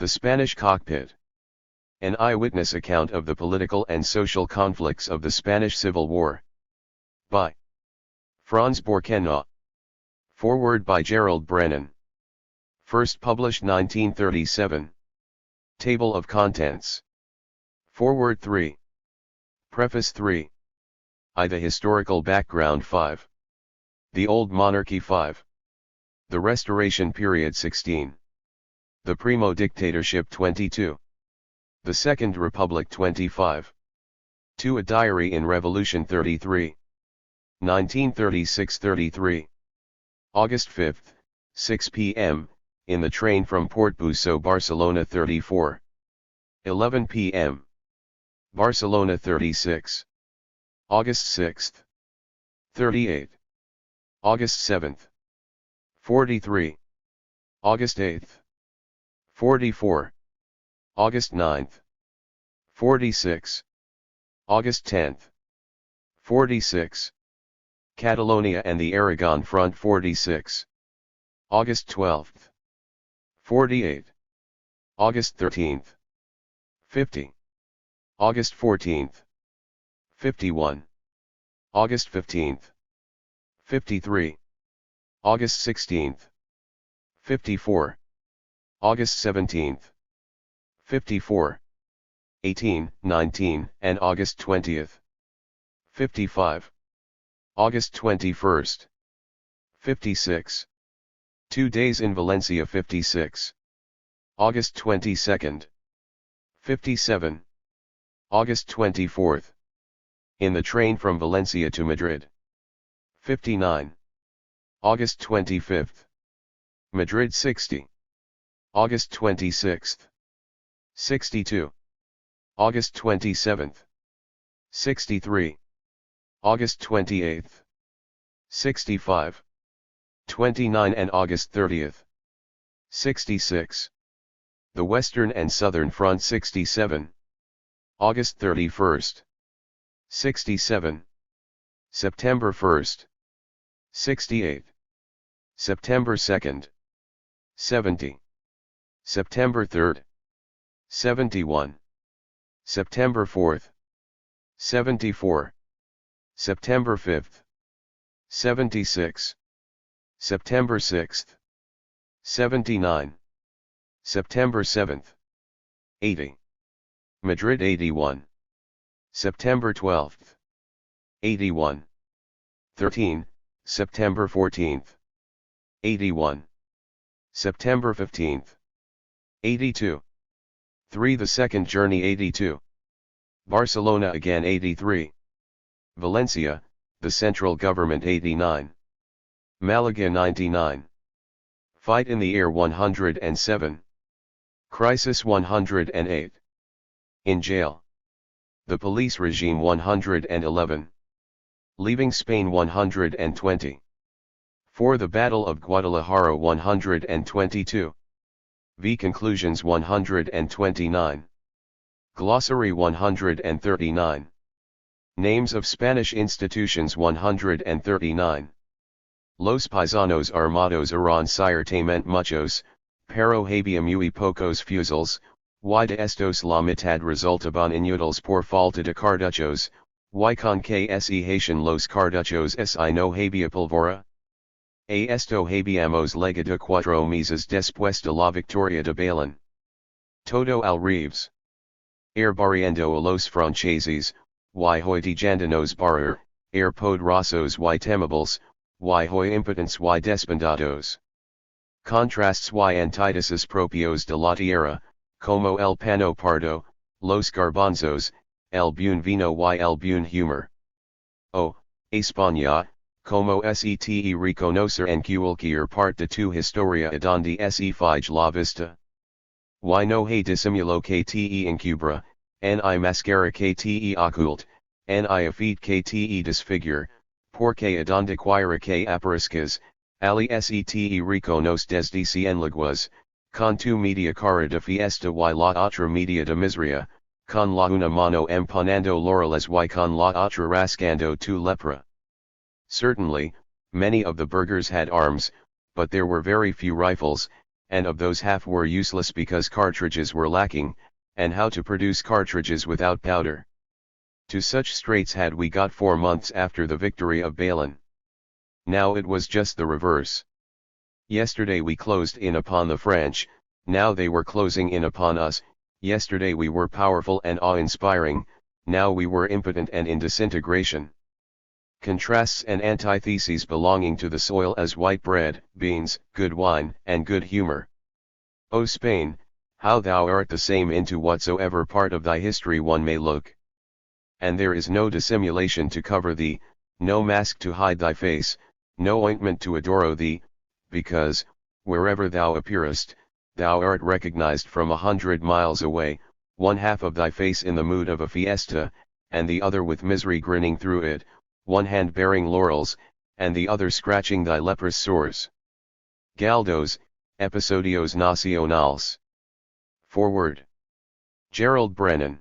The Spanish Cockpit. An eyewitness account of the political and social conflicts of the Spanish Civil War. By Franz Borkenau. Foreword by Gerald Brennan. First published 1937. Table of Contents. Foreword 3. Preface 3. The historical background 5. The Old Monarchy 5. The Restoration period 16. The Primo Dictatorship 22. The Second Republic 25. To a Diary in Revolution 33. 1936-33. August 5, 6 p.m., in the train from Portbou, Barcelona 34. 11 p.m. Barcelona 36. August 6. 38. August 7. 43. August 8. 44. August 9. 46. August 10. 46. Catalonia and the Aragon Front 46. August 12. 48. August 13. 50. August 14. 51. August 15. 53. August 16. 54. August 17. 54. 18, 19, and August 20th. 55. August 21st. 56. 2 days in Valencia 56. August 22nd. 57. August 24th. In the train from Valencia to Madrid. 59. August 25th. Madrid 60. August 26th. 62. August 27th. 63. August 28th. 65. 29 and August 30th. 66. The Western and Southern Front 67. August 31st. 67. September 1st. 68. September 2nd. 70. September 3rd. 71. September 4th. 74. September 5th. 76. September 6th. 79. September 7th. 80. Madrid 81. September 12th. 81. 13. September 14th. 81. September 15th. 82. 3. The Second Journey 82. Barcelona again 83. Valencia, the Central Government 89. Malaga 99. Fight in the Air 107. Crisis 108. In Jail. The Police Regime 111. Leaving Spain 120. For the Battle of Guadalajara 122. V. Conclusions 129. Glossary 139. Names of Spanish institutions 139. Los paisanos armados eran ciertamente muchos, pero había muy pocos fusiles, y de estos la mitad resultaban inútiles por falta de cartuchos, y con que se hacían los cartuchos y no había pólvora. A esto habíamos llegado 4 meses después de la victoria de Bailén. Todo al revés. Barriendo a los franceses, y hoy dejándonos barrer, poderosos y temibles, y hoy impotentes y desbandados. Contrasts y antítesis propios de la tierra, como el pano pardo, los garbanzos, el buen vino y el buen humor. O, España, como se reconocer en cualquier parte tu historia adonde se fije la vista. Y no hay disimulo que te encubra, ni mascara que te occult, ni afeite que te desfigure, porque adonde quiera que aparezcas, ali se te reconoce desde cienleguas, con tu media cara de fiesta y la otra media de miseria, con la una mano empanando laureles y con la otra rascando tu lepra. Certainly, many of the burghers had arms, but there were very few rifles, and of those half were useless because cartridges were lacking, and how to produce cartridges without powder. To such straits had we got 4 months after the victory of Balen. Now it was just the reverse. Yesterday we closed in upon the French, now they were closing in upon us. Yesterday we were powerful and awe-inspiring, now we were impotent and in disintegration. Contrasts and antitheses belonging to the soil as white bread, beans, good wine, and good humor. O Spain, how thou art the same into whatsoever part of thy history one may look. And there is no dissimulation to cover thee, no mask to hide thy face, no ointment to adorn thee, because, wherever thou appearest, thou art recognized from 100 miles away, one half of thy face in the mood of a fiesta, and the other with misery grinning through it, one hand bearing laurels, and the other scratching thy leprous sores. Galdos, Episodios Nacionales. Forward. Gerald Brennan.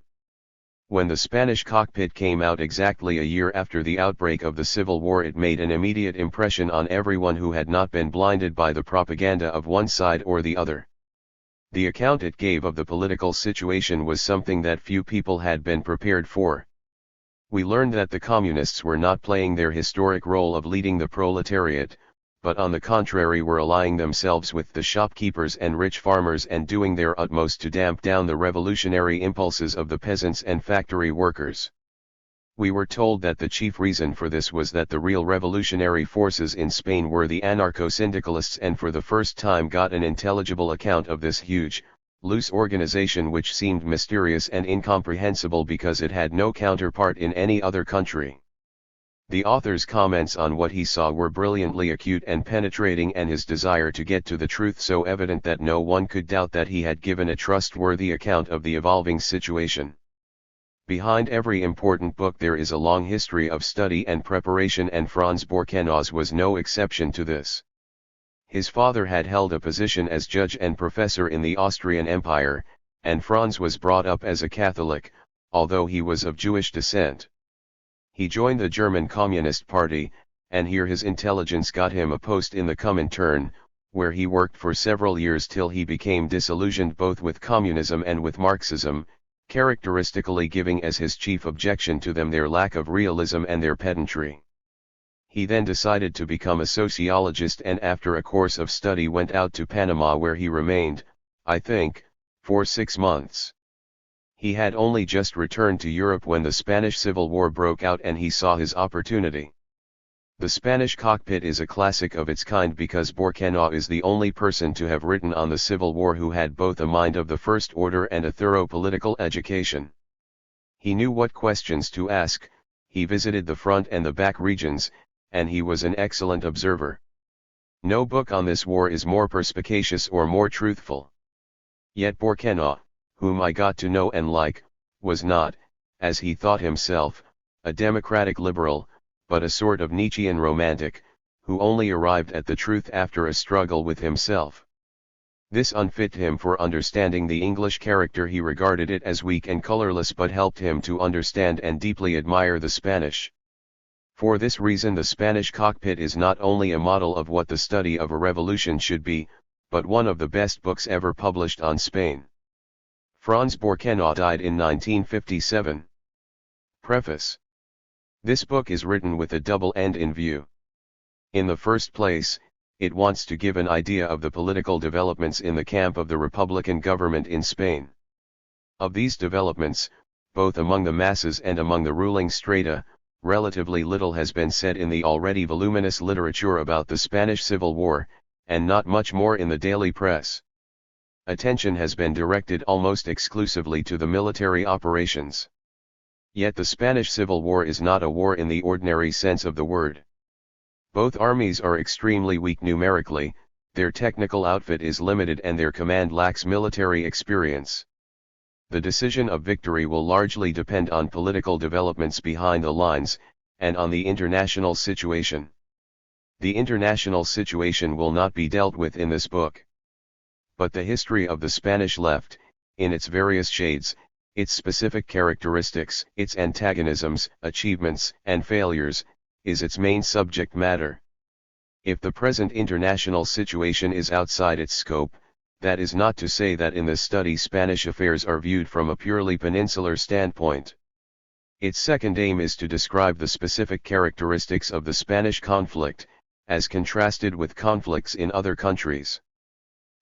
When the Spanish Cockpit came out exactly a year after the outbreak of the Civil War, it made an immediate impression on everyone who had not been blinded by the propaganda of one side or the other. The account it gave of the political situation was something that few people had been prepared for. We learned that the communists were not playing their historic role of leading the proletariat, but on the contrary were allying themselves with the shopkeepers and rich farmers and doing their utmost to damp down the revolutionary impulses of the peasants and factory workers. We were told that the chief reason for this was that the real revolutionary forces in Spain were the anarcho-syndicalists, and for the first time got an intelligible account of this huge, loose organization which seemed mysterious and incomprehensible because it had no counterpart in any other country. The author's comments on what he saw were brilliantly acute and penetrating, and his desire to get to the truth so evident that no one could doubt that he had given a trustworthy account of the evolving situation. Behind every important book there is a long history of study and preparation, and Franz Borkenhaus was no exception to this. His father had held a position as judge and professor in the Austrian Empire, and Franz was brought up as a Catholic, although he was of Jewish descent. He joined the German Communist Party, and here his intelligence got him a post in the Comintern, where he worked for several years till he became disillusioned both with communism and with Marxism, characteristically giving as his chief objection to them their lack of realism and their pedantry. He then decided to become a sociologist, and after a course of study went out to Panama, where he remained, I think, for 6 months. He had only just returned to Europe when the Spanish Civil War broke out, and he saw his opportunity. The Spanish Cockpit is a classic of its kind because Borkenhaus is the only person to have written on the Civil War who had both a mind of the first order and a thorough political education. He knew what questions to ask, he visited the front and the back regions, and he was an excellent observer. No book on this war is more perspicacious or more truthful. Yet Borkenhaus, whom I got to know and like, was not, as he thought himself, a democratic liberal, but a sort of Nietzschean romantic, who only arrived at the truth after a struggle with himself. This unfit him for understanding the English character. He regarded it as weak and colorless, but helped him to understand and deeply admire the Spanish. For this reason the Spanish Cockpit is not only a model of what the study of a revolution should be, but one of the best books ever published on Spain. Franz Borkenhaus died in 1957. Preface. This book is written with a double end in view. In the first place, it wants to give an idea of the political developments in the camp of the Republican government in Spain. Of these developments, both among the masses and among the ruling strata, relatively little has been said in the already voluminous literature about the Spanish Civil War, and not much more in the daily press. Attention has been directed almost exclusively to the military operations. Yet the Spanish Civil War is not a war in the ordinary sense of the word. Both armies are extremely weak numerically, their technical outfit is limited, and their command lacks military experience. The decision of victory will largely depend on political developments behind the lines, and on the international situation. The international situation will not be dealt with in this book. But the history of the Spanish left, in its various shades, its specific characteristics, its antagonisms, achievements, and failures, is its main subject matter. If the present international situation is outside its scope, That is not to say that in this study Spanish affairs are viewed from a purely peninsular standpoint. Its second aim is to describe the specific characteristics of the Spanish conflict, as contrasted with conflicts in other countries.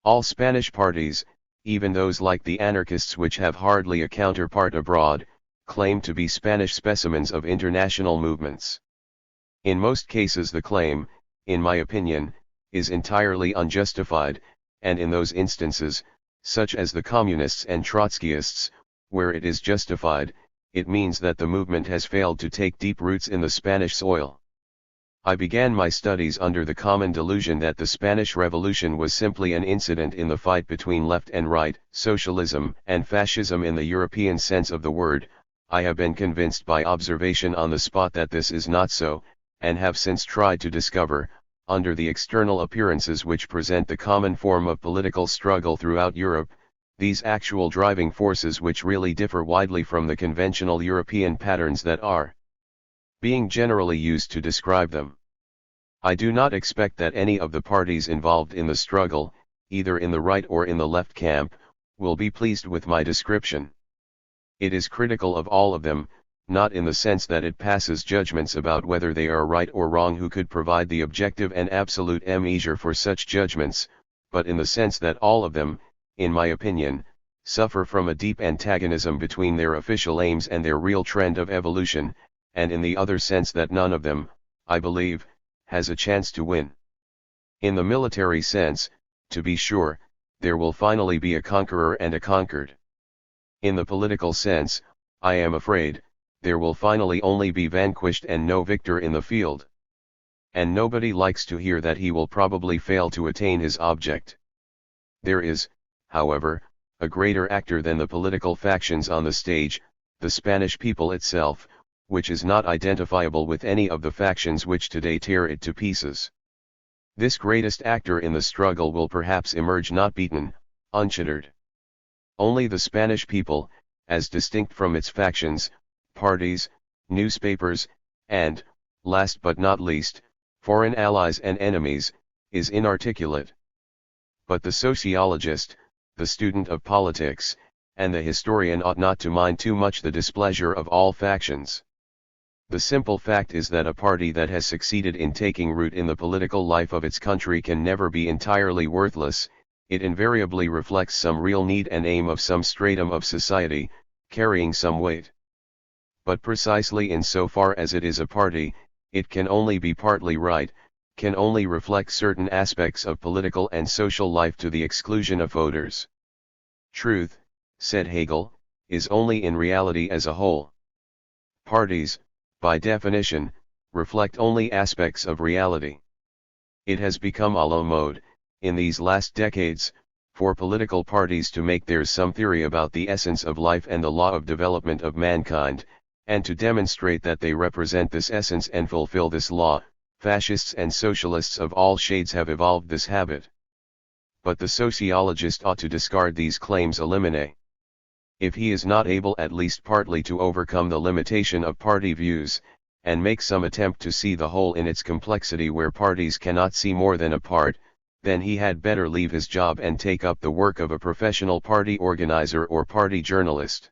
All Spanish parties, even those like the anarchists which have hardly a counterpart abroad, claim to be Spanish specimens of international movements. In most cases the claim, in my opinion, is entirely unjustified, and in those instances, such as the Communists and Trotskyists, where it is justified, it means that the movement has failed to take deep roots in the Spanish soil. I began my studies under the common delusion that the Spanish Revolution was simply an incident in the fight between left and right, socialism and fascism in the European sense of the word. I have been convinced by observation on the spot that this is not so, and have since tried to discover, under the external appearances which present the common form of political struggle throughout Europe, these actual driving forces which really differ widely from the conventional European patterns that are being generally used to describe them. I do not expect that any of the parties involved in the struggle, either in the right or in the left camp, will be pleased with my description. It is critical of all of them, not in the sense that it passes judgments about whether they are right or wrong, who could provide the objective and absolute measure for such judgments, but in the sense that all of them, in my opinion, suffer from a deep antagonism between their official aims and their real trend of evolution, and in the other sense that none of them, I believe, has a chance to win. In the military sense, to be sure, there will finally be a conqueror and a conquered. In the political sense, I am afraid, there will finally only be vanquished and no victor in the field. And nobody likes to hear that he will probably fail to attain his object. There is, however, a greater actor than the political factions on the stage, the Spanish people itself, which is not identifiable with any of the factions which today tear it to pieces. This greatest actor in the struggle will perhaps emerge not beaten, unchattered. Only the Spanish people, as distinct from its factions, parties, newspapers, and, last but not least, foreign allies and enemies, is inarticulate. But the sociologist, the student of politics, and the historian ought not to mind too much the displeasure of all factions. The simple fact is that a party that has succeeded in taking root in the political life of its country can never be entirely worthless. It invariably reflects some real need and aim of some stratum of society, carrying some weight. But precisely in so far as it is a party, it can only be partly right, can only reflect certain aspects of political and social life to the exclusion of voters. Truth, said Hegel, is only in reality as a whole. Parties, by definition, reflect only aspects of reality. It has become a la mode, in these last decades, for political parties to make theirs some theory about the essence of life and the law of development of mankind, and to demonstrate that they represent this essence and fulfill this law. Fascists and socialists of all shades have evolved this habit. But the sociologist ought to discard these claims eliminae. If he is not able at least partly to overcome the limitation of party views, and make some attempt to see the whole in its complexity where parties cannot see more than a part, then he had better leave his job and take up the work of a professional party organizer or party journalist.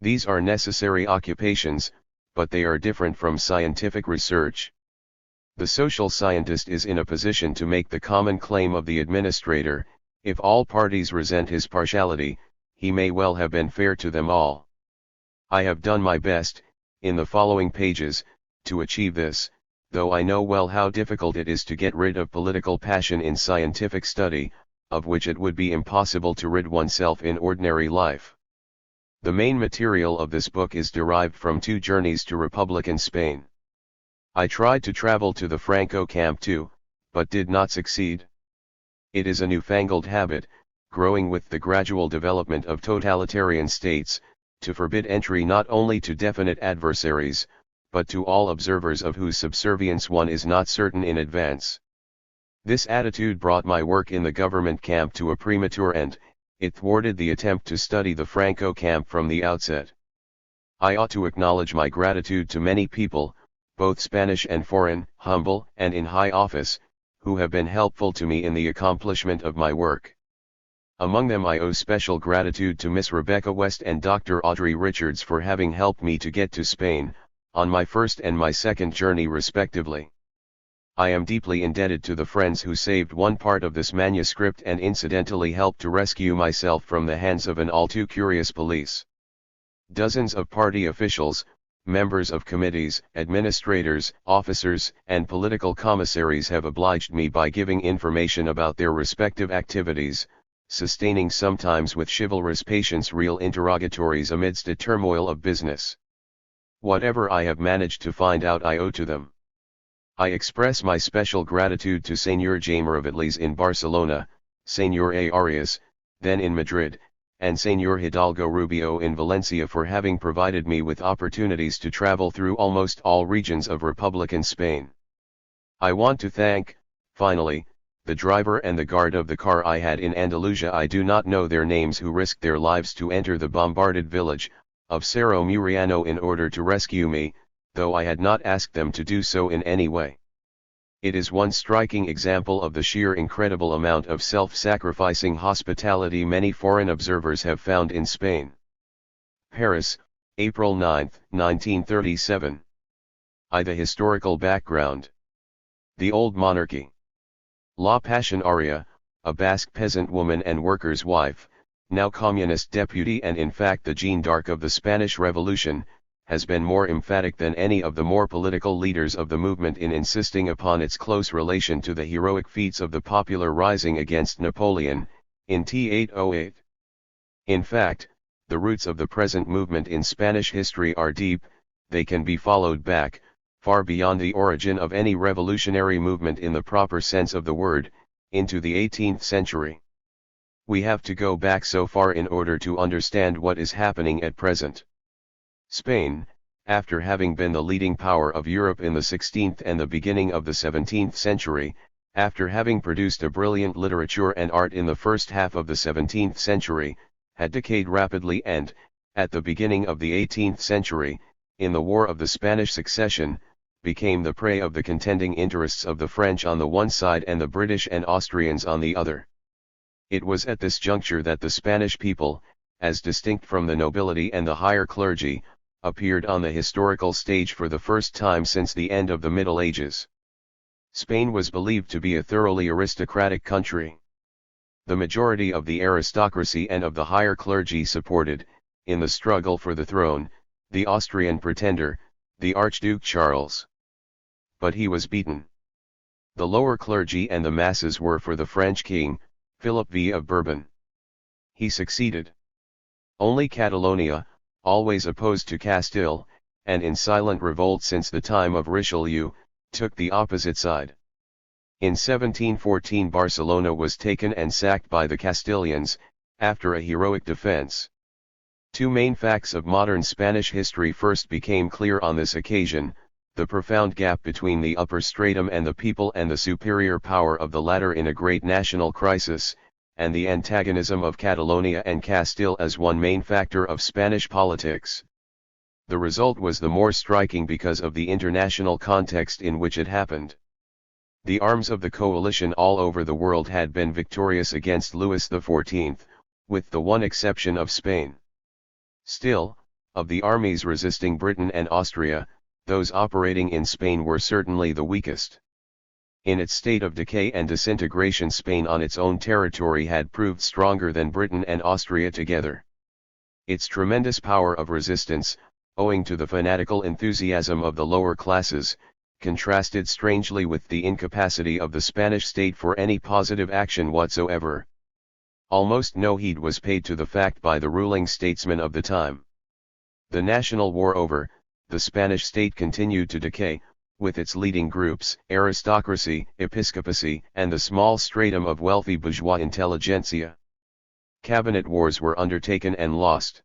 These are necessary occupations, but they are different from scientific research. The social scientist is in a position to make the common claim of the administrator: if all parties resent his partiality, he may well have been fair to them all. I have done my best, in the following pages, to achieve this, though I know well how difficult it is to get rid of political passion in scientific study, of which it would be impossible to rid oneself in ordinary life. The main material of this book is derived from 2 journeys to Republican Spain. I tried to travel to the Franco camp too, but did not succeed. It is a newfangled habit, growing with the gradual development of totalitarian states, to forbid entry not only to definite adversaries, but to all observers of whose subservience one is not certain in advance. This attitude brought my work in the government camp to a premature end. It thwarted the attempt to study the Franco camp from the outset. I ought to acknowledge my gratitude to many people, both Spanish and foreign, humble and in high office, who have been helpful to me in the accomplishment of my work. Among them I owe special gratitude to Miss Rebecca West and Dr. Audrey Richards for having helped me to get to Spain, on my first and my second journey respectively. I am deeply indebted to the friends who saved one part of this manuscript and incidentally helped to rescue myself from the hands of an all too curious police. Dozens of party officials, members of committees, administrators, officers, and political commissaries have obliged me by giving information about their respective activities, sustaining sometimes with chivalrous patience real interrogatories amidst a turmoil of business. Whatever I have managed to find out I owe to them. I express my special gratitude to Señor Jaime Vitlis in Barcelona, Señor A. Arias, then in Madrid, and Señor Hidalgo Rubio in Valencia for having provided me with opportunities to travel through almost all regions of Republican Spain. I want to thank, finally, the driver and the guard of the car I had in Andalusia. I do not know their names, who risked their lives to enter the bombarded village of Cerro Muriano in order to rescue me, though I had not asked them to do so in any way. It is one striking example of the sheer incredible amount of self-sacrificing hospitality many foreign observers have found in Spain. Paris, April 9, 1937. The historical background. The old monarchy. La Pasionaria, a Basque peasant woman and worker's wife, now communist deputy and in fact the Jeanne d'Arc of the Spanish Revolution, has been more emphatic than any of the more political leaders of the movement in insisting upon its close relation to the heroic feats of the popular rising against Napoleon, in T808. In fact, the roots of the present movement in Spanish history are deep. They can be followed back, far beyond the origin of any revolutionary movement in the proper sense of the word, into the 18th century. We have to go back so far in order to understand what is happening at present. Spain, after having been the leading power of Europe in the 16th and the beginning of the 17th century, after having produced a brilliant literature and art in the first half of the 17th century, had decayed rapidly and, at the beginning of the 18th century, in the War of the Spanish Succession, became the prey of the contending interests of the French on the one side and the British and Austrians on the other. It was at this juncture that the Spanish people, as distinct from the nobility and the higher clergy, appeared on the historical stage for the first time since the end of the Middle Ages. Spain was believed to be a thoroughly aristocratic country. The majority of the aristocracy and of the higher clergy supported, in the struggle for the throne, the Austrian pretender, the Archduke Charles. But he was beaten. The lower clergy and the masses were for the French king, Philip V of Bourbon. He succeeded. Only Catalonia, always opposed to Castile, and in silent revolt since the time of Richelieu, took the opposite side. In 1714 Barcelona was taken and sacked by the Castilians, after a heroic defense. Two main facts of modern Spanish history first became clear on this occasion: the profound gap between the upper stratum and the people and the superior power of the latter in a great national crisis, and the antagonism of Catalonia and Castile as one main factor of Spanish politics. The result was the more striking because of the international context in which it happened. The arms of the coalition all over the world had been victorious against Louis XIV, with the one exception of Spain. Still, of the armies resisting Britain and Austria, those operating in Spain were certainly the weakest. In its state of decay and disintegration, Spain on its own territory had proved stronger than Britain and Austria together. Its tremendous power of resistance, owing to the fanatical enthusiasm of the lower classes, contrasted strangely with the incapacity of the Spanish state for any positive action whatsoever. Almost no heed was paid to the fact by the ruling statesmen of the time. The national war over, the Spanish state continued to decay, with its leading groups, aristocracy, episcopacy, and the small stratum of wealthy bourgeois intelligentsia. Cabinet wars were undertaken and lost.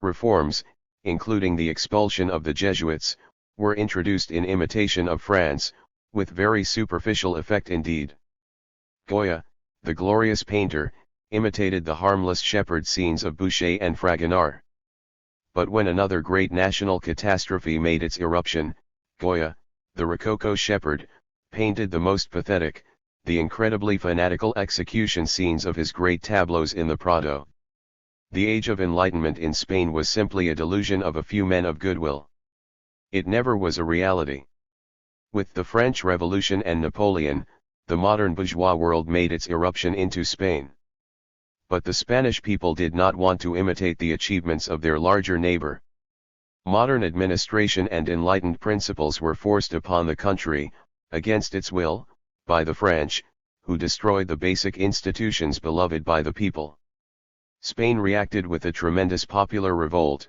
Reforms, including the expulsion of the Jesuits, were introduced in imitation of France, with very superficial effect indeed. Goya, the glorious painter, imitated the harmless shepherd scenes of Boucher and Fragonard. But when another great national catastrophe made its irruption, Goya, the Rococo shepherd, painted the most pathetic, the incredibly fanatical execution scenes of his great tableaus in the Prado. The Age of Enlightenment in Spain was simply a delusion of a few men of goodwill. It never was a reality. With the French Revolution and Napoleon, the modern bourgeois world made its irruption into Spain. But the Spanish people did not want to imitate the achievements of their larger neighbor. Modern administration and enlightened principles were forced upon the country, against its will, by the French, who destroyed the basic institutions beloved by the people. Spain reacted with a tremendous popular revolt.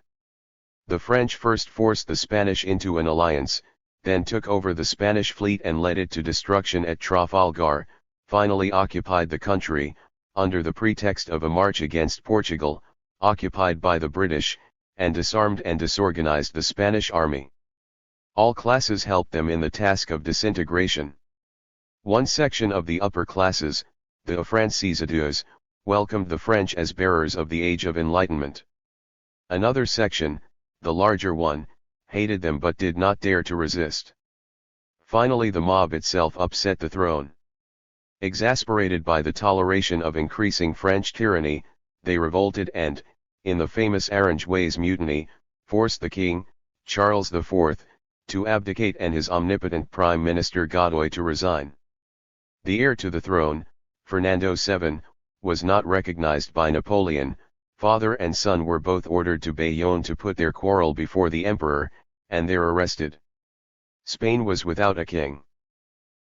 The French first forced the Spanish into an alliance, then took over the Spanish fleet and led it to destruction at Trafalgar, finally occupied the country, under the pretext of a march against Portugal, occupied by the British, and disarmed and disorganized the Spanish army. All classes helped them in the task of disintegration. One section of the upper classes, the affranchisés, welcomed the French as bearers of the Age of Enlightenment. Another section, the larger one, hated them but did not dare to resist. Finally the mob itself upset the throne. Exasperated by the toleration of increasing French tyranny, they revolted and, in the famous Aranjuez mutiny, forced the king, Charles IV, to abdicate and his omnipotent prime minister Godoy to resign. The heir to the throne, Fernando VII, was not recognized by Napoleon. Father and son were both ordered to Bayonne to put their quarrel before the emperor, and there arrested. Spain was without a king.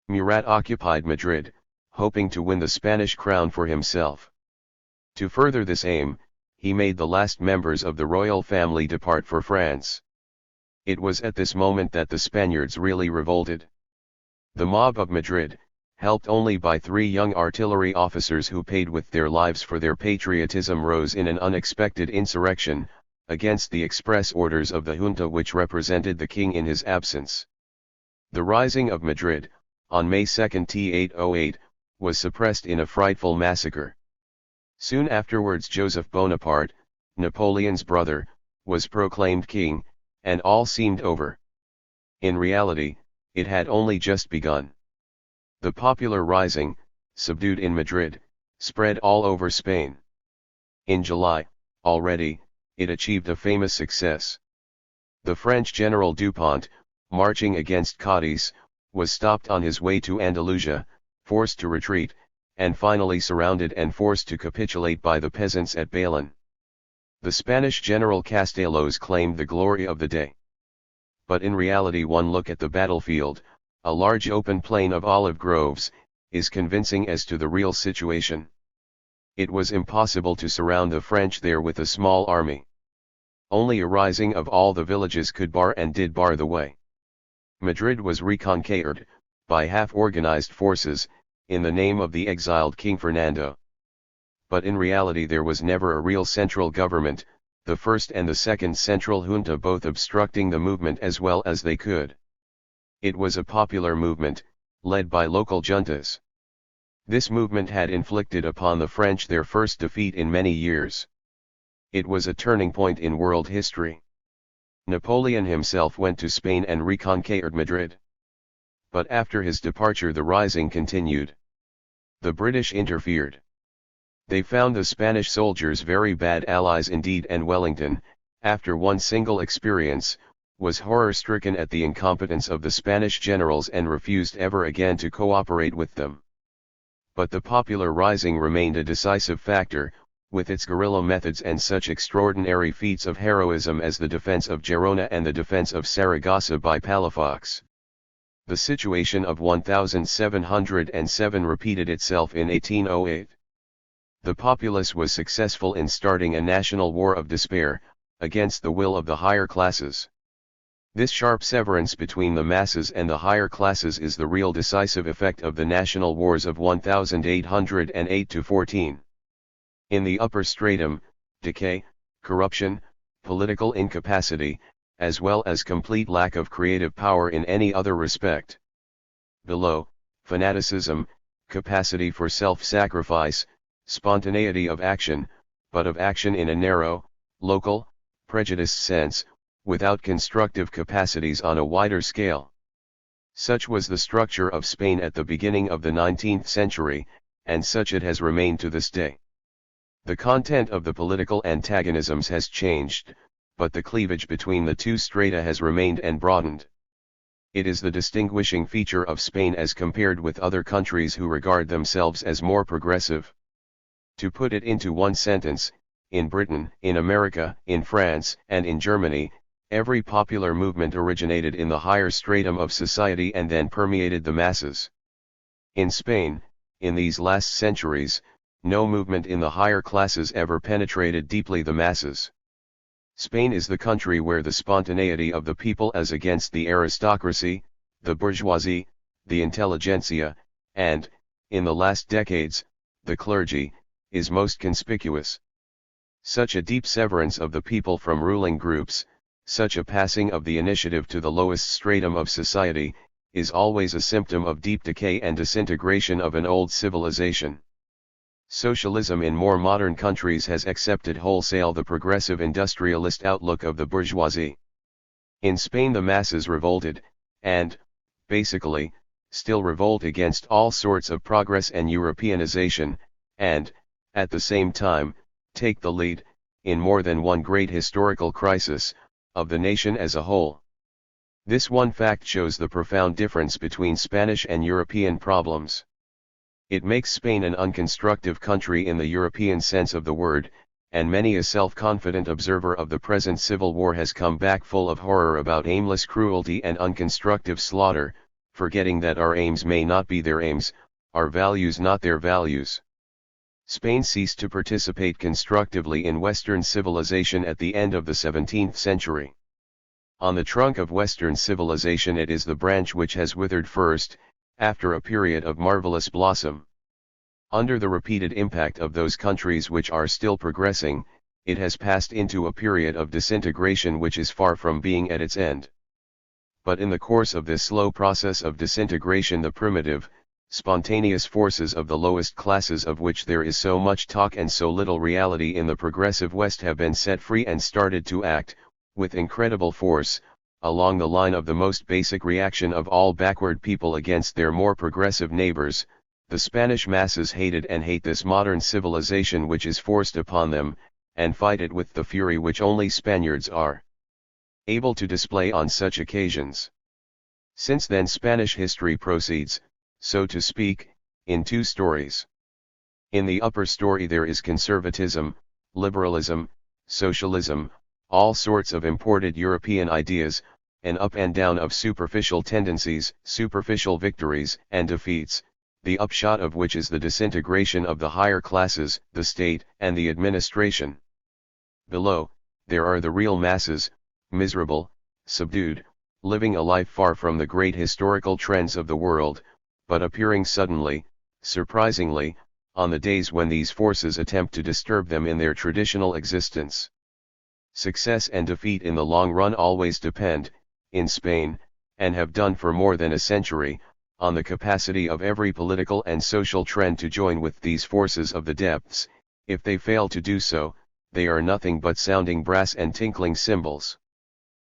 Murat occupied Madrid, hoping to win the Spanish crown for himself. To further this aim, he made the last members of the royal family depart for France. It was at this moment that the Spaniards really revolted. The mob of Madrid, helped only by 3 young artillery officers who paid with their lives for their patriotism, rose in an unexpected insurrection, against the express orders of the junta which represented the king in his absence. The rising of Madrid, on May 2, 1808, was suppressed in a frightful massacre. Soon afterwards Joseph Bonaparte, Napoleon's brother, was proclaimed king, and all seemed over. In reality, it had only just begun. The popular rising, subdued in Madrid, spread all over Spain. In July, already, it achieved a famous success. The French General Dupont, marching against Cadiz, was stopped on his way to Andalusia, forced to retreat, and finally surrounded and forced to capitulate by the peasants at Bailén. The Spanish General Castellos claimed the glory of the day. But in reality, one look at the battlefield, a large open plain of olive groves, is convincing as to the real situation. It was impossible to surround the French there with a small army. Only a rising of all the villages could bar and did bar the way. Madrid was reconquered, by half-organized forces, in the name of the exiled King Fernando. But in reality there was never a real central government, the first and the second central junta both obstructing the movement as well as they could. It was a popular movement, led by local juntas. This movement had inflicted upon the French their first defeat in many years. It was a turning point in world history. Napoleon himself went to Spain and reconquered Madrid. But after his departure the rising continued. The British interfered. They found the Spanish soldiers very bad allies indeed, and Wellington, after one single experience, was horror-stricken at the incompetence of the Spanish generals and refused ever again to cooperate with them. But the popular rising remained a decisive factor, with its guerrilla methods and such extraordinary feats of heroism as the defense of Gerona and the defense of Saragossa by Palafox. The situation of 1707 repeated itself in 1808. The populace was successful in starting a national war of despair, against the will of the higher classes. This sharp severance between the masses and the higher classes is the real decisive effect of the national wars of 1808–14. In the upper stratum, decay, corruption, political incapacity, as well as complete lack of creative power in any other respect. Below, fanaticism, capacity for self-sacrifice, spontaneity of action, but of action in a narrow, local, prejudiced sense, without constructive capacities on a wider scale. Such was the structure of Spain at the beginning of the 19th century, and such it has remained to this day. The content of the political antagonisms has changed, but the cleavage between the two strata has remained and broadened. It is the distinguishing feature of Spain as compared with other countries who regard themselves as more progressive. To put it into one sentence, in Britain, in America, in France, and in Germany, every popular movement originated in the higher stratum of society and then permeated the masses. In Spain, in these last centuries, no movement in the higher classes ever penetrated deeply the masses. Spain is the country where the spontaneity of the people as against the aristocracy, the bourgeoisie, the intelligentsia, and, in the last decades, the clergy, is most conspicuous. Such a deep severance of the people from ruling groups, such a passing of the initiative to the lowest stratum of society, is always a symptom of deep decay and disintegration of an old civilization. Socialism in more modern countries has accepted wholesale the progressive industrialist outlook of the bourgeoisie. In Spain the masses revolted, and, basically, still revolt against all sorts of progress and Europeanization, and, at the same time, take the lead, in more than one great historical crisis, of the nation as a whole. This one fact shows the profound difference between Spanish and European problems. It makes Spain an unconstructive country in the European sense of the word, and many a self-confident observer of the present civil war has come back full of horror about aimless cruelty and unconstructive slaughter, forgetting that our aims may not be their aims, our values not their values. Spain ceased to participate constructively in Western civilization at the end of the 17th century. On the trunk of Western civilization it is the branch which has withered first, after a period of marvelous blossom. Under the repeated impact of those countries which are still progressing, it has passed into a period of disintegration which is far from being at its end. But in the course of this slow process of disintegration the primitive, spontaneous forces of the lowest classes of which there is so much talk and so little reality in the progressive West have been set free and started to act, with incredible force, along the line of the most basic reaction of all backward people against their more progressive neighbors. The Spanish masses hated and hate this modern civilization which is forced upon them, and fight it with the fury which only Spaniards are able to display on such occasions. Since then Spanish history proceeds, so to speak, in two stories. In the upper story there is conservatism, liberalism, socialism, all sorts of imported European ideas, an up and down of superficial tendencies, superficial victories and defeats, the upshot of which is the disintegration of the higher classes, the state, and the administration. Below, there are the real masses, miserable, subdued, living a life far from the great historical trends of the world, but appearing suddenly, surprisingly, on the days when these forces attempt to disturb them in their traditional existence. Success and defeat in the long run always depend, in Spain, and have done for more than a century, on the capacity of every political and social trend to join with these forces of the depths. If they fail to do so, they are nothing but sounding brass and tinkling cymbals.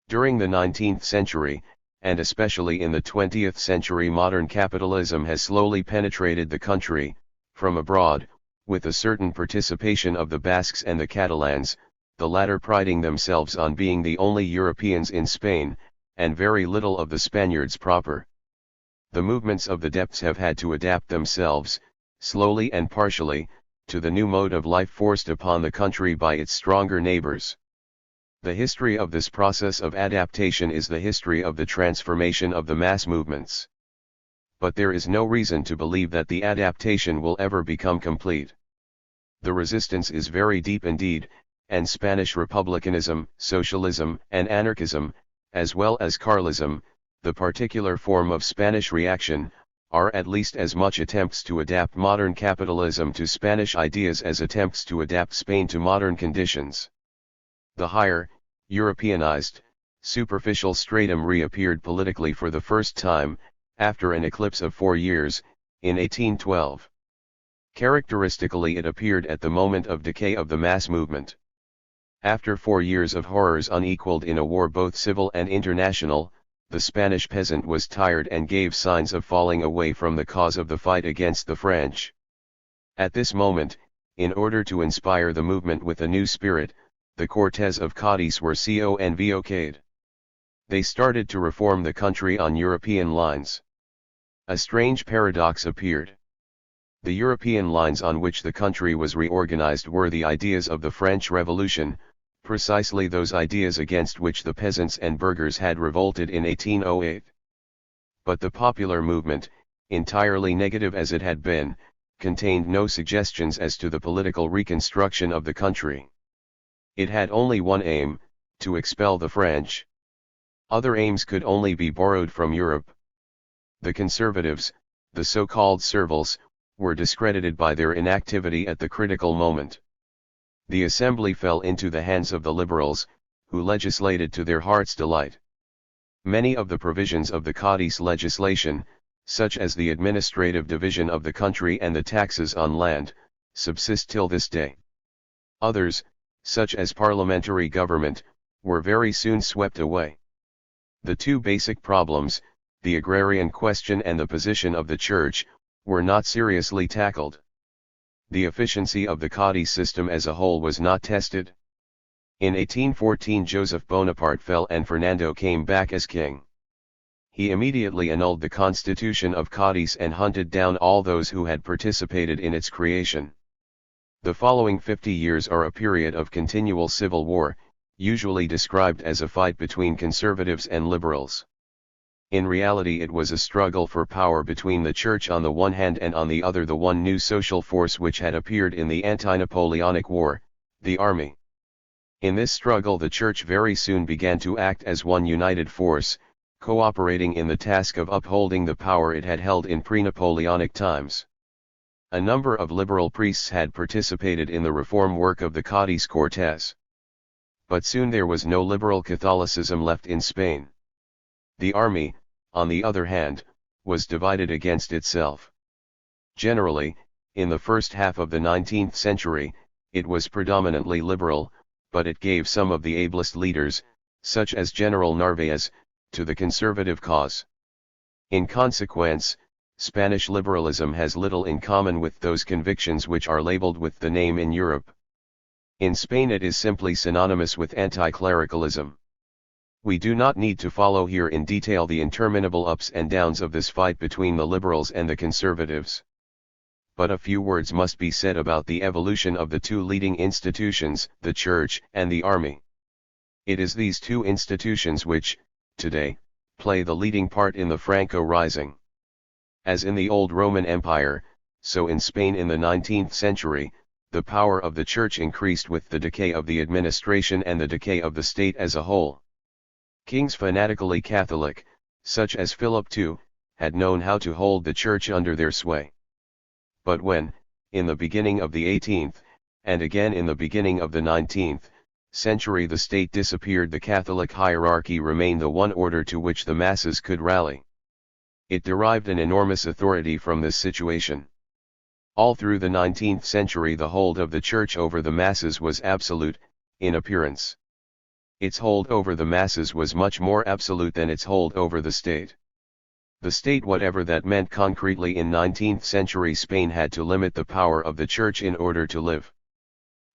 During the 19th century, and especially in the 20th century, modern capitalism has slowly penetrated the country, from abroad, with a certain participation of the Basques and the Catalans, the latter priding themselves on being the only Europeans in Spain, and very little of the Spaniards proper. The movements of the depths have had to adapt themselves, slowly and partially, to the new mode of life forced upon the country by its stronger neighbors. The history of this process of adaptation is the history of the transformation of the mass movements. But there is no reason to believe that the adaptation will ever become complete. The resistance is very deep indeed, and Spanish republicanism, socialism, and anarchism, as well as Carlism, the particular form of Spanish reaction, are at least as much attempts to adapt modern capitalism to Spanish ideas as attempts to adapt Spain to modern conditions. The higher, Europeanized, superficial stratum reappeared politically for the first time, after an eclipse of 4 years, in 1812. Characteristically it appeared at the moment of decay of the mass movement. After 4 years of horrors unequaled in a war both civil and international, the Spanish peasant was tired and gave signs of falling away from the cause of the fight against the French. At this moment, in order to inspire the movement with a new spirit, the Cortes of Cádiz were convoced. They started to reform the country on European lines. A strange paradox appeared. The European lines on which the country was reorganized were the ideas of the French Revolution, precisely those ideas against which the peasants and burghers had revolted in 1808. But the popular movement, entirely negative as it had been, contained no suggestions as to the political reconstruction of the country. It had only one aim, to expel the French. Other aims could only be borrowed from Europe. The conservatives, the so-called Serviles, were discredited by their inactivity at the critical moment. The assembly fell into the hands of the liberals, who legislated to their heart's delight. Many of the provisions of the Cádiz legislation, such as the administrative division of the country and the taxes on land, subsist till this day. Others, such as parliamentary government, were very soon swept away. The two basic problems, the agrarian question and the position of the church, were not seriously tackled. The efficiency of the Cádiz system as a whole was not tested. In 1814 Joseph Bonaparte fell and Fernando came back as king. He immediately annulled the constitution of Cádiz and hunted down all those who had participated in its creation. The following 50 years are a period of continual civil war, usually described as a fight between conservatives and liberals. In reality it was a struggle for power between the church on the one hand and on the other the one new social force which had appeared in the anti-Napoleonic War, the army. In this struggle the church very soon began to act as one united force, cooperating in the task of upholding the power it had held in pre-Napoleonic times. A number of liberal priests had participated in the reform work of the Cádiz Cortes. But soon there was no liberal Catholicism left in Spain. The army, on the other hand, was divided against itself. Generally, in the first half of the 19th century, it was predominantly liberal, but it gave some of the ablest leaders, such as General Narvaez, to the conservative cause. In consequence, Spanish liberalism has little in common with those convictions which are labeled with the name in Europe. In Spain it is simply synonymous with anti-clericalism. We do not need to follow here in detail the interminable ups and downs of this fight between the liberals and the conservatives. But a few words must be said about the evolution of the two leading institutions, the church and the army. It is these two institutions which, today, play the leading part in the Franco Rising. As in the old Roman Empire, so in Spain in the 19th century, the power of the church increased with the decay of the administration and the decay of the state as a whole. Kings fanatically Catholic, such as Philip II, had known how to hold the church under their sway. But when, in the beginning of the 18th, and again in the beginning of the 19th, century the state disappeared, the Catholic hierarchy remained the one order to which the masses could rally. It derived an enormous authority from this situation. All through the 19th century the hold of the church over the masses was absolute, in appearance. Its hold over the masses was much more absolute than its hold over the state. The state, whatever that meant concretely in 19th century Spain, had to limit the power of the church in order to live.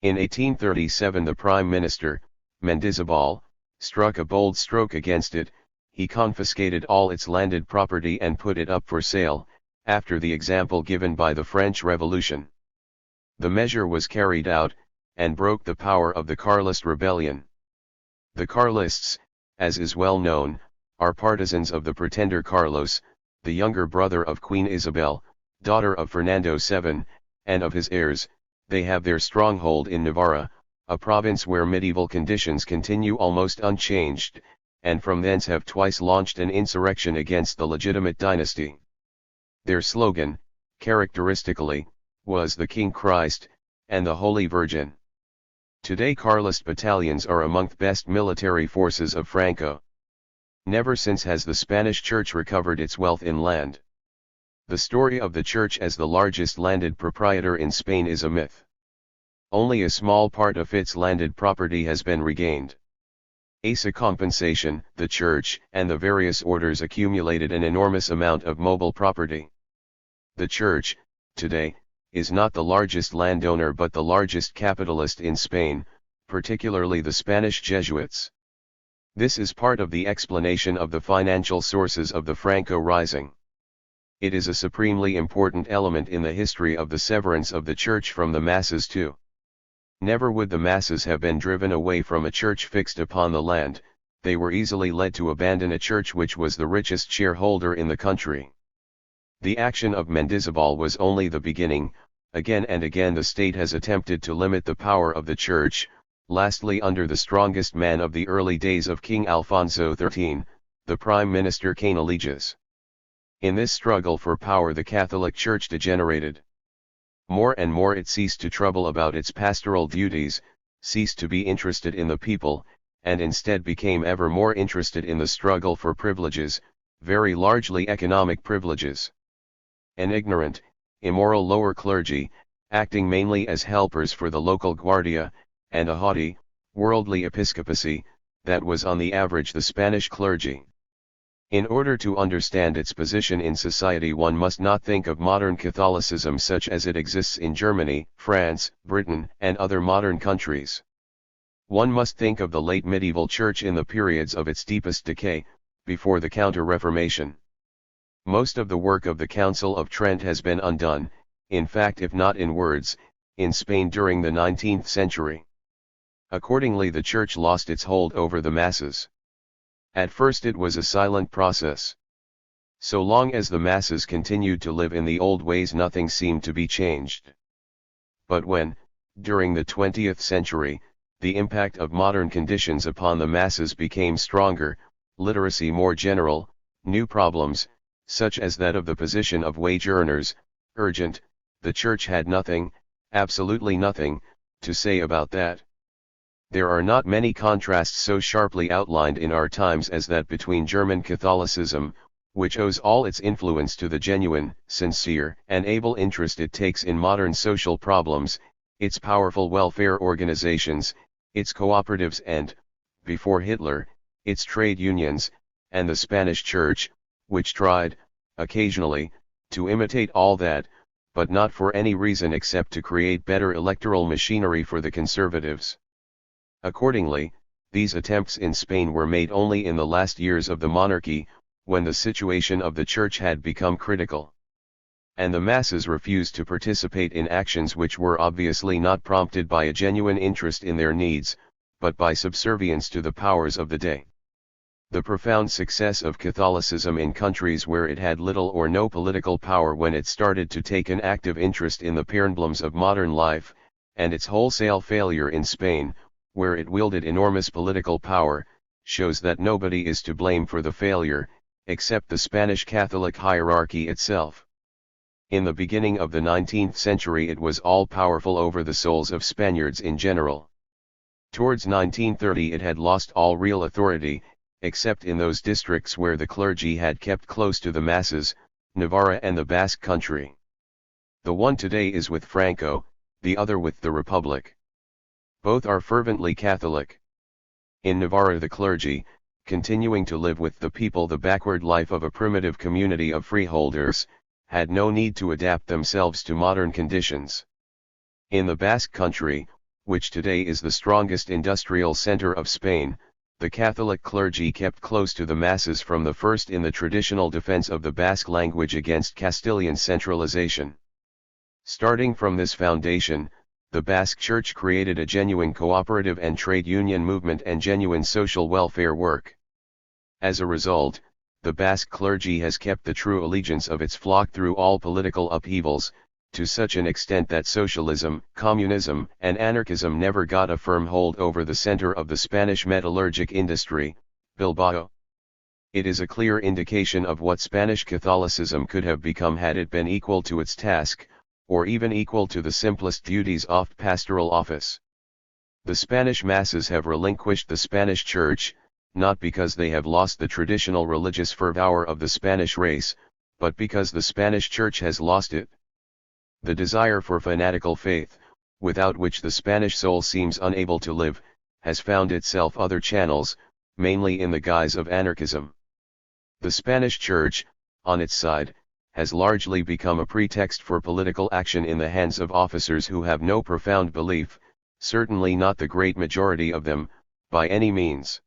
In 1837 the Prime Minister, Mendizabal, struck a bold stroke against it. He confiscated all its landed property and put it up for sale, after the example given by the French Revolution. The measure was carried out, and broke the power of the Carlist rebellion. The Carlists, as is well known, are partisans of the pretender Carlos, the younger brother of Queen Isabel, daughter of Fernando VII, and of his heirs. They have their stronghold in Navarra, a province where medieval conditions continue almost unchanged, and from thence have twice launched an insurrection against the legitimate dynasty. Their slogan, characteristically, was the King Christ, and the Holy Virgin. Today Carlist battalions are among the best military forces of Franco. Never since has the Spanish Church recovered its wealth in land. The story of the Church as the largest landed proprietor in Spain is a myth. Only a small part of its landed property has been regained. As a compensation, the church and the various orders accumulated an enormous amount of mobile property. The church, today, is not the largest landowner but the largest capitalist in Spain, particularly the Spanish Jesuits. This is part of the explanation of the financial sources of the Franco Rising. It is a supremely important element in the history of the severance of the church from the masses too. Never would the masses have been driven away from a church fixed upon the land, they were easily led to abandon a church which was the richest shareholder in the country. The action of Mendizabal was only the beginning. Again and again the state has attempted to limit the power of the church, lastly under the strongest man of the early days of King Alfonso XIII, the Prime Minister Canalejas. In this struggle for power the Catholic Church degenerated. More and more it ceased to trouble about its pastoral duties, ceased to be interested in the people, and instead became ever more interested in the struggle for privileges, very largely economic privileges. An ignorant, immoral lower clergy, acting mainly as helpers for the local guardia, and a haughty, worldly episcopacy, that was on the average the Spanish clergy. In order to understand its position in society one must not think of modern Catholicism such as it exists in Germany, France, Britain, and other modern countries. One must think of the late medieval church in the periods of its deepest decay, before the Counter-Reformation. Most of the work of the Council of Trent has been undone, in fact if not in words, in Spain during the 19th century. Accordingly the church lost its hold over the masses. At first it was a silent process. So long as the masses continued to live in the old ways nothing seemed to be changed. But when, during the 20th century, the impact of modern conditions upon the masses became stronger, literacy more general, new problems, such as that of the position of wage earners, urgent, the church had nothing, absolutely nothing, to say about that. There are not many contrasts so sharply outlined in our times as that between German Catholicism, which owes all its influence to the genuine, sincere, and able interest it takes in modern social problems, its powerful welfare organizations, its cooperatives and, before Hitler, its trade unions, and the Spanish Church, which tried, occasionally, to imitate all that, but not for any reason except to create better electoral machinery for the conservatives. Accordingly, these attempts in Spain were made only in the last years of the monarchy, when the situation of the church had become critical. And the masses refused to participate in actions which were obviously not prompted by a genuine interest in their needs, but by subservience to the powers of the day. The profound success of Catholicism in countries where it had little or no political power when it started to take an active interest in the problems of modern life, and its wholesale failure in Spain, where it wielded enormous political power, shows that nobody is to blame for the failure, except the Spanish Catholic hierarchy itself. In the beginning of the 19th century it was all-powerful over the souls of Spaniards in general. Towards 1930 it had lost all real authority, except in those districts where the clergy had kept close to the masses, Navarra and the Basque country. The one today is with Franco, the other with the Republic. Both are fervently Catholic. In Navarra the clergy, continuing to live with the people the backward life of a primitive community of freeholders, had no need to adapt themselves to modern conditions. In the Basque country, which today is the strongest industrial center of Spain, the Catholic clergy kept close to the masses from the first in the traditional defense of the Basque language against Castilian centralization. Starting from this foundation, the Basque Church created a genuine cooperative and trade union movement and genuine social welfare work. As a result, the Basque clergy has kept the true allegiance of its flock through all political upheavals, to such an extent that socialism, communism, and anarchism never got a firm hold over the center of the Spanish metallurgic industry, Bilbao. It is a clear indication of what Spanish Catholicism could have become had it been equal to its task, or even equal to the simplest duties of pastoral office. The Spanish masses have relinquished the Spanish Church, not because they have lost the traditional religious fervor of the Spanish race, but because the Spanish Church has lost it. The desire for fanatical faith, without which the Spanish soul seems unable to live, has found itself other channels, mainly in the guise of anarchism. The Spanish Church, on its side, has largely become a pretext for political action in the hands of officers who have no profound belief, certainly not the great majority of them, by any means.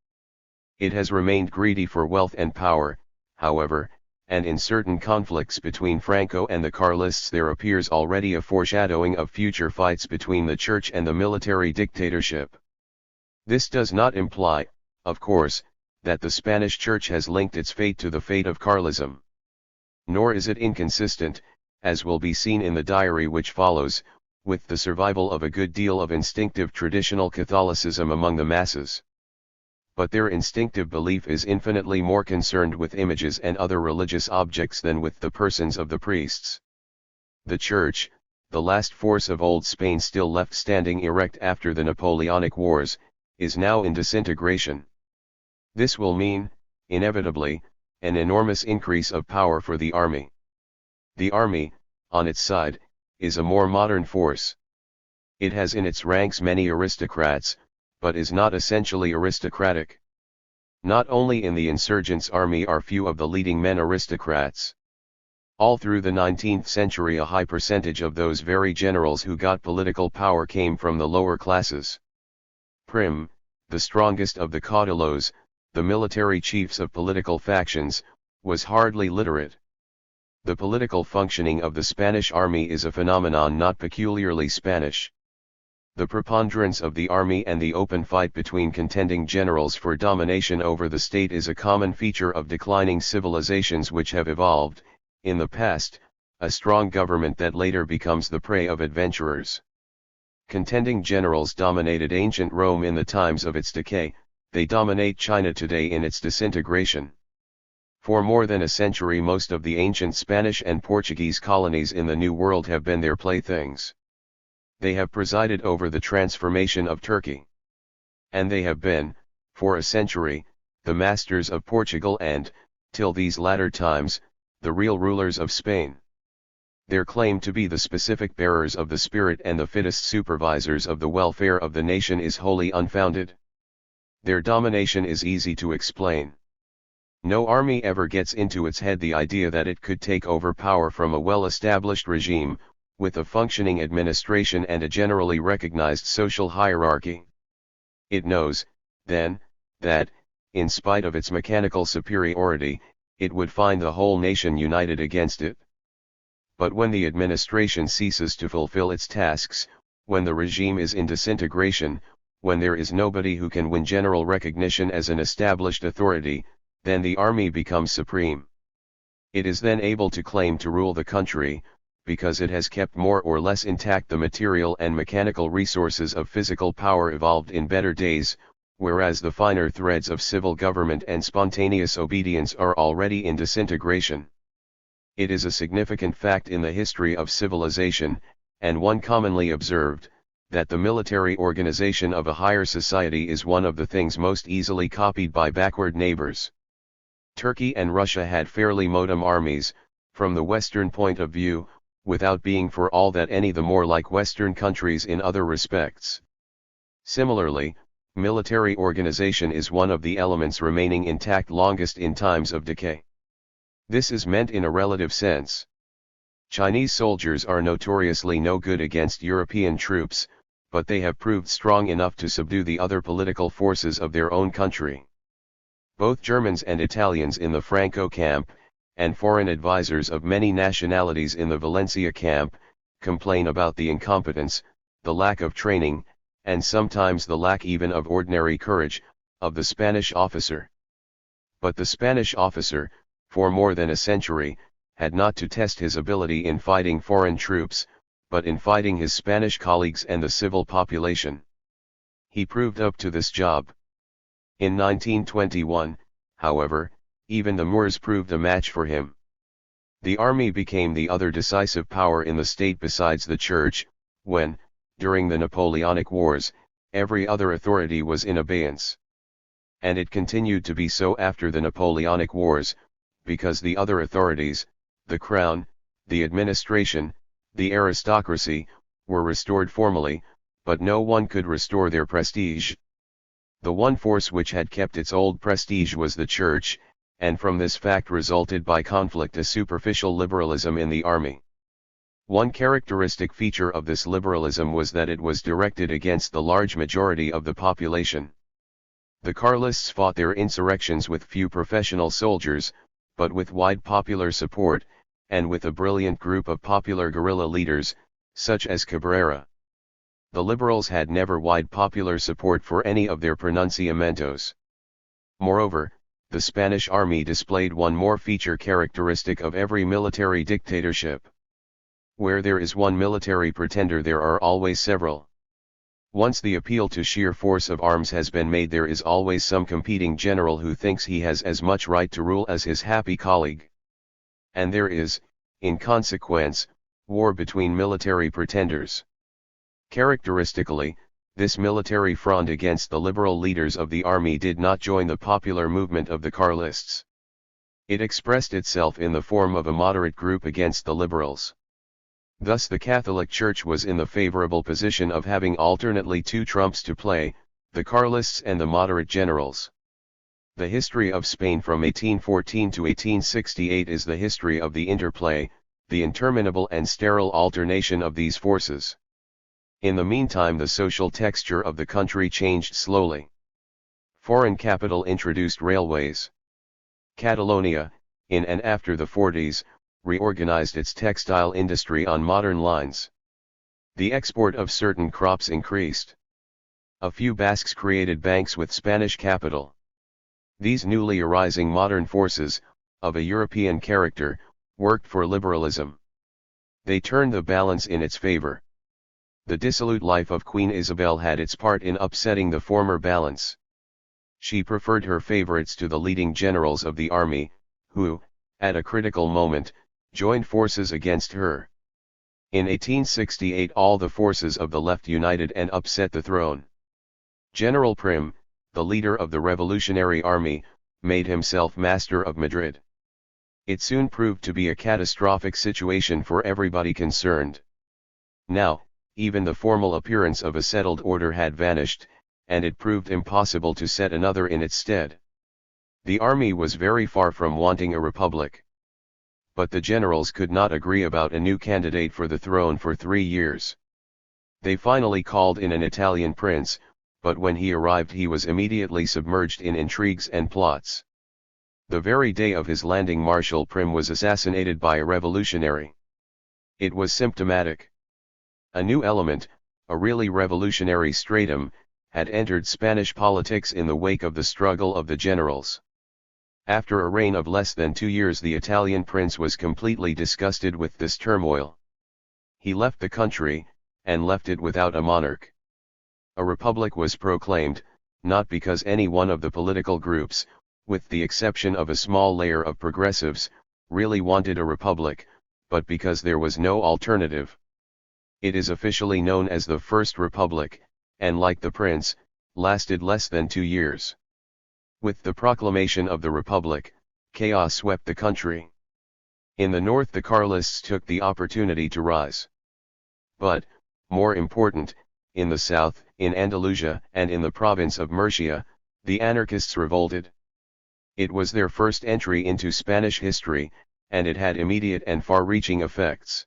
It has remained greedy for wealth and power, however, and in certain conflicts between Franco and the Carlists there appears already a foreshadowing of future fights between the Church and the military dictatorship. This does not imply, of course, that the Spanish Church has linked its fate to the fate of Carlism. Nor is it inconsistent, as will be seen in the diary which follows, with the survival of a good deal of instinctive traditional Catholicism among the masses. But their instinctive belief is infinitely more concerned with images and other religious objects than with the persons of the priests. The Church, the last force of old Spain still left standing erect after the Napoleonic Wars, is now in disintegration. This will mean, inevitably, an enormous increase of power for the army. The army, on its side, is a more modern force. It has in its ranks many aristocrats, but is not essentially aristocratic. Not only in the insurgents' army are few of the leading men aristocrats. All through the 19th century a high percentage of those very generals who got political power came from the lower classes. Prim, the strongest of the caudillos, the military chiefs of political factions, was hardly literate. The political functioning of the Spanish army is a phenomenon not peculiarly Spanish. The preponderance of the army and the open fight between contending generals for domination over the state is a common feature of declining civilizations which have evolved, in the past, a strong government that later becomes the prey of adventurers. Contending generals dominated ancient Rome in the times of its decay, they dominate China today in its disintegration. For more than a century most of the ancient Spanish and Portuguese colonies in the New World have been their playthings. They have presided over the transformation of Turkey. And they have been, for a century, the masters of Portugal and, till these latter times, the real rulers of Spain. Their claim to be the specific bearers of the spirit and the fittest supervisors of the welfare of the nation is wholly unfounded. Their domination is easy to explain. No army ever gets into its head the idea that it could take over power from a well-established regime, with a functioning administration and a generally recognized social hierarchy. It knows, then, that, in spite of its mechanical superiority, it would find the whole nation united against it. But when the administration ceases to fulfill its tasks, when the regime is in disintegration, when there is nobody who can win general recognition as an established authority, then the army becomes supreme. It is then able to claim to rule the country, because it has kept more or less intact the material and mechanical resources of physical power evolved in better days, whereas the finer threads of civil government and spontaneous obedience are already in disintegration. It is a significant fact in the history of civilization, and one commonly observed, that the military organization of a higher society is one of the things most easily copied by backward neighbors. Turkey and Russia had fairly modern armies, from the Western point of view, without being for all that any the more like Western countries in other respects. Similarly, military organization is one of the elements remaining intact longest in times of decay. This is meant in a relative sense. Chinese soldiers are notoriously no good against European troops, but they have proved strong enough to subdue the other political forces of their own country. Both Germans and Italians in the Franco camp, and foreign advisors of many nationalities in the Valencia camp, complain about the incompetence, the lack of training, and sometimes the lack even of ordinary courage, of the Spanish officer. But the Spanish officer, for more than a century, had not to test his ability in fighting foreign troops, but in fighting his Spanish colleagues and the civil population. He proved up to this job. In 1921, however, even the Moors proved a match for him. The army became the other decisive power in the state besides the church, when, during the Napoleonic Wars, every other authority was in abeyance. And it continued to be so after the Napoleonic Wars, because the other authorities, the crown, the administration, the aristocracy, were restored formally, but no one could restore their prestige. The one force which had kept its old prestige was the Church, and from this fact resulted by conflict a superficial liberalism in the army. One characteristic feature of this liberalism was that it was directed against the large majority of the population. The Carlists fought their insurrections with few professional soldiers, but with wide popular support, and with a brilliant group of popular guerrilla leaders, such as Cabrera. The liberals had never wide popular support for any of their pronunciamientos. Moreover, the Spanish army displayed one more feature characteristic of every military dictatorship. Where there is one military pretender, there are always several. Once the appeal to sheer force of arms has been made, there is always some competing general who thinks he has as much right to rule as his happy colleague. And there is, in consequence, war between military pretenders. Characteristically, this military front against the liberal leaders of the army did not join the popular movement of the Carlists. It expressed itself in the form of a moderate group against the liberals. Thus the Catholic Church was in the favorable position of having alternately two trumps to play, the Carlists and the moderate generals. The history of Spain from 1814 to 1868 is the history of the interplay, the interminable and sterile alternation of these forces. In the meantime, the social texture of the country changed slowly. Foreign capital introduced railways. Catalonia, in and after the 40s, reorganized its textile industry on modern lines. The export of certain crops increased. A few Basques created banks with Spanish capital. These newly arising modern forces, of a European character, worked for liberalism. They turned the balance in its favor. The dissolute life of Queen Isabel had its part in upsetting the former balance. She preferred her favorites to the leading generals of the army, who, at a critical moment, joined forces against her. In 1868 all the forces of the left united and upset the throne. General Prim, the leader of the revolutionary army, made himself master of Madrid. It soon proved to be a catastrophic situation for everybody concerned. Now, even the formal appearance of a settled order had vanished, and it proved impossible to set another in its stead. The army was very far from wanting a republic. But the generals could not agree about a new candidate for the throne for 3 years. They finally called in an Italian prince, but when he arrived he was immediately submerged in intrigues and plots. The very day of his landing, Marshal Prim was assassinated by a revolutionary. It was symptomatic. A new element, a really revolutionary stratum, had entered Spanish politics in the wake of the struggle of the generals. After a reign of less than 2 years, the Italian prince was completely disgusted with this turmoil. He left the country, and left it without a monarch. A republic was proclaimed, not because any one of the political groups, with the exception of a small layer of progressives, really wanted a republic, but because there was no alternative. It is officially known as the First Republic, and like the prince, lasted less than 2 years. With the proclamation of the Republic, chaos swept the country. In the north the Carlists took the opportunity to rise. But, more important, in the south, in Andalusia and in the province of Murcia, the anarchists revolted. It was their first entry into Spanish history, and it had immediate and far-reaching effects.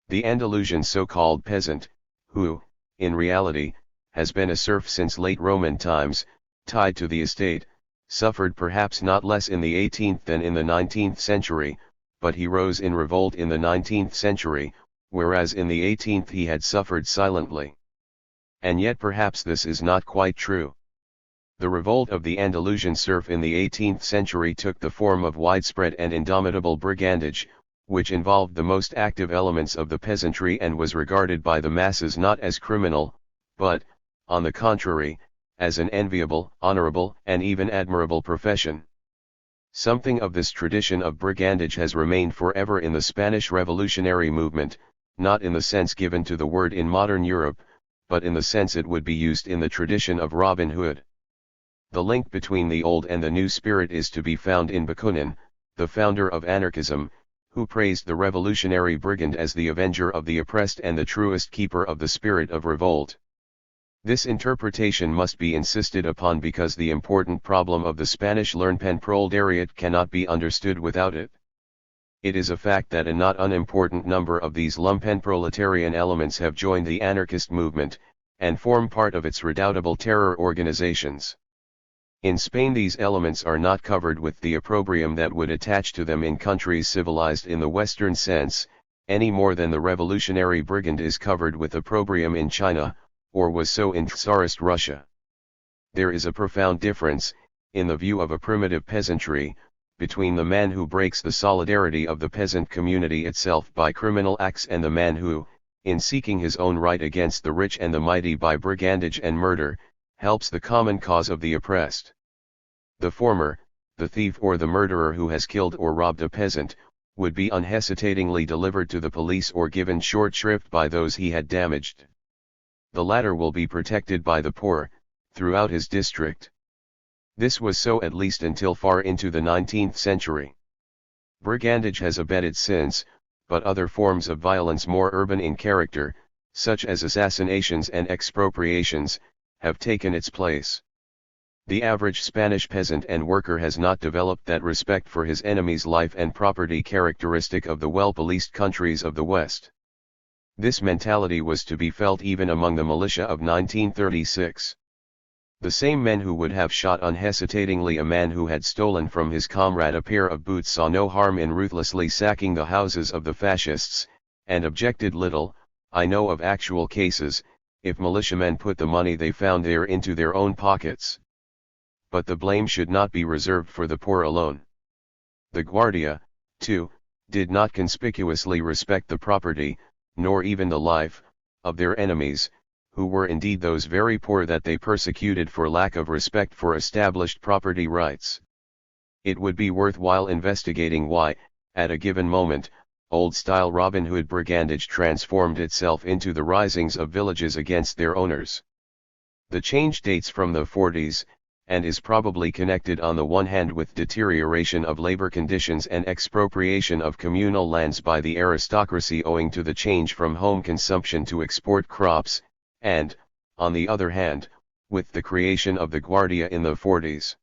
The Andalusian so-called peasant, who, in reality, has been a serf since late Roman times, tied to the estate, suffered perhaps not less in the 18th than in the 19th century, but he rose in revolt in the 19th century, whereas in the 18th he had suffered silently. And yet perhaps this is not quite true. The revolt of the Andalusian serf in the 18th century took the form of widespread and indomitable brigandage, which involved the most active elements of the peasantry and was regarded by the masses not as criminal, but, on the contrary, as an enviable, honorable, and even admirable profession. Something of this tradition of brigandage has remained forever in the Spanish revolutionary movement, not in the sense given to the word in modern Europe, but in the sense it would be used in the tradition of Robin Hood. The link between the old and the new spirit is to be found in Bakunin, the founder of anarchism, who praised the revolutionary brigand as the avenger of the oppressed and the truest keeper of the spirit of revolt. This interpretation must be insisted upon because the important problem of the Spanish lumpenproletariat cannot be understood without it. It is a fact that a not unimportant number of these lumpenproletarian elements have joined the anarchist movement, and form part of its redoubtable terror organizations. In Spain these elements are not covered with the opprobrium that would attach to them in countries civilized in the Western sense, any more than the revolutionary brigand is covered with opprobrium in China, or was so in Tsarist Russia. There is a profound difference, in the view of a primitive peasantry, between the man who breaks the solidarity of the peasant community itself by criminal acts and the man who, in seeking his own right against the rich and the mighty by brigandage and murder, helps the common cause of the oppressed. The former, the thief or the murderer who has killed or robbed a peasant, would be unhesitatingly delivered to the police or given short shrift by those he had damaged. The latter will be protected by the poor, throughout his district. This was so at least until far into the 19th century. Brigandage has abated since, but other forms of violence more urban in character, such as assassinations and expropriations, have taken its place. The average Spanish peasant and worker has not developed that respect for his enemy's life and property characteristic of the well-policed countries of the West. This mentality was to be felt even among the militia of 1936. The same men who would have shot unhesitatingly a man who had stolen from his comrade a pair of boots saw no harm in ruthlessly sacking the houses of the fascists, and objected little, I know of actual cases, if militiamen put the money they found there into their own pockets. But the blame should not be reserved for the poor alone. The Guardia, too, did not conspicuously respect the property, nor even the life, of their enemies, who were indeed those very poor that they persecuted for lack of respect for established property rights. It would be worthwhile investigating why, at a given moment, old-style Robin Hood brigandage transformed itself into the risings of villages against their owners. The change dates from the 40s, and is probably connected on the one hand with deterioration of labor conditions and expropriation of communal lands by the aristocracy owing to the change from home consumption to export crops, and, on the other hand, with the creation of the Guardia in the 40s.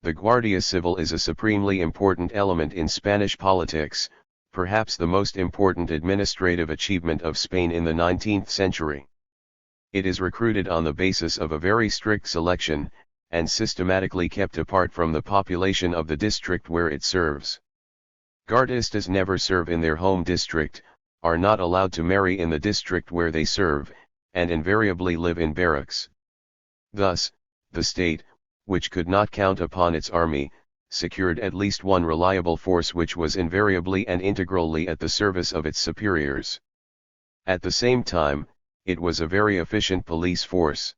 The Guardia Civil is a supremely important element in Spanish politics, perhaps the most important administrative achievement of Spain in the 19th century. It is recruited on the basis of a very strict selection, and systematically kept apart from the population of the district where it serves. Guardistas never serve in their home district, are not allowed to marry in the district where they serve, and invariably live in barracks. Thus, the state, which could not count upon its army, secured at least one reliable force which was invariably and integrally at the service of its superiors. At the same time, it was a very efficient police force.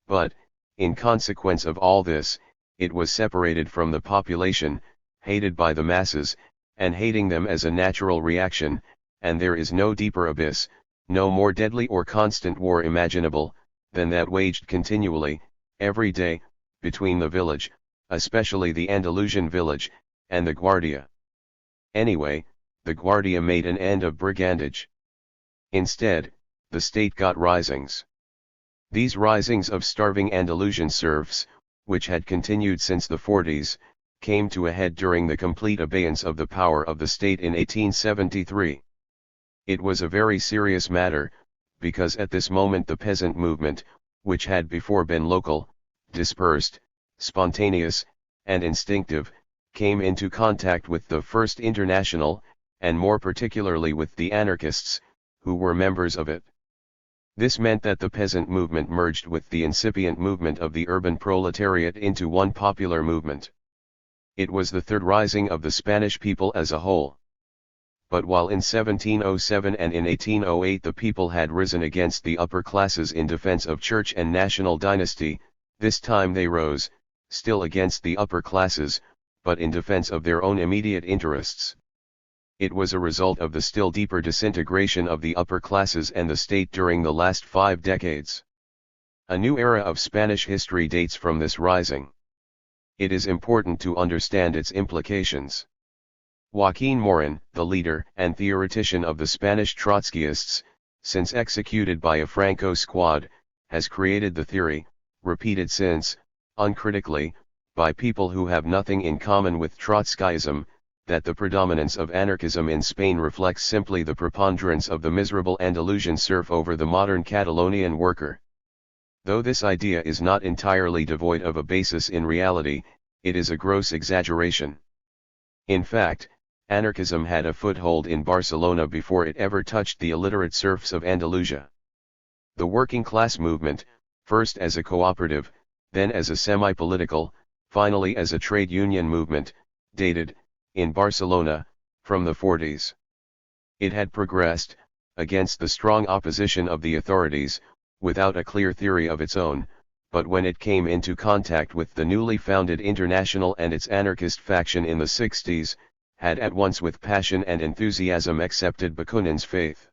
But, in consequence of all this, it was separated from the population, hated by the masses, and hating them as a natural reaction, and there is no deeper abyss, no more deadly or constant war imaginable, than that waged continually, every day, between the village, especially the Andalusian village, and the Guardia. Anyway, the Guardia made an end of brigandage. Instead, the state got risings. These risings of starving Andalusian serfs, which had continued since the 40s, came to a head during the complete abeyance of the power of the state in 1873. It was a very serious matter, because at this moment the peasant movement, which had before been local, dispersed, spontaneous, and instinctive, came into contact with the First International, and more particularly with the anarchists, who were members of it. This meant that the peasant movement merged with the incipient movement of the urban proletariat into one popular movement. It was the third rising of the Spanish people as a whole. But while in 1707 and in 1808 the people had risen against the upper classes in defense of church and national dynasty, this time they rose, still against the upper classes, but in defense of their own immediate interests. It was a result of the still deeper disintegration of the upper classes and the state during the last 5 decades. A new era of Spanish history dates from this rising. It is important to understand its implications. Joaquín Morón, the leader and theoretician of the Spanish Trotskyists, since executed by a Franco squad, has created the theory, repeated since, uncritically, by people who have nothing in common with Trotskyism, that the predominance of anarchism in Spain reflects simply the preponderance of the miserable Andalusian serf over the modern Catalonian worker. Though this idea is not entirely devoid of a basis in reality, it is a gross exaggeration. In fact, anarchism had a foothold in Barcelona before it ever touched the illiterate serfs of Andalusia. The working class movement, first as a cooperative, then as a semi-political, finally as a trade union movement, dated, in Barcelona, from the 40s. It had progressed, against the strong opposition of the authorities, without a clear theory of its own, but when it came into contact with the newly founded International and its anarchist faction in the 60s, had at once with passion and enthusiasm accepted Bakunin's faith.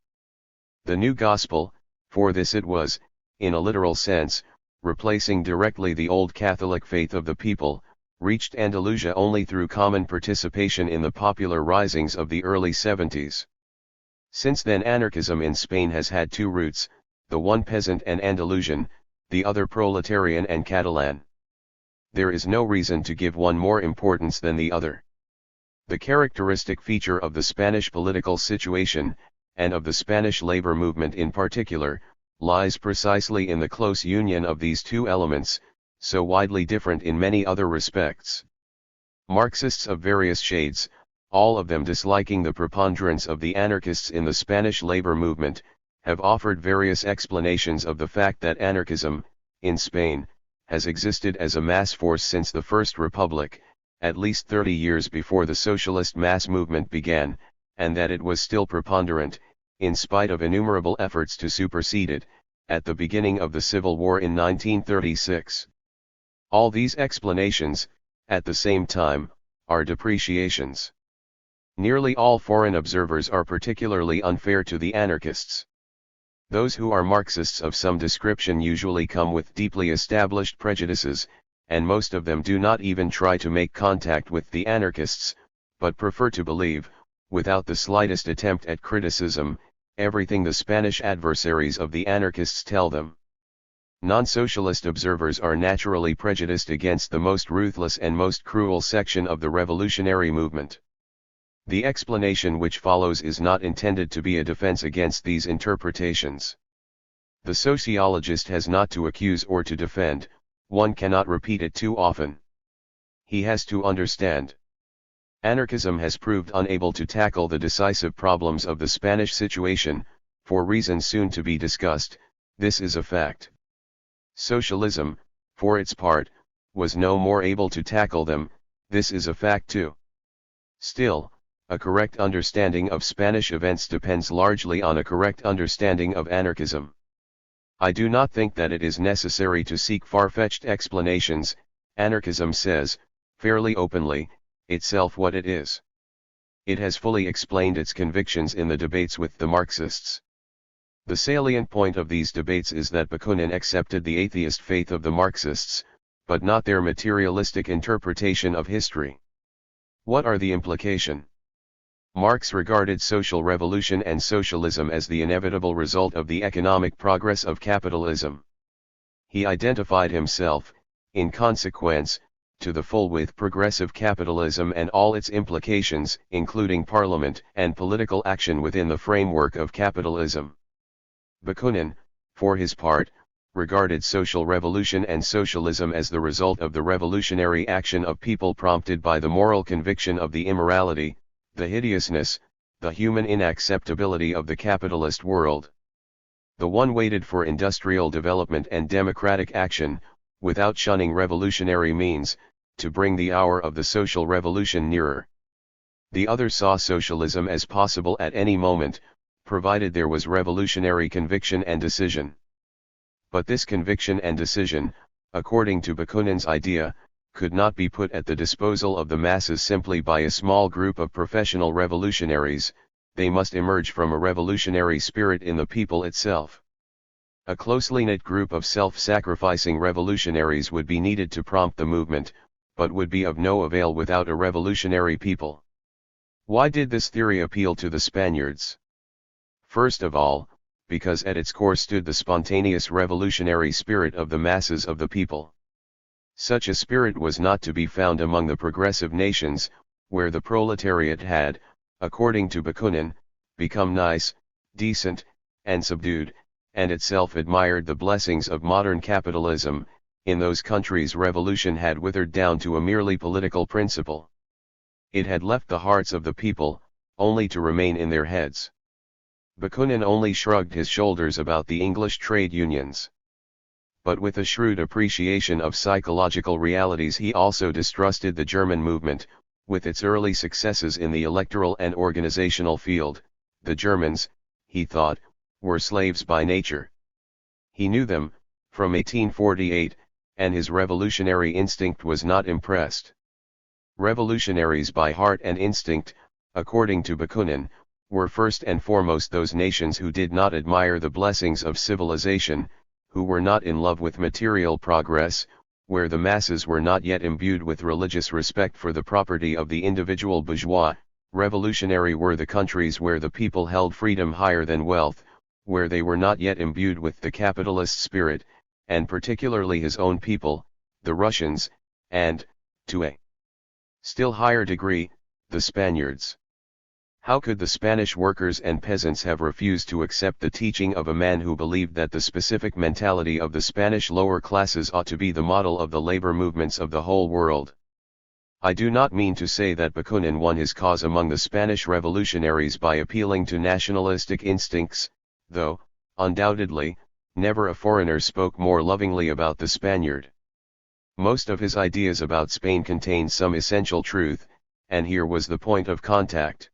The new gospel, for this it was, in a literal sense, replacing directly the old Catholic faith of the people, reached Andalusia only through common participation in the popular risings of the early 70s. Since then anarchism in Spain has had two roots, the one peasant and Andalusian, the other proletarian and Catalan. There is no reason to give one more importance than the other. The characteristic feature of the Spanish political situation, and of the Spanish labor movement in particular, lies precisely in the close union of these two elements, so widely different in many other respects. Marxists of various shades, all of them disliking the preponderance of the anarchists in the Spanish labor movement, have offered various explanations of the fact that anarchism, in Spain, has existed as a mass force since the First Republic, at least 30 years before the socialist mass movement began, and that it was still preponderant, in spite of innumerable efforts to supersede it, at the beginning of the Civil War in 1936. All these explanations, at the same time, are depreciations. Nearly all foreign observers are particularly unfair to the anarchists. Those who are Marxists of some description usually come with deeply established prejudices, and most of them do not even try to make contact with the anarchists, but prefer to believe, without the slightest attempt at criticism, everything the Spanish adversaries of the anarchists tell them. Non-socialist observers are naturally prejudiced against the most ruthless and most cruel section of the revolutionary movement. The explanation which follows is not intended to be a defense against these interpretations. The sociologist has not to accuse or to defend, one cannot repeat it too often. He has to understand. Anarchism has proved unable to tackle the decisive problems of the Spanish situation, for reasons soon to be discussed, this is a fact. Socialism, for its part, was no more able to tackle them, this is a fact too. Still, a correct understanding of Spanish events depends largely on a correct understanding of anarchism. I do not think that it is necessary to seek far-fetched explanations. Anarchism says, fairly openly, itself what it is. It has fully explained its convictions in the debates with the Marxists. The salient point of these debates is that Bakunin accepted the atheist faith of the Marxists, but not their materialistic interpretation of history. What are the implications? Marx regarded social revolution and socialism as the inevitable result of the economic progress of capitalism. He identified himself, in consequence, to the full with progressive capitalism and all its implications, including parliament and political action within the framework of capitalism. Bakunin, for his part, regarded social revolution and socialism as the result of the revolutionary action of people prompted by the moral conviction of the immorality, the hideousness, the human inacceptability of the capitalist world. The one waited for industrial development and democratic action, without shunning revolutionary means, to bring the hour of the social revolution nearer. The other saw socialism as possible at any moment, provided there was revolutionary conviction and decision. But this conviction and decision, according to Bakunin's idea, could not be put at the disposal of the masses simply by a small group of professional revolutionaries, they must emerge from a revolutionary spirit in the people itself. A closely knit group of self-sacrificing revolutionaries would be needed to prompt the movement, but would be of no avail without a revolutionary people. Why did this theory appeal to the Spaniards? First of all, because at its core stood the spontaneous revolutionary spirit of the masses of the people. Such a spirit was not to be found among the progressive nations, where the proletariat had, according to Bakunin, become nice, decent, and subdued, and itself admired the blessings of modern capitalism. In those countries revolution had withered down to a merely political principle. It had left the hearts of the people, only to remain in their heads. Bakunin only shrugged his shoulders about the English trade unions. But with a shrewd appreciation of psychological realities, he also distrusted the German movement. With its early successes in the electoral and organizational field, the Germans, he thought, were slaves by nature. He knew them, from 1848, and his revolutionary instinct was not impressed. Revolutionaries by heart and instinct, according to Bakunin, were first and foremost those nations who did not admire the blessings of civilization, who were not in love with material progress, where the masses were not yet imbued with religious respect for the property of the individual bourgeois. Revolutionary were the countries where the people held freedom higher than wealth, where they were not yet imbued with the capitalist spirit, and particularly his own people, the Russians, and, to a still higher degree, the Spaniards. How could the Spanish workers and peasants have refused to accept the teaching of a man who believed that the specific mentality of the Spanish lower classes ought to be the model of the labor movements of the whole world? I do not mean to say that Bakunin won his cause among the Spanish revolutionaries by appealing to nationalistic instincts, though, undoubtedly, never a foreigner spoke more lovingly about the Spaniard. Most of his ideas about Spain contained some essential truth, and here was the point of contact.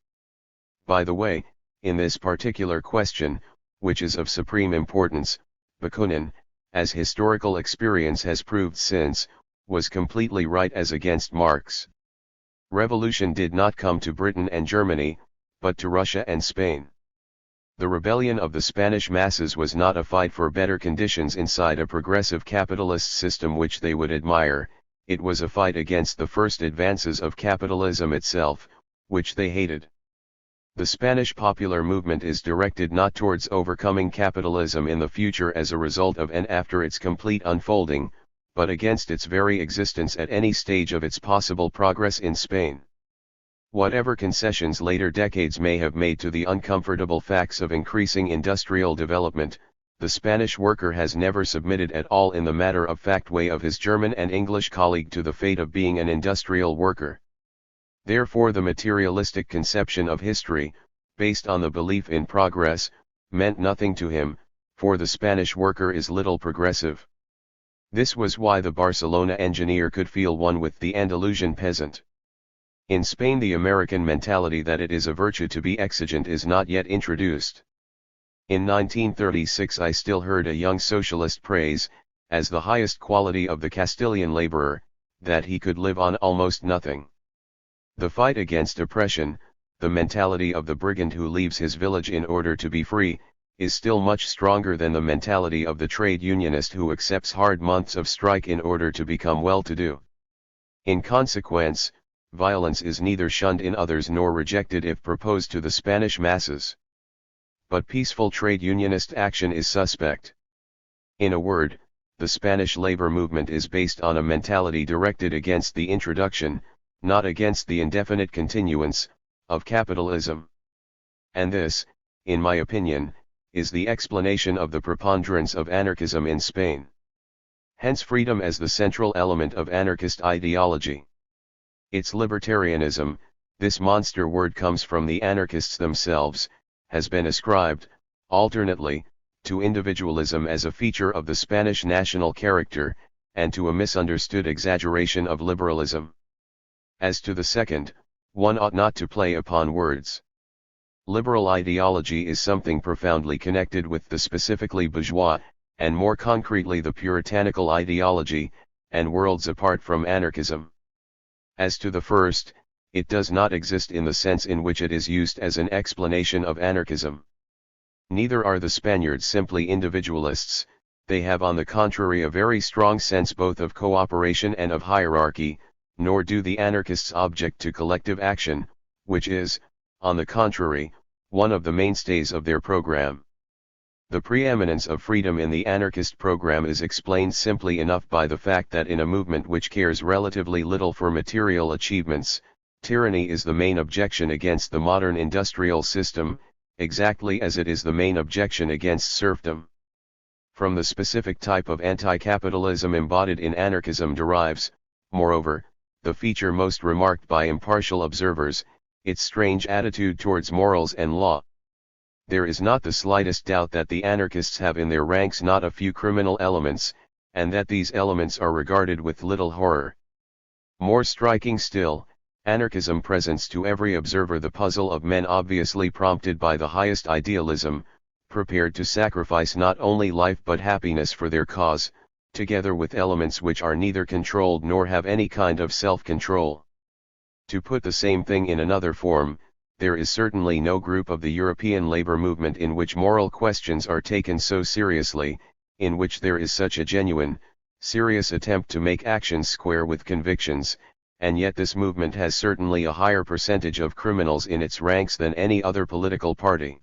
By the way, in this particular question, which is of supreme importance, Bakunin, as historical experience has proved since, was completely right as against Marx. Revolution did not come to Britain and Germany, but to Russia and Spain. The rebellion of the Spanish masses was not a fight for better conditions inside a progressive capitalist system which they would admire, it was a fight against the first advances of capitalism itself, which they hated. The Spanish popular movement is directed not towards overcoming capitalism in the future as a result of and after its complete unfolding, but against its very existence at any stage of its possible progress in Spain. Whatever concessions later decades may have made to the uncomfortable facts of increasing industrial development, the Spanish worker has never submitted at all in the matter-of-fact way of his German and English colleague to the fate of being an industrial worker. Therefore the materialistic conception of history, based on the belief in progress, meant nothing to him, for the Spanish worker is little progressive. This was why the Barcelona engineer could feel one with the Andalusian peasant. In Spain the American mentality that it is a virtue to be exigent is not yet introduced. In 1936 I still heard a young socialist praise, as the highest quality of the Castilian laborer, that he could live on almost nothing. The fight against oppression, the mentality of the brigand who leaves his village in order to be free, is still much stronger than the mentality of the trade unionist who accepts hard months of strike in order to become well-to-do. In consequence, violence is neither shunned in others nor rejected if proposed to the Spanish masses. But peaceful trade unionist action is suspect. In a word, the Spanish labor movement is based on a mentality directed against the introduction, not against the indefinite continuance, of capitalism. And this, in my opinion, is the explanation of the preponderance of anarchism in Spain. Hence freedom as the central element of anarchist ideology. Its libertarianism, this monster word comes from the anarchists themselves, has been ascribed, alternately, to individualism as a feature of the Spanish national character, and to a misunderstood exaggeration of liberalism. As to the second, one ought not to play upon words. Liberal ideology is something profoundly connected with the specifically bourgeois, and more concretely the puritanical ideology, and worlds apart from anarchism. As to the first, it does not exist in the sense in which it is used as an explanation of anarchism. Neither are the Spaniards simply individualists, they have on the contrary a very strong sense both of cooperation and of hierarchy, nor do the anarchists object to collective action, which is, on the contrary, one of the mainstays of their program. The preeminence of freedom in the anarchist program is explained simply enough by the fact that in a movement which cares relatively little for material achievements, tyranny is the main objection against the modern industrial system, exactly as it is the main objection against serfdom. From the specific type of anti-capitalism embodied in anarchism derives, moreover, the feature most remarked by impartial observers, its strange attitude towards morals and law. There is not the slightest doubt that the anarchists have in their ranks not a few criminal elements, and that these elements are regarded with little horror. More striking still, anarchism presents to every observer the puzzle of men obviously prompted by the highest idealism, prepared to sacrifice not only life but happiness for their cause, together with elements which are neither controlled nor have any kind of self-control. To put the same thing in another form, there is certainly no group of the European labor movement in which moral questions are taken so seriously, in which there is such a genuine, serious attempt to make actions square with convictions, and yet this movement has certainly a higher percentage of criminals in its ranks than any other political party.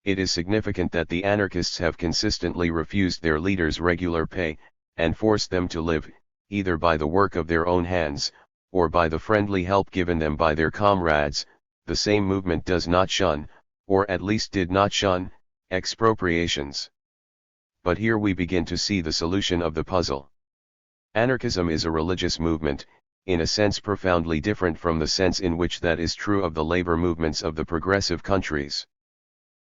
It is significant that the anarchists have consistently refused their leaders regular pay, and forced them to live, either by the work of their own hands, or by the friendly help given them by their comrades. The same movement does not shun, or at least did not shun, expropriations. But here we begin to see the solution of the puzzle. Anarchism is a religious movement, in a sense profoundly different from the sense in which that is true of the labor movements of the progressive countries.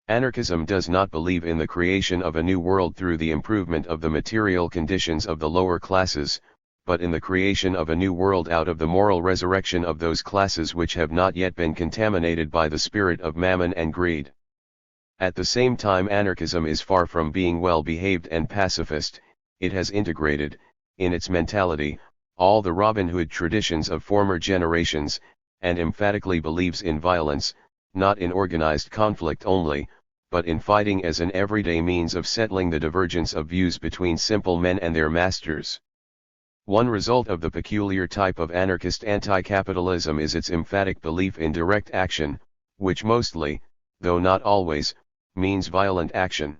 Anarchism does not believe in the creation of a new world through the improvement of the material conditions of the lower classes, but in the creation of a new world out of the moral resurrection of those classes which have not yet been contaminated by the spirit of mammon and greed. At the same time, anarchism is far from being well-behaved and pacifist. It has integrated, in its mentality, all the Robin Hood traditions of former generations, and emphatically believes in violence, not in organized conflict only, but in fighting as an everyday means of settling the divergence of views between simple men and their masters. One result of the peculiar type of anarchist anti-capitalism is its emphatic belief in direct action, which mostly, though not always, means violent action.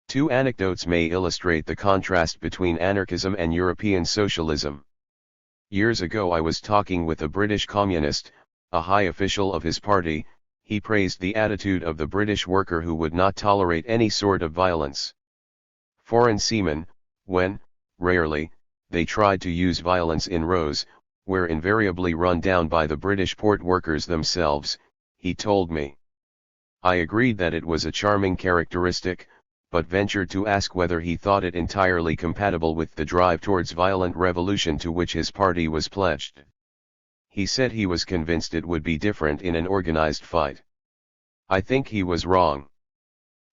Two anecdotes may illustrate the contrast between anarchism and European socialism. Years ago I was talking with a British communist, a high official of his party. He praised the attitude of the British worker who would not tolerate any sort of violence. Foreign seamen, when, rarely, they tried to use violence in rows, were invariably run down by the British port workers themselves, he told me. I agreed that it was a charming characteristic, but ventured to ask whether he thought it entirely compatible with the drive towards violent revolution to which his party was pledged. He said he was convinced it would be different in an organized fight. I think he was wrong.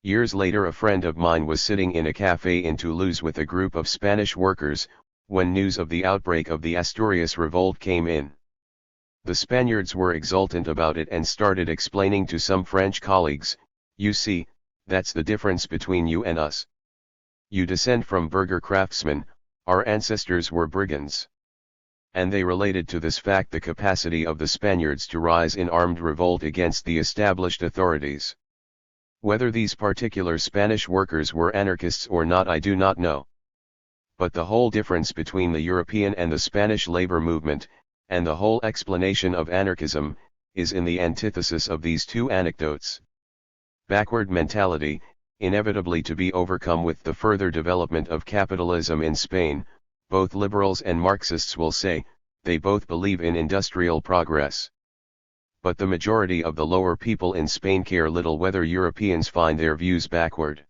Years later, a friend of mine was sitting in a cafe in Toulouse with a group of Spanish workers, when news of the outbreak of the Asturias revolt came in. The Spaniards were exultant about it and started explaining to some French colleagues, "You see, that's the difference between you and us. You descend from burgher craftsmen, our ancestors were brigands." And they related to this fact the capacity of the Spaniards to rise in armed revolt against the established authorities. Whether these particular Spanish workers were anarchists or not I do not know. But the whole difference between the European and the Spanish labor movement, and the whole explanation of anarchism, is in the antithesis of these two anecdotes. Backward mentality, inevitably to be overcome with the further development of capitalism in Spain, both liberals and Marxists will say, they both believe in industrial progress. But the majority of the lower people in Spain care little whether Europeans find their views backward.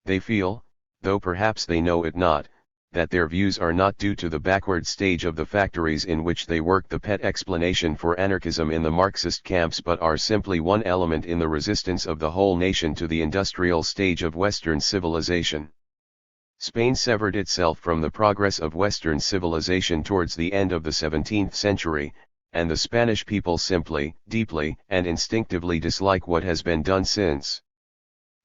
They feel, though perhaps they know it not, that their views are not due to the backward stage of the factories in which they work, the pet explanation for anarchism in the Marxist camps, but are simply one element in the resistance of the whole nation to the industrial stage of Western civilization. Spain severed itself from the progress of Western civilization towards the end of the 17th century, and the Spanish people simply, deeply, and instinctively dislike what has been done since.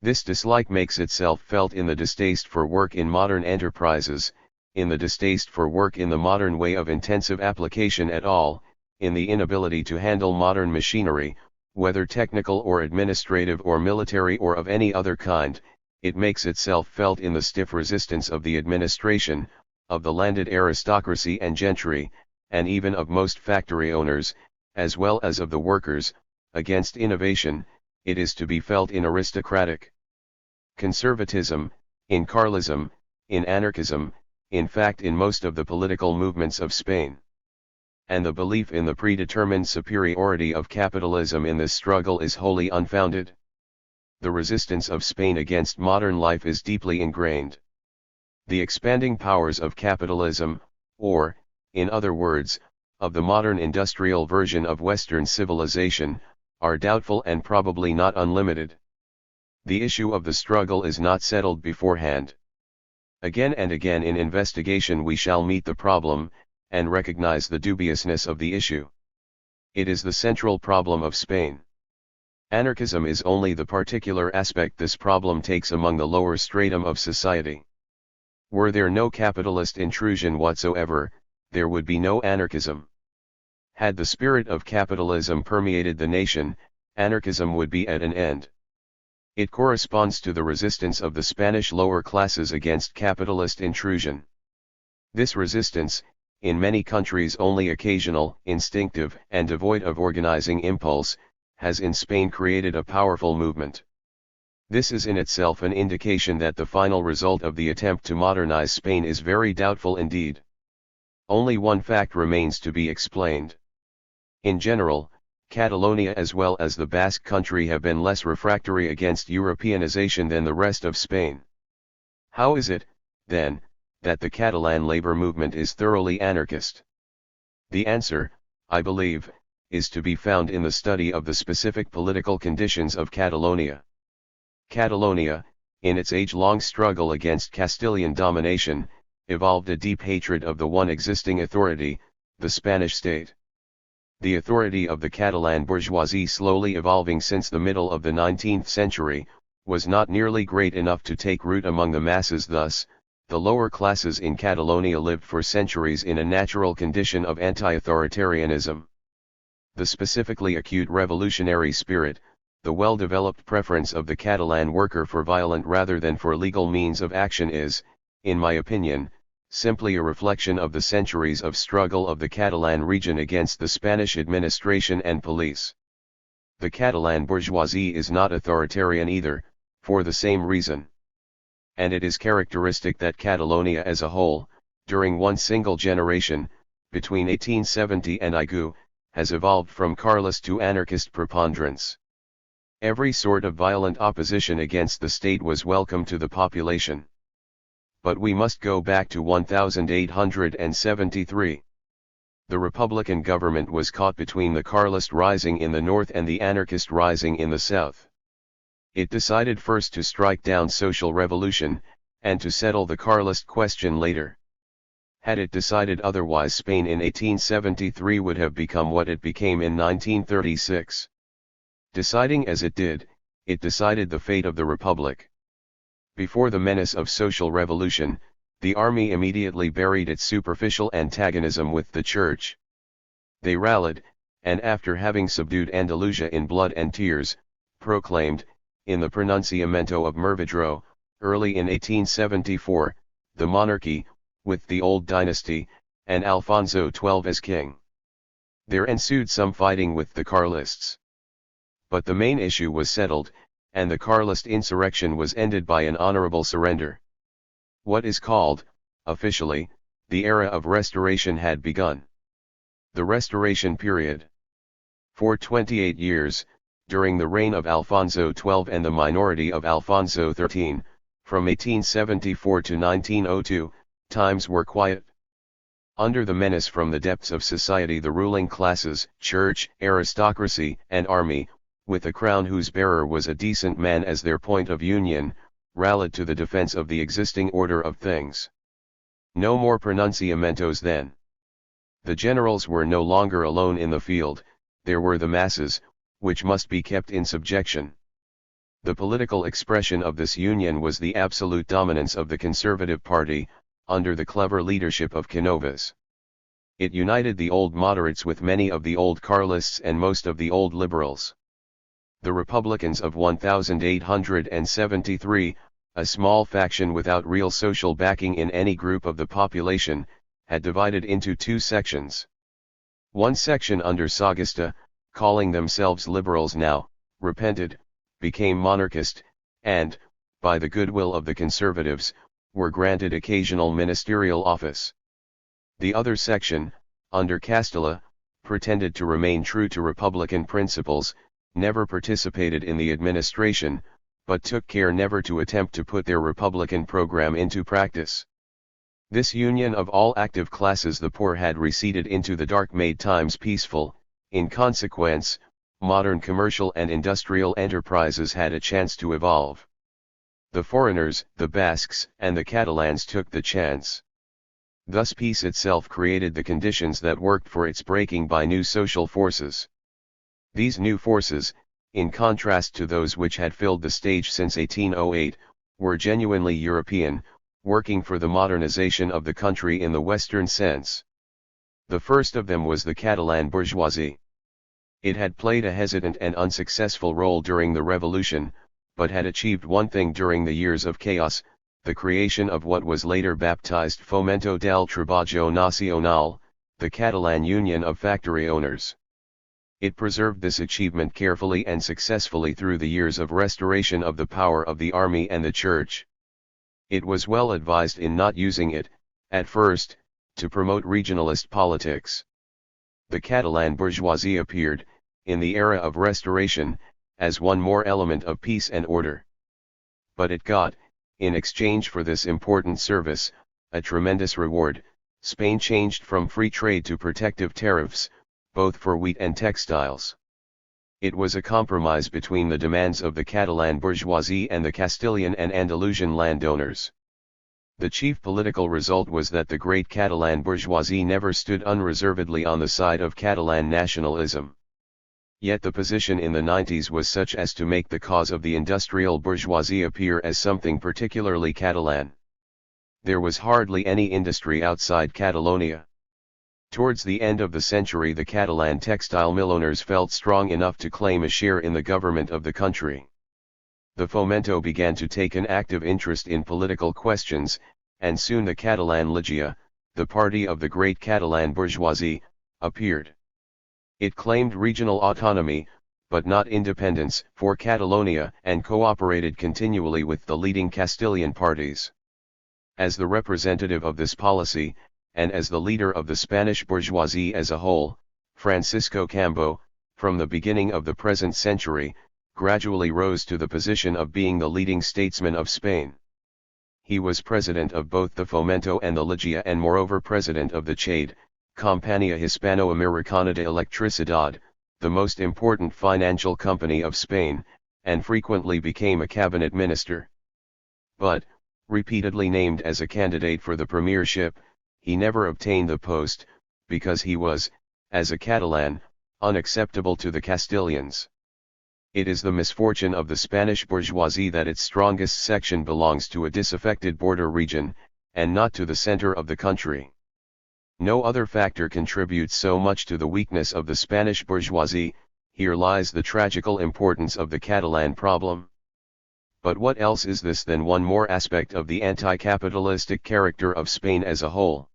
This dislike makes itself felt in the distaste for work in modern enterprises, in the distaste for work in the modern way of intensive application at all, in the inability to handle modern machinery, whether technical or administrative or military or of any other kind, it makes itself felt in the stiff resistance of the administration, of the landed aristocracy and gentry, and even of most factory owners, as well as of the workers. Against innovation, it is to be felt in aristocratic conservatism, in Carlism, in anarchism, in fact in most of the political movements of Spain. And the belief in the predetermined superiority of capitalism in this struggle is wholly unfounded. The resistance of Spain against modern life is deeply ingrained. The expanding powers of capitalism, or, in other words, of the modern industrial version of Western civilization, are doubtful and probably not unlimited. The issue of the struggle is not settled beforehand. Again and again in investigation we shall meet the problem, and recognize the dubiousness of the issue. It is the central problem of Spain. Anarchism is only the particular aspect this problem takes among the lower stratum of society. Were there no capitalist intrusion whatsoever, there would be no anarchism. Had the spirit of capitalism permeated the nation, anarchism would be at an end. It corresponds to the resistance of the Spanish lower classes against capitalist intrusion. This resistance, in many countries only occasional, instinctive, and devoid of organizing impulse, has in Spain created a powerful movement. This is in itself an indication that the final result of the attempt to modernize Spain is very doubtful indeed. Only one fact remains to be explained. In general, Catalonia as well as the Basque country have been less refractory against Europeanization than the rest of Spain. How is it, then, that the Catalan labor movement is thoroughly anarchist? The answer, I believe, is to be found in the study of the specific political conditions of Catalonia. Catalonia, in its age-long struggle against Castilian domination, evolved a deep hatred of the one existing authority, the Spanish state. The authority of the Catalan bourgeoisie, slowly evolving since the middle of the 19th century, was not nearly great enough to take root among the masses. Thus, the lower classes in Catalonia lived for centuries in a natural condition of anti-authoritarianism. The specifically acute revolutionary spirit, the well-developed preference of the Catalan worker for violent rather than for legal means of action is, in my opinion, simply a reflection of the centuries of struggle of the Catalan region against the Spanish administration and police. The Catalan bourgeoisie is not authoritarian either, for the same reason. And it is characteristic that Catalonia as a whole, during one single generation, between 1870 and IGU, has evolved from Carlist to anarchist preponderance. Every sort of violent opposition against the state was welcome to the population. But we must go back to 1873. The Republican government was caught between the Carlist rising in the north and the anarchist rising in the south. It decided first to strike down social revolution, and to settle the Carlist question later. Had it decided otherwise, Spain in 1873 would have become what it became in 1936. Deciding as it did, it decided the fate of the Republic. Before the menace of social revolution, the army immediately buried its superficial antagonism with the Church. They rallied, and after having subdued Andalusia in blood and tears, proclaimed, in the pronunciamento of Murvidro, early in 1874, the monarchy, with the old dynasty, and Alfonso XII as king. There ensued some fighting with the Carlists. But the main issue was settled, and the Carlist insurrection was ended by an honorable surrender. What is called, officially, the era of Restoration had begun. The Restoration period. For 28 years, during the reign of Alfonso XII and the minority of Alfonso XIII, from 1874 to 1902, times were quiet. Under the menace from the depths of society, the ruling classes, church, aristocracy, and army, with a crown whose bearer was a decent man as their point of union, rallied to the defense of the existing order of things. No more pronunciamentos then. The generals were no longer alone in the field, there were the masses, which must be kept in subjection. The political expression of this union was the absolute dominance of the Conservative Party, under the clever leadership of Canovas. It united the old moderates with many of the old Carlists and most of the old liberals. The Republicans of 1873, a small faction without real social backing in any group of the population, had divided into two sections. One section under Sagasta, calling themselves liberals now, repented, became monarchist, and, by the goodwill of the conservatives, were granted occasional ministerial office. The other section, under Castilla, pretended to remain true to republican principles, never participated in the administration, but took care never to attempt to put their republican program into practice. This union of all active classes the poor had receded into the dark made times peaceful. In consequence, modern commercial and industrial enterprises had a chance to evolve. The foreigners, the Basques and the Catalans took the chance. Thus peace itself created the conditions that worked for its breaking by new social forces. These new forces, in contrast to those which had filled the stage since 1808, were genuinely European, working for the modernization of the country in the Western sense. The first of them was the Catalan bourgeoisie. It had played a hesitant and unsuccessful role during the Revolution, but had achieved one thing during the years of chaos, the creation of what was later baptized Fomento del Trabajo Nacional, the Catalan Union of Factory Owners. It preserved this achievement carefully and successfully through the years of restoration of the power of the army and the church. It was well advised in not using it, at first, to promote regionalist politics. The Catalan bourgeoisie appeared, in the era of restoration, as one more element of peace and order. But it got, in exchange for this important service, a tremendous reward. Spain changed from free trade to protective tariffs, both for wheat and textiles. It was a compromise between the demands of the Catalan bourgeoisie and the Castilian and Andalusian landowners. The chief political result was that the great Catalan bourgeoisie never stood unreservedly on the side of Catalan nationalism. Yet the position in the 90s was such as to make the cause of the industrial bourgeoisie appear as something particularly Catalan. There was hardly any industry outside Catalonia. Towards the end of the century the Catalan textile mill owners felt strong enough to claim a share in the government of the country. The Fomento began to take an active interest in political questions, and soon the Catalan Ligia, the party of the great Catalan bourgeoisie, appeared. It claimed regional autonomy, but not independence, for Catalonia and cooperated continually with the leading Castilian parties. As the representative of this policy, and as the leader of the Spanish bourgeoisie as a whole, Francisco Cambó, from the beginning of the present century, gradually rose to the position of being the leading statesman of Spain. He was president of both the Fomento and the Ligia and moreover president of the CHADE, Compañía Hispano-Americana de Electricidad, the most important financial company of Spain, and frequently became a cabinet minister. But, repeatedly named as a candidate for the premiership, he never obtained the post, because he was, as a Catalan, unacceptable to the Castilians. It is the misfortune of the Spanish bourgeoisie that its strongest section belongs to a disaffected border region, and not to the center of the country. No other factor contributes so much to the weakness of the Spanish bourgeoisie. Here lies the tragical importance of the Catalan problem. But what else is this than one more aspect of the anti-capitalistic character of Spain as a whole?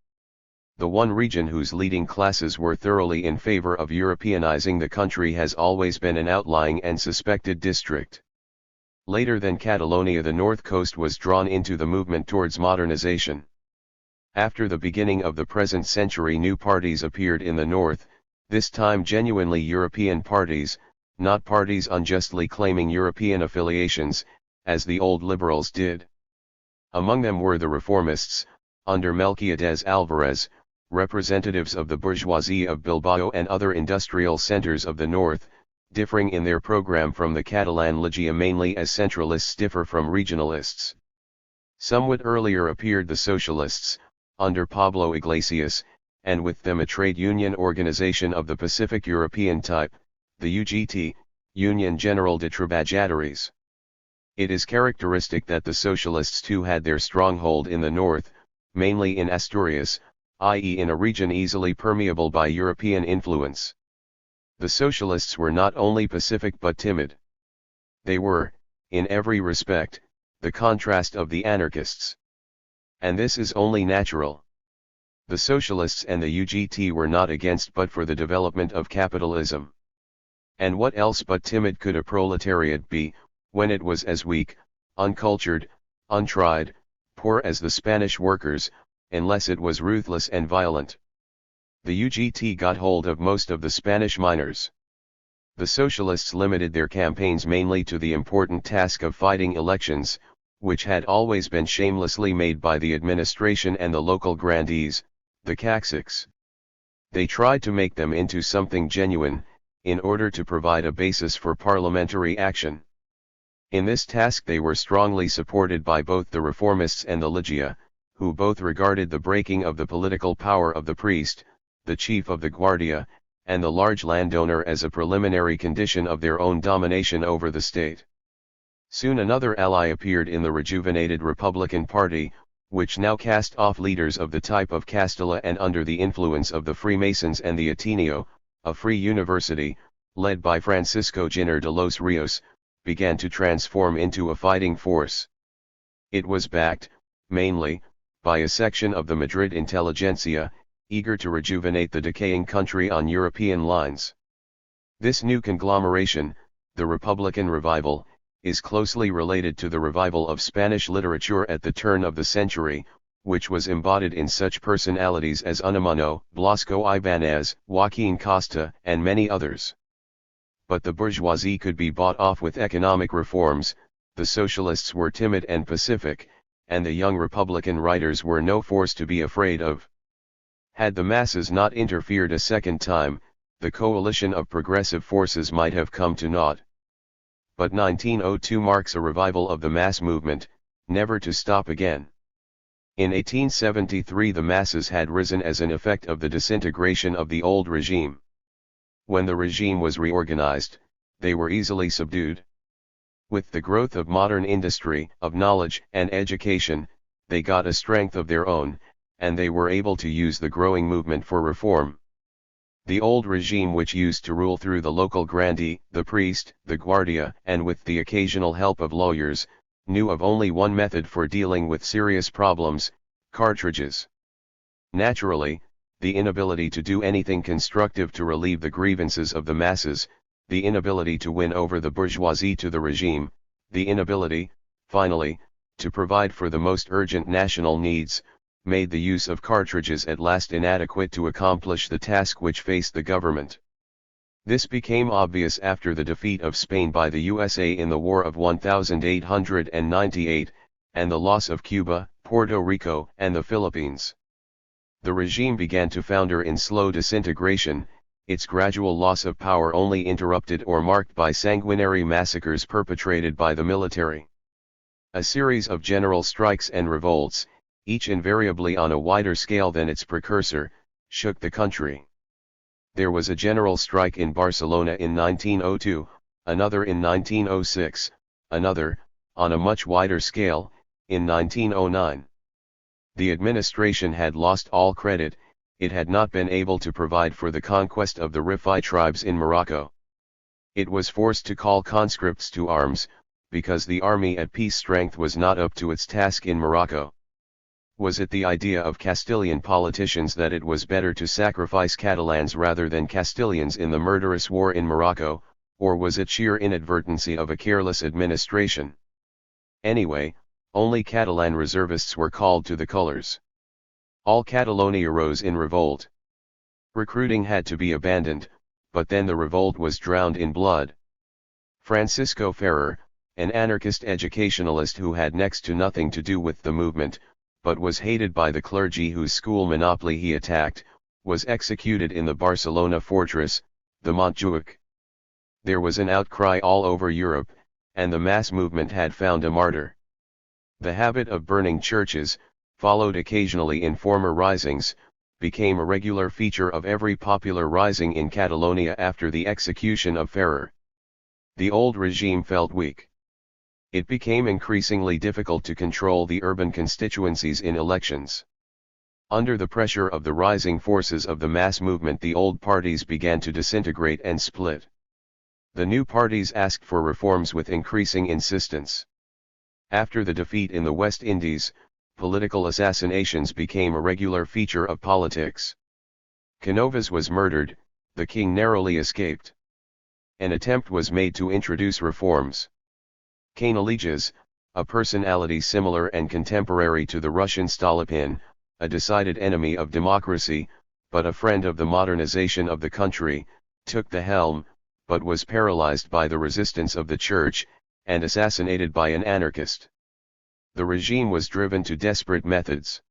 The one region whose leading classes were thoroughly in favor of Europeanizing the country has always been an outlying and suspected district. Later than Catalonia, the north coast was drawn into the movement towards modernization. After the beginning of the present century, new parties appeared in the north, this time genuinely European parties, not parties unjustly claiming European affiliations, as the old liberals did. Among them were the reformists, under Melquiades Alvarez, representatives of the bourgeoisie of Bilbao and other industrial centers of the north, differing in their program from the Catalan Ligia mainly as centralists differ from regionalists. Somewhat earlier appeared the socialists, under Pablo Iglesias, and with them a trade union organization of the Pacific European type, the UGT, Union General de Trabajadores. It is characteristic that the socialists too had their stronghold in the north, mainly in Asturias, i.e. in a region easily permeable by European influence. The socialists were not only pacific but timid. They were, in every respect, the contrast of the anarchists. And this is only natural. The socialists and the UGT were not against but for the development of capitalism. And what else but timid could a proletariat be, when it was as weak, uncultured, untried, poor as the Spanish workers, unless it was ruthless and violent? The UGT got hold of most of the Spanish miners. The socialists limited their campaigns mainly to the important task of fighting elections, which had always been shamelessly made by the administration and the local grandees, the caciques. They tried to make them into something genuine, in order to provide a basis for parliamentary action. In this task they were strongly supported by both the reformists and the Ligia, who both regarded the breaking of the political power of the priest, the chief of the Guardia, and the large landowner as a preliminary condition of their own domination over the state. Soon another ally appeared in the rejuvenated Republican Party, which now cast off leaders of the type of Castilla and under the influence of the Freemasons and the Ateneo, a free university, led by Francisco Giner de los Rios, began to transform into a fighting force. It was backed, mainly, by a section of the Madrid intelligentsia, eager to rejuvenate the decaying country on European lines. This new conglomeration, the Republican revival, is closely related to the revival of Spanish literature at the turn of the century, which was embodied in such personalities as Unamuno, Blasco Ibáñez, Joaquín Costa, and many others. But the bourgeoisie could be bought off with economic reforms, the socialists were timid and pacific, and the young Republican writers were no force to be afraid of. Had the masses not interfered a second time, the coalition of progressive forces might have come to naught. But 1902 marks a revival of the mass movement, never to stop again. In 1873 the masses had risen as an effect of the disintegration of the old regime. When the regime was reorganized, they were easily subdued. With the growth of modern industry, of knowledge and education, they got a strength of their own, and they were able to use the growing movement for reform. The old regime, which used to rule through the local grandee, the priest, the guardia, and with the occasional help of lawyers, knew of only one method for dealing with serious problems: cartridges. Naturally, the inability to do anything constructive to relieve the grievances of the masses, the inability to win over the bourgeoisie to the regime, the inability, finally, to provide for the most urgent national needs, made the use of cartridges at last inadequate to accomplish the task which faced the government. This became obvious after the defeat of Spain by the USA in the War of 1898, and the loss of Cuba, Puerto Rico, and the Philippines. The regime began to founder in slow disintegration, its gradual loss of power only interrupted or marked by sanguinary massacres perpetrated by the military. A series of general strikes and revolts, each invariably on a wider scale than its precursor, shook the country. There was a general strike in Barcelona in 1902, another in 1906, another, on a much wider scale, in 1909. The administration had lost all credit, it had not been able to provide for the conquest of the Rifi tribes in Morocco. It was forced to call conscripts to arms, because the army at peace strength was not up to its task in Morocco. Was it the idea of Castilian politicians that it was better to sacrifice Catalans rather than Castilians in the murderous war in Morocco, or was it sheer inadvertency of a careless administration? Anyway, only Catalan reservists were called to the colors. All Catalonia rose in revolt. Recruiting had to be abandoned, but then the revolt was drowned in blood. Francisco Ferrer, an anarchist educationalist who had next to nothing to do with the movement, but was hated by the clergy whose school monopoly he attacked, was executed in the Barcelona fortress, the Montjuic. There was an outcry all over Europe, and the mass movement had found a martyr. The habit of burning churches, followed occasionally in former risings, became a regular feature of every popular rising in Catalonia after the execution of Ferrer. The old regime felt weak. It became increasingly difficult to control the urban constituencies in elections. Under the pressure of the rising forces of the mass movement, the old parties began to disintegrate and split. The new parties asked for reforms with increasing insistence. After the defeat in the West Indies, political assassinations became a regular feature of politics. Canovas was murdered, the king narrowly escaped. An attempt was made to introduce reforms. Kanalijas, a personality similar and contemporary to the Russian Stolypin, a decided enemy of democracy, but a friend of the modernization of the country, took the helm, but was paralyzed by the resistance of the church, and assassinated by an anarchist. The regime was driven to desperate methods.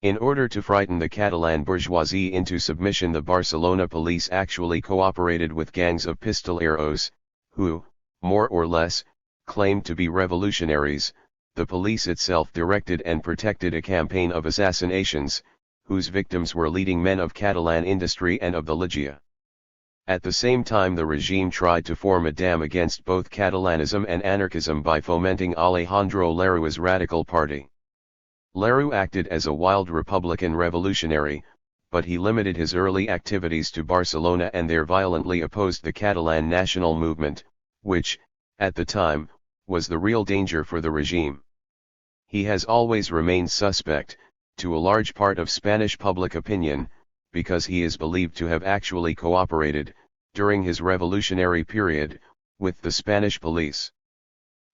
In order to frighten the Catalan bourgeoisie into submission, the Barcelona police actually cooperated with gangs of pistoleros, who, more or less, claimed to be revolutionaries. The police itself directed and protected a campaign of assassinations, whose victims were leading men of Catalan industry and of the Ligia. At the same time, the regime tried to form a dam against both Catalanism and anarchism by fomenting Alejandro Lerroux's radical party. Lerroux acted as a wild republican revolutionary, but he limited his early activities to Barcelona and there violently opposed the Catalan national movement, which, at the time, was the real danger for the regime. He has always remained suspect, to a large part of Spanish public opinion, because he is believed to have actually cooperated, during his revolutionary period, with the Spanish police.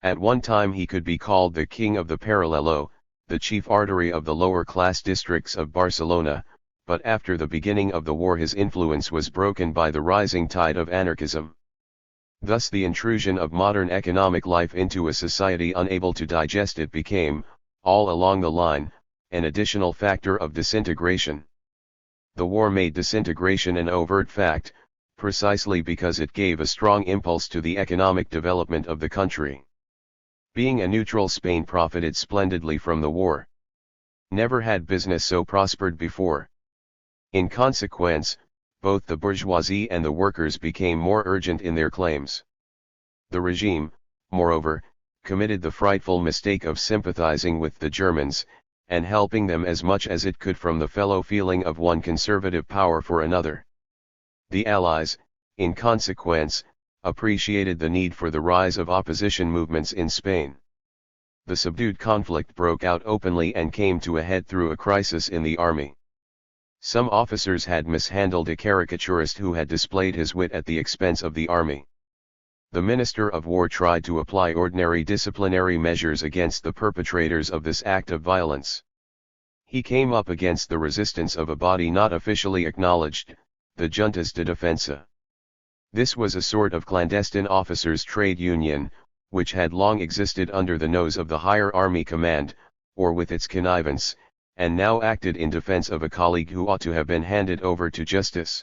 At one time he could be called the king of the Paralelo, the chief artery of the lower-class districts of Barcelona, but after the beginning of the war his influence was broken by the rising tide of anarchism. Thus the intrusion of modern economic life into a society unable to digest it became, all along the line, an additional factor of disintegration. The war made disintegration an overt fact, precisely because it gave a strong impulse to the economic development of the country. Being a neutral, Spain profited splendidly from the war. Never had business so prospered before. In consequence, both the bourgeoisie and the workers became more urgent in their claims. The regime, moreover, committed the frightful mistake of sympathizing with the Germans, and helping them as much as it could from the fellow feeling of one conservative power for another. The Allies, in consequence, appreciated the need for the rise of opposition movements in Spain. The subdued conflict broke out openly and came to a head through a crisis in the army. Some officers had mishandled a caricaturist who had displayed his wit at the expense of the army. The Minister of War tried to apply ordinary disciplinary measures against the perpetrators of this act of violence. He came up against the resistance of a body not officially acknowledged, the Juntas de Defensa. This was a sort of clandestine officers' trade union, which had long existed under the nose of the higher army command, or with its connivance, and now acted in defense of a colleague who ought to have been handed over to justice.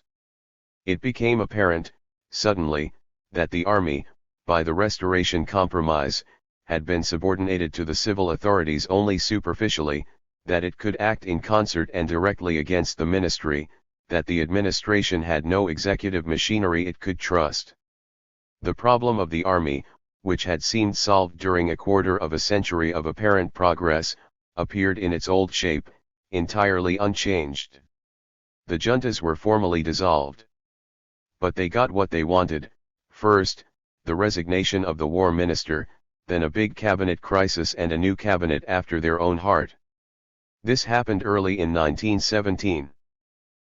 It became apparent, suddenly, that the army, by the Restoration Compromise, had been subordinated to the civil authorities only superficially, that it could act in concert and directly against the ministry, that the administration had no executive machinery it could trust. The problem of the army, which had seemed solved during a quarter of a century of apparent progress, appeared in its old shape, entirely unchanged. The juntas were formally dissolved. But they got what they wanted: first, the resignation of the war minister, then a big cabinet crisis and a new cabinet after their own heart. This happened early in 1917.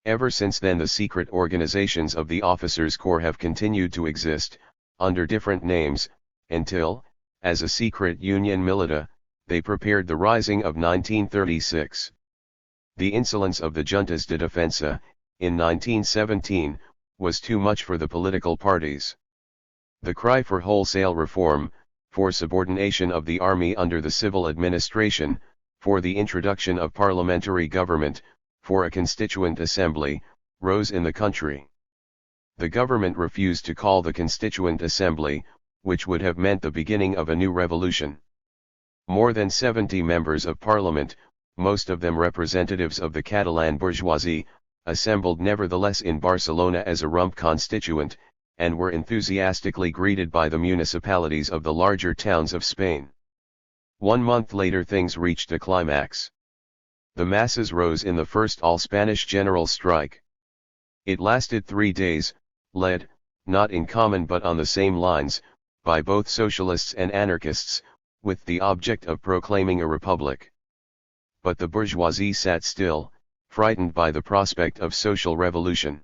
Ever since then the secret organizations of the officers' corps have continued to exist, under different names, until, as a secret Union Milita, they prepared the rising of 1936. The insolence of the Juntas de Defensa, in 1917, was too much for the political parties. The cry for wholesale reform, for subordination of the army under the civil administration, for the introduction of parliamentary government, for a constituent assembly, rose in the country. The government refused to call the constituent assembly, which would have meant the beginning of a new revolution. More than 70 members of parliament, most of them representatives of the Catalan bourgeoisie, assembled nevertheless in Barcelona as a rump constituent, and were enthusiastically greeted by the municipalities of the larger towns of Spain. 1 month later things reached a climax. The masses rose in the first all-Spanish general strike. It lasted 3 days, led, not in common but on the same lines, by both socialists and anarchists, with the object of proclaiming a republic. But the bourgeoisie sat still, frightened by the prospect of social revolution.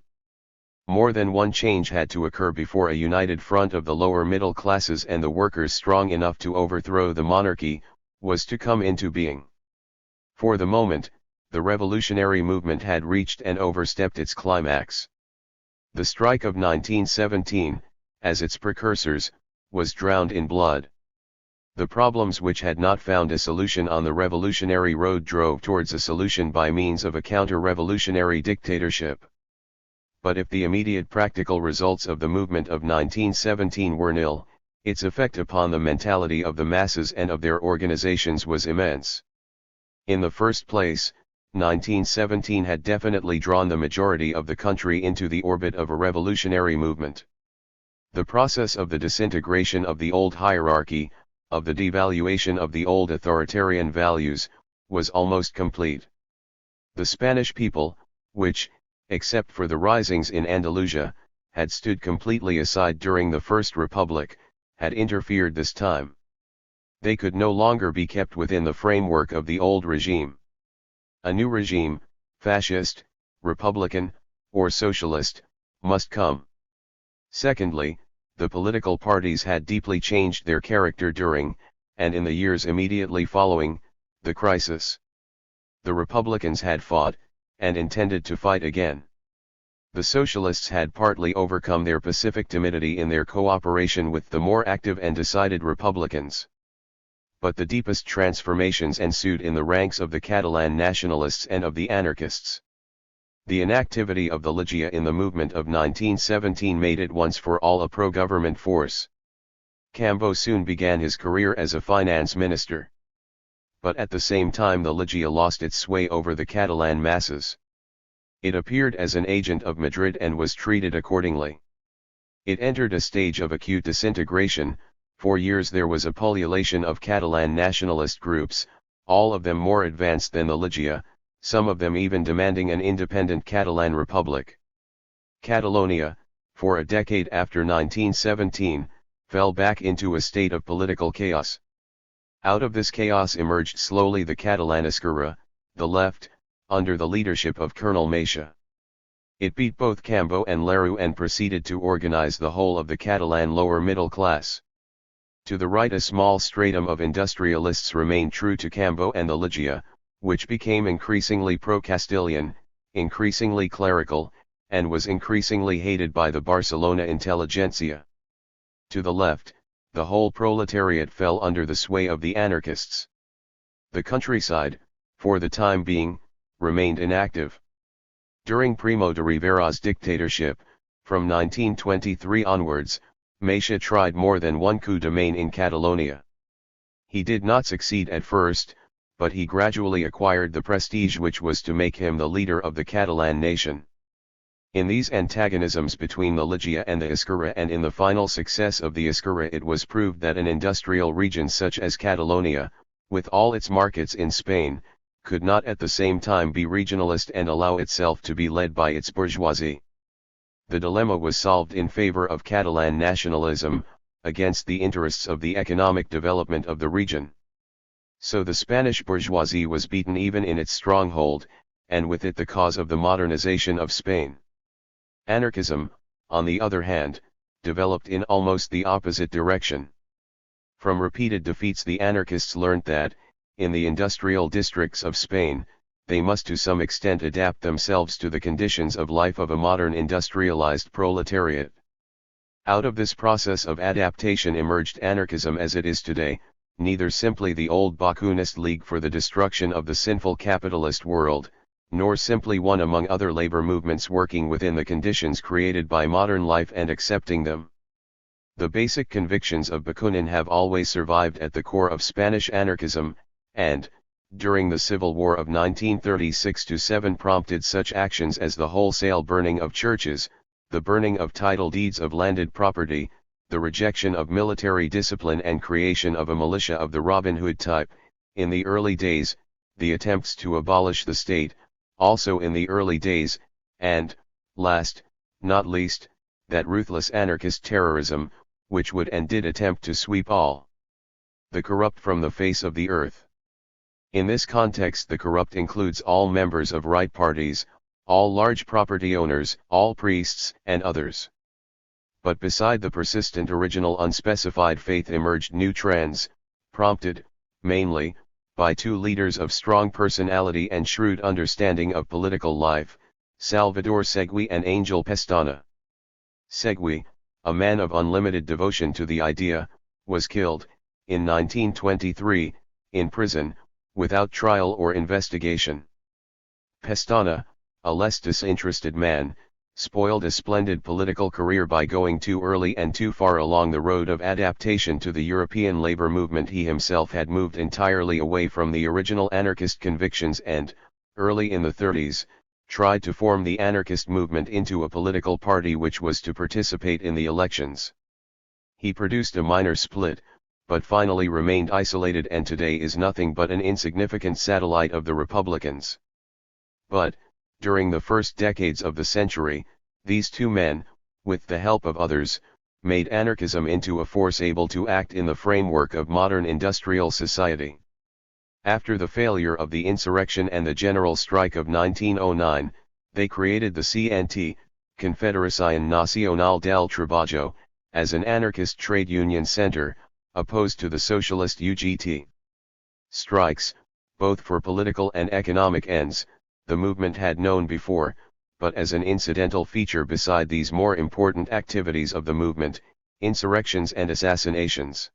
More than one change had to occur before a united front of the lower middle classes and the workers strong enough to overthrow the monarchy, was to come into being. For the moment, the revolutionary movement had reached and overstepped its climax. The strike of 1917, as its precursors, was drowned in blood. The problems which had not found a solution on the revolutionary road drove towards a solution by means of a counter-revolutionary dictatorship. But if the immediate practical results of the movement of 1917 were nil, its effect upon the mentality of the masses and of their organizations was immense. In the first place, 1917 had definitely drawn the majority of the country into the orbit of a revolutionary movement. The process of the disintegration of the old hierarchy, of the devaluation of the old authoritarian values, was almost complete. The Spanish people, which, except for the risings in Andalusia, had stood completely aside during the First Republic, had interfered this time. They could no longer be kept within the framework of the old regime. A new regime, fascist, republican, or socialist, must come. Secondly, the political parties had deeply changed their character during, and in the years immediately following, the crisis. The Republicans had fought, and intended to fight again. The Socialists had partly overcome their pacific timidity in their cooperation with the more active and decided Republicans. But the deepest transformations ensued in the ranks of the Catalan nationalists and of the anarchists. The inactivity of the Ligia in the movement of 1917 made it once for all a pro-government force. Cambó soon began his career as a finance minister. But at the same time the Ligia lost its sway over the Catalan masses. It appeared as an agent of Madrid and was treated accordingly. It entered a stage of acute disintegration. For years there was a pullulation of Catalan nationalist groups, all of them more advanced than the Ligia, some of them even demanding an independent Catalan republic. Catalonia, for a decade after 1917, fell back into a state of political chaos. Out of this chaos emerged slowly the Catalan Esquerra, the left, under the leadership of Colonel Macià. It beat both Cambó and Lerroux and proceeded to organize the whole of the Catalan lower middle class. To the right a small stratum of industrialists remained true to Cambó and the Ligia, which became increasingly pro-Castilian, increasingly clerical, and was increasingly hated by the Barcelona intelligentsia. To the left, the whole proletariat fell under the sway of the anarchists. The countryside, for the time being, remained inactive. During Primo de Rivera's dictatorship, from 1923 onwards, Macià tried more than one coup de main in Catalonia. He did not succeed at first, but he gradually acquired the prestige which was to make him the leader of the Catalan nation. In these antagonisms between the Ligia and the Esquerra and in the final success of the Esquerra it was proved that an industrial region such as Catalonia, with all its markets in Spain, could not at the same time be regionalist and allow itself to be led by its bourgeoisie. The dilemma was solved in favor of Catalan nationalism, against the interests of the economic development of the region. So the Spanish bourgeoisie was beaten even in its stronghold, and with it the cause of the modernization of Spain. Anarchism, on the other hand, developed in almost the opposite direction. From repeated defeats the anarchists learnt that, in the industrial districts of Spain, they must to some extent adapt themselves to the conditions of life of a modern industrialized proletariat. Out of this process of adaptation emerged anarchism as it is today, neither simply the old Bakunist League for the destruction of the sinful capitalist world, nor simply one among other labor movements working within the conditions created by modern life and accepting them. The basic convictions of Bakunin have always survived at the core of Spanish anarchism, and, during the Civil War of 1936-7 prompted such actions as the wholesale burning of churches, the burning of title deeds of landed property, the rejection of military discipline and creation of a militia of the Robin Hood type, in the early days, the attempts to abolish the state, also in the early days, and, last, not least, that ruthless anarchist terrorism, which would and did attempt to sweep all the corrupt from the face of the earth. In this context, the corrupt includes all members of right parties, all large property owners, all priests, and others. But beside the persistent original unspecified faith emerged new trends, prompted, mainly, by two leaders of strong personality and shrewd understanding of political life, Salvador Segui and Angel Pestana. Segui, a man of unlimited devotion to the idea, was killed, in 1923, in prison, without trial or investigation. Pestana, a less disinterested man, spoiled a splendid political career by going too early and too far along the road of adaptation to the European labor movement. He himself had moved entirely away from the original anarchist convictions and, early in the 30s, tried to form the anarchist movement into a political party which was to participate in the elections. He produced a minor split, but finally remained isolated and today is nothing but an insignificant satellite of the Republicans. But, during the first decades of the century, these two men, with the help of others, made anarchism into a force able to act in the framework of modern industrial society. After the failure of the insurrection and the general strike of 1909, they created the CNT, Confederación Nacional del Trabajo, as an anarchist trade union center, opposed to the socialist UGT. Strikes, both for political and economic ends, the movement had known before, but as an incidental feature beside these more important activities of the movement, insurrections and assassinations.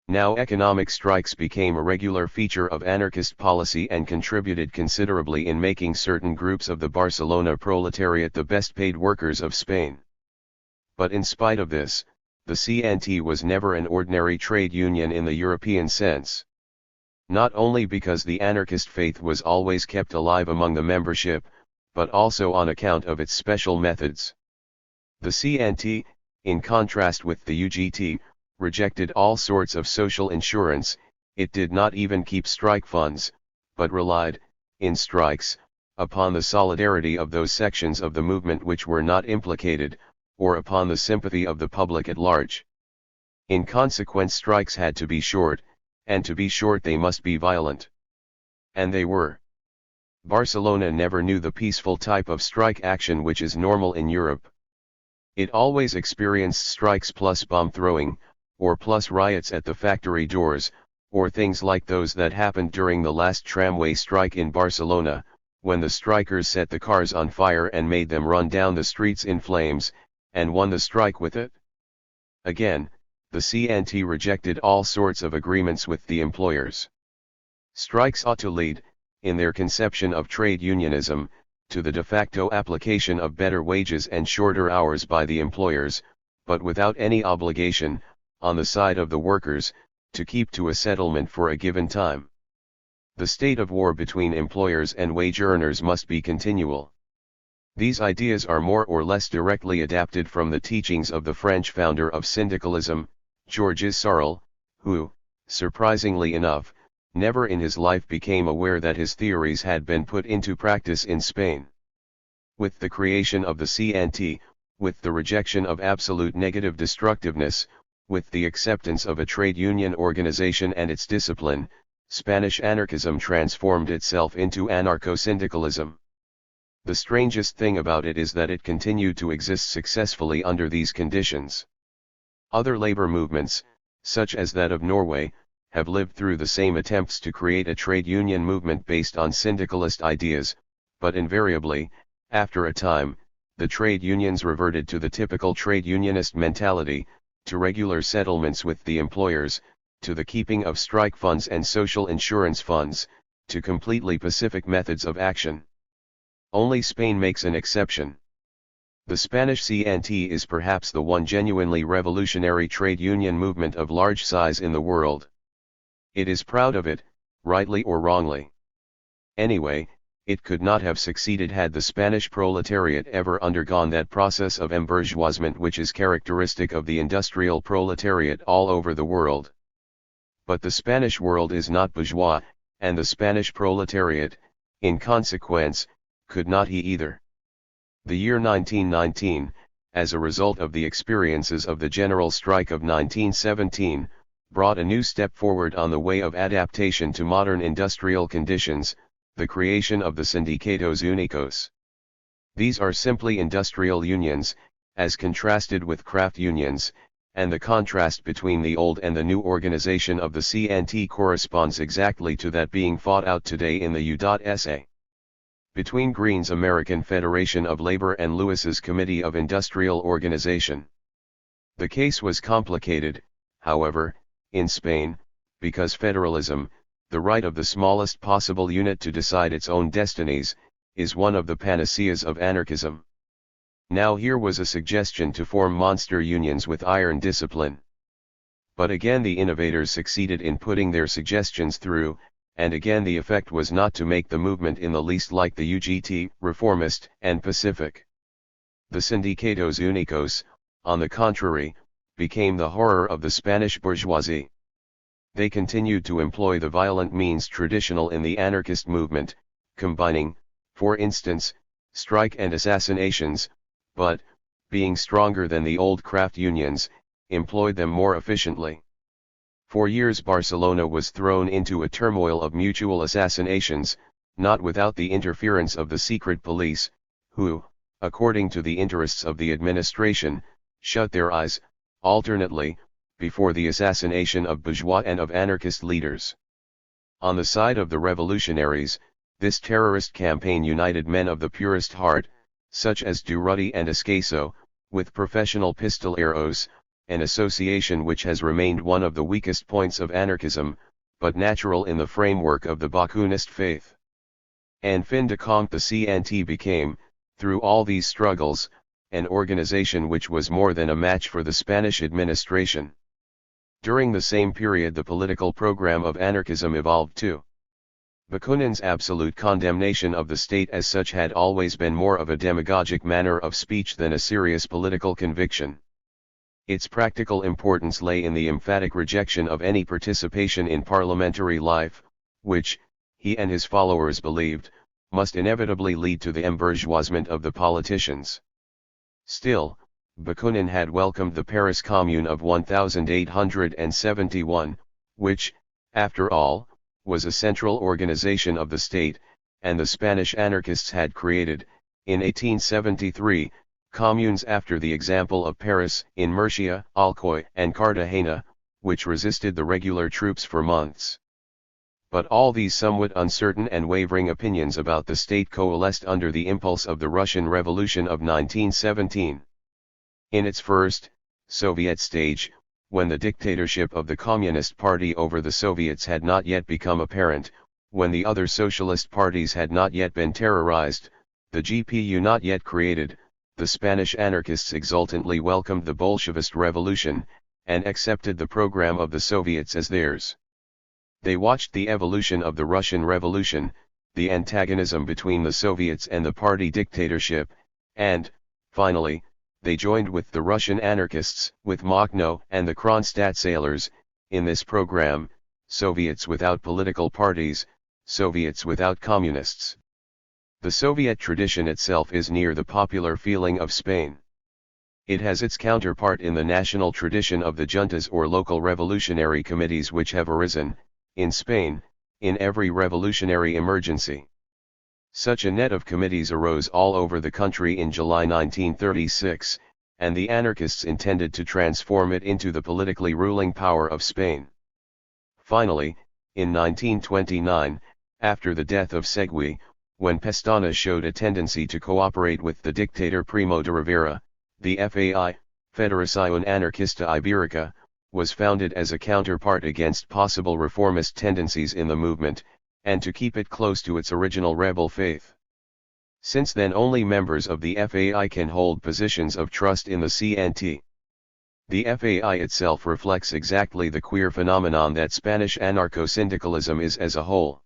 Now economic strikes became a regular feature of anarchist policy and contributed considerably in making certain groups of the Barcelona proletariat the best paid workers of Spain. But in spite of this, the CNT was never an ordinary trade union in the European sense. Not only because the anarchist faith was always kept alive among the membership, but also on account of its special methods. The CNT, in contrast with the UGT, rejected all sorts of social insurance. It did not even keep strike funds, but relied, in strikes, upon the solidarity of those sections of the movement which were not implicated, or upon the sympathy of the public at large. In consequence, strikes had to be short, and to be short they must be violent. And they were. Barcelona never knew the peaceful type of strike action which is normal in Europe. It always experienced strikes plus bomb throwing, or plus riots at the factory doors, or things like those that happened during the last tramway strike in Barcelona, when the strikers set the cars on fire and made them run down the streets in flames, and won the strike with it. Again, the CNT rejected all sorts of agreements with the employers. Strikes ought to lead, in their conception of trade unionism, to the de facto application of better wages and shorter hours by the employers, but without any obligation, on the side of the workers, to keep to a settlement for a given time. The state of war between employers and wage earners must be continual. These ideas are more or less directly adapted from the teachings of the French founder of syndicalism, Georges Sorel, who, surprisingly enough, never in his life became aware that his theories had been put into practice in Spain. With the creation of the CNT, with the rejection of absolute negative destructiveness, with the acceptance of a trade union organization and its discipline, Spanish anarchism transformed itself into anarcho-syndicalism. The strangest thing about it is that it continued to exist successfully under these conditions. Other labor movements, such as that of Norway, have lived through the same attempts to create a trade union movement based on syndicalist ideas, but invariably, after a time, the trade unions reverted to the typical trade unionist mentality, to regular settlements with the employers, to the keeping of strike funds and social insurance funds, to completely pacific methods of action. Only Spain makes an exception. The Spanish CNT is perhaps the one genuinely revolutionary trade union movement of large size in the world. It is proud of it, rightly or wrongly. Anyway, it could not have succeeded had the Spanish proletariat ever undergone that process of embourgeoisement which is characteristic of the industrial proletariat all over the world. But the Spanish world is not bourgeois, and the Spanish proletariat, in consequence, could not he either. The year 1919, as a result of the experiences of the general strike of 1917, brought a new step forward on the way of adaptation to modern industrial conditions, the creation of the Sindicatos Únicos. These are simply industrial unions, as contrasted with craft unions, and the contrast between the old and the new organization of the CNT corresponds exactly to that being fought out today in the U.SA. between Green's American Federation of Labor and Lewis's Committee of Industrial Organization. The case was complicated, however, in Spain, because federalism, the right of the smallest possible unit to decide its own destinies, is one of the panaceas of anarchism. Now here was a suggestion to form monster unions with iron discipline. But again the innovators succeeded in putting their suggestions through, and again the effect was not to make the movement in the least like the UGT, reformist, and pacific. The Sindicatos Únicos, on the contrary, became the horror of the Spanish bourgeoisie. They continued to employ the violent means traditional in the anarchist movement, combining, for instance, strike and assassinations, but, being stronger than the old craft unions, employed them more efficiently. For years Barcelona was thrown into a turmoil of mutual assassinations, not without the interference of the secret police, who, according to the interests of the administration, shut their eyes, alternately, before the assassination of bourgeois and of anarchist leaders. On the side of the revolutionaries, this terrorist campaign united men of the purest heart, such as Durruti and Escaso, with professional pistoleros, an association which has remained one of the weakest points of anarchism, but natural in the framework of the Bakunist faith. En fin de compte the CNT became, through all these struggles, an organization which was more than a match for the Spanish administration. During the same period the political program of anarchism evolved too. Bakunin's absolute condemnation of the state as such had always been more of a demagogic manner of speech than a serious political conviction. Its practical importance lay in the emphatic rejection of any participation in parliamentary life, which, he and his followers believed, must inevitably lead to the embourgeoisement of the politicians. Still, Bakunin had welcomed the Paris Commune of 1871, which, after all, was a central organization of the state, and the Spanish anarchists had created, in 1873, communes after the example of Paris, in Murcia, Alcoy, and Cartagena, which resisted the regular troops for months. But all these somewhat uncertain and wavering opinions about the state coalesced under the impulse of the Russian Revolution of 1917. In its first, Soviet stage, when the dictatorship of the Communist Party over the Soviets had not yet become apparent, when the other socialist parties had not yet been terrorized, the GPU not yet created, the Spanish anarchists exultantly welcomed the Bolshevist revolution, and accepted the program of the Soviets as theirs. They watched the evolution of the Russian Revolution, the antagonism between the Soviets and the party dictatorship, and, finally, they joined with the Russian anarchists, with Makhno and the Kronstadt sailors, in this program, Soviets without political parties, Soviets without communists. The Soviet tradition itself is near the popular feeling of Spain. It has its counterpart in the national tradition of the juntas or local revolutionary committees which have arisen, in Spain, in every revolutionary emergency. Such a net of committees arose all over the country in July 1936, and the anarchists intended to transform it into the politically ruling power of Spain. Finally, in 1929, after the death of Segui, when Pestana showed a tendency to cooperate with the dictator Primo de Rivera, the FAI, Federación Anarquista Ibérica, was founded as a counterpart against possible reformist tendencies in the movement, and to keep it close to its original rebel faith. Since then only members of the FAI can hold positions of trust in the CNT. The FAI itself reflects exactly the queer phenomenon that Spanish anarcho-syndicalism is as a whole.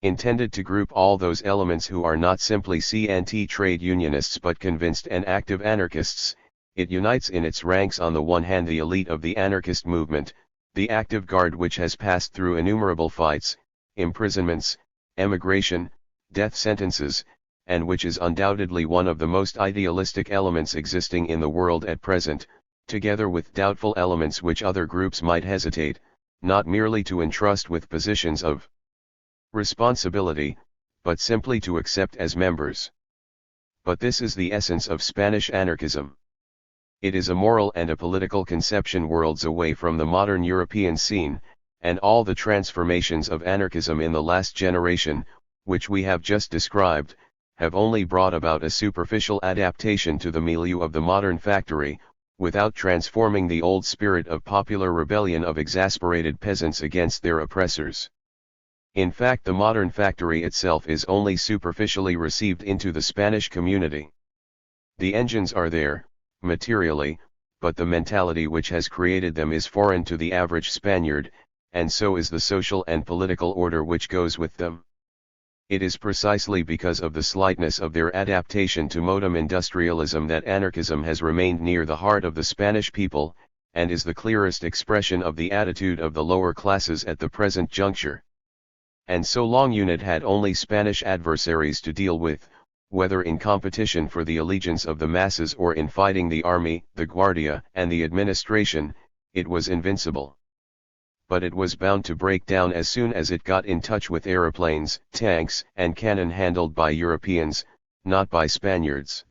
Intended to group all those elements who are not simply CNT trade unionists but convinced and active anarchists, it unites in its ranks on the one hand the elite of the anarchist movement, the active guard which has passed through innumerable fights, imprisonments, emigration, death sentences, and which is undoubtedly one of the most idealistic elements existing in the world at present, together with doubtful elements which other groups might hesitate, not merely to entrust with positions of responsibility, but simply to accept as members. But this is the essence of Spanish anarchism. It is a moral and a political conception worlds away from the modern European scene, and all the transformations of anarchism in the last generation, which we have just described, have only brought about a superficial adaptation to the milieu of the modern factory, without transforming the old spirit of popular rebellion of exasperated peasants against their oppressors. In fact, the modern factory itself is only superficially received into the Spanish community. The engines are there, materially, but the mentality which has created them is foreign to the average Spaniard, and so is the social and political order which goes with them. It is precisely because of the slightness of their adaptation to modern industrialism that anarchism has remained near the heart of the Spanish people, and is the clearest expression of the attitude of the lower classes at the present juncture. And so long UNIT had only Spanish adversaries to deal with, whether in competition for the allegiance of the masses or in fighting the army, the Guardia, and the administration, it was invincible. But it was bound to break down as soon as it got in touch with aeroplanes, tanks, and cannon handled by Europeans, not by Spaniards.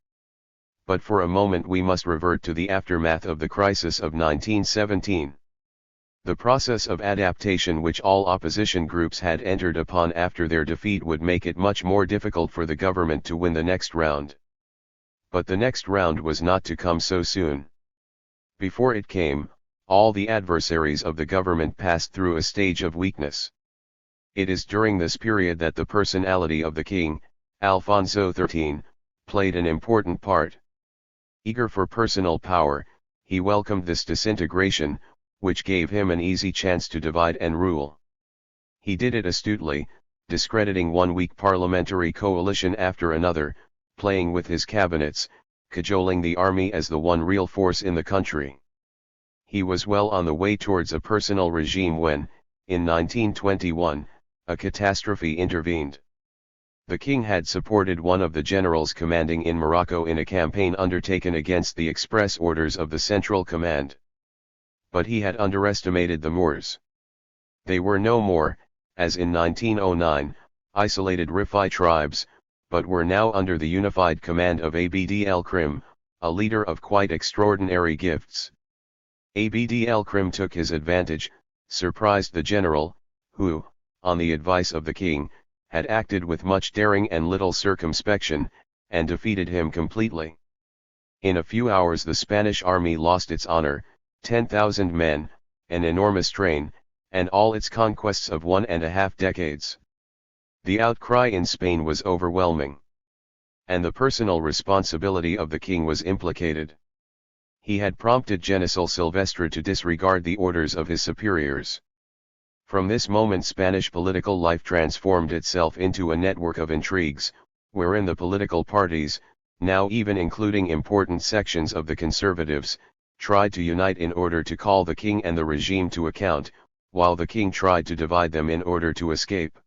But for a moment we must revert to the aftermath of the crisis of 1917. The process of adaptation which all opposition groups had entered upon after their defeat would make it much more difficult for the government to win the next round. But the next round was not to come so soon. Before it came, all the adversaries of the government passed through a stage of weakness. It is during this period that the personality of the king, Alfonso XIII, played an important part. Eager for personal power, he welcomed this disintegration, which gave him an easy chance to divide and rule. He did it astutely, discrediting one weak parliamentary coalition after another, playing with his cabinets, cajoling the army as the one real force in the country. He was well on the way towards a personal regime when, in 1921, a catastrophe intervened. The king had supported one of the generals commanding in Morocco in a campaign undertaken against the express orders of the Central Command. But he had underestimated the Moors. They were no more, as in 1909, isolated Rifi tribes, but were now under the unified command of Abd el-Krim, a leader of quite extraordinary gifts. Abd el-Krim took his advantage, surprised the general, who, on the advice of the king, had acted with much daring and little circumspection, and defeated him completely. In a few hours the Spanish army lost its honor, 10,000 men, an enormous train, and all its conquests of 1.5 decades. The outcry in Spain was overwhelming. And the personal responsibility of the king was implicated. He had prompted General Silvestre to disregard the orders of his superiors. From this moment Spanish political life transformed itself into a network of intrigues, wherein the political parties, now even including important sections of the conservatives, tried to unite in order to call the king and the regime to account, while the king tried to divide them in order to escape.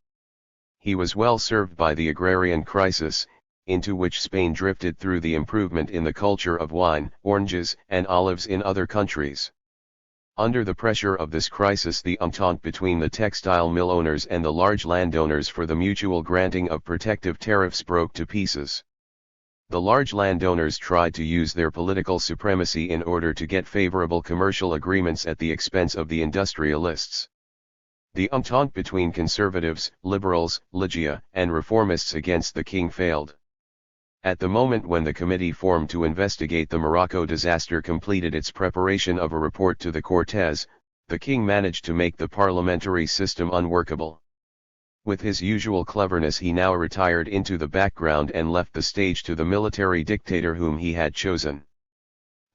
He was well served by the agrarian crisis, into which Spain drifted through the improvement in the culture of wine, oranges, and olives in other countries. Under the pressure of this crisis the entente between the textile mill owners and the large landowners for the mutual granting of protective tariffs broke to pieces. The large landowners tried to use their political supremacy in order to get favorable commercial agreements at the expense of the industrialists. The entente between conservatives, liberals, Ligia, and reformists against the king failed. At the moment when the committee formed to investigate the Morocco disaster completed its preparation of a report to the Cortes, the king managed to make the parliamentary system unworkable. With his usual cleverness he now retired into the background and left the stage to the military dictator whom he had chosen.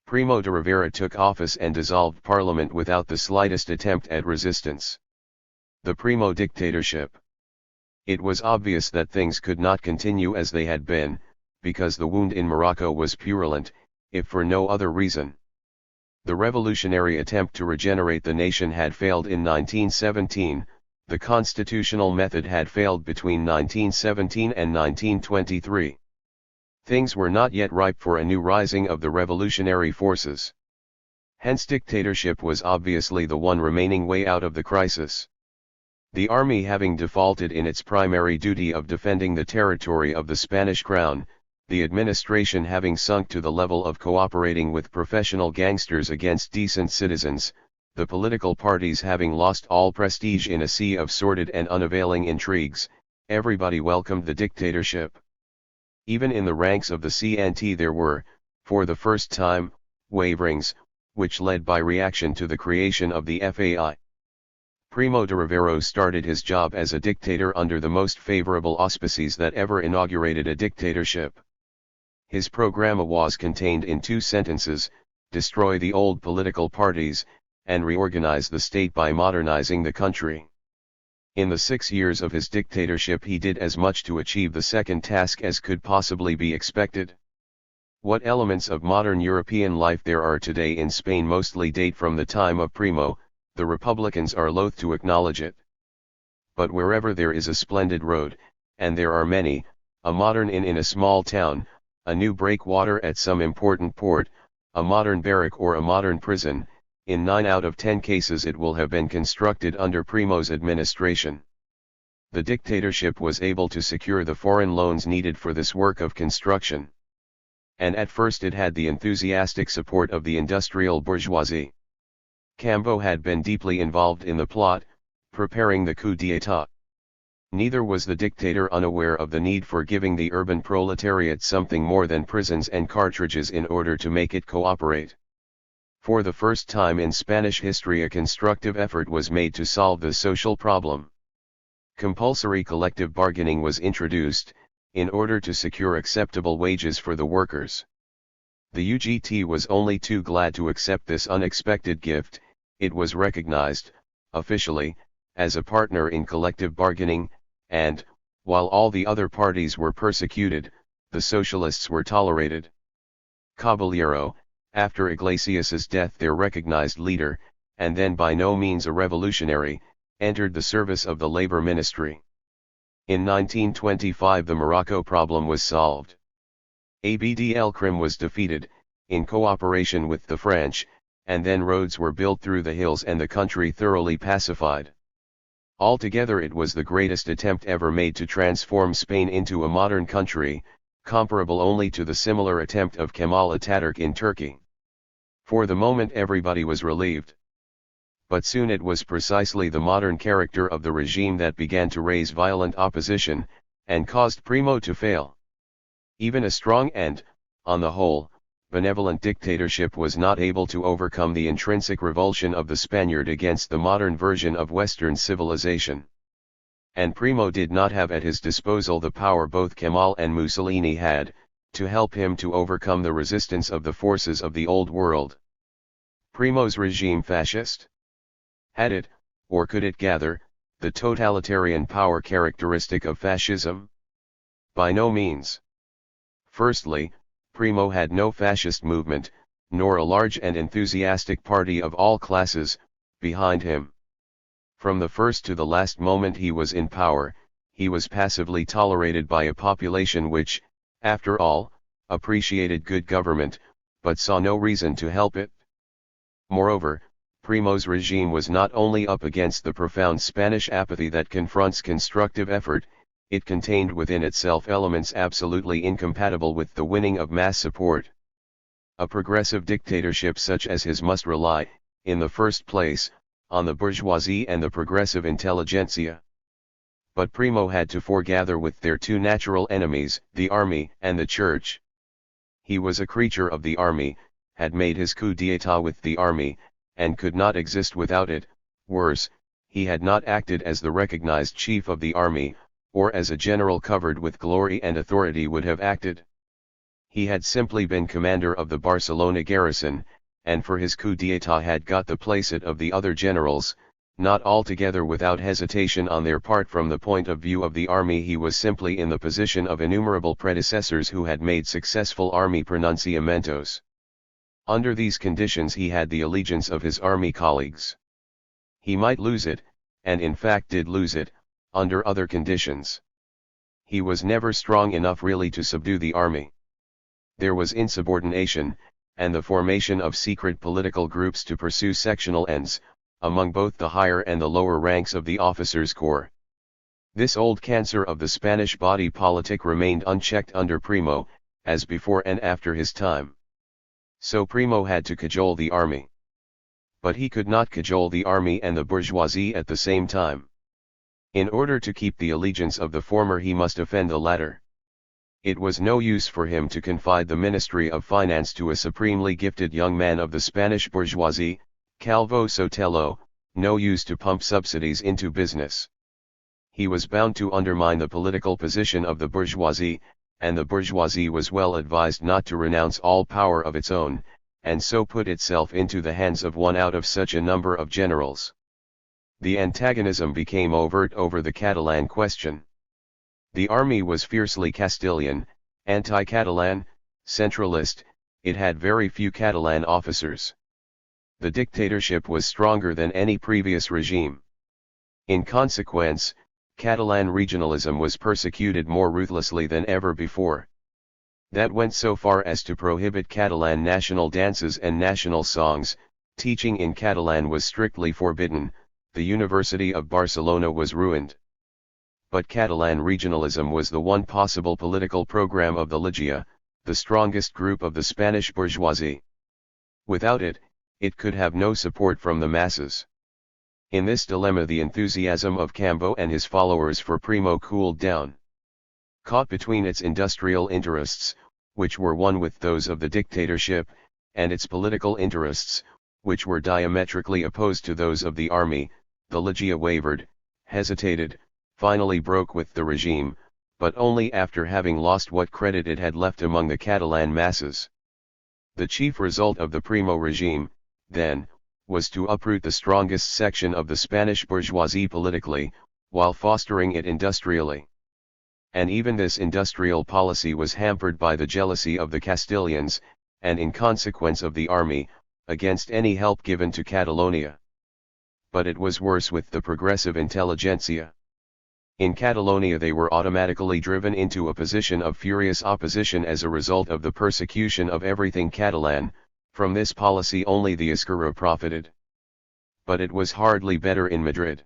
Primo de Rivera took office and dissolved parliament without the slightest attempt at resistance. The Primo dictatorship. It was obvious that things could not continue as they had been, because the wound in Morocco was purulent, if for no other reason. The revolutionary attempt to regenerate the nation had failed in 1917, the constitutional method had failed between 1917 and 1923. Things were not yet ripe for a new rising of the revolutionary forces. Hence dictatorship was obviously the one remaining way out of the crisis. The army having defaulted in its primary duty of defending the territory of the Spanish crown, the administration having sunk to the level of cooperating with professional gangsters against decent citizens, the political parties having lost all prestige in a sea of sordid and unavailing intrigues, everybody welcomed the dictatorship. Even in the ranks of the CNT there were, for the first time, waverings, which led by reaction to the creation of the FAI. Primo de Rivera started his job as a dictator under the most favorable auspices that ever inaugurated a dictatorship. His programme was contained in 2 sentences: destroy the old political parties, and reorganize the state by modernizing the country. In the 6 years of his dictatorship he did as much to achieve the second task as could possibly be expected. What elements of modern European life there are today in Spain mostly date from the time of Primo. The Republicans are loath to acknowledge it. But wherever there is a splendid road, and there are many, a modern inn in a small town, a new breakwater at some important port, a modern barrack or a modern prison, in 9 out of 10 cases it will have been constructed under Primo's administration. The dictatorship was able to secure the foreign loans needed for this work of construction. And at first it had the enthusiastic support of the industrial bourgeoisie. Cambo had been deeply involved in the plot, preparing the coup d'état. Neither was the dictator unaware of the need for giving the urban proletariat something more than prisons and cartridges in order to make it cooperate. For the first time in Spanish history a constructive effort was made to solve the social problem. Compulsory collective bargaining was introduced, in order to secure acceptable wages for the workers. The UGT was only too glad to accept this unexpected gift. It was recognized, officially, as a partner in collective bargaining, and, while all the other parties were persecuted, the socialists were tolerated. Caballero, after Iglesias's death their recognized leader, and then by no means a revolutionary, entered the service of the labor ministry. In 1925 the Morocco problem was solved. Abd el-Krim was defeated, in cooperation with the French, and then roads were built through the hills and the country thoroughly pacified. Altogether it was the greatest attempt ever made to transform Spain into a modern country, comparable only to the similar attempt of Kemal Ataturk in Turkey. For the moment everybody was relieved. But soon it was precisely the modern character of the regime that began to raise violent opposition, and caused Primo to fail. Even a strong and, on the whole, benevolent dictatorship was not able to overcome the intrinsic revulsion of the Spaniard against the modern version of Western civilization. And Primo did not have at his disposal the power both Kemal and Mussolini had, to help him to overcome the resistance of the forces of the Old World. Primo's regime fascist? Had it, or could it gather, the totalitarian power characteristic of fascism? By no means. Firstly, Primo had no fascist movement, nor a large and enthusiastic party of all classes, behind him. From the first to the last moment he was in power, he was passively tolerated by a population which, after all, appreciated good government, but saw no reason to help it. Moreover, Primo's regime was not only up against the profound Spanish apathy that confronts constructive effort, it contained within itself elements absolutely incompatible with the winning of mass support. A progressive dictatorship such as his must rely, in the first place, on the bourgeoisie and the progressive intelligentsia. But Primo had to foregather with their 2 natural enemies, the army and the church. He was a creature of the army, had made his coup d'état with the army, and could not exist without it. Worse, he had not acted as the recognized chief of the army, or as a general covered with glory and authority would have acted. He had simply been commander of the Barcelona garrison, and for his coup d'état had got the placet of the other generals, not altogether without hesitation on their part. From the point of view of the army he was simply in the position of innumerable predecessors who had made successful army pronunciamentos. Under these conditions he had the allegiance of his army colleagues. He might lose it, and in fact did lose it, under other conditions. He was never strong enough really to subdue the army. There was insubordination, and the formation of secret political groups to pursue sectional ends, among both the higher and the lower ranks of the officers' corps. This old cancer of the Spanish body politic remained unchecked under Primo, as before and after his time. So Primo had to cajole the army. But he could not cajole the army and the bourgeoisie at the same time. In order to keep the allegiance of the former he must offend the latter. It was no use for him to confide the Ministry of Finance to a supremely gifted young man of the Spanish bourgeoisie, Calvo Sotelo, no use to pump subsidies into business. He was bound to undermine the political position of the bourgeoisie, and the bourgeoisie was well advised not to renounce all power of its own, and so put itself into the hands of one out of such a number of generals. The antagonism became overt over the Catalan question. The army was fiercely Castilian, anti-Catalan, centralist, it had very few Catalan officers. The dictatorship was stronger than any previous regime. In consequence, Catalan regionalism was persecuted more ruthlessly than ever before. That went so far as to prohibit Catalan national dances and national songs, teaching in Catalan was strictly forbidden, the University of Barcelona was ruined. But Catalan regionalism was the one possible political program of the Ligia, the strongest group of the Spanish bourgeoisie. Without it, it could have no support from the masses. In this dilemma the enthusiasm of Cambo and his followers for Primo cooled down. Caught between its industrial interests, which were one with those of the dictatorship, and its political interests, which were diametrically opposed to those of the army, the Ligia wavered, hesitated, finally broke with the regime, but only after having lost what credit it had left among the Catalan masses. The chief result of the Primo regime, then, was to uproot the strongest section of the Spanish bourgeoisie politically, while fostering it industrially. And even this industrial policy was hampered by the jealousy of the Castilians, and in consequence of the army, against any help given to Catalonia. But it was worse with the progressive intelligentsia. In Catalonia they were automatically driven into a position of furious opposition as a result of the persecution of everything Catalan. From this policy only the Esquerra profited. But it was hardly better in Madrid.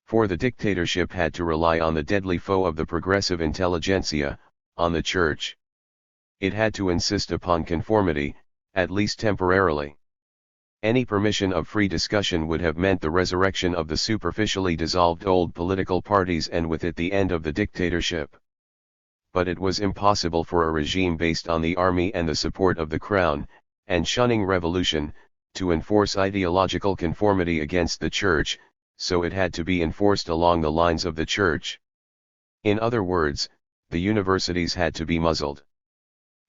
For the dictatorship had to rely on the deadly foe of the progressive intelligentsia, on the church. It had to insist upon conformity, at least temporarily. Any permission of free discussion would have meant the resurrection of the superficially dissolved old political parties and with it the end of the dictatorship. But it was impossible for a regime based on the army and the support of the crown, and shunning revolution, to enforce ideological conformity against the church, so it had to be enforced along the lines of the church. In other words, the universities had to be muzzled.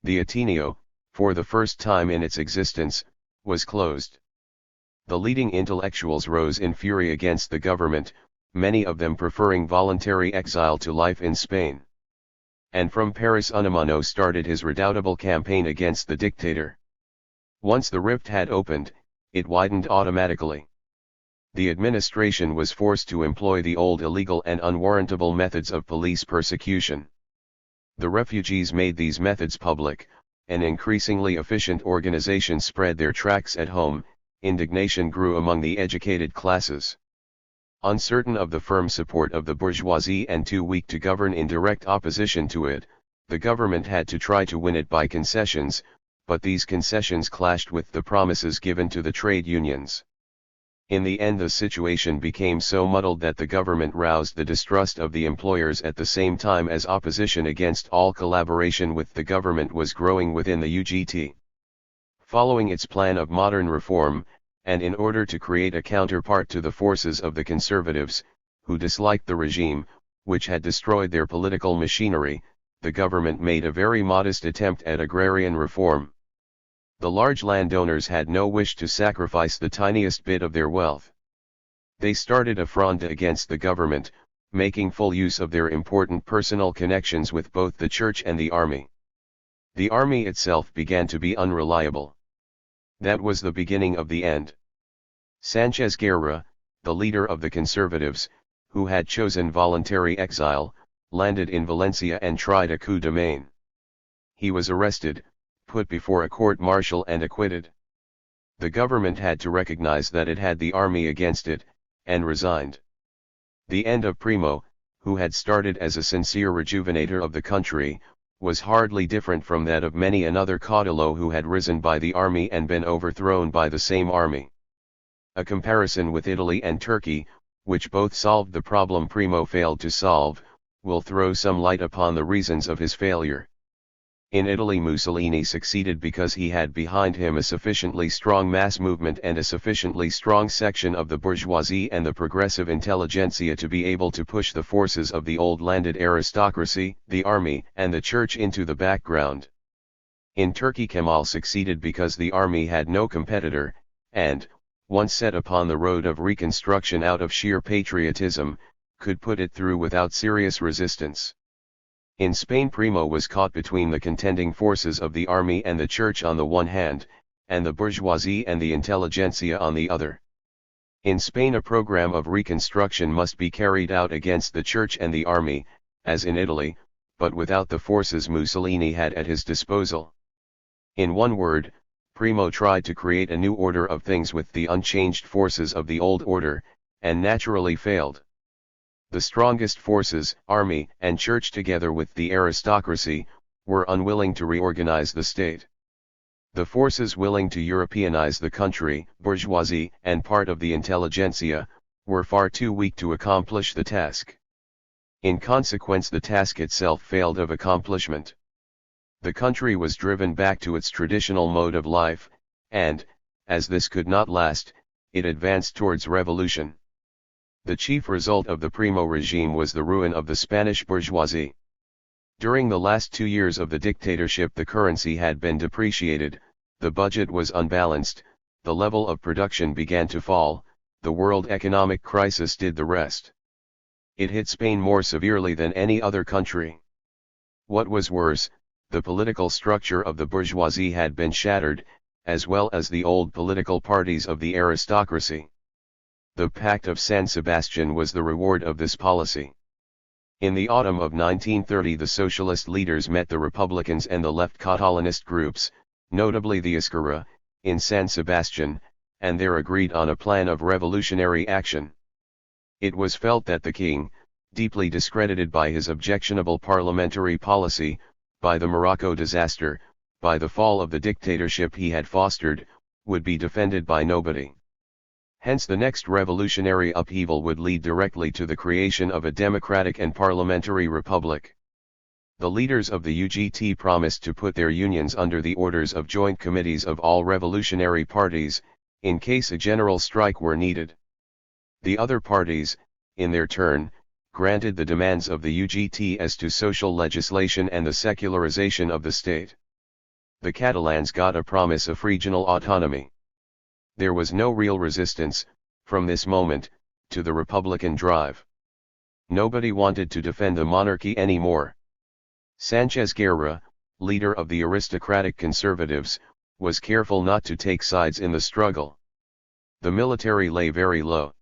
The Ateneo, for the first time in its existence, was closed. The leading intellectuals rose in fury against the government, many of them preferring voluntary exile to life in Spain. And from Paris Unamano started his redoubtable campaign against the dictator. Once the rift had opened, it widened automatically. The administration was forced to employ the old illegal and unwarrantable methods of police persecution. The refugees made these methods public, an increasingly efficient organization spread their tracts at home, indignation grew among the educated classes. Uncertain of the firm support of the bourgeoisie and too weak to govern in direct opposition to it, the government had to try to win it by concessions, but these concessions clashed with the promises given to the trade unions. In the end the situation became so muddled that the government roused the distrust of the employers at the same time as opposition against all collaboration with the government was growing within the UGT. Following its plan of modern reform, and in order to create a counterpart to the forces of the conservatives, who disliked the regime, which had destroyed their political machinery, the government made a very modest attempt at agrarian reform. The large landowners had no wish to sacrifice the tiniest bit of their wealth. They started a fronde against the government, making full use of their important personal connections with both the church and the army. The army itself began to be unreliable. That was the beginning of the end. Sanchez Guerra, the leader of the conservatives, who had chosen voluntary exile, landed in Valencia and tried a coup de main. He was arrested, put before a court-martial and acquitted. The government had to recognize that it had the army against it, and resigned. The end of Primo, who had started as a sincere rejuvenator of the country, was hardly different from that of many another caudillo who had risen by the army and been overthrown by the same army. A comparison with Italy and Turkey, which both solved the problem Primo failed to solve, will throw some light upon the reasons of his failure. In Italy, Mussolini succeeded because he had behind him a sufficiently strong mass movement and a sufficiently strong section of the bourgeoisie and the progressive intelligentsia to be able to push the forces of the old landed aristocracy, the army, and the church into the background. In Turkey, Kemal succeeded because the army had no competitor, and, once set upon the road of reconstruction out of sheer patriotism, could put it through without serious resistance. In Spain, Primo was caught between the contending forces of the army and the church on the one hand, and the bourgeoisie and the intelligentsia on the other. In Spain, a program of reconstruction must be carried out against the church and the army, as in Italy, but without the forces Mussolini had at his disposal. In one word, Primo tried to create a new order of things with the unchanged forces of the old order, and naturally failed. The strongest forces, army and church together with the aristocracy, were unwilling to reorganize the state. The forces willing to Europeanize the country, bourgeoisie and part of the intelligentsia, were far too weak to accomplish the task. In consequence, the task itself failed of accomplishment. The country was driven back to its traditional mode of life, and, as this could not last, it advanced towards revolution. The chief result of the Primo regime was the ruin of the Spanish bourgeoisie. During the last 2 years of the dictatorship, the currency had been depreciated, the budget was unbalanced, the level of production began to fall, the world economic crisis did the rest. It hit Spain more severely than any other country. What was worse, the political structure of the bourgeoisie had been shattered, as well as the old political parties of the aristocracy. The Pact of San Sebastian was the reward of this policy. In the autumn of 1930, the socialist leaders met the Republicans and the left Catalanist groups, notably the Esquerra, in San Sebastian, and there agreed on a plan of revolutionary action. It was felt that the king, deeply discredited by his objectionable parliamentary policy, by the Morocco disaster, by the fall of the dictatorship he had fostered, would be defended by nobody. Hence the next revolutionary upheaval would lead directly to the creation of a democratic and parliamentary republic. The leaders of the UGT promised to put their unions under the orders of joint committees of all revolutionary parties, in case a general strike were needed. The other parties, in their turn, granted the demands of the UGT as to social legislation and the secularization of the state. The Catalans got a promise of regional autonomy. There was no real resistance, from this moment, to the Republican drive. Nobody wanted to defend the monarchy anymore. Sanchez Guerra, leader of the aristocratic conservatives, was careful not to take sides in the struggle. The military lay very low.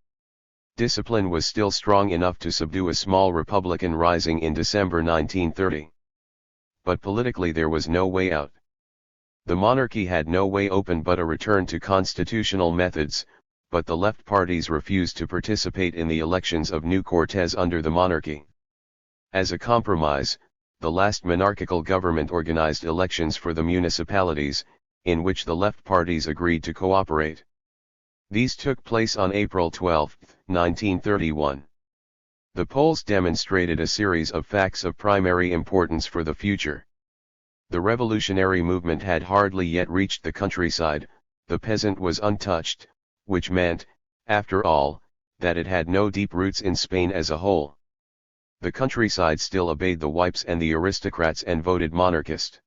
Discipline was still strong enough to subdue a small Republican rising in December 1930. But politically there was no way out. The monarchy had no way open but a return to constitutional methods, but the left parties refused to participate in the elections of new Cortes under the monarchy. As a compromise, the last monarchical government organized elections for the municipalities, in which the left parties agreed to cooperate. These took place on April 12, 1931. The polls demonstrated a series of facts of primary importance for the future. The revolutionary movement had hardly yet reached the countryside, the peasant was untouched, which meant, after all, that it had no deep roots in Spain as a whole. The countryside still obeyed the wipes and the aristocrats and voted monarchist.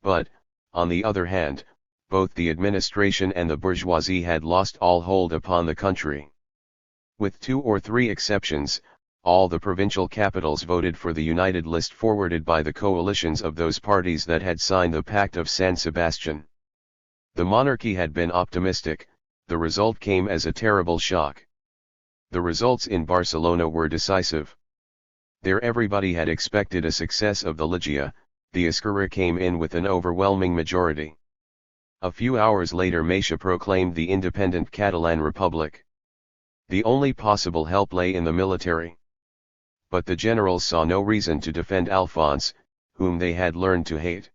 But, on the other hand, both the administration and the bourgeoisie had lost all hold upon the country. With 2 or 3 exceptions, all the provincial capitals voted for the united list forwarded by the coalitions of those parties that had signed the Pact of San Sebastian. The monarchy had been optimistic, the result came as a terrible shock. The results in Barcelona were decisive. There everybody had expected a success of the Ligia, the Esquerra came in with an overwhelming majority. A few hours later Macia proclaimed the independent Catalan Republic. The only possible help lay in the military. But the generals saw no reason to defend Alphonse, whom they had learned to hate.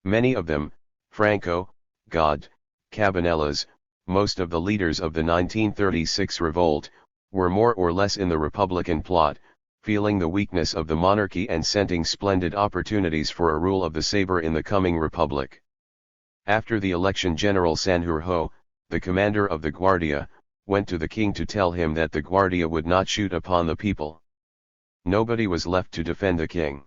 Many of them, Franco, God, Cabanellas, most of the leaders of the 1936 revolt, were more or less in the Republican plot, feeling the weakness of the monarchy and scenting splendid opportunities for a rule of the sabre in the coming republic. After the election, General Sanjurjo, the commander of the Guardia, went to the king to tell him that the Guardia would not shoot upon the people. Nobody was left to defend the king.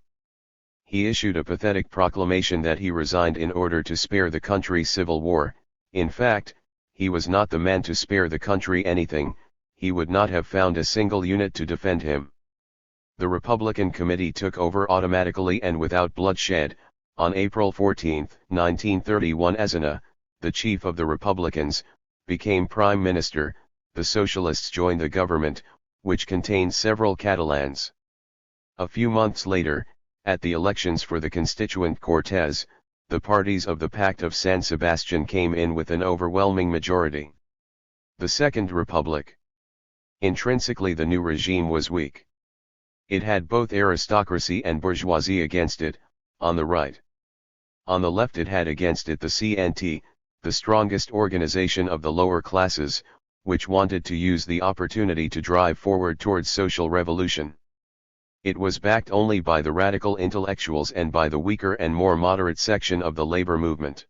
He issued a pathetic proclamation that he resigned in order to spare the country civil war. In fact, he was not the man to spare the country anything. He would not have found a single unit to defend him. The Republican Committee took over automatically and without bloodshed. On April 14, 1931, Aznar, the chief of the Republicans, became prime minister. The socialists joined the government, which contained several Catalans. A few months later, at the elections for the Constituent Cortes, the parties of the Pact of San Sebastian came in with an overwhelming majority. The Second Republic. Intrinsically, the new regime was weak. It had both aristocracy and bourgeoisie against it, on the right. On the left it had against it the CNT, the strongest organization of the lower classes, which wanted to use the opportunity to drive forward towards social revolution. It was backed only by the radical intellectuals and by the weaker and more moderate section of the labor movement.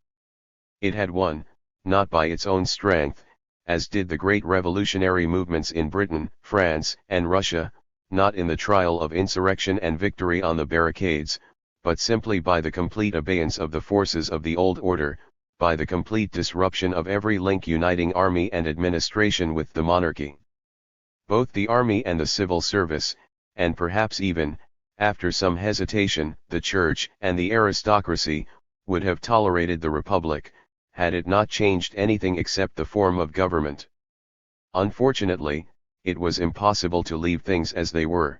It had won, not by its own strength, as did the great revolutionary movements in Britain, France, and Russia, not in the trial of insurrection and victory on the barricades, but simply by the complete abeyance of the forces of the old order, by the complete disruption of every link uniting army and administration with the monarchy. Both the army and the civil service, and perhaps even, after some hesitation, the church and the aristocracy, would have tolerated the republic, had it not changed anything except the form of government. Unfortunately, it was impossible to leave things as they were.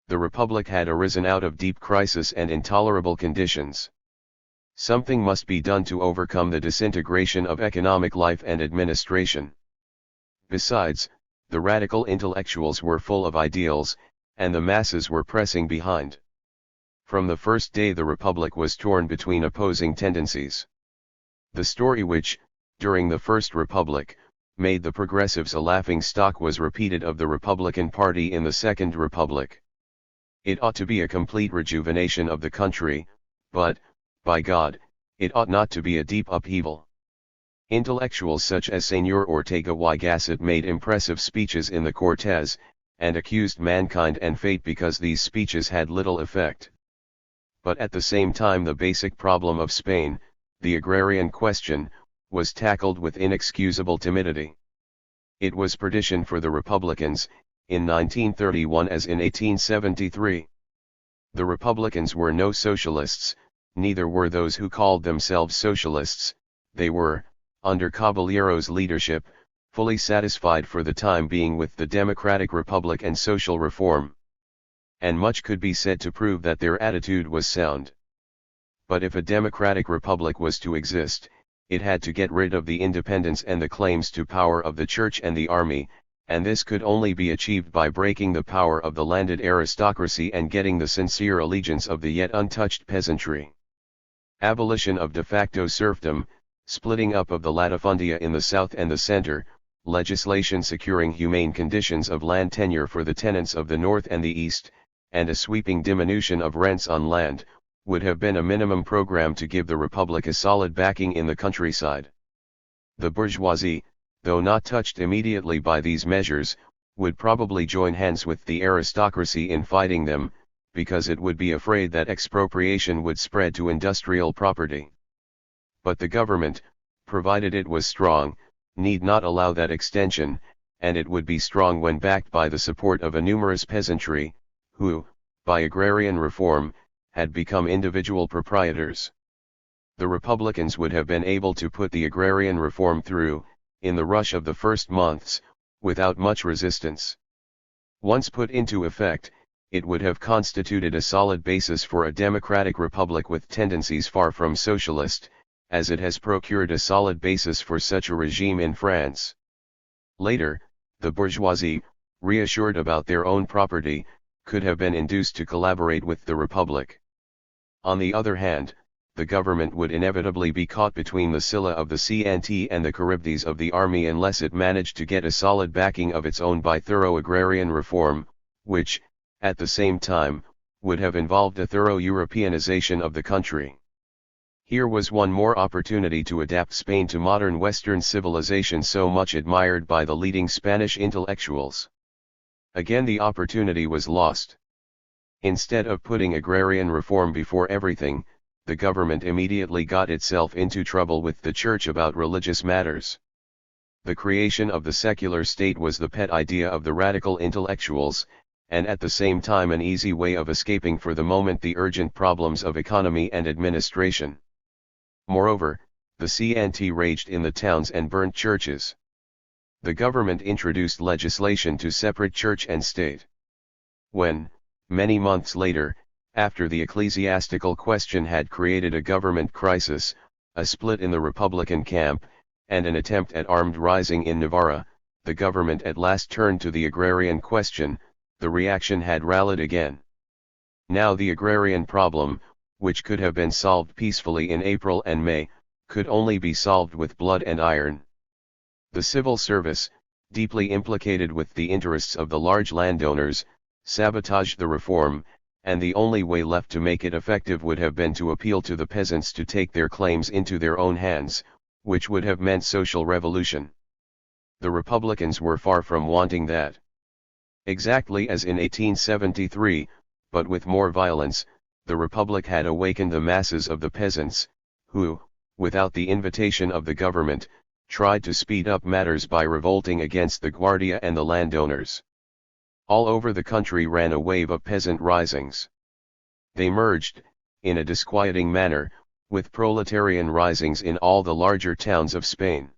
The republic had arisen out of deep crisis and intolerable conditions. Something must be done to overcome the disintegration of economic life and administration. Besides, the radical intellectuals were full of ideals, and the masses were pressing behind. From the first day the republic was torn between opposing tendencies. The story which, during the First Republic, made the progressives a laughing-stock was repeated of the Republican Party in the Second Republic. It ought to be a complete rejuvenation of the country, but, by God, it ought not to be a deep upheaval. Intellectuals such as Señor Ortega y Gasset made impressive speeches in the Cortes, and accused mankind and fate because these speeches had little effect. But at the same time the basic problem of Spain, the agrarian question, was tackled with inexcusable timidity. It was perdition for the Republicans, in 1931 as in 1873. The Republicans were no socialists, neither were those who called themselves socialists. They were, under Caballero's leadership, fully satisfied for the time being with the democratic republic and social reform. And much could be said to prove that their attitude was sound. But if a democratic republic was to exist, it had to get rid of the independence and the claims to power of the church and the army, and this could only be achieved by breaking the power of the landed aristocracy and getting the sincere allegiance of the yet untouched peasantry. Abolition of de facto serfdom, splitting up of the latifundia in the south and the center, legislation securing humane conditions of land tenure for the tenants of the north and the east, and a sweeping diminution of rents on land, would have been a minimum program to give the republic a solid backing in the countryside. The bourgeoisie, though not touched immediately by these measures, would probably join hands with the aristocracy in fighting them, because it would be afraid that expropriation would spread to industrial property. But the government, provided it was strong, need not allow that extension, and it would be strong when backed by the support of a numerous peasantry, who, by agrarian reform, had become individual proprietors. The Republicans would have been able to put the agrarian reform through, in the rush of the first months, without much resistance. Once put into effect, it would have constituted a solid basis for a democratic republic with tendencies far from socialist, as it has procured a solid basis for such a regime in France. Later, the bourgeoisie, reassured about their own property, could have been induced to collaborate with the republic. On the other hand, the government would inevitably be caught between the Scylla of the CNT and the Charybdis of the army unless it managed to get a solid backing of its own by thorough agrarian reform, which, at the same time, would have involved a thorough Europeanization of the country. Here was one more opportunity to adapt Spain to modern Western civilization so much admired by the leading Spanish intellectuals. Again the opportunity was lost. Instead of putting agrarian reform before everything, the government immediately got itself into trouble with the church about religious matters. The creation of the secular state was the pet idea of the radical intellectuals, and at the same time an easy way of escaping for the moment the urgent problems of economy and administration. Moreover, the CNT raged in the towns and burnt churches. The government introduced legislation to separate church and state. When, many months later, after the ecclesiastical question had created a government crisis, a split in the Republican camp, and an attempt at armed rising in Navarra, the government at last turned to the agrarian question, the reaction had rallied again. Now the agrarian problem, which could have been solved peacefully in April and May, could only be solved with blood and iron. The civil service, deeply implicated with the interests of the large landowners, sabotaged the reform, and the only way left to make it effective would have been to appeal to the peasants to take their claims into their own hands, which would have meant social revolution. The Republicans were far from wanting that. Exactly as in 1873, but with more violence, the Republic had awakened the masses of the peasants, who, without the invitation of the government, tried to speed up matters by revolting against the Guardia and the landowners. All over the country ran a wave of peasant risings. They merged, in a disquieting manner, with proletarian risings in all the larger towns of Spain.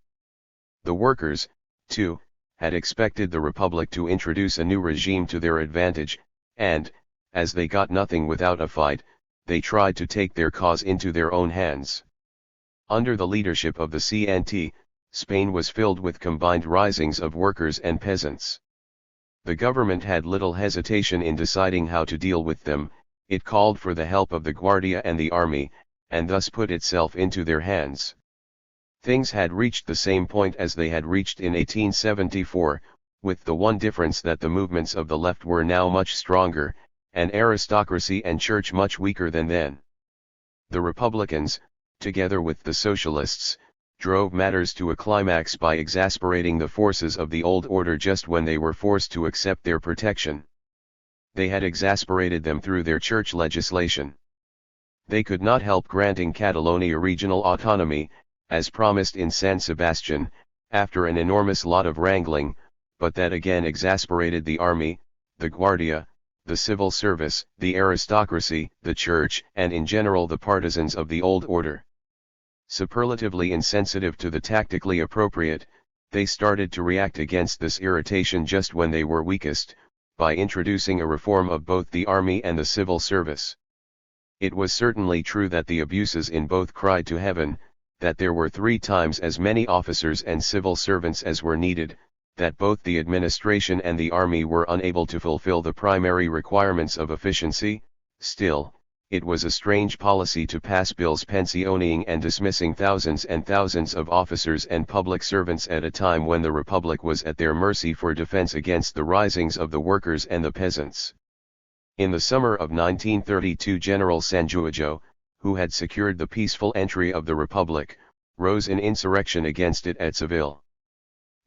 The workers, too, had expected the Republic to introduce a new regime to their advantage, and, as they got nothing without a fight, they tried to take their cause into their own hands. Under the leadership of the CNT, Spain was filled with combined risings of workers and peasants. The government had little hesitation in deciding how to deal with them, it called for the help of the Guardia and the army, and thus put itself into their hands. Things had reached the same point as they had reached in 1874, with the one difference that the movements of the left were now much stronger, and aristocracy and church much weaker than then. The Republicans, together with the Socialists, drove matters to a climax by exasperating the forces of the old order just when they were forced to accept their protection. They had exasperated them through their church legislation. They could not help granting Catalonia regional autonomy, as promised in San Sebastian, after an enormous lot of wrangling, but that again exasperated the army, the Guardia, the civil service, the aristocracy, the church, and in general the partisans of the old order. Superlatively insensitive to the tactically appropriate, they started to react against this irritation just when they were weakest, by introducing a reform of both the army and the civil service. It was certainly true that the abuses in both cried to heaven, that there were 3 times as many officers and civil servants as were needed, that both the administration and the army were unable to fulfill the primary requirements of efficiency. Still, it was a strange policy to pass bills pensioning and dismissing thousands and thousands of officers and public servants at a time when the Republic was at their mercy for defense against the risings of the workers and the peasants. In the summer of 1932 General Sanjuajo, who had secured the peaceful entry of the Republic, rose in insurrection against it at Seville.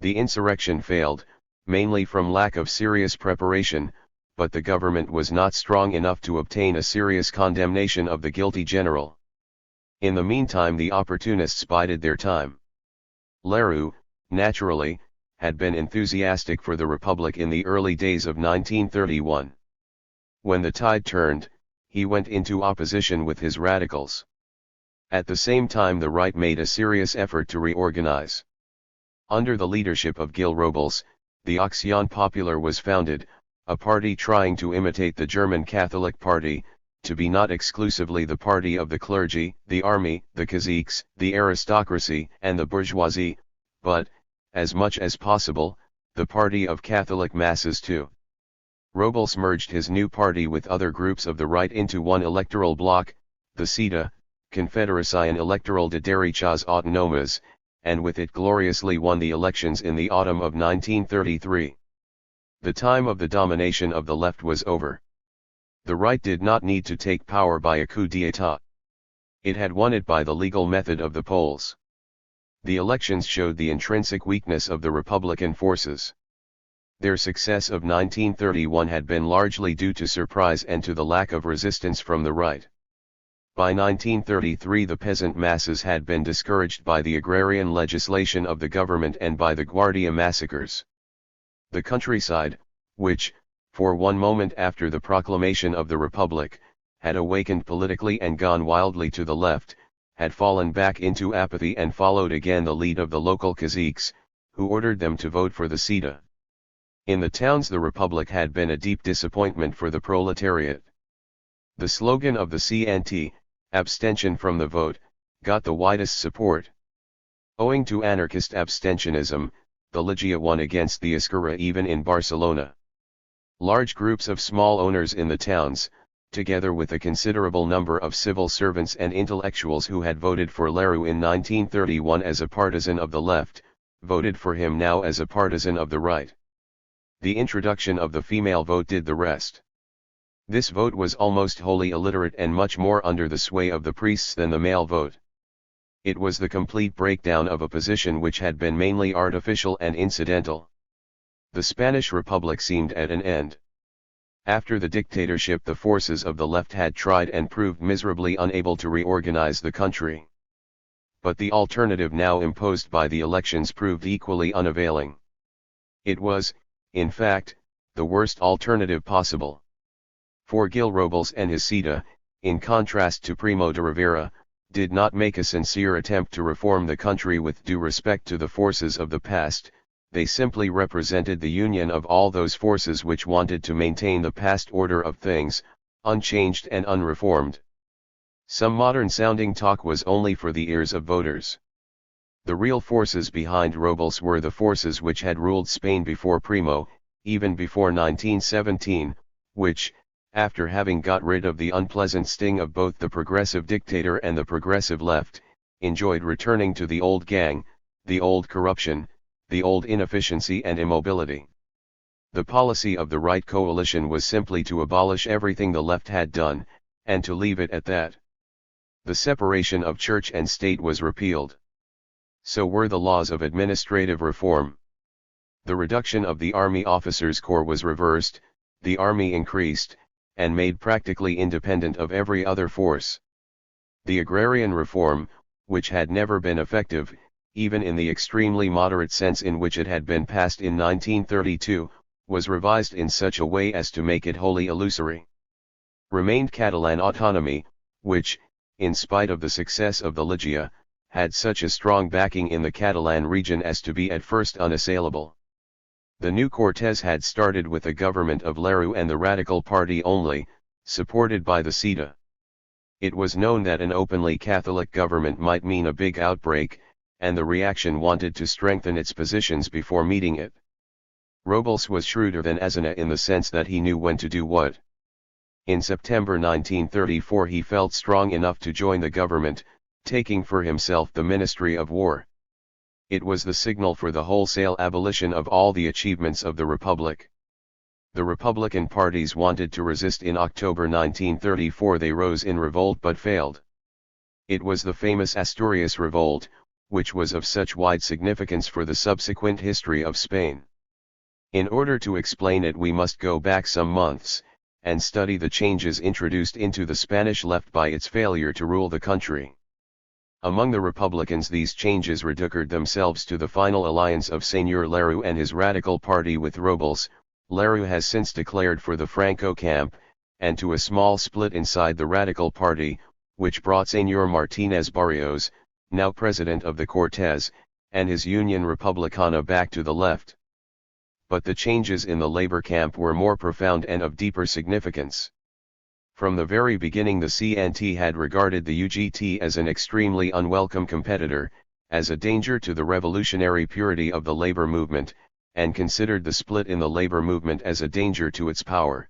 The insurrection failed, mainly from lack of serious preparation, but the government was not strong enough to obtain a serious condemnation of the guilty general. In the meantime the opportunists bided their time. Leroux, naturally, had been enthusiastic for the Republic in the early days of 1931. When the tide turned, he went into opposition with his radicals. At the same time the right made a serious effort to reorganize. Under the leadership of Gil Robles, the Acción Popular was founded, a party trying to imitate the German Catholic Party, to be not exclusively the party of the clergy, the army, the caciques, the aristocracy, and the bourgeoisie, but, as much as possible, the party of Catholic masses too. Robles merged his new party with other groups of the right into one electoral bloc, the CETA, Confederación Electoral de Derechas Autónomas, and with it gloriously won the elections in the autumn of 1933. The time of the domination of the left was over. The right did not need to take power by a coup d'état. It had won it by the legal method of the polls. The elections showed the intrinsic weakness of the Republican forces. Their success of 1931 had been largely due to surprise and to the lack of resistance from the right. By 1933 the peasant masses had been discouraged by the agrarian legislation of the government and by the Guardia massacres. The countryside, which, for one moment after the proclamation of the Republic, had awakened politically and gone wildly to the left, had fallen back into apathy and followed again the lead of the local caciques, who ordered them to vote for the CETA. In the towns the Republic had been a deep disappointment for the proletariat. The slogan of the CNT, abstention from the vote, got the widest support. Owing to anarchist abstentionism, the Ligia won against the Esquerra even in Barcelona. Large groups of small owners in the towns, together with a considerable number of civil servants and intellectuals who had voted for Lerroux in 1931 as a partisan of the left, voted for him now as a partisan of the right. The introduction of the female vote did the rest. This vote was almost wholly illiterate and much more under the sway of the priests than the male vote. It was the complete breakdown of a position which had been mainly artificial and incidental. The Spanish Republic seemed at an end. After the dictatorship the forces of the left had tried and proved miserably unable to reorganize the country. But the alternative now imposed by the elections proved equally unavailing. It was, in fact, the worst alternative possible. For Gil Robles and his CETA, in contrast to Primo de Rivera, did not make a sincere attempt to reform the country with due respect to the forces of the past. They simply represented the union of all those forces which wanted to maintain the past order of things, unchanged and unreformed. Some modern-sounding talk was only for the ears of voters. The real forces behind Robles were the forces which had ruled Spain before Primo, even before 1917, which, after having got rid of the unpleasant sting of both the progressive dictator and the progressive left, enjoyed returning to the old gang, the old corruption, the old inefficiency and immobility. The policy of the right coalition was simply to abolish everything the left had done, and to leave it at that. The separation of church and state was repealed. So were the laws of administrative reform. The reduction of the army officers' corps was reversed, the army increased, and made practically independent of every other force. The agrarian reform, which had never been effective, even in the extremely moderate sense in which it had been passed in 1932, was revised in such a way as to make it wholly illusory. Remained Catalan autonomy, which, in spite of the success of the Ligia, had such a strong backing in the Catalan region as to be at first unassailable. The new Cortes had started with a government of Lerroux and the Radical Party only, supported by the CETA. It was known that an openly Catholic government might mean a big outbreak, and the reaction wanted to strengthen its positions before meeting it. Robles was shrewder than Aznar in the sense that he knew when to do what. In September 1934 he felt strong enough to join the government, taking for himself the Ministry of War. It was the signal for the wholesale abolition of all the achievements of the Republic. The Republican parties wanted to resist. In October 1934 they rose in revolt but failed. It was the famous Asturias Revolt, which was of such wide significance for the subsequent history of Spain. In order to explain it we must go back some months, and study the changes introduced into the Spanish left by its failure to rule the country. Among the Republicans these changes reduced themselves to the final alliance of Señor Lerroux and his radical party with Robles. Lerroux has since declared for the Franco camp, and to a small split inside the radical party, which brought Señor Martínez Barrios, now president of the Cortes, and his Union Republicana back to the left. but the changes in the labor camp were more profound and of deeper significance. From the very beginning the CNT had regarded the UGT as an extremely unwelcome competitor, as a danger to the revolutionary purity of the labor movement, and considered the split in the labor movement as a danger to its power.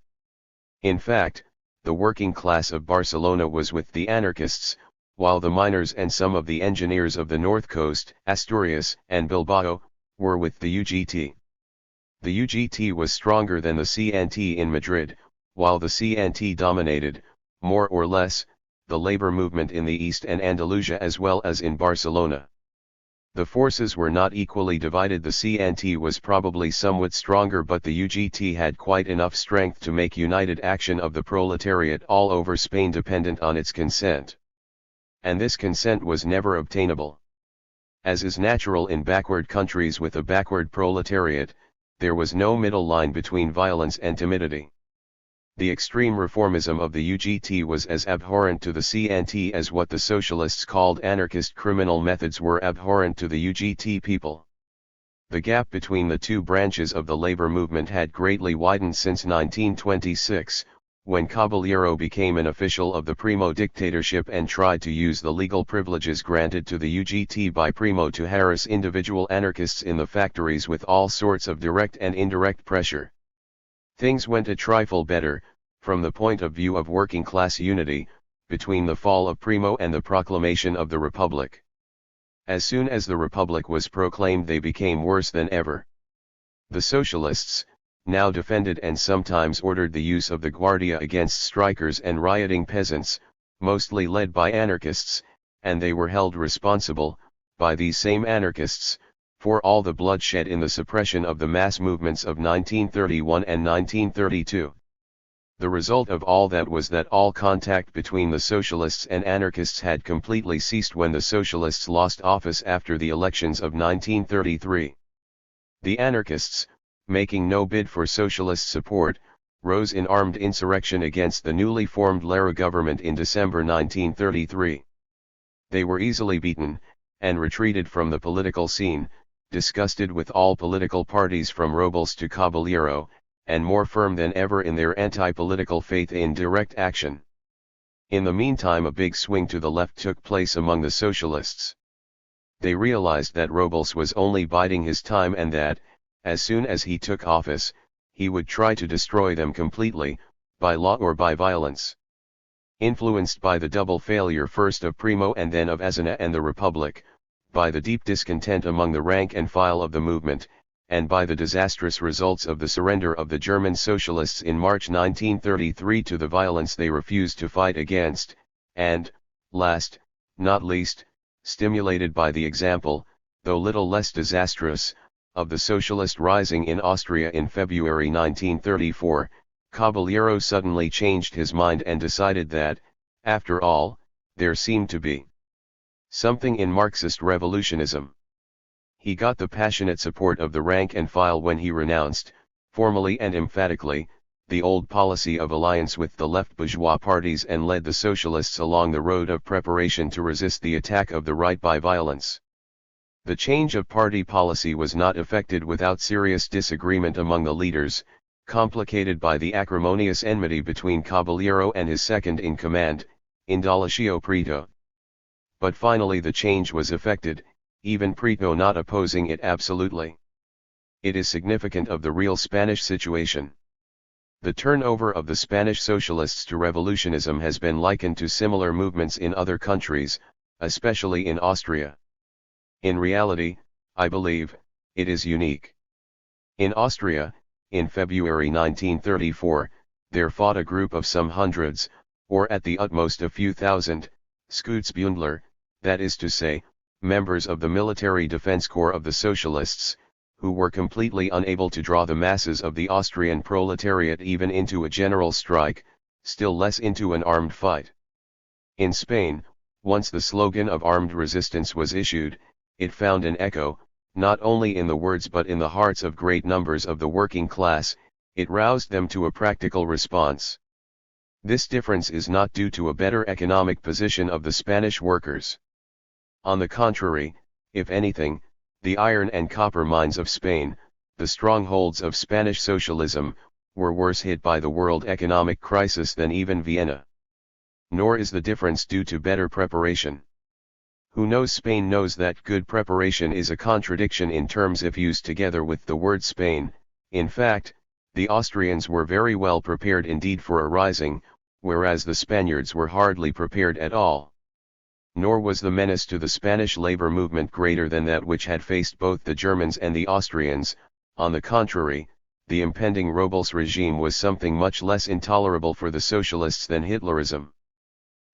In fact, the working class of Barcelona was with the anarchists, while the miners and some of the engineers of the North Coast, Asturias, and Bilbao, were with the UGT. The UGT was stronger than the CNT in Madrid, while the CNT dominated, more or less, the labor movement in the East and Andalusia as well as in Barcelona. The forces were not equally divided. The CNT was probably somewhat stronger, but the UGT had quite enough strength to make united action of the proletariat all over Spain dependent on its consent. And this consent was never obtainable. As is natural in backward countries with a backward proletariat, there was no middle line between violence and timidity. The extreme reformism of the UGT was as abhorrent to the CNT as what the socialists called anarchist criminal methods were abhorrent to the UGT people. The gap between the two branches of the labor movement had greatly widened since 1926, when Caballero became an official of the Primo dictatorship and tried to use the legal privileges granted to the UGT by Primo to harass individual anarchists in the factories with all sorts of direct and indirect pressure. Things went a trifle better, from the point of view of working class unity, between the fall of Primo and the proclamation of the Republic. As soon as the Republic was proclaimed, they became worse than ever. The socialists, now defended and sometimes ordered the use of the Guardia against strikers and rioting peasants, mostly led by anarchists, and they were held responsible, by these same anarchists, for all the bloodshed in the suppression of the mass movements of 1931 and 1932. The result of all that was that all contact between the socialists and anarchists had completely ceased when the socialists lost office after the elections of 1933. The anarchists, making no bid for socialist support, rose in armed insurrection against the newly formed Lara government in December 1933. They were easily beaten, and retreated from the political scene, disgusted with all political parties from Robles to Caballero, and more firm than ever in their anti-political faith in direct action. In the meantime a big swing to the left took place among the socialists. They realized that Robles was only biding his time and that, as soon as he took office, he would try to destroy them completely, by law or by violence. Influenced by the double failure first of Primo and then of Aznar and the Republic, by the deep discontent among the rank and file of the movement, and by the disastrous results of the surrender of the German socialists in March 1933 to the violence they refused to fight against, and, last, not least, stimulated by the example, though little less disastrous, of the socialist rising in Austria in February 1934, Caballero suddenly changed his mind and decided that, after all, there seemed to be something in Marxist revolutionism. He got the passionate support of the rank and file when he renounced, formally and emphatically, the old policy of alliance with the left bourgeois parties and led the socialists along the road of preparation to resist the attack of the right by violence. The change of party policy was not effected without serious disagreement among the leaders, complicated by the acrimonious enmity between Caballero and his second-in-command, Indalecio Prieto. But finally the change was effected, even Prieto not opposing it absolutely. It is significant of the real Spanish situation. The turnover of the Spanish socialists to revolutionism has been likened to similar movements in other countries, especially in Austria. In reality, I believe, it is unique. In Austria, in February 1934, there fought a group of some hundreds, or at the utmost a few thousand, Schutzbündler, that is to say, members of the military defense corps of the socialists, who were completely unable to draw the masses of the Austrian proletariat even into a general strike, still less into an armed fight. In Spain, once the slogan of armed resistance was issued, it found an echo, not only in the words but in the hearts of great numbers of the working class. It roused them to a practical response. This difference is not due to a better economic position of the Spanish workers. On the contrary, if anything, the iron and copper mines of Spain, the strongholds of Spanish socialism, were worse hit by the world economic crisis than even Vienna. Nor is the difference due to better preparation. Who knows Spain knows that good preparation is a contradiction in terms if used together with the word Spain. In fact, the Austrians were very well prepared indeed for a rising, whereas the Spaniards were hardly prepared at all. Nor was the menace to the Spanish labor movement greater than that which had faced both the Germans and the Austrians. On the contrary, the impending Robles regime was something much less intolerable for the socialists than Hitlerism.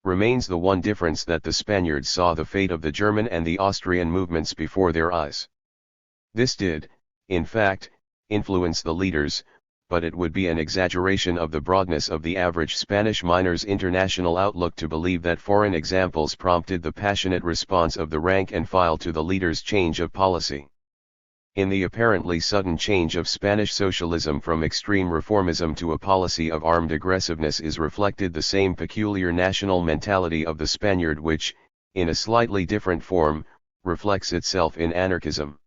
Remains the one difference that the Spaniards saw the fate of the German and the Austrian movements before their eyes. This did, in fact, influence the leaders, but it would be an exaggeration of the broadness of the average Spanish minor's international outlook to believe that foreign examples prompted the passionate response of the rank and file to the leaders' change of policy. In the apparently sudden change of Spanish socialism from extreme reformism to a policy of armed aggressiveness is reflected the same peculiar national mentality of the Spaniard which, in a slightly different form, reflects itself in anarchism.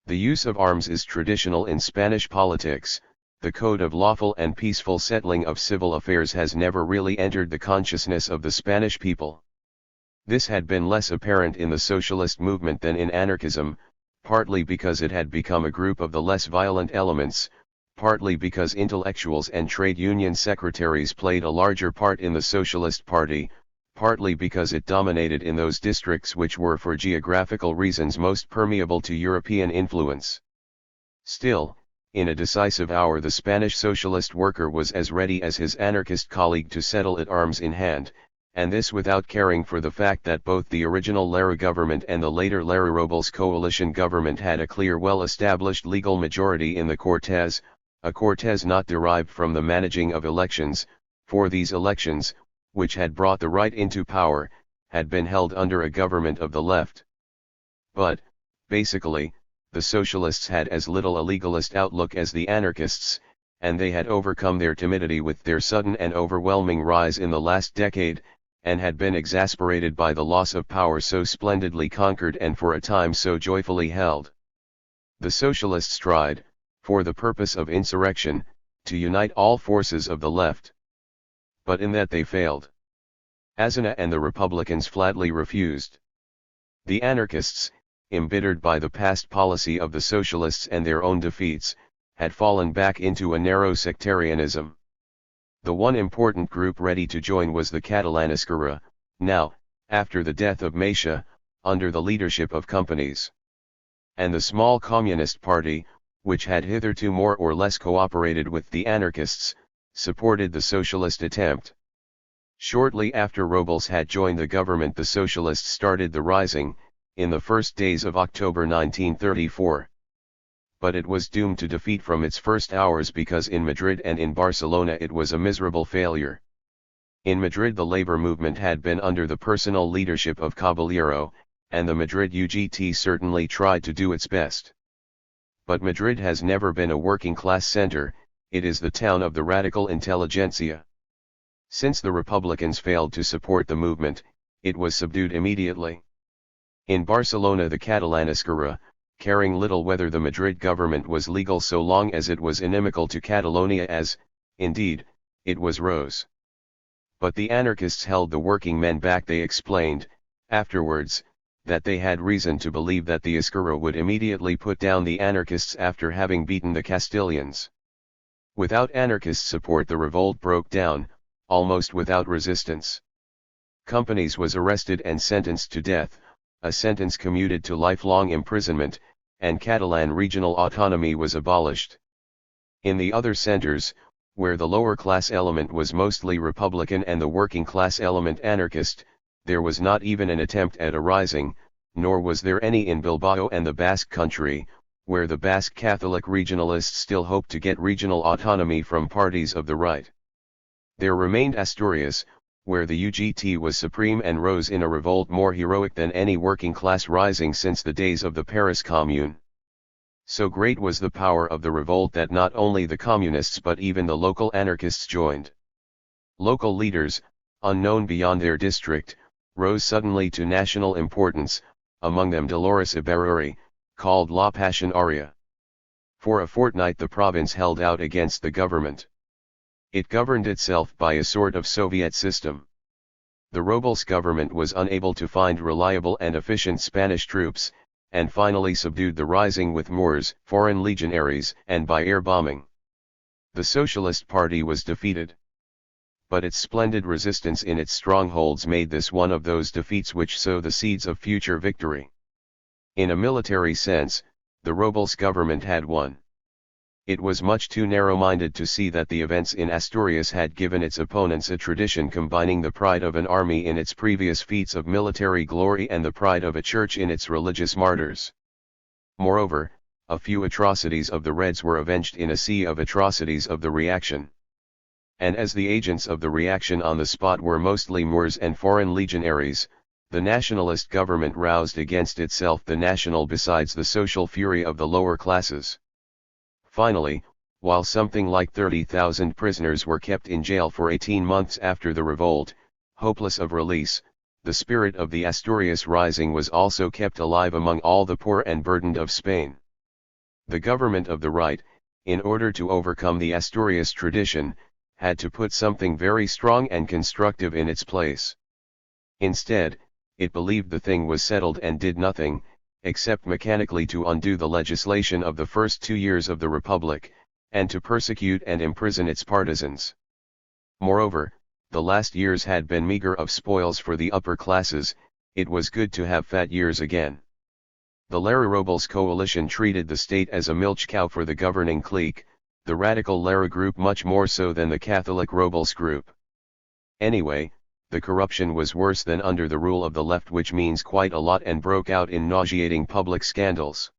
The use of arms is traditional in Spanish politics. The code of lawful and peaceful settling of civil affairs has never really entered the consciousness of the Spanish people. This had been less apparent in the socialist movement than in anarchism, partly because it had become a group of the less violent elements, partly because intellectuals and trade union secretaries played a larger part in the Socialist Party, partly because it dominated in those districts which were for geographical reasons most permeable to European influence. Still, in a decisive hour the Spanish socialist worker was as ready as his anarchist colleague to settle it arms in hand, and this without caring for the fact that both the original Lara government and the later Lara Robles coalition government had a clear well-established legal majority in the Cortes, a Cortes not derived from the managing of elections, for these elections, which had brought the right into power, had been held under a government of the left. But, basically, the socialists had as little a legalist outlook as the anarchists, and they had overcome their timidity with their sudden and overwhelming rise in the last decade, and had been exasperated by the loss of power so splendidly conquered and for a time so joyfully held. The socialists tried, for the purpose of insurrection, to unite all forces of the left. But in that they failed. Aznar and the Republicans flatly refused. The anarchists, embittered by the past policy of the socialists and their own defeats, had fallen back into a narrow sectarianism. The one important group ready to join was the Catalan Esquerra, now, after the death of Macià, under the leadership of Companys. And the small Communist Party, which had hitherto more or less cooperated with the anarchists, supported the socialist attempt. Shortly after Robles had joined the government the socialists started the rising, in the first days of October 1934. But it was doomed to defeat from its first hours because in Madrid and in Barcelona it was a miserable failure. In Madrid the labor movement had been under the personal leadership of Caballero, and the Madrid UGT certainly tried to do its best. But Madrid has never been a working-class center, it is the town of the radical intelligentsia. Since the Republicans failed to support the movement, it was subdued immediately. In Barcelona the Catalan Esquerra, caring little whether the Madrid government was legal so long as it was inimical to Catalonia as, indeed, it was rose. But the anarchists held the working men back. They explained, afterwards, that they had reason to believe that the Esquerra would immediately put down the anarchists after having beaten the Castilians. Without anarchist support the revolt broke down, almost without resistance. Companys was arrested and sentenced to death, a sentence commuted to lifelong imprisonment, and Catalan regional autonomy was abolished. In the other centers, where the lower class element was mostly Republican and the working class element anarchist, there was not even an attempt at a rising, nor was there any in Bilbao and the Basque country, where the Basque Catholic regionalists still hoped to get regional autonomy from parties of the right. There remained Asturias, where the UGT was supreme and rose in a revolt more heroic than any working-class rising since the days of the Paris Commune. So great was the power of the revolt that not only the communists but even the local anarchists joined. Local leaders, unknown beyond their district, rose suddenly to national importance, among them Dolores Ibarruri, called La Pasionaria. For a fortnight the province held out against the government. It governed itself by a sort of Soviet system. The Robles government was unable to find reliable and efficient Spanish troops, and finally subdued the rising with Moors, foreign legionaries, and by air bombing. The Socialist Party was defeated. But its splendid resistance in its strongholds made this one of those defeats which sow the seeds of future victory. In a military sense, the Robles government had won. It was much too narrow-minded to see that the events in Asturias had given its opponents a tradition combining the pride of an army in its previous feats of military glory and the pride of a church in its religious martyrs. Moreover, a few atrocities of the Reds were avenged in a sea of atrocities of the reaction. And as the agents of the reaction on the spot were mostly Moors and foreign legionaries, the nationalist government roused against itself the national besides the social fury of the lower classes. Finally, while something like 30,000 prisoners were kept in jail for 18 months after the revolt, hopeless of release, the spirit of the Asturias Rising was also kept alive among all the poor and burdened of Spain. The government of the right, in order to overcome the Asturias tradition, had to put something very strong and constructive in its place. Instead, it believed the thing was settled and did nothing, except mechanically to undo the legislation of the first 2 years of the Republic, and to persecute and imprison its partisans. Moreover, the last years had been meager of spoils for the upper classes, it was good to have fat years again. The Lara Robles coalition treated the state as a milch cow for the governing clique, the radical Lara group much more so than the Catholic Robles group. Anyway, the corruption was worse than under the rule of the left, which means quite a lot, and broke out in nauseating public scandals.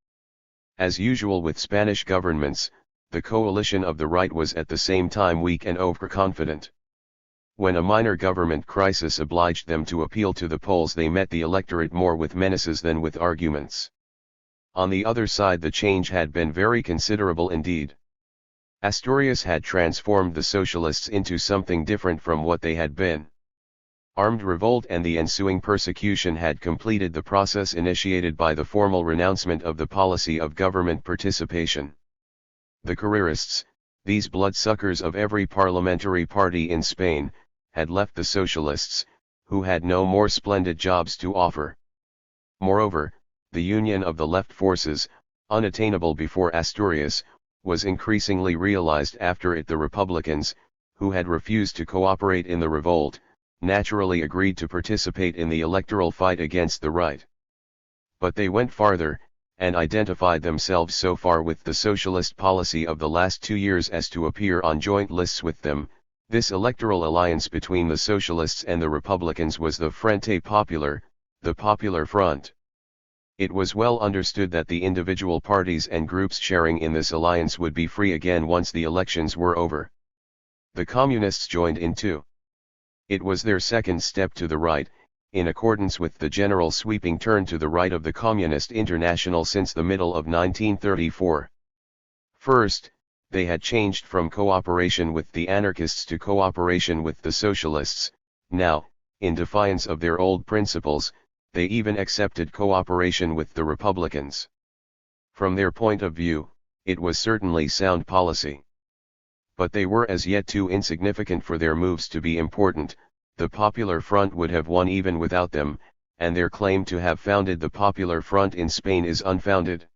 As usual with Spanish governments, the coalition of the right was at the same time weak and overconfident. When a minor government crisis obliged them to appeal to the polls, they met the electorate more with menaces than with arguments. On the other side, the change had been very considerable indeed. Asturias had transformed the socialists into something different from what they had been. Armed revolt and the ensuing persecution had completed the process initiated by the formal renouncement of the policy of government participation. The Carrerists, these bloodsuckers of every parliamentary party in Spain, had left the socialists, who had no more splendid jobs to offer. Moreover, the union of the left forces, unattainable before Asturias, was increasingly realized after it. The Republicans, who had refused to cooperate in the revolt, naturally agreed to participate in the electoral fight against the right. But they went farther, and identified themselves so far with the socialist policy of the last 2 years as to appear on joint lists with them. This electoral alliance between the socialists and the Republicans was the Frente Popular, the Popular Front. It was well understood that the individual parties and groups sharing in this alliance would be free again once the elections were over. The Communists joined in too. It was their second step to the right, in accordance with the general sweeping turn to the right of the Communist International since the middle of 1934. First, they had changed from cooperation with the anarchists to cooperation with the socialists. Now, in defiance of their old principles, they even accepted cooperation with the Republicans. From their point of view, it was certainly sound policy. But they were as yet too insignificant for their moves to be important. The Popular Front would have won even without them, and their claim to have founded the Popular Front in Spain is unfounded.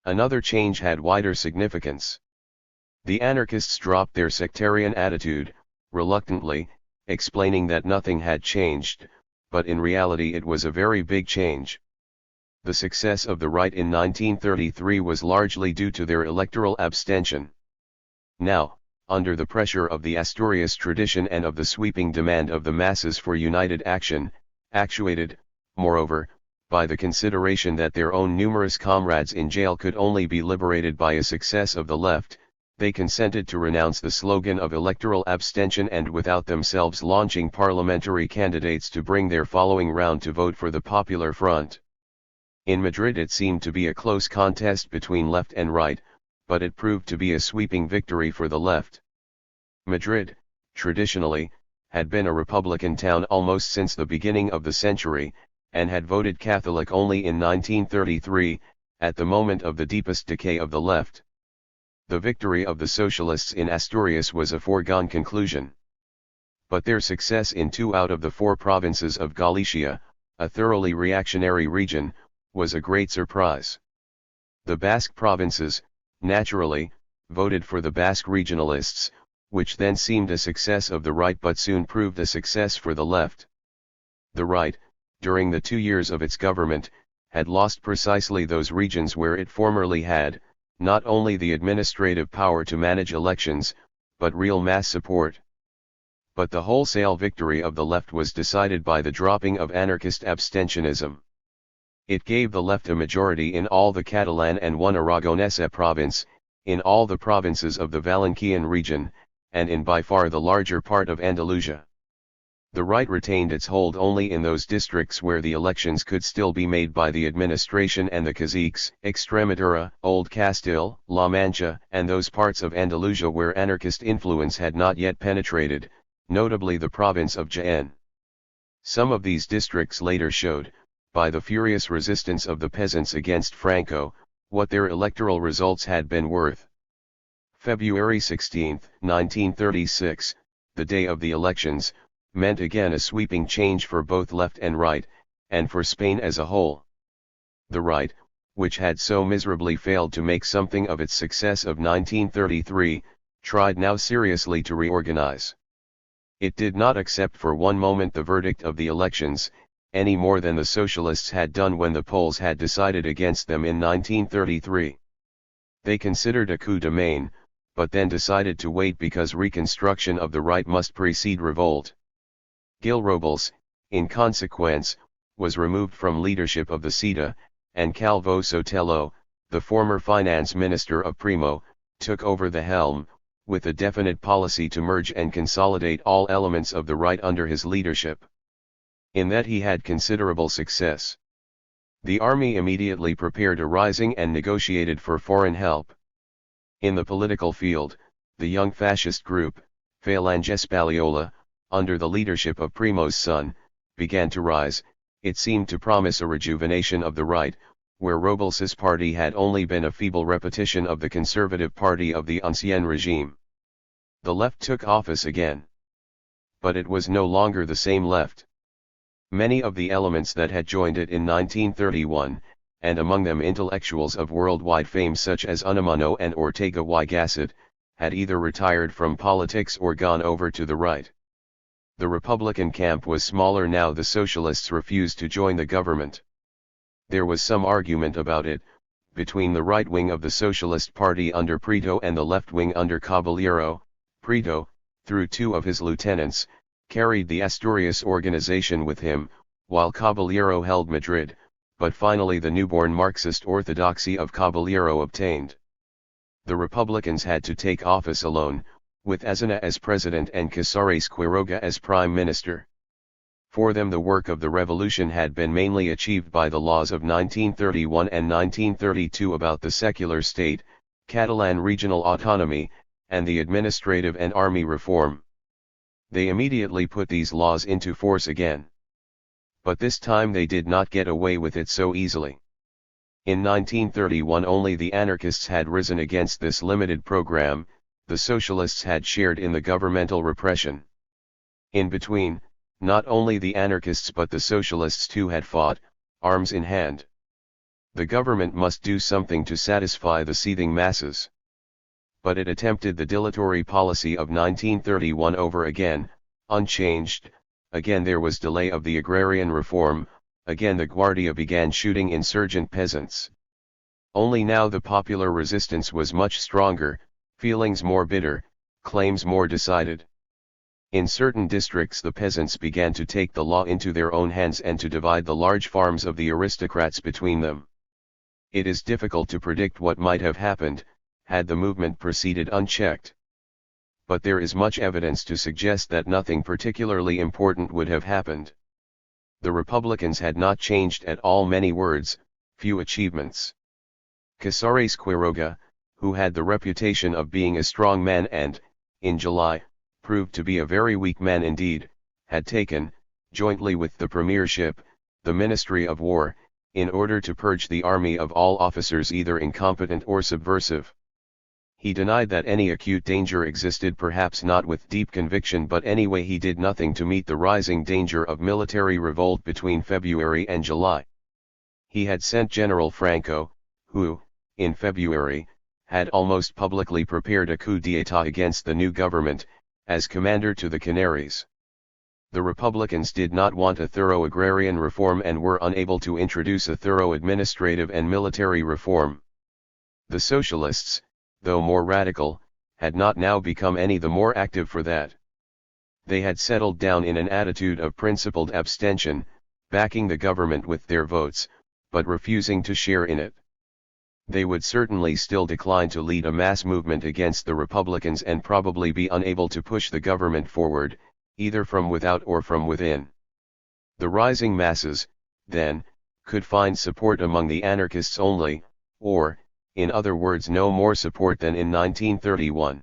Another change had wider significance. The anarchists dropped their sectarian attitude, reluctantly, explaining that nothing had changed, but in reality it was a very big change. The success of the right in 1933 was largely due to their electoral abstention. Now, under the pressure of the Asturias tradition and of the sweeping demand of the masses for united action, actuated, moreover, by the consideration that their own numerous comrades in jail could only be liberated by a success of the left, they consented to renounce the slogan of electoral abstention and without themselves launching parliamentary candidates to bring their following round to vote for the Popular Front. In Madrid it seemed to be a close contest between left and right, but it proved to be a sweeping victory for the left. Madrid, traditionally, had been a Republican town almost since the beginning of the century, and had voted Catholic only in 1933, at the moment of the deepest decay of the left. the victory of the socialists in Asturias was a foregone conclusion. But their success in 2 out of the 4 provinces of Galicia, a thoroughly reactionary region, was a great surprise. The Basque provinces, naturally, voted for the Basque regionalists, which then seemed a success of the right but soon proved a success for the left. The right, during the 2 years of its government, had lost precisely those regions where it formerly had, not only the administrative power to manage elections, but real mass support. But the wholesale victory of the left was decided by the dropping of anarchist abstentionism. It gave the left a majority in all the Catalan and one Aragonesa province, in all the provinces of the Valencian region, and in by far the larger part of Andalusia. The right retained its hold only in those districts where the elections could still be made by the administration and the caciques, Extremadura, Old Castile, La Mancha, and those parts of Andalusia where anarchist influence had not yet penetrated, notably the province of Jaén. Some of these districts later showed, by the furious resistance of the peasants against Franco, what their electoral results had been worth. February 16, 1936, the day of the elections, meant again a sweeping change for both left and right, and for Spain as a whole. The right, which had so miserably failed to make something of its success of 1933, tried now seriously to reorganize. It did not accept for one moment the verdict of the elections, any more than the socialists had done when the polls had decided against them in 1933. They considered a coup de main, but then decided to wait because reconstruction of the right must precede revolt. Gil Robles, in consequence, was removed from leadership of the CETA, and Calvo Sotelo, the former finance minister of Primo, took over the helm, with a definite policy to merge and consolidate all elements of the right under his leadership. In that he had considerable success. The army immediately prepared a rising and negotiated for foreign help. In the political field, the young fascist group, Phalange Spagnola, under the leadership of Primo's son, began to rise. It seemed to promise a rejuvenation of the right, where Robles's party had only been a feeble repetition of the conservative party of the Ancien regime. The left took office again. But it was no longer the same left. Many of the elements that had joined it in 1931, and among them intellectuals of worldwide fame such as Unamuno and Ortega y Gasset, had either retired from politics or gone over to the right. The Republican camp was smaller now. The socialists refused to join the government. There was some argument about it, between the right wing of the Socialist Party under Prieto and the left wing under Caballero. Prieto, through 2 of his lieutenants, carried the Asturias organization with him, while Caballero held Madrid, but finally the newborn Marxist orthodoxy of Caballero obtained. The Republicans had to take office alone, with Aznar as president and Casares Quiroga as prime minister. For them the work of the revolution had been mainly achieved by the laws of 1931 and 1932 about the secular state, Catalan regional autonomy, and the administrative and army reform. They immediately put these laws into force again. But this time they did not get away with it so easily. In 1931 only the anarchists had risen against this limited program. The socialists had shared in the governmental repression. In between, not only the anarchists but the socialists too had fought, arms in hand. The government must do something to satisfy the seething masses. But it attempted the dilatory policy of 1931 over again, unchanged. Again there was delay of the agrarian reform, again the Guardia began shooting insurgent peasants. Only now the popular resistance was much stronger, feelings more bitter, claims more decided. In certain districts the peasants began to take the law into their own hands and to divide the large farms of the aristocrats between them. It is difficult to predict what might have happened, had the movement proceeded unchecked. But there is much evidence to suggest that nothing particularly important would have happened. The Republicans had not changed at all. Many words, few achievements. Casares Quiroga, who had the reputation of being a strong man and, in July, proved to be a very weak man indeed, had taken, jointly with the premiership, the Ministry of War, in order to purge the army of all officers either incompetent or subversive. He denied that any acute danger existed, perhaps not with deep conviction, but anyway he did nothing to meet the rising danger of military revolt between February and July. He had sent General Franco, who, in February, had almost publicly prepared a coup d'état against the new government, as commander to the Canaries. The Republicans did not want a thorough agrarian reform and were unable to introduce a thorough administrative and military reform. The Socialists, though more radical, had not now become any the more active for that. They had settled down in an attitude of principled abstention, backing the government with their votes, but refusing to share in it. They would certainly still decline to lead a mass movement against the Republicans and probably be unable to push the government forward, either from without or from within. The rising masses, then, could find support among the anarchists only, or, in other words, no more support than in 1931.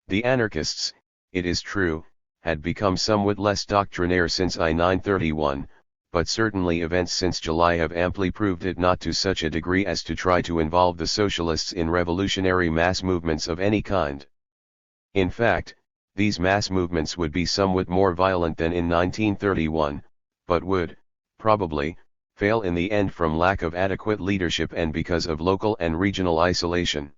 The anarchists, it is true, had become somewhat less doctrinaire since I-931, but certainly events since July have amply proved it, not to such a degree as to try to involve the socialists in revolutionary mass movements of any kind. In fact, these mass movements would be somewhat more violent than in 1931, but would, probably, fail in the end from lack of adequate leadership and because of local and regional isolation.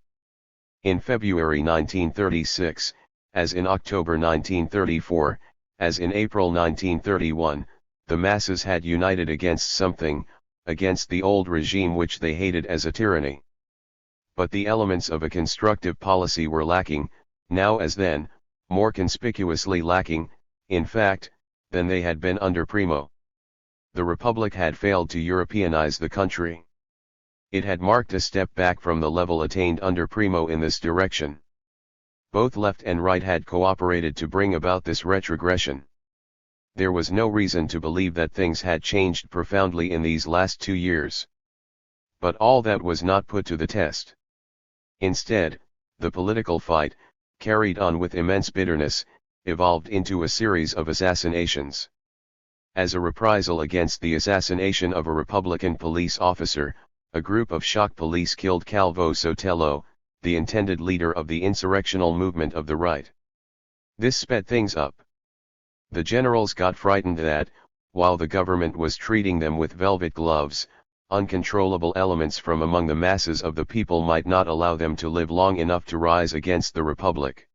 In February 1936, as in October 1934, as in April 1931, the masses had united against something, against the old regime which they hated as a tyranny. But the elements of a constructive policy were lacking, now as then, more conspicuously lacking, in fact, than they had been under Primo. The Republic had failed to Europeanize the country. It had marked a step back from the level attained under Primo in this direction. Both left and right had cooperated to bring about this retrogression. There was no reason to believe that things had changed profoundly in these last 2 years. But all that was not put to the test. Instead, the political fight, carried on with immense bitterness, evolved into a series of assassinations. As a reprisal against the assassination of a Republican police officer, a group of shock police killed Calvo Sotelo, the intended leader of the insurrectional movement of the right. This sped things up. The generals got frightened that, while the government was treating them with velvet gloves, uncontrollable elements from among the masses of the people might not allow them to live long enough to rise against the Republic.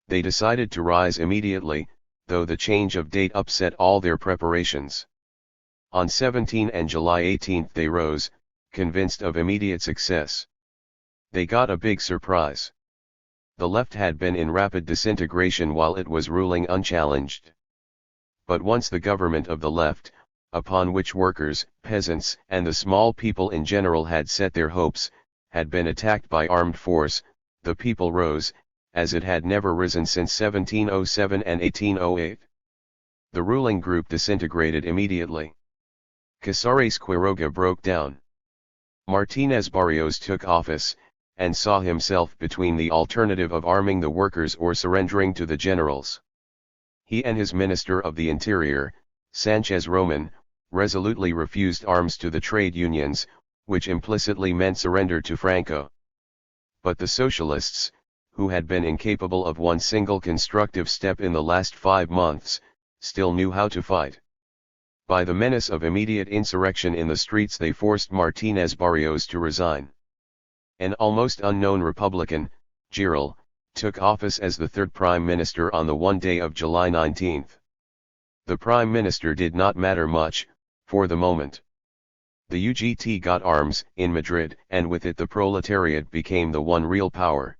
They decided to rise immediately, though the change of date upset all their preparations. On 17 and July 18 they rose, convinced of immediate success. They got a big surprise. The left had been in rapid disintegration while it was ruling unchallenged. But once the government of the left, upon which workers, peasants, and the small people in general had set their hopes, had been attacked by armed force, the people rose, as it had never risen since 1707 and 1808. The ruling group disintegrated immediately. Casares Quiroga broke down. Martinez Barrios took office, and saw himself between the alternative of arming the workers or surrendering to the generals. He and his Minister of the Interior, Sanchez Roman, resolutely refused arms to the trade unions, which implicitly meant surrender to Franco. But the socialists, who had been incapable of one single constructive step in the last 5 months, still knew how to fight. By the menace of immediate insurrection in the streets they forced Martinez Barrios to resign. An almost unknown Republican, Giral, took office as the third Prime Minister on the one day of July 19. The Prime Minister did not matter much, for the moment. The UGT got arms in Madrid, and with it the proletariat became the one real power.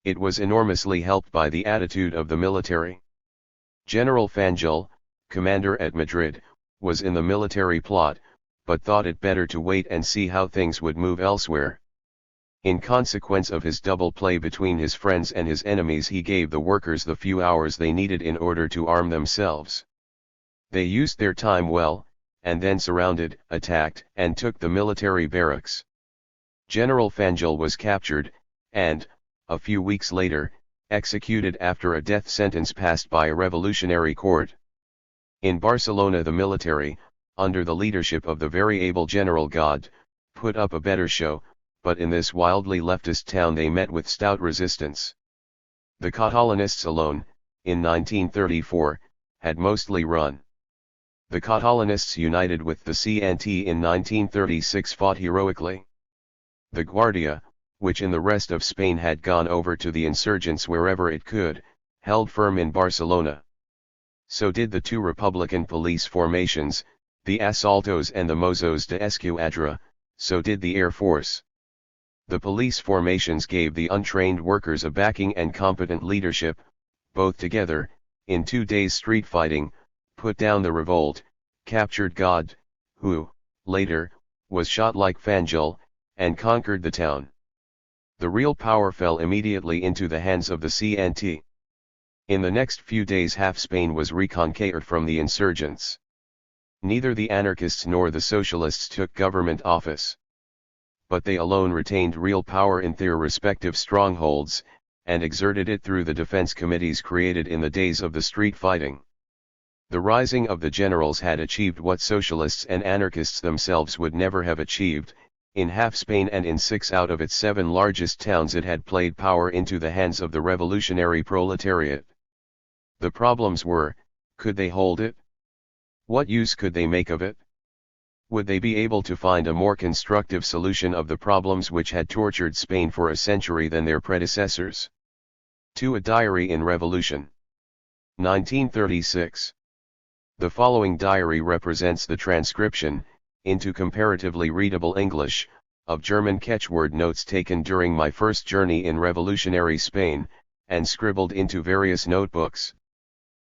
It was enormously helped by the attitude of the military. General Fanjul, commander at Madrid, was in the military plot, but thought it better to wait and see how things would move elsewhere. In consequence of his double play between his friends and his enemies, he gave the workers the few hours they needed in order to arm themselves. They used their time well, and then surrounded, attacked, and took the military barracks. General Fanjul was captured, and, a few weeks later, executed after a death sentence passed by a revolutionary court. In Barcelona the military, under the leadership of the very able General God, put up a better show, but in this wildly leftist town they met with stout resistance. The Catalanists alone, in 1934, had mostly run. The Catalanists united with the CNT in 1936 fought heroically. The Guardia, which in the rest of Spain had gone over to the insurgents wherever it could, held firm in Barcelona. So did the two Republican police formations, the Asaltos and the Mossos de Escuadra, so did the Air Force. The police formations gave the untrained workers a backing and competent leadership, both together, in 2 days' street fighting, put down the revolt, captured God, who, later, was shot like Fanjul, and conquered the town. The real power fell immediately into the hands of the CNT. In the next few days half Spain was reconquered from the insurgents. Neither the anarchists nor the socialists took government office. But they alone retained real power in their respective strongholds, and exerted it through the defense committees created in the days of the street fighting. The rising of the generals had achieved what socialists and anarchists themselves would never have achieved. In half Spain and in 6 out of its 7 largest towns it had played power into the hands of the revolutionary proletariat. The problems were, could they hold it? What use could they make of it? Would they be able to find a more constructive solution of the problems which had tortured Spain for a century than their predecessors? To a Diary in Revolution. 1936. The following diary represents the transcription, into comparatively readable English, of German catchword notes taken during my first journey in revolutionary Spain, and scribbled into various notebooks.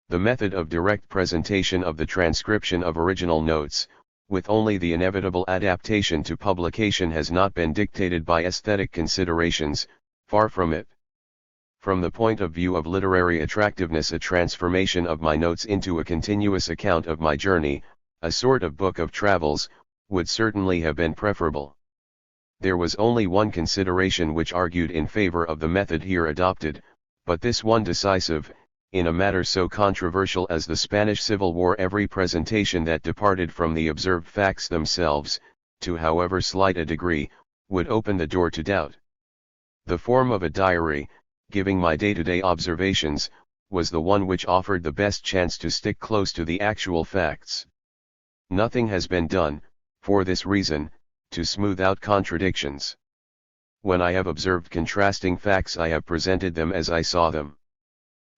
The method of direct presentation of the transcription of original notes, with only the inevitable adaptation to publication, has not been dictated by aesthetic considerations, far from it. From the point of view of literary attractiveness, a transformation of my notes into a continuous account of my journey, a sort of book of travels, would certainly have been preferable. There was only one consideration which argued in favor of the method here adopted, but this one decisive. In a matter so controversial as the Spanish Civil War, every presentation that departed from the observed facts themselves, to however slight a degree, would open the door to doubt. The form of a diary, giving my day-to-day observations, was the one which offered the best chance to stick close to the actual facts. Nothing has been done, for this reason, to smooth out contradictions. When I have observed contrasting facts, I have presented them as I saw them.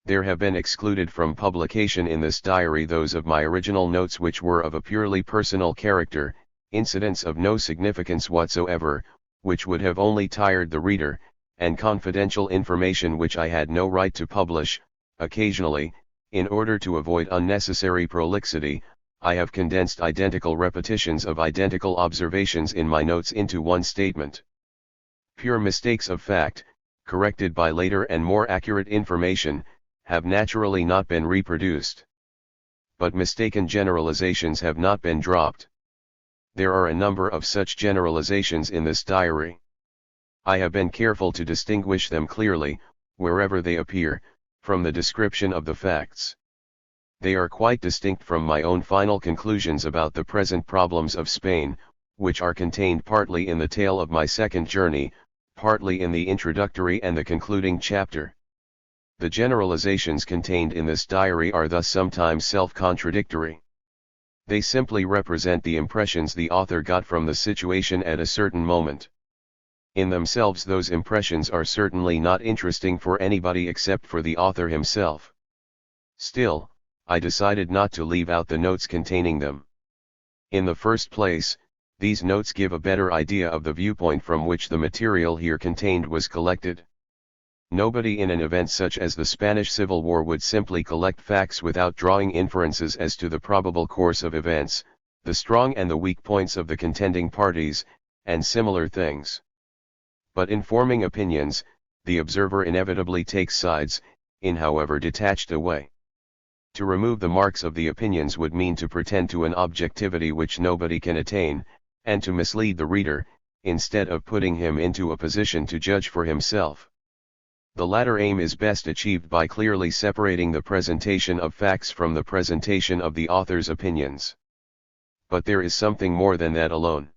There have been excluded from publication in this diary those of my original notes which were of a purely personal character, incidents of no significance whatsoever, which would have only tired the reader, and confidential information which I had no right to publish. Occasionally, in order to avoid unnecessary prolixity, I have condensed identical repetitions of identical observations in my notes into one statement. Pure mistakes of fact, corrected by later and more accurate information, have naturally not been reproduced. But mistaken generalizations have not been dropped. There are a number of such generalizations in this diary. I have been careful to distinguish them clearly, wherever they appear, from the description of the facts. They are quite distinct from my own final conclusions about the present problems of Spain, which are contained partly in the tale of my second journey, partly in the introductory and the concluding chapter. The generalizations contained in this diary are thus sometimes self-contradictory. They simply represent the impressions the author got from the situation at a certain moment. In themselves those impressions are certainly not interesting for anybody except for the author himself. Still, I decided not to leave out the notes containing them. In the first place, these notes give a better idea of the viewpoint from which the material here contained was collected. Nobody in an event such as the Spanish Civil War would simply collect facts without drawing inferences as to the probable course of events, the strong and the weak points of the contending parties, and similar things. But in forming opinions, the observer inevitably takes sides, in however detached a way. To remove the marks of the opinions would mean to pretend to an objectivity which nobody can attain, and to mislead the reader, instead of putting him into a position to judge for himself. The latter aim is best achieved by clearly separating the presentation of facts from the presentation of the author's opinions. But there is something more than that alone.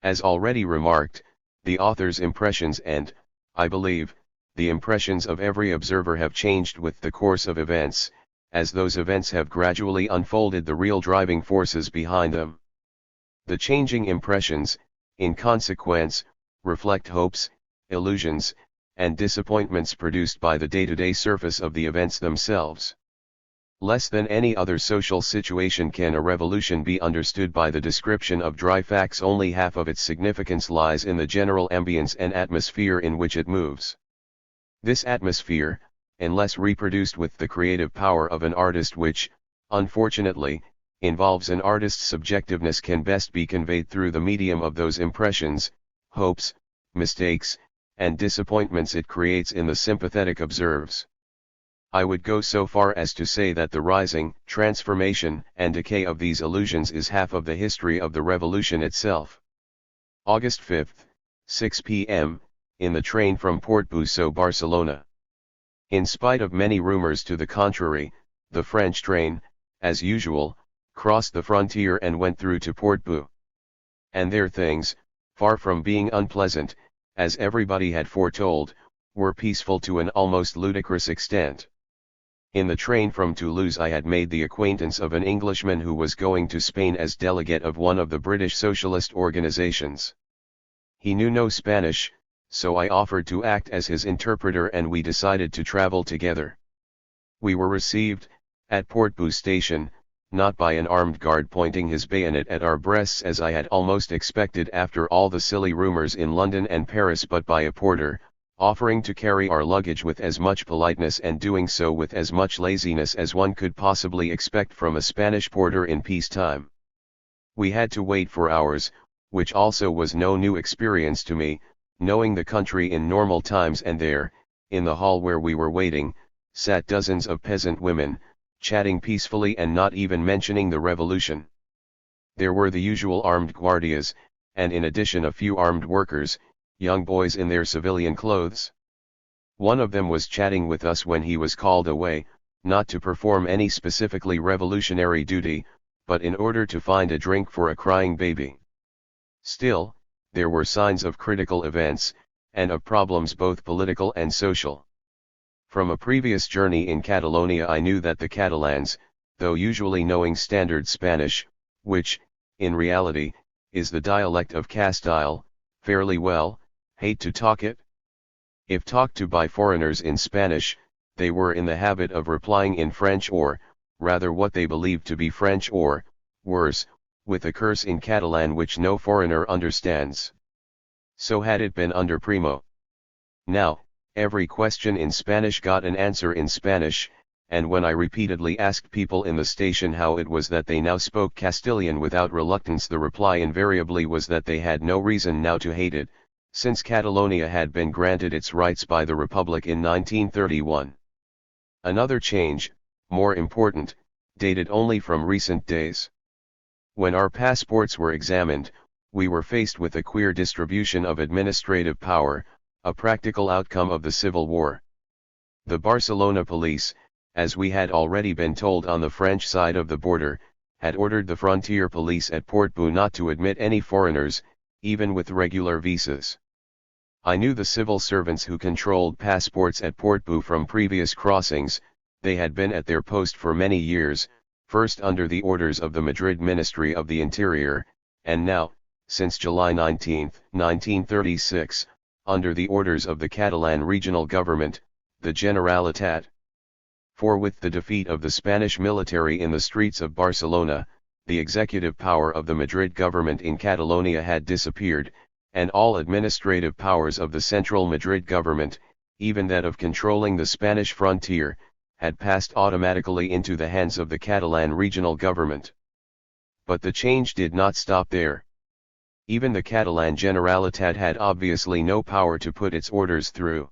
As already remarked, The author's impressions and, I believe, the impressions of every observer have changed with the course of events, as those events have gradually unfolded the real driving forces behind them. The changing impressions, in consequence, reflect hopes, illusions, and disappointments produced by the day-to-day surface of the events themselves. Less than any other social situation can a revolution be understood by the description of dry facts. Only half of its significance lies in the general ambience and atmosphere in which it moves. This atmosphere, unless reproduced with the creative power of an artist, which, unfortunately, involves an artist's subjectiveness, can best be conveyed through the medium of those impressions, hopes, mistakes, and disappointments it creates in the sympathetic observes. I would go so far as to say that the rising, transformation, and decay of these illusions is half of the history of the revolution itself. August 5, 6 p.m., in the train from Portbou, Barcelona. In spite of many rumors to the contrary, the French train, as usual, crossed the frontier and went through to Portbou. And there things, far from being unpleasant, as everybody had foretold, were peaceful to an almost ludicrous extent. In the train from Toulouse I had made the acquaintance of an Englishman who was going to Spain as delegate of one of the British socialist organizations. He knew no Spanish, so I offered to act as his interpreter and we decided to travel together. We were received, at Portbou station, not by an armed guard pointing his bayonet at our breasts as I had almost expected after all the silly rumors in London and Paris, but by a porter, offering to carry our luggage with as much politeness and doing so with as much laziness as one could possibly expect from a Spanish porter in peacetime. We had to wait for hours, which also was no new experience to me, knowing the country in normal times, and there, in the hall where we were waiting, sat dozens of peasant women, chatting peacefully and not even mentioning the revolution. There were the usual armed guardias, and in addition a few armed workers, young boys in their civilian clothes. One of them was chatting with us when he was called away, not to perform any specifically revolutionary duty, but in order to find a drink for a crying baby. Still, there were signs of critical events, and of problems both political and social. From a previous journey in Catalonia I knew that the Catalans, though usually knowing standard Spanish, which, in reality, is the dialect of Castile, fairly well, hate to talk it. If talked to by foreigners in Spanish, they were in the habit of replying in French, or, rather what they believed to be French, or, worse, with a curse in Catalan which no foreigner understands. So had it been under Primo. Now, every question in Spanish got an answer in Spanish, and when I repeatedly asked people in the station how it was that they now spoke Castilian without reluctance, the reply invariably was that they had no reason now to hate it, since Catalonia had been granted its rights by the Republic in 1931. Another change, more important, dated only from recent days. When our passports were examined, we were faced with a queer distribution of administrative power, a practical outcome of the Civil War. The Barcelona police, as we had already been told on the French side of the border, had ordered the frontier police at Portbou not to admit any foreigners, even with regular visas. I knew the civil servants who controlled passports at Portbou from previous crossings. They had been at their post for many years, first under the orders of the Madrid Ministry of the Interior, and now, since July 19, 1936, under the orders of the Catalan regional government, the Generalitat. For with the defeat of the Spanish military in the streets of Barcelona, the executive power of the Madrid government in Catalonia had disappeared, and all administrative powers of the central Madrid government, even that of controlling the Spanish frontier, had passed automatically into the hands of the Catalan regional government. But the change did not stop there. Even the Catalan Generalitat had obviously no power to put its orders through.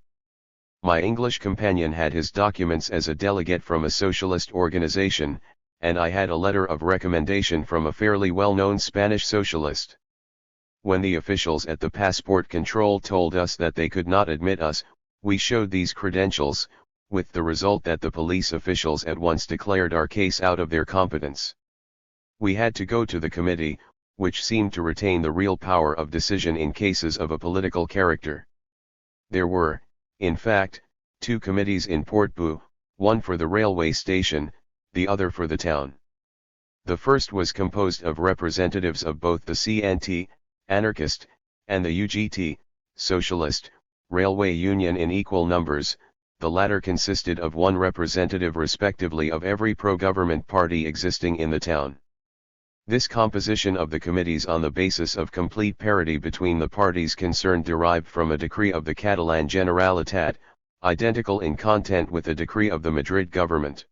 My English companion had his documents as a delegate from a socialist organization, and I had a letter of recommendation from a fairly well-known Spanish socialist. When the officials at the passport control told us that they could not admit us, we showed these credentials, with the result that the police officials at once declared our case out of their competence. We had to go to the committee, which seemed to retain the real power of decision in cases of a political character. There were, in fact, two committees in Portbou, one for the railway station, the other for the town. The first was composed of representatives of both the CNT, anarchist, and the UGT, socialist, railway union in equal numbers. The latter consisted of one representative respectively of every pro-government party existing in the town. This composition of the committees on the basis of complete parity between the parties concerned derived from a decree of the Catalan Generalitat, identical in content with a decree of the Madrid government.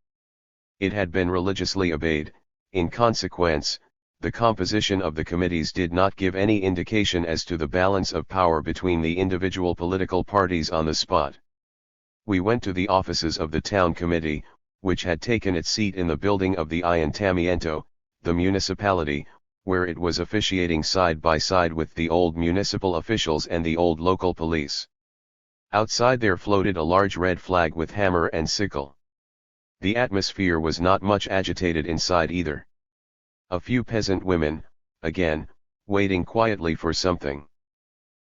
It had been religiously obeyed. In consequence, the composition of the committees did not give any indication as to the balance of power between the individual political parties on the spot. We went to the offices of the town committee, which had taken its seat in the building of the Ayuntamiento, the municipality, where it was officiating side by side with the old municipal officials and the old local police. Outside there floated a large red flag with hammer and sickle. The atmosphere was not much agitated inside either. A few peasant women, again, waiting quietly for something.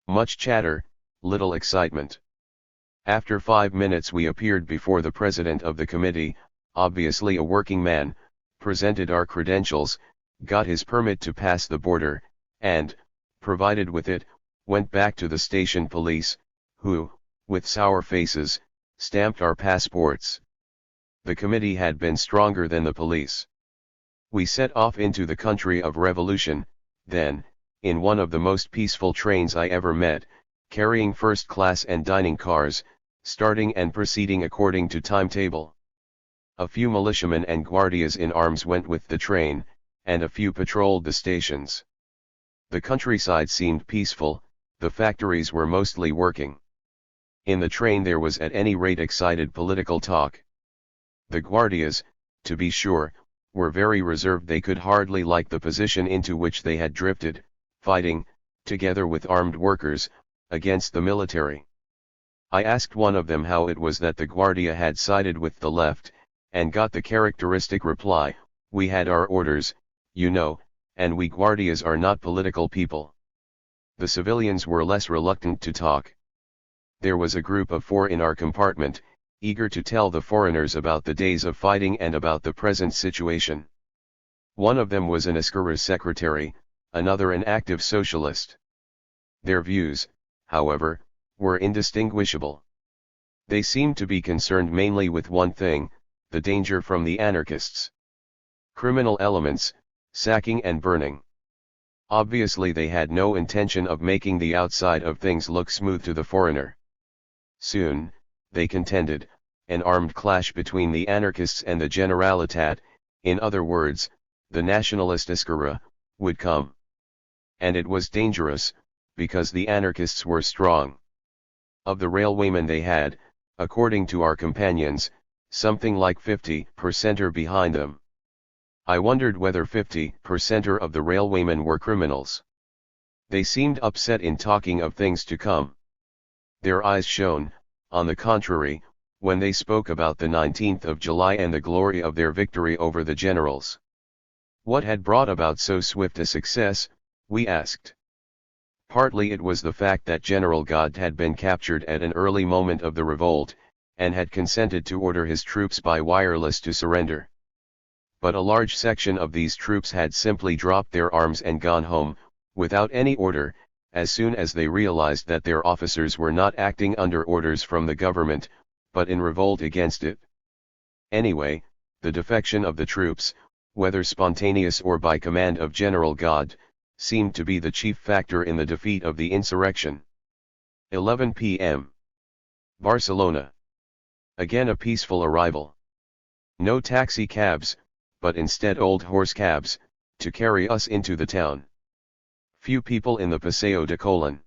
Much chatter, little excitement. After 5 minutes we appeared before the president of the committee, obviously a working man, presented our credentials, got his permit to pass the border, and, provided with it, went back to the station police, who, with sour faces, stamped our passports. The committee had been stronger than the police. We set off into the country of revolution, then, in one of the most peaceful trains I ever met, carrying first class and dining cars, starting and proceeding according to timetable. A few militiamen and guardias in arms went with the train, and a few patrolled the stations. The countryside seemed peaceful, the factories were mostly working. In the train there was at any rate excited political talk. The guardias, to be sure, were very reserved. They could hardly like the position into which they had drifted, fighting, together with armed workers, against the military. I asked one of them how it was that the Guardia had sided with the left, and got the characteristic reply, "We had our orders, you know, and we Guardias are not political people." The civilians were less reluctant to talk. There was a group of 4 in our compartment, eager to tell the foreigners about the days of fighting and about the present situation. One of them was an Esquerra secretary, another an active socialist. Their views, however, were indistinguishable. They seemed to be concerned mainly with one thing, the danger from the anarchists. Criminal elements, sacking and burning. Obviously they had no intention of making the outside of things look smooth to the foreigner. Soon, they contended, an armed clash between the anarchists and the Generalitat, in other words, the nationalist Esquerra, would come. And it was dangerous, because the anarchists were strong. Of the railwaymen they had, according to our companions, something like 50% behind them. I wondered whether 50% of the railwaymen were criminals. They seemed upset in talking of things to come. Their eyes shone, on the contrary, when they spoke about the 19th of July and the glory of their victory over the generals. What had brought about so swift a success, we asked. Partly it was the fact that General God had been captured at an early moment of the revolt, and had consented to order his troops by wireless to surrender. But a large section of these troops had simply dropped their arms and gone home, without any order, as soon as they realized that their officers were not acting under orders from the government, but in revolt against it. Anyway, the defection of the troops, whether spontaneous or by command of General God, seemed to be the chief factor in the defeat of the insurrection. 11 p.m. Barcelona. Again a peaceful arrival. No taxi cabs, but instead old horse cabs, to carry us into the town. Few people in the Paseo de Colón.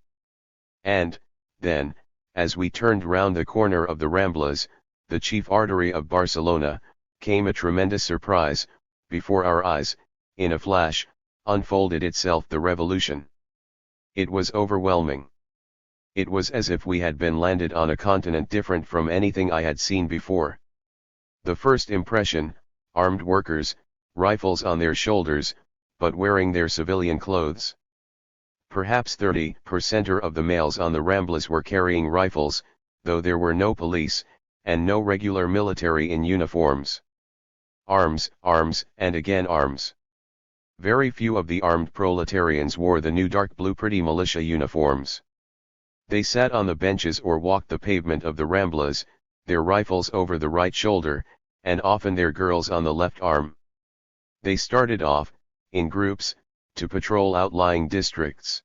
And, then, as we turned round the corner of the Ramblas, the chief artery of Barcelona, came a tremendous surprise. Before our eyes, in a flash, unfolded itself the revolution. It was overwhelming. It was as if we had been landed on a continent different from anything I had seen before. The first impression, armed workers, rifles on their shoulders, but wearing their civilian clothes. Perhaps 30% of the males on the Ramblas were carrying rifles, though there were no police, and no regular military in uniforms. Arms, arms, and again arms. Very few of the armed proletarians wore the new dark blue pretty militia uniforms. They sat on the benches or walked the pavement of the Ramblas, their rifles over the right shoulder, and often their girls on the left arm. They started off, in groups, to patrol outlying districts.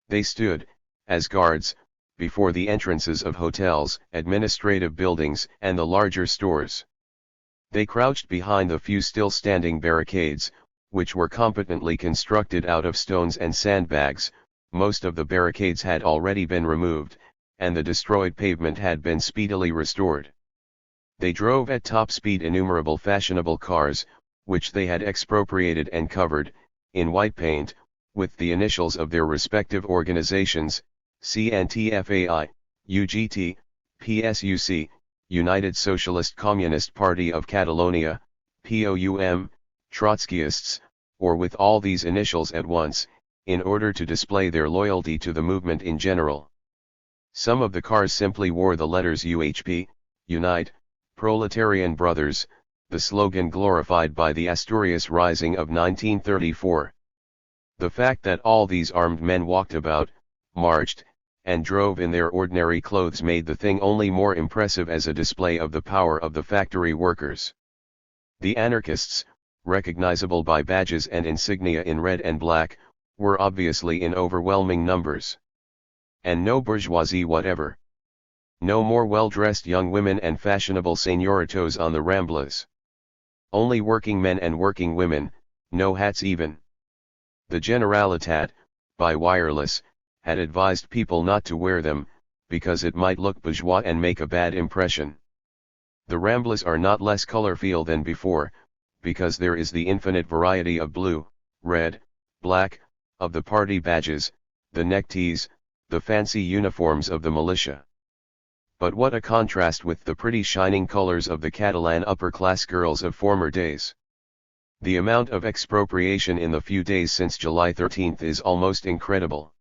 They stood, as guards, before the entrances of hotels, administrative buildings, and the larger stores. They crouched behind the few still standing barricades, which were competently constructed out of stones and sandbags. Most of the barricades had already been removed, and the destroyed pavement had been speedily restored. They drove at top speed innumerable fashionable cars, which they had expropriated and covered, in white paint, with the initials of their respective organizations, CNTFAI, UGT, PSUC, United Socialist Communist Party of Catalonia, POUM, Trotskyists, or with all these initials at once, in order to display their loyalty to the movement in general. Some of the cars simply wore the letters UHP, Unite, Proletarian Brothers, the slogan glorified by the Asturias Rising of 1934. The fact that all these armed men walked about, marched, and drove in their ordinary clothes made the thing only more impressive as a display of the power of the factory workers. The anarchists, recognizable by badges and insignia in red and black, were obviously in overwhelming numbers. And no bourgeoisie whatever. No more well-dressed young women and fashionable señoritos on the Ramblas. Only working men and working women, no hats even. The Generalitat, by wireless, had advised people not to wear them, because it might look bourgeois and make a bad impression. The Ramblas are not less colorful than before, because there is the infinite variety of blue, red, black, of the party badges, the neckties, the fancy uniforms of the militia. But what a contrast with the pretty shining colors of the Catalan upper-class girls of former days. The amount of expropriation in the few days since July 13 is almost incredible.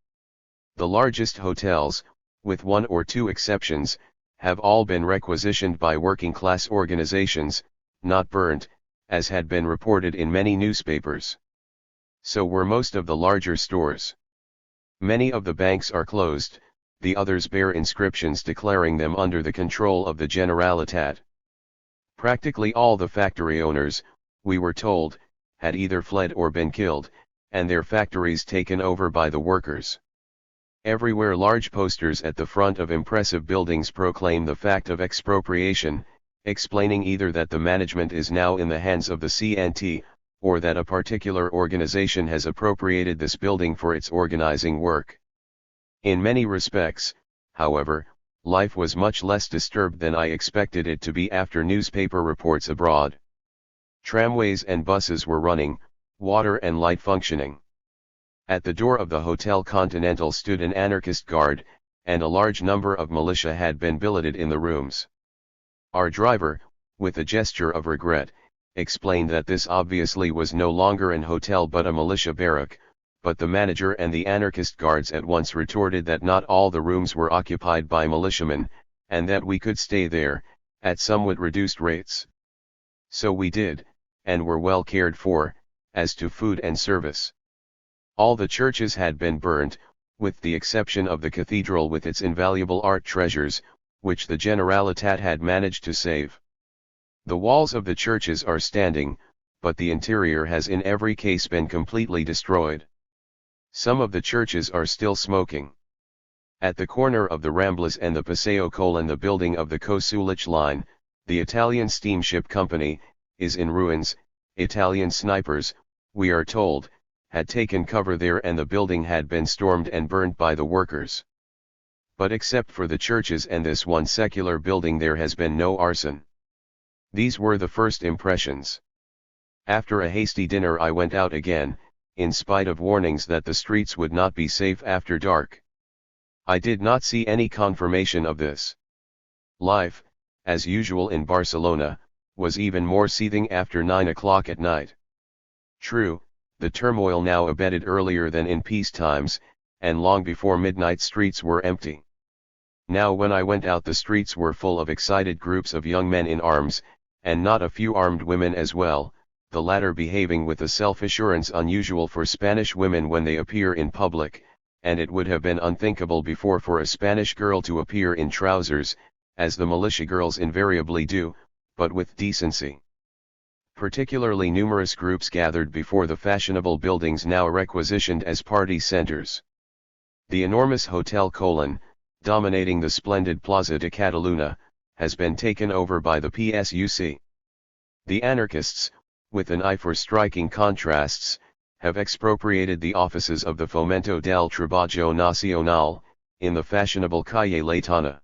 The largest hotels, with one or two exceptions, have all been requisitioned by working-class organizations, not burnt, as had been reported in many newspapers. So were most of the larger stores. Many of the banks are closed, the others bear inscriptions declaring them under the control of the Generalitat. Practically all the factory owners, we were told, had either fled or been killed, and their factories taken over by the workers. Everywhere large posters at the front of impressive buildings proclaim the fact of expropriation, explaining either that the management is now in the hands of the CNT, or that a particular organization has appropriated this building for its organizing work. In many respects, however, life was much less disturbed than I expected it to be after newspaper reports abroad. Tramways and buses were running, water and light functioning. At the door of the Hotel Continental stood an anarchist guard, and a large number of militia had been billeted in the rooms. Our driver, with a gesture of regret, explained that this obviously was no longer an hotel but a militia barrack, but the manager and the anarchist guards at once retorted that not all the rooms were occupied by militiamen, and that we could stay there, at somewhat reduced rates. So we did, and were well cared for, as to food and service. All the churches had been burnt, with the exception of the cathedral with its invaluable art treasures, which the Generalitat had managed to save. The walls of the churches are standing, but the interior has in every case been completely destroyed. Some of the churches are still smoking. At the corner of the Ramblas and the Paseo Colón, the building of the Kosulich line, the Italian steamship company, is in ruins. Italian snipers, we are told, had taken cover there and the building had been stormed and burned by the workers. But except for the churches and this one secular building there has been no arson. These were the first impressions. After a hasty dinner I went out again, in spite of warnings that the streets would not be safe after dark. I did not see any confirmation of this. Life, as usual in Barcelona, was even more seething after 9 o'clock at night. True, the turmoil now abated earlier than in peace times, and long before midnight streets were empty. Now when I went out the streets were full of excited groups of young men in arms, and not a few armed women as well, the latter behaving with a self-assurance unusual for Spanish women when they appear in public, and it would have been unthinkable before for a Spanish girl to appear in trousers, as the militia girls invariably do, but with decency. Particularly numerous groups gathered before the fashionable buildings now requisitioned as party centers. The enormous Hotel Colon, dominating the splendid Plaza de Catalunya, has been taken over by the PSUC. The anarchists, with an eye for striking contrasts, have expropriated the offices of the Fomento del Trabajo Nacional, in the fashionable Calle Laytana.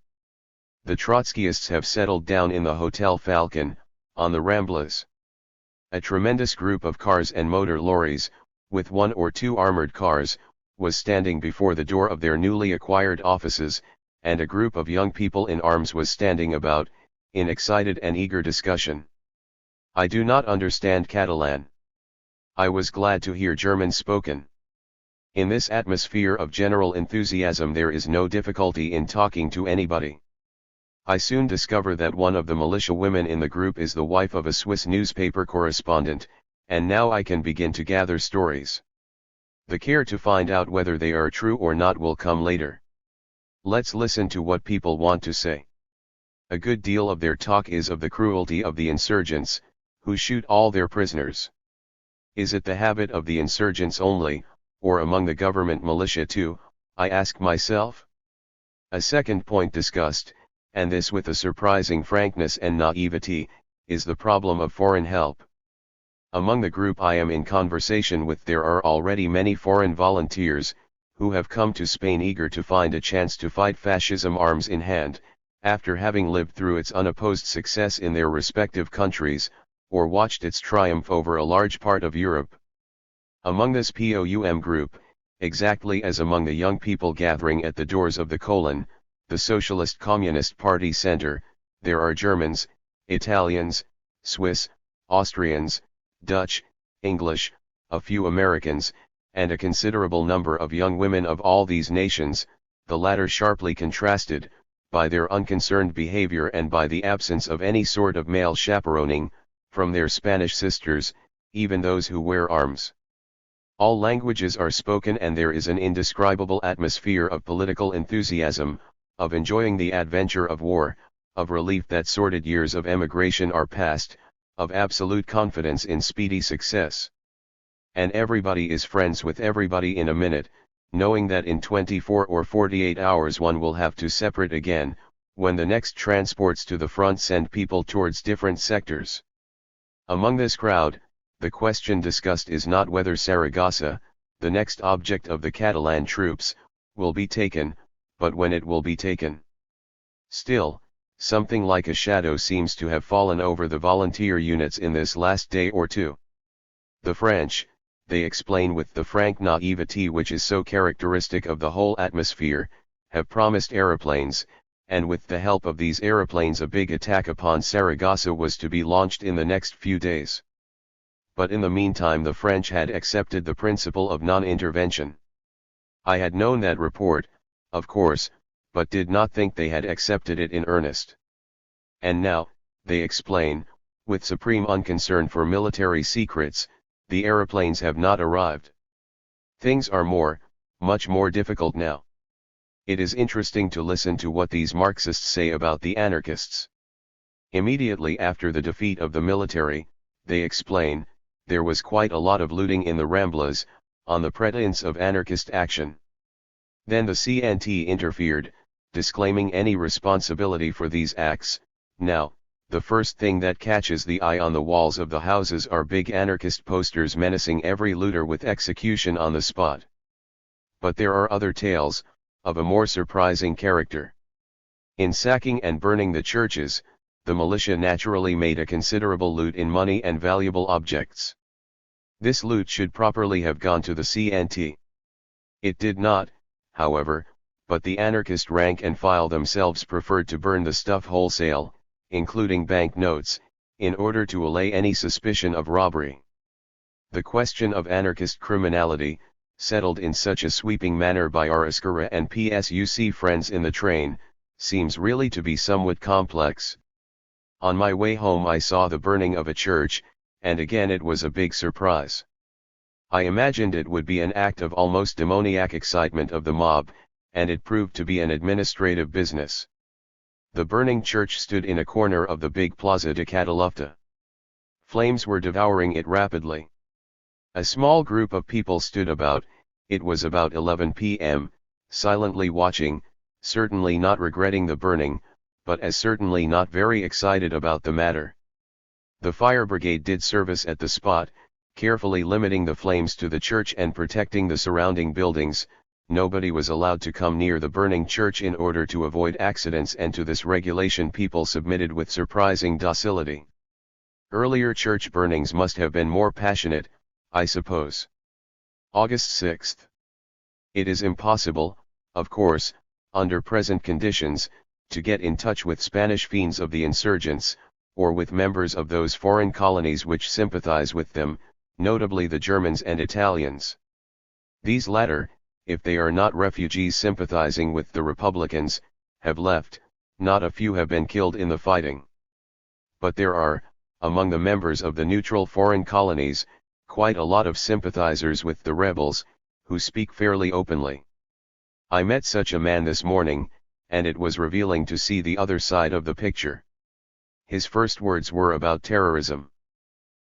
The Trotskyists have settled down in the Hotel Falcon, on the Ramblas. A tremendous group of cars and motor lorries, with one or two armored cars, was standing before the door of their newly acquired offices, and a group of young people in arms was standing about, in excited and eager discussion. I do not understand Catalan. I was glad to hear German spoken. In this atmosphere of general enthusiasm there is no difficulty in talking to anybody. I soon discover that one of the militia women in the group is the wife of a Swiss newspaper correspondent, and now I can begin to gather stories. The care to find out whether they are true or not will come later. Let's listen to what people want to say. A good deal of their talk is of the cruelty of the insurgents, who shoot all their prisoners. Is it the habit of the insurgents only, or among the government militia too, I ask myself? A second point discussed, and this with a surprising frankness and naivety, is the problem of foreign help. Among the group I am in conversation with there are already many foreign volunteers, who have come to Spain eager to find a chance to fight fascism arms in hand, after having lived through its unopposed success in their respective countries, or watched its triumph over a large part of Europe. Among this POUM group, exactly as among the young people gathering at the doors of the Colon, the Socialist Communist Party Center, there are Germans, Italians, Swiss, Austrians, Dutch, English, a few Americans, and a considerable number of young women of all these nations, the latter sharply contrasted, by their unconcerned behavior and by the absence of any sort of male chaperoning, from their Spanish sisters, even those who wear arms. All languages are spoken and there is an indescribable atmosphere of political enthusiasm, of enjoying the adventure of war, of relief that sordid years of emigration are past, of absolute confidence in speedy success. And everybody is friends with everybody in a minute, knowing that in 24 or 48 hours one will have to separate again, when the next transports to the front send people towards different sectors. Among this crowd, the question discussed is not whether Saragossa, the next object of the Catalan troops, will be taken, but when it will be taken. Still, something like a shadow seems to have fallen over the volunteer units in this last day or two. The French, they explain with the frank naivety which is so characteristic of the whole atmosphere, have promised aeroplanes, and with the help of these aeroplanes a big attack upon Saragossa was to be launched in the next few days. But in the meantime the French had accepted the principle of non-intervention. I had known that report, of course, but did not think they had accepted it in earnest. And now, they explain, with supreme unconcern for military secrets, the aeroplanes have not arrived. Things are much more difficult now. It is interesting to listen to what these Marxists say about the anarchists. Immediately after the defeat of the military, they explain, there was quite a lot of looting in the Ramblas, on the pretense of anarchist action. Then the CNT interfered, disclaiming any responsibility for these acts. Now, the first thing that catches the eye on the walls of the houses are big anarchist posters menacing every looter with execution on the spot. But there are other tales, of a more surprising character. In sacking and burning the churches, the militia naturally made a considerable loot in money and valuable objects. This loot should properly have gone to the CNT. It did not, however, but the anarchist rank and file themselves preferred to burn the stuff wholesale, including bank notes, in order to allay any suspicion of robbery. The question of anarchist criminality, settled in such a sweeping manner by our Iskara and PSUC friends in the train, seems really to be somewhat complex. On my way home I saw the burning of a church, and again it was a big surprise. I imagined it would be an act of almost demoniac excitement of the mob, and it proved to be an administrative business. The burning church stood in a corner of the big Plaza de Catalufta. Flames were devouring it rapidly. A small group of people stood about, it was about 11 p.m., silently watching, certainly not regretting the burning, but as certainly not very excited about the matter. The fire brigade did service at the spot, carefully limiting the flames to the church and protecting the surrounding buildings. Nobody was allowed to come near the burning church in order to avoid accidents, and to this regulation people submitted with surprising docility. Earlier church burnings must have been more passionate, I suppose. August 6th. It is impossible, of course, under present conditions, to get in touch with Spanish fiends of the insurgents, or with members of those foreign colonies which sympathize with them, notably the Germans and Italians. These latter, if they are not refugees sympathizing with the Republicans, have left. Not a few have been killed in the fighting. But there are, among the members of the neutral foreign colonies, quite a lot of sympathizers with the rebels, who speak fairly openly. I met such a man this morning, and it was revealing to see the other side of the picture. His first words were about terrorism.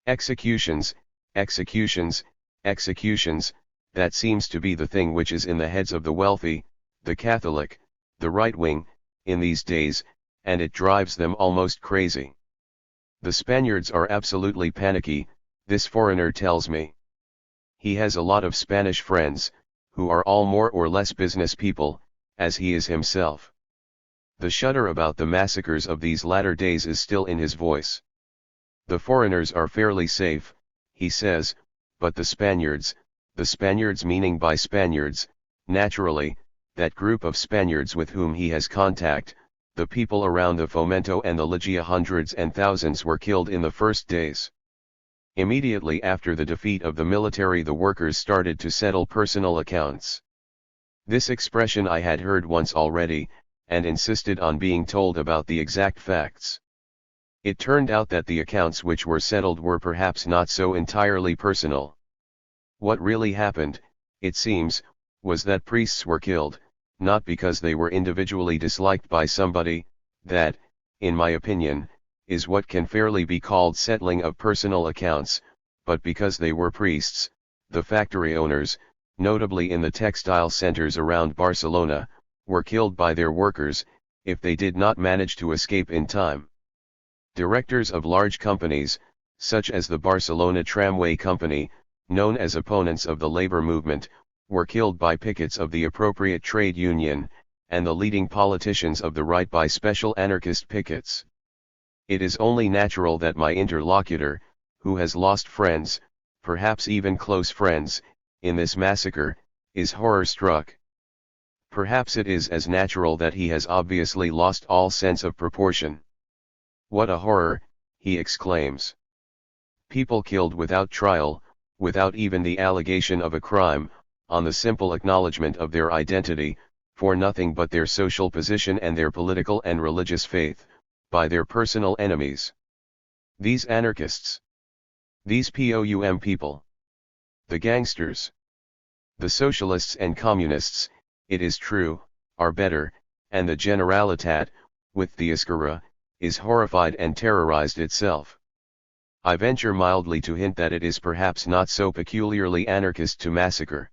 Executions, executions, executions, that seems to be the thing which is in the heads of the wealthy, the Catholic, the right wing, in these days, and it drives them almost crazy. The Spaniards are absolutely panicky, this foreigner tells me. He has a lot of Spanish friends, who are all more or less business people, as he is himself. The shudder about the massacres of these latter days is still in his voice. The foreigners are fairly safe, he says, but the Spaniards meaning by Spaniards, naturally, that group of Spaniards with whom he has contact, the people around the Fomento and the Ligia, hundreds and thousands were killed in the first days. Immediately after the defeat of the military, the workers started to settle personal accounts. This expression I had heard once already, and insisted on being told about the exact facts. It turned out that the accounts which were settled were perhaps not so entirely personal. What really happened, it seems, was that priests were killed, not because they were individually disliked by somebody, that, in my opinion, is what can fairly be called settling of personal accounts, but because they were priests. The factory owners, notably in the textile centers around Barcelona, were killed by their workers, if they did not manage to escape in time. Directors of large companies, such as the Barcelona Tramway Company, known as opponents of the labor movement, were killed by pickets of the appropriate trade union, and the leading politicians of the right by special anarchist pickets. It is only natural that my interlocutor, who has lost friends, perhaps even close friends, in this massacre, is horror-struck. Perhaps it is as natural that he has obviously lost all sense of proportion. What a horror, he exclaims. People killed without trial, without even the allegation of a crime, on the simple acknowledgement of their identity, for nothing but their social position and their political and religious faith, by their personal enemies. These anarchists. These POUM people. The gangsters. The socialists and communists, it is true, are better, and the Generalitat, with the Iskara, is horrified and terrorized itself. I venture mildly to hint that it is perhaps not so peculiarly anarchist to massacre.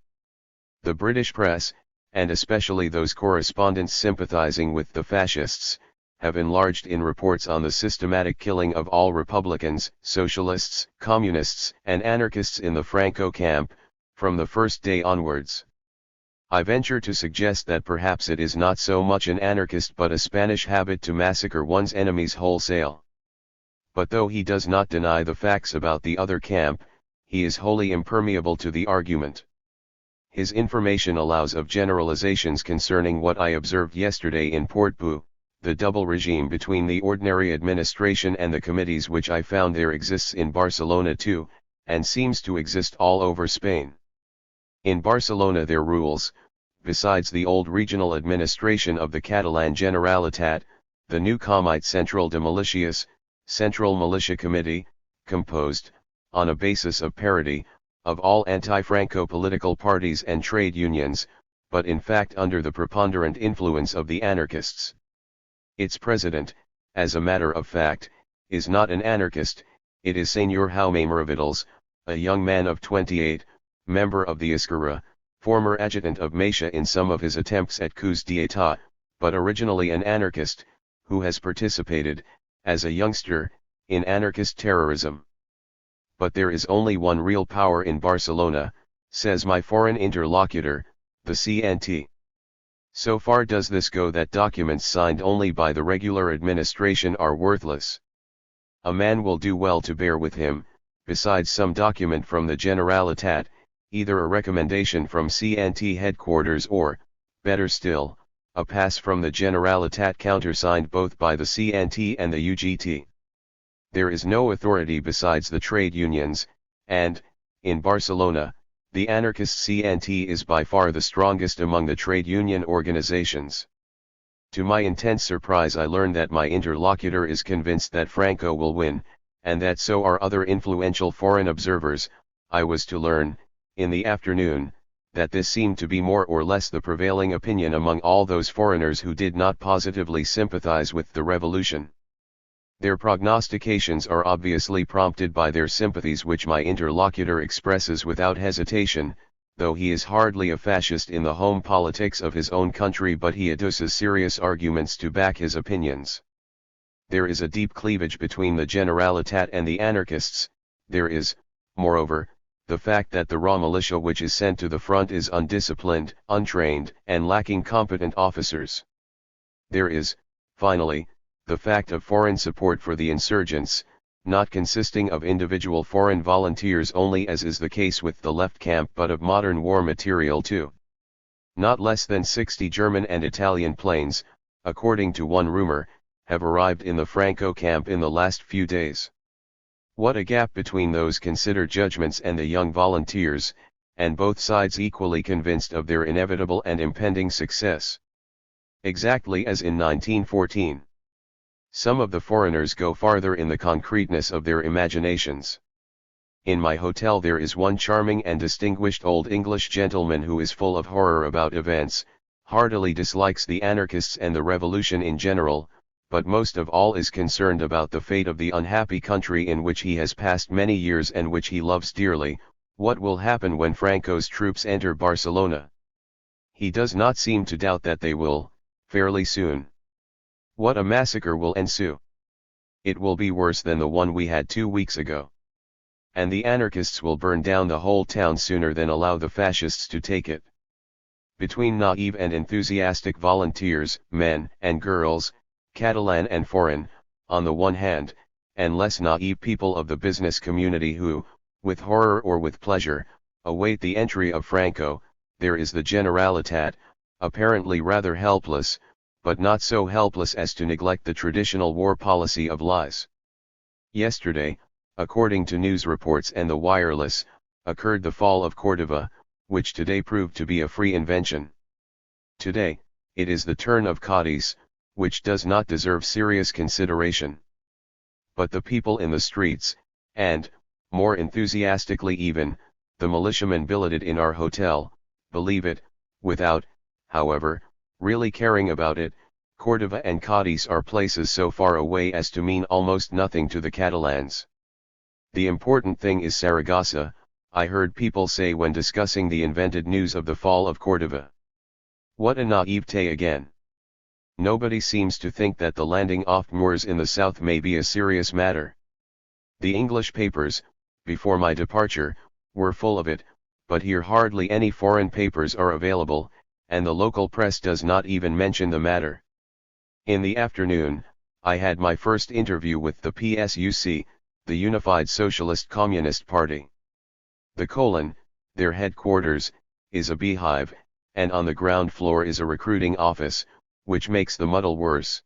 The British press, and especially those correspondents sympathizing with the fascists, have enlarged in reports on the systematic killing of all Republicans, Socialists, Communists, and Anarchists in the Franco camp, from the first day onwards. I venture to suggest that perhaps it is not so much an anarchist but a Spanish habit to massacre one's enemies wholesale. But though he does not deny the facts about the other camp, he is wholly impermeable to the argument. His information allows of generalizations concerning what I observed yesterday in Portbou, the double regime between the ordinary administration and the committees which I found there exists in Barcelona too, and seems to exist all over Spain. In Barcelona there rules, besides the old regional administration of the Catalan Generalitat, the new Comitè Central de Milícies, Central Militia Committee, composed, on a basis of parity, of all anti-Franco political parties and trade unions, but in fact under the preponderant influence of the anarchists. Its president, as a matter of fact, is not an anarchist, it is Señor Jaume Miravittels, a young man of 28, member of the Esquerra, former adjutant of Macia in some of his attempts at coups d'état, but originally an anarchist, who has participated, as a youngster, in anarchist terrorism. But there is only one real power in Barcelona, says my foreign interlocutor, the CNT. So far does this go that documents signed only by the regular administration are worthless. A man will do well to bear with him, besides some document from the Generalitat, either a recommendation from CNT headquarters or, better still, a pass from the Generalitat countersigned both by the CNT and the UGT. There is no authority besides the trade unions, and, in Barcelona, the anarchist CNT is by far the strongest among the trade union organizations. To my intense surprise I learn that my interlocutor is convinced that Franco will win, and that so are other influential foreign observers. I was to learn, in the afternoon, that this seemed to be more or less the prevailing opinion among all those foreigners who did not positively sympathize with the revolution. Their prognostications are obviously prompted by their sympathies which my interlocutor expresses without hesitation, though he is hardly a fascist in the home politics of his own country, but he adduces serious arguments to back his opinions. There is a deep cleavage between the Generalitat and the anarchists. There is, moreover, the fact that the raw militia which is sent to the front is undisciplined, untrained, and lacking competent officers. There is, finally, the fact of foreign support for the insurgents, not consisting of individual foreign volunteers only as is the case with the left camp but of modern war material too. Not less than 60 German and Italian planes, according to one rumor, have arrived in the Franco camp in the last few days. What a gap between those considered judgments and the young volunteers, and both sides equally convinced of their inevitable and impending success. Exactly as in 1914. Some of the foreigners go farther in the concreteness of their imaginations. In my hotel there is one charming and distinguished old English gentleman who is full of horror about events, heartily dislikes the anarchists and the revolution in general, but most of all is concerned about the fate of the unhappy country in which he has passed many years and which he loves dearly. What will happen when Franco's troops enter Barcelona? He does not seem to doubt that they will, fairly soon. What a massacre will ensue! It will be worse than the one we had 2 weeks ago. And the anarchists will burn down the whole town sooner than allow the fascists to take it. Between naive and enthusiastic volunteers, men and girls, Catalan and foreign, on the one hand, and less naive people of the business community who, with horror or with pleasure, await the entry of Franco, there is the Generalitat, apparently rather helpless, but not so helpless as to neglect the traditional war policy of lies. Yesterday, according to news reports and the wireless, occurred the fall of Córdoba, which today proved to be a free invention. Today, it is the turn of Cádiz, which does not deserve serious consideration. But the people in the streets, and, more enthusiastically even, the militiamen billeted in our hotel, believe it, without, however, really caring about it. Córdoba and Cádiz are places so far away as to mean almost nothing to the Catalans. The important thing is Saragossa, I heard people say when discussing the invented news of the fall of Córdoba. What a naivete again! Nobody seems to think that the landing off moors in the south may be a serious matter. The English papers, before my departure, were full of it, but here hardly any foreign papers are available, and the local press does not even mention the matter. In the afternoon, I had my first interview with the PSUC, the Unified Socialist Communist Party. The colon, their headquarters, is a beehive, and on the ground floor is a recruiting office, which makes the muddle worse.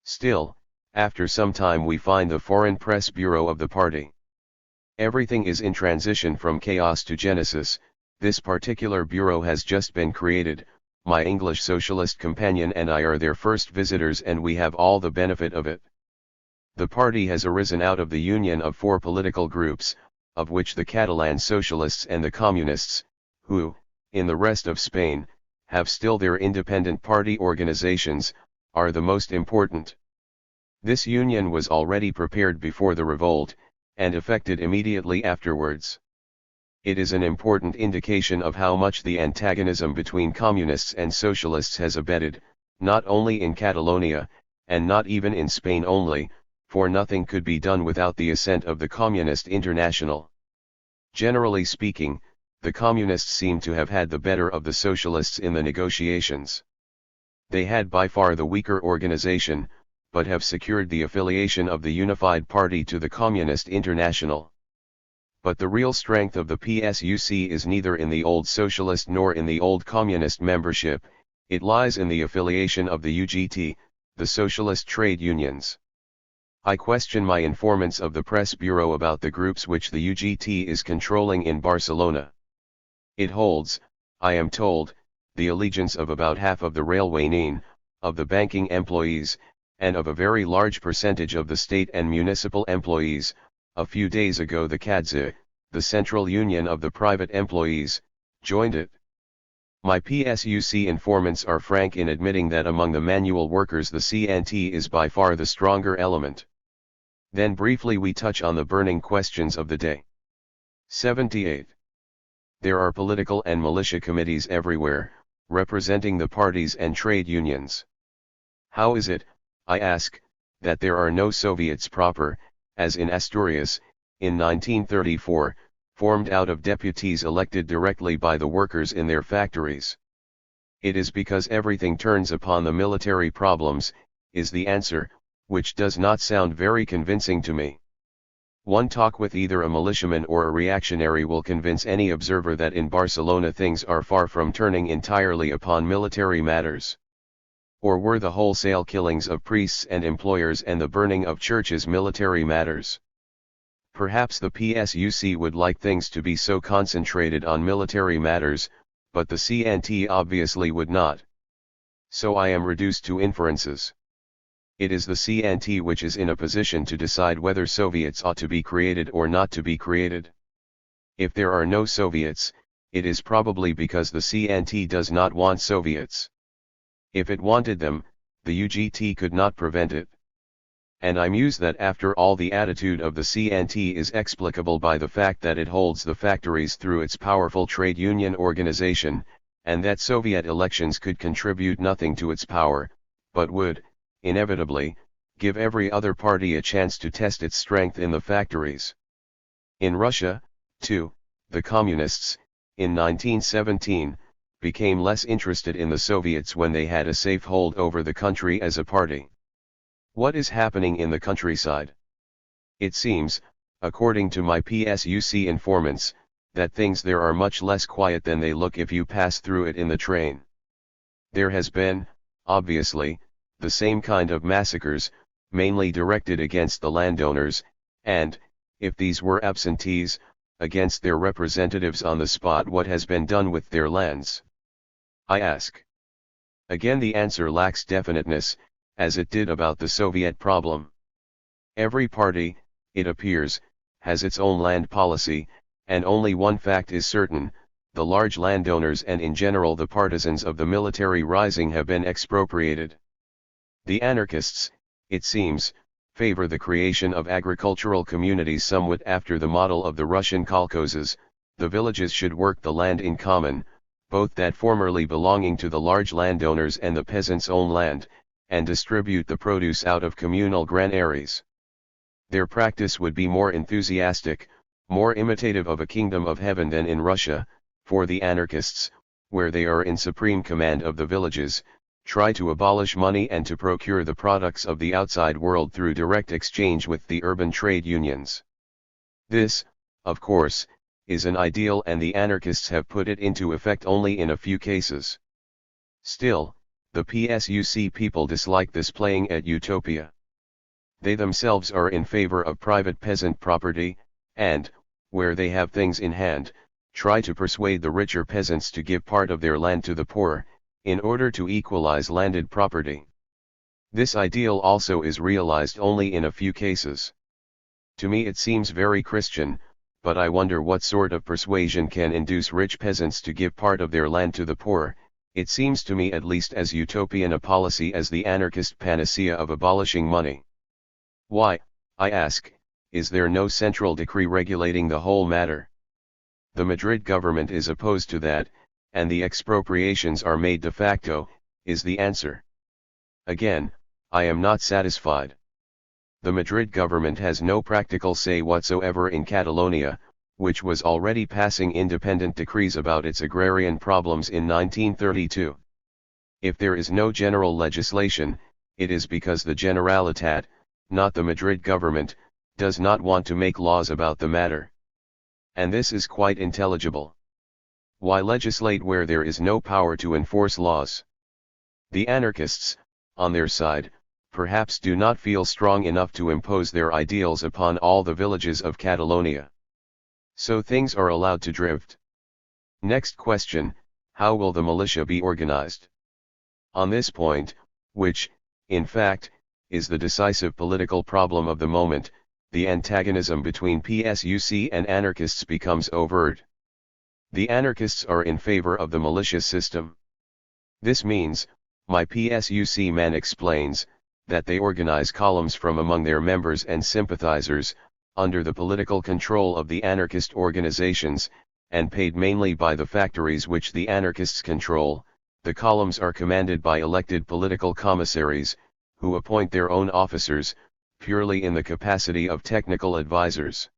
Still, after some time we find the Foreign Press Bureau of the party. Everything is in transition from chaos to genesis. This particular bureau has just been created. My English socialist companion and I are their first visitors, and we have all the benefit of it. The party has arisen out of the union of 4 political groups, of which the Catalan socialists and the communists, who, in the rest of Spain, have still their independent party organizations, are the most important. This union was already prepared before the revolt, and effected immediately afterwards. It is an important indication of how much the antagonism between communists and socialists has abated, not only in Catalonia, and not even in Spain only, for nothing could be done without the assent of the Communist International. Generally speaking, the communists seem to have had the better of the socialists in the negotiations. They had by far the weaker organization, but have secured the affiliation of the Unified Party to the Communist International. But the real strength of the PSUC is neither in the old socialist nor in the old communist membership, it lies in the affiliation of the UGT, the socialist trade unions. I question my informants of the press bureau about the groups which the UGT is controlling in Barcelona. It holds, I am told, the allegiance of about half of the railway of the banking employees, and of a very large percentage of the state and municipal employees. A few days ago the CADSE, the Central Union of the Private Employees, joined it. My PSUC informants are frank in admitting that among the manual workers the CNT is by far the stronger element. Then briefly we touch on the burning questions of the day. 78. There are political and militia committees everywhere, representing the parties and trade unions. How is it, I ask, that there are no Soviets proper, as in Asturias, in 1934, formed out of deputies elected directly by the workers in their factories? It is because everything turns upon the military problems, is the answer, which does not sound very convincing to me. One talk with either a militiaman or a reactionary will convince any observer that in Barcelona things are far from turning entirely upon military matters. Or were the wholesale killings of priests and employers and the burning of churches military matters? Perhaps the PSUC would like things to be so concentrated on military matters, but the CNT obviously would not. So I am reduced to inferences. It is the CNT which is in a position to decide whether Soviets ought to be created or not to be created. If there are no Soviets, it is probably because the CNT does not want Soviets. If it wanted them, the UGT could not prevent it. And I muse that after all the attitude of the CNT is explicable by the fact that it holds the factories through its powerful trade union organization, and that Soviet elections could contribute nothing to its power, but would, inevitably, give every other party a chance to test its strength in the factories. In Russia, too, the communists, in 1917, became less interested in the Soviets when they had a safe hold over the country as a party. What is happening in the countryside? It seems, according to my PSUC informants, that things there are much less quiet than they look if you pass through it in the train. There has been, obviously, the same kind of massacres, mainly directed against the landowners, and, if these were absentees, against their representatives on the spot. What has been done with their lands? I ask. Again the answer lacks definiteness, as it did about the Soviet problem. Every party, it appears, has its own land policy, and only one fact is certain: the large landowners and in general the partisans of the military rising have been expropriated. The anarchists, it seems, favor the creation of agricultural communities somewhat after the model of the Russian kolkhozes. The villages should work the land in common, both that formerly belonging to the large landowners and the peasants' own land, and distribute the produce out of communal granaries. Their practice would be more enthusiastic, more imitative of a kingdom of heaven than in Russia, for the anarchists, where they are in supreme command of the villages, try to abolish money and to procure the products of the outside world through direct exchange with the urban trade unions. This, of course, is an ideal, and the anarchists have put it into effect only in a few cases. Still, the PSUC people dislike this playing at utopia. They themselves are in favor of private peasant property, and, where they have things in hand, try to persuade the richer peasants to give part of their land to the poor, in order to equalize landed property. This ideal also is realized only in a few cases. To me it seems very Christian, but I wonder what sort of persuasion can induce rich peasants to give part of their land to the poor. It seems to me at least as utopian a policy as the anarchist panacea of abolishing money. Why, I ask, is there no central decree regulating the whole matter? The Madrid government is opposed to that, and the expropriations are made de facto, is the answer. Again, I am not satisfied. The Madrid government has no practical say whatsoever in Catalonia, which was already passing independent decrees about its agrarian problems in 1932. If there is no general legislation, it is because the Generalitat, not the Madrid government, does not want to make laws about the matter. And this is quite intelligible. Why legislate where there is no power to enforce laws? The anarchists, on their side, perhaps do not feel strong enough to impose their ideals upon all the villages of Catalonia. So things are allowed to drift. Next question, how will the militia be organized? On this point, which, in fact, is the decisive political problem of the moment, the antagonism between PSUC and anarchists becomes overt. The anarchists are in favor of the militia system. This means, my PSUC man explains, that they organize columns from among their members and sympathizers, under the political control of the anarchist organizations, and paid mainly by the factories which the anarchists control. The columns are commanded by elected political commissaries, who appoint their own officers, purely in the capacity of technical advisors.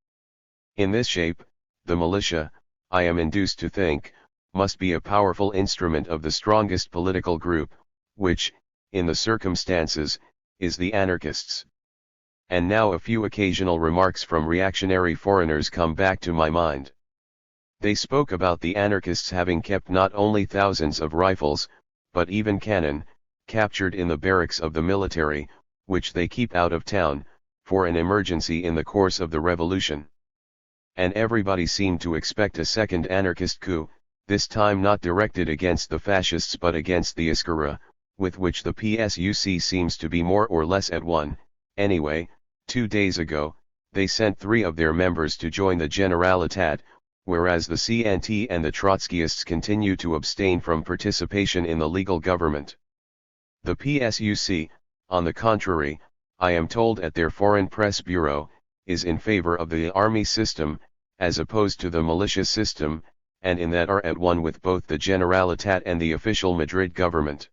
In this shape, the militia, I am induced to think, must be a powerful instrument of the strongest political group, which, in the circumstances, is the anarchists. And now a few occasional remarks from reactionary foreigners come back to my mind. They spoke about the anarchists having kept not only thousands of rifles, but even cannon, captured in the barracks of the military, which they keep out of town, for an emergency in the course of the revolution. And everybody seemed to expect a second anarchist coup, this time not directed against the fascists but against the Esquerra, with which the PSUC seems to be more or less at one. Anyway, 2 days ago, they sent 3 of their members to join the Generalitat, whereas the CNT and the Trotskyists continue to abstain from participation in the legal government. The PSUC, on the contrary, I am told at their Foreign Press Bureau, is in favor of the army system, as opposed to the militia system, and in that are at one with both the Generalitat and the official Madrid government.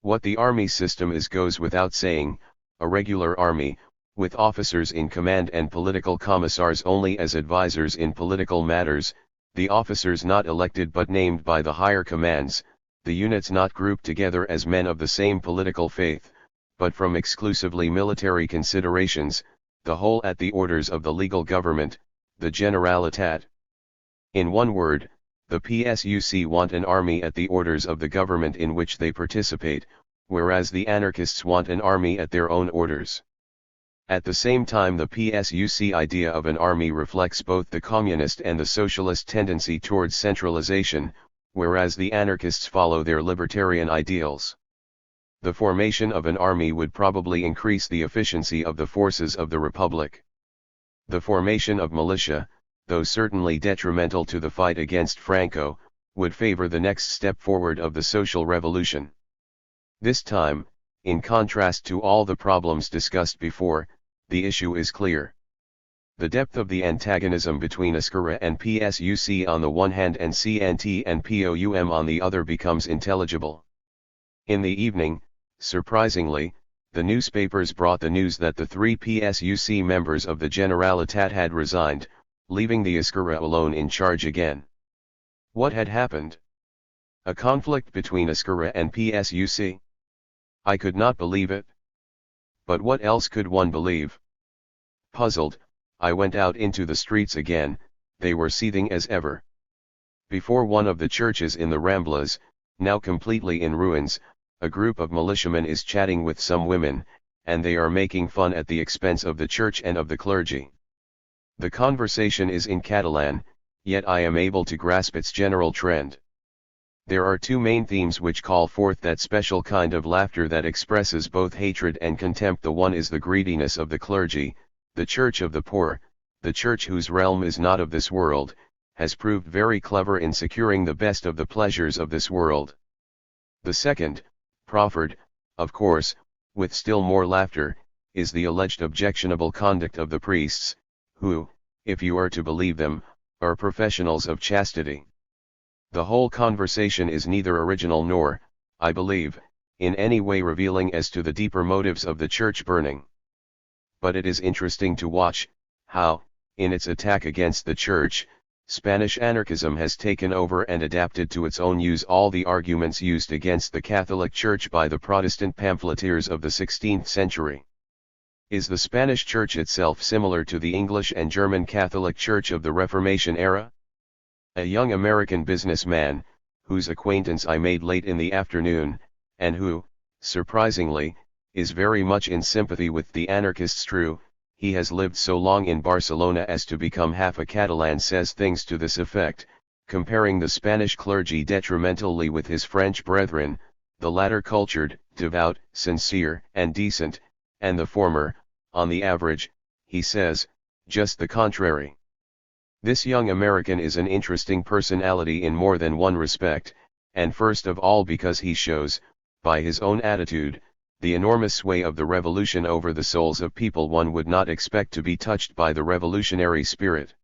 What the army system is goes without saying, a regular army, with officers in command and political commissars only as advisors in political matters, the officers not elected but named by the higher commands, the units not grouped together as men of the same political faith, but from exclusively military considerations, the whole at the orders of the legal government, the Generalitat. In one word, the PSUC want an army at the orders of the government in which they participate, whereas the anarchists want an army at their own orders. At the same time, the PSUC idea of an army reflects both the communist and the socialist tendency towards centralization, whereas the anarchists follow their libertarian ideals. The formation of an army would probably increase the efficiency of the forces of the Republic. The formation of militia, though certainly detrimental to the fight against Franco, would favor the next step forward of the social revolution. This time, in contrast to all the problems discussed before, the issue is clear. The depth of the antagonism between Esquerra and PSUC on the one hand and CNT and POUM on the other becomes intelligible. In the evening, surprisingly, the newspapers brought the news that the 3 PSUC members of the Generalitat had resigned, leaving the Esquerra alone in charge again. What had happened? A conflict between Esquerra and PSUC? I could not believe it. But what else could one believe? Puzzled, I went out into the streets again. They were seething as ever. Before one of the churches in the Ramblas, now completely in ruins, a group of militiamen is chatting with some women, and they are making fun at the expense of the church and of the clergy. The conversation is in Catalan, yet I am able to grasp its general trend. There are two main themes which call forth that special kind of laughter that expresses both hatred and contempt. The one is the greediness of the clergy, the church of the poor, the church whose realm is not of this world, has proved very clever in securing the best of the pleasures of this world. The second, proffered, of course, with still more laughter, is the alleged objectionable conduct of the priests, who, if you are to believe them, are professionals of chastity. The whole conversation is neither original nor, I believe, in any way revealing as to the deeper motives of the church burning. But it is interesting to watch, how, in its attack against the church, Spanish anarchism has taken over and adapted to its own use all the arguments used against the Catholic Church by the Protestant pamphleteers of the 16th century. Is the Spanish Church itself similar to the English and German Catholic Church of the Reformation era? A young American businessman, whose acquaintance I made late in the afternoon, and who, surprisingly, is very much in sympathy with the anarchists. True, he has lived so long in Barcelona as to become half a Catalan, says things to this effect, comparing the Spanish clergy detrimentally with his French brethren, the latter cultured, devout, sincere, and decent, and the former, on the average, he says, just the contrary. This young American is an interesting personality in more than one respect, and first of all because he shows, by his own attitude, the enormous sway of the revolution over the souls of people one would not expect to be touched by the revolutionary spirit.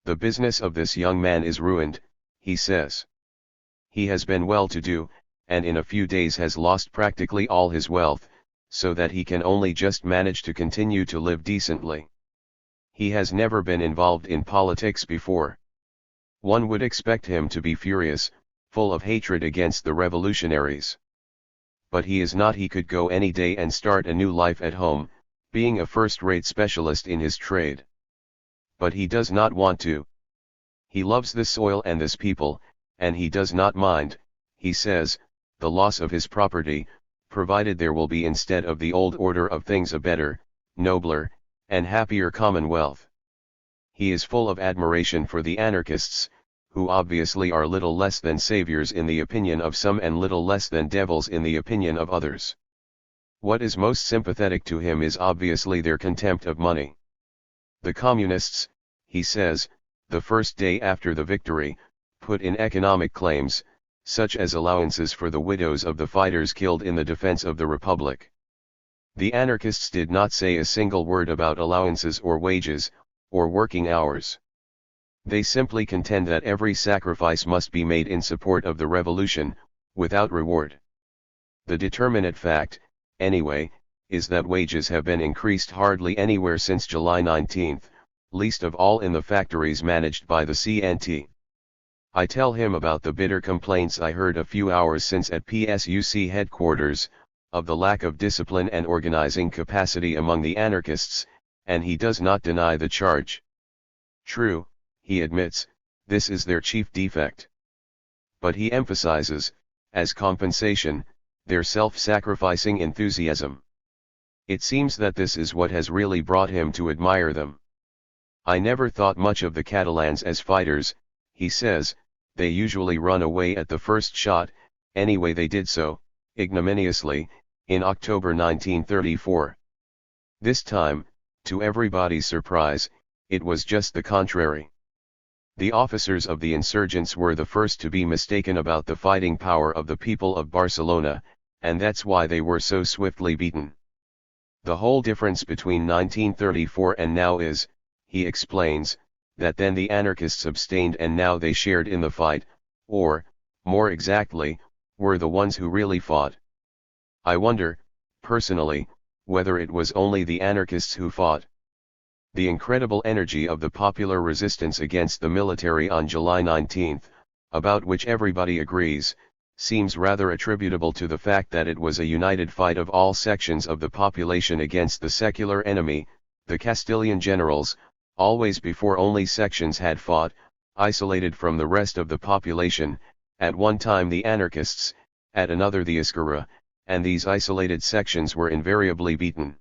The business of this young man is ruined, he says. He has been well-to-do, and in a few days has lost practically all his wealth, so that he can only just manage to continue to live decently. He has never been involved in politics before. One would expect him to be furious, full of hatred against the revolutionaries. But he is not. He could go any day and start a new life at home, being a first-rate specialist in his trade. But he does not want to. He loves this soil and this people, and he does not mind, he says, the loss of his property, provided there will be instead of the old order of things a better, nobler, and happier commonwealth. He is full of admiration for the anarchists, who obviously are little less than saviors in the opinion of some and little less than devils in the opinion of others. What is most sympathetic to him is obviously their contempt of money. The communists, he says, the first day after the victory, put in economic claims, such as allowances for the widows of the fighters killed in the defense of the Republic. The anarchists did not say a single word about allowances or wages, or working hours. They simply contend that every sacrifice must be made in support of the revolution, without reward. The determinate fact, anyway, is that wages have been increased hardly anywhere since July 19, least of all in the factories managed by the CNT. I tell him about the bitter complaints I heard a few hours since at PSUC headquarters, of the lack of discipline and organizing capacity among the anarchists, and he does not deny the charge. True, he admits, this is their chief defect. But he emphasizes, as compensation, their self-sacrificing enthusiasm. It seems that this is what has really brought him to admire them. I never thought much of the Catalans as fighters, he says, they usually run away at the first shot, anyway they did so, ignominiously, in October 1934. This time, to everybody's surprise, it was just the contrary. The officers of the insurgents were the first to be mistaken about the fighting power of the people of Barcelona, and that's why they were so swiftly beaten. The whole difference between 1934 and now is, he explains, that then the anarchists abstained and now they shared in the fight, or, more exactly, were the ones who really fought. I wonder, personally, whether it was only the anarchists who fought. The incredible energy of the popular resistance against the military on July 19, about which everybody agrees, seems rather attributable to the fact that it was a united fight of all sections of the population against the secular enemy, the Castilian generals, always before only sections had fought, isolated from the rest of the population, at one time the anarchists, at another the Esquerra, and these isolated sections were invariably beaten.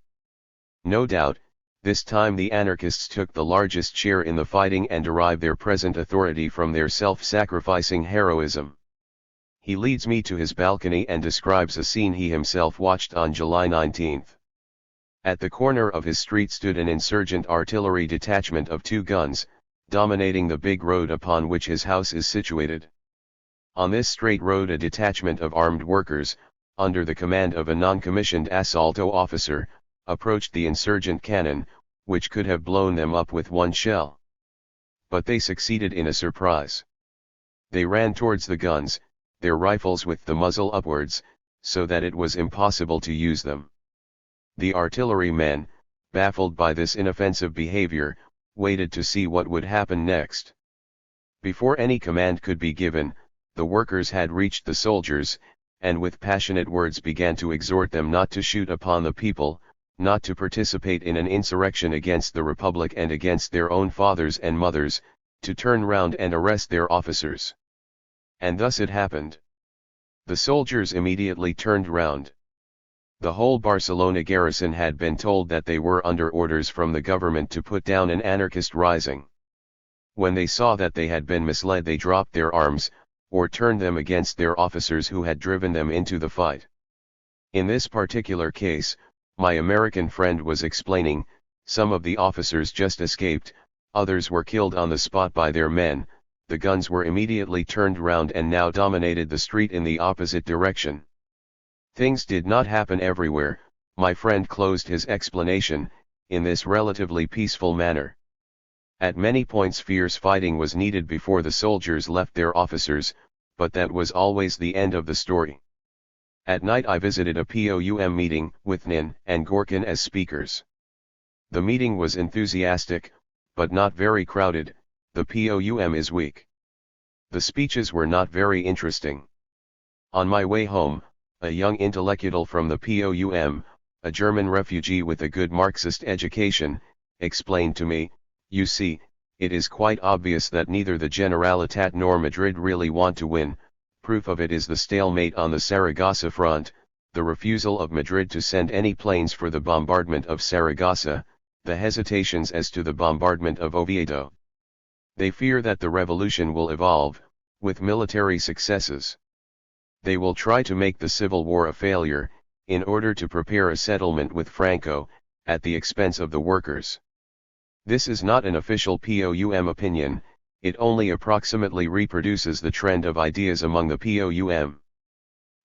No doubt, This time the anarchists took the largest share in the fighting and derived their present authority from their self-sacrificing heroism. He leads me to his balcony and describes a scene he himself watched on July 19. At the corner of his street stood an insurgent artillery detachment of 2 guns, dominating the big road upon which his house is situated. On this straight road a detachment of armed workers, under the command of a non-commissioned assalto officer, approached the insurgent cannon, which could have blown them up with 1 shell. But they succeeded in a surprise. They ran towards the guns, their rifles with the muzzle upwards, so that it was impossible to use them. The artillerymen, baffled by this inoffensive behavior, waited to see what would happen next. Before any command could be given, the workers had reached the soldiers, and with passionate words began to exhort them not to shoot upon the people, not to participate in an insurrection against the Republic and against their own fathers and mothers, to turn round and arrest their officers. And thus it happened. The soldiers immediately turned round. The whole Barcelona garrison had been told that they were under orders from the government to put down an anarchist rising. When they saw that they had been misled, they dropped their arms, or turned them against their officers who had driven them into the fight. In this particular case, my American friend was explaining, some of the officers just escaped, others were killed on the spot by their men. The guns were immediately turned round and now dominated the street in the opposite direction. Things did not happen everywhere, my friend closed his explanation, in this relatively peaceful manner. At many points fierce fighting was needed before the soldiers left their officers, but that was always the end of the story. At night I visited a POUM meeting, with Nin and Gorkin as speakers. The meeting was enthusiastic, but not very crowded. The POUM is weak. The speeches were not very interesting. On my way home, a young intellectual from the POUM, a German refugee with a good Marxist education, explained to me, "You see, it is quite obvious that neither the Generalitat nor Madrid really want to win. Proof of it is the stalemate on the Saragossa front, the refusal of Madrid to send any planes for the bombardment of Saragossa, the hesitations as to the bombardment of Oviedo. They fear that the revolution will evolve, with military successes. They will try to make the civil war a failure, in order to prepare a settlement with Franco, at the expense of the workers." This is not an official POUM opinion, it only approximately reproduces the trend of ideas among the POUM.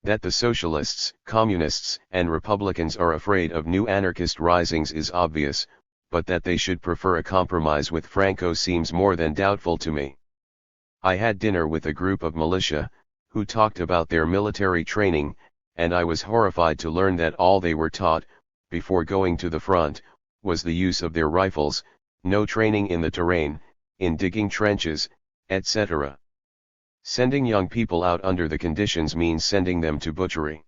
That the socialists, communists, and republicans are afraid of new anarchist risings is obvious, but that they should prefer a compromise with Franco seems more than doubtful to me. I had dinner with a group of militia, who talked about their military training, and I was horrified to learn that all they were taught, before going to the front, was the use of their rifles, no training in the terrain, in digging trenches, etc. Sending young people out under the conditions means sending them to butchery.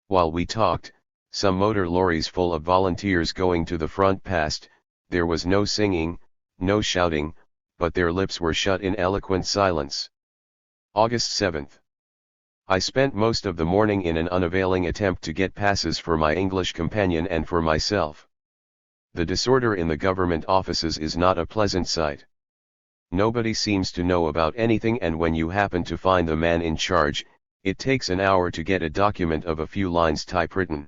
While we talked, some motor lorries full of volunteers going to the front passed. There was no singing, no shouting, but their lips were shut in eloquent silence. August 7th. I spent most of the morning in an unavailing attempt to get passes for my English companion and for myself. The disorder in the government offices is not a pleasant sight. Nobody seems to know about anything, and when you happen to find the man in charge, it takes an hour to get a document of a few lines typewritten.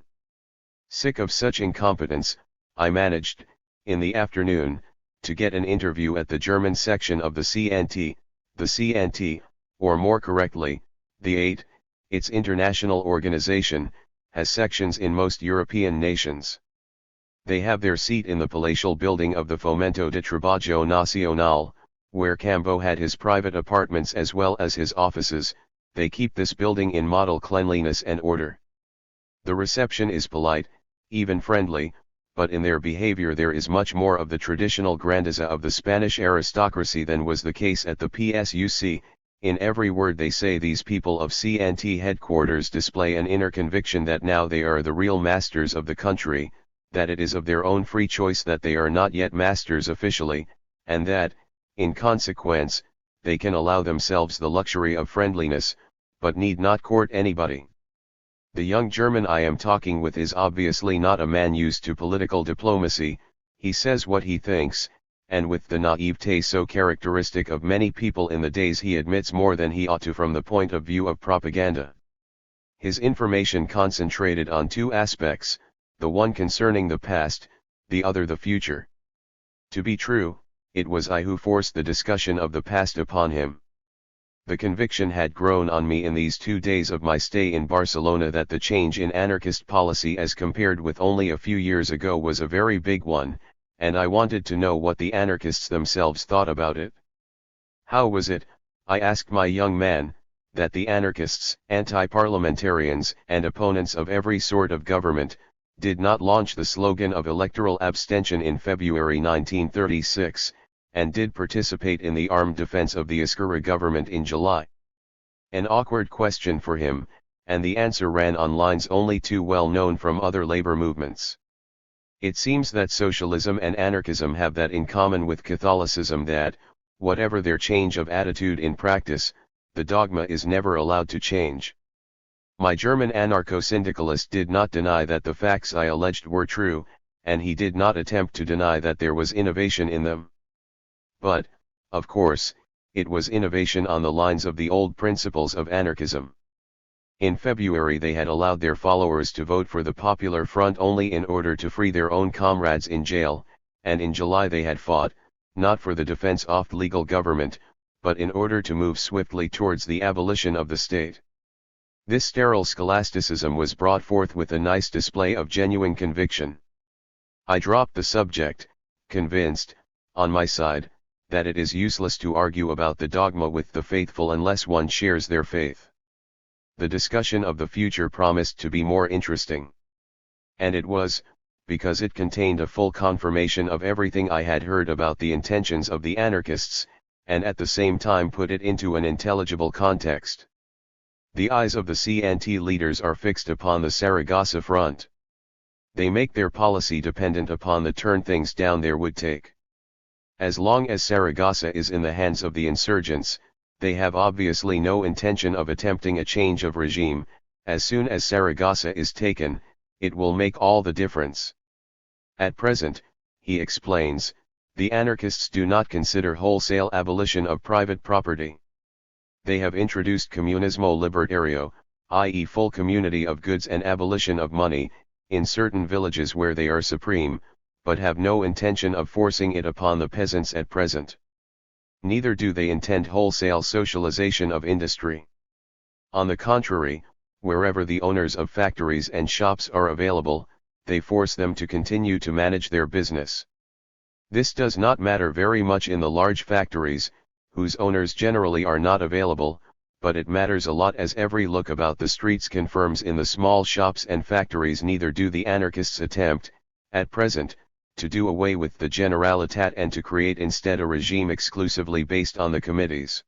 Sick of such incompetence, I managed, in the afternoon, to get an interview at the German section of the CNT. The CNT, or more correctly, the 8, its international organization, has sections in most European nations. They have their seat in the palatial building of the Fomento de Trabajo Nacional, where Cambo had his private apartments as well as his offices. They keep this building in model cleanliness and order. The reception is polite, even friendly, but in their behavior there is much more of the traditional grandeza of the Spanish aristocracy than was the case at the PSUC. In every word they say, these people of CNT headquarters display an inner conviction that now they are the real masters of the country, that it is of their own free choice that they are not yet masters officially, and that, in consequence, they can allow themselves the luxury of friendliness, but need not court anybody. The young German I am talking with is obviously not a man used to political diplomacy. He says what he thinks, and with the naivete so characteristic of many people in the days he admits more than he ought to from the point of view of propaganda. His information concentrated on two aspects, the one concerning the past, the other the future. To be true, it was I who forced the discussion of the past upon him. The conviction had grown on me in these 2 days of my stay in Barcelona that the change in anarchist policy as compared with only a few years ago was a very big one, and I wanted to know what the anarchists themselves thought about it. How was it, I asked my young man, that the anarchists, anti-parliamentarians, and opponents of every sort of government, did not launch the slogan of electoral abstention in February 1936, and did participate in the armed defense of the Esquerra government in July? An awkward question for him, and the answer ran on lines only too well known from other labor movements. It seems that socialism and anarchism have that in common with Catholicism that, whatever their change of attitude in practice, the dogma is never allowed to change. My German anarcho-syndicalist did not deny that the facts I alleged were true, and he did not attempt to deny that there was innovation in them. But, of course, it was innovation on the lines of the old principles of anarchism. In February they had allowed their followers to vote for the Popular Front only in order to free their own comrades in jail, and in July they had fought, not for the defense of legal government, but in order to move swiftly towards the abolition of the state. This sterile scholasticism was brought forth with a nice display of genuine conviction. I dropped the subject, convinced, on my side, that it is useless to argue about the dogma with the faithful unless one shares their faith. The discussion of the future promised to be more interesting. And it was, because it contained a full confirmation of everything I had heard about the intentions of the anarchists, and at the same time put it into an intelligible context. The eyes of the CNT leaders are fixed upon the Saragossa front. They make their policy dependent upon the turn things down there would take. As long as Saragossa is in the hands of the insurgents, they have obviously no intention of attempting a change of regime. As soon as Saragossa is taken, it will make all the difference. At present, he explains, the anarchists do not consider wholesale abolition of private property. They have introduced comunismo libertario, i.e. full community of goods and abolition of money, in certain villages where they are supreme, but have no intention of forcing it upon the peasants at present. Neither do they intend wholesale socialization of industry. On the contrary, wherever the owners of factories and shops are available, they force them to continue to manage their business. This does not matter very much in the large factories, whose owners generally are not available, but it matters a lot as every look about the streets confirms in the small shops and factories. Neither do the anarchists attempt, at present, to do away with the Generalitat and to create instead a regime exclusively based on the committees.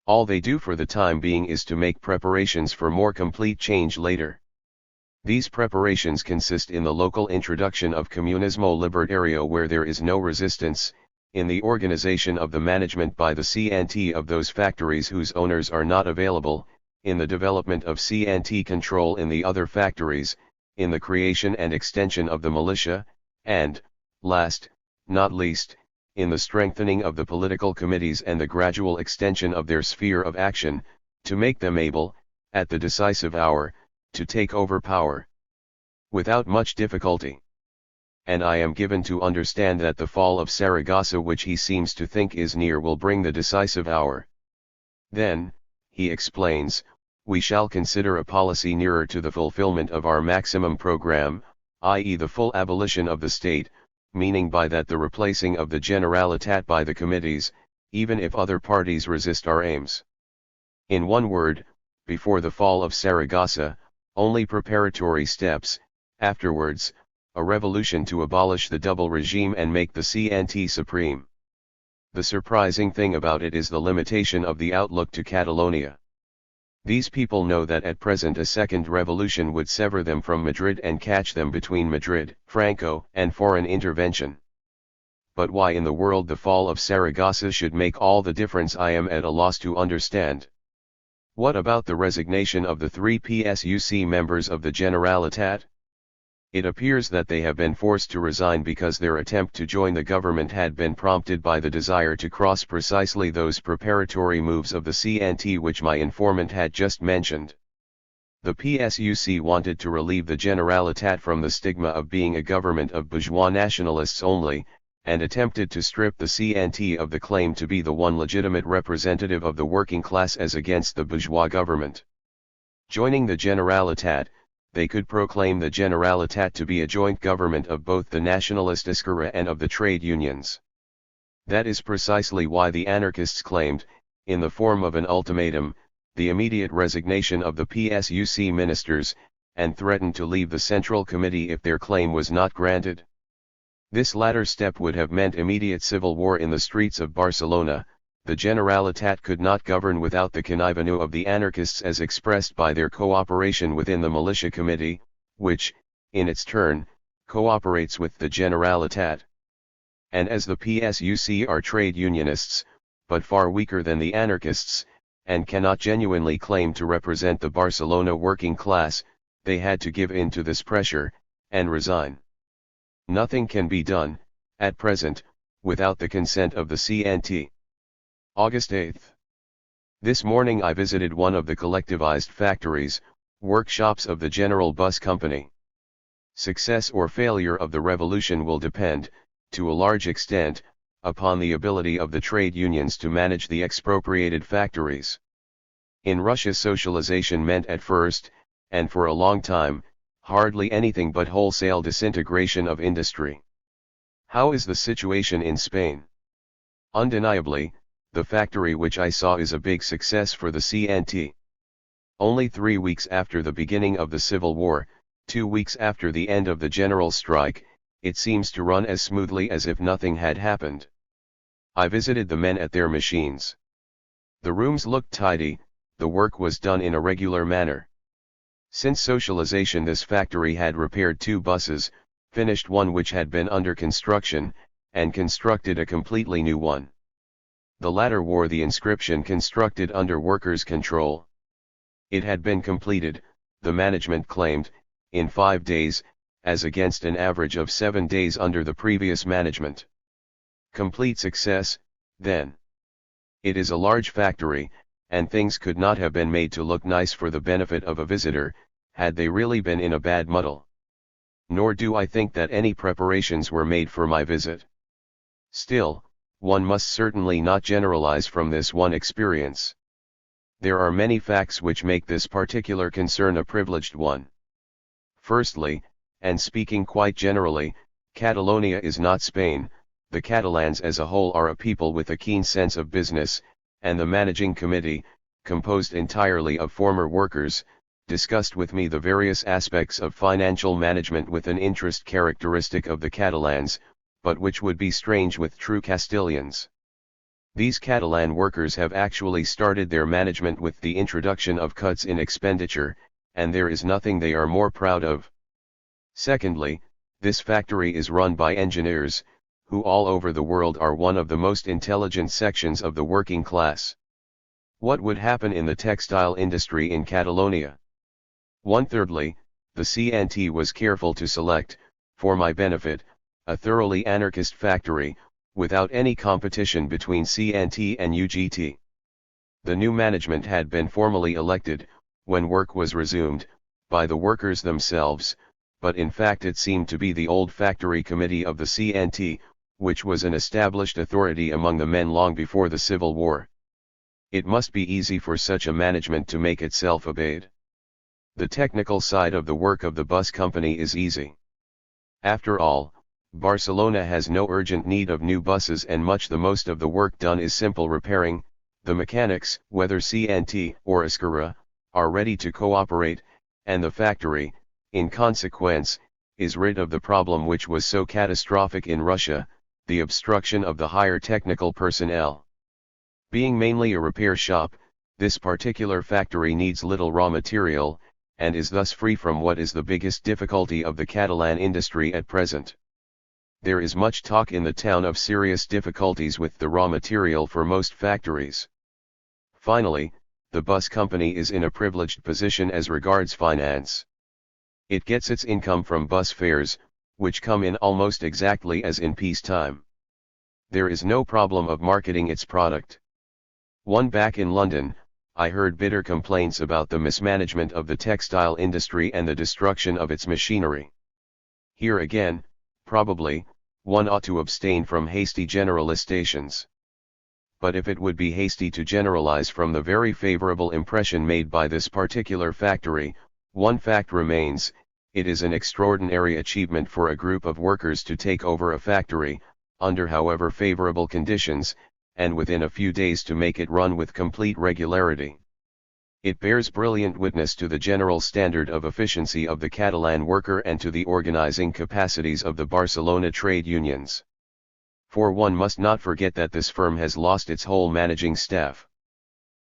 All they do for the time being is to make preparations for more complete change later. These preparations consist in the local introduction of comunismo libertario where there is no resistance, in the organization of the management by the CNT of those factories whose owners are not available, in the development of CNT control in the other factories, in the creation and extension of the militia, and, last, not least, in the strengthening of the political committees and the gradual extension of their sphere of action, to make them able, at the decisive hour, to take over power. Without much difficulty. And I am given to understand that the fall of Saragossa, which he seems to think is near, will bring the decisive hour. Then, he explains, we shall consider a policy nearer to the fulfillment of our maximum program, i.e. the full abolition of the state, meaning by that the replacing of the Generalitat by the committees, even if other parties resist our aims. In one word, before the fall of Saragossa, only preparatory steps, afterwards, a revolution to abolish the double regime and make the CNT supreme. The surprising thing about it is the limitation of the outlook to Catalonia. These people know that at present a second revolution would sever them from Madrid and catch them between Madrid, Franco, and foreign intervention. But why in the world the fall of Saragossa should make all the difference I am at a loss to understand. What about the resignation of the 3 PSUC members of the Generalitat? It appears that they have been forced to resign because their attempt to join the government had been prompted by the desire to cross precisely those preparatory moves of the CNT which my informant had just mentioned. The PSUC wanted to relieve the Generalitat from the stigma of being a government of bourgeois nationalists only, and attempted to strip the CNT of the claim to be the one legitimate representative of the working class as against the bourgeois government. Joining the Generalitat, they could proclaim the Generalitat to be a joint government of both the nationalist Esquerra and of the trade unions. That is precisely why the anarchists claimed, in the form of an ultimatum, the immediate resignation of the PSUC ministers, and threatened to leave the Central Committee if their claim was not granted. This latter step would have meant immediate civil war in the streets of Barcelona. The Generalitat could not govern without the connivance of the anarchists as expressed by their cooperation within the Militia Committee, which, in its turn, cooperates with the Generalitat. And as the PSUC are trade unionists, but far weaker than the anarchists, and cannot genuinely claim to represent the Barcelona working class, they had to give in to this pressure, and resign. Nothing can be done, at present, without the consent of the CNT. August 8. This morning I visited one of the collectivized factories, workshops of the General Bus Company. Success or failure of the revolution will depend, to a large extent, upon the ability of the trade unions to manage the expropriated factories. In Russia socialization meant at first, and for a long time, hardly anything but wholesale disintegration of industry. How is the situation in Spain? Undeniably, the factory which I saw is a big success for the CNT. Only 3 weeks after the beginning of the Civil War, 2 weeks after the end of the general strike, it seems to run as smoothly as if nothing had happened. I visited the men at their machines. The rooms looked tidy, the work was done in a regular manner. Since socialization this factory had repaired 2 buses, finished one which had been under construction, and constructed a completely new one. The latter wore the inscription "constructed under workers' control." It had been completed, the management claimed, in 5 days, as against an average of 7 days under the previous management. Complete success, then. It is a large factory, and things could not have been made to look nice for the benefit of a visitor, had they really been in a bad muddle. Nor do I think that any preparations were made for my visit. Still, one must certainly not generalize from this one experience. There are many facts which make this particular concern a privileged one. Firstly, and speaking quite generally, Catalonia is not Spain. The Catalans as a whole are a people with a keen sense of business, and the managing committee, composed entirely of former workers, discussed with me the various aspects of financial management with an interest characteristic of the Catalans, but which would be strange with true Castilians. These Catalan workers have actually started their management with the introduction of cuts in expenditure, and there is nothing they are more proud of. Secondly, this factory is run by engineers, who all over the world are one of the most intelligent sections of the working class. What would happen in the textile industry in Catalonia? Thirdly, the CNT was careful to select, for my benefit, a thoroughly anarchist factory, without any competition between CNT and UGT. The new management had been formally elected, when work was resumed, by the workers themselves, but in fact it seemed to be the old factory committee of the CNT, which was an established authority among the men long before the Civil War. It must be easy for such a management to make itself obeyed. The technical side of the work of the bus company is easy. After all, Barcelona has no urgent need of new buses, and the most of the work done is simple repairing. The mechanics, whether CNT or Esquerra, are ready to cooperate, and the factory, in consequence, is rid of the problem which was so catastrophic in Russia, the obstruction of the higher technical personnel. Being mainly a repair shop, this particular factory needs little raw material, and is thus free from what is the biggest difficulty of the Catalan industry at present. There is much talk in the town of serious difficulties with the raw material for most factories. Finally, the bus company is in a privileged position as regards finance. It gets its income from bus fares, which come in almost exactly as in peacetime. There is no problem of marketing its product. Back in London, I heard bitter complaints about the mismanagement of the textile industry and the destruction of its machinery. Here again, probably, one ought to abstain from hasty generalizations. But if it would be hasty to generalize from the very favorable impression made by this particular factory, one fact remains: it is an extraordinary achievement for a group of workers to take over a factory, under however favorable conditions, and within a few days to make it run with complete regularity. It bears brilliant witness to the general standard of efficiency of the Catalan worker and to the organizing capacities of the Barcelona trade unions. For one must not forget that this firm has lost its whole managing staff.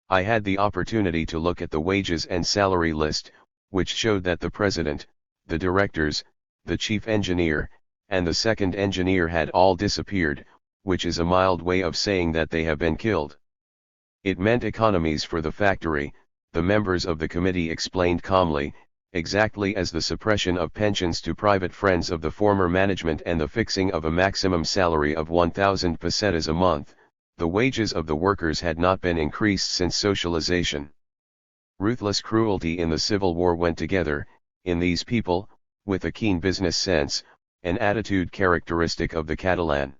I had the opportunity to look at the wages and salary list, which showed that the president, the directors, the chief engineer, and the second engineer had all disappeared, which is a mild way of saying that they have been killed. It meant economies for the factory, the members of the committee explained calmly, exactly as the suppression of pensions to private friends of the former management and the fixing of a maximum salary of 1,000 pesetas a month. The wages of the workers had not been increased since socialization. Ruthless cruelty in the Civil War went together, in these people, with a keen business sense, an attitude characteristic of the Catalan.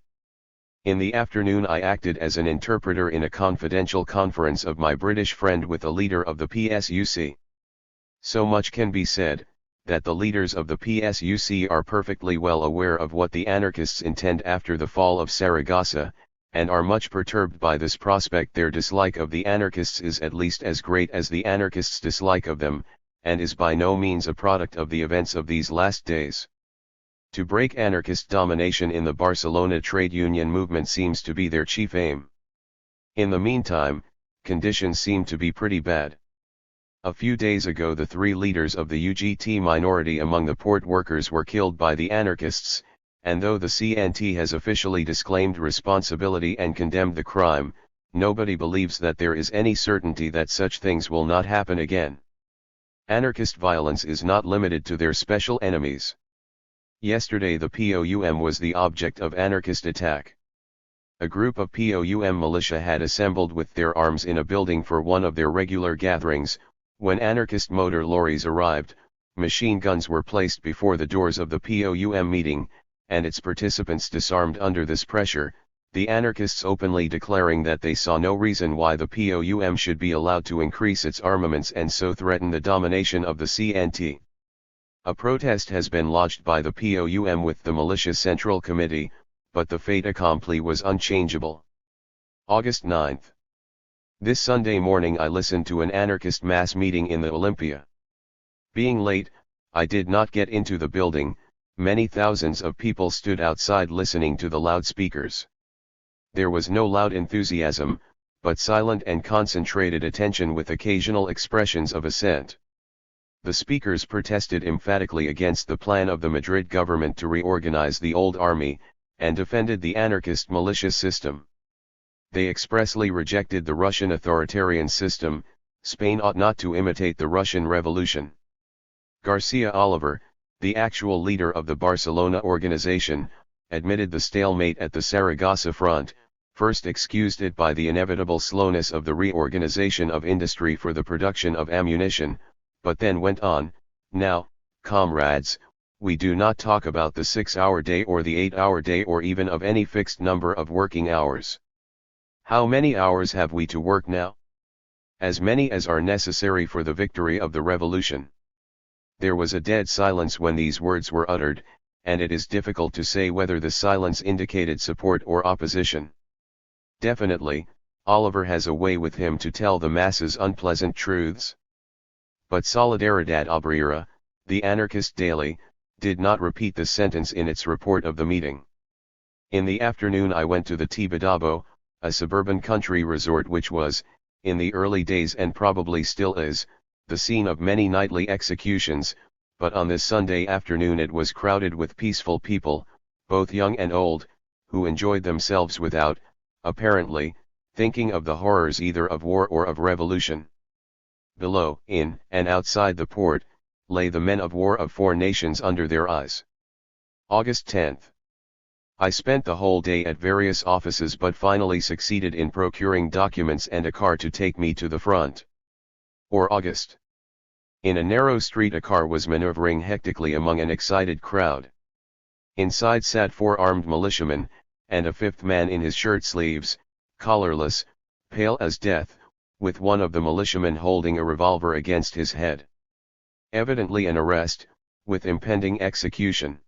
In the afternoon I acted as an interpreter in a confidential conference of my British friend with a leader of the PSUC. So much can be said, that the leaders of the PSUC are perfectly well aware of what the anarchists intend after the fall of Saragossa, and are much perturbed by this prospect. Their dislike of the anarchists is at least as great as the anarchists' dislike of them, and is by no means a product of the events of these last days. To break anarchist domination in the Barcelona trade union movement seems to be their chief aim. In the meantime, conditions seem to be pretty bad. A few days ago the three leaders of the UGT minority among the port workers were killed by the anarchists, and though the CNT has officially disclaimed responsibility and condemned the crime, nobody believes that there is any certainty that such things will not happen again. Anarchist violence is not limited to their special enemies. Yesterday the POUM was the object of anarchist attack. A group of POUM militia had assembled with their arms in a building for one of their regular gatherings. When anarchist motor lorries arrived, machine guns were placed before the doors of the POUM meeting, and its participants disarmed under this pressure, the anarchists openly declaring that they saw no reason why the POUM should be allowed to increase its armaments and so threaten the domination of the CNT. A protest has been lodged by the POUM with the Militia Central Committee, but the fait accompli was unchangeable. August 9. This Sunday morning I listened to an anarchist mass meeting in the Olympia. Being late, I did not get into the building. Many thousands of people stood outside listening to the loudspeakers. There was no loud enthusiasm, but silent and concentrated attention with occasional expressions of assent. The speakers protested emphatically against the plan of the Madrid government to reorganize the old army, and defended the anarchist militia system. They expressly rejected the Russian authoritarian system. Spain ought not to imitate the Russian Revolution. Garcia Oliver, the actual leader of the Barcelona organization, admitted the stalemate at the Saragossa front, first excused it by the inevitable slowness of the reorganization of industry for the production of ammunition, but then went on, "Now, comrades, we do not talk about the 6-hour day or the 8-hour day or even of any fixed number of working hours. How many hours have we to work now? As many as are necessary for the victory of the revolution." There was a dead silence when these words were uttered, and it is difficult to say whether the silence indicated support or opposition. Definitely, Oliver has a way with him to tell the masses unpleasant truths. But Solidaridad Obrera, the anarchist daily, did not repeat the sentence in its report of the meeting. In the afternoon I went to the Tibidabo, a suburban country resort which was, in the early days and probably still is, the scene of many nightly executions, but on this Sunday afternoon it was crowded with peaceful people, both young and old, who enjoyed themselves without, apparently, thinking of the horrors either of war or of revolution. Below, in, and outside the port, lay the men of war of 4 nations under their eyes. August 10th. I spent the whole day at various offices but finally succeeded in procuring documents and a car to take me to the front. Or August. In a narrow street a car was maneuvering hectically among an excited crowd. Inside sat 4 armed militiamen, and a 5th man in his shirt sleeves, collarless, pale as death, with one of the militiamen holding a revolver against his head. Evidently an arrest, with impending execution.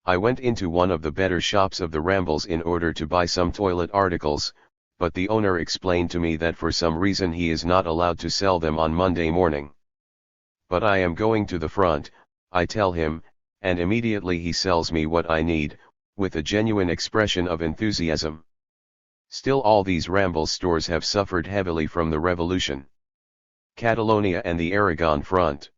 I went into one of the better shops of the Rambles in order to buy some toilet articles, but the owner explained to me that for some reason he is not allowed to sell them on Monday morning. But I am going to the front, I tell him, and immediately he sells me what I need, with a genuine expression of enthusiasm. Still all these Rambles stores have suffered heavily from the revolution. Catalonia and the Aragon front.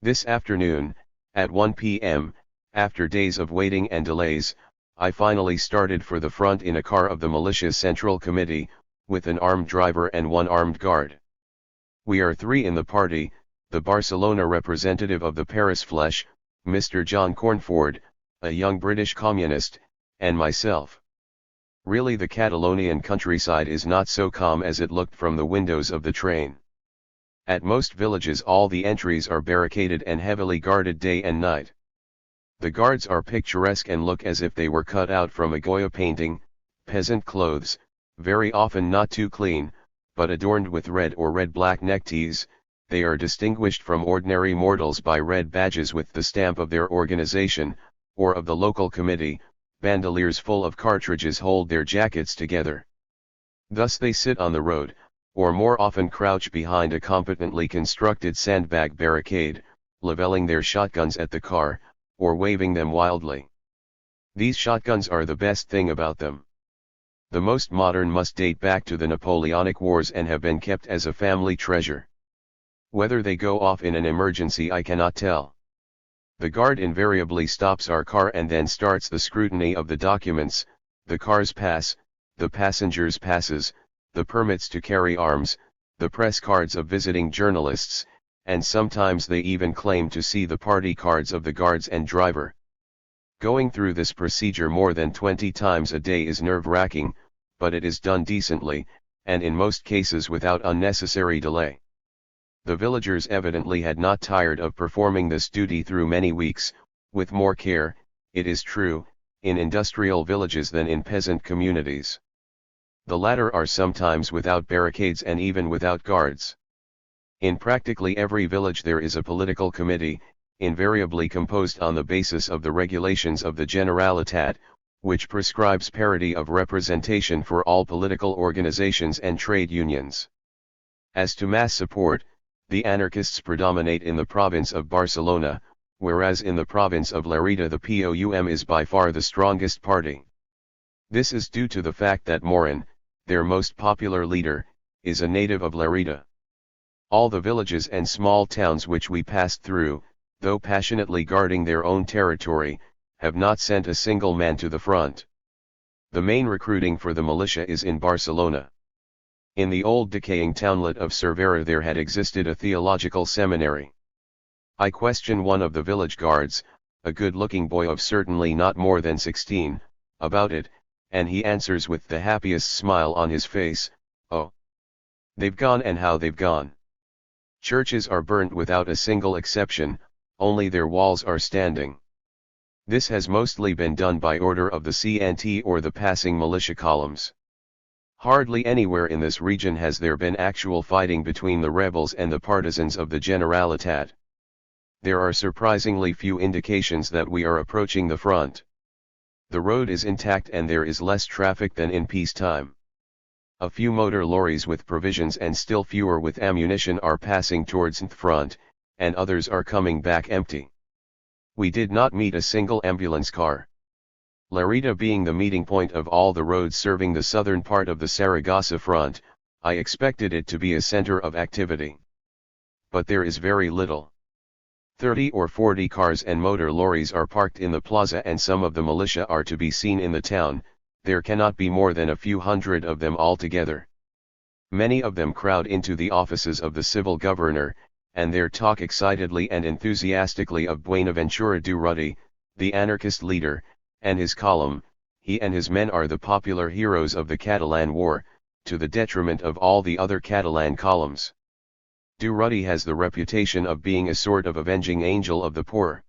This afternoon, at 1 p.m., after days of waiting and delays, I finally started for the front in a car of the Militia Central Committee, with an armed driver and 1 armed guard. We are 3 in the party, the Barcelona representative of the Paris Fleche, Mr. John Cornford, a young British communist, and myself. Really the Catalonian countryside is not so calm as it looked from the windows of the train. At most villages all the entries are barricaded and heavily guarded day and night. The guards are picturesque and look as if they were cut out from a Goya painting, peasant clothes, very often not too clean, but adorned with red or red-black neckties. They are distinguished from ordinary mortals by red badges with the stamp of their organization, or of the local committee. Bandoliers full of cartridges hold their jackets together. Thus they sit on the road, or more often crouch behind a competently constructed sandbag barricade, leveling their shotguns at the car, or waving them wildly. These shotguns are the best thing about them. The most modern must date back to the Napoleonic Wars and have been kept as a family treasure. Whether they go off in an emergency I cannot tell. The guard invariably stops our car and then starts the scrutiny of the documents, the car's pass, the passengers' passes, the permits to carry arms, the press cards of visiting journalists, and sometimes they even claim to see the party cards of the guards and driver. Going through this procedure more than 20 times a day is nerve-wracking, but it is done decently, and in most cases without unnecessary delay. The villagers evidently had not tired of performing this duty through many weeks, with more care, it is true, in industrial villages than in peasant communities. The latter are sometimes without barricades and even without guards. In practically every village there is a political committee, invariably composed on the basis of the regulations of the Generalitat, which prescribes parity of representation for all political organizations and trade unions. As to mass support, the anarchists predominate in the province of Barcelona, whereas in the province of Lerida the POUM is by far the strongest party. This is due to the fact that Morin, their most popular leader, is a native of Lerida. All the villages and small towns which we passed through, though passionately guarding their own territory, have not sent a single man to the front. The main recruiting for the militia is in Barcelona. In the old decaying townlet of Cervera there had existed a theological seminary. I question one of the village guards, a good-looking boy of certainly not more than 16, about it, and he answers with the happiest smile on his face, "Oh, they've gone, and how they've gone. Churches are burnt without a single exception, only their walls are standing." This has mostly been done by order of the CNT or the passing militia columns. Hardly anywhere in this region has there been actual fighting between the rebels and the partisans of the Generalitat. There are surprisingly few indications that we are approaching the front. The road is intact and there is less traffic than in peacetime. A few motor lorries with provisions and still fewer with ammunition are passing towards the front, and others are coming back empty. We did not meet a single ambulance car. Lerida being the meeting point of all the roads serving the southern part of the Saragossa front, I expected it to be a center of activity. But there is very little. 30 or 40 cars and motor lorries are parked in the plaza and some of the militia are to be seen in the town. There cannot be more than a few hundred of them altogether. Many of them crowd into the offices of the civil governor, and there talk excitedly and enthusiastically of Buenaventura Durruti, the anarchist leader, and his column. He and his men are the popular heroes of the Catalan War, to the detriment of all the other Catalan columns. Durruti has the reputation of being a sort of avenging angel of the poor.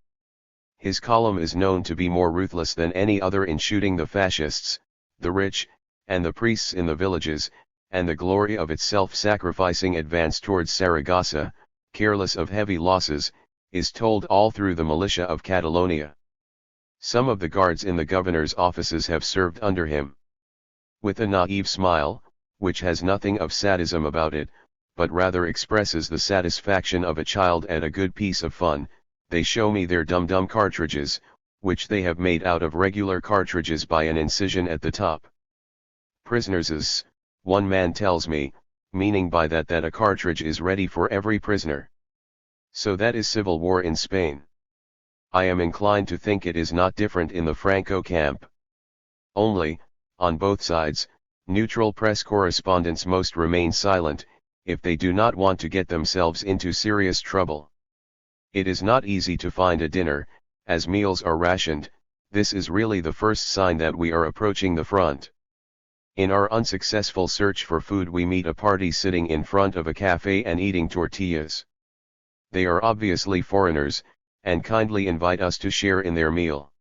His column is known to be more ruthless than any other in shooting the fascists, the rich, and the priests in the villages, and the glory of its self-sacrificing advance towards Saragossa, careless of heavy losses, is told all through the militia of Catalonia. Some of the guards in the governor's offices have served under him. With a naive smile, which has nothing of sadism about it, but rather expresses the satisfaction of a child at a good piece of fun, they show me their dum-dum cartridges, which they have made out of regular cartridges by an incision at the top. Prisoners, one man tells me, meaning by that a cartridge is ready for every prisoner. So that is civil war in Spain. I am inclined to think it is not different in the Franco camp. Only, on both sides, neutral press correspondents most remain silent, if they do not want to get themselves into serious trouble. It is not easy to find a dinner, as meals are rationed. This is really the first sign that we are approaching the front. In our unsuccessful search for food we meet a party sitting in front of a cafe and eating tortillas. They are obviously foreigners, and kindly invite us to share in their meal.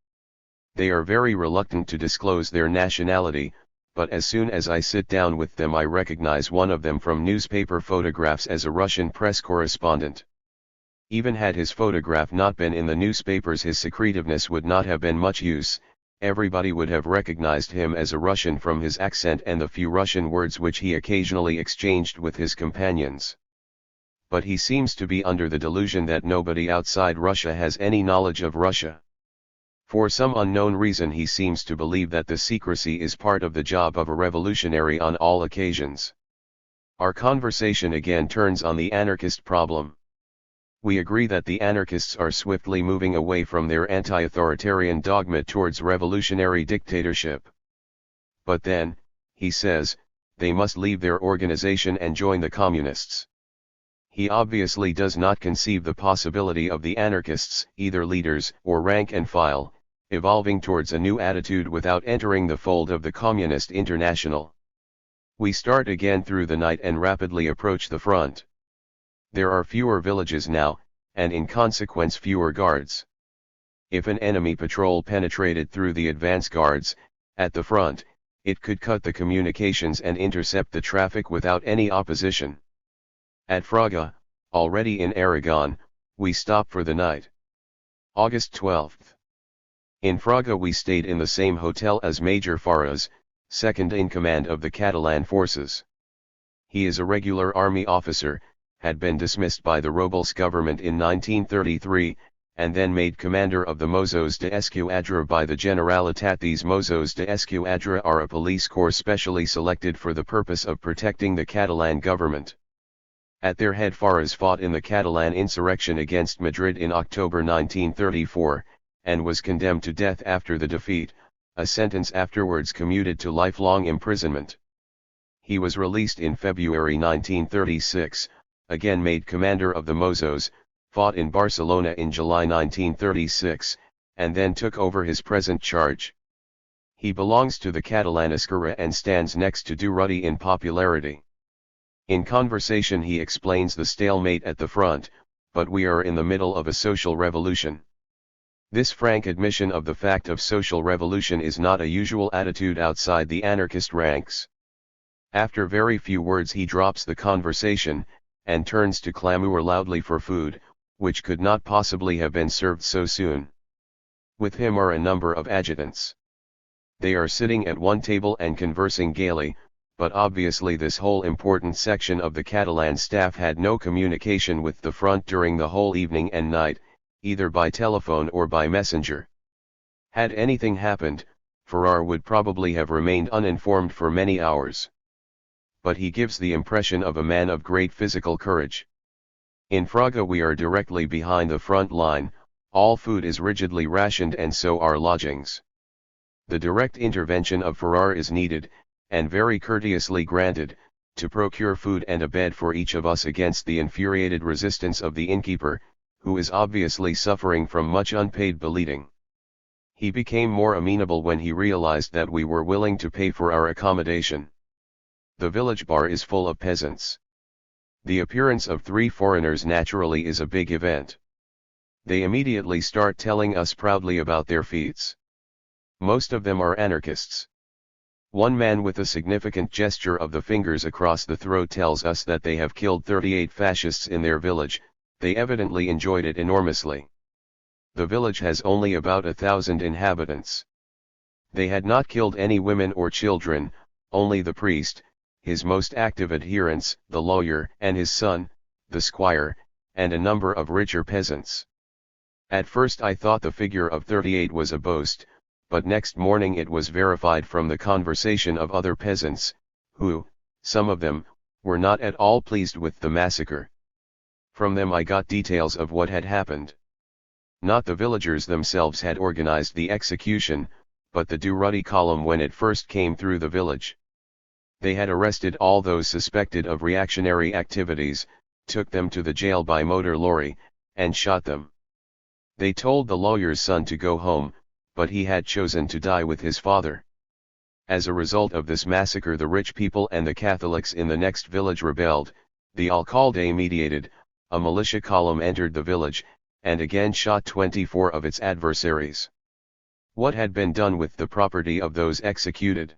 They are very reluctant to disclose their nationality, but as soon as I sit down with them I recognize one of them from newspaper photographs as a Russian press correspondent. Even had his photograph not been in the newspapers his secretiveness would not have been much use. Everybody would have recognized him as a Russian from his accent and the few Russian words which he occasionally exchanged with his companions. But he seems to be under the delusion that nobody outside Russia has any knowledge of Russia. For some unknown reason he seems to believe that the secrecy is part of the job of a revolutionary on all occasions. Our conversation again turns on the anarchist problem. We agree that the anarchists are swiftly moving away from their anti-authoritarian dogma towards revolutionary dictatorship. But then, he says, they must leave their organization and join the communists. He obviously does not conceive the possibility of the anarchists, either leaders or rank and file, evolving towards a new attitude without entering the fold of the Communist International. We start again through the night and rapidly approach the front. There are fewer villages now, and in consequence fewer guards. If an enemy patrol penetrated through the advance guards, at the front, it could cut the communications and intercept the traffic without any opposition. At Fraga, already in Aragon, we stop for the night. August 12th. In Fraga we stayed in the same hotel as Major Faras, second in command of the Catalan forces. He is a regular army officer, had been dismissed by the Robles government in 1933, and then made commander of the Mossos de Escuadra by the Generalitat. These Mossos de Escuadra are a police corps specially selected for the purpose of protecting the Catalan government. At their head Faras fought in the Catalan insurrection against Madrid in October 1934, and was condemned to death after the defeat, a sentence afterwards commuted to lifelong imprisonment. He was released in February 1936, again made commander of the Mossos, fought in Barcelona in July 1936, and then took over his present charge. He belongs to the Catalan Esquerra and stands next to Durruti in popularity. In conversation he explains the stalemate at the front, but we are in the middle of a social revolution. This frank admission of the fact of social revolution is not a usual attitude outside the anarchist ranks. After very few words he drops the conversation, and turns to clamour loudly for food, which could not possibly have been served so soon. With him are a number of adjutants. They are sitting at one table and conversing gaily, but obviously this whole important section of the Catalan staff had no communication with the front during the whole evening and night, either by telephone or by messenger. Had anything happened, Ferrar would probably have remained uninformed for many hours. But he gives the impression of a man of great physical courage. In Fraga we are directly behind the front line, all food is rigidly rationed and so are lodgings. The direct intervention of Ferrar is needed, and very courteously granted, to procure food and a bed for each of us against the infuriated resistance of the innkeeper, who is obviously suffering from much unpaid bleeding. He became more amenable when he realized that we were willing to pay for our accommodation. The village bar is full of peasants. The appearance of 3 foreigners naturally is a big event. They immediately start telling us proudly about their feats. Most of them are anarchists. One man with a significant gesture of the fingers across the throat tells us that they have killed 38 fascists in their village. They evidently enjoyed it enormously. The village has only about 1,000 inhabitants. They had not killed any women or children, only the priest, his most active adherents, the lawyer, and his son, the squire, and a number of richer peasants. At first I thought the figure of 38 was a boast, but next morning it was verified from the conversation of other peasants, who, some of them, were not at all pleased with the massacre. From them I got details of what had happened. Not the villagers themselves had organized the execution, but the Durruti column when it first came through the village. They had arrested all those suspected of reactionary activities, took them to the jail by motor lorry, and shot them. They told the lawyer's son to go home, but he had chosen to die with his father. As a result of this massacre, the rich people and the Catholics in the next village rebelled. The alcalde mediated, a militia column entered the village, and again shot 24 of its adversaries. What had been done with the property of those executed?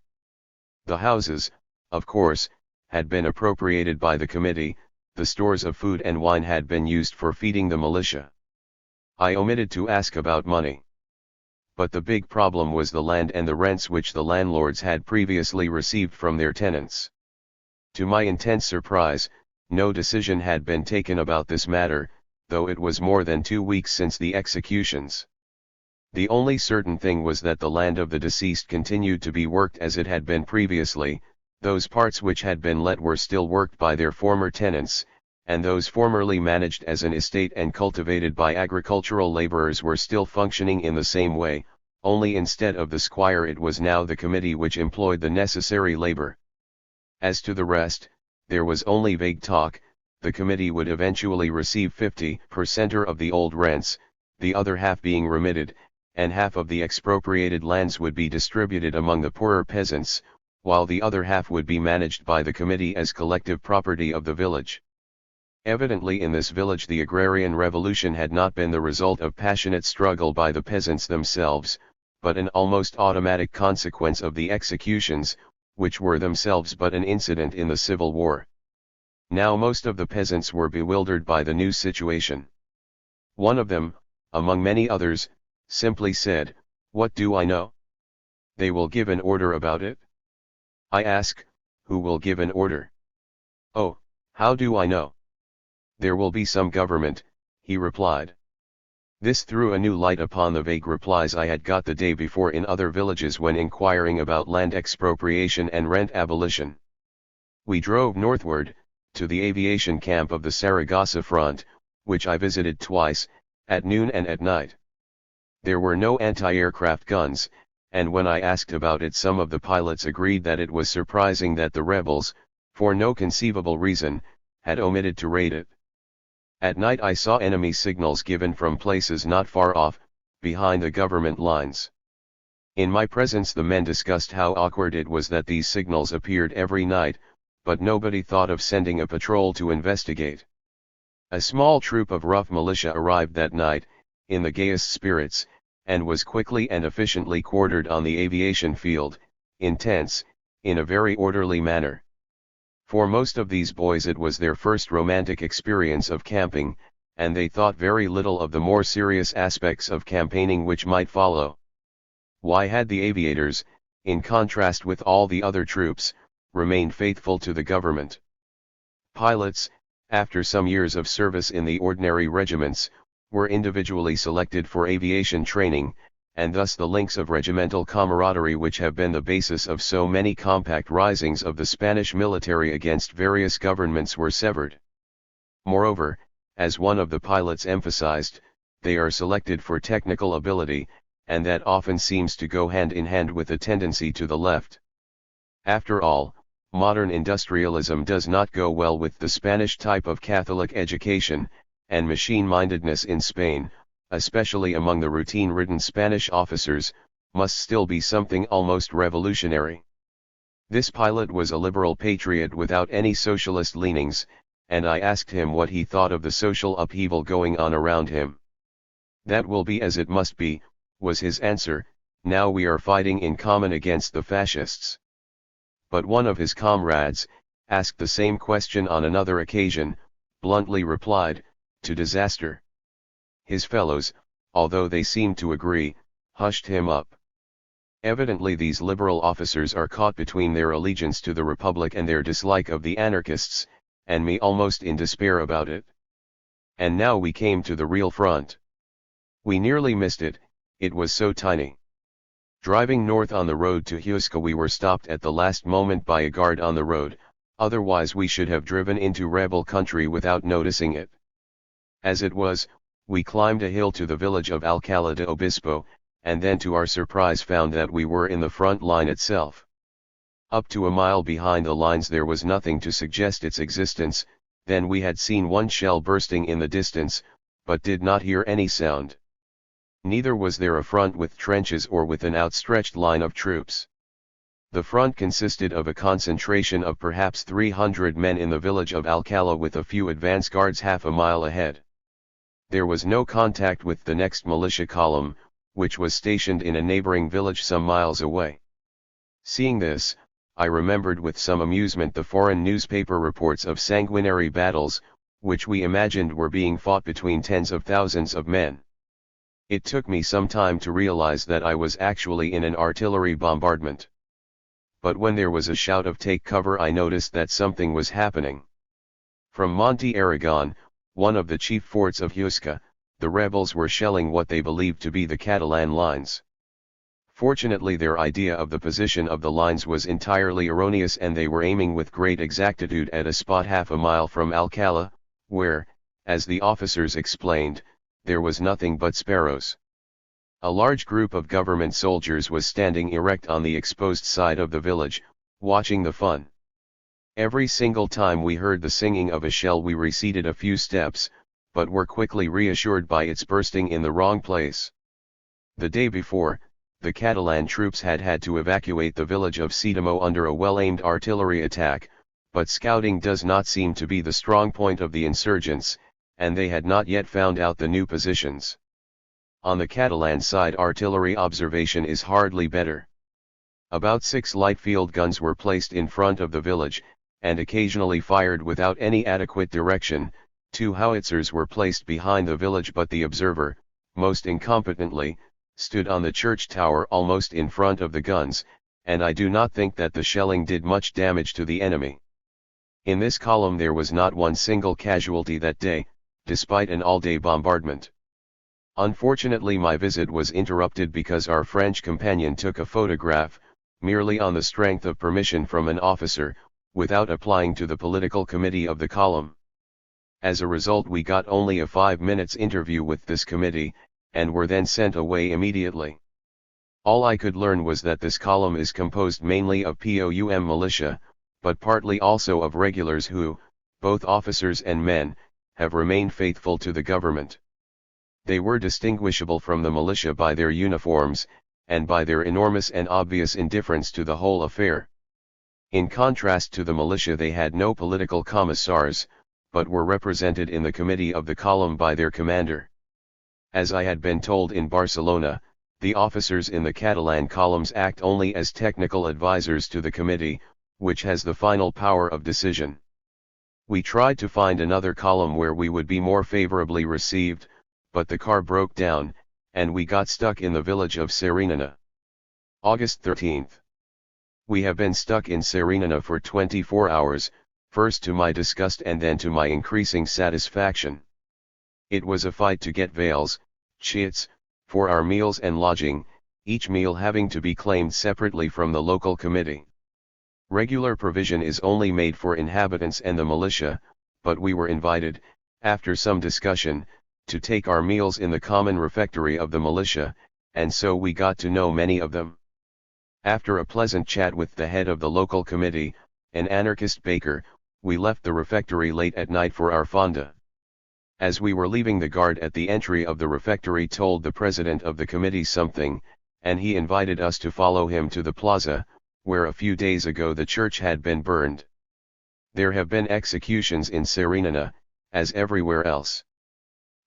The houses, of course, had been appropriated by the committee. The stores of food and wine had been used for feeding the militia. I omitted to ask about money. But the big problem was the land and the rents which the landlords had previously received from their tenants. To my intense surprise, no decision had been taken about this matter, though it was more than 2 weeks since the executions. The only certain thing was that the land of the deceased continued to be worked as it had been previously. Those parts which had been let were still worked by their former tenants, and those formerly managed as an estate and cultivated by agricultural laborers were still functioning in the same way, only instead of the squire it was now the committee which employed the necessary labor. As to the rest, there was only vague talk. The committee would eventually receive 50% of the old rents, the other half being remitted, and half of the expropriated lands would be distributed among the poorer peasants, while the other half would be managed by the committee as collective property of the village. Evidently in this village the agrarian revolution had not been the result of passionate struggle by the peasants themselves, but an almost automatic consequence of the executions, which were themselves but an incident in the civil war. Now most of the peasants were bewildered by the new situation. One of them, among many others, simply said, "What do I know? They will give an order about it." I ask, who will give an order? "Oh, how do I know? There will be some government," he replied. This threw a new light upon the vague replies I had got the day before in other villages when inquiring about land expropriation and rent abolition. We drove northward, to the aviation camp of the Saragossa front, which I visited twice, at noon and at night. There were no anti-aircraft guns, and when I asked about it some of the pilots agreed that it was surprising that the rebels, for no conceivable reason, had omitted to raid it. At night I saw enemy signals given from places not far off, behind the government lines. In my presence the men discussed how awkward it was that these signals appeared every night, but nobody thought of sending a patrol to investigate. A small troop of rough militia arrived that night, in the gayest spirits, and was quickly and efficiently quartered on the aviation field, in tents, in a very orderly manner. For most of these boys it was their first romantic experience of camping, and they thought very little of the more serious aspects of campaigning which might follow. Why had the aviators, in contrast with all the other troops, remained faithful to the government? Pilots, after some years of service in the ordinary regiments, were individually selected for aviation training, and thus the links of regimental camaraderie which have been the basis of so many compact risings of the Spanish military against various governments were severed. Moreover, as one of the pilots emphasized, they are selected for technical ability, and that often seems to go hand in hand with a tendency to the left. After all, Modern industrialism does not go well with the Spanish type of Catholic education, and machine-mindedness in Spain, especially among the routine-ridden Spanish officers, must still be something almost revolutionary. This pilot was a liberal patriot without any socialist leanings, and I asked him what he thought of the social upheaval going on around him. "That will be as it must be," was his answer. "Now we are fighting in common against the fascists." But one of his comrades, asked the same question on another occasion, bluntly replied, "To disaster." His fellows, although they seemed to agree, hushed him up. Evidently these liberal officers are caught between their allegiance to the Republic and their dislike of the anarchists, and me almost in despair about it. And now we came to the real front. We nearly missed it, it was so tiny. Driving north on the road to Huesca we were stopped at the last moment by a guard on the road, otherwise we should have driven into rebel country without noticing it. As it was, we climbed a hill to the village of Alcalá de Obispo, and then to our surprise found that we were in the front line itself. Up to a mile behind the lines there was nothing to suggest its existence, then we had seen one shell bursting in the distance, but did not hear any sound. Neither was there a front with trenches or with an outstretched line of troops. The front consisted of a concentration of perhaps 300 men in the village of Alcalá with a few advance guards half a mile ahead. There was no contact with the next militia column, which was stationed in a neighboring village some miles away. Seeing this, I remembered with some amusement the foreign newspaper reports of sanguinary battles, which we imagined were being fought between tens of thousands of men. It took me some time to realize that I was actually in an artillery bombardment. But when there was a shout of "take cover," I noticed that something was happening. From Monte Aragon, one of the chief forts of Huesca, the rebels were shelling what they believed to be the Catalan lines. Fortunately their idea of the position of the lines was entirely erroneous and they were aiming with great exactitude at a spot half a mile from Alcalá, where, as the officers explained, there was nothing but sparrows. A large group of government soldiers was standing erect on the exposed side of the village, watching the fun. Every single time we heard the singing of a shell we receded a few steps, but were quickly reassured by its bursting in the wrong place. The day before, the Catalan troops had had to evacuate the village of Sedimo under a well-aimed artillery attack, but scouting does not seem to be the strong point of the insurgents, and they had not yet found out the new positions. On the Catalan side artillery observation is hardly better. About 6 light field guns were placed in front of the village, and occasionally fired without any adequate direction. 2 howitzers were placed behind the village, but the observer, most incompetently, stood on the church tower almost in front of the guns, and I do not think that the shelling did much damage to the enemy. In this column there was not one single casualty that day, despite an all-day bombardment. Unfortunately my visit was interrupted because our French companion took a photograph, merely on the strength of permission from an officer, without applying to the political committee of the column. As a result we got only a 5 minutes interview with this committee, and were then sent away immediately. All I could learn was that this column is composed mainly of POUM militia, but partly also of regulars who, both officers and men, have remained faithful to the government. They were distinguishable from the militia by their uniforms, and by their enormous and obvious indifference to the whole affair. In contrast to the militia they had no political commissars, but were represented in the committee of the column by their commander. As I had been told in Barcelona, the officers in the Catalan columns act only as technical advisors to the committee, which has the final power of decision. We tried to find another column where we would be more favorably received, but the car broke down, and we got stuck in the village of Serenina. August 13th. We have been stuck in Serenina for 24 hours, first to my disgust and then to my increasing satisfaction. It was a fight to get vales, chits, for our meals and lodging, each meal having to be claimed separately from the local committee. Regular provision is only made for inhabitants and the militia, but we were invited, after some discussion, to take our meals in the common refectory of the militia, and so we got to know many of them. After a pleasant chat with the head of the local committee, an anarchist baker, we left the refectory late at night for our fonda. As we were leaving, the guard at the entry of the refectory told the president of the committee something, and he invited us to follow him to the plaza, where a few days ago the church had been burned. There have been executions in Serenina, as everywhere else.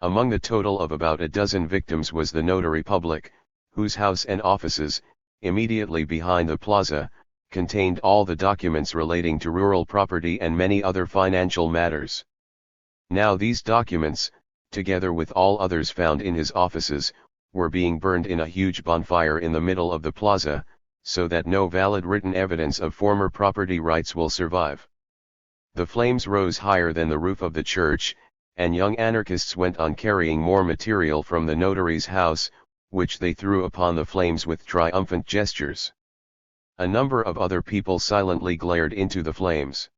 Among the total of about a dozen victims was the notary public, whose house and offices, immediately behind the plaza, contained all the documents relating to rural property and many other financial matters. Now these documents, together with all others found in his offices, were being burned in a huge bonfire in the middle of the plaza, so that no valid written evidence of former property rights will survive. The flames rose higher than the roof of the church, and young anarchists went on carrying more material from the notary's house, which they threw upon the flames with triumphant gestures. A number of other people silently glared into the flames.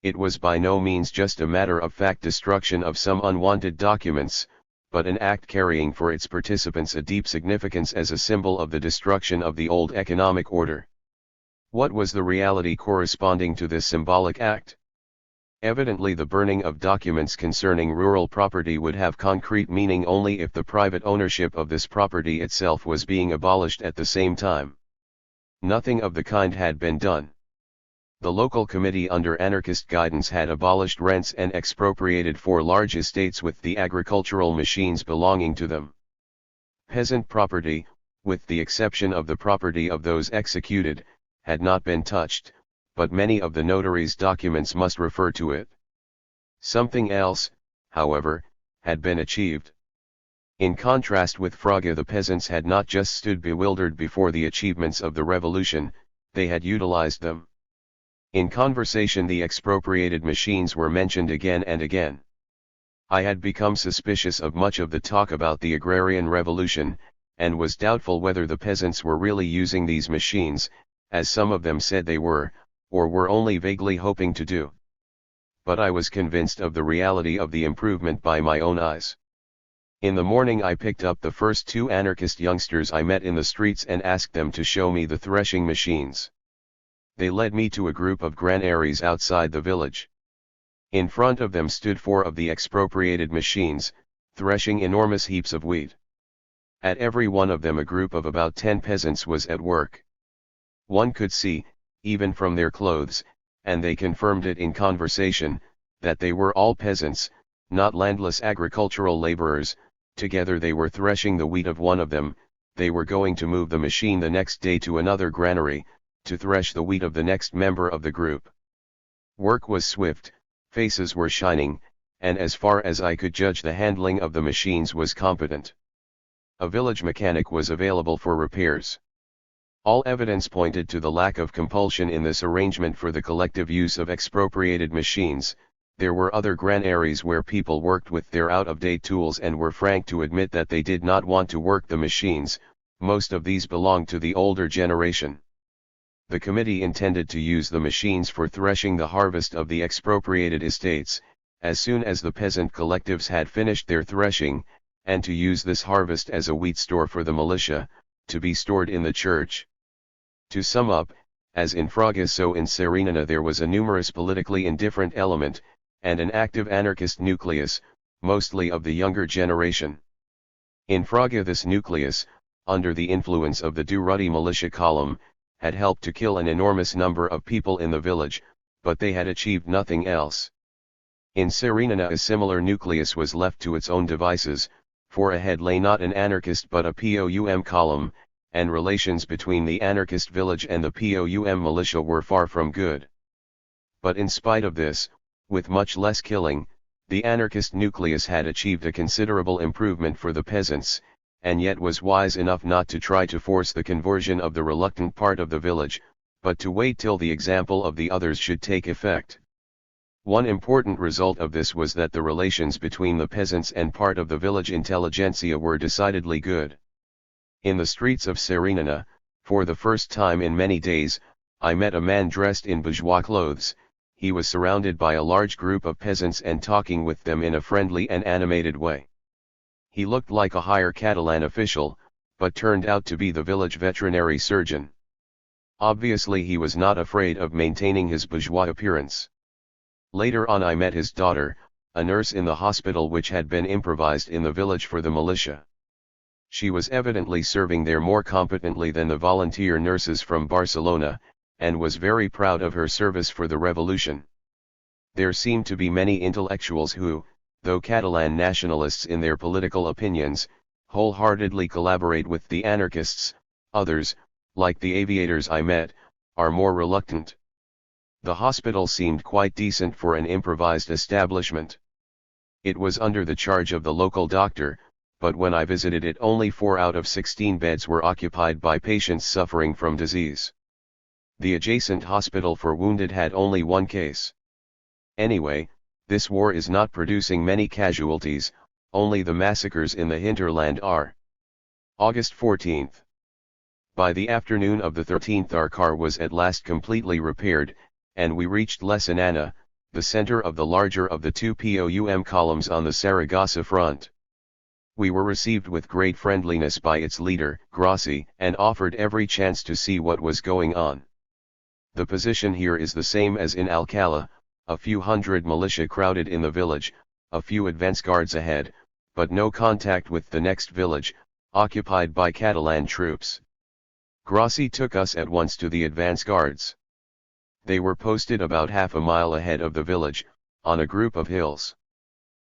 It was by no means just a matter-of-fact destruction of some unwanted documents, but an act carrying for its participants a deep significance as a symbol of the destruction of the old economic order. What was the reality corresponding to this symbolic act? Evidently, the burning of documents concerning rural property would have concrete meaning only if the private ownership of this property itself was being abolished at the same time. Nothing of the kind had been done. The local committee under anarchist guidance had abolished rents and expropriated 4 large estates with the agricultural machines belonging to them. Peasant property, with the exception of the property of those executed, had not been touched, but many of the notary's documents must refer to it. Something else, however, had been achieved. In contrast with Fraga, the peasants had not just stood bewildered before the achievements of the revolution, they had utilized them. In conversation, the expropriated machines were mentioned again and again. I had become suspicious of much of the talk about the agrarian revolution, and was doubtful whether the peasants were really using these machines, as some of them said they were, or were only vaguely hoping to do. But I was convinced of the reality of the improvement by my own eyes. In the morning I picked up the first 2 anarchist youngsters I met in the streets and asked them to show me the threshing machines. They led me to a group of granaries outside the village. In front of them stood 4 of the expropriated machines, threshing enormous heaps of wheat. At every one of them a group of about 10 peasants was at work. One could see, even from their clothes, and they confirmed it in conversation, that they were all peasants, not landless agricultural laborers. Together they were threshing the wheat of one of them. They were going to move the machine the next day to another granary, to thresh the wheat of the next member of the group. Work was swift, faces were shining, and as far as I could judge, the handling of the machines was competent. A village mechanic was available for repairs. All evidence pointed to the lack of compulsion in this arrangement for the collective use of expropriated machines. There were other granaries where people worked with their out-of-date tools and were frank to admit that they did not want to work the machines. Most of these belonged to the older generation. The committee intended to use the machines for threshing the harvest of the expropriated estates, as soon as the peasant collectives had finished their threshing, and to use this harvest as a wheat store for the militia, to be stored in the church. To sum up, as in Fraga so in Serenina, there was a numerous politically indifferent element, and an active anarchist nucleus, mostly of the younger generation. In Fraga this nucleus, under the influence of the Durruti militia column, had helped to kill an enormous number of people in the village, but they had achieved nothing else. In Serenina a similar nucleus was left to its own devices, for ahead lay not an anarchist but a POUM column, and relations between the anarchist village and the POUM militia were far from good. But in spite of this, with much less killing, the anarchist nucleus had achieved a considerable improvement for the peasants, and yet was wise enough not to try to force the conversion of the reluctant part of the village, but to wait till the example of the others should take effect. One important result of this was that the relations between the peasants and part of the village intelligentsia were decidedly good. In the streets of Serenina, for the first time in many days, I met a man dressed in bourgeois clothes. He was surrounded by a large group of peasants and talking with them in a friendly and animated way. He looked like a higher Catalan official, but turned out to be the village veterinary surgeon. Obviously he was not afraid of maintaining his bourgeois appearance. Later on I met his daughter, a nurse in the hospital which had been improvised in the village for the militia. She was evidently serving there more competently than the volunteer nurses from Barcelona, and was very proud of her service for the revolution. There seemed to be many intellectuals who, though Catalan nationalists in their political opinions, wholeheartedly collaborate with the anarchists. Others, like the aviators I met, are more reluctant. The hospital seemed quite decent for an improvised establishment. It was under the charge of the local doctor, but when I visited it only 4 out of 16 beds were occupied by patients suffering from disease. The adjacent hospital for wounded had only 1 case. Anyway, this war is not producing many casualties, only the massacres in the hinterland are. August 14th. By the afternoon of the 13th our car was at last completely repaired, and we reached Lesinana, the center of the larger of the 2 POUM columns on the Saragossa front. We were received with great friendliness by its leader, Grossi, and offered every chance to see what was going on. The position here is the same as in Alcala, a few hundred militia crowded in the village, a few advance guards ahead, but no contact with the next village, occupied by Catalan troops. Grossi took us at once to the advance guards. They were posted about half a mile ahead of the village, on a group of hills.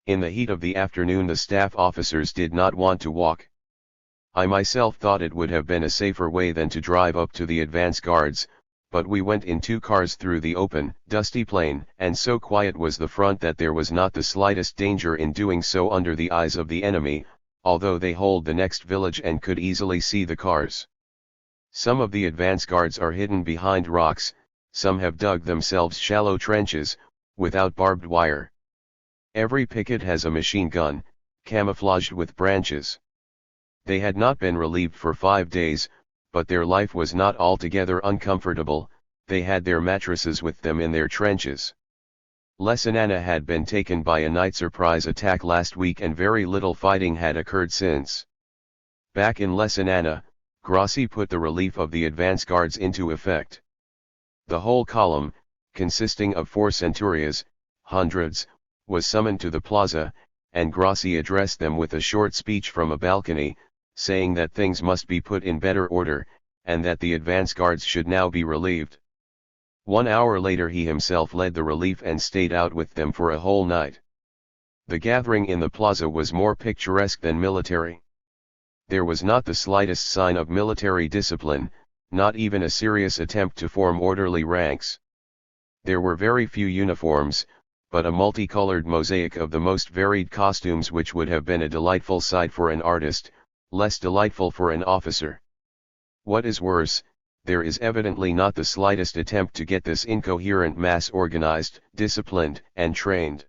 In the heat of the afternoon the staff officers did not want to walk. I myself thought it would have been a safer way than to drive up to the advance guards, but we went in 2 cars through the open, dusty plain, and so quiet was the front that there was not the slightest danger in doing so under the eyes of the enemy, although they hold the next village and could easily see the cars. Some of the advance guards are hidden behind rocks, some have dug themselves shallow trenches, without barbed wire. Every picket has a machine gun, camouflaged with branches. They had not been relieved for 5 days, but their life was not altogether uncomfortable. They had their mattresses with them in their trenches. Lesinana had been taken by a night surprise attack last week and very little fighting had occurred since. Back in Lesinana, Grossi put the relief of the advance guards into effect. The whole column, consisting of 4 centurias, hundreds, was summoned to the plaza, and Grossi addressed them with a short speech from a balcony, saying that things must be put in better order, and that the advance guards should now be relieved. 1 hour later he himself led the relief and stayed out with them for a whole night. The gathering in the plaza was more picturesque than military. There was not the slightest sign of military discipline, not even a serious attempt to form orderly ranks. There were very few uniforms, but a multicolored mosaic of the most varied costumes which would have been a delightful sight for an artist, less delightful for an officer. What is worse, there is evidently not the slightest attempt to get this incoherent mass organized, disciplined, and trained.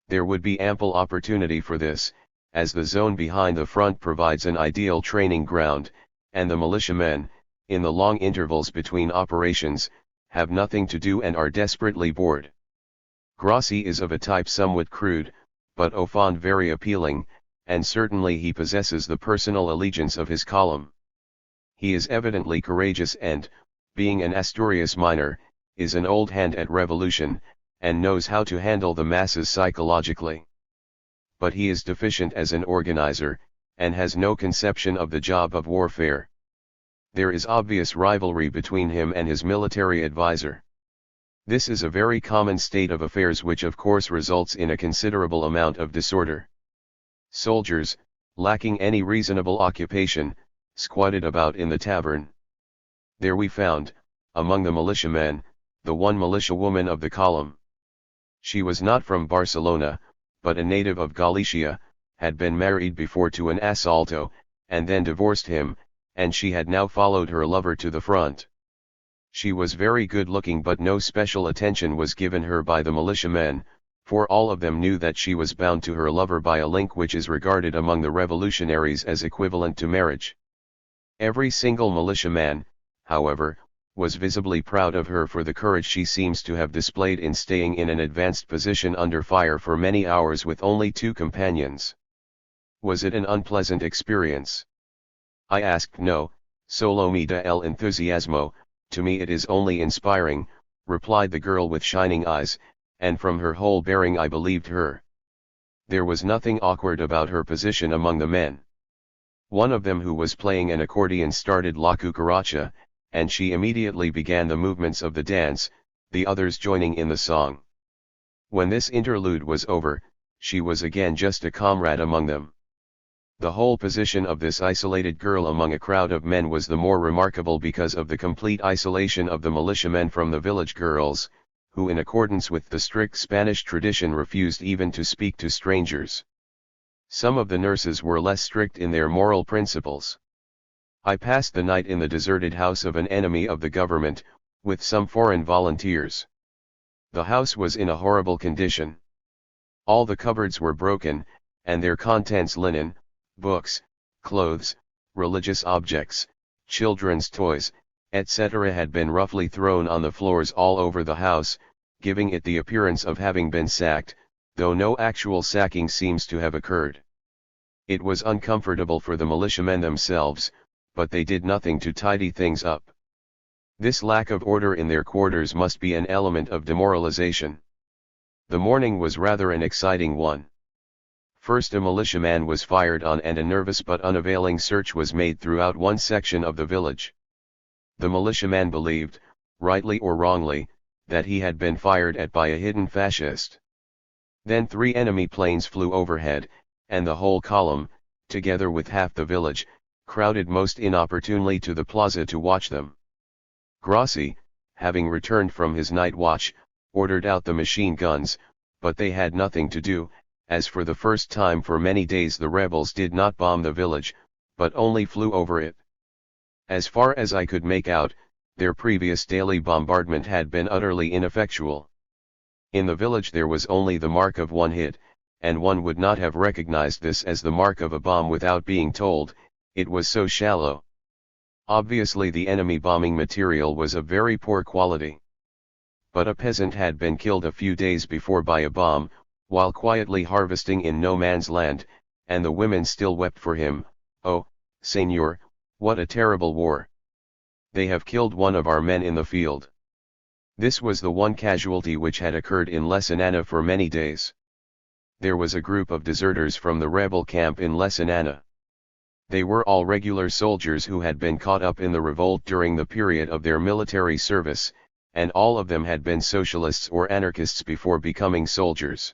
There would be ample opportunity for this, as the zone behind the front provides an ideal training ground, and the militiamen, in the long intervals between operations, have nothing to do and are desperately bored. Grossi is of a type somewhat crude, but au fond very appealing, and certainly he possesses the personal allegiance of his column. He is evidently courageous and, being an Asturias minor, is an old hand at revolution, and knows how to handle the masses psychologically. But he is deficient as an organizer, and has no conception of the job of warfare. There is obvious rivalry between him and his military advisor. This is a very common state of affairs which of course results in a considerable amount of disorder. Soldiers, lacking any reasonable occupation, squatted about in the tavern. There we found, among the militiamen, the one militiawoman of the column. She was not from Barcelona, but a native of Galicia, had been married before to an assalto, and then divorced him, and she had now followed her lover to the front. She was very good looking, but no special attention was given her by the militiamen, for all of them knew that she was bound to her lover by a link which is regarded among the revolutionaries as equivalent to marriage. Every single militiaman, however, was visibly proud of her for the courage she seems to have displayed in staying in an advanced position under fire for many hours with only 2 companions. Was it an unpleasant experience? I asked. No, solo me da el entusiasmo, "To me it is only inspiring," replied the girl with shining eyes, and from her whole bearing I believed her. There was nothing awkward about her position among the men. One of them who was playing an accordion started La Cucaracha, and she immediately began the movements of the dance, the others joining in the song. When this interlude was over, she was again just a comrade among them. The whole position of this isolated girl among a crowd of men was the more remarkable because of the complete isolation of the militiamen from the village girls, who in accordance with the strict Spanish tradition refused even to speak to strangers. Some of the nurses were less strict in their moral principles. I passed the night in the deserted house of an enemy of the government, with some foreign volunteers. The house was in a horrible condition. All the cupboards were broken, and their contents linen, books, clothes, religious objects, children's toys, etc. had been roughly thrown on the floors all over the house, giving it the appearance of having been sacked, though no actual sacking seems to have occurred. It was uncomfortable for the militiamen themselves, but they did nothing to tidy things up. This lack of order in their quarters must be an element of demoralization. The morning was rather an exciting one. First a militiaman was fired on and a nervous but unavailing search was made throughout one section of the village. The militiaman believed, rightly or wrongly, that he had been fired at by a hidden fascist. Then 3 enemy planes flew overhead, and the whole column, together with half the village, crowded most inopportunely to the plaza to watch them. Grossi, having returned from his night watch, ordered out the machine guns, but they had nothing to do, as for the first time for many days the rebels did not bomb the village, but only flew over it. As far as I could make out, their previous daily bombardment had been utterly ineffectual. In the village there was only the mark of one hit, and one would not have recognized this as the mark of a bomb without being told, it was so shallow. Obviously the enemy bombing material was of very poor quality. But a peasant had been killed a few days before by a bomb, while quietly harvesting in no man's land, and the women still wept for him. "Oh, Señor, what a terrible war! They have killed one of our men in the field." This was the one casualty which had occurred in Lesinana for many days. There was a group of deserters from the rebel camp in Lesinana. They were all regular soldiers who had been caught up in the revolt during the period of their military service, and all of them had been socialists or anarchists before becoming soldiers.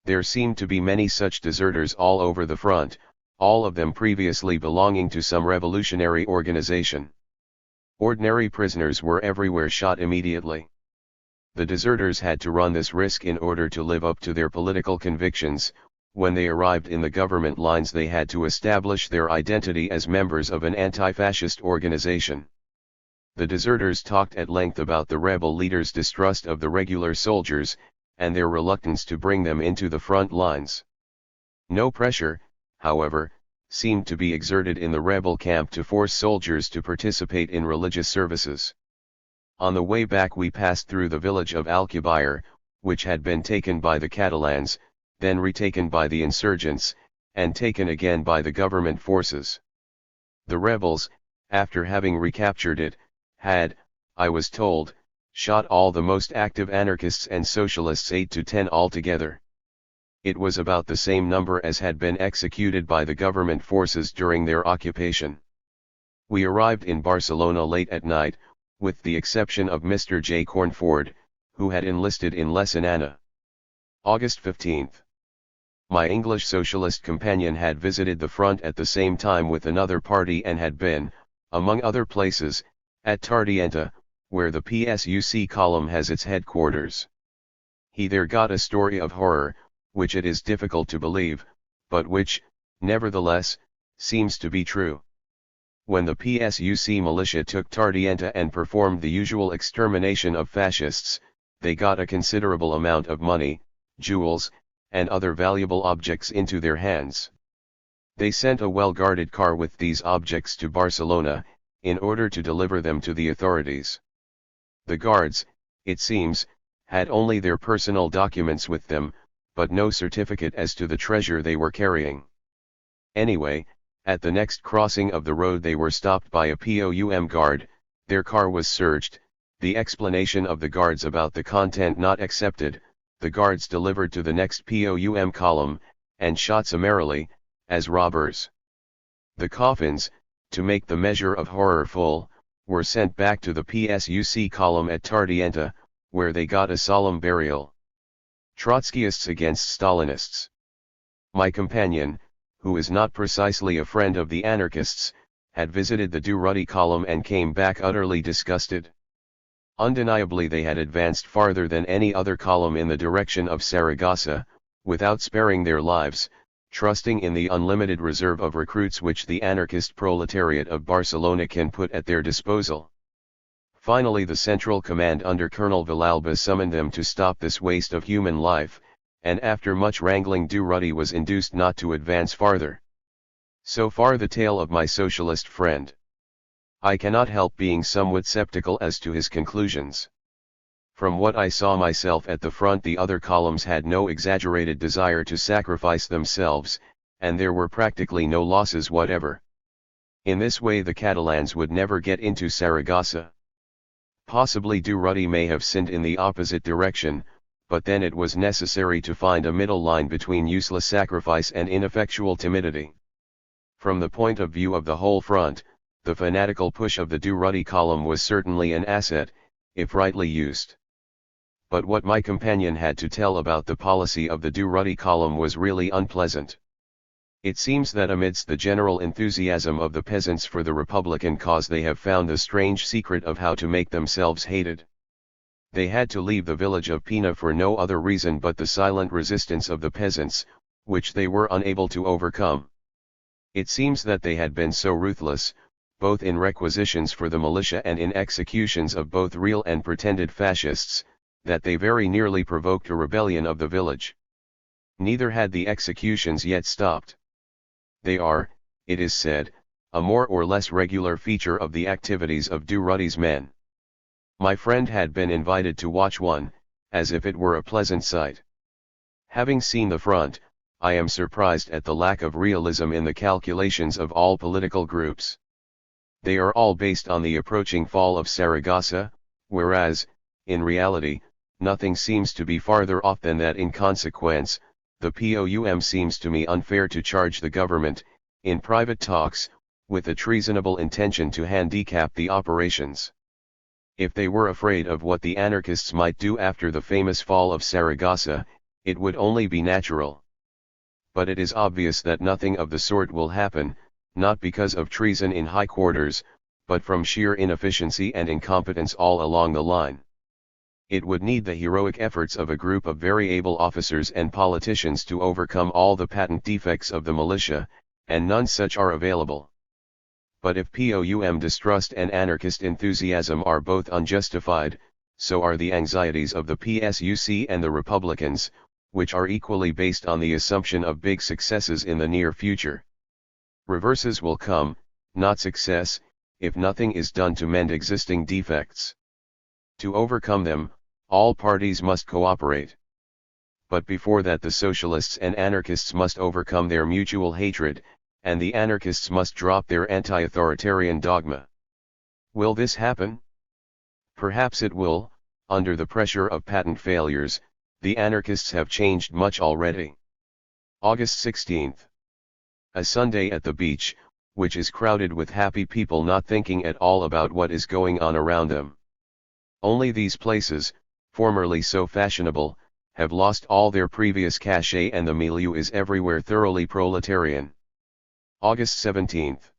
There seemed to be many such deserters all over the front, all of them previously belonging to some revolutionary organization. Ordinary prisoners were everywhere shot immediately. The deserters had to run this risk in order to live up to their political convictions. When they arrived in the government lines they had to establish their identity as members of an anti-fascist organization. The deserters talked at length about the rebel leaders' distrust of the regular soldiers, and their reluctance to bring them into the front lines. No pressure, however, seemed to be exerted in the rebel camp to force soldiers to participate in religious services. On the way back we passed through the village of Alcubierre, which had been taken by the Catalans, then retaken by the insurgents, and taken again by the government forces. The rebels, after having recaptured it, had, I was told, shot all the most active anarchists and socialists 8 to 10 altogether. It was about the same number as had been executed by the government forces during their occupation. We arrived in Barcelona late at night, with the exception of Mr. J. Cornford, who had enlisted in Lesinana. August 15. My English socialist companion had visited the front at the same time with another party and had been, among other places, at Tardienta, where the PSUC column has its headquarters. He there got a story of horror, which it is difficult to believe, but which, nevertheless, seems to be true. When the PSUC militia took Tardienta and performed the usual extermination of fascists, they got a considerable amount of money, jewels, and other valuable objects into their hands. They sent a well-guarded car with these objects to Barcelona, in order to deliver them to the authorities. The guards, it seems, had only their personal documents with them, but no certificate as to the treasure they were carrying. Anyway, at the next crossing of the road they were stopped by a POUM guard, Their car was searched, the explanation of the guards about the content not accepted, the guards delivered to the next POUM column, and shot summarily, as robbers. The coffins, to make the measure of horror full, were sent back to the PSUC column at Tardienta, where they got a solemn burial. Trotskyists against Stalinists. My companion, who is not precisely a friend of the anarchists, had visited the Do Ruddy column and came back utterly disgusted. Undeniably they had advanced farther than any other column in the direction of Saragossa, without sparing their lives, trusting in the unlimited reserve of recruits which the anarchist proletariat of Barcelona can put at their disposal. Finally the Central Command under Colonel Villalba summoned them to stop this waste of human life, and after much wrangling Do Ruddy was induced not to advance farther. So far the tale of my socialist friend. I cannot help being somewhat skeptical as to his conclusions. From what I saw myself at the front, the other columns had no exaggerated desire to sacrifice themselves, and there were practically no losses whatever. In this way the Catalans would never get into Saragossa. Possibly Do Ruddy may have sinned in the opposite direction, but then it was necessary to find a middle line between useless sacrifice and ineffectual timidity. From the point of view of the whole front, the fanatical push of the Do Ruddy column was certainly an asset, if rightly used. But what my companion had to tell about the policy of the Do Ruddy column was really unpleasant. It seems that amidst the general enthusiasm of the peasants for the Republican cause they have found the strange secret of how to make themselves hated. They had to leave the village of Pina for no other reason but the silent resistance of the peasants, which they were unable to overcome. It seems that they had been so ruthless, both in requisitions for the militia and in executions of both real and pretended fascists, that they very nearly provoked a rebellion of the village. Neither had the executions yet stopped. They are, it is said, a more or less regular feature of the activities of Do Ruddy's men. My friend had been invited to watch one, as if it were a pleasant sight. Having seen the front, I am surprised at the lack of realism in the calculations of all political groups. They are all based on the approaching fall of Saragossa, whereas, in reality, nothing seems to be farther off than that. In consequence, the POUM seems to me unfair to charge the government, in private talks, with a treasonable intention to handicap the operations. If they were afraid of what the anarchists might do after the famous fall of Saragossa, it would only be natural. But it is obvious that nothing of the sort will happen, not because of treason in high quarters, but from sheer inefficiency and incompetence all along the line. It would need the heroic efforts of a group of very able officers and politicians to overcome all the patent defects of the militia, and none such are available. But if POUM distrust and anarchist enthusiasm are both unjustified, so are the anxieties of the PSUC and the Republicans, which are equally based on the assumption of big successes in the near future. Reverses will come, not success, if nothing is done to mend existing defects. To overcome them, all parties must cooperate. But before that the socialists and anarchists must overcome their mutual hatred, and the anarchists must drop their anti-authoritarian dogma. Will this happen? Perhaps it will. Under the pressure of patent failures, the anarchists have changed much already. August 16th. A Sunday at the beach, which is crowded with happy people not thinking at all about what is going on around them. Only these places, formerly so fashionable, have lost all their previous cachet and the milieu is everywhere thoroughly proletarian. August 17th.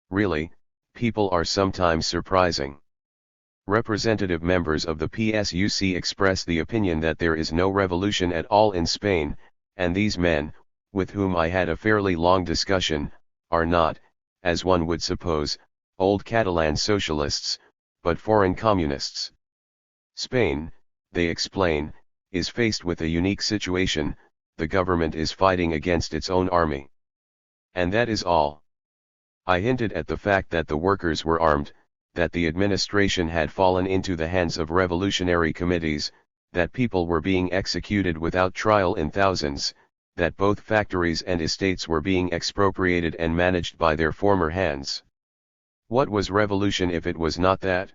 Really, people are sometimes surprising. Representative members of the PSUC express the opinion that there is no revolution at all in Spain, and these men, with whom I had a fairly long discussion, are not, as one would suppose, old Catalan socialists, but foreign communists. Spain, they explain, is faced with a unique situation. The government is fighting against its own army. And that is all. I hinted at the fact that the workers were armed, that the administration had fallen into the hands of revolutionary committees, that people were being executed without trial in thousands, that both factories and estates were being expropriated and managed by their former hands. What was revolution if it was not that?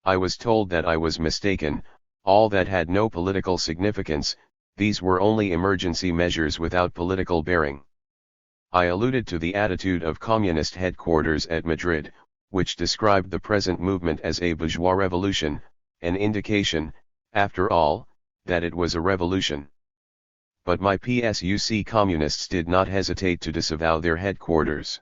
I was told that I was mistaken, all that had no political significance, these were only emergency measures without political bearing. I alluded to the attitude of communist headquarters at Madrid, which described the present movement as a bourgeois revolution, an indication, after all, that it was a revolution. But my PSUC communists did not hesitate to disavow their headquarters.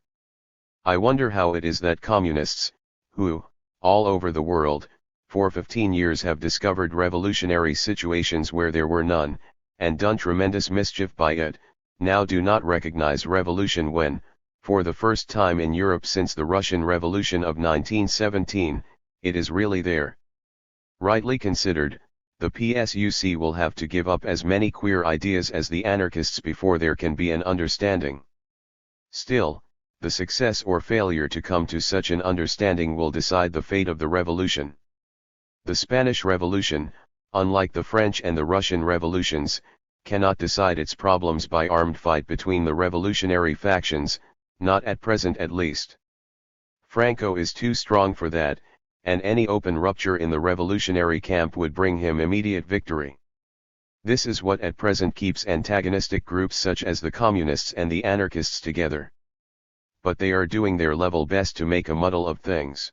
I wonder how it is that communists, who, all over the world, for 15 years have discovered revolutionary situations where there were none, and done tremendous mischief by it, now do not recognize revolution when, for the first time in Europe since the Russian Revolution of 1917, it is really there. Rightly considered, the PSUC will have to give up as many queer ideas as the anarchists before there can be an understanding. Still, the success or failure to come to such an understanding will decide the fate of the revolution. The Spanish Revolution, unlike the French and the Russian revolutions, cannot decide its problems by armed fight between the revolutionary factions, not at present at least. Franco is too strong for that, and any open rupture in the revolutionary camp would bring him immediate victory. This is what at present keeps antagonistic groups such as the communists and the anarchists together. But they are doing their level best to make a muddle of things.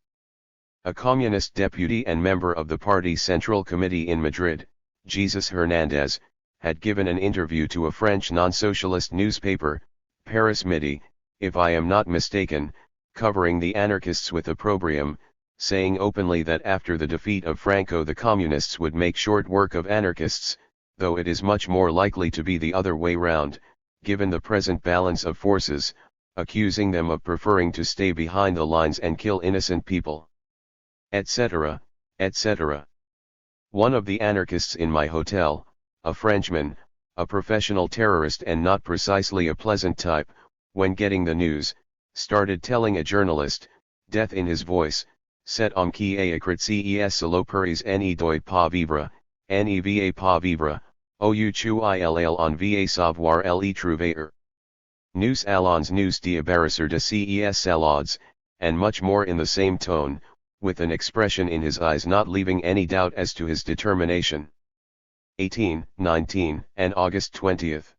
A communist deputy and member of the party Central Committee in Madrid, Jesus Hernandez, had given an interview to a French non-socialist newspaper, Paris Midi, if I am not mistaken, covering the anarchists with opprobrium, saying openly that after the defeat of Franco the communists would make short work of anarchists, though it is much more likely to be the other way round, given the present balance of forces, accusing them of preferring to stay behind the lines and kill innocent people. Etc., etc. One of the anarchists in my hotel, a Frenchman, a professional terrorist and not precisely a pleasant type, when getting the news, started telling a journalist, death in his voice, "Cet homme qui a écrit ces saloperies ne doit pas vivre, ne va pas vivre, ou tu il en va savoir le trouver." Nous allons nous débarrasser de ces salades, and much more in the same tone, with an expression in his eyes not leaving any doubt as to his determination. 18, 19, and August 20th.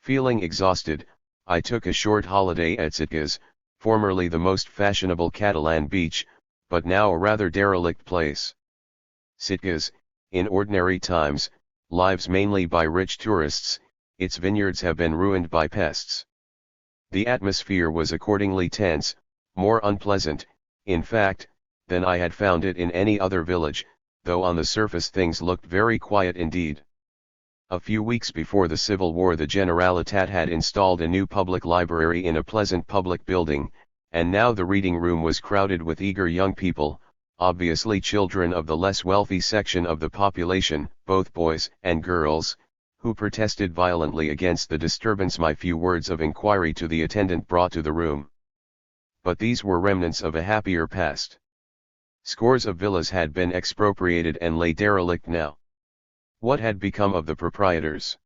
Feeling exhausted, I took a short holiday at Sitges, formerly the most fashionable Catalan beach, but now a rather derelict place. Sitges, in ordinary times, lives mainly by rich tourists, its vineyards have been ruined by pests. The atmosphere was accordingly tense, more unpleasant, in fact, than I had found it in any other village, though on the surface things looked very quiet indeed. A few weeks before the Civil War the Generalitat had installed a new public library in a pleasant public building, and now the reading room was crowded with eager young people, obviously children of the less wealthy section of the population, both boys and girls, who protested violently against the disturbance my few words of inquiry to the attendant brought to the room. But these were remnants of a happier past. Scores of villas had been expropriated and lay derelict now. What had become of the proprietors?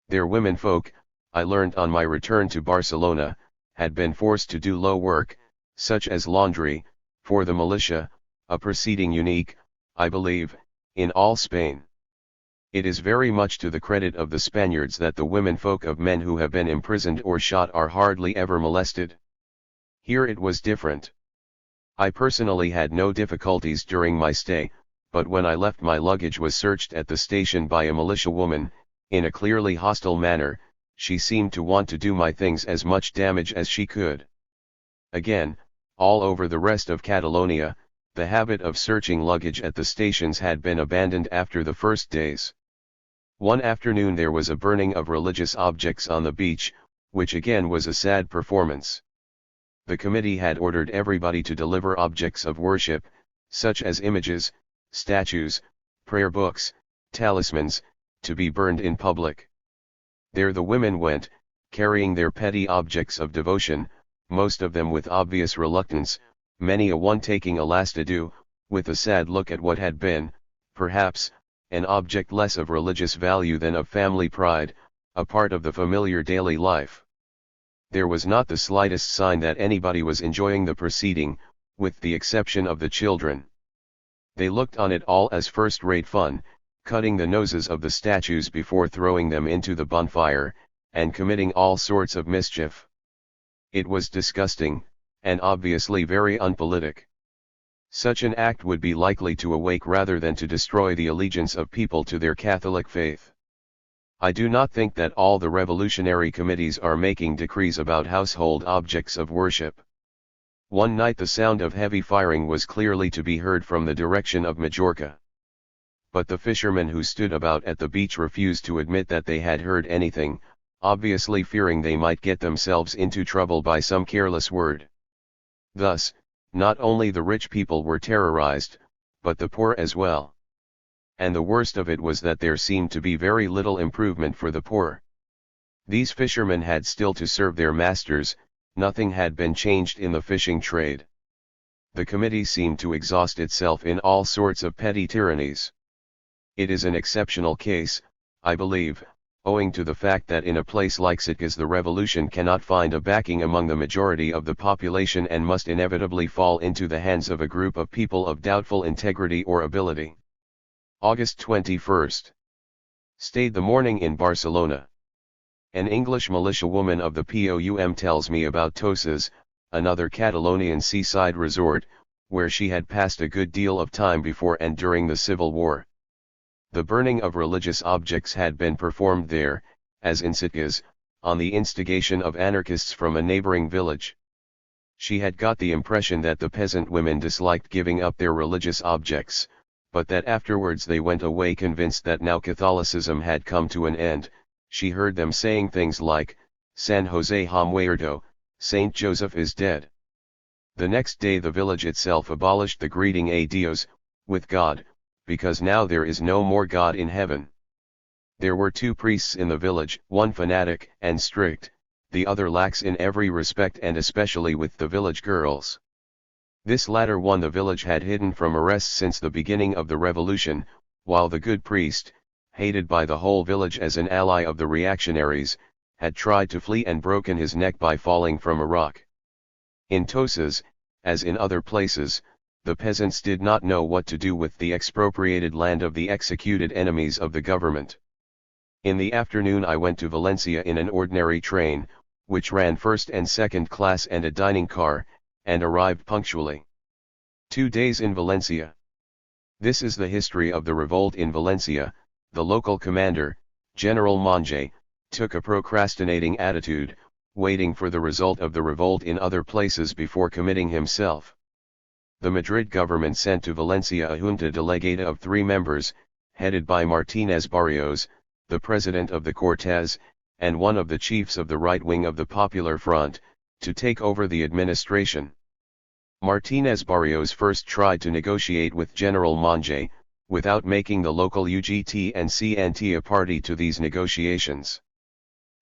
Their womenfolk, I learned on my return to Barcelona, had been forced to do low work, such as laundry, for the militia, a proceeding unique, I believe, in all Spain. It is very much to the credit of the Spaniards that the womenfolk of men who have been imprisoned or shot are hardly ever molested. Here it was different. I personally had no difficulties during my stay, but when I left my luggage was searched at the station by a militia woman, in a clearly hostile manner. She seemed to want to do my things as much damage as she could. Again, all over the rest of Catalonia, the habit of searching luggage at the stations had been abandoned after the first days. One afternoon there was a burning of religious objects on the beach, which again was a sad performance. The committee had ordered everybody to deliver objects of worship, such as images, statues, prayer books, talismans, to be burned in public. There the women went, carrying their petty objects of devotion, most of them with obvious reluctance, many a one taking a last adieu, with a sad look at what had been, perhaps, an object less of religious value than of family pride, a part of the familiar daily life. There was not the slightest sign that anybody was enjoying the proceeding, with the exception of the children. They looked on it all as first-rate fun, cutting the noses of the statues before throwing them into the bonfire, and committing all sorts of mischief. It was disgusting, and obviously very unpolitic. Such an act would be likely to awake rather than to destroy the allegiance of people to their Catholic faith. I do not think that all the revolutionary committees are making decrees about household objects of worship. One night the sound of heavy firing was clearly to be heard from the direction of Majorca. But the fishermen who stood about at the beach refused to admit that they had heard anything, obviously fearing they might get themselves into trouble by some careless word. Thus, not only the rich people were terrorized, but the poor as well. And the worst of it was that there seemed to be very little improvement for the poor. These fishermen had still to serve their masters, nothing had been changed in the fishing trade. The committee seemed to exhaust itself in all sorts of petty tyrannies. It is an exceptional case, I believe, owing to the fact that in a place like Sitges the revolution cannot find a backing among the majority of the population and must inevitably fall into the hands of a group of people of doubtful integrity or ability. August 21st. Stayed the morning in Barcelona. An English militiawoman of the POUM tells me about Toses, another Catalonian seaside resort, where she had passed a good deal of time before and during the Civil War. The burning of religious objects had been performed there, as in Sitges, on the instigation of anarchists from a neighboring village. She had got the impression that the peasant women disliked giving up their religious objects, but that afterwards they went away convinced that now Catholicism had come to an end. She heard them saying things like, "San Jose ha muerto, Saint Joseph is dead." The next day the village itself abolished the greeting a Dios, with God, because now there is no more God in heaven. There were two priests in the village, one fanatic and strict, the other lax in every respect and especially with the village girls. This latter one the village had hidden from arrest since the beginning of the revolution, while the good priest, hated by the whole village as an ally of the reactionaries, had tried to flee and broken his neck by falling from a rock. In Toses, as in other places, the peasants did not know what to do with the expropriated land of the executed enemies of the government. In the afternoon I went to Valencia in an ordinary train, which ran first and second class and a dining car, and arrived punctually. 2 days in Valencia. This is the history of the revolt in Valencia. The local commander, General Monge, took a procrastinating attitude, waiting for the result of the revolt in other places before committing himself. The Madrid government sent to Valencia a junta delegada of 3 members, headed by Martínez Barrios, the president of the Cortes, and one of the chiefs of the right wing of the Popular Front, to take over the administration. Martínez Barrios first tried to negotiate with General Monge, without making the local UGT and CNT a party to these negotiations.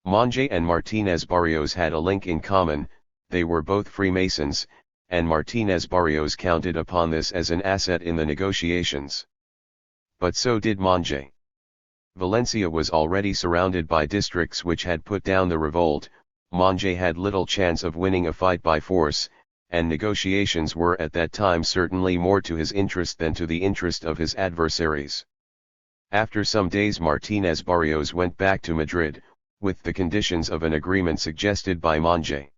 Monge and Martínez Barrios had a link in common, they were both Freemasons, and Martínez Barrios counted upon this as an asset in the negotiations. But so did Monge. Valencia was already surrounded by districts which had put down the revolt. Monge had little chance of winning a fight by force, and negotiations were at that time certainly more to his interest than to the interest of his adversaries. After some days Martínez Barrios went back to Madrid, with the conditions of an agreement suggested by Monge.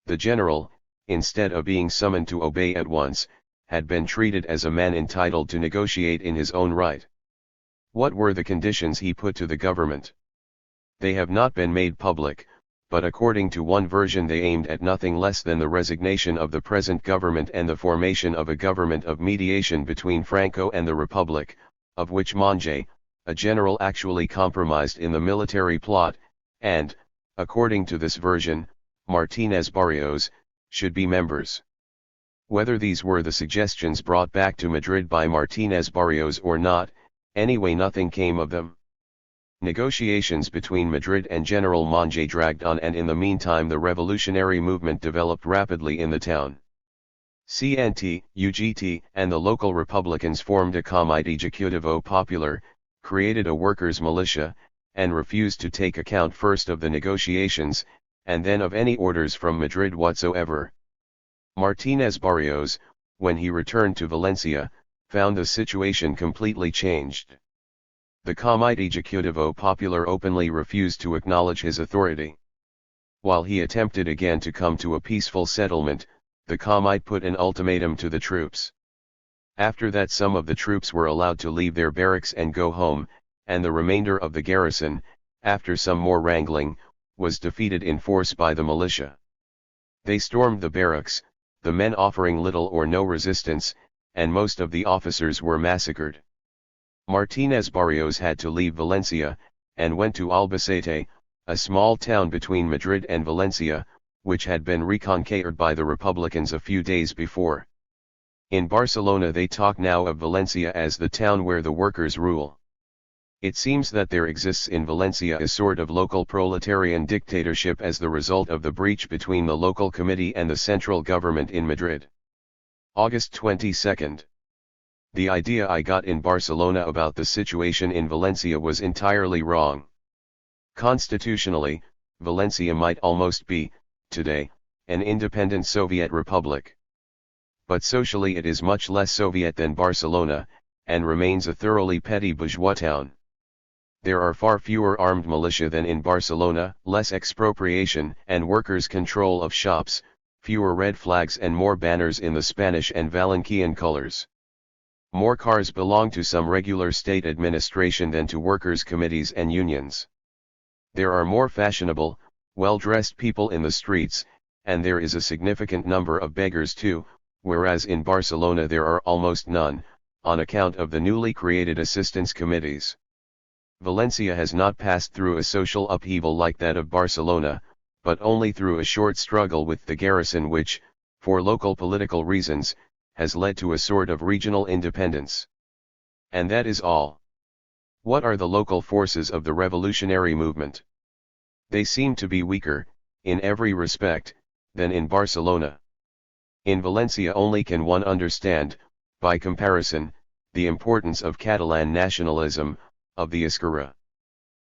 The general, instead of being summoned to obey at once, had been treated as a man entitled to negotiate in his own right. What were the conditions he put to the government? They have not been made public, but according to one version they aimed at nothing less than the resignation of the present government and the formation of a government of mediation between Franco and the Republic, of which Monge, a general actually compromised in the military plot, and, according to this version, Martínez Barrios, should be members. Whether these were the suggestions brought back to Madrid by Martínez Barrios or not, anyway nothing came of them. Negotiations between Madrid and General Monge dragged on, and in the meantime the revolutionary movement developed rapidly in the town. CNT, UGT, and the local Republicans formed a Comité Ejecutivo Popular, created a workers' militia, and refused to take account first of the negotiations, and then of any orders from Madrid whatsoever. Martinez Barrios, when he returned to Valencia, found the situation completely changed. The Comite Ejecutivo Popular openly refused to acknowledge his authority. While he attempted again to come to a peaceful settlement, the Comite put an ultimatum to the troops. After that, some of the troops were allowed to leave their barracks and go home, and the remainder of the garrison, after some more wrangling, was defeated in force by the militia. They stormed the barracks, the men offering little or no resistance, and most of the officers were massacred. Martinez Barrios had to leave Valencia, and went to Albacete, a small town between Madrid and Valencia, which had been reconquered by the Republicans a few days before. In Barcelona they talk now of Valencia as the town where the workers rule. It seems that there exists in Valencia a sort of local proletarian dictatorship as the result of the breach between the local committee and the central government in Madrid. August 22. The idea I got in Barcelona about the situation in Valencia was entirely wrong. Constitutionally, Valencia might almost be, today, an independent Soviet republic. But socially it is much less Soviet than Barcelona, and remains a thoroughly petty bourgeois town. There are far fewer armed militia than in Barcelona, less expropriation and workers' control of shops, fewer red flags and more banners in the Spanish and Valencian colors. More cars belong to some regular state administration than to workers' committees and unions. There are more fashionable, well-dressed people in the streets, and there is a significant number of beggars too, whereas in Barcelona there are almost none, on account of the newly created assistance committees. Valencia has not passed through a social upheaval like that of Barcelona, but only through a short struggle with the garrison which, for local political reasons, has led to a sort of regional independence. And that is all. What are the local forces of the revolutionary movement? They seem to be weaker, in every respect, than in Barcelona. In Valencia only can one understand, by comparison, the importance of Catalan nationalism, of the Esquerra.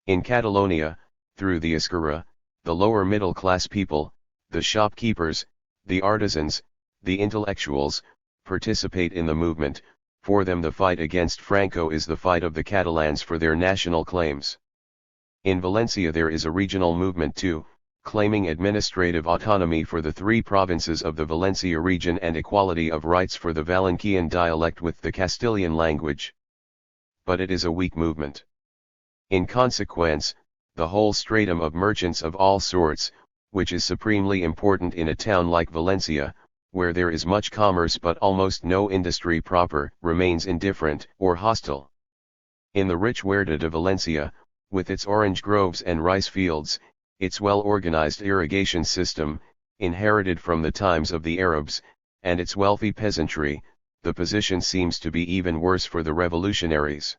In Catalonia, through the Esquerra, the lower middle class people, the shopkeepers, the artisans, the intellectuals, participate in the movement. For them the fight against Franco is the fight of the Catalans for their national claims. In Valencia there is a regional movement too, claiming administrative autonomy for the 3 provinces of the Valencia region and equality of rights for the Valencian dialect with the Castilian language. But it is a weak movement. In consequence, the whole stratum of merchants of all sorts, which is supremely important in a town like Valencia, where there is much commerce but almost no industry proper, remains indifferent or hostile. In the rich Huerta de Valencia, with its orange groves and rice fields, its well-organized irrigation system, inherited from the times of the Arabs, and its wealthy peasantry, the position seems to be even worse for the revolutionaries.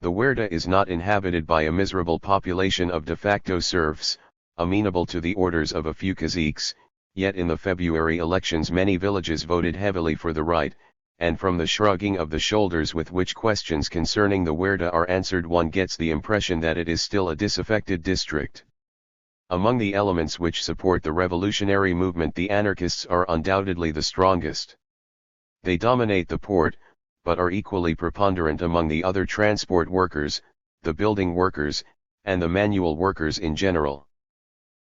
The Huerta is not inhabited by a miserable population of de facto serfs, amenable to the orders of a few caciques, yet in the February elections many villages voted heavily for the right, and from the shrugging of the shoulders with which questions concerning the Huerta are answered one gets the impression that it is still a disaffected district. Among the elements which support the revolutionary movement the anarchists are undoubtedly the strongest. They dominate the port, but are equally preponderant among the other transport workers, the building workers, and the manual workers in general.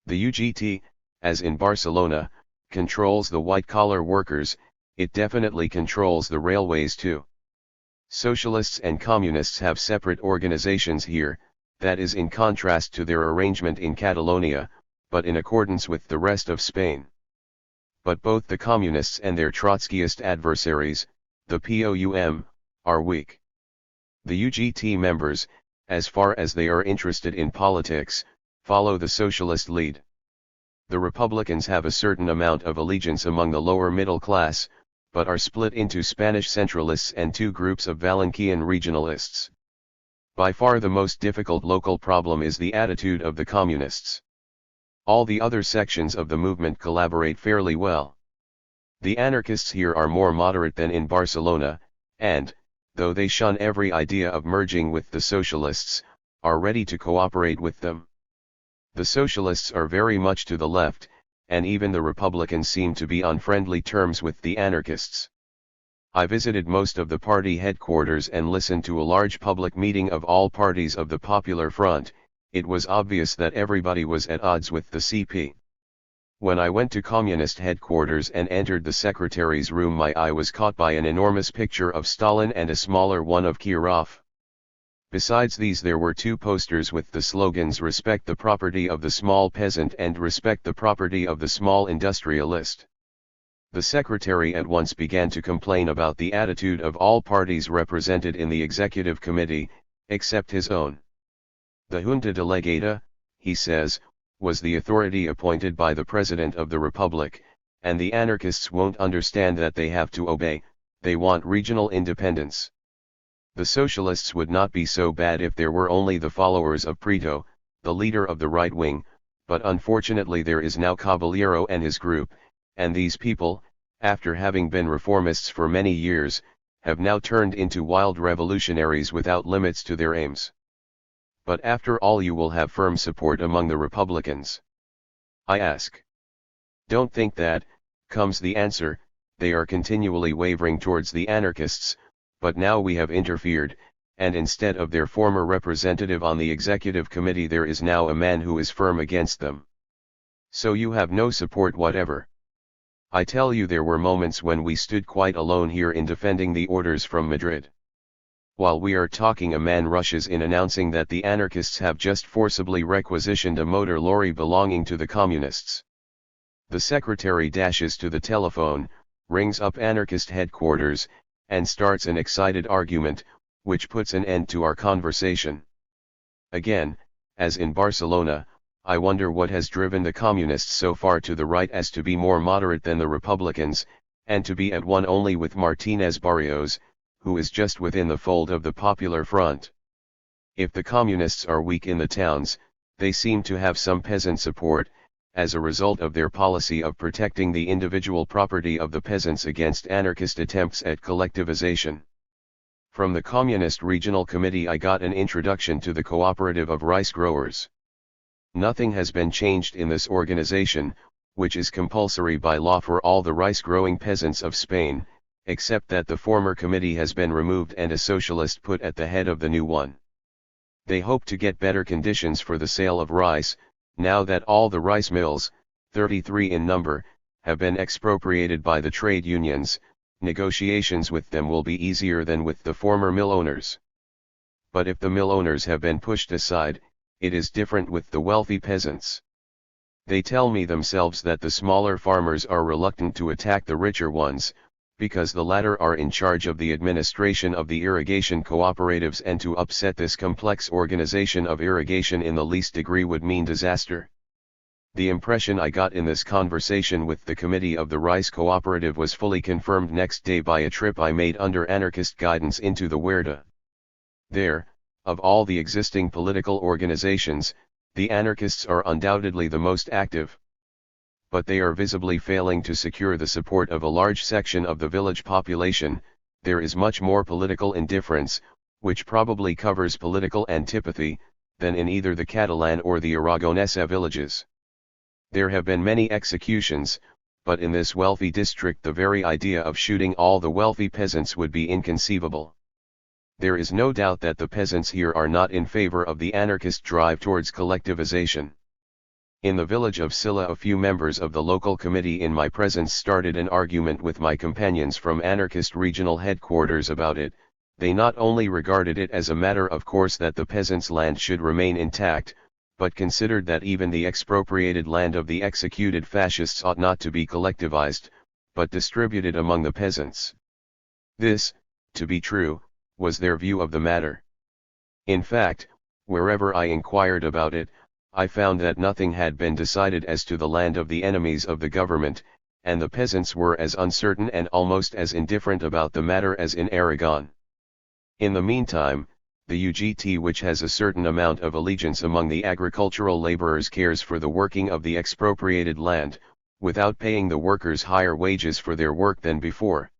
The UGT, as in Barcelona, controls the white-collar workers. It definitely controls the railways too. Socialists and communists have separate organizations here, that is in contrast to their arrangement in Catalonia, but in accordance with the rest of Spain. But both the communists and their Trotskyist adversaries, the POUM, are weak. The UGT members, as far as they are interested in politics, follow the socialist lead. The Republicans have a certain amount of allegiance among the lower middle class, but are split into Spanish centralists and 2 groups of Valencian regionalists. By far the most difficult local problem is the attitude of the communists. All the other sections of the movement collaborate fairly well. The anarchists here are more moderate than in Barcelona, and, though they shun every idea of merging with the socialists, are ready to cooperate with them. The socialists are very much to the left, and even the Republicans seem to be on friendly terms with the anarchists. I visited most of the party headquarters and listened to a large public meeting of all parties of the Popular Front. It was obvious that everybody was at odds with the CP. When I went to Communist headquarters and entered the secretary's room, my eye was caught by an enormous picture of Stalin and a smaller one of Kirov. Besides these, there were two posters with the slogans "Respect the property of the small peasant" and "Respect the property of the small industrialist." The secretary at once began to complain about the attitude of all parties represented in the executive committee, except his own. The Junta Delegata, he says, was the authority appointed by the President of the Republic, and the anarchists won't understand that they have to obey. They want regional independence. The socialists would not be so bad if there were only the followers of Prito, the leader of the right wing, but unfortunately there is now Caballero and his group, and these people, after having been reformists for many years, have now turned into wild revolutionaries without limits to their aims. But after all, you will have firm support among the Republicans. I ask. Don't think that, comes the answer, they are continually wavering towards the anarchists, but now we have interfered, and instead of their former representative on the executive committee there is now a man who is firm against them. So you have no support whatever. I tell you, there were moments when we stood quite alone here in defending the orders from Madrid. While we are talking, a man rushes in announcing that the anarchists have just forcibly requisitioned a motor lorry belonging to the communists. The secretary dashes to the telephone, rings up anarchist headquarters, and starts an excited argument, which puts an end to our conversation. Again, as in Barcelona, I wonder what has driven the communists so far to the right as to be more moderate than the Republicans, and to be at one only with Martinez Barrios, who is just within the fold of the Popular Front. If the communists are weak in the towns, they seem to have some peasant support, as a result of their policy of protecting the individual property of the peasants against anarchist attempts at collectivization. From the Communist Regional Committee I got an introduction to the Cooperative of Rice Growers. Nothing has been changed in this organization, which is compulsory by law for all the rice-growing peasants of Spain, except that the former committee has been removed and a socialist put at the head of the new one. They hope to get better conditions for the sale of rice, now that all the rice mills, 33 in number, have been expropriated by the trade unions. Negotiations with them will be easier than with the former mill owners. But if the mill owners have been pushed aside, it is different with the wealthy peasants. They tell me themselves that the smaller farmers are reluctant to attack the richer ones, because the latter are in charge of the administration of the irrigation cooperatives, and to upset this complex organization of irrigation in the least degree would mean disaster. The impression I got in this conversation with the committee of the Rice Cooperative was fully confirmed next day by a trip I made under anarchist guidance into the Huerta. There, of all the existing political organizations, the anarchists are undoubtedly the most active. But they are visibly failing to secure the support of a large section of the village population. There is much more political indifference, which probably covers political antipathy, than in either the Catalan or the Aragonesa villages. There have been many executions, but in this wealthy district the very idea of shooting all the wealthy peasants would be inconceivable. There is no doubt that the peasants here are not in favor of the anarchist drive towards collectivization. In the village of Silla, a few members of the local committee in my presence started an argument with my companions from anarchist regional headquarters about it. They not only regarded it as a matter of course that the peasants' land should remain intact, but considered that even the expropriated land of the executed fascists ought not to be collectivized, but distributed among the peasants. This, to be true, was their view of the matter. In fact, wherever I inquired about it, I found that nothing had been decided as to the land of the enemies of the government, and the peasants were as uncertain and almost as indifferent about the matter as in Aragon. In the meantime, the UGT, which has a certain amount of allegiance among the agricultural laborers, cares for the working of the expropriated land, without paying the workers higher wages for their work than before.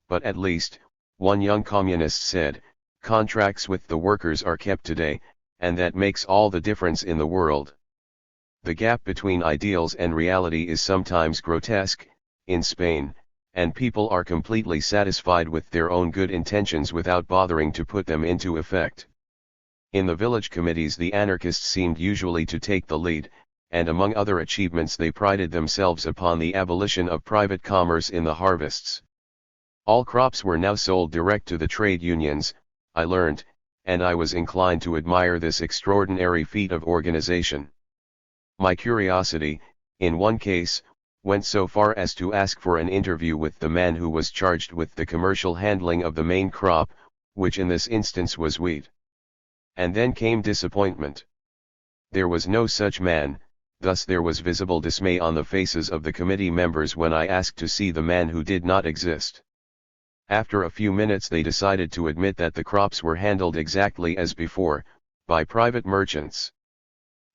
But at least, one young communist said, contracts with the workers are kept today, and that makes all the difference in the world. The gap between ideals and reality is sometimes grotesque, in Spain, and people are completely satisfied with their own good intentions without bothering to put them into effect. In the village committees the anarchists seemed usually to take the lead, and among other achievements they prided themselves upon the abolition of private commerce in the harvests. All crops were now sold direct to the trade unions, I learned, and I was inclined to admire this extraordinary feat of organization. My curiosity, in one case, went so far as to ask for an interview with the man who was charged with the commercial handling of the main crop, which in this instance was wheat. And then came disappointment. There was no such man, thus there was visible dismay on the faces of the committee members when I asked to see the man who did not exist. After a few minutes they decided to admit that the crops were handled exactly as before, by private merchants.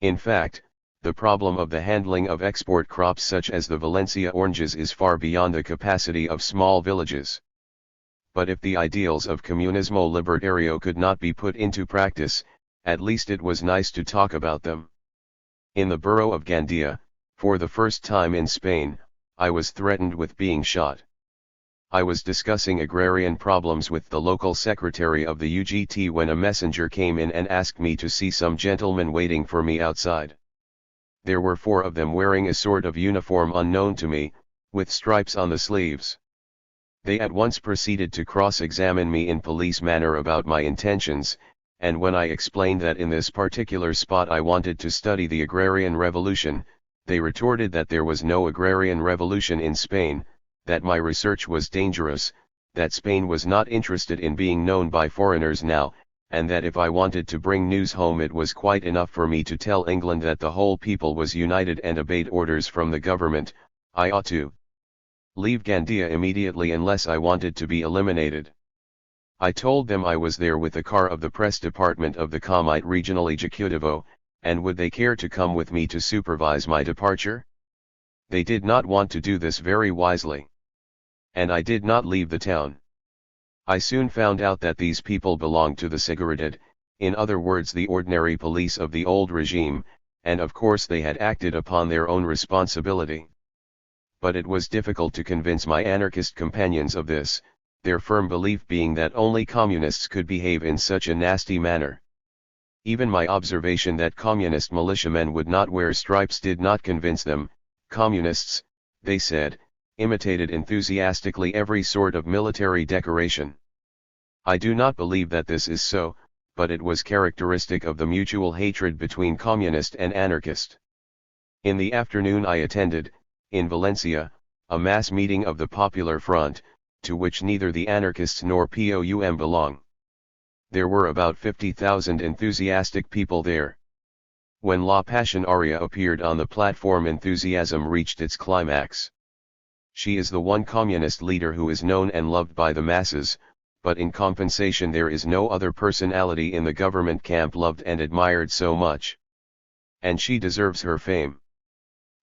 In fact, the problem of the handling of export crops such as the Valencia oranges is far beyond the capacity of small villages. But if the ideals of Comunismo Libertario could not be put into practice, at least it was nice to talk about them. In the borough of Gandia, for the first time in Spain, I was threatened with being shot. I was discussing agrarian problems with the local secretary of the UGT when a messenger came in and asked me to see some gentlemen waiting for me outside. There were 4 of them wearing a sort of uniform unknown to me, with stripes on the sleeves. They at once proceeded to cross-examine me in police manner about my intentions, and when I explained that in this particular spot I wanted to study the agrarian revolution, they retorted that there was no agrarian revolution in Spain, that my research was dangerous, that Spain was not interested in being known by foreigners now, and that if I wanted to bring news home it was quite enough for me to tell England that the whole people was united and obeyed orders from the government. I ought to leave Gandia immediately unless I wanted to be eliminated. I told them I was there with the car of the press department of the Cockpit Regional Ejecutivo, and would they care to come with me to supervise my departure? They did not want to do this very wisely. And I did not leave the town. I soon found out that these people belonged to the Seguridad, in other words the ordinary police of the old regime, and of course they had acted upon their own responsibility. But it was difficult to convince my anarchist companions of this, their firm belief being that only communists could behave in such a nasty manner. Even my observation that communist militiamen would not wear stripes did not convince them. Communists, they said, imitated enthusiastically every sort of military decoration. I do not believe that this is so, but it was characteristic of the mutual hatred between communist and anarchist. In the afternoon I attended, in Valencia, a mass meeting of the Popular Front, to which neither the anarchists nor POUM belong. There were about 50,000 enthusiastic people there. When La Pasionaria appeared on the platform enthusiasm reached its climax. She is the one communist leader who is known and loved by the masses, but in compensation there is no other personality in the government camp loved and admired so much. And she deserves her fame.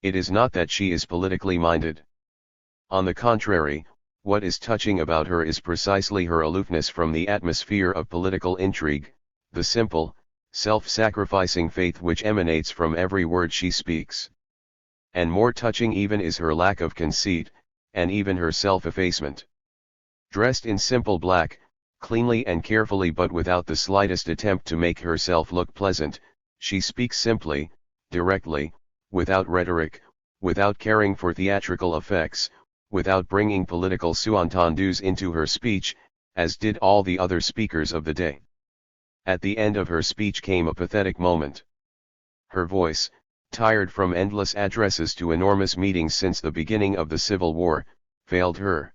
It is not that she is politically minded. On the contrary, what is touching about her is precisely her aloofness from the atmosphere of political intrigue, the simple, self-sacrificing faith which emanates from every word she speaks. And more touching even is her lack of conceit, and even her self-effacement. Dressed in simple black, cleanly and carefully but without the slightest attempt to make herself look pleasant, she speaks simply, directly, without rhetoric, without caring for theatrical effects, without bringing political sous-entendus into her speech, as did all the other speakers of the day. At the end of her speech came a pathetic moment. Her voice, tired from endless addresses to enormous meetings since the beginning of the Civil War, failed her.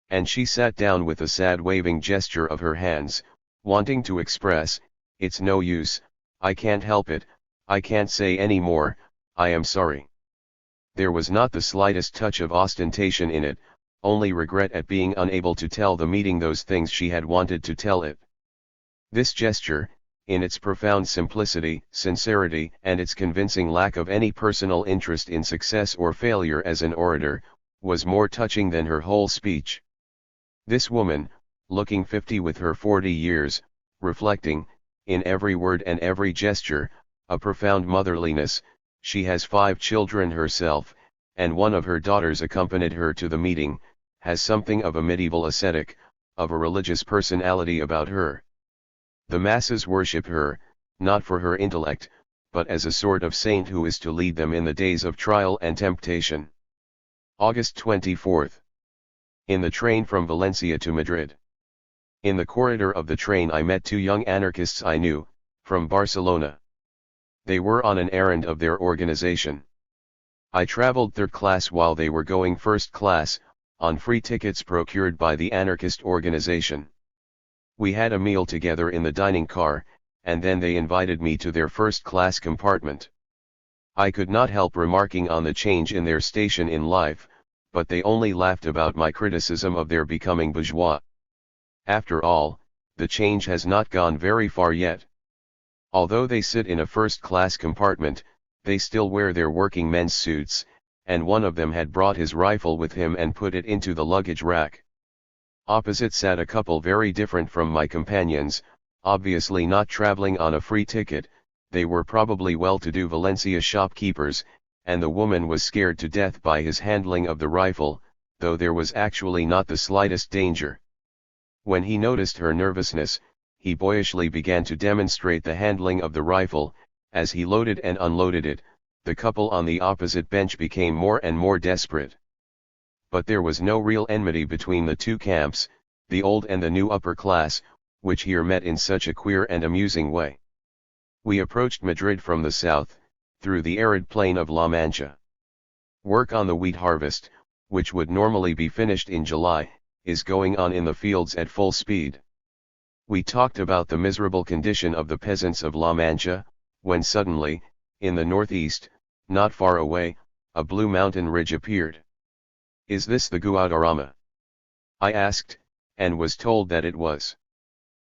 And she sat down with a sad waving gesture of her hands, wanting to express, "It's no use, I can't help it, I can't say any more, I am sorry." There was not the slightest touch of ostentation in it, only regret at being unable to tell the meeting those things she had wanted to tell it. This gesture, in its profound simplicity, sincerity, and its convincing lack of any personal interest in success or failure as an orator, was more touching than her whole speech. This woman, looking 50 with her 40 years, reflecting, in every word and every gesture, a profound motherliness, She has 5 children herself, and one of her daughters accompanied her to the meeting, has something of a medieval ascetic, of a religious personality about her. The masses worship her, not for her intellect, but as a sort of saint who is to lead them in the days of trial and temptation. August 24th. In the train from Valencia to Madrid. In the corridor of the train I met 2 young anarchists I knew, from Barcelona. They were on an errand of their organization. I traveled 3rd class while they were going 1st class, on free tickets procured by the anarchist organization. We had a meal together in the dining car, and then they invited me to their 1st class compartment. I could not help remarking on the change in their station in life, but they only laughed about my criticism of their becoming bourgeois. After all, the change has not gone very far yet. Although they sit in a 1st class compartment, they still wear their working men's suits, and one of them had brought his rifle with him and put it into the luggage rack. Opposite sat a couple very different from my companions, obviously not traveling on a free ticket. They were probably well-to-do Valencia shopkeepers, and the woman was scared to death by his handling of the rifle, though there was actually not the slightest danger. When he noticed her nervousness, he boyishly began to demonstrate the handling of the rifle. As he loaded and unloaded it, the couple on the opposite bench became more and more desperate. But there was no real enmity between the 2 camps, the old and the new upper class, which here met in such a queer and amusing way. We approached Madrid from the south, through the arid plain of La Mancha. Work on the wheat harvest, which would normally be finished in July, is going on in the fields at full speed. We talked about the miserable condition of the peasants of La Mancha, when suddenly, in the northeast, not far away, a blue mountain ridge appeared. "Is this the Guadarrama?" I asked, and was told that it was.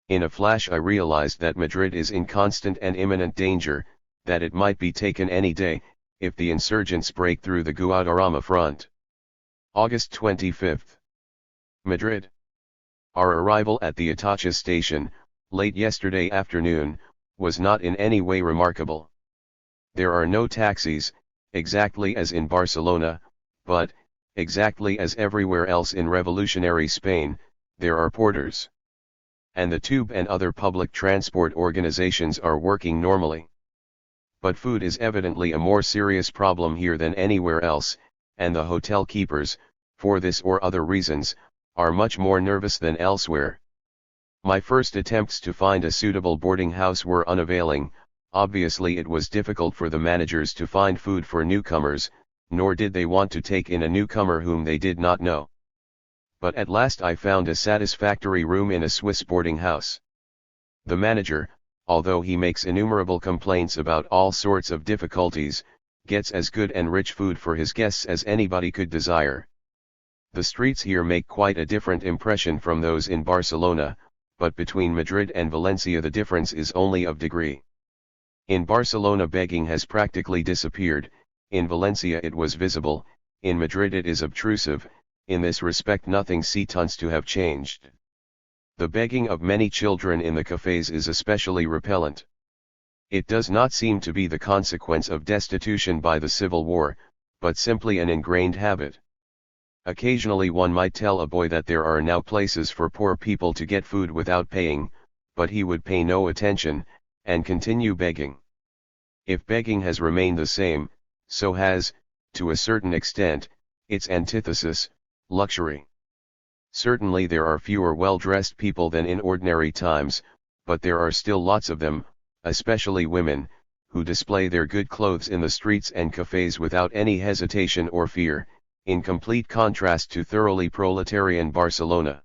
In a flash I realized that Madrid is in constant and imminent danger, that it might be taken any day, if the insurgents break through the Guadarrama front. August 25th. Madrid. Our arrival at the Atocha station, late yesterday afternoon, was not in any way remarkable. There are no taxis, exactly as in Barcelona, but, exactly as everywhere else in revolutionary Spain, there are porters. And the tube and other public transport organizations are working normally. But food is evidently a more serious problem here than anywhere else, and the hotel keepers, for this or other reasons, are much more nervous than elsewhere. My first attempts to find a suitable boarding house were unavailing. Obviously it was difficult for the managers to find food for newcomers, nor did they want to take in a newcomer whom they did not know. But at last I found a satisfactory room in a Swiss boarding house. The manager, although he makes innumerable complaints about all sorts of difficulties, gets as good and rich food for his guests as anybody could desire. The streets here make quite a different impression from those in Barcelona, but between Madrid and Valencia the difference is only of degree. In Barcelona begging has practically disappeared, in Valencia it was visible, in Madrid it is obtrusive. In this respect nothing seems to have changed. The begging of many children in the cafes is especially repellent. It does not seem to be the consequence of destitution by the Civil War, but simply an ingrained habit. Occasionally one might tell a boy that there are now places for poor people to get food without paying, but he would pay no attention, and continue begging. If begging has remained the same, so has, to a certain extent, its antithesis, luxury. Certainly there are fewer well-dressed people than in ordinary times, but there are still lots of them, especially women, who display their good clothes in the streets and cafes without any hesitation or fear, in complete contrast to thoroughly proletarian Barcelona.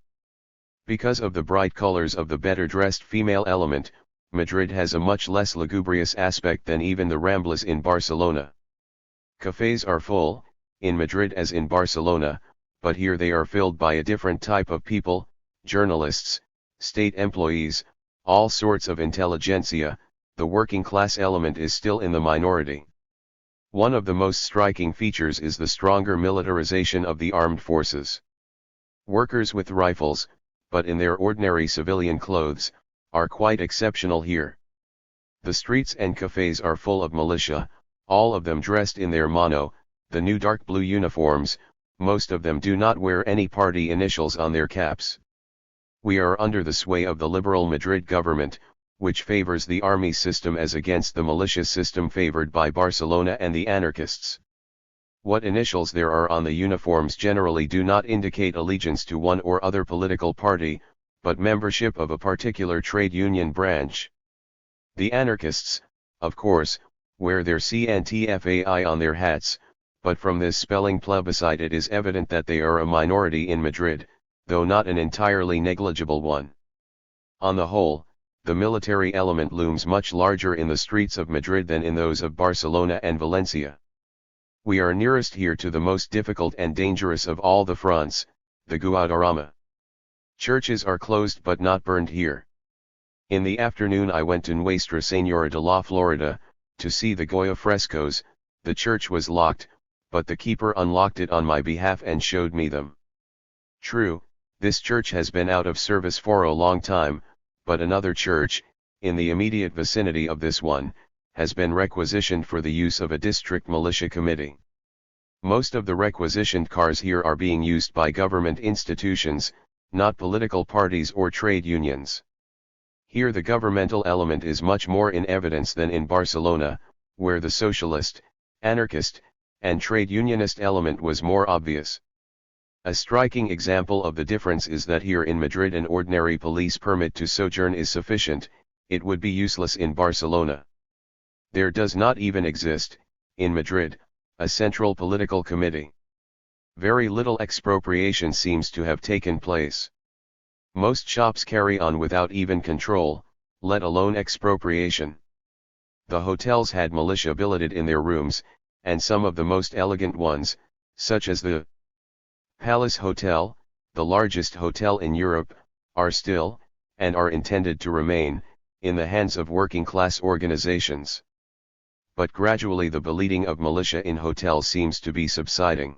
Because of the bright colors of the better-dressed female element, Madrid has a much less lugubrious aspect than even the Ramblas in Barcelona. Cafes are full, in Madrid as in Barcelona, but here they are filled by a different type of people, journalists, state employees, all sorts of intelligentsia. The working class element is still in the minority. One of the most striking features is the stronger militarization of the armed forces. Workers with rifles, but in their ordinary civilian clothes, are quite exceptional here. The streets and cafes are full of militia, all of them dressed in their the new dark blue uniforms. Most of them do not wear any party initials on their caps. We are under the sway of the liberal Madrid government, which favors the army system as against the militia system favored by Barcelona and the anarchists. What initials there are on the uniforms generally do not indicate allegiance to one or other political party, but membership of a particular trade union branch. The anarchists, of course, wear their CNTFAI on their hats, but from this spelling plebiscite it is evident that they are a minority in Madrid, though not an entirely negligible one. On the whole, the military element looms much larger in the streets of Madrid than in those of Barcelona and Valencia. We are nearest here to the most difficult and dangerous of all the fronts, the Guadarrama. Churches are closed but not burned here. In the afternoon I went to Nuestra Señora de la Florida, to see the Goya frescoes. The church was locked, but the keeper unlocked it on my behalf and showed me them. True, this church has been out of service for a long time, but another church, in the immediate vicinity of this one, has been requisitioned for the use of a district militia committee. Most of the requisitioned cars here are being used by government institutions, not political parties or trade unions. Here the governmental element is much more in evidence than in Barcelona, where the socialist, anarchist, and trade unionist element was more obvious. A striking example of the difference is that here in Madrid an ordinary police permit to sojourn is sufficient. It would be useless in Barcelona. There does not even exist, in Madrid, a central political committee. Very little expropriation seems to have taken place. Most shops carry on without even control, let alone expropriation. The hotels had militia billeted in their rooms, and some of the most elegant ones, such as the Palace Hotel, the largest hotel in Europe, are still, and are intended to remain, in the hands of working-class organizations. But gradually the bleeding of militia in hotels seems to be subsiding.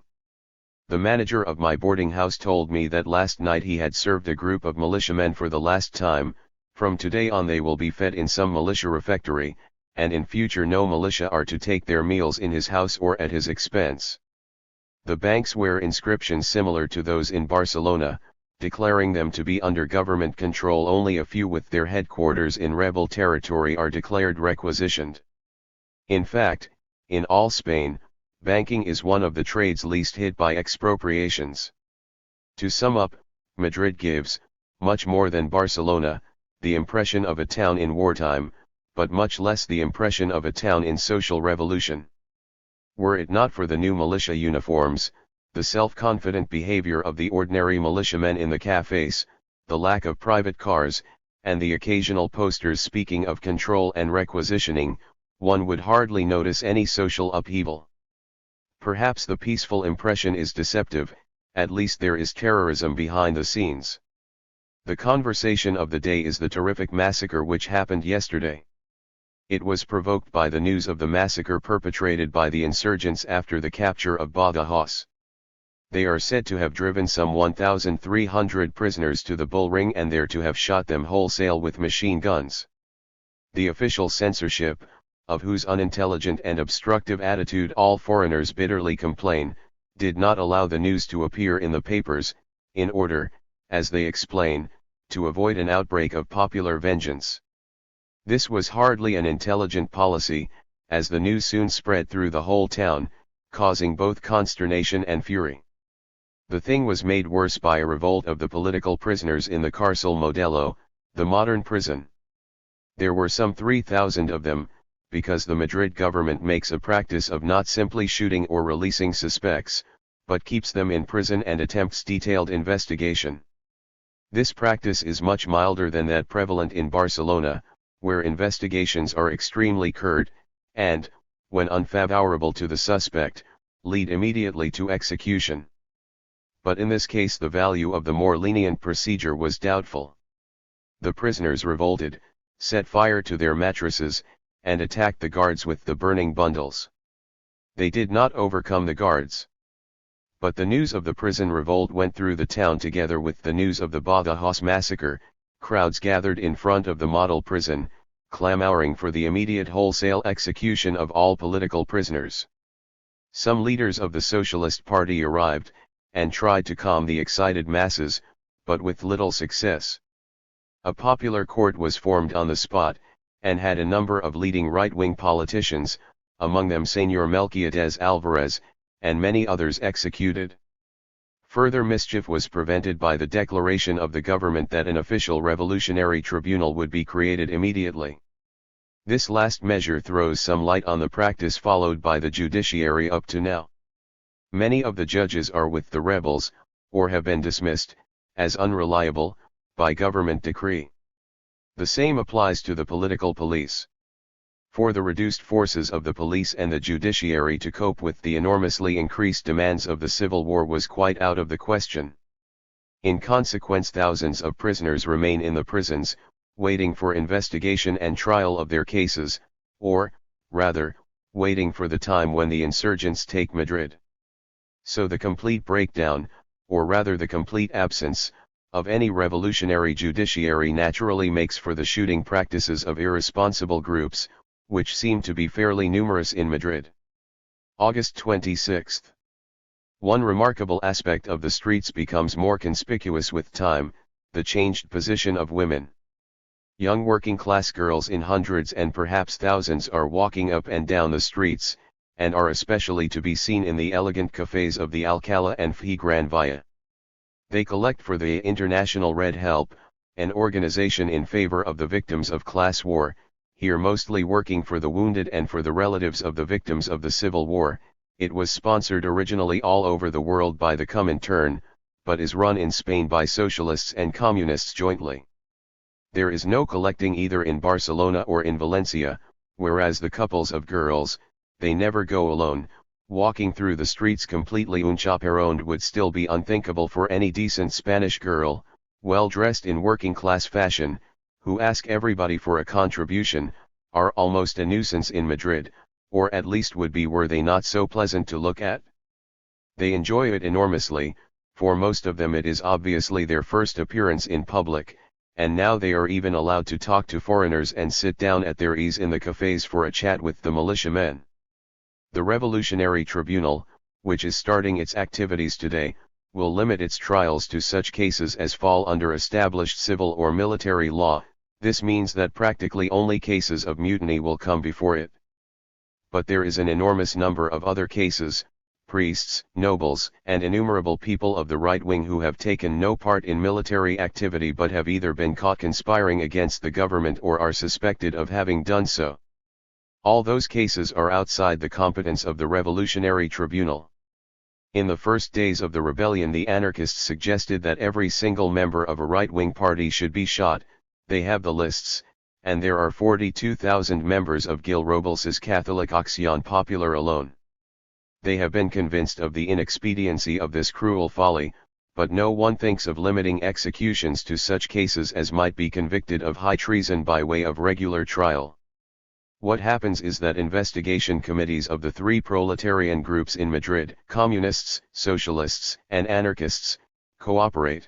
The manager of my boarding house told me that last night he had served a group of militiamen for the last time. From today on they will be fed in some militia refectory, and in future no militia are to take their meals in his house or at his expense. The banks wear inscriptions similar to those in Barcelona, declaring them to be under government control. Only a few with their headquarters in rebel territory are declared requisitioned. In fact, in all Spain, banking is one of the trades least hit by expropriations. To sum up, Madrid gives, much more than Barcelona, the impression of a town in wartime, but much less the impression of a town in social revolution. Were it not for the new militia uniforms, the self-confident behavior of the ordinary militiamen in the cafes, the lack of private cars, and the occasional posters speaking of control and requisitioning, one would hardly notice any social upheaval. Perhaps the peaceful impression is deceptive, at least there is terrorism behind the scenes. The conversation of the day is the terrific massacre which happened yesterday. It was provoked by the news of the massacre perpetrated by the insurgents after the capture of Badajoz. They are said to have driven some 1,300 prisoners to the bull ring and there to have shot them wholesale with machine guns. The official censorship, of whose unintelligent and obstructive attitude all foreigners bitterly complain, did not allow the news to appear in the papers, in order, as they explain, to avoid an outbreak of popular vengeance. This was hardly an intelligent policy, as the news soon spread through the whole town, causing both consternation and fury. The thing was made worse by a revolt of the political prisoners in the Cárcel Modelo, the modern prison. There were some 3,000 of them, because the Madrid government makes a practice of not simply shooting or releasing suspects, but keeps them in prison and attempts detailed investigation. This practice is much milder than that prevalent in Barcelona, where investigations are extremely curt, and, when unfavorable to the suspect, lead immediately to execution. But in this case the value of the more lenient procedure was doubtful. The prisoners revolted, set fire to their mattresses, and attacked the guards with the burning bundles. They did not overcome the guards. But the news of the prison revolt went through the town together with the news of the Badajoz massacre. Crowds gathered in front of the model prison, clamoring for the immediate wholesale execution of all political prisoners. Some leaders of the Socialist Party arrived, and tried to calm the excited masses, but with little success. A popular court was formed on the spot, and had a number of leading right-wing politicians, among them Señor Melquiades Alvarez, and many others executed. Further mischief was prevented by the declaration of the government that an official revolutionary tribunal would be created immediately. This last measure throws some light on the practice followed by the judiciary up to now. Many of the judges are with the rebels, or have been dismissed, as unreliable, by government decree. The same applies to the political police. For the reduced forces of the police and the judiciary to cope with the enormously increased demands of the Civil War was quite out of the question. In consequence, thousands of prisoners remain in the prisons, waiting for investigation and trial of their cases, or, rather, waiting for the time when the insurgents take Madrid. So the complete breakdown, or rather the complete absence, of any revolutionary judiciary naturally makes for the shooting practices of irresponsible groups, which seem to be fairly numerous in Madrid. August 26. One remarkable aspect of the streets becomes more conspicuous with time, the changed position of women. Young working-class girls in hundreds and perhaps thousands are walking up and down the streets, and are especially to be seen in the elegant cafes of the Alcalá and F Gran Via. They collect for the International Red Help, an organization in favor of the victims of class war, here mostly working for the wounded and for the relatives of the victims of the Civil War. It was sponsored originally all over the world by the Comintern, but is run in Spain by socialists and communists jointly. There is no collecting either in Barcelona or in Valencia, whereas the couples of girls, they never go alone, walking through the streets completely unchaperoned would still be unthinkable for any decent Spanish girl, well dressed in working-class fashion, who ask everybody for a contribution, are almost a nuisance in Madrid, or at least would be were they not so pleasant to look at. They enjoy it enormously, for most of them it is obviously their first appearance in public, and now they are even allowed to talk to foreigners and sit down at their ease in the cafes for a chat with the militiamen. The Revolutionary Tribunal, which is starting its activities today, will limit its trials to such cases as fall under established civil or military law. This means that practically only cases of mutiny will come before it. But there is an enormous number of other cases, priests, nobles, and innumerable people of the right wing who have taken no part in military activity but have either been caught conspiring against the government or are suspected of having done so. All those cases are outside the competence of the Revolutionary Tribunal. In the first days of the rebellion, the anarchists suggested that every single member of a right-wing party should be shot. They have the lists, and there are 42,000 members of Gil Robles's Catholic Acción Popular alone. They have been convinced of the inexpediency of this cruel folly, but no one thinks of limiting executions to such cases as might be convicted of high treason by way of regular trial. What happens is that investigation committees of the three proletarian groups in Madrid, communists, socialists, and anarchists, cooperate.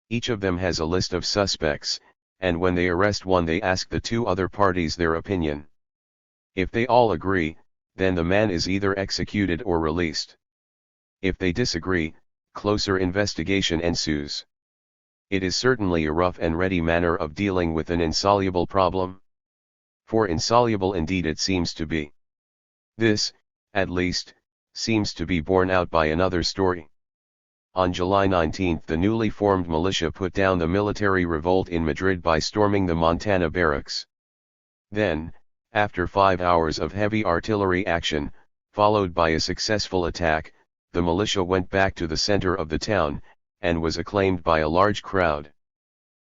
Each of them has a list of suspects, and when they arrest one they ask the two other parties their opinion. If they all agree, then the man is either executed or released. If they disagree, closer investigation ensues. It is certainly a rough and ready manner of dealing with an insoluble problem. For insoluble indeed it seems to be. This, at least, seems to be borne out by another story. On July 19 the newly formed militia put down the military revolt in Madrid by storming the Montana barracks. Then, after 5 hours of heavy artillery action, followed by a successful attack, the militia went back to the center of the town, and was acclaimed by a large crowd.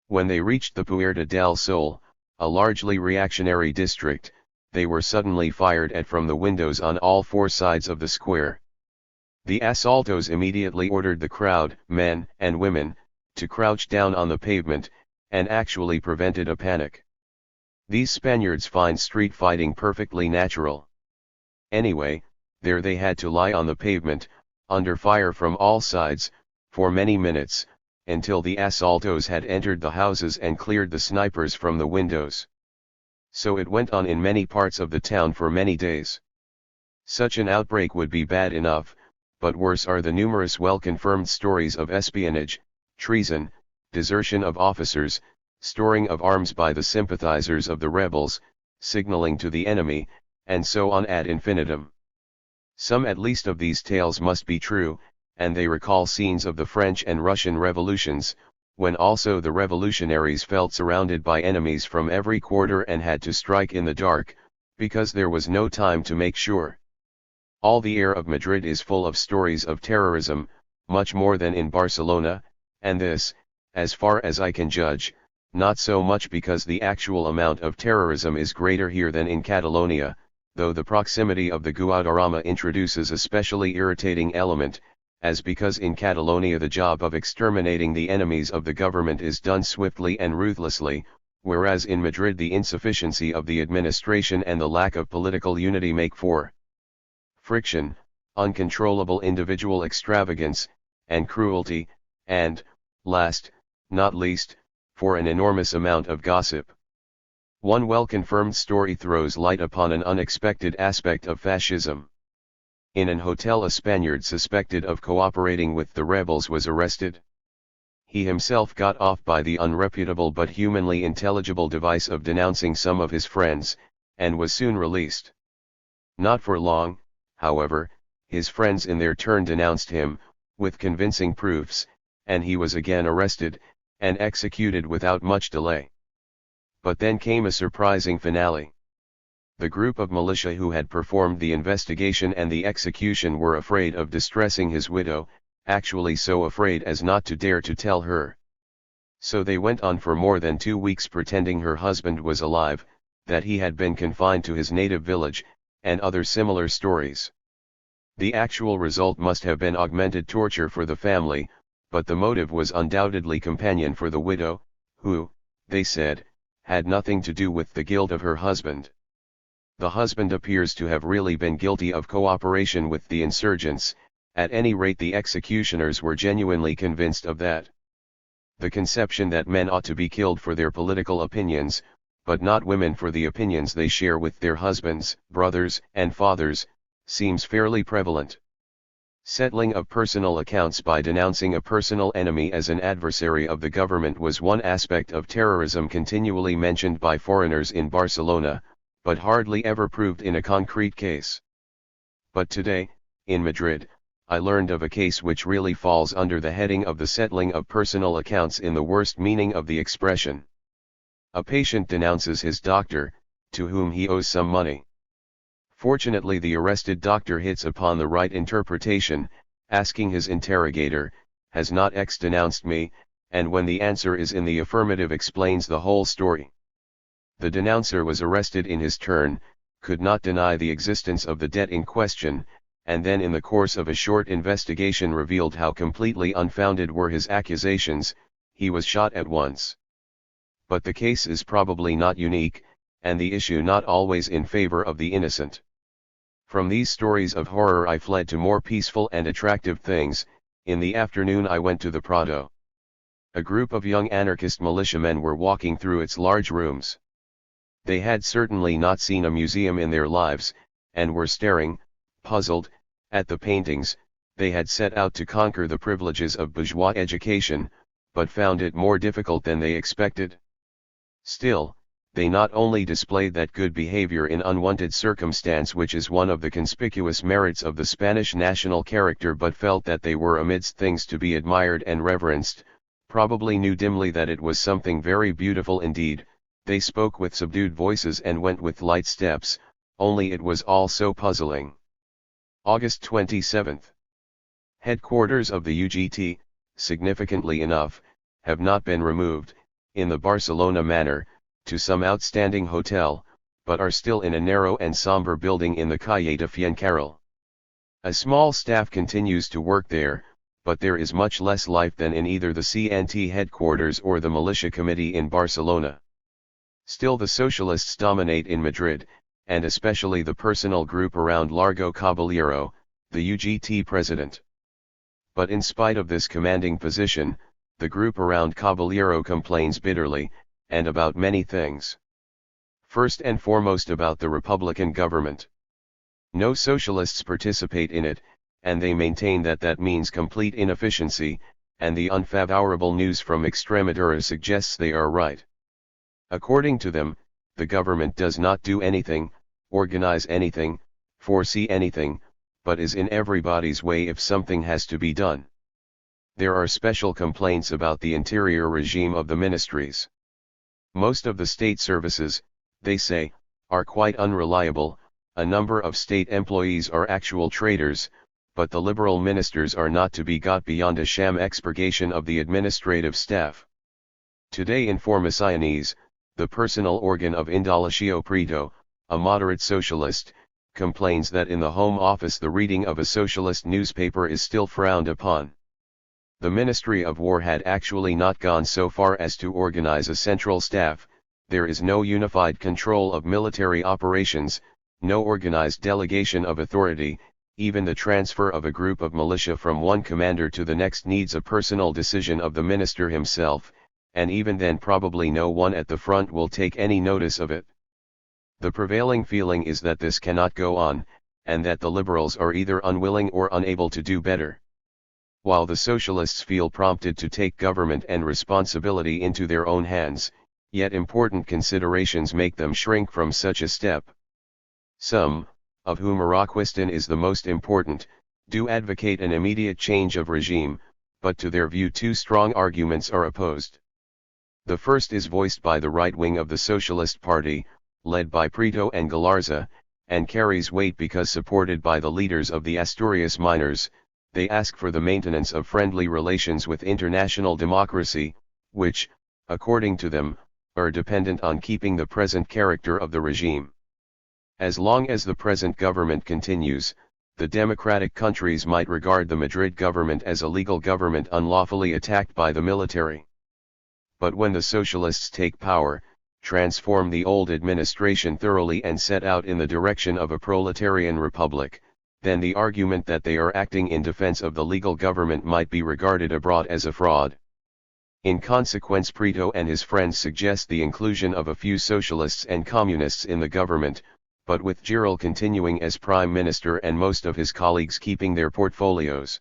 When they reached the Puerta del Sol, a largely reactionary district, they were suddenly fired at from the windows on all four sides of the square. The asaltos immediately ordered the crowd, men and women, to crouch down on the pavement, and actually prevented a panic. These Spaniards find street fighting perfectly natural. Anyway, there they had to lie on the pavement, under fire from all sides, for many minutes, until the asaltos had entered the houses and cleared the snipers from the windows. So it went on in many parts of the town for many days. Such an outbreak would be bad enough, but worse are the numerous well-confirmed stories of espionage, treason, desertion of officers, storing of arms by the sympathizers of the rebels, signaling to the enemy, and so on ad infinitum. Some at least of these tales must be true, and they recall scenes of the French and Russian revolutions, when also the revolutionaries felt surrounded by enemies from every quarter and had to strike in the dark, because there was no time to make sure. All the air of Madrid is full of stories of terrorism, much more than in Barcelona, and this, as far as I can judge, not so much because the actual amount of terrorism is greater here than in Catalonia, though the proximity of the Guadarrama introduces a specially irritating element, as because in Catalonia the job of exterminating the enemies of the government is done swiftly and ruthlessly, whereas in Madrid the insufficiency of the administration and the lack of political unity make for friction, uncontrollable individual extravagance, and cruelty, and, last, not least, for an enormous amount of gossip. One well-confirmed story throws light upon an unexpected aspect of fascism. In an hotel a Spaniard suspected of cooperating with the rebels was arrested. He himself got off by the unreputable but humanly intelligible device of denouncing some of his friends, and was soon released. Not for long, however, his friends in their turn denounced him, with convincing proofs, and he was again arrested, and executed without much delay. But then came a surprising finale. The group of militia who had performed the investigation and the execution were afraid of distressing his widow, actually so afraid as not to dare to tell her. So they went on for more than 2 weeks pretending her husband was alive, that he had been confined to his native village, and other similar stories. The actual result must have been augmented torture for the family, but the motive was undoubtedly companion for the widow, who, they said, had nothing to do with the guilt of her husband. The husband appears to have really been guilty of cooperation with the insurgents, at any rate the executioners were genuinely convinced of that. The conception that men ought to be killed for their political opinions, but not women for the opinions they share with their husbands, brothers, and fathers, seems fairly prevalent. Settling of personal accounts by denouncing a personal enemy as an adversary of the government was one aspect of terrorism continually mentioned by foreigners in Barcelona, but hardly ever proved in a concrete case. But today, in Madrid, I learned of a case which really falls under the heading of the settling of personal accounts in the worst meaning of the expression. A patient denounces his doctor, to whom he owes some money. Fortunately the arrested doctor hits upon the right interpretation, asking his interrogator, "Has not X denounced me?" and when the answer is in the affirmative explains the whole story. The denouncer was arrested in his turn, could not deny the existence of the debt in question, and then in the course of a short investigation revealed how completely unfounded were his accusations. He was shot at once. But the case is probably not unique, and the issue not always in favor of the innocent. From these stories of horror I fled to more peaceful and attractive things. In the afternoon I went to the Prado. A group of young anarchist militiamen were walking through its large rooms. They had certainly not seen a museum in their lives, and were staring, puzzled, at the paintings. They had set out to conquer the privileges of bourgeois education, but found it more difficult than they expected. Still, they not only displayed that good behavior in unwanted circumstance which is one of the conspicuous merits of the Spanish national character, but felt that they were amidst things to be admired and reverenced, probably knew dimly that it was something very beautiful indeed. They spoke with subdued voices and went with light steps, only it was all so puzzling. August 27th. Headquarters of the UGT, significantly enough, have not been removed, in the Barcelona manner, to some outstanding hotel, but are still in a narrow and somber building in the Calle de Fuencarral. A small staff continues to work there, but there is much less life than in either the CNT headquarters or the militia committee in Barcelona. Still the socialists dominate in Madrid, and especially the personal group around Largo Caballero, the UGT president. But in spite of this commanding position, the group around Caballero complains bitterly, and about many things. First and foremost about the Republican government. No socialists participate in it, and they maintain that that means complete inefficiency, and the unfavorable news from Extremadura suggests they are right. According to them, the government does not do anything, organize anything, foresee anything, but is in everybody's way if something has to be done. There are special complaints about the interior regime of the ministries. Most of the state services, they say, are quite unreliable. A number of state employees are actual traitors, but the liberal ministers are not to be got beyond a sham expurgation of the administrative staff. Today in Formaciones, the personal organ of Indalecio Prieto, a moderate socialist, complains that in the Home Office the reading of a socialist newspaper is still frowned upon. The Ministry of War had actually not gone so far as to organize a central staff. There is no unified control of military operations, no organized delegation of authority. Even the transfer of a group of militia from one commander to the next needs a personal decision of the minister himself, and even then probably no one at the front will take any notice of it. The prevailing feeling is that this cannot go on, and that the liberals are either unwilling or unable to do better. While the socialists feel prompted to take government and responsibility into their own hands, yet important considerations make them shrink from such a step. Some, of whom Araquistan is the most important, do advocate an immediate change of regime, but to their view two strong arguments are opposed. The first is voiced by the right wing of the Socialist Party, led by Prieto and Galarza, and carries weight because supported by the leaders of the Asturias miners. They ask for the maintenance of friendly relations with international democracy, which, according to them, are dependent on keeping the present character of the regime. As long as the present government continues, the democratic countries might regard the Madrid government as a legal government unlawfully attacked by the military. But when the socialists take power, transform the old administration thoroughly and set out in the direction of a proletarian republic, then the argument that they are acting in defense of the legal government might be regarded abroad as a fraud. In consequence, Prieto and his friends suggest the inclusion of a few socialists and communists in the government, but with Giral continuing as prime minister and most of his colleagues keeping their portfolios.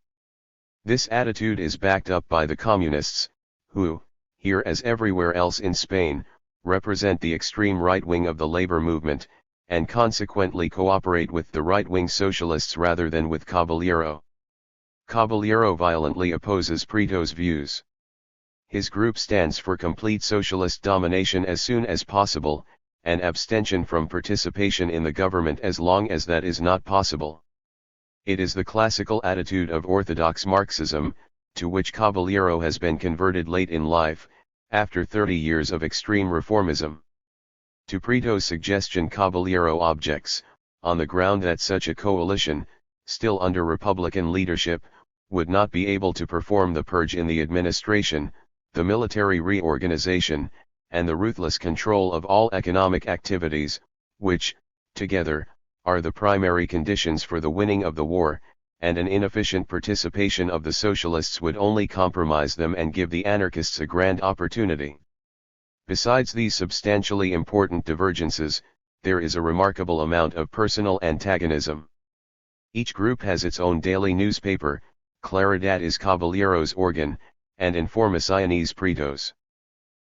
This attitude is backed up by the communists, who, here as everywhere else in Spain, represent the extreme right wing of the labor movement, and consequently cooperate with the right-wing socialists rather than with Caballero. Caballero violently opposes Prieto's views. His group stands for complete socialist domination as soon as possible, and abstention from participation in the government as long as that is not possible. It is the classical attitude of orthodox Marxism, to which Caballero has been converted late in life, after 30 years of extreme reformism. To Prieto's suggestion Caballero objects, on the ground that such a coalition, still under Republican leadership, would not be able to perform the purge in the administration, the military reorganization, and the ruthless control of all economic activities, which, together, are the primary conditions for the winning of the war, and an inefficient participation of the socialists would only compromise them and give the anarchists a grand opportunity. Besides these substantially important divergences, there is a remarkable amount of personal antagonism. Each group has its own daily newspaper, Claridad is Caballero's organ, and Informaciones Prieto's.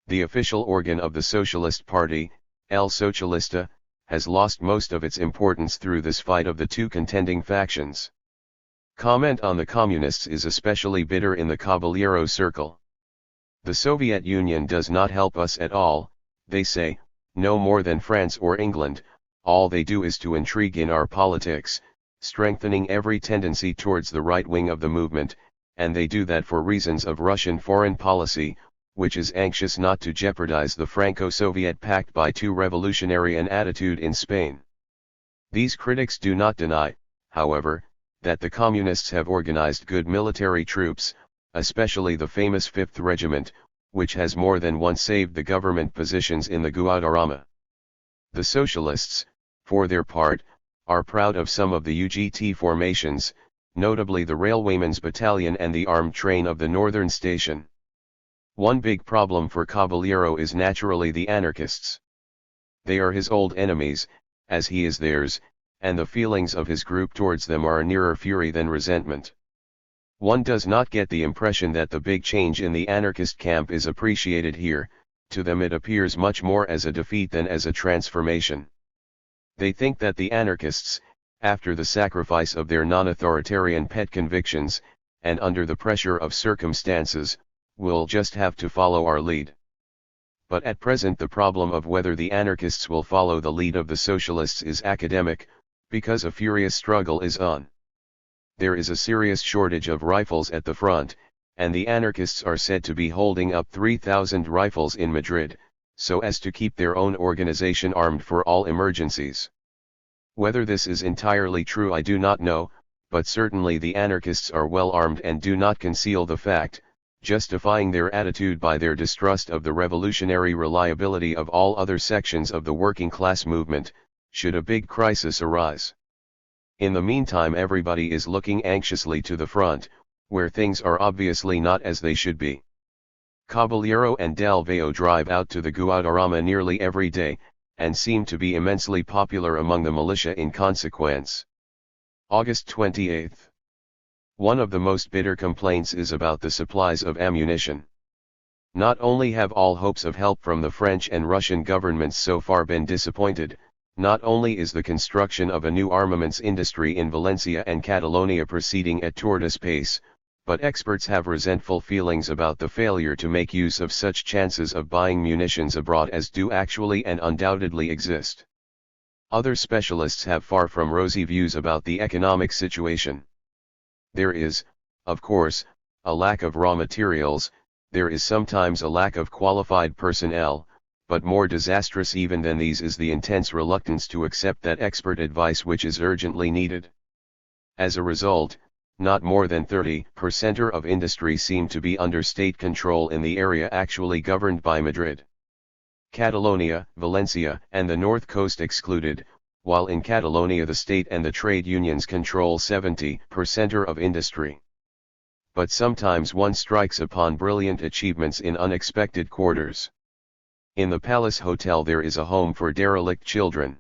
The official organ of the Socialist Party, El Socialista, has lost most of its importance through this fight of the two contending factions. Comment on the communists is especially bitter in the Caballero circle. The Soviet Union does not help us at all, they say, no more than France or England. All they do is to intrigue in our politics, strengthening every tendency towards the right wing of the movement, and they do that for reasons of Russian foreign policy, which is anxious not to jeopardize the Franco-Soviet pact by too revolutionary an attitude in Spain. These critics do not deny, however, that the communists have organized good military troops, especially the famous 5th Regiment, which has more than once saved the government positions in the Guadarrama. The socialists, for their part, are proud of some of the UGT formations, notably the Railwaymen's Battalion and the armed train of the Northern Station. One big problem for Caballero is naturally the anarchists. They are his old enemies, as he is theirs, and the feelings of his group towards them are nearer fury than resentment. One does not get the impression that the big change in the anarchist camp is appreciated here. To them it appears much more as a defeat than as a transformation. They think that the anarchists, after the sacrifice of their non-authoritarian pet convictions, and under the pressure of circumstances, will just have to follow our lead. But at present the problem of whether the anarchists will follow the lead of the socialists is academic, because a furious struggle is on. There is a serious shortage of rifles at the front, and the anarchists are said to be holding up 3,000 rifles in Madrid, so as to keep their own organization armed for all emergencies. Whether this is entirely true I do not know, but certainly the anarchists are well armed and do not conceal the fact, justifying their attitude by their distrust of the revolutionary reliability of all other sections of the working class movement, should a big crisis arise. In the meantime everybody is looking anxiously to the front, where things are obviously not as they should be. Caballero and Del Valle drive out to the Guadarrama nearly every day, and seem to be immensely popular among the militia in consequence. August 28. One of the most bitter complaints is about the supplies of ammunition. Not only have all hopes of help from the French and Russian governments so far been disappointed, not only is the construction of a new armaments industry in Valencia and Catalonia proceeding at tortoise pace, but experts have resentful feelings about the failure to make use of such chances of buying munitions abroad as do actually and undoubtedly exist. Other specialists have far from rosy views about the economic situation. There is, of course, a lack of raw materials, there is sometimes a lack of qualified personnel, but more disastrous even than these is the intense reluctance to accept that expert advice which is urgently needed. As a result, not more than 30% of industry seem to be under state control in the area actually governed by Madrid. Catalonia, Valencia, and the North Coast excluded, while in Catalonia the state and the trade unions control 70% of industry. But sometimes one strikes upon brilliant achievements in unexpected quarters. In the Palace Hotel there is a home for derelict children.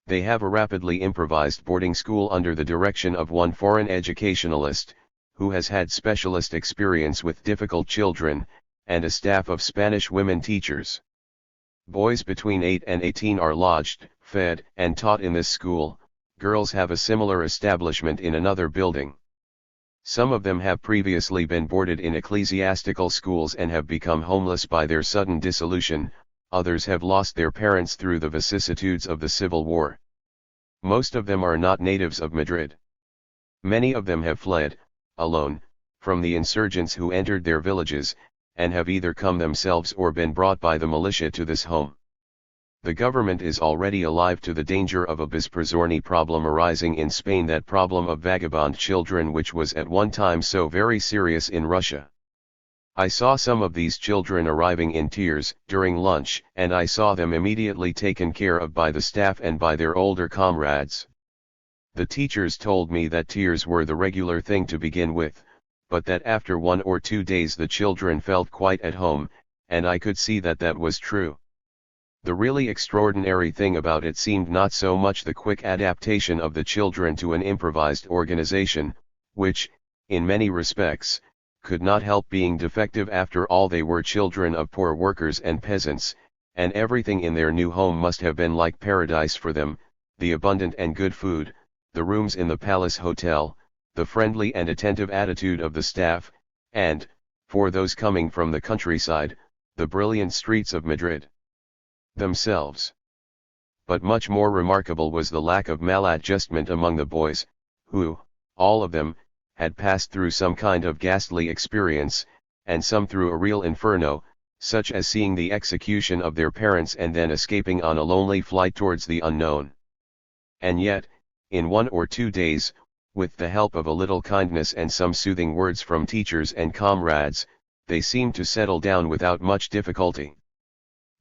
They have a rapidly improvised boarding school under the direction of one foreign educationalist, who has had specialist experience with difficult children, and a staff of Spanish women teachers. Boys between 8 and 18 are lodged, fed, and taught in this school. Girls have a similar establishment in another building. Some of them have previously been boarded in ecclesiastical schools and have become homeless by their sudden dissolution, others have lost their parents through the vicissitudes of the Civil War. Most of them are not natives of Madrid. Many of them have fled, alone, from the insurgents who entered their villages, and have either come themselves or been brought by the militia to this home. The government is already alive to the danger of a Bisprazorni problem arising in Spain, that problem of vagabond children which was at one time so very serious in Russia. I saw some of these children arriving in tears during lunch, and I saw them immediately taken care of by the staff and by their older comrades. The teachers told me that tears were the regular thing to begin with, but that after 1 or 2 days the children felt quite at home, and I could see that that was true. The really extraordinary thing about it seemed not so much the quick adaptation of the children to an improvised organization, which, in many respects, could not help being defective. After all, they were children of poor workers and peasants, and everything in their new home must have been like paradise for them: the abundant and good food, the rooms in the Palace Hotel, the friendly and attentive attitude of the staff, and, for those coming from the countryside, the brilliant streets of Madrid themselves. But much more remarkable was the lack of maladjustment among the boys, who, all of them, had passed through some kind of ghastly experience, and some through a real inferno, such as seeing the execution of their parents and then escaping on a lonely flight towards the unknown. And yet, in 1 or 2 days, with the help of a little kindness and some soothing words from teachers and comrades, they seemed to settle down without much difficulty.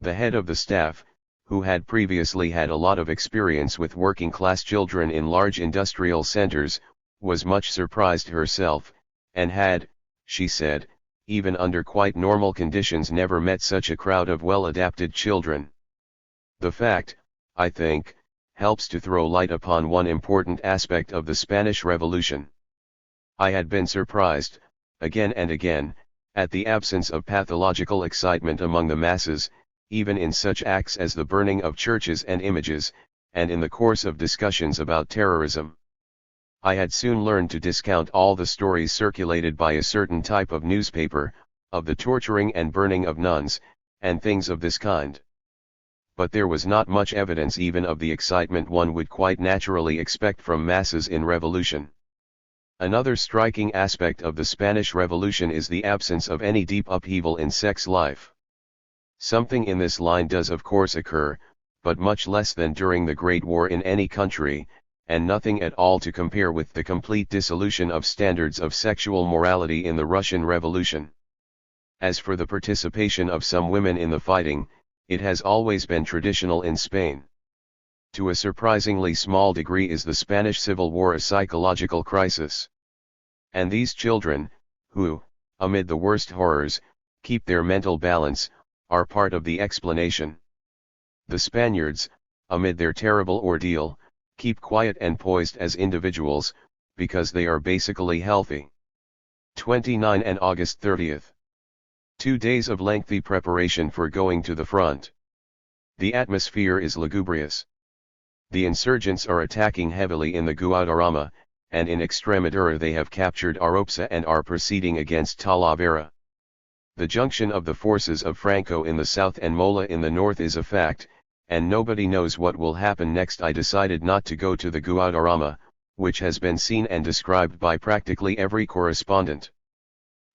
The head of the staff, who had previously had a lot of experience with working-class children in large industrial centers, was much surprised herself, and had, she said, even under quite normal conditions never met such a crowd of well-adapted children. The fact, I think, helps to throw light upon one important aspect of the Spanish Revolution. I had been surprised, again and again, at the absence of pathological excitement among the masses, even in such acts as the burning of churches and images, and in the course of discussions about terrorism. I had soon learned to discount all the stories circulated by a certain type of newspaper, of the torturing and burning of nuns, and things of this kind. But there was not much evidence even of the excitement one would quite naturally expect from masses in revolution. Another striking aspect of the Spanish Revolution is the absence of any deep upheaval in sex life. Something in this line does of course occur, but much less than during the Great War in any country, and nothing at all to compare with the complete dissolution of standards of sexual morality in the Russian Revolution. As for the participation of some women in the fighting, it has always been traditional in Spain. To a surprisingly small degree is the Spanish Civil War a psychological crisis. And these children, who, amid the worst horrors, keep their mental balance, are part of the explanation. The Spaniards, amid their terrible ordeal, keep quiet and poised as individuals, because they are basically healthy. 29 and August 30th. 2 days of lengthy preparation for going to the front. The atmosphere is lugubrious. The insurgents are attacking heavily in the Guadarrama, and in Extremadura they have captured Aroxa and are proceeding against Talavera. The junction of the forces of Franco in the south and Mola in the north is a fact, and nobody knows what will happen next. I decided not to go to the Guadarrama, which has been seen and described by practically every correspondent.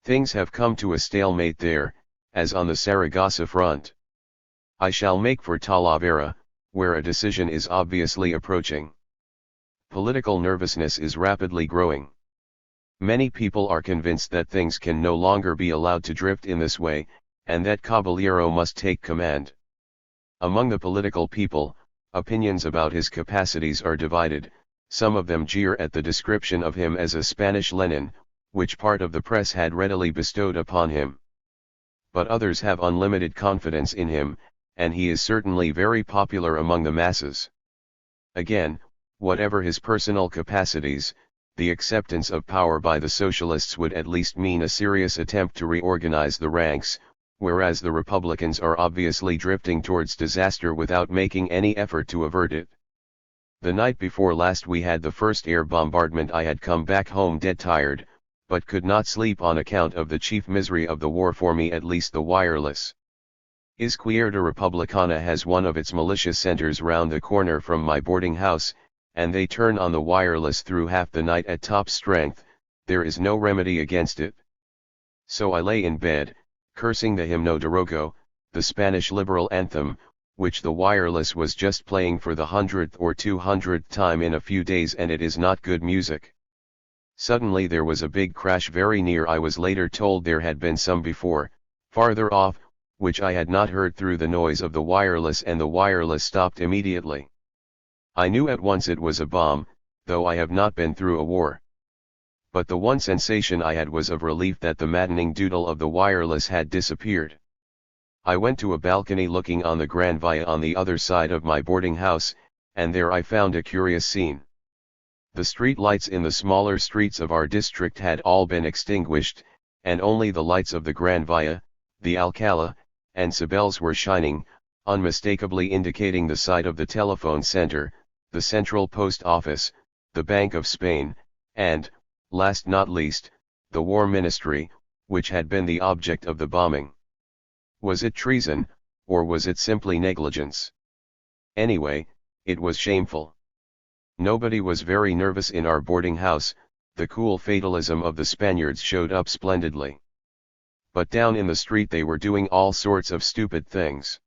Things have come to a stalemate there, as on the Saragossa front. I shall make for Talavera, where a decision is obviously approaching. Political nervousness is rapidly growing. Many people are convinced that things can no longer be allowed to drift in this way, and that Caballero must take command. Among the political people, opinions about his capacities are divided. Some of them jeer at the description of him as a Spanish Lenin, which part of the press had readily bestowed upon him. But others have unlimited confidence in him, and he is certainly very popular among the masses. Again, whatever his personal capacities, the acceptance of power by the socialists would at least mean a serious attempt to reorganize the ranks, whereas the Republicans are obviously drifting towards disaster without making any effort to avert it. The night before last we had the first air bombardment. I had come back home dead tired, but could not sleep on account of the chief misery of the war, for me at least, the wireless. Izquierda Republicana has one of its militia centers round the corner from my boarding house, and they turn on the wireless through half the night at top strength. There is no remedy against it. So I lay in bed, cursing the Himno Derogo, the Spanish liberal anthem, which the wireless was just playing for the 100th or 200th time in a few days, and it is not good music. Suddenly there was a big crash very near. I was later told there had been some before, farther off, which I had not heard through the noise of the wireless, and the wireless stopped immediately. I knew at once it was a bomb, though I have not been through a war. But the one sensation I had was of relief that the maddening doodle of the wireless had disappeared. I went to a balcony looking on the Gran Via on the other side of my boarding house, and there I found a curious scene. The street lights in the smaller streets of our district had all been extinguished, and only the lights of the Gran Via, the Alcalá, and Cibeles were shining, unmistakably indicating the site of the telephone center, the central post office, the Bank of Spain, and, last not least, the War Ministry, which had been the object of the bombing. Was it treason, or was it simply negligence? Anyway, it was shameful. Nobody was very nervous in our boarding house. The cool fatalism of the Spaniards showed up splendidly. But down in the street they were doing all sorts of stupid things.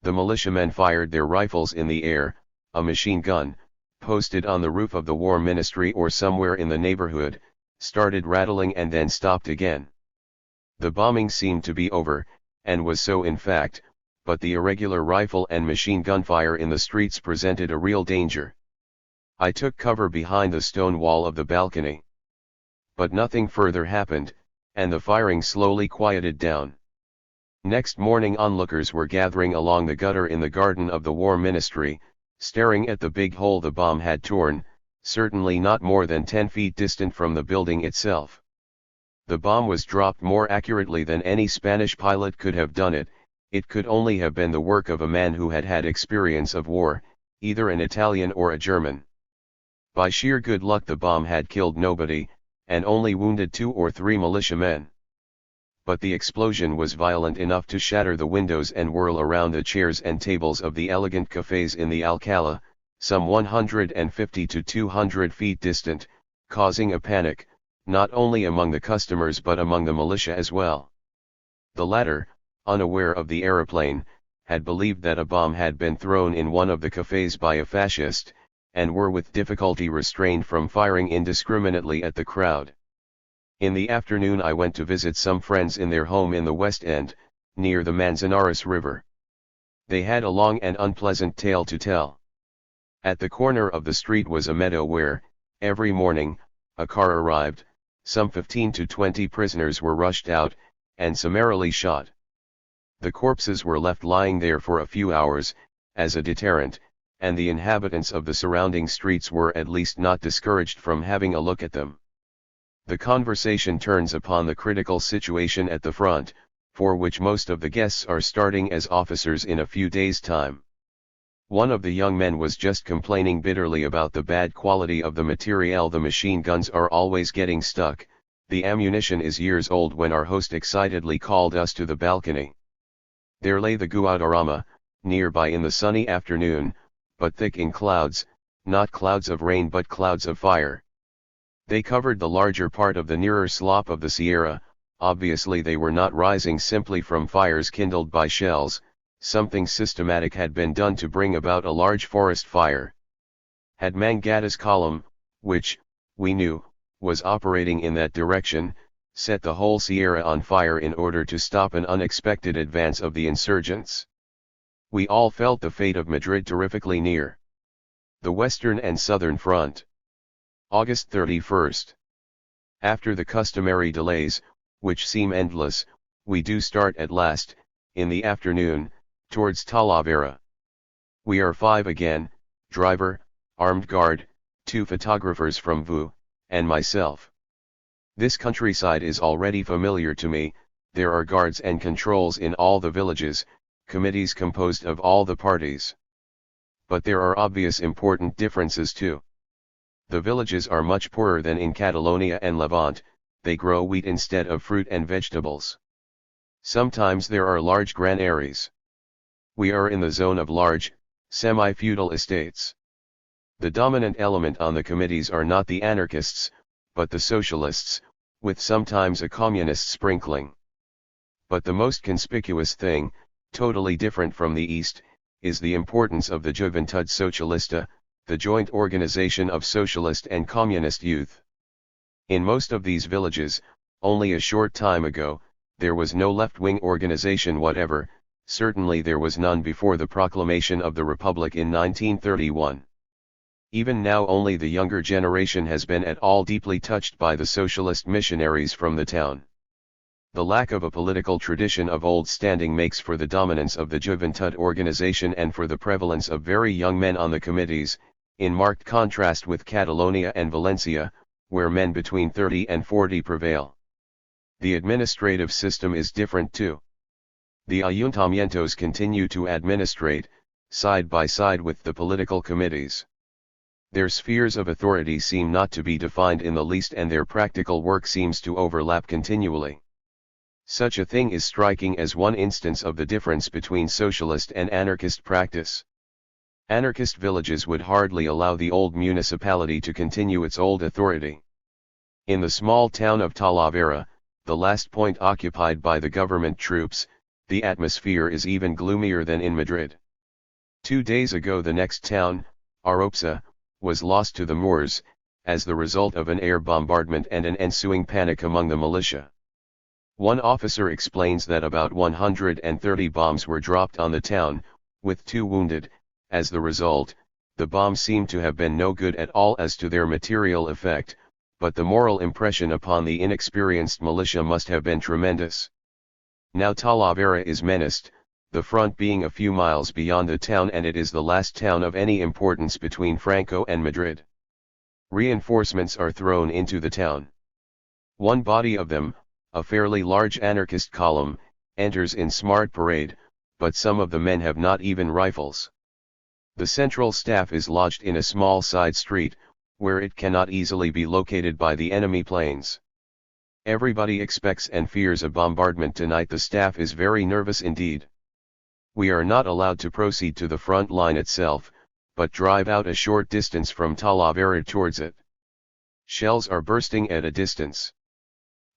The militiamen fired their rifles in the air. A machine gun, posted on the roof of the War Ministry or somewhere in the neighborhood, started rattling and then stopped again. The bombing seemed to be over, and was so in fact, but the irregular rifle and machine gun fire in the streets presented a real danger. I took cover behind the stone wall of the balcony. But nothing further happened, and the firing slowly quieted down. Next morning onlookers were gathering along the gutter in the garden of the War Ministry, staring at the big hole the bomb had torn, certainly not more than 10 feet distant from the building itself. The bomb was dropped more accurately than any Spanish pilot could have done it. It could only have been the work of a man who had had experience of war, either an Italian or a German. By sheer good luck the bomb had killed nobody, and only wounded 2 or 3 militiamen. But the explosion was violent enough to shatter the windows and whirl around the chairs and tables of the elegant cafes in the Alcalá, some 150 to 200 feet distant, causing a panic, not only among the customers but among the militia as well. The latter, unaware of the aeroplane, had believed that a bomb had been thrown in one of the cafes by a fascist, and were with difficulty restrained from firing indiscriminately at the crowd. In the afternoon I went to visit some friends in their home in the West End, near the Manzanares River. They had a long and unpleasant tale to tell. At the corner of the street was a meadow where, every morning, a car arrived, some 15 to 20 prisoners were rushed out, and summarily shot. The corpses were left lying there for a few hours, as a deterrent, and the inhabitants of the surrounding streets were at least not discouraged from having a look at them. The conversation turns upon the critical situation at the front, for which most of the guests are starting as officers in a few days' time. One of the young men was just complaining bitterly about the bad quality of the materiel. The machine guns are always getting stuck, the ammunition is years old when our host excitedly called us to the balcony. There lay the Guadarrama, nearby in the sunny afternoon, but thick in clouds, not clouds of rain but clouds of fire. They covered the larger part of the nearer slope of the Sierra. Obviously they were not rising simply from fires kindled by shells. Something systematic had been done to bring about a large forest fire. Had Mangata's column, which, we knew, was operating in that direction, set the whole Sierra on fire in order to stop an unexpected advance of the insurgents? We all felt the fate of Madrid terrifically near. The Western and Southern Front. August 31st. After the customary delays, which seem endless, we do start at last, in the afternoon, towards Talavera. We are 5 again, driver, armed guard, 2 photographers from VU, and myself. This countryside is already familiar to me. There are guards and controls in all the villages, committees composed of all the parties. But there are obvious important differences too. The villages are much poorer than in Catalonia and Levant. They grow wheat instead of fruit and vegetables. Sometimes there are large granaries. We are in the zone of large, semi-feudal estates. The dominant element on the committees are not the anarchists, but the socialists, with sometimes a communist sprinkling. But the most conspicuous thing, totally different from the East, is the importance of the Juventud Socialista, the joint organization of socialist and communist youth. In most of these villages, only a short time ago, there was no left-wing organization whatever. Certainly there was none before the proclamation of the Republic in 1931. Even now only the younger generation has been at all deeply touched by the socialist missionaries from the town. The lack of a political tradition of old standing makes for the dominance of the Juventud organization and for the prevalence of very young men on the committees, in marked contrast with Catalonia and Valencia, where men between 30 and 40 prevail. The administrative system is different too. The ayuntamientos continue to administrate, side by side with the political committees. Their spheres of authority seem not to be defined in the least and their practical work seems to overlap continually. Such a thing is striking as one instance of the difference between socialist and anarchist practice. Anarchist villages would hardly allow the old municipality to continue its old authority. In the small town of Talavera, the last point occupied by the government troops, the atmosphere is even gloomier than in Madrid. 2 days ago the next town, Aropsa, was lost to the Moors, as the result of an air bombardment and an ensuing panic among the militia. One officer explains that about 130 bombs were dropped on the town, with 2 wounded. As the result, the bombs seem to have been no good at all as to their material effect, but the moral impression upon the inexperienced militia must have been tremendous. Now Talavera is menaced, the front being a few miles beyond the town, and it is the last town of any importance between Franco and Madrid. Reinforcements are thrown into the town. One body of them, a fairly large anarchist column, enters in smart parade, but some of the men have not even rifles. The central staff is lodged in a small side street, where it cannot easily be located by the enemy planes. Everybody expects and fears a bombardment tonight. The staff is very nervous indeed. We are not allowed to proceed to the front line itself, but drive out a short distance from Talavera towards it. Shells are bursting at a distance.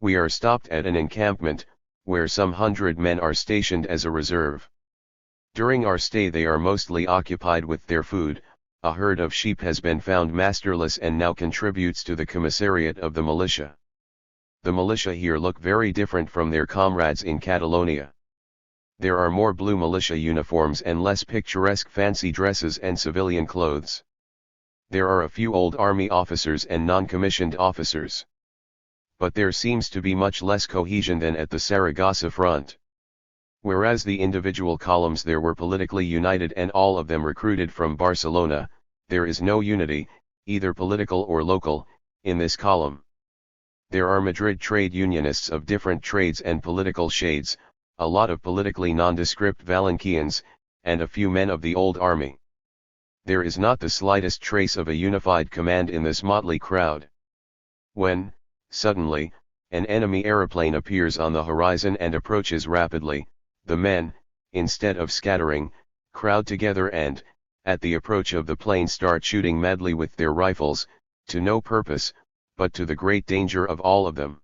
We are stopped at an encampment, where some 100 men are stationed as a reserve. During our stay they are mostly occupied with their food. A herd of sheep has been found masterless and now contributes to the commissariat of the militia. The militia here look very different from their comrades in Catalonia. There are more blue militia uniforms and less picturesque fancy dresses and civilian clothes. There are a few old army officers and non-commissioned officers. But there seems to be much less cohesion than at the Saragossa front. Whereas the individual columns there were politically united and all of them recruited from Barcelona, there is no unity, either political or local, in this column. There are Madrid trade unionists of different trades and political shades, a lot of politically nondescript Valencians, and a few men of the old army. There is not the slightest trace of a unified command in this motley crowd. When, suddenly, an enemy aeroplane appears on the horizon and approaches rapidly, the men, instead of scattering, crowd together and, at the approach of the plane, start shooting madly with their rifles, to no purpose, but to the great danger of all of them.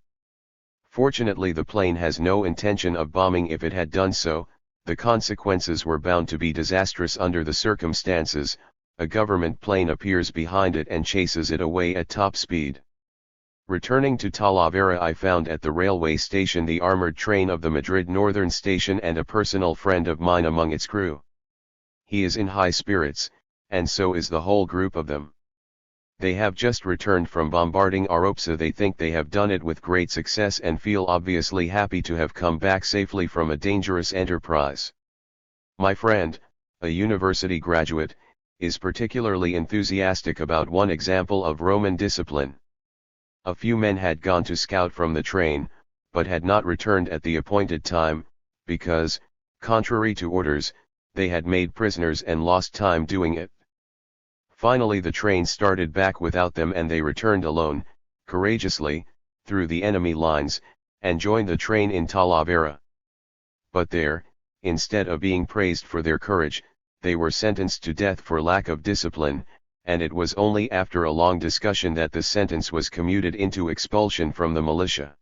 Fortunately the plane has no intention of bombing. If it had done so, the consequences were bound to be disastrous under the circumstances. A government plane appears behind it and chases it away at top speed. Returning to Talavera, I found at the railway station the armored train of the Madrid Northern Station and a personal friend of mine among its crew. He is in high spirits, and so is the whole group of them. They have just returned from bombarding Arosa. They think they have done it with great success and feel obviously happy to have come back safely from a dangerous enterprise. My friend, a university graduate, is particularly enthusiastic about one example of Roman discipline. A few men had gone to scout from the train, but had not returned at the appointed time, because, contrary to orders, they had made prisoners and lost time doing it. Finally the train started back without them and they returned alone, courageously, through the enemy lines, and joined the train in Talavera. But there, instead of being praised for their courage, they were sentenced to death for lack of discipline, and it was only after a long discussion that the sentence was commuted into expulsion from the militia.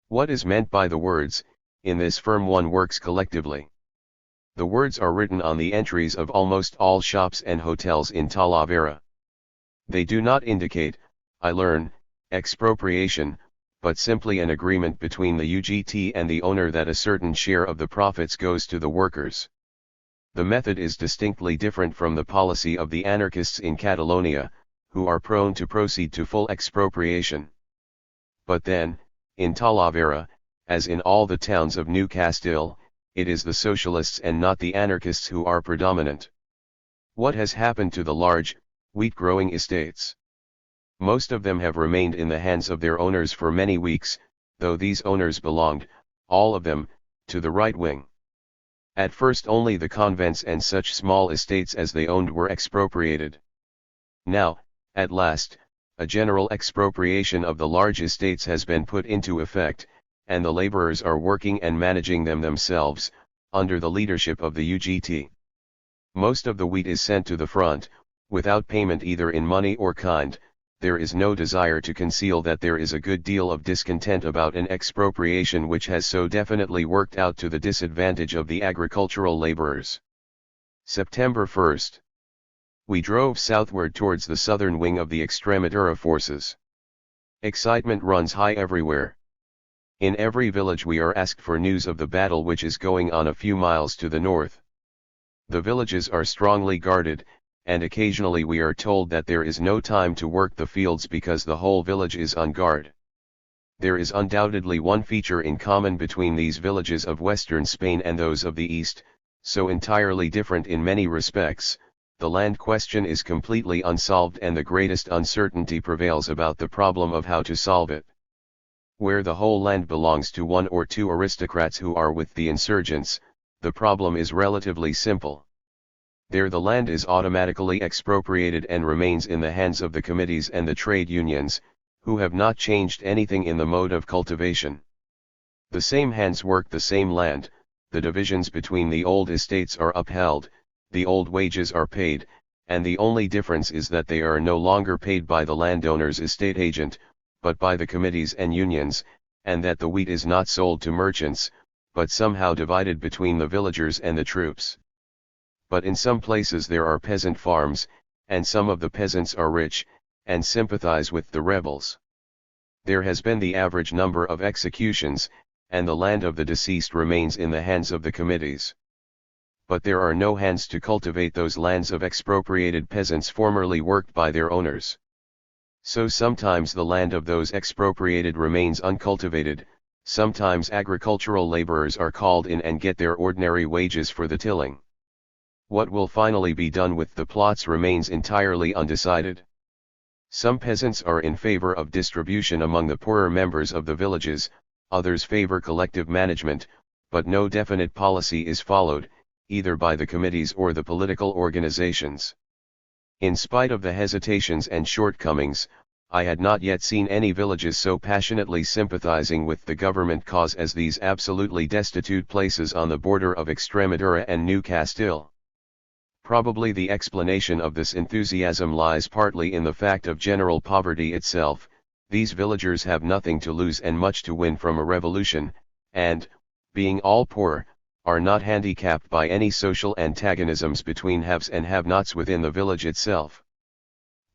What is meant by the words, "In this firm one works collectively"? The words are written on the entries of almost all shops and hotels in Talavera. They do not indicate, I learn, expropriation, but simply an agreement between the UGT and the owner that a certain share of the profits goes to the workers. The method is distinctly different from the policy of the anarchists in Catalonia, who are prone to proceed to full expropriation. But then, in Talavera, as in all the towns of New Castile, it is the socialists and not the anarchists who are predominant. What has happened to the large, wheat-growing estates? Most of them have remained in the hands of their owners for many weeks, though these owners belonged, all of them, to the right wing. At first only the convents and such small estates as they owned were expropriated. Now, at last, a general expropriation of the large estates has been put into effect, and the laborers are working and managing them themselves, under the leadership of the UGT. Most of the wheat is sent to the front, without payment either in money or kind. There is no desire to conceal that there is a good deal of discontent about an expropriation which has so definitely worked out to the disadvantage of the agricultural laborers. September 1st. We drove southward towards the southern wing of the Extremadura forces. Excitement runs high everywhere. In every village we are asked for news of the battle which is going on a few miles to the north. The villages are strongly guarded, and occasionally we are told that there is no time to work the fields because the whole village is on guard. There is undoubtedly one feature in common between these villages of western Spain and those of the east, so entirely different in many respects. The land question is completely unsolved and the greatest uncertainty prevails about the problem of how to solve it. Where the whole land belongs to one or two aristocrats who are with the insurgents, the problem is relatively simple. There the land is automatically expropriated and remains in the hands of the committees and the trade unions, who have not changed anything in the mode of cultivation. The same hands work the same land, the divisions between the old estates are upheld, the old wages are paid, and the only difference is that they are no longer paid by the landowner's estate agent, but by the committees and unions, and that the wheat is not sold to merchants, but somehow divided between the villagers and the troops. But in some places there are peasant farms, and some of the peasants are rich, and sympathize with the rebels. There has been the average number of executions, and the land of the deceased remains in the hands of the committees. But there are no hands to cultivate those lands of expropriated peasants formerly worked by their owners. So sometimes the land of those expropriated remains uncultivated, sometimes agricultural laborers are called in and get their ordinary wages for the tilling. What will finally be done with the plots remains entirely undecided. Some peasants are in favor of distribution among the poorer members of the villages, others favor collective management, but no definite policy is followed, either by the committees or the political organizations. In spite of the hesitations and shortcomings, I had not yet seen any villages so passionately sympathizing with the government cause as these absolutely destitute places on the border of Extremadura and New Castile. Probably the explanation of this enthusiasm lies partly in the fact of general poverty itself. These villagers have nothing to lose and much to win from a revolution, and, being all poor, are not handicapped by any social antagonisms between haves and have-nots within the village itself.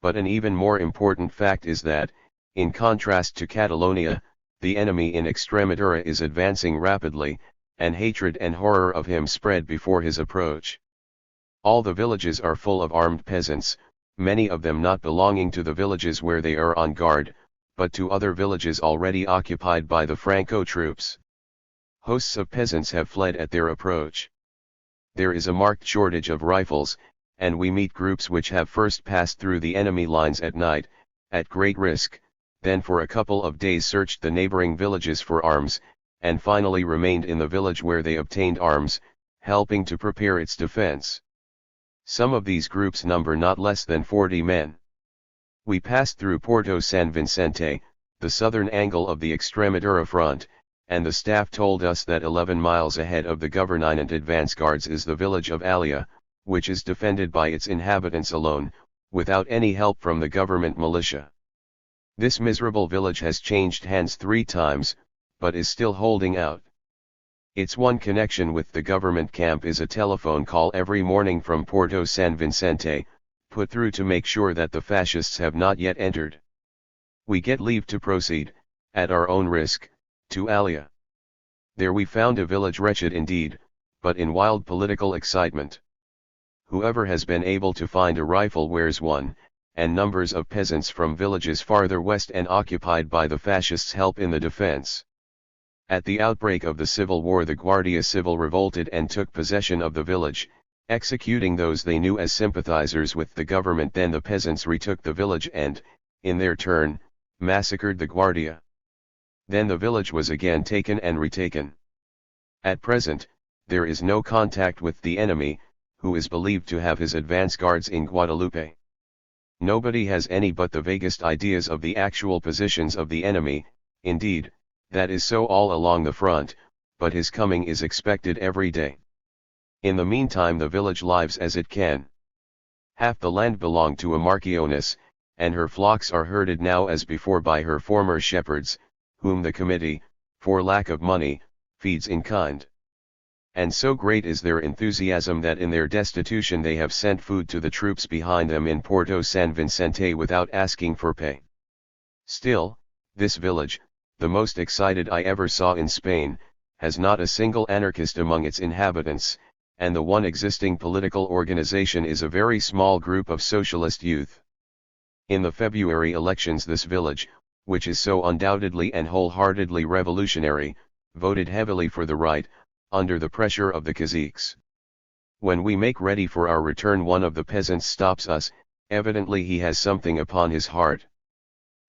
But an even more important fact is that, in contrast to Catalonia, the enemy in Extremadura is advancing rapidly, and hatred and horror of him spread before his approach. All the villages are full of armed peasants, many of them not belonging to the villages where they are on guard, but to other villages already occupied by the Franco troops. Hosts of peasants have fled at their approach. There is a marked shortage of rifles, and we meet groups which have first passed through the enemy lines at night, at great risk, then for a couple of days searched the neighboring villages for arms, and finally remained in the village where they obtained arms, helping to prepare its defense. Some of these groups number not less than 40 men. We passed through Porto San Vicente, the southern angle of the Extremadura front, and the staff told us that 11 miles ahead of the government advance guards is the village of Alia, which is defended by its inhabitants alone, without any help from the government militia. This miserable village has changed hands 3 times, but is still holding out. Its one connection with the government camp is a telephone call every morning from Porto San Vicente, put through to make sure that the fascists have not yet entered. We get leave to proceed, at our own risk, to Alia. There we found a village wretched indeed, but in wild political excitement. Whoever has been able to find a rifle wears one, and numbers of peasants from villages farther west and occupied by the fascists help in the defense. At the outbreak of the Civil War the Guardia Civil revolted and took possession of the village, executing those they knew as sympathizers with the government. Then the peasants retook the village and, in their turn, massacred the Guardia. Then the village was again taken and retaken. At present, there is no contact with the enemy, who is believed to have his advance guards in Guadalupe. Nobody has any but the vaguest ideas of the actual positions of the enemy. Indeed, that is so all along the front, but his coming is expected every day. In the meantime the village lives as it can. Half the land belonged to a Marchioness, and her flocks are herded now as before by her former shepherds, whom the committee, for lack of money, feeds in kind. And so great is their enthusiasm that in their destitution they have sent food to the troops behind them in Porto San Vicente without asking for pay. Still, this village, the most excited I ever saw in Spain, has not a single anarchist among its inhabitants, and the one existing political organization is a very small group of socialist youth. In the February elections this village, which is so undoubtedly and wholeheartedly revolutionary, voted heavily for the right, under the pressure of the caciques. When we make ready for our return, one of the peasants stops us. Evidently he has something upon his heart.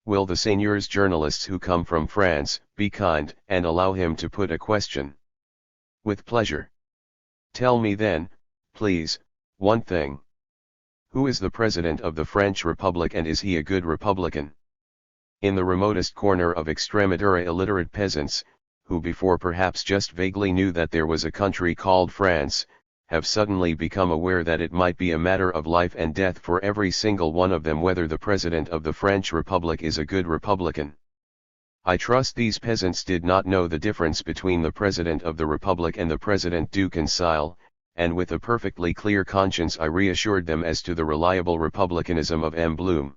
Will the seigneurs journalists who come from France be kind and allow him to put a question? With pleasure. Tell me then, please, one thing. Who is the president of the French Republic, and is he a good Republican? In the remotest corner of Extremadura, illiterate peasants, who before perhaps just vaguely knew that there was a country called France, have suddenly become aware that it might be a matter of life and death for every single one of them whether the President of the French Republic is a good Republican. I trust these peasants did not know the difference between the President of the Republic and the President du Conseil, and with a perfectly clear conscience I reassured them as to the reliable republicanism of M. Bloom.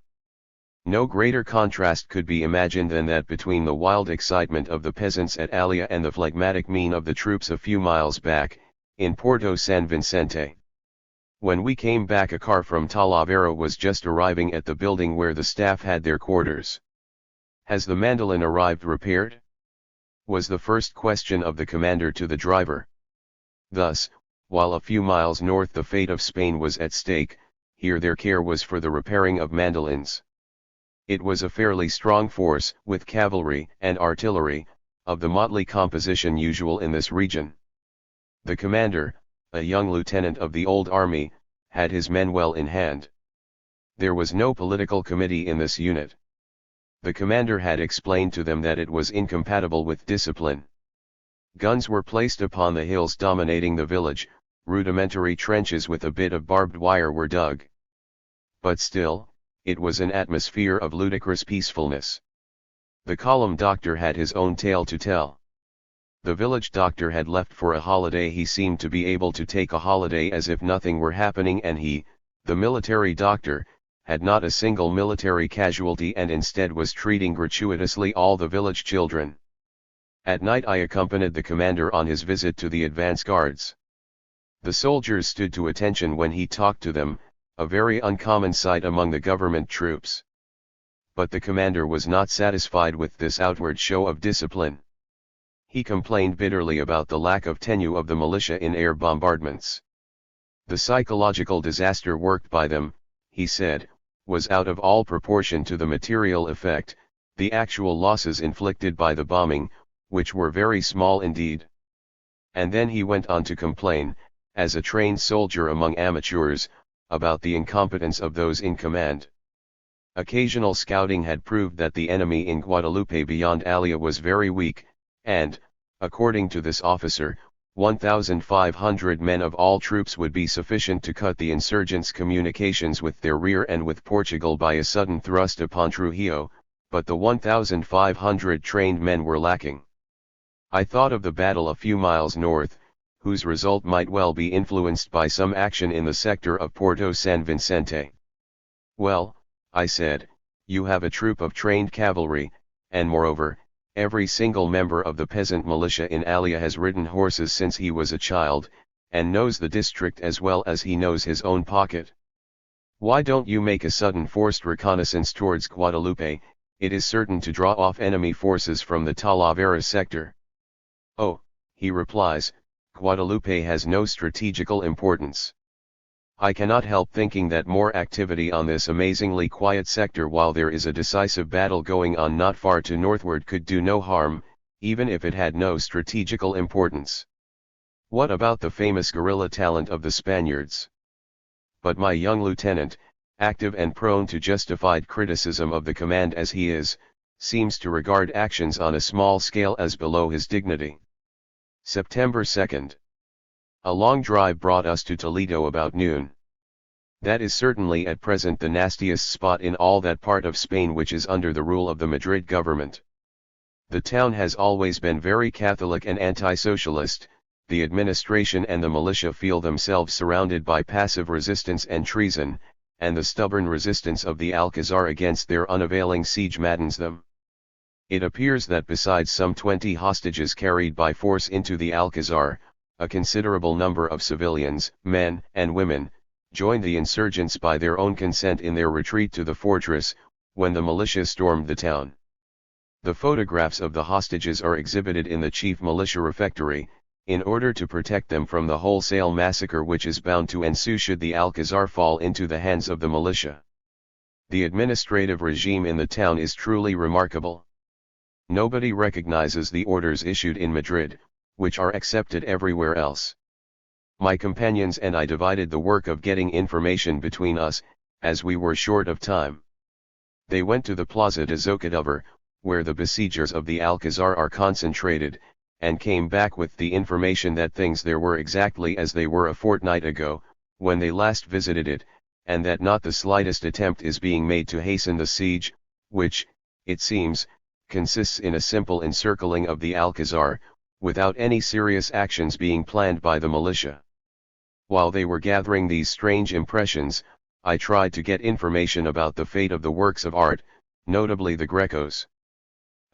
No greater contrast could be imagined than that between the wild excitement of the peasants at Alia and the phlegmatic mien of the troops a few miles back, in Porto San Vicente. When we came back, a car from Talavera was just arriving at the building where the staff had their quarters. "Has the mandolin arrived repaired?" was the first question of the commander to the driver. Thus, while a few miles north the fate of Spain was at stake, here their care was for the repairing of mandolins. It was a fairly strong force, with cavalry and artillery, of the motley composition usual in this region. The commander, a young lieutenant of the old army, had his men well in hand. There was no political committee in this unit. The commander had explained to them that it was incompatible with discipline. Guns were placed upon the hills dominating the village, rudimentary trenches with a bit of barbed wire were dug. But still, it was an atmosphere of ludicrous peacefulness. The column doctor had his own tale to tell. The village doctor had left for a holiday. He seemed to be able to take a holiday as if nothing were happening, and he, the military doctor, had not a single military casualty and instead was treating gratuitously all the village children. At night I accompanied the commander on his visit to the advance guards. The soldiers stood to attention when he talked to them, a very uncommon sight among the government troops. But the commander was not satisfied with this outward show of discipline. He complained bitterly about the lack of tenue of the militia in air bombardments. The psychological disaster worked by them, he said, was out of all proportion to the material effect, the actual losses inflicted by the bombing, which were very small indeed. And then he went on to complain, as a trained soldier among amateurs, about the incompetence of those in command. Occasional scouting had proved that the enemy in Guadalupe beyond Alia was very weak, and, according to this officer, 1,500 men of all troops would be sufficient to cut the insurgents' communications with their rear and with Portugal by a sudden thrust upon Trujillo, but the 1,500 trained men were lacking. I thought of the battle a few miles north, whose result might well be influenced by some action in the sector of Porto San Vicente. "Well," I said, "you have a troop of trained cavalry, and moreover, every single member of the peasant militia in Alia has ridden horses since he was a child, and knows the district as well as he knows his own pocket. Why don't you make a sudden forced reconnaissance towards Guadalupe? It is certain to draw off enemy forces from the Talavera sector." "Oh," he replies, "Guadalupe has no strategical importance. I cannot help thinking that more activity on this amazingly quiet sector while there is a decisive battle going on not far to northward could do no harm, even if it had no strategical importance. What about the famous guerrilla talent of the Spaniards?" But my young lieutenant, active and prone to justified criticism of the command as he is, seems to regard actions on a small scale as below his dignity. September 2nd. A long drive brought us to Toledo about noon. That is certainly at present the nastiest spot in all that part of Spain which is under the rule of the Madrid government. The town has always been very Catholic and anti-socialist. The administration and the militia feel themselves surrounded by passive resistance and treason, and the stubborn resistance of the Alcazar against their unavailing siege maddens them. It appears that besides some 20 hostages carried by force into the Alcazar, a considerable number of civilians, men and women, joined the insurgents by their own consent in their retreat to the fortress, when the militia stormed the town. The photographs of the hostages are exhibited in the chief militia refectory, in order to protect them from the wholesale massacre which is bound to ensue should the Alcazar fall into the hands of the militia. The administrative regime in the town is truly remarkable. Nobody recognizes the orders issued in Madrid, which are accepted everywhere else. My companions and I divided the work of getting information between us, as we were short of time. They went to the Plaza de Zocodover, where the besiegers of the Alcazar are concentrated, and came back with the information that things there were exactly as they were a fortnight ago, when they last visited it, and that not the slightest attempt is being made to hasten the siege, which, it seems, consists in a simple encircling of the Alcazar, without any serious actions being planned by the militia. While they were gathering these strange impressions, I tried to get information about the fate of the works of art, notably the Grecos.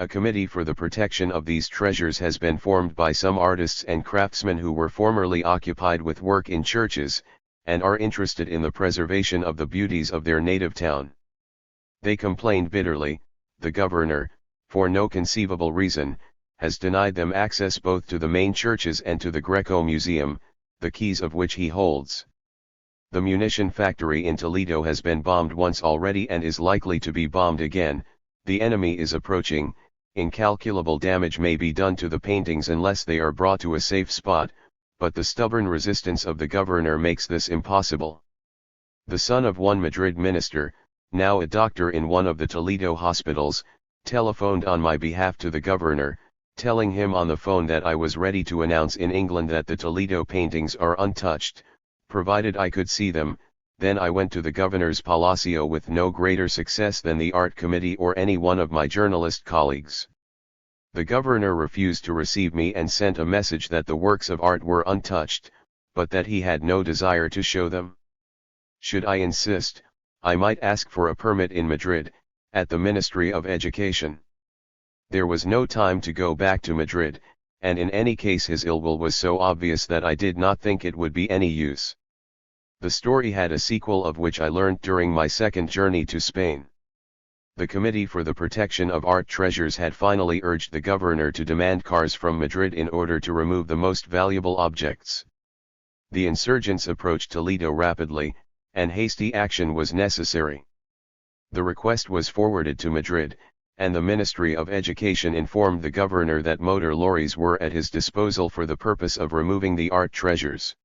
A committee for the protection of these treasures has been formed by some artists and craftsmen who were formerly occupied with work in churches, and are interested in the preservation of the beauties of their native town. They complained bitterly, the governor, for no conceivable reason, has denied them access both to the main churches and to the Greco Museum, the keys of which he holds. The munition factory in Toledo has been bombed once already and is likely to be bombed again. The enemy is approaching. Incalculable damage may be done to the paintings unless they are brought to a safe spot, but the stubborn resistance of the governor makes this impossible. The son of one Madrid minister, now a doctor in one of the Toledo hospitals, telephoned on my behalf to the governor, telling him on the phone that I was ready to announce in England that the Toledo paintings are untouched, provided I could see them. Then I went to the governor's palacio with no greater success than the art committee or any one of my journalist colleagues. The governor refused to receive me and sent a message that the works of art were untouched, but that he had no desire to show them. Should I insist, I might ask for a permit in Madrid, at the Ministry of Education. There was no time to go back to Madrid, and in any case his ill will was so obvious that I did not think it would be any use. The story had a sequel of which I learned during my second journey to Spain. The Committee for the Protection of Art Treasures had finally urged the governor to demand cars from Madrid in order to remove the most valuable objects. The insurgents approached Toledo rapidly, and hasty action was necessary. The request was forwarded to Madrid, and the Ministry of Education informed the governor that motor lorries were at his disposal for the purpose of removing the art treasures.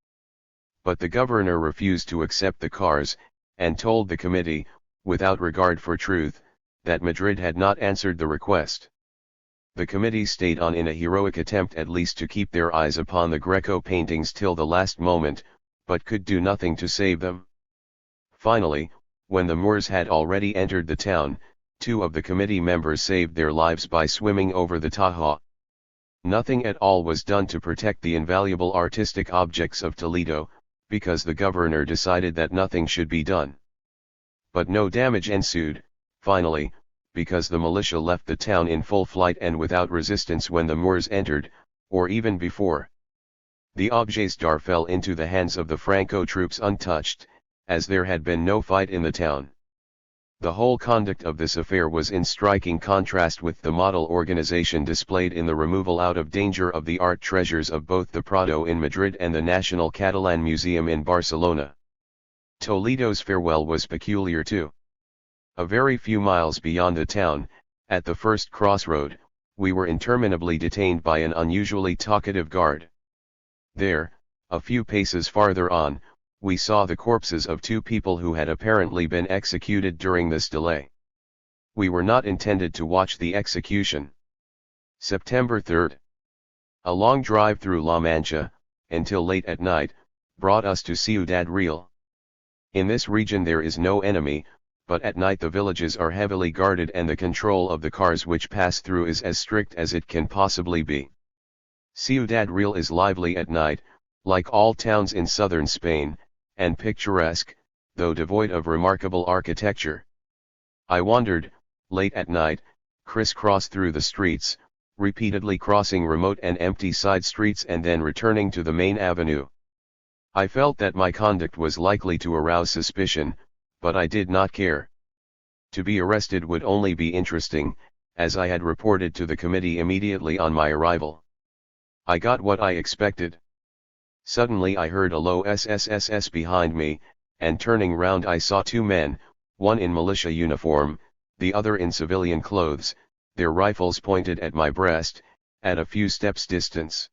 But the governor refused to accept the cars, and told the committee, without regard for truth, that Madrid had not answered the request. The committee stayed on in a heroic attempt at least to keep their eyes upon the Greco paintings till the last moment, but could do nothing to save them. Finally, when the Moors had already entered the town, 2 of the committee members saved their lives by swimming over the Tajo. Nothing at all was done to protect the invaluable artistic objects of Toledo, because the governor decided that nothing should be done. But no damage ensued, finally, because the militia left the town in full flight and without resistance when the Moors entered, or even before. The objets d'art fell into the hands of the Franco troops untouched, as there had been no fight in the town. The whole conduct of this affair was in striking contrast with the model organization displayed in the removal out of danger of the art treasures of both the Prado in Madrid and the National Catalan Museum in Barcelona. Toledo's farewell was peculiar too. A very few miles beyond the town, at the first crossroad, we were interminably detained by an unusually talkative guard. There, a few paces farther on, we saw the corpses of 2 people who had apparently been executed during this delay. We were not intended to watch the execution. September 3rd. A long drive through La Mancha, until late at night, brought us to Ciudad Real. In this region there is no enemy, but at night the villages are heavily guarded and the control of the cars which pass through is as strict as it can possibly be. Ciudad Real is lively at night, like all towns in southern Spain, and picturesque, though devoid of remarkable architecture. I wandered, late at night, criss-cross through the streets, repeatedly crossing remote and empty side streets and then returning to the main avenue. I felt that my conduct was likely to arouse suspicion, but I did not care. To be arrested would only be interesting, as I had reported to the committee immediately on my arrival. I got what I expected. Suddenly I heard a low SSSS behind me, and turning round I saw two men, one in militia uniform, the other in civilian clothes, their rifles pointed at my breast, at a few steps distance.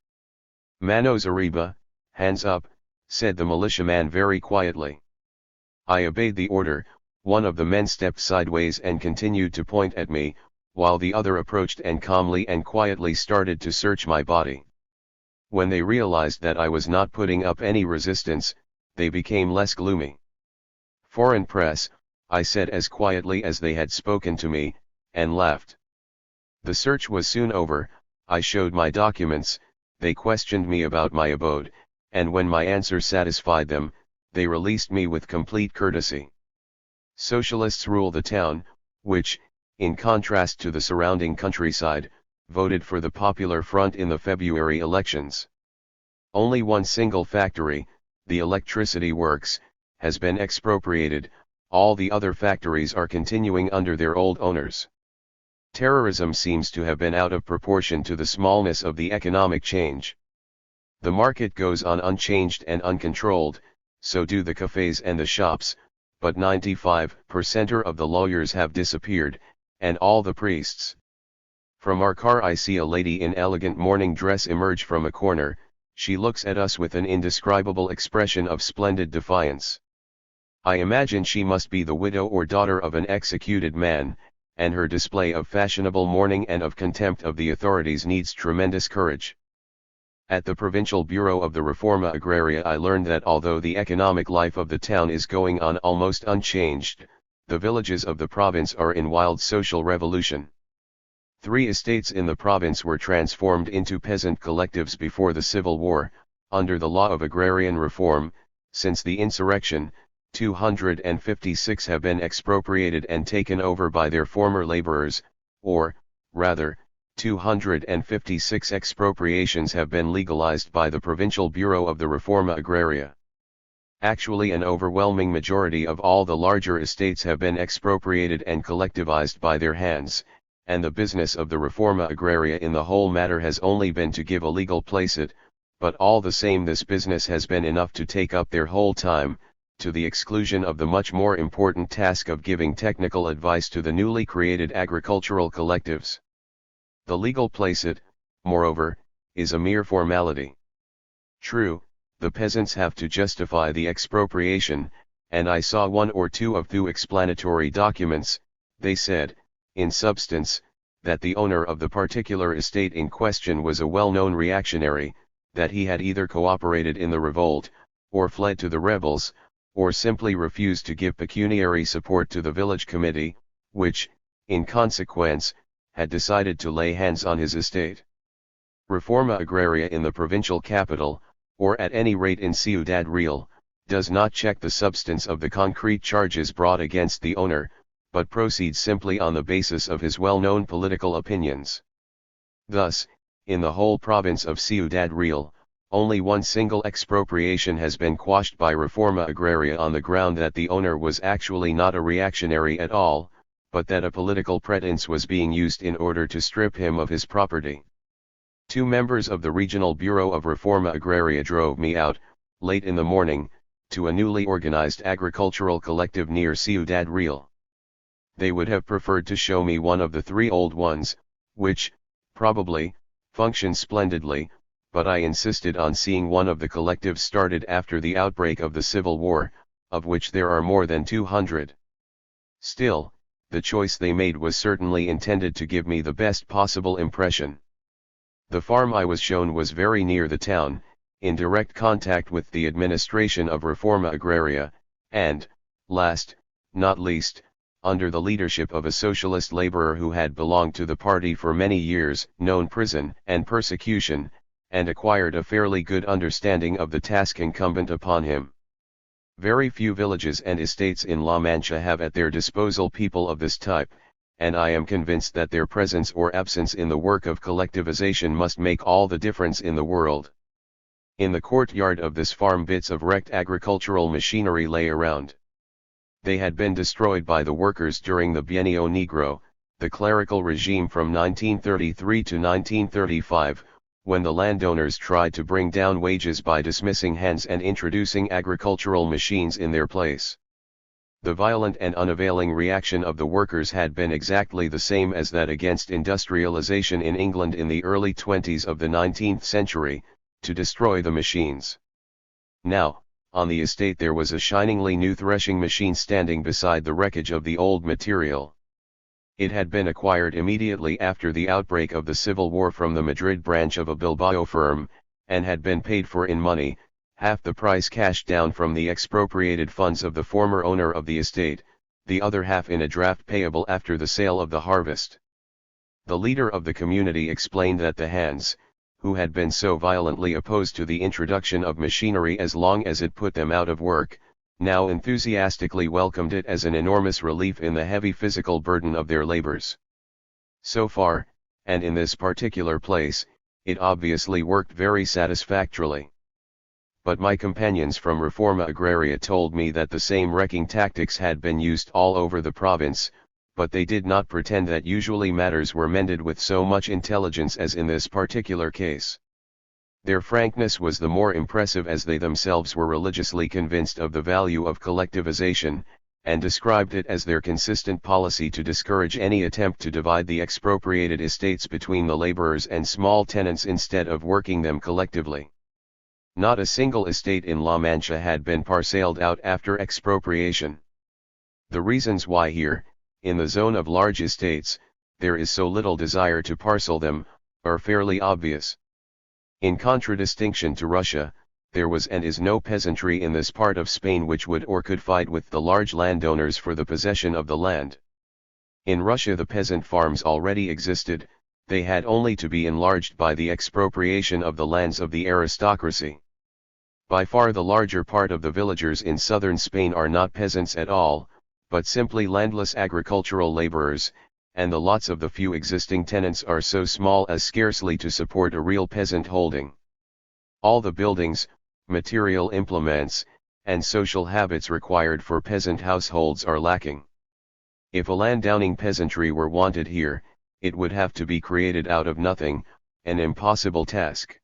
"Manos arriba, hands up," said the militiaman very quietly. I obeyed the order. One of the men stepped sideways and continued to point at me, while the other approached and calmly and quietly started to search my body. When they realized that I was not putting up any resistance, they became less gloomy. "Foreign press," I said as quietly as they had spoken to me, and left. The search was soon over. I showed my documents, they questioned me about my abode, and when my answer satisfied them, they released me with complete courtesy. Socialists rule the town, which, in contrast to the surrounding countryside, voted for the Popular Front in the February elections. Only one single factory, the electricity works, has been expropriated. All the other factories are continuing under their old owners. Terrorism seems to have been out of proportion to the smallness of the economic change. The market goes on unchanged and uncontrolled, so do the cafes and the shops, but 95% of the lawyers have disappeared, and all the priests. From our car I see a lady in elegant morning dress emerge from a corner. She looks at us with an indescribable expression of splendid defiance. I imagine she must be the widow or daughter of an executed man, and her display of fashionable mourning and of contempt of the authorities needs tremendous courage. At the Provincial Bureau of the Reforma Agraria I learned that although the economic life of the town is going on almost unchanged, the villages of the province are in wild social revolution. 3 estates in the province were transformed into peasant collectives before the Civil War, under the law of agrarian reform. Since the insurrection, 256 have been expropriated and taken over by their former laborers, or, rather, 256 expropriations have been legalized by the Provincial Bureau of the Reforma Agraria. Actually, an overwhelming majority of all the larger estates have been expropriated and collectivized by their hands, and the business of the Reforma Agraria in the whole matter has only been to give a legal placet, but all the same this business has been enough to take up their whole time, to the exclusion of the much more important task of giving technical advice to the newly created agricultural collectives. The legal placet, moreover, is a mere formality. True, the peasants have to justify the expropriation, and I saw one or two of the explanatory documents. They said, in substance, that the owner of the particular estate in question was a well-known reactionary, that he had either cooperated in the revolt, or fled to the rebels, or simply refused to give pecuniary support to the village committee, which, in consequence, had decided to lay hands on his estate. Reforma Agraria in the provincial capital, or at any rate in Ciudad Real, does not check the substance of the concrete charges brought against the owner, but proceeds simply on the basis of his well-known political opinions. Thus, in the whole province of Ciudad Real, only one single expropriation has been quashed by Reforma Agraria on the ground that the owner was actually not a reactionary at all, but that a political pretense was being used in order to strip him of his property. 2 members of the Regional Bureau of Reforma Agraria drove me out, late in the morning, to a newly organized agricultural collective near Ciudad Real. They would have preferred to show me one of the 3 old ones, which, probably, function splendidly, but I insisted on seeing one of the collectives started after the outbreak of the Civil War, of which there are more than 200. Still, the choice they made was certainly intended to give me the best possible impression. The farm I was shown was very near the town, in direct contact with the administration of Reforma Agraria, and, last, not least, under the leadership of a socialist laborer who had belonged to the party for many years, known prison and persecution, and acquired a fairly good understanding of the task incumbent upon him. Very few villages and estates in La Mancha have at their disposal people of this type, and I am convinced that their presence or absence in the work of collectivization must make all the difference in the world. In the courtyard of this farm bits of wrecked agricultural machinery lay around. They had been destroyed by the workers during the Bienio Negro, the clerical regime from 1933 to 1935, when the landowners tried to bring down wages by dismissing hands and introducing agricultural machines in their place. The violent and unavailing reaction of the workers had been exactly the same as that against industrialization in England in the early 20s of the 19th century, to destroy the machines. Now, on the estate there was a shiningly new threshing machine standing beside the wreckage of the old material. It had been acquired immediately after the outbreak of the Civil War from the Madrid branch of a Bilbao firm, and had been paid for in money, half the price cashed down from the expropriated funds of the former owner of the estate, the other half in a draft payable after the sale of the harvest. The leader of the community explained that the hands, who had been so violently opposed to the introduction of machinery as long as it put them out of work, now enthusiastically welcomed it as an enormous relief in the heavy physical burden of their labors. So far, and in this particular place, it obviously worked very satisfactorily. But my companions from Reforma Agraria told me that the same wrecking tactics had been used all over the province, but they did not pretend that usually matters were mended with so much intelligence as in this particular case. Their frankness was the more impressive as they themselves were religiously convinced of the value of collectivization, and described it as their consistent policy to discourage any attempt to divide the expropriated estates between the laborers and small tenants instead of working them collectively. Not a single estate in La Mancha had been parceled out after expropriation. The reasons why here, in the zone of large estates, there is so little desire to parcel them, are fairly obvious. In contradistinction to Russia, there was and is no peasantry in this part of Spain which would or could fight with the large landowners for the possession of the land. In Russia the peasant farms already existed, they had only to be enlarged by the expropriation of the lands of the aristocracy. By far the larger part of the villagers in southern Spain are not peasants at all, but simply landless agricultural laborers, and the lots of the few existing tenants are so small as scarcely to support a real peasant holding. All the buildings, material implements, and social habits required for peasant households are lacking. If a landowning peasantry were wanted here, it would have to be created out of nothing, an impossible task.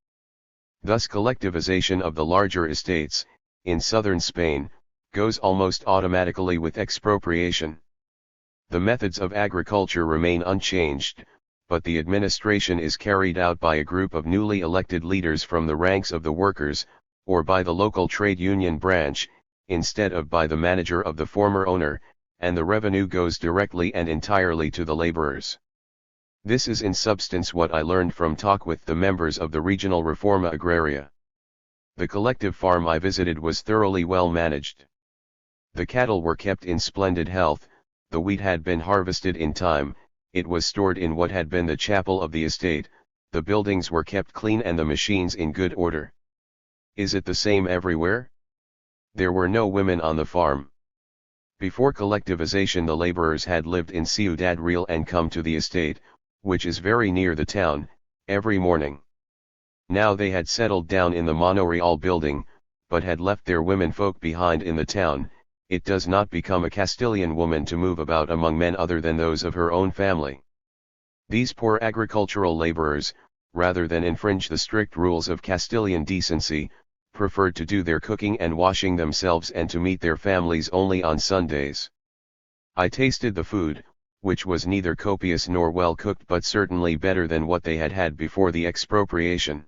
Thus collectivization of the larger estates, in southern Spain, goes almost automatically with expropriation. The methods of agriculture remain unchanged, but the administration is carried out by a group of newly elected leaders from the ranks of the workers, or by the local trade union branch, instead of by the manager of the former owner, and the revenue goes directly and entirely to the laborers. This is in substance what I learned from talk with the members of the regional Reforma Agraria. The collective farm I visited was thoroughly well managed. The cattle were kept in splendid health, the wheat had been harvested in time, it was stored in what had been the chapel of the estate, the buildings were kept clean and the machines in good order. Is it the same everywhere? There were no women on the farm. Before collectivization the laborers had lived in Ciudad Real and come to the estate, which is very near the town, every morning. Now they had settled down in the Monoreal building, but had left their womenfolk behind in the town. It does not become a Castilian woman to move about among men other than those of her own family. These poor agricultural laborers, rather than infringe the strict rules of Castilian decency, preferred to do their cooking and washing themselves and to meet their families only on Sundays. I tasted the food, which was neither copious nor well cooked but certainly better than what they had had before the expropriation.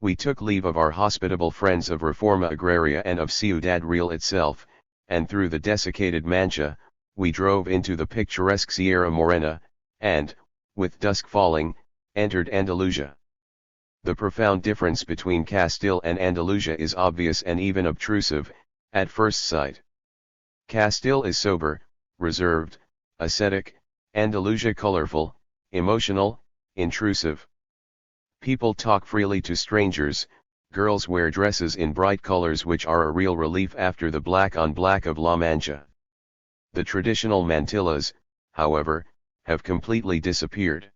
We took leave of our hospitable friends of Reforma Agraria and of Ciudad Real itself, and through the desiccated Mancha, we drove into the picturesque Sierra Morena, and, with dusk falling, entered Andalusia. The profound difference between Castile and Andalusia is obvious and even obtrusive, at first sight. Castile is sober, reserved, ascetic, Andalusia colorful, emotional, intrusive. People talk freely to strangers, girls wear dresses in bright colors which are a real relief after the black on black of La Mancha. The traditional mantillas, however, have completely disappeared.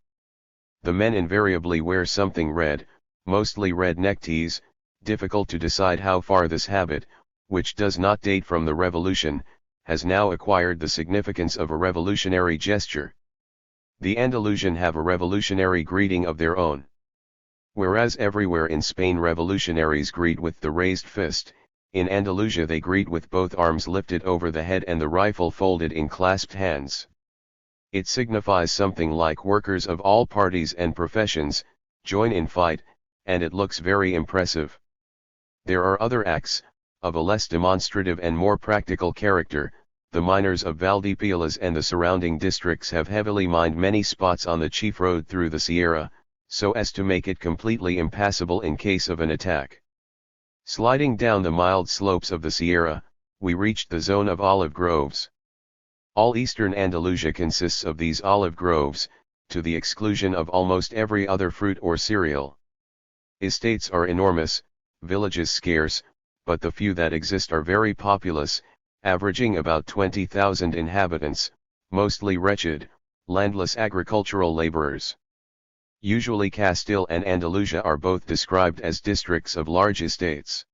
The men invariably wear something red, mostly red neckties, difficult to decide how far this habit, which does not date from the revolution, has now acquired the significance of a revolutionary gesture. The Andalusian have a revolutionary greeting of their own. Whereas everywhere in Spain revolutionaries greet with the raised fist, in Andalusia they greet with both arms lifted over the head and the rifle folded in clasped hands. It signifies something like workers of all parties and professions, join in fight, and it looks very impressive. There are other acts, of a less demonstrative and more practical character. The miners of Valdepeñas and the surrounding districts have heavily mined many spots on the chief road through the Sierra, so as to make it completely impassable in case of an attack. Sliding down the mild slopes of the Sierra, we reached the zone of olive groves. All eastern Andalusia consists of these olive groves, to the exclusion of almost every other fruit or cereal. Estates are enormous, villages scarce, but the few that exist are very populous, averaging about 20,000 inhabitants, mostly wretched, landless agricultural laborers. Usually Castile and Andalusia are both described as districts of large estates.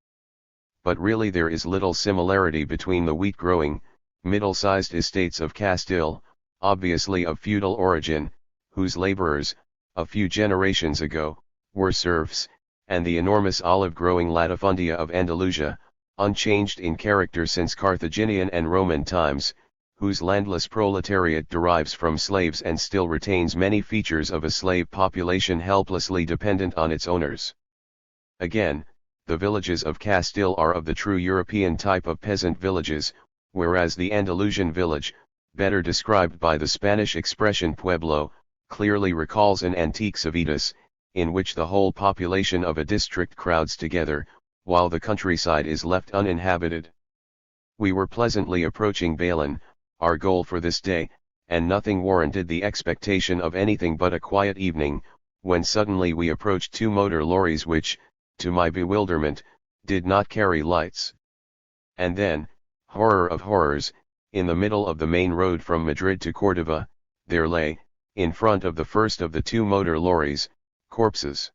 But really there is little similarity between the wheat-growing, middle-sized estates of Castile, obviously of feudal origin, whose laborers, a few generations ago, were serfs, and the enormous olive-growing latifundia of Andalusia, unchanged in character since Carthaginian and Roman times, whose landless proletariat derives from slaves and still retains many features of a slave population helplessly dependent on its owners. Again, the villages of Castile are of the true European type of peasant villages, whereas the Andalusian village, better described by the Spanish expression pueblo, clearly recalls an antique civitas, in which the whole population of a district crowds together, while the countryside is left uninhabited. We were pleasantly approaching Bailén, our goal for this day, and nothing warranted the expectation of anything but a quiet evening, when suddenly we approached two motor lorries which, to my bewilderment, did not carry lights. And then, horror of horrors, in the middle of the main road from Madrid to Córdoba, there lay, in front of the first of the two motor lorries, corpses.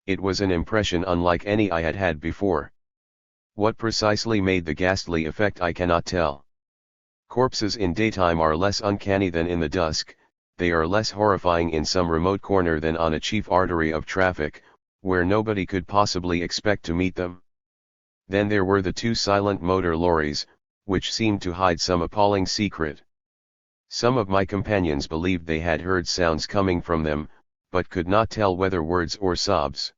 It was an impression unlike any I had had before. What precisely made the ghastly effect I cannot tell. Corpses in daytime are less uncanny than in the dusk, they are less horrifying in some remote corner than on a chief artery of traffic, where nobody could possibly expect to meet them. Then there were the two silent motor lorries, which seemed to hide some appalling secret. Some of my companions believed they had heard sounds coming from them, but could not tell whether words or sobs.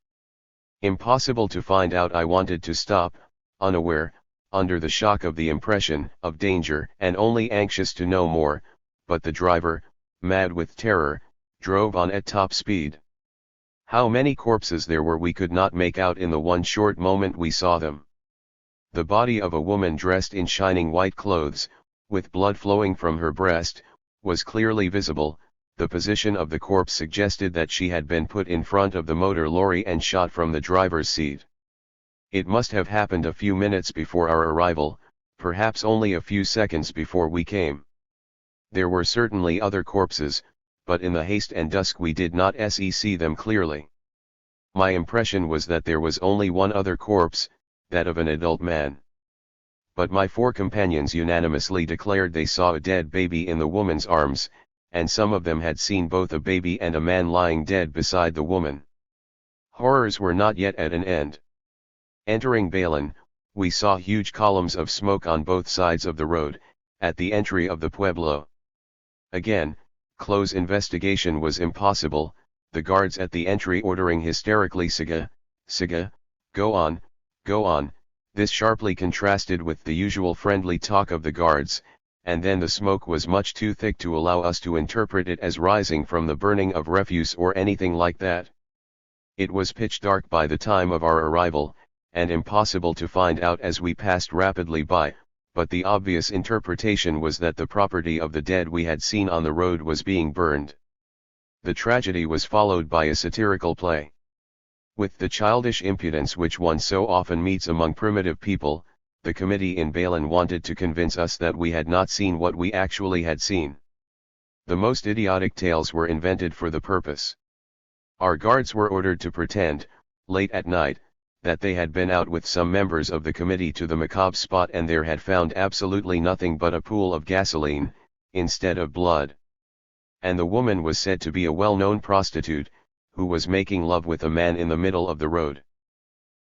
Impossible to find out. I wanted to stop, unaware, under the shock of the impression of danger and only anxious to know more, but the driver, mad with terror, drove on at top speed. How many corpses there were we could not make out in the one short moment we saw them. The body of a woman dressed in shining white clothes, with blood flowing from her breast, was clearly visible. The position of the corpse suggested that she had been put in front of the motor lorry and shot from the driver's seat. It must have happened a few minutes before our arrival, perhaps only a few seconds before we came. There were certainly other corpses, but in the haste and dusk we did not see them clearly. My impression was that there was only one other corpse, that of an adult man. But my four companions unanimously declared they saw a dead baby in the woman's arms, and some of them had seen both a baby and a man lying dead beside the woman. Horrors were not yet at an end. Entering Bailén, we saw huge columns of smoke on both sides of the road, at the entry of the pueblo. Again, close investigation was impossible, the guards at the entry ordering hysterically "Siga, siga, go on, go on." This sharply contrasted with the usual friendly talk of the guards, and then the smoke was much too thick to allow us to interpret it as rising from the burning of refuse or anything like that. It was pitch dark by the time of our arrival, and impossible to find out as we passed rapidly by, but the obvious interpretation was that the property of the dead we had seen on the road was being burned. The tragedy was followed by a satirical play. With the childish impudence which one so often meets among primitive people, the committee in Bailén wanted to convince us that we had not seen what we actually had seen. The most idiotic tales were invented for the purpose. Our guards were ordered to pretend, late at night, that they had been out with some members of the committee to the macabre spot and there had found absolutely nothing but a pool of gasoline, instead of blood. and the woman was said to be a well-known prostitute, who was making love with a man in the middle of the road.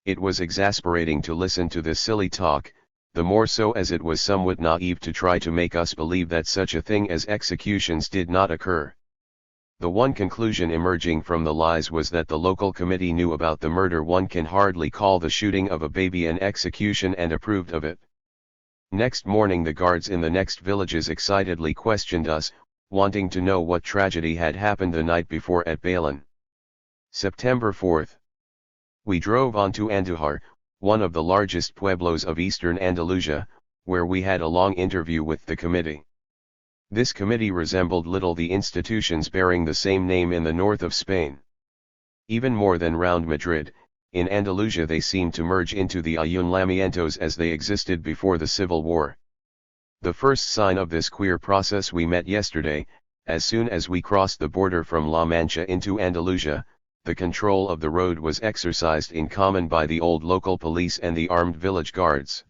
It was exasperating to listen to this silly talk, the more so as it was somewhat naive to try to make us believe that such a thing as executions did not occur. The one conclusion emerging from the lies was that the local committee knew about the murder. One can hardly call the shooting of a baby an execution and approved of it. Next morning the guards in the next villages excitedly questioned us, wanting to know what tragedy had happened the night before at Bailan. September 4th. We drove on to Andujar, one of the largest pueblos of eastern Andalusia, where we had a long interview with the committee. This committee resembled little the institutions bearing the same name in the north of Spain. Even more than round Madrid, in Andalusia they seemed to merge into the ayuntamientos as they existed before the Civil War. The first sign of this queer process we met yesterday, as soon as we crossed the border from La Mancha into Andalusia. The control of the road was exercised in common by the old local police and the armed village guards.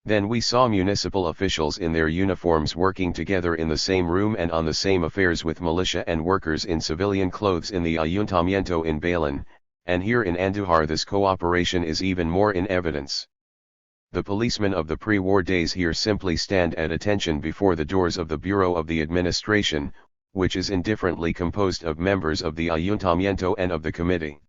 Then we saw municipal officials in their uniforms working together in the same room and on the same affairs with militia and workers in civilian clothes in the ayuntamiento in Bailan, and here in Andujar this cooperation is even more in evidence. The policemen of the pre-war days here simply stand at attention before the doors of the Bureau of the Administration, which is indifferently composed of members of the ayuntamiento and of the committee.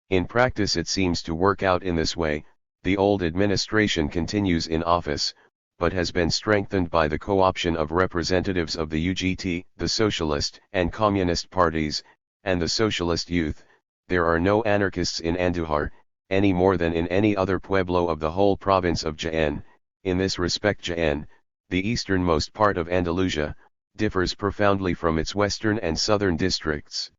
In practice it seems to work out in this way. The old administration continues in office, but has been strengthened by the co-option of representatives of the UGT, the Socialist and Communist parties, and the Socialist Youth. There are no anarchists in Andujar, any more than in any other pueblo of the whole province of Jaén. In this respect Jaén, the easternmost part of Andalusia, differs profoundly from its western and southern districts.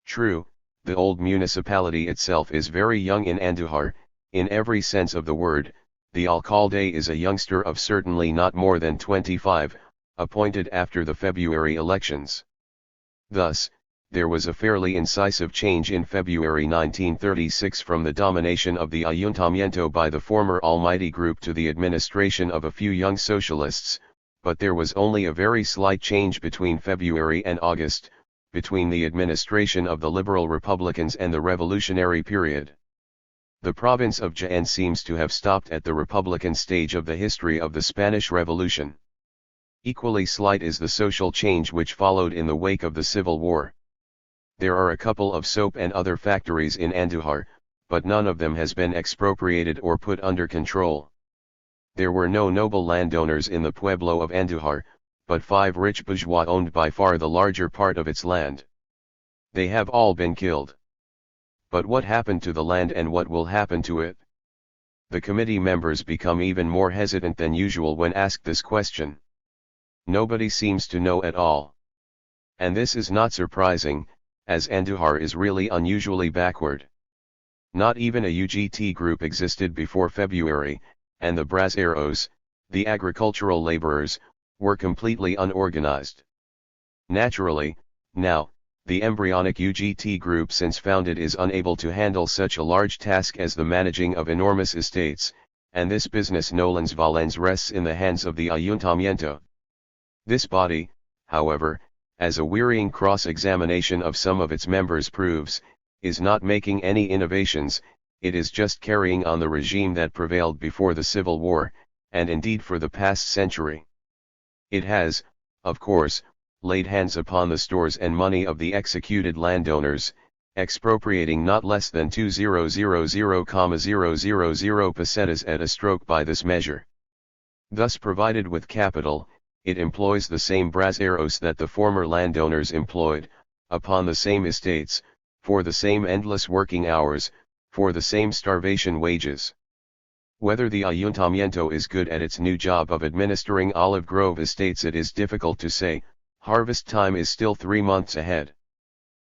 True, the old municipality itself is very young in Andujar. In every sense of the word, the alcalde is a youngster of certainly not more than 25, appointed after the February elections. Thus, there was a fairly incisive change in February 1936 from the domination of the ayuntamiento by the former Almighty Group to the administration of a few young socialists, but there was only a very slight change between February and August, between the administration of the Liberal Republicans and the revolutionary period. The province of Jaén seems to have stopped at the Republican stage of the history of the Spanish Revolution. Equally slight is the social change which followed in the wake of the Civil War. There are a couple of soap and other factories in Andujar, but none of them has been expropriated or put under control. There were no noble landowners in the pueblo of Andujar, but 5 rich bourgeois owned by far the larger part of its land. They have all been killed. But what happened to the land and what will happen to it? The committee members become even more hesitant than usual when asked this question. Nobody seems to know at all. And this is not surprising, as Andujar is really unusually backward. Not even a UGT group existed before February, and the braceros, the agricultural laborers, were completely unorganized. Naturally, now, the embryonic UGT group since founded is unable to handle such a large task as the managing of enormous estates, and this business nolens volens rests in the hands of the ayuntamiento. This body, however, as a wearying cross-examination of some of its members proves, is not making any innovations. It is just carrying on the regime that prevailed before the Civil War, and indeed for the past century. It has, of course, laid hands upon the stores and money of the executed landowners, expropriating not less than 2000,000 pesetas at a stroke by this measure. Thus provided with capital, it employs the same braceros that the former landowners employed, upon the same estates, for the same endless working hours, for the same starvation wages. Whether the ayuntamiento is good at its new job of administering Olive Grove estates it is difficult to say. Harvest time is still 3 months ahead.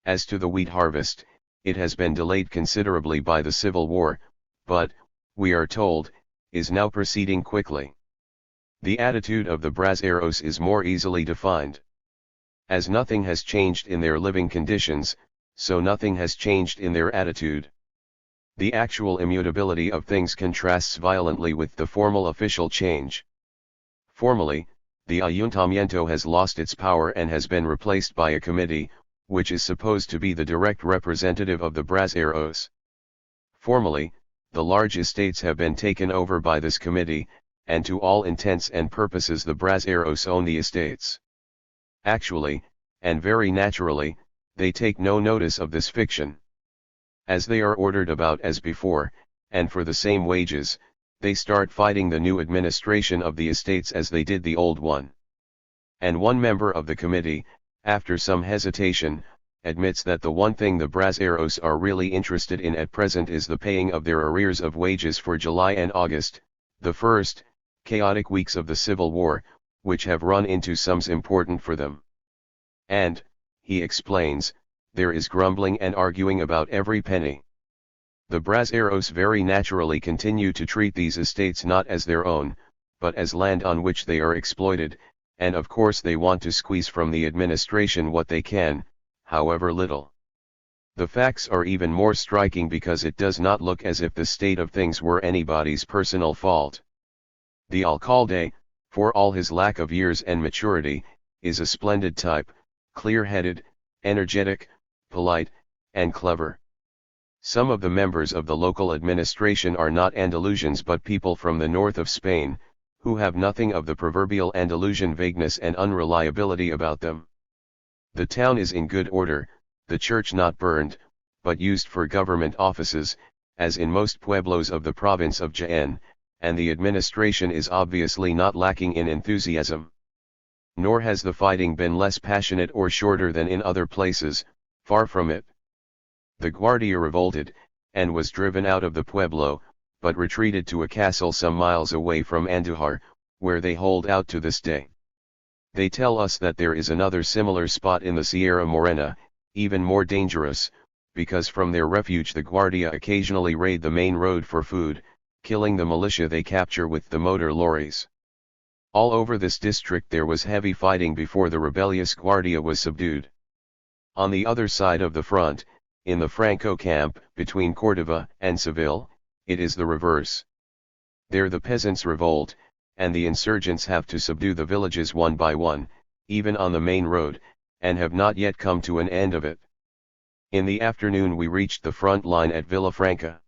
As to the wheat harvest, it has been delayed considerably by the Civil War, but, we are told, is now proceeding quickly. The attitude of the braceros is more easily defined. As nothing has changed in their living conditions, so nothing has changed in their attitude. The actual immutability of things contrasts violently with the formal official change. Formally, the ayuntamiento has lost its power and has been replaced by a committee, which is supposed to be the direct representative of the braceros. Formally, the large estates have been taken over by this committee, and to all intents and purposes the braceros own the estates. Actually, and very naturally, they take no notice of this fiction. As they are ordered about as before, and for the same wages, they start fighting the new administration of the estates as they did the old one. And one member of the committee, after some hesitation, admits that the one thing the braceros are really interested in at present is the paying of their arrears of wages for July and August, the first, chaotic weeks of the Civil War, which have run into sums important for them. And, he explains, there is grumbling and arguing about every penny. The braceros very naturally continue to treat these estates not as their own, but as land on which they are exploited, and of course they want to squeeze from the administration what they can, however little. The facts are even more striking because it does not look as if the state of things were anybody's personal fault. The alcalde, for all his lack of years and maturity, is a splendid type, clear-headed, energetic, polite, and clever. Some of the members of the local administration are not Andalusians but people from the north of Spain, who have nothing of the proverbial Andalusian vagueness and unreliability about them. The town is in good order, the church not burned, but used for government offices, as in most pueblos of the province of Jaén, and the administration is obviously not lacking in enthusiasm. Nor has the fighting been less passionate or shorter than in other places, far from it. The Guardia revolted, and was driven out of the pueblo, but retreated to a castle some miles away from Andújar, where they hold out to this day. They tell us that there is another similar spot in the Sierra Morena, even more dangerous, because from their refuge the Guardia occasionally raid the main road for food, killing the militia they capture with the motor lorries. All over this district there was heavy fighting before the rebellious Guardia was subdued. On the other side of the front, in the Franco camp, between Córdoba and Seville, it is the reverse. There the peasants revolt, and the insurgents have to subdue the villages one by one, even on the main road, and have not yet come to an end of it. In the afternoon we reached the front line at Villafranca.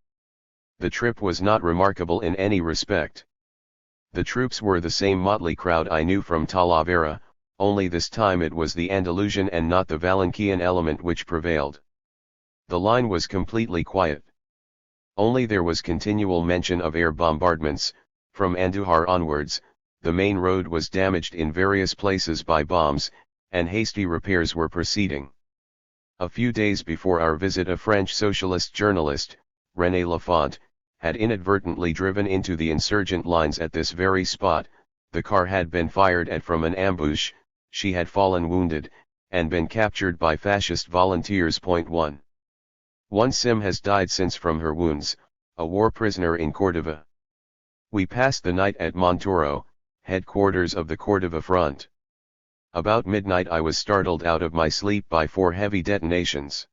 The trip was not remarkable in any respect. The troops were the same motley crowd I knew from Talavera, only this time it was the Andalusian and not the Valencian element which prevailed. The line was completely quiet. Only there was continual mention of air bombardments. From Andújar onwards, the main road was damaged in various places by bombs, and hasty repairs were proceeding. A few days before our visit a French socialist journalist, René Lafont, had inadvertently driven into the insurgent lines at this very spot. The car had been fired at from an ambush, she had fallen wounded, and been captured by fascist volunteers. 1. One Sim has died since from her wounds, a war prisoner in Córdoba. We passed the night at Montoro, headquarters of the Córdoba front. About midnight I was startled out of my sleep by 4 heavy detonations.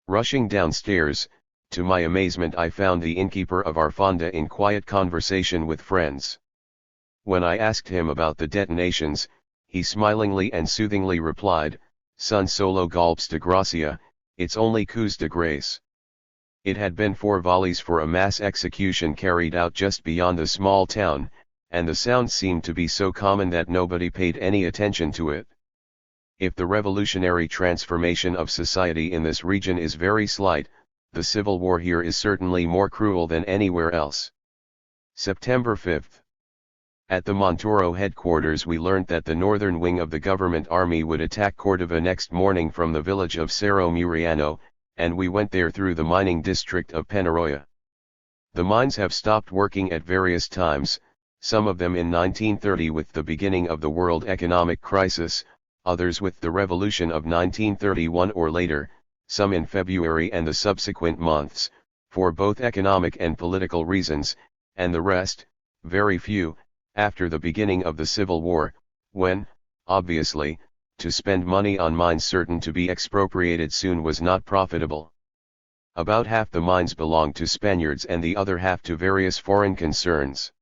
Rushing downstairs, to my amazement I found the innkeeper of our fonda in quiet conversation with friends. When I asked him about the detonations, he smilingly and soothingly replied, "Son solo golpes de gracia, it's only coups de grace." It had been 4 volleys for a mass execution carried out just beyond the small town, and the sound seemed to be so common that nobody paid any attention to it. If the revolutionary transformation of society in this region is very slight, the civil war here is certainly more cruel than anywhere else. September 5. At the Montoro headquarters we learnt that the northern wing of the government army would attack Córdoba next morning from the village of Cerro Muriano, and we went there through the mining district of Penarroya. The mines have stopped working at various times, some of them in 1930 with the beginning of the world economic crisis, others with the revolution of 1931 or later, some in February and the subsequent months, for both economic and political reasons, and the rest, very few, after the beginning of the Civil War, when, obviously, to spend money on mines certain to be expropriated soon was not profitable. About half the mines belonged to Spaniards and the other half to various foreign concerns.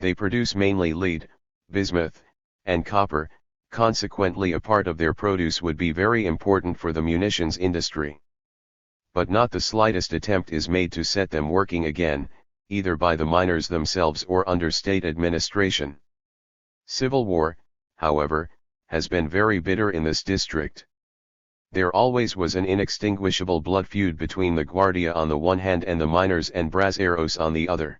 They produce mainly lead, bismuth, and copper, consequently a part of their produce would be very important for the munitions industry. But not the slightest attempt is made to set them working again, either by the miners themselves or under state administration. Civil war, however, has been very bitter in this district. There always was an inextinguishable blood feud between the Guardia on the one hand and the miners and braceros on the other.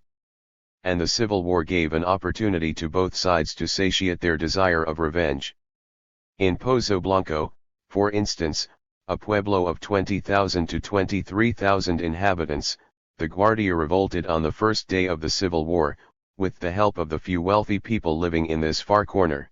And the Civil War gave an opportunity to both sides to satiate their desire of revenge. In Pozo Blanco, for instance, a pueblo of 20,000 to 23,000 inhabitants, the Guardia revolted on the first day of the Civil War, with the help of the few wealthy people living in this far corner.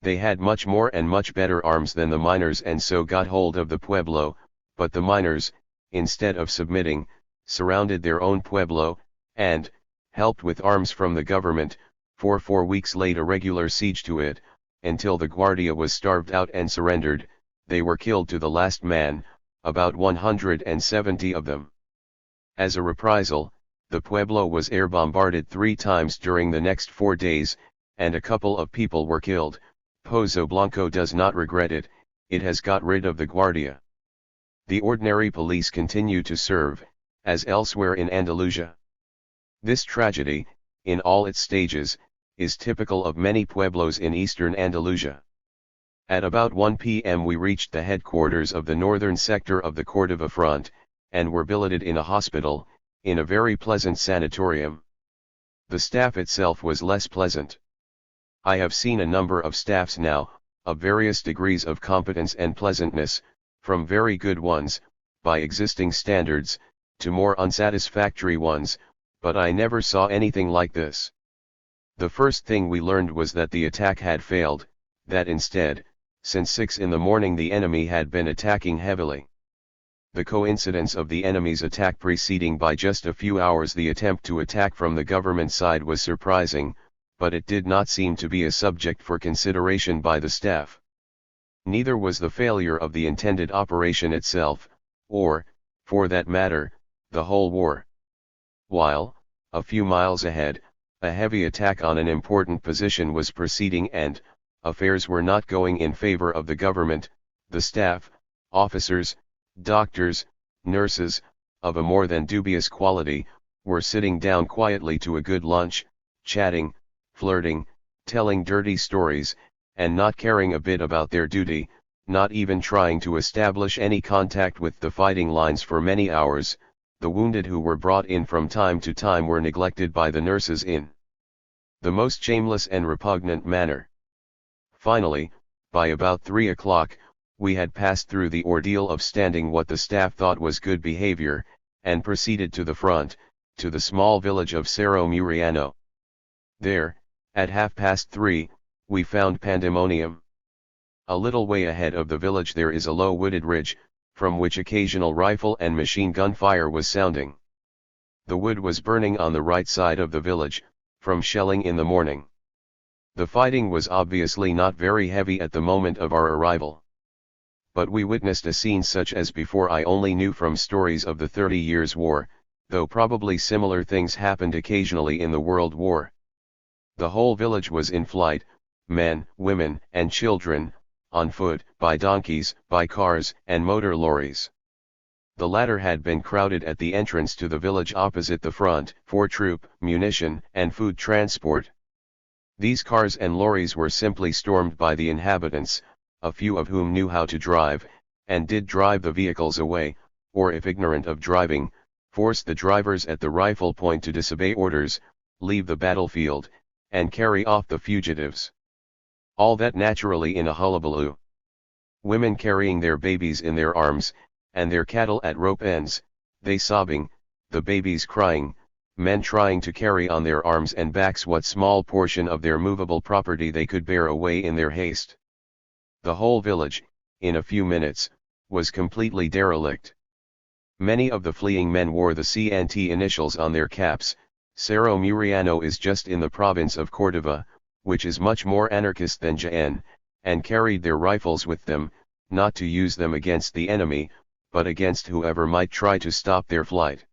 They had much more and much better arms than the miners and so got hold of the pueblo, but the miners, instead of submitting, surrounded their own pueblo, and, helped with arms from the government, for 4 weeks laid a regular siege to it, until the Guardia was starved out and surrendered. They were killed to the last man, about 170 of them. As a reprisal, the pueblo was air bombarded 3 times during the next 4 days, and a couple of people were killed. Pozo Blanco does not regret it, it has got rid of the Guardia. The ordinary police continue to serve, as elsewhere in Andalusia. This tragedy, in all its stages, is typical of many pueblos in eastern Andalusia. At about 1 p.m. we reached the headquarters of the northern sector of the Córdoba front, and were billeted in a hospital, in a very pleasant sanatorium. The staff itself was less pleasant. I have seen a number of staffs now, of various degrees of competence and pleasantness, from very good ones, by existing standards, to more unsatisfactory ones, but I never saw anything like this. The first thing we learned was that the attack had failed, that instead, since 6 in the morning the enemy had been attacking heavily. The coincidence of the enemy's attack preceding by just a few hours the attempt to attack from the government side was surprising, but it did not seem to be a subject for consideration by the staff. Neither was the failure of the intended operation itself, or, for that matter, the whole war. While, a few miles ahead, a heavy attack on an important position was proceeding and, affairs were not going in favor of the government, the staff, officers, doctors, nurses, of a more than dubious quality, were sitting down quietly to a good lunch, chatting, flirting, telling dirty stories, and not caring a bit about their duty, not even trying to establish any contact with the fighting lines for many hours. The wounded who were brought in from time to time were neglected by the nurses in the most shameless and repugnant manner. Finally, by about 3 o'clock, we had passed through the ordeal of standing what the staff thought was good behavior, and proceeded to the front, to the small village of Cerro Muriano. There, at 3:30, we found pandemonium. A little way ahead of the village there is a low wooded ridge, from which occasional rifle and machine gun fire was sounding. The wood was burning on the right side of the village, from shelling in the morning. The fighting was obviously not very heavy at the moment of our arrival. But we witnessed a scene such as before I only knew from stories of the 30 Years' War, though probably similar things happened occasionally in the World War. The whole village was in flight, men, women, and children, on foot, by donkeys, by cars, and motor lorries. The latter had been crowded at the entrance to the village opposite the front, for troop, munition, and food transport. These cars and lorries were simply stormed by the inhabitants, a few of whom knew how to drive, and did drive the vehicles away, or if ignorant of driving, forced the drivers at the rifle point to disobey orders, leave the battlefield, and carry off the fugitives. All that naturally in a hullabaloo. Women carrying their babies in their arms, and their cattle at rope ends, they sobbing, the babies crying, men trying to carry on their arms and backs what small portion of their movable property they could bear away in their haste. The whole village, in a few minutes, was completely derelict. Many of the fleeing men wore the C&T initials on their caps. Cerro Muriano is just in the province of Córdoba, which is much more anarchist than Jaén, and carried their rifles with them, not to use them against the enemy, but against whoever might try to stop their flight.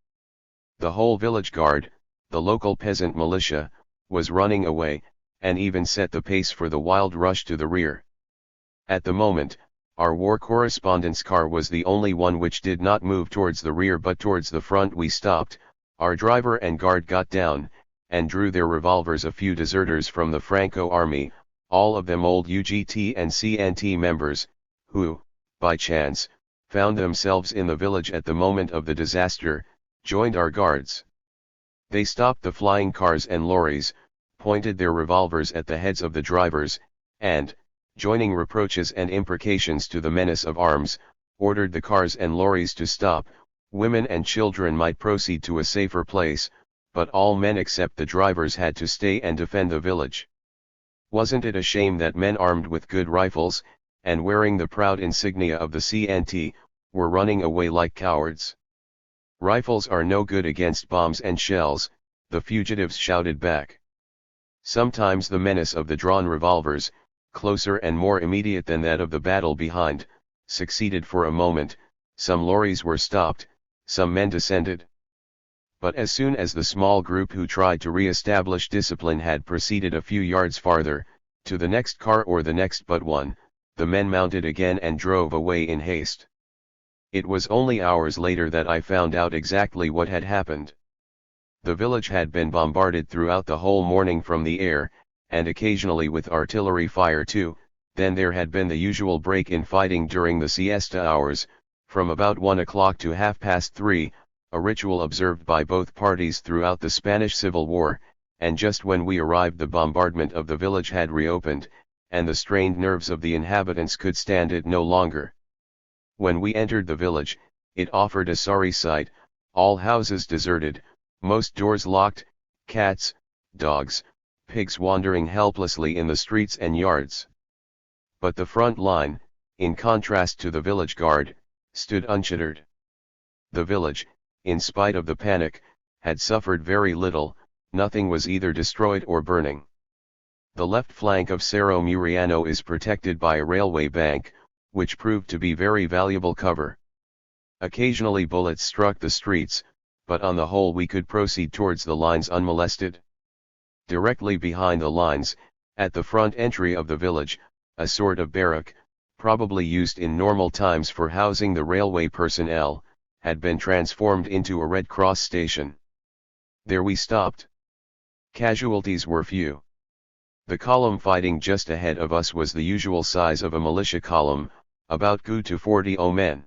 The whole village guard, the local peasant militia, was running away, and even set the pace for the wild rush to the rear. At the moment, our war correspondent's car was the only one which did not move towards the rear but towards the front. We stopped, our driver and guard got down, and drew their revolvers. A few deserters from the Franco army, all of them old UGT and CNT members, who, by chance, found themselves in the village at the moment of the disaster, joined our guards. They stopped the flying cars and lorries, pointed their revolvers at the heads of the drivers, and, joining reproaches and imprecations to the menace of arms, ordered the cars and lorries to stop. Women and children might proceed to a safer place, but all men except the drivers had to stay and defend the village. Wasn't it a shame that men armed with good rifles, and wearing the proud insignia of the CNT, were running away like cowards? Rifles are no good against bombs and shells, the fugitives shouted back. Sometimes the menace of the drawn revolvers, closer and more immediate than that of the battle behind, succeeded for a moment. Some lorries were stopped, some men descended. But as soon as the small group who tried to re-establish discipline had proceeded a few yards farther, to the next car or the next but one, the men mounted again and drove away in haste. It was only hours later that I found out exactly what had happened. The village had been bombarded throughout the whole morning from the air, and occasionally with artillery fire too. Then there had been the usual break in fighting during the siesta hours, from about 1 o'clock to 3:30, a ritual observed by both parties throughout the Spanish Civil War, and just when we arrived the bombardment of the village had reopened, and the strained nerves of the inhabitants could stand it no longer. When we entered the village, it offered a sorry sight, all houses deserted, most doors locked, cats, dogs, pigs wandering helplessly in the streets and yards. But the front line, in contrast to the village guard, stood unshattered. The village, in spite of the panic, had suffered very little. Nothing was either destroyed or burning. The left flank of Cerro Muriano is protected by a railway bank, which proved to be very valuable cover. Occasionally bullets struck the streets, but on the whole we could proceed towards the lines unmolested. Directly behind the lines, at the front entry of the village, a sort of barrack, probably used in normal times for housing the railway personnel, had been transformed into a Red Cross station. There we stopped. Casualties were few. The column fighting just ahead of us was the usual size of a militia column, about 2 to 40 men.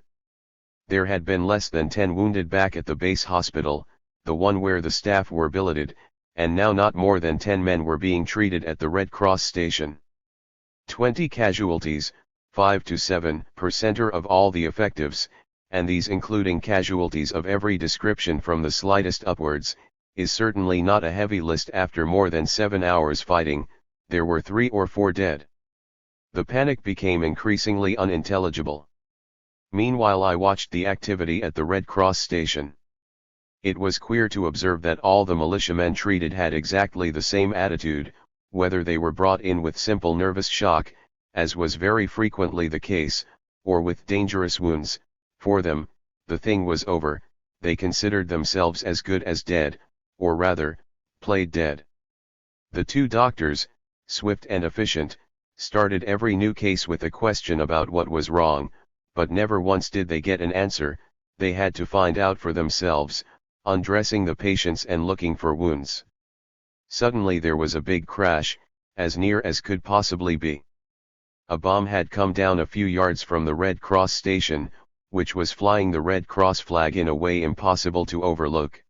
There had been less than 10 wounded back at the base hospital, the one where the staff were billeted, and now not more than 10 men were being treated at the Red Cross station. 20 casualties, 5 to 7% of all the effectives, and these including casualties of every description from the slightest upwards, is certainly not a heavy list after more than 7 hours fighting. There were 3 or 4 dead. The panic became increasingly unintelligible. Meanwhile I watched the activity at the Red Cross station. It was queer to observe that all the militiamen treated had exactly the same attitude, whether they were brought in with simple nervous shock, as was very frequently the case, or with dangerous wounds. For them, the thing was over, they considered themselves as good as dead, or rather, played dead. The 2 doctors, swift and efficient, started every new case with a question about what was wrong, but never once did they get an answer. They had to find out for themselves, undressing the patients and looking for wounds. Suddenly there was a big crash, as near as could possibly be. A bomb had come down a few yards from the Red Cross station, which was flying the Red Cross flag in a way impossible to overlook.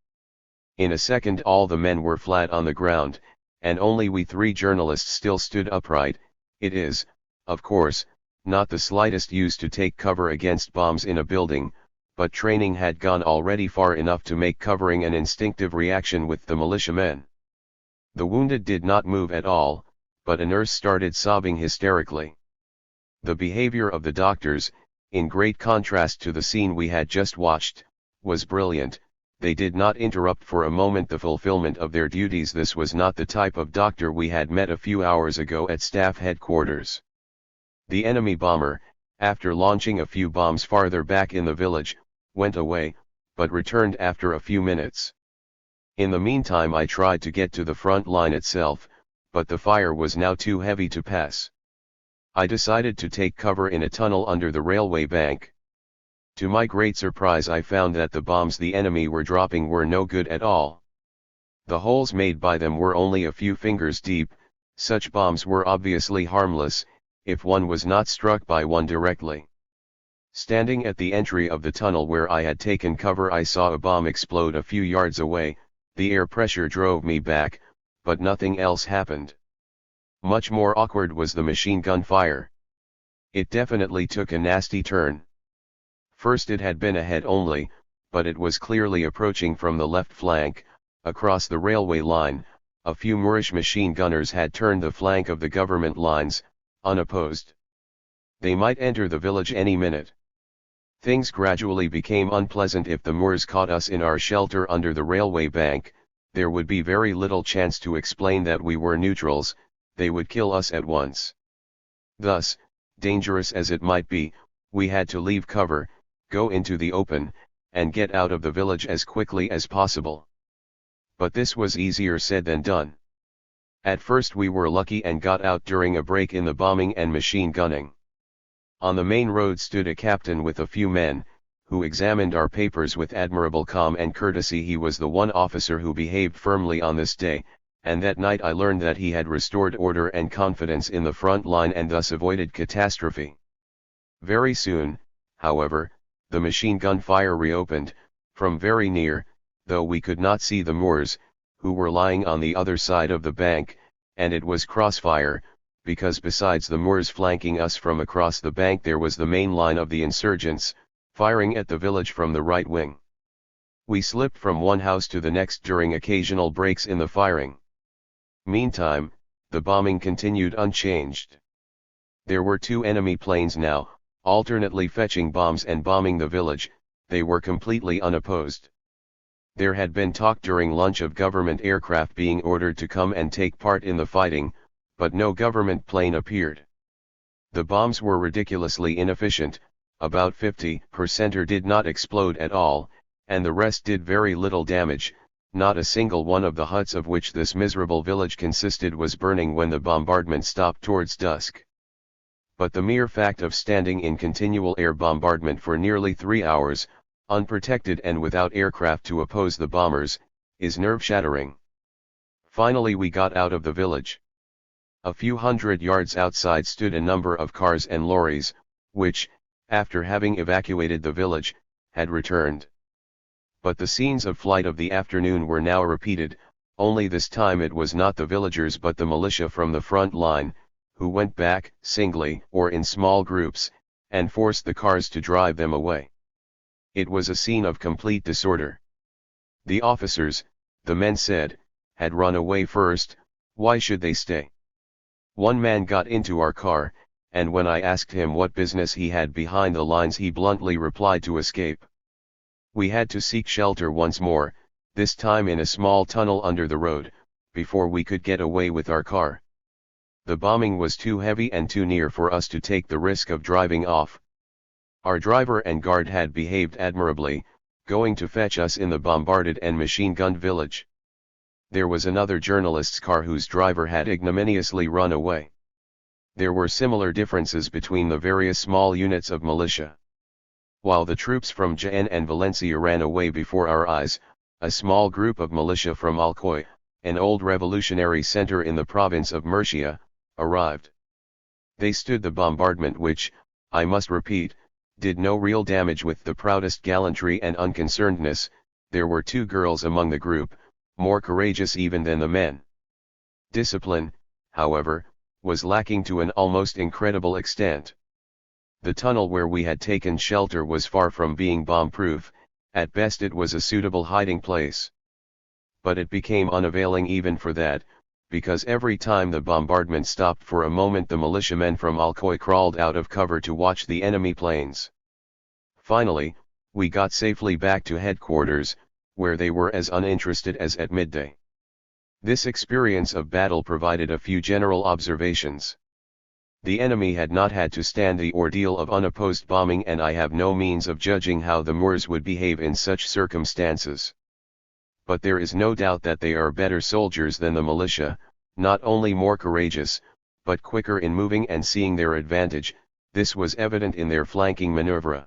In a second all the men were flat on the ground, and only we 3 journalists still stood upright. It is, of course, not the slightest use to take cover against bombs in a building, but training had gone already far enough to make covering an instinctive reaction with the militiamen. The wounded did not move at all, but a nurse started sobbing hysterically. The behavior of the doctors, in great contrast to the scene we had just watched, was brilliant. They did not interrupt for a moment the fulfillment of their duties. This was not the type of doctor we had met a few hours ago at staff headquarters. The enemy bomber, after launching a few bombs farther back in the village, went away, but returned after a few minutes. In the meantime I tried to get to the front line itself, but the fire was now too heavy to pass. I decided to take cover in a tunnel under the railway bank. To my great surprise, I found that the bombs the enemy were dropping were no good at all. The holes made by them were only a few fingers deep. Such bombs were obviously harmless, if one was not struck by one directly. Standing at the entry of the tunnel where I had taken cover, I saw a bomb explode a few yards away. The air pressure drove me back, but nothing else happened. Much more awkward was the machine gun fire. It definitely took a nasty turn. First it had been ahead only, but it was clearly approaching from the left flank, across the railway line. A few Moorish machine gunners had turned the flank of the government lines, unopposed. They might enter the village any minute. Things gradually became unpleasant. If the Moors caught us in our shelter under the railway bank, there would be very little chance to explain that we were neutrals. They would kill us at once. Thus, dangerous as it might be, we had to leave cover, go into the open, and get out of the village as quickly as possible. But this was easier said than done. At first we were lucky and got out during a break in the bombing and machine gunning. On the main road stood a captain with a few men, who examined our papers with admirable calm and courtesy. He was the one officer who behaved firmly on this day, and that night I learned that he had restored order and confidence in the front line and thus avoided catastrophe. Very soon, however, the machine gun fire reopened, from very near, though we could not see the Moors, who were lying on the other side of the bank, and it was crossfire, because besides the Moors flanking us from across the bank, there was the main line of the insurgents, firing at the village from the right wing. We slipped from one house to the next during occasional breaks in the firing. Meantime, the bombing continued unchanged. There were two enemy planes now, alternately fetching bombs and bombing the village. They were completely unopposed. There had been talk during lunch of government aircraft being ordered to come and take part in the fighting, but no government plane appeared. The bombs were ridiculously inefficient, about 50% or did not explode at all, and the rest did very little damage. Not a single one of the huts of which this miserable village consisted was burning when the bombardment stopped towards dusk. But the mere fact of standing in continual air bombardment for nearly 3 hours, unprotected and without aircraft to oppose the bombers, is nerve-shattering. Finally we got out of the village. A few hundred yards outside stood a number of cars and lorries, which, after having evacuated the village, had returned. But the scenes of flight of the afternoon were now repeated, only this time it was not the villagers but the militia from the front line, who went back, singly or in small groups, and forced the cars to drive them away. It was a scene of complete disorder. The officers, the men said, had run away first. Why should they stay? One man got into our car, and when I asked him what business he had behind the lines, he bluntly replied, to escape. We had to seek shelter once more, this time in a small tunnel under the road, before we could get away with our car. The bombing was too heavy and too near for us to take the risk of driving off. Our driver and guard had behaved admirably, going to fetch us in the bombarded and machine-gunned village. There was another journalist's car whose driver had ignominiously run away. There were similar differences between the various small units of militia. While the troops from Jaén and Valencia ran away before our eyes, a small group of militia from Alcoy, an old revolutionary center in the province of Murcia, arrived. They stood the bombardment which, I must repeat, did no real damage with the proudest gallantry and unconcernedness. There were two girls among the group, more courageous even than the men. Discipline, however, was lacking to an almost incredible extent. The tunnel where we had taken shelter was far from being bomb-proof. At best it was a suitable hiding place. But it became unavailing even for that, because every time the bombardment stopped for a moment the militiamen from Alcoy crawled out of cover to watch the enemy planes. Finally, we got safely back to headquarters, where they were as uninterested as at midday. This experience of battle provided a few general observations. The enemy had not had to stand the ordeal of unopposed bombing, and I have no means of judging how the Moors would behave in such circumstances. But there is no doubt that they are better soldiers than the militia, not only more courageous, but quicker in moving and seeing their advantage. This was evident in their flanking maneuver.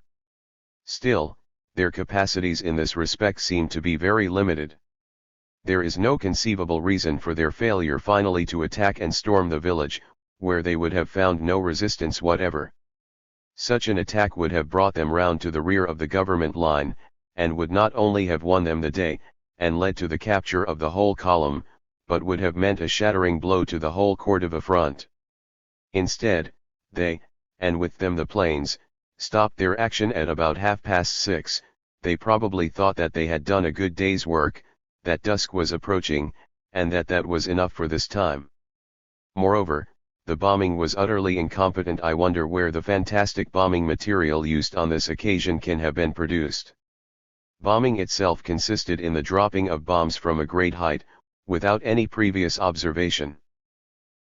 Still, their capacities in this respect seem to be very limited. There is no conceivable reason for their failure finally to attack and storm the village, where they would have found no resistance whatever. Such an attack would have brought them round to the rear of the government line, and would not only have won them the day, and led to the capture of the whole column, but would have meant a shattering blow to the whole Cordova front. Instead, they, and with them the planes, stopped their action at about 6:30. They probably thought that they had done a good day's work, that dusk was approaching, and that was enough for this time. Moreover, the bombing was utterly incompetent. I wonder where the fantastic bombing material used on this occasion can have been produced. Bombing itself consisted in the dropping of bombs from a great height, without any previous observation.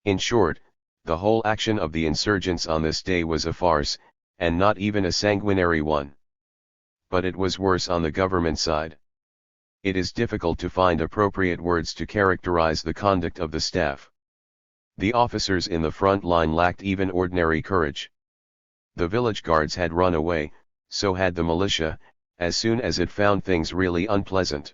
In short, the whole action of the insurgents on this day was a farce, and not even a sanguinary one. But it was worse on the government side. It is difficult to find appropriate words to characterize the conduct of the staff. The officers in the front line lacked even ordinary courage. The village guards had run away, so had the militia, as soon as it found things really unpleasant.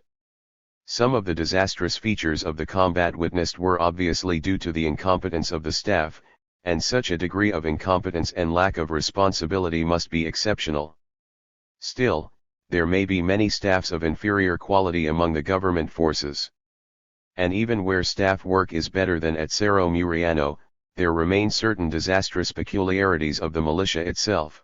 Some of the disastrous features of the combat witnessed were obviously due to the incompetence of the staff, and such a degree of incompetence and lack of responsibility must be exceptional. Still, there may be many staffs of inferior quality among the government forces. And even where staff work is better than at Cerro Muriano, there remain certain disastrous peculiarities of the militia itself.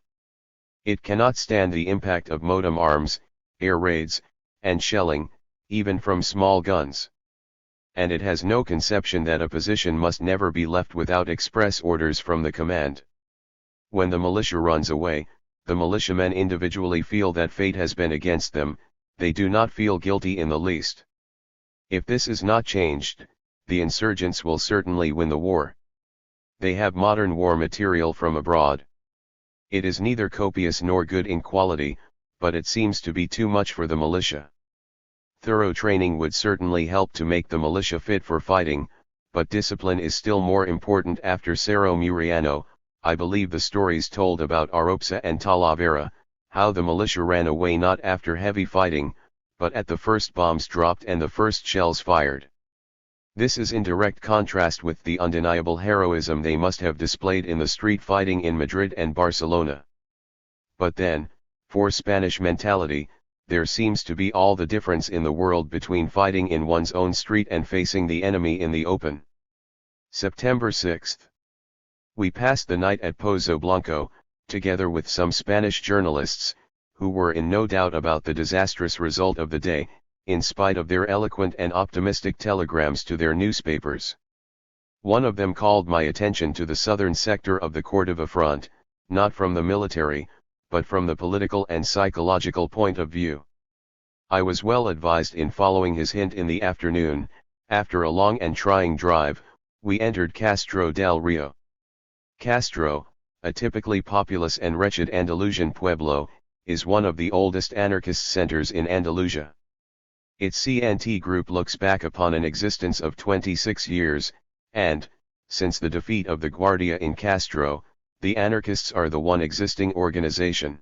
It cannot stand the impact of modem arms, air raids, and shelling, even from small guns. And it has no conception that a position must never be left without express orders from the command. When the militia runs away, the militiamen individually feel that fate has been against them, they do not feel guilty in the least. If this is not changed, the insurgents will certainly win the war. They have modern war material from abroad. It is neither copious nor good in quality, but it seems to be too much for the militia. Thorough training would certainly help to make the militia fit for fighting, but discipline is still more important. After Cerro Muriano, I believe the stories told about Aropsa and Talavera, how the militia ran away not after heavy fighting, but at the first bombs dropped and the first shells fired. This is in direct contrast with the undeniable heroism they must have displayed in the street fighting in Madrid and Barcelona. But then, for Spanish mentality, there seems to be all the difference in the world between fighting in one's own street and facing the enemy in the open. September 6th. We passed the night at Pozo Blanco, together with some Spanish journalists, who were in no doubt about the disastrous result of the day, in spite of their eloquent and optimistic telegrams to their newspapers. One of them called my attention to the southern sector of the Cordova front, not from the military, but from the political and psychological point of view. I was well advised in following his hint. In the afternoon, after a long and trying drive, we entered Castro del Rio. Castro, a typically populous and wretched Andalusian pueblo, is one of the oldest anarchist centers in Andalusia. Its CNT group looks back upon an existence of 26 years, and, since the defeat of the Guardia in Castro, the anarchists are the one existing organization.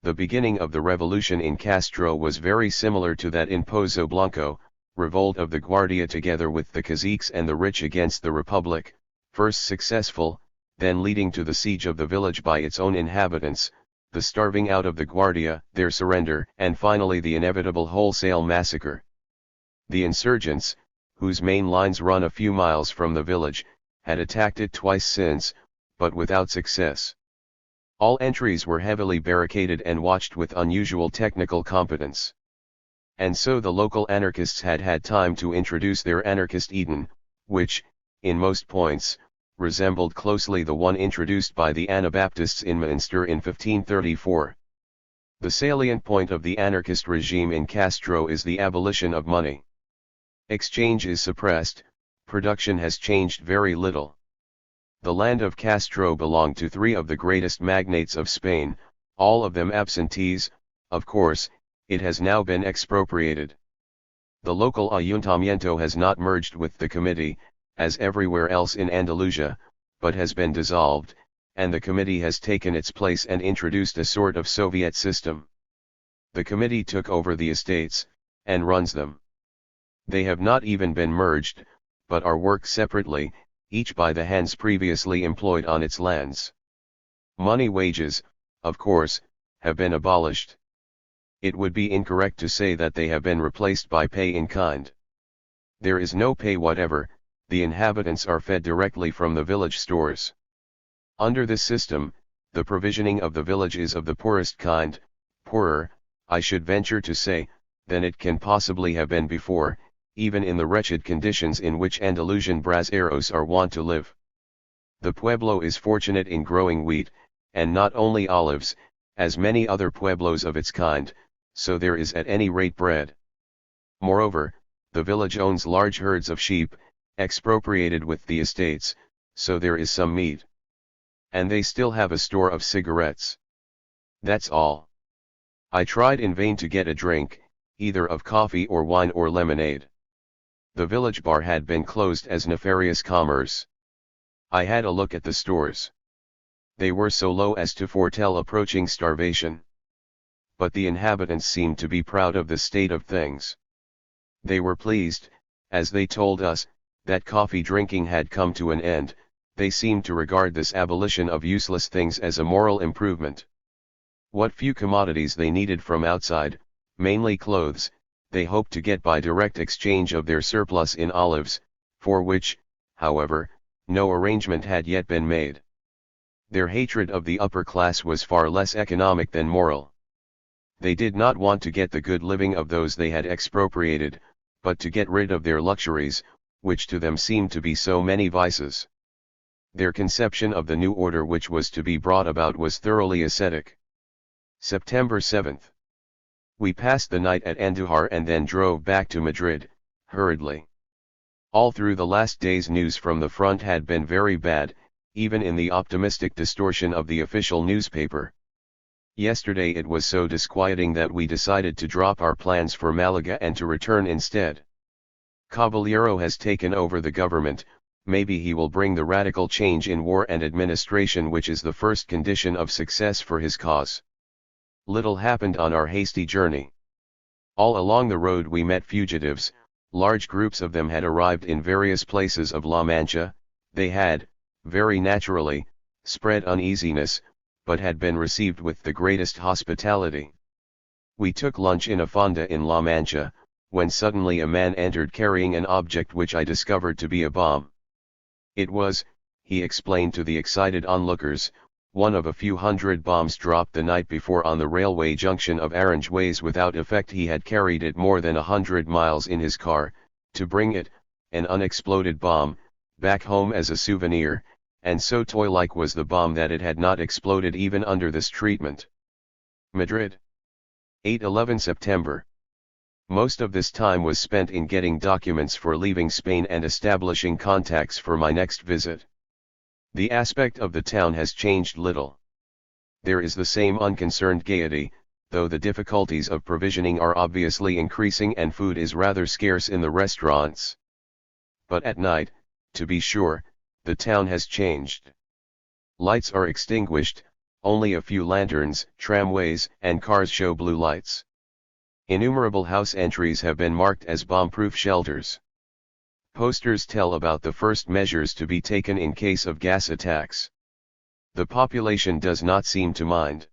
The beginning of the revolution in Castro was very similar to that in Pozo Blanco, revolt of the Guardia together with the caciques and the rich against the Republic, first successful, then leading to the siege of the village by its own inhabitants, the starving out of the Guardia, their surrender, and finally the inevitable wholesale massacre. The insurgents, whose main lines run a few miles from the village, had attacked it twice since, but without success. All entries were heavily barricaded and watched with unusual technical competence. And so the local anarchists had had time to introduce their anarchist Eden, which, in most points, resembled closely the one introduced by the Anabaptists in Munster in 1534. The salient point of the anarchist regime in Castro is the abolition of money. Exchange is suppressed, production has changed very little. The land of Castro belonged to three of the greatest magnates of Spain, all of them absentees. Of course, it has now been expropriated. The local ayuntamiento has not merged with the committee, as everywhere else in Andalusia, but has been dissolved, and the committee has taken its place and introduced a sort of Soviet system. The committee took over the estates, and runs them. They have not even been merged, but are worked separately, each by the hands previously employed on its lands. Money wages, of course, have been abolished. It would be incorrect to say that they have been replaced by pay in kind. There is no pay whatever, the inhabitants are fed directly from the village stores. Under this system, the provisioning of the village is of the poorest kind, poorer, I should venture to say, than it can possibly have been before, even in the wretched conditions in which Andalusian braceros are wont to live. The pueblo is fortunate in growing wheat, and not only olives, as many other pueblos of its kind, so there is at any rate bread. Moreover, the village owns large herds of sheep, expropriated with the estates, so there is some meat. And they still have a store of cigarettes. That's all. I tried in vain to get a drink, either of coffee or wine or lemonade. The village bar had been closed as nefarious commerce. I had a look at the stores. They were so low as to foretell approaching starvation. But the inhabitants seemed to be proud of the state of things. They were pleased, as they told us, that coffee drinking had come to an end. They seemed to regard this abolition of useless things as a moral improvement. What few commodities they needed from outside, mainly clothes, they hoped to get by direct exchange of their surplus in olives, for which, however, no arrangement had yet been made. Their hatred of the upper class was far less economic than moral. They did not want to get the good living of those they had expropriated, but to get rid of their luxuries, which to them seemed to be so many vices. Their conception of the new order which was to be brought about was thoroughly ascetic. September 7th. We passed the night at Andújar and then drove back to Madrid, hurriedly. All through the last days news from the front had been very bad, even in the optimistic distortion of the official newspaper. Yesterday it was so disquieting that we decided to drop our plans for Malaga and to return instead. Caballero has taken over the government, maybe he will bring the radical change in war and administration which is the first condition of success for his cause. Little happened on our hasty journey. All along the road we met fugitives, large groups of them had arrived in various places of La Mancha, they had, very naturally, spread uneasiness, but had been received with the greatest hospitality. We took lunch in a fonda in La Mancha, when suddenly a man entered carrying an object which I discovered to be a bomb. It was, he explained to the excited onlookers, one of a few hundred bombs dropped the night before on the railway junction of Aranjuez without effect. He had carried it more than 100 miles in his car, to bring it, an unexploded bomb, back home as a souvenir, and so toy-like was the bomb that it had not exploded even under this treatment. Madrid. 8-11 September. Most of this time was spent in getting documents for leaving Spain and establishing contacts for my next visit. The aspect of the town has changed little. There is the same unconcerned gaiety, though the difficulties of provisioning are obviously increasing and food is rather scarce in the restaurants. But at night, to be sure, the town has changed. Lights are extinguished, only a few lanterns, tramways, and cars show blue lights. Innumerable house entries have been marked as bomb-proof shelters. Posters tell about the first measures to be taken in case of gas attacks. The population does not seem to mind.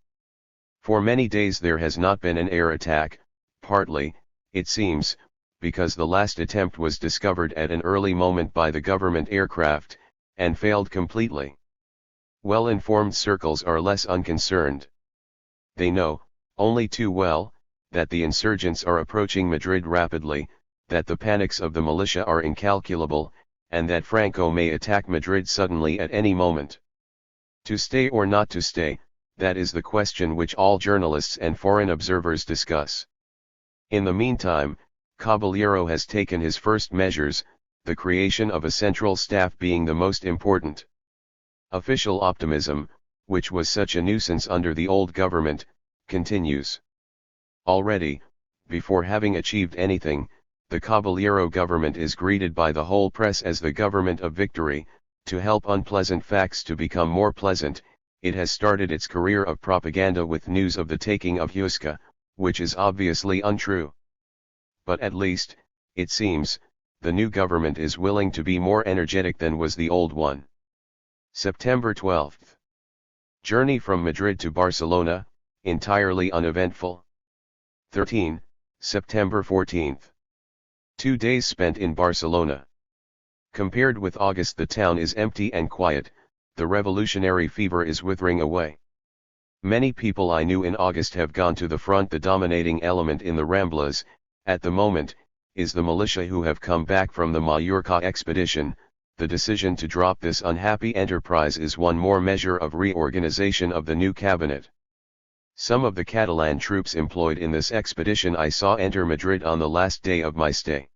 For many days there has not been an air attack, partly, it seems, because the last attempt was discovered at an early moment by the government aircraft, and failed completely. Well-informed circles are less unconcerned. They know, only too well, that the insurgents are approaching Madrid rapidly, that the panics of the militia are incalculable, and that Franco may attack Madrid suddenly at any moment. To stay or not to stay, that is the question which all journalists and foreign observers discuss. In the meantime, Caballero has taken his first measures, the creation of a central staff being the most important. Official optimism, which was such a nuisance under the old government, continues. Already, before having achieved anything, the Caballero government is greeted by the whole press as the government of victory. To help unpleasant facts to become more pleasant, it has started its career of propaganda with news of the taking of Huesca, which is obviously untrue. But at least, it seems, the new government is willing to be more energetic than was the old one. September 12. Journey from Madrid to Barcelona, entirely uneventful. 13. September 14. 2 days spent in Barcelona. Compared with August, the town is empty and quiet, the revolutionary fever is withering away. Many people I knew in August have gone to the front. The dominating element in the Ramblas, at the moment, is the militia who have come back from the Mallorca expedition. The decision to drop this unhappy enterprise is one more measure of reorganization of the new cabinet. Some of the Catalan troops employed in this expedition I saw enter Madrid on the last day of my stay.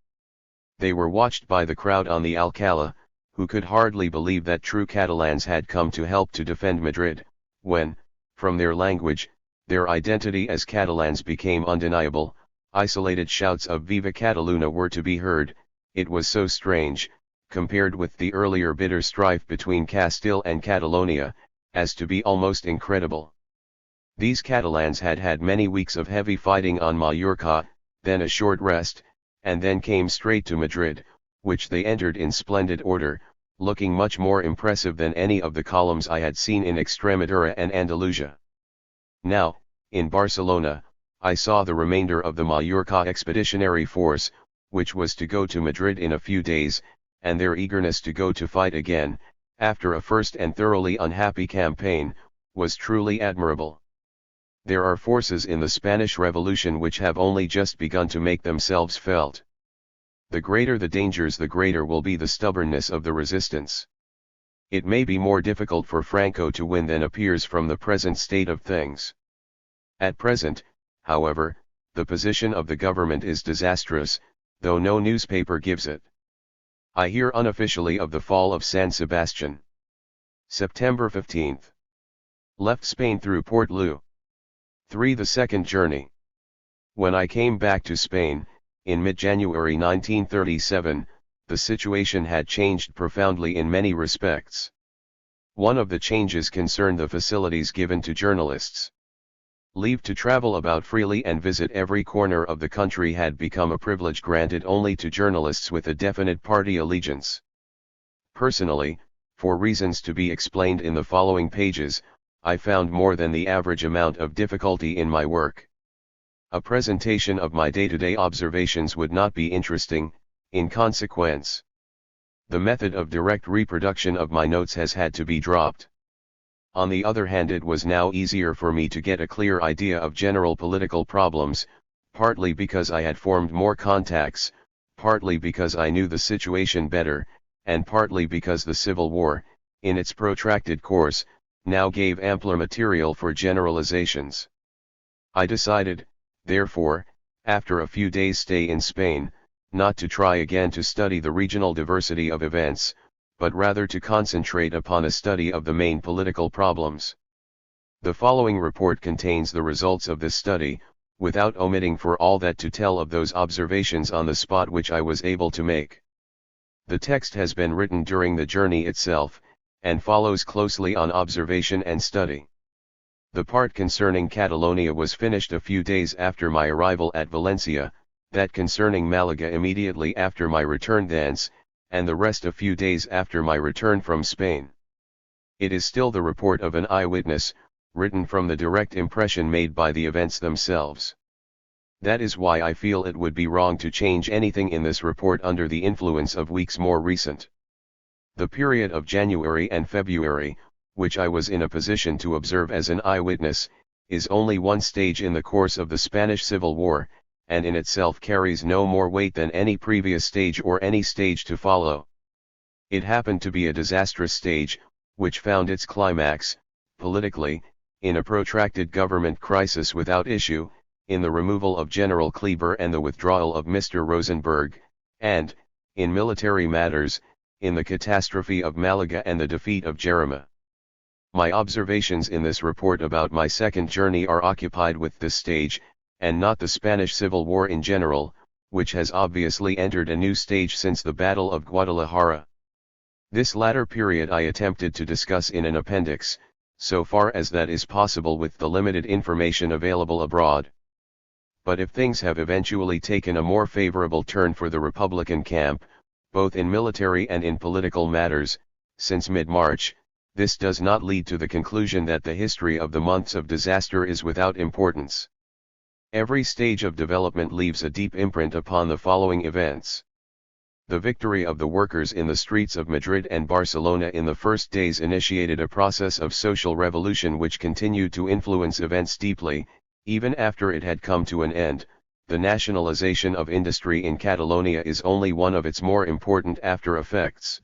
They were watched by the crowd on the Alcalá, who could hardly believe that true Catalans had come to help to defend Madrid, when, from their language, their identity as Catalans became undeniable. Isolated shouts of Viva Catalunya were to be heard. It was so strange, compared with the earlier bitter strife between Castile and Catalonia, as to be almost incredible. These Catalans had had many weeks of heavy fighting on Mallorca, then a short rest, and then came straight to Madrid, which they entered in splendid order, looking much more impressive than any of the columns I had seen in Extremadura and Andalusia. Now, in Barcelona, I saw the remainder of the Mallorca expeditionary force, which was to go to Madrid in a few days, and their eagerness to go to fight again, after a first and thoroughly unhappy campaign, was truly admirable. There are forces in the Spanish Revolution which have only just begun to make themselves felt. The greater the dangers, the greater will be the stubbornness of the resistance. It may be more difficult for Franco to win than appears from the present state of things. At present, however, the position of the government is disastrous, though no newspaper gives it. I hear unofficially of the fall of San Sebastian. September 15. Left Spain through Port Lou. 3. The second journey. When I came back to Spain, in mid-January 1937, the situation had changed profoundly in many respects. One of the changes concerned the facilities given to journalists. Leave to travel about freely and visit every corner of the country had become a privilege granted only to journalists with a definite party allegiance. Personally, for reasons to be explained in the following pages, I found more than the average amount of difficulty in my work. A presentation of my day-to-day observations would not be interesting, in consequence. The method of direct reproduction of my notes has had to be dropped. On the other hand, it was now easier for me to get a clear idea of general political problems, partly because I had formed more contacts, partly because I knew the situation better, and partly because the Civil War, in its protracted course, now gave ampler material for generalizations. I decided, therefore, after a few days' stay in Spain, not to try again to study the regional diversity of events, but rather to concentrate upon a study of the main political problems. The following report contains the results of this study, without omitting for all that to tell of those observations on the spot which I was able to make. The text has been written during the journey itself, and follows closely on observation and study. The part concerning Catalonia was finished a few days after my arrival at Valencia, that concerning Malaga immediately after my return thence, and the rest a few days after my return from Spain. It is still the report of an eyewitness, written from the direct impression made by the events themselves. That is why I feel it would be wrong to change anything in this report under the influence of weeks more recent. The period of January and February, which I was in a position to observe as an eyewitness, is only one stage in the course of the Spanish Civil War, and in itself carries no more weight than any previous stage or any stage to follow. It happened to be a disastrous stage, which found its climax, politically, in a protracted government crisis without issue, in the removal of General Kleber and the withdrawal of Mr. Rosenberg, and, in military matters, in the catastrophe of Malaga and the defeat of Jerima. My observations in this report about my second journey are occupied with this stage, and not the Spanish Civil War in general, which has obviously entered a new stage since the Battle of Guadalajara. This latter period I attempted to discuss in an appendix, so far as that is possible with the limited information available abroad. But if things have eventually taken a more favorable turn for the Republican camp, both in military and in political matters, since mid-March, this does not lead to the conclusion that the history of the months of disaster is without importance. Every stage of development leaves a deep imprint upon the following events. The victory of the workers in the streets of Madrid and Barcelona in the first days initiated a process of social revolution which continued to influence events deeply, even after it had come to an end. The nationalization of industry in Catalonia is only one of its more important after effects.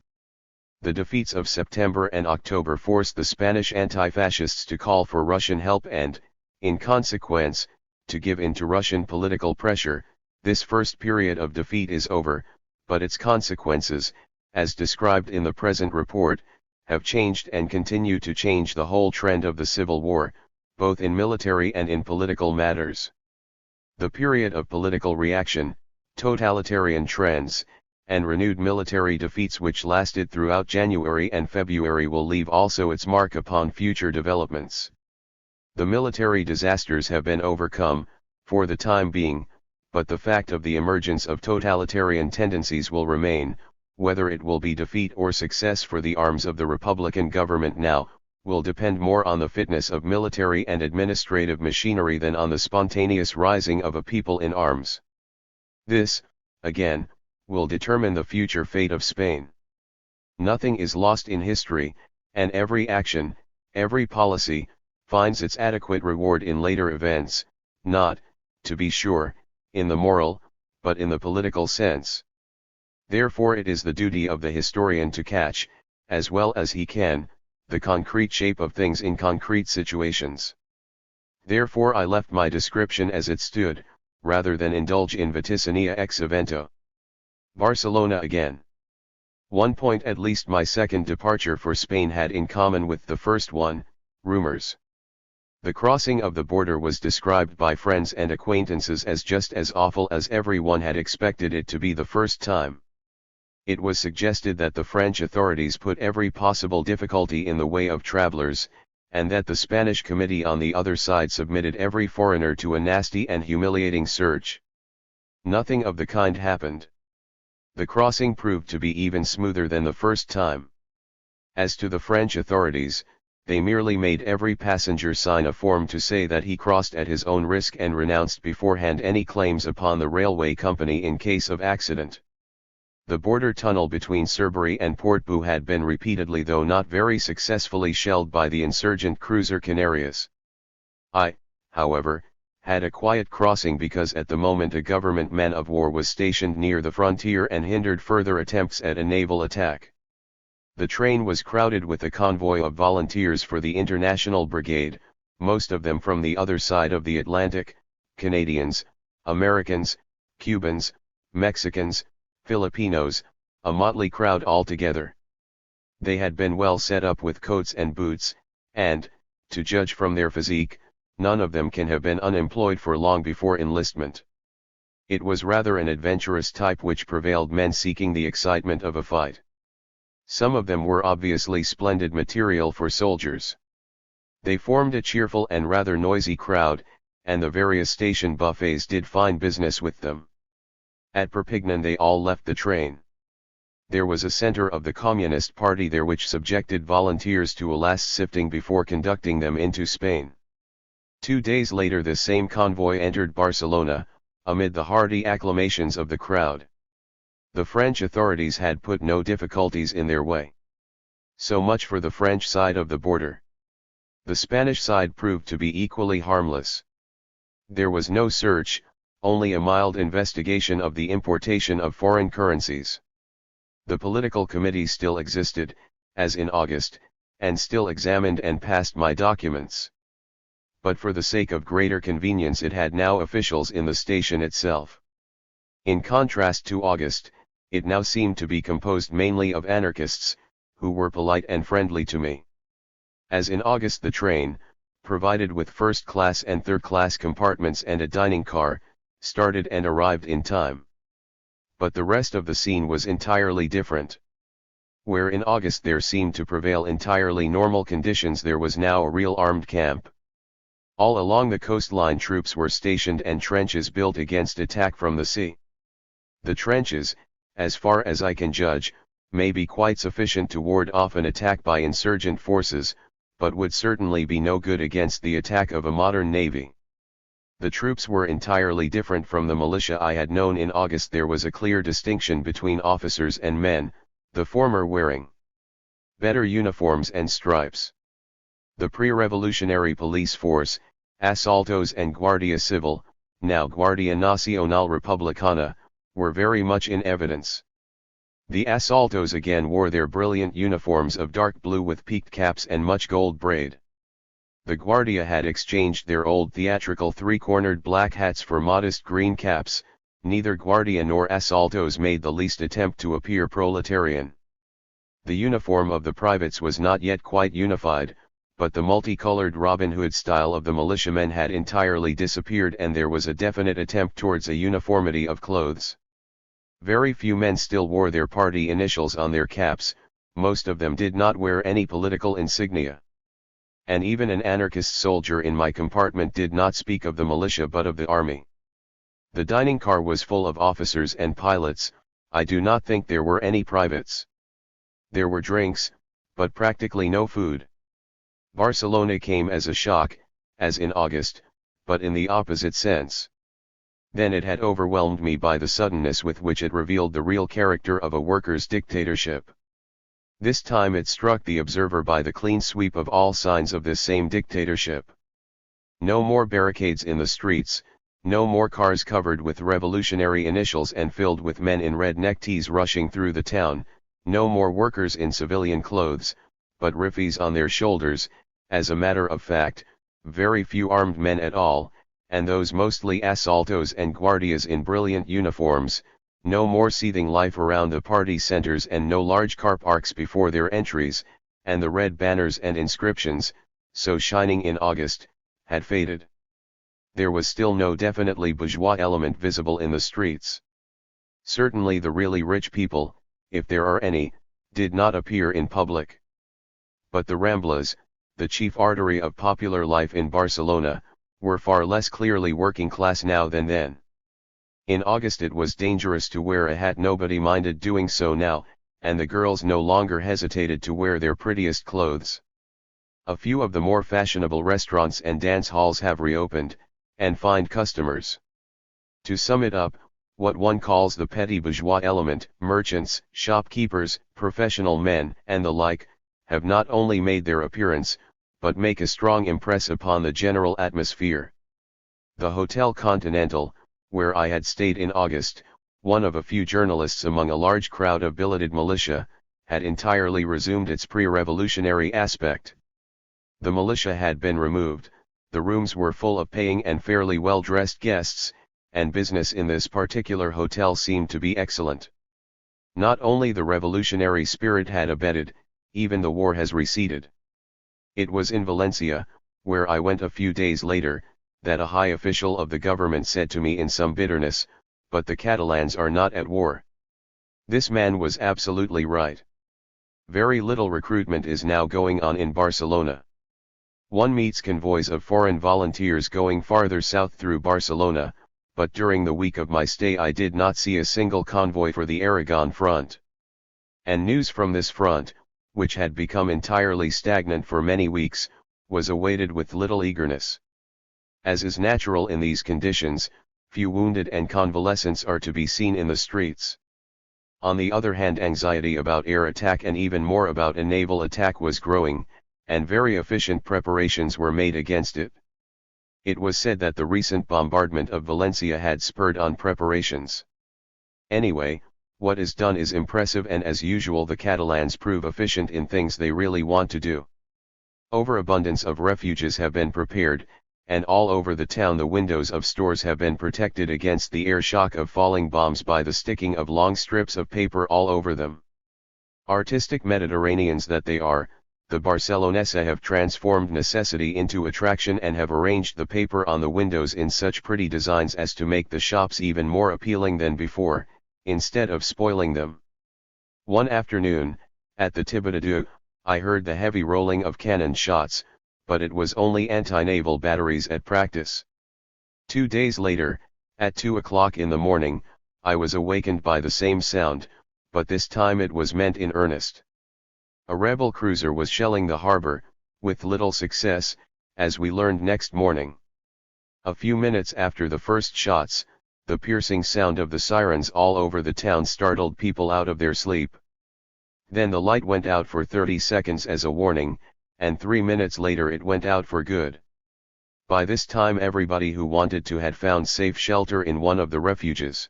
The defeats of September and October forced the Spanish anti-fascists to call for Russian help and, in consequence, to give in to Russian political pressure. This first period of defeat is over, but its consequences, as described in the present report, have changed and continue to change the whole trend of the Civil War, both in military and in political matters. The period of political reaction, totalitarian trends, and renewed military defeats which lasted throughout January and February will leave also its mark upon future developments. The military disasters have been overcome, for the time being, but the fact of the emergence of totalitarian tendencies will remain. Whether it will be defeat or success for the arms of the Republican government now, will depend more on the fitness of military and administrative machinery than on the spontaneous rising of a people in arms. This, again, will determine the future fate of Spain. Nothing is lost in history, and every action, every policy, finds its adequate reward in later events, not, to be sure, in the moral, but in the political sense. Therefore it is the duty of the historian to catch, as well as he can, the concrete shape of things in concrete situations. Therefore I left my description as it stood, rather than indulge in vaticinia ex evento. Barcelona again. One point at least my second departure for Spain had in common with the first one: rumors. The crossing of the border was described by friends and acquaintances as just as awful as everyone had expected it to be the first time. It was suggested that the French authorities put every possible difficulty in the way of travelers, and that the Spanish committee on the other side submitted every foreigner to a nasty and humiliating search. Nothing of the kind happened. The crossing proved to be even smoother than the first time. As to the French authorities, they merely made every passenger sign a form to say that he crossed at his own risk and renounced beforehand any claims upon the railway company in case of accident. The border tunnel between Cerberry and Portbou had been repeatedly, though not very successfully, shelled by the insurgent cruiser Canarias. I, however, had a quiet crossing because at the moment a government man of war was stationed near the frontier and hindered further attempts at a naval attack. The train was crowded with a convoy of volunteers for the International Brigade, most of them from the other side of the Atlantic: Canadians, Americans, Cubans, Mexicans, Filipinos, a motley crowd altogether. They had been well set up with coats and boots, and, to judge from their physique, none of them can have been unemployed for long before enlistment. It was rather an adventurous type which prevailed, men seeking the excitement of a fight. Some of them were obviously splendid material for soldiers. They formed a cheerful and rather noisy crowd, and the various station buffets did fine business with them. At Perpignan they all left the train. There was a centre of the Communist Party there which subjected volunteers to a last sifting before conducting them into Spain. 2 days later this same convoy entered Barcelona, amid the hearty acclamations of the crowd. The French authorities had put no difficulties in their way. So much for the French side of the border. The Spanish side proved to be equally harmless. There was no search, only a mild investigation of the importation of foreign currencies. The political committee still existed, as in August, and still examined and passed my documents. But for the sake of greater convenience it had now officials in the station itself. In contrast to August, it now seemed to be composed mainly of anarchists, who were polite and friendly to me. As in August the train, provided with first-class and third-class compartments and a dining car, started and arrived in time. But the rest of the scene was entirely different. Where in August there seemed to prevail entirely normal conditions, there was now a real armed camp. All along the coastline troops were stationed and trenches built against attack from the sea. The trenches, as far as I can judge, may be quite sufficient to ward off an attack by insurgent forces, but would certainly be no good against the attack of a modern navy. The troops were entirely different from the militia I had known in August. There was a clear distinction between officers and men, the former wearing better uniforms and stripes. The pre-revolutionary police force, Asaltos and Guardia Civil, now Guardia Nacional Republicana, were very much in evidence. The Asaltos again wore their brilliant uniforms of dark blue with peaked caps and much gold braid. The Guardia had exchanged their old theatrical three-cornered black hats for modest green caps. Neither Guardia nor Asaltos made the least attempt to appear proletarian. The uniform of the privates was not yet quite unified, but the multicolored Robin Hood style of the militiamen had entirely disappeared, and there was a definite attempt towards a uniformity of clothes. Very few men still wore their party initials on their caps, most of them did not wear any political insignia. And even an anarchist soldier in my compartment did not speak of the militia but of the army. The dining car was full of officers and pilots. I do not think there were any privates. There were drinks, but practically no food. Barcelona came as a shock, as in August, but in the opposite sense. Then it had overwhelmed me by the suddenness with which it revealed the real character of a workers' dictatorship. This time it struck the observer by the clean sweep of all signs of this same dictatorship. No more barricades in the streets, no more cars covered with revolutionary initials and filled with men in red neckties rushing through the town, no more workers in civilian clothes, but rifles on their shoulders, as a matter of fact, very few armed men at all, and those mostly Asaltos and Guardias in brilliant uniforms. No more seething life around the party centers and no large car parks before their entries, and the red banners and inscriptions, so shining in August, had faded. There was still no definitely bourgeois element visible in the streets. Certainly the really rich people, if there are any, did not appear in public. But the Ramblas, the chief artery of popular life in Barcelona, were far less clearly working class now than then. In August it was dangerous to wear a hat. Nobody minded doing so now, and the girls no longer hesitated to wear their prettiest clothes. A few of the more fashionable restaurants and dance halls have reopened, and find customers. To sum it up, what one calls the petty bourgeois element, merchants, shopkeepers, professional men, and the like, have not only made their appearance, but make a strong impress upon the general atmosphere. The Hotel Continental, where I had stayed in August, one of a few journalists among a large crowd of billeted militia, had entirely resumed its pre-revolutionary aspect. The militia had been removed, the rooms were full of paying and fairly well-dressed guests, and business in this particular hotel seemed to be excellent. Not only the revolutionary spirit had abated, even the war has receded. It was in Valencia, where I went a few days later, that a high official of the government said to me in some bitterness, "But the Catalans are not at war." This man was absolutely right. Very little recruitment is now going on in Barcelona. One meets convoys of foreign volunteers going farther south through Barcelona, but during the week of my stay I did not see a single convoy for the Aragon front. And news from this front, which had become entirely stagnant for many weeks, was awaited with little eagerness. As is natural in these conditions, few wounded and convalescents are to be seen in the streets. On the other hand, anxiety about air attack and even more about a naval attack was growing, and very efficient preparations were made against it. It was said that the recent bombardment of Valencia had spurred on preparations. Anyway, what is done is impressive, and as usual the Catalans prove efficient in things they really want to do. Overabundance of refuges have been prepared, and all over the town the windows of stores have been protected against the air shock of falling bombs by the sticking of long strips of paper all over them. Artistic Mediterraneans that they are, the Barcelonesa have transformed necessity into attraction and have arranged the paper on the windows in such pretty designs as to make the shops even more appealing than before, instead of spoiling them. One afternoon, at the Thibaudou, I heard the heavy rolling of cannon shots, but it was only anti-naval batteries at practice. 2 days later, at 2 o'clock in the morning, I was awakened by the same sound, but this time it was meant in earnest. A rebel cruiser was shelling the harbor, with little success, as we learned next morning. A few minutes after the first shots, the piercing sound of the sirens all over the town startled people out of their sleep. Then the light went out for 30 seconds as a warning, and 3 minutes later it went out for good. By this time everybody who wanted to had found safe shelter in one of the refuges.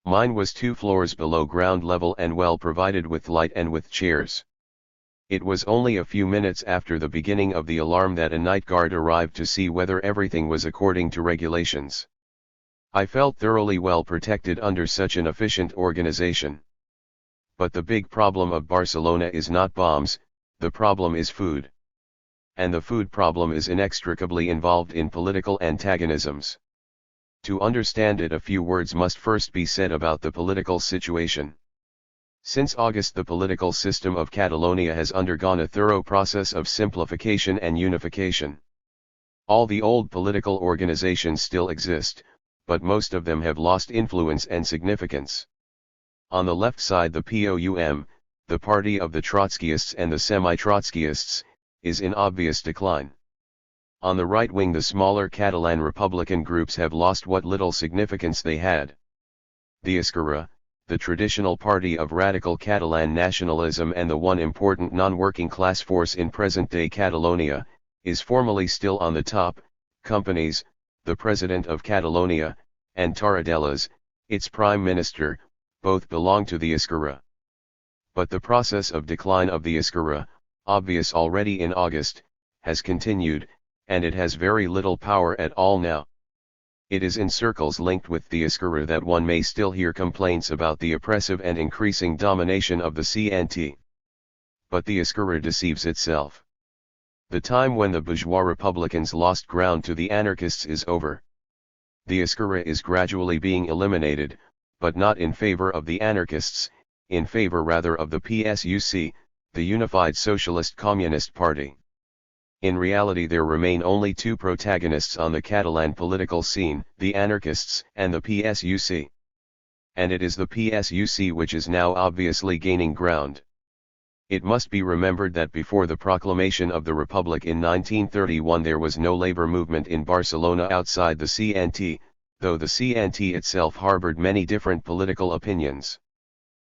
Mine was 2 floors below ground level and well provided with light and with chairs. It was only a few minutes after the beginning of the alarm that a night guard arrived to see whether everything was according to regulations. I felt thoroughly well protected under such an efficient organization. But the big problem of Barcelona is not bombs, the problem is food. And the food problem is inextricably involved in political antagonisms. To understand it, a few words must first be said about the political situation. Since August, the political system of Catalonia has undergone a thorough process of simplification and unification. All the old political organizations still exist, but most of them have lost influence and significance. On the left side, the POUM, the party of the Trotskyists and the semi-Trotskyists, is in obvious decline. On the right wing, the smaller Catalan Republican groups have lost what little significance they had. The Esquerra, the traditional party of radical Catalan nationalism and the one important non-working class force in present-day Catalonia, is formally still on the top. Companys, the president of Catalonia, and Tarradellas, its prime minister, both belong to the Esquerra. But the process of decline of the Esquerra, obvious already in August, has continued, and it has very little power at all now. It is in circles linked with the Esquerra that one may still hear complaints about the oppressive and increasing domination of the CNT. But the Esquerra deceives itself. The time when the bourgeois republicans lost ground to the anarchists is over. The Esquerra is gradually being eliminated, but not in favor of the anarchists, in favor rather of the PSUC, the Unified Socialist Communist Party. In reality, there remain only 2 protagonists on the Catalan political scene, the anarchists and the PSUC. And it is the PSUC which is now obviously gaining ground. It must be remembered that before the proclamation of the Republic in 1931 there was no labor movement in Barcelona outside the CNT, though the CNT itself harbored many different political opinions.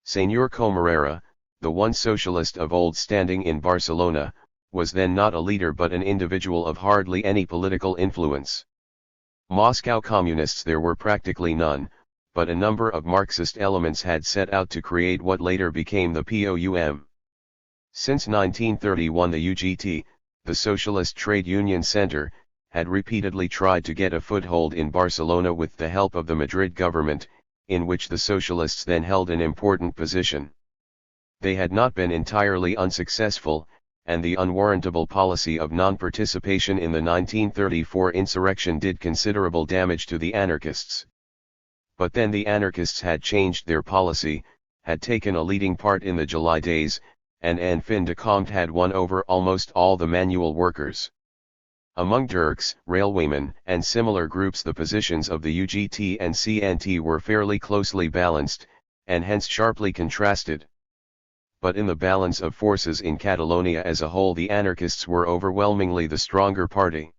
Señor Comarera, the one socialist of old standing in Barcelona, was then not a leader but an individual of hardly any political influence. Moscow communists there were practically none, but a number of Marxist elements had set out to create what later became the POUM. Since 1931 the UGT, the Socialist Trade Union Center, had repeatedly tried to get a foothold in Barcelona with the help of the Madrid government, in which the socialists then held an important position. They had not been entirely unsuccessful, and the unwarrantable policy of non-participation in the 1934 insurrection did considerable damage to the anarchists. But then the anarchists had changed their policy, had taken a leading part in the July days, and en fin de compte had won over almost all the manual workers. Among Turks, railwaymen, and similar groups the positions of the UGT and CNT were fairly closely balanced, and hence sharply contrasted. But in the balance of forces in Catalonia as a whole the anarchists were overwhelmingly the stronger party.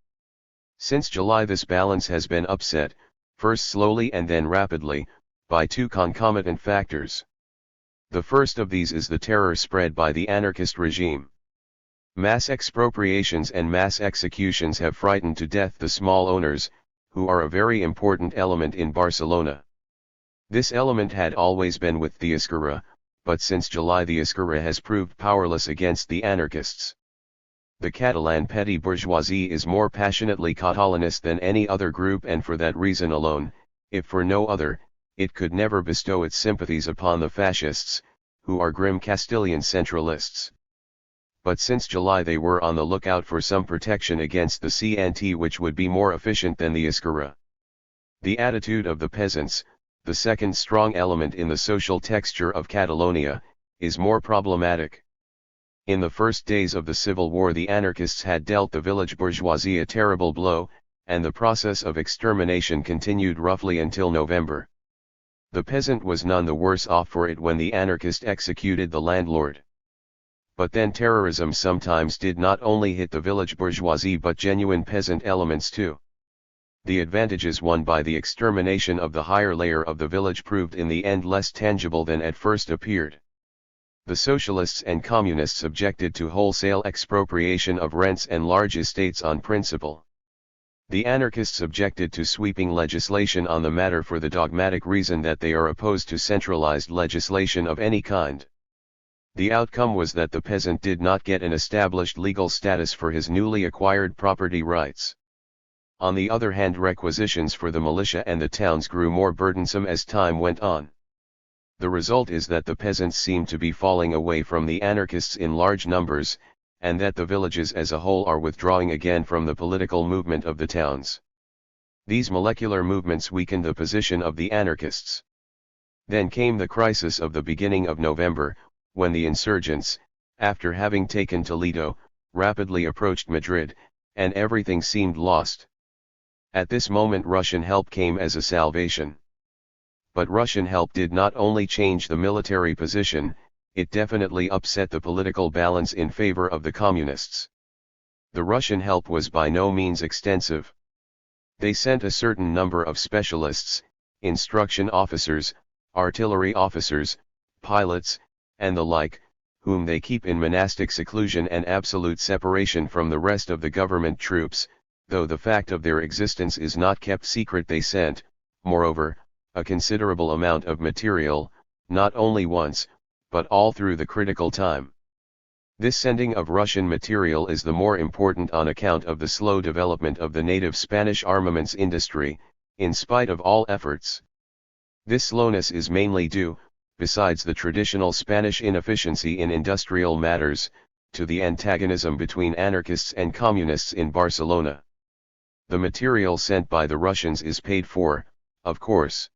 Since July this balance has been upset, first slowly and then rapidly, by 2 concomitant factors. The first of these is the terror spread by the anarchist regime. Mass expropriations and mass executions have frightened to death the small owners, who are a very important element in Barcelona. This element had always been with the Esquerra, but since July the Esquerra has proved powerless against the anarchists. The Catalan petty bourgeoisie is more passionately Catalanist than any other group, and for that reason alone, if for no other, it could never bestow its sympathies upon the fascists, who are grim Castilian centralists. But since July they were on the lookout for some protection against the CNT which would be more efficient than the Esquerra. The attitude of the peasants, the second strong element in the social texture of Catalonia, is more problematic. In the first days of the civil war the anarchists had dealt the village bourgeoisie a terrible blow, and the process of extermination continued roughly until November. The peasant was none the worse off for it when the anarchist executed the landlord. But then terrorism sometimes did not only hit the village bourgeoisie but genuine peasant elements too. The advantages won by the extermination of the higher layer of the village proved in the end less tangible than at first appeared. The socialists and communists objected to wholesale expropriation of rents and large estates on principle. The anarchists objected to sweeping legislation on the matter for the dogmatic reason that they are opposed to centralized legislation of any kind. The outcome was that the peasant did not get an established legal status for his newly acquired property rights. On the other hand, requisitions for the militia and the towns grew more burdensome as time went on. The result is that the peasants seem to be falling away from the anarchists in large numbers, and that the villages as a whole are withdrawing again from the political movement of the towns. These molecular movements weakened the position of the anarchists. Then came the crisis of the beginning of November, when the insurgents, after having taken Toledo, rapidly approached Madrid, and everything seemed lost. At this moment Russian help came as a salvation. But Russian help did not only change the military position, it definitely upset the political balance in favor of the communists. The Russian help was by no means extensive. They sent a certain number of specialists, instruction officers, artillery officers, pilots, and the like, whom they keep in monastic seclusion and absolute separation from the rest of the government troops, though the fact of their existence is not kept secret. They sent, moreover, a considerable amount of material, not only once, but all through the critical time. This sending of Russian material is the more important on account of the slow development of the native Spanish armaments industry, in spite of all efforts. This slowness is mainly due, besides the traditional Spanish inefficiency in industrial matters, to the antagonism between anarchists and communists in Barcelona. The material sent by the Russians is paid for, of course.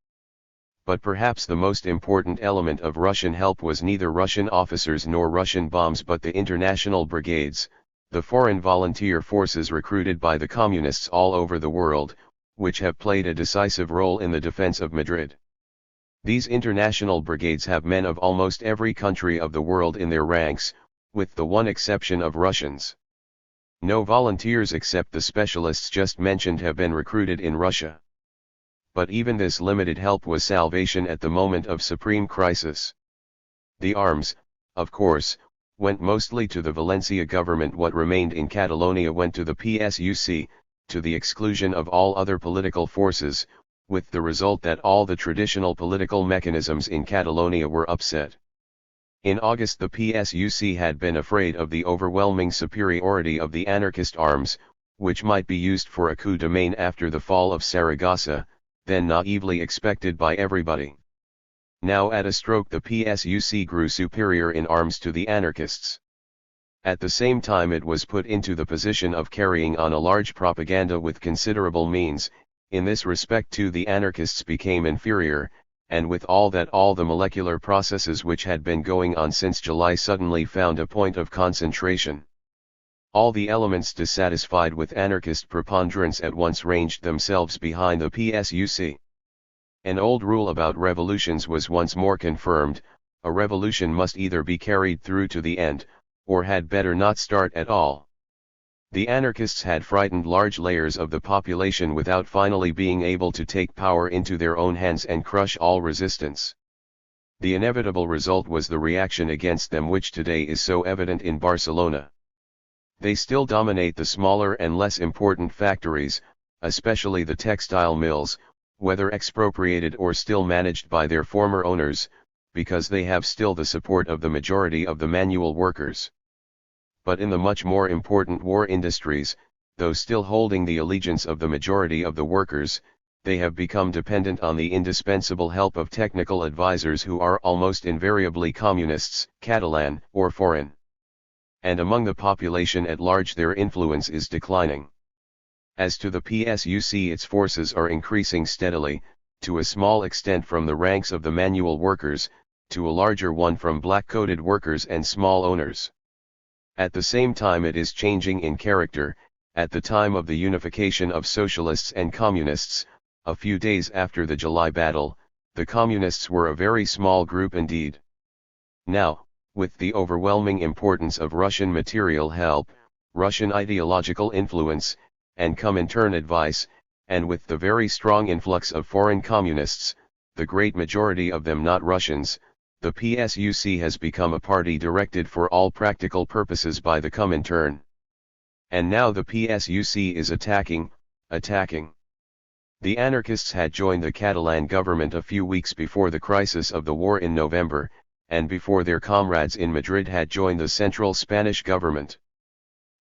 But perhaps the most important element of Russian help was neither Russian officers nor Russian bombs but the international brigades, the foreign volunteer forces recruited by the communists all over the world, which have played a decisive role in the defense of Madrid. These international brigades have men of almost every country of the world in their ranks, with the one exception of Russians. No volunteers except the specialists just mentioned have been recruited in Russia. But even this limited help was salvation at the moment of supreme crisis. The arms, of course, went mostly to the Valencia government. What remained in Catalonia went to the PSUC, to the exclusion of all other political forces, with the result that all the traditional political mechanisms in Catalonia were upset. In August the PSUC had been afraid of the overwhelming superiority of the anarchist arms, which might be used for a coup de main after the fall of Saragossa, then naively expected by everybody. Now at a stroke the PSUC grew superior in arms to the anarchists. At the same time it was put into the position of carrying on a large propaganda with considerable means. In this respect too the anarchists became inferior, and with all that all the molecular processes which had been going on since July suddenly found a point of concentration. All the elements dissatisfied with anarchist preponderance at once ranged themselves behind the PSUC. An old rule about revolutions was once more confirmed: a revolution must either be carried through to the end, or had better not start at all. The anarchists had frightened large layers of the population without finally being able to take power into their own hands and crush all resistance. The inevitable result was the reaction against them which today is so evident in Barcelona. They still dominate the smaller and less important factories, especially the textile mills, whether expropriated or still managed by their former owners, because they have still the support of the majority of the manual workers. But in the much more important war industries, though still holding the allegiance of the majority of the workers, they have become dependent on the indispensable help of technical advisors who are almost invariably communists, Catalan, or foreign. And among the population at large their influence is declining. As to the PSUC, its forces are increasing steadily, to a small extent from the ranks of the manual workers, to a larger one from black-coated workers and small owners. At the same time it is changing in character. At the time of the unification of socialists and communists, a few days after the July battle, the communists were a very small group indeed. Now, with the overwhelming importance of Russian material help, Russian ideological influence, and Comintern advice, and with the very strong influx of foreign communists, the great majority of them not Russians, the PSUC has become a party directed for all practical purposes by the Comintern. And now the PSUC is attacking. The anarchists had joined the Catalan government a few weeks before the crisis of the war in November, and before their comrades in Madrid had joined the central Spanish government.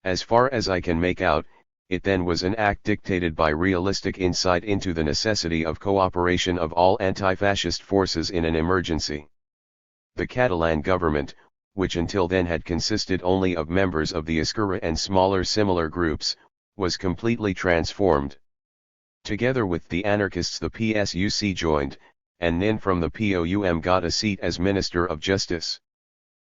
As far as I can make out, it then was an act dictated by realistic insight into the necessity of cooperation of all anti-fascist forces in an emergency. The Catalan government, which until then had consisted only of members of the Esquerra and smaller similar groups, was completely transformed. Together with the anarchists the PSUC joined, and Nin from the POUM got a seat as Minister of Justice.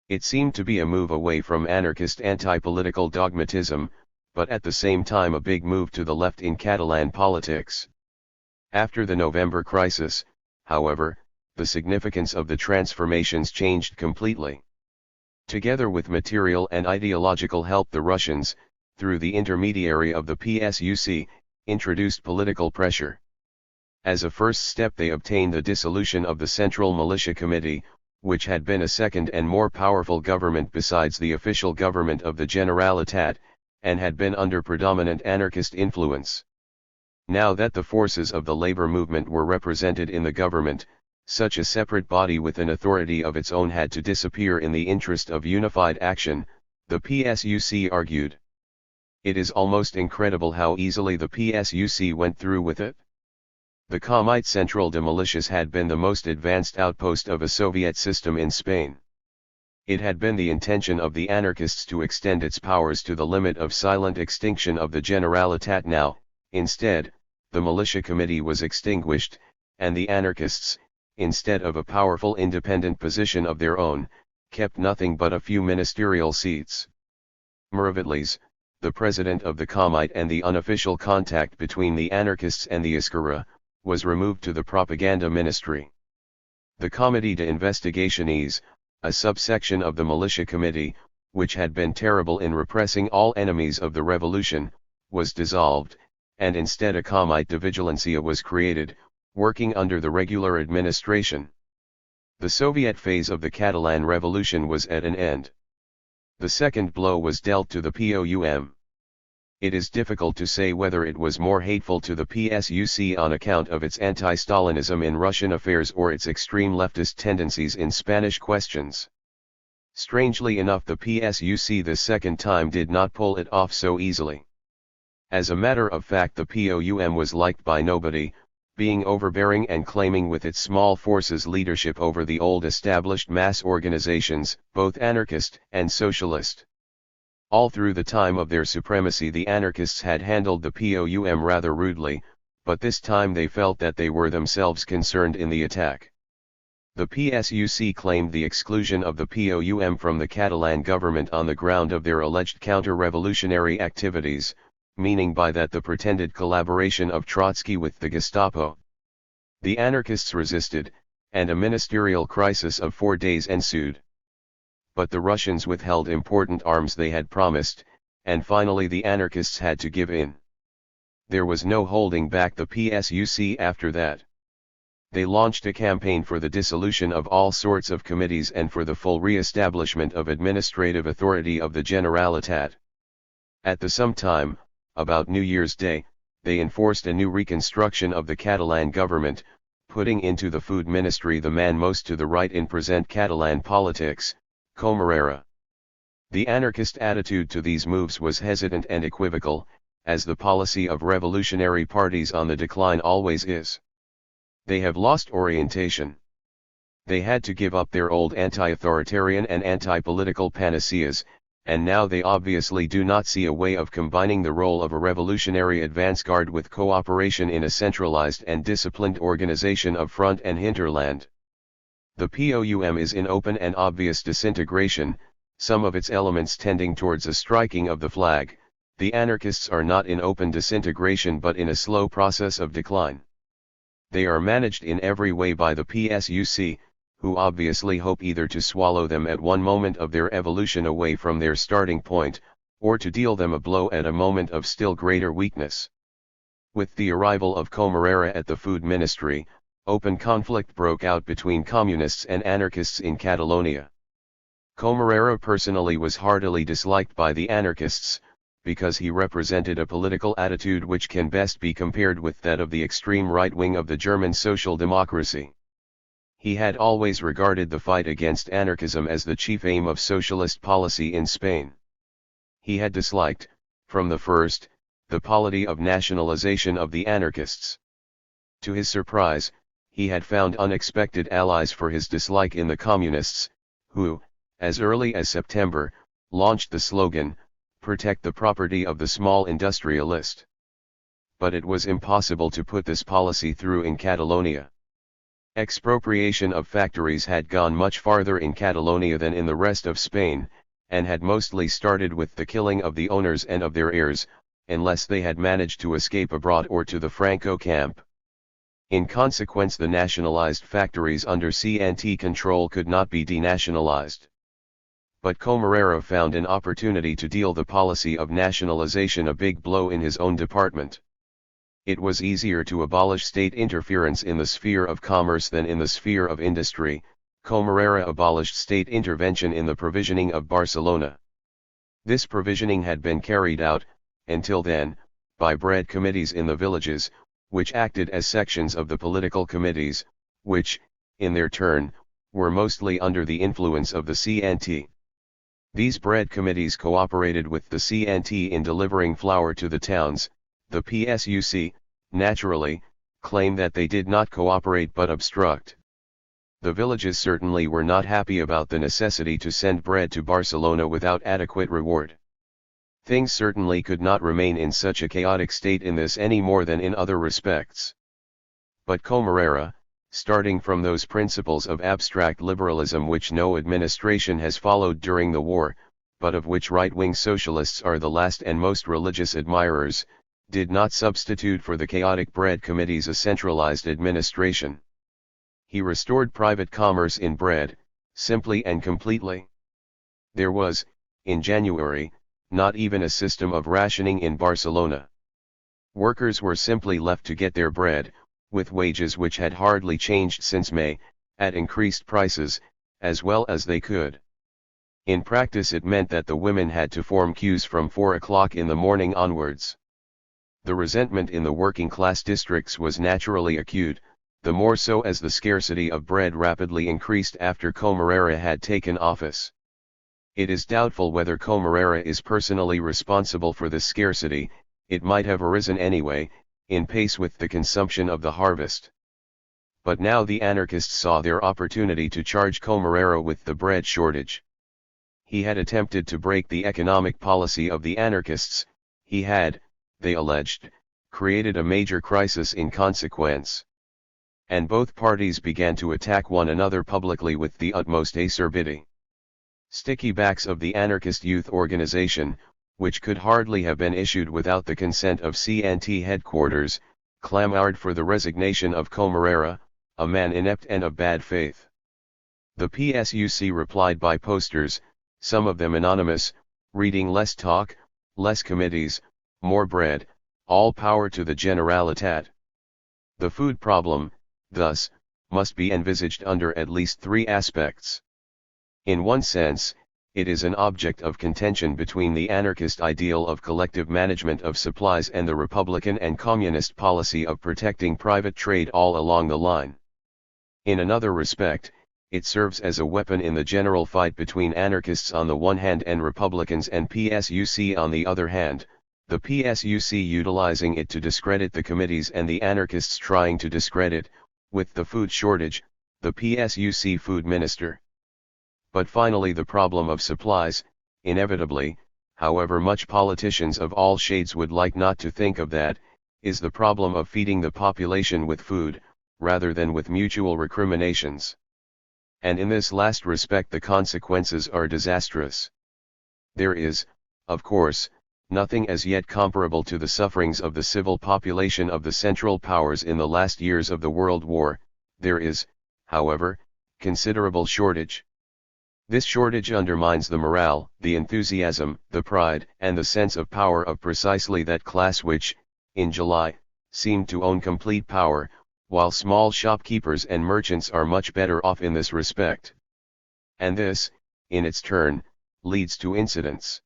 It seemed to be a move away from anarchist anti-political dogmatism, but at the same time a big move to the left in Catalan politics. After the November crisis, however, the significance of the transformations changed completely. Together with material and ideological help the Russians, through the intermediary of the PSUC, introduced political pressure. As a first step they obtained the dissolution of the Central Militia Committee, which had been a second and more powerful government besides the official government of the Generalitat, and had been under predominant anarchist influence. Now that the forces of the labor movement were represented in the government, such a separate body with an authority of its own had to disappear in the interest of unified action, the PSUC argued. It is almost incredible how easily the PSUC went through with it. The Cockpit Central de Militias had been the most advanced outpost of a Soviet system in Spain. It had been the intention of the anarchists to extend its powers to the limit of silent extinction of the Generalitat. Now, instead, the militia committee was extinguished, and the anarchists, instead of a powerful independent position of their own, kept nothing but a few ministerial seats. Muravitlys, the president of the Cockpit and the unofficial contact between the anarchists and the Esquerra, was removed to the propaganda ministry. The Comité de Investigaciones, a subsection of the militia committee, which had been terrible in repressing all enemies of the revolution, was dissolved, and instead a Comité de Vigilancia was created, working under the regular administration. The Soviet phase of the Catalan Revolution was at an end. The second blow was dealt to the POUM. It is difficult to say whether it was more hateful to the PSUC on account of its anti-Stalinism in Russian affairs or its extreme leftist tendencies in Spanish questions. Strangely enough, the PSUC this second time did not pull it off so easily. As a matter of fact, the POUM was liked by nobody, being overbearing and claiming with its small forces leadership over the old established mass organizations, both anarchist and socialist. All through the time of their supremacy the anarchists had handled the POUM rather rudely, but this time they felt that they were themselves concerned in the attack. The PSUC claimed the exclusion of the POUM from the Catalan government on the ground of their alleged counter-revolutionary activities, meaning by that the pretended collaboration of Trotsky with the Gestapo. The anarchists resisted, and a ministerial crisis of 4 days ensued. But the Russians withheld important arms they had promised, and finally the anarchists had to give in. There was no holding back the PSUC after that. They launched a campaign for the dissolution of all sorts of committees and for the full re-establishment of administrative authority of the Generalitat. At the same time, about New Year's Day, they enforced a new reconstruction of the Catalan government, putting into the food ministry the man most to the right in present Catalan politics, Comarera. The anarchist attitude to these moves was hesitant and equivocal, as the policy of revolutionary parties on the decline always is. They have lost orientation. They had to give up their old anti-authoritarian and anti-political panaceas, and now they obviously do not see a way of combining the role of a revolutionary advance guard with cooperation in a centralized and disciplined organization of front and hinterland. The POUM is in open and obvious disintegration, some of its elements tending towards a striking of the flag. The anarchists are not in open disintegration but in a slow process of decline. They are managed in every way by the PSUC, who obviously hope either to swallow them at one moment of their evolution away from their starting point, or to deal them a blow at a moment of still greater weakness. With the arrival of Comarera at the Food Ministry, open conflict broke out between communists and anarchists in Catalonia. Comarera personally was heartily disliked by the anarchists, because he represented a political attitude which can best be compared with that of the extreme right wing of the German social democracy. He had always regarded the fight against anarchism as the chief aim of socialist policy in Spain. He had disliked, from the first, the polity of nationalization of the anarchists. To his surprise, he had found unexpected allies for his dislike in the communists, who, as early as September, launched the slogan, "Protect the property of the small industrialist." But it was impossible to put this policy through in Catalonia. Expropriation of factories had gone much farther in Catalonia than in the rest of Spain, and had mostly started with the killing of the owners and of their heirs, unless they had managed to escape abroad or to the Franco camp. In consequence, the nationalized factories under CNT control could not be denationalized. But Comarera found an opportunity to deal the policy of nationalization a big blow in his own department. It was easier to abolish state interference in the sphere of commerce than in the sphere of industry. Comarera abolished state intervention in the provisioning of Barcelona. This provisioning had been carried out, until then, by bread committees in the villages, which acted as sections of the political committees, which, in their turn, were mostly under the influence of the CNT. These bread committees cooperated with the CNT in delivering flour to the towns. The PSUC, naturally, claimed that they did not cooperate but obstruct. The villages certainly were not happy about the necessity to send bread to Barcelona without adequate reward. Things certainly could not remain in such a chaotic state in this any more than in other respects. But Comarera, starting from those principles of abstract liberalism which no administration has followed during the war, but of which right-wing socialists are the last and most religious admirers, did not substitute for the chaotic bread committees a centralized administration. He restored private commerce in bread, simply and completely. There was, in January, not even a system of rationing in Barcelona. Workers were simply left to get their bread, with wages which had hardly changed since May, at increased prices, as well as they could. In practice it meant that the women had to form queues from 4 o'clock in the morning onwards. The resentment in the working class districts was naturally acute, the more so as the scarcity of bread rapidly increased after Comarera had taken office. It is doubtful whether Comarera is personally responsible for this scarcity. It might have arisen anyway, in pace with the consumption of the harvest. But now the anarchists saw their opportunity to charge Comarera with the bread shortage. He had attempted to break the economic policy of the anarchists. He had, they alleged, created a major crisis in consequence. And both parties began to attack one another publicly with the utmost acerbity. Sticky backs of the anarchist youth organization, which could hardly have been issued without the consent of CNT headquarters, clamored for the resignation of Comarera, a man inept and of bad faith. The PSUC replied by posters, some of them anonymous, reading "Less talk, less committees, more bread, all power to the Generalitat." The food problem, thus, must be envisaged under at least 3 aspects. In one sense, it is an object of contention between the anarchist ideal of collective management of supplies and the Republican and Communist policy of protecting private trade all along the line. In another respect, it serves as a weapon in the general fight between anarchists on the one hand and Republicans and PSUC on the other hand, the PSUC utilizing it to discredit the committees and the anarchists trying to discredit, with the food shortage, the PSUC food minister. But finally the problem of supplies, inevitably, however much politicians of all shades would like not to think of that, is the problem of feeding the population with food, rather than with mutual recriminations. And in this last respect the consequences are disastrous. There is, of course, nothing as yet comparable to the sufferings of the civil population of the Central Powers in the last years of the World War. There is, however, considerable shortage. This shortage undermines the morale, the enthusiasm, the pride, and the sense of power of precisely that class which, in July, seemed to own complete power, while small shopkeepers and merchants are much better off in this respect. And this, in its turn, leads to incidents.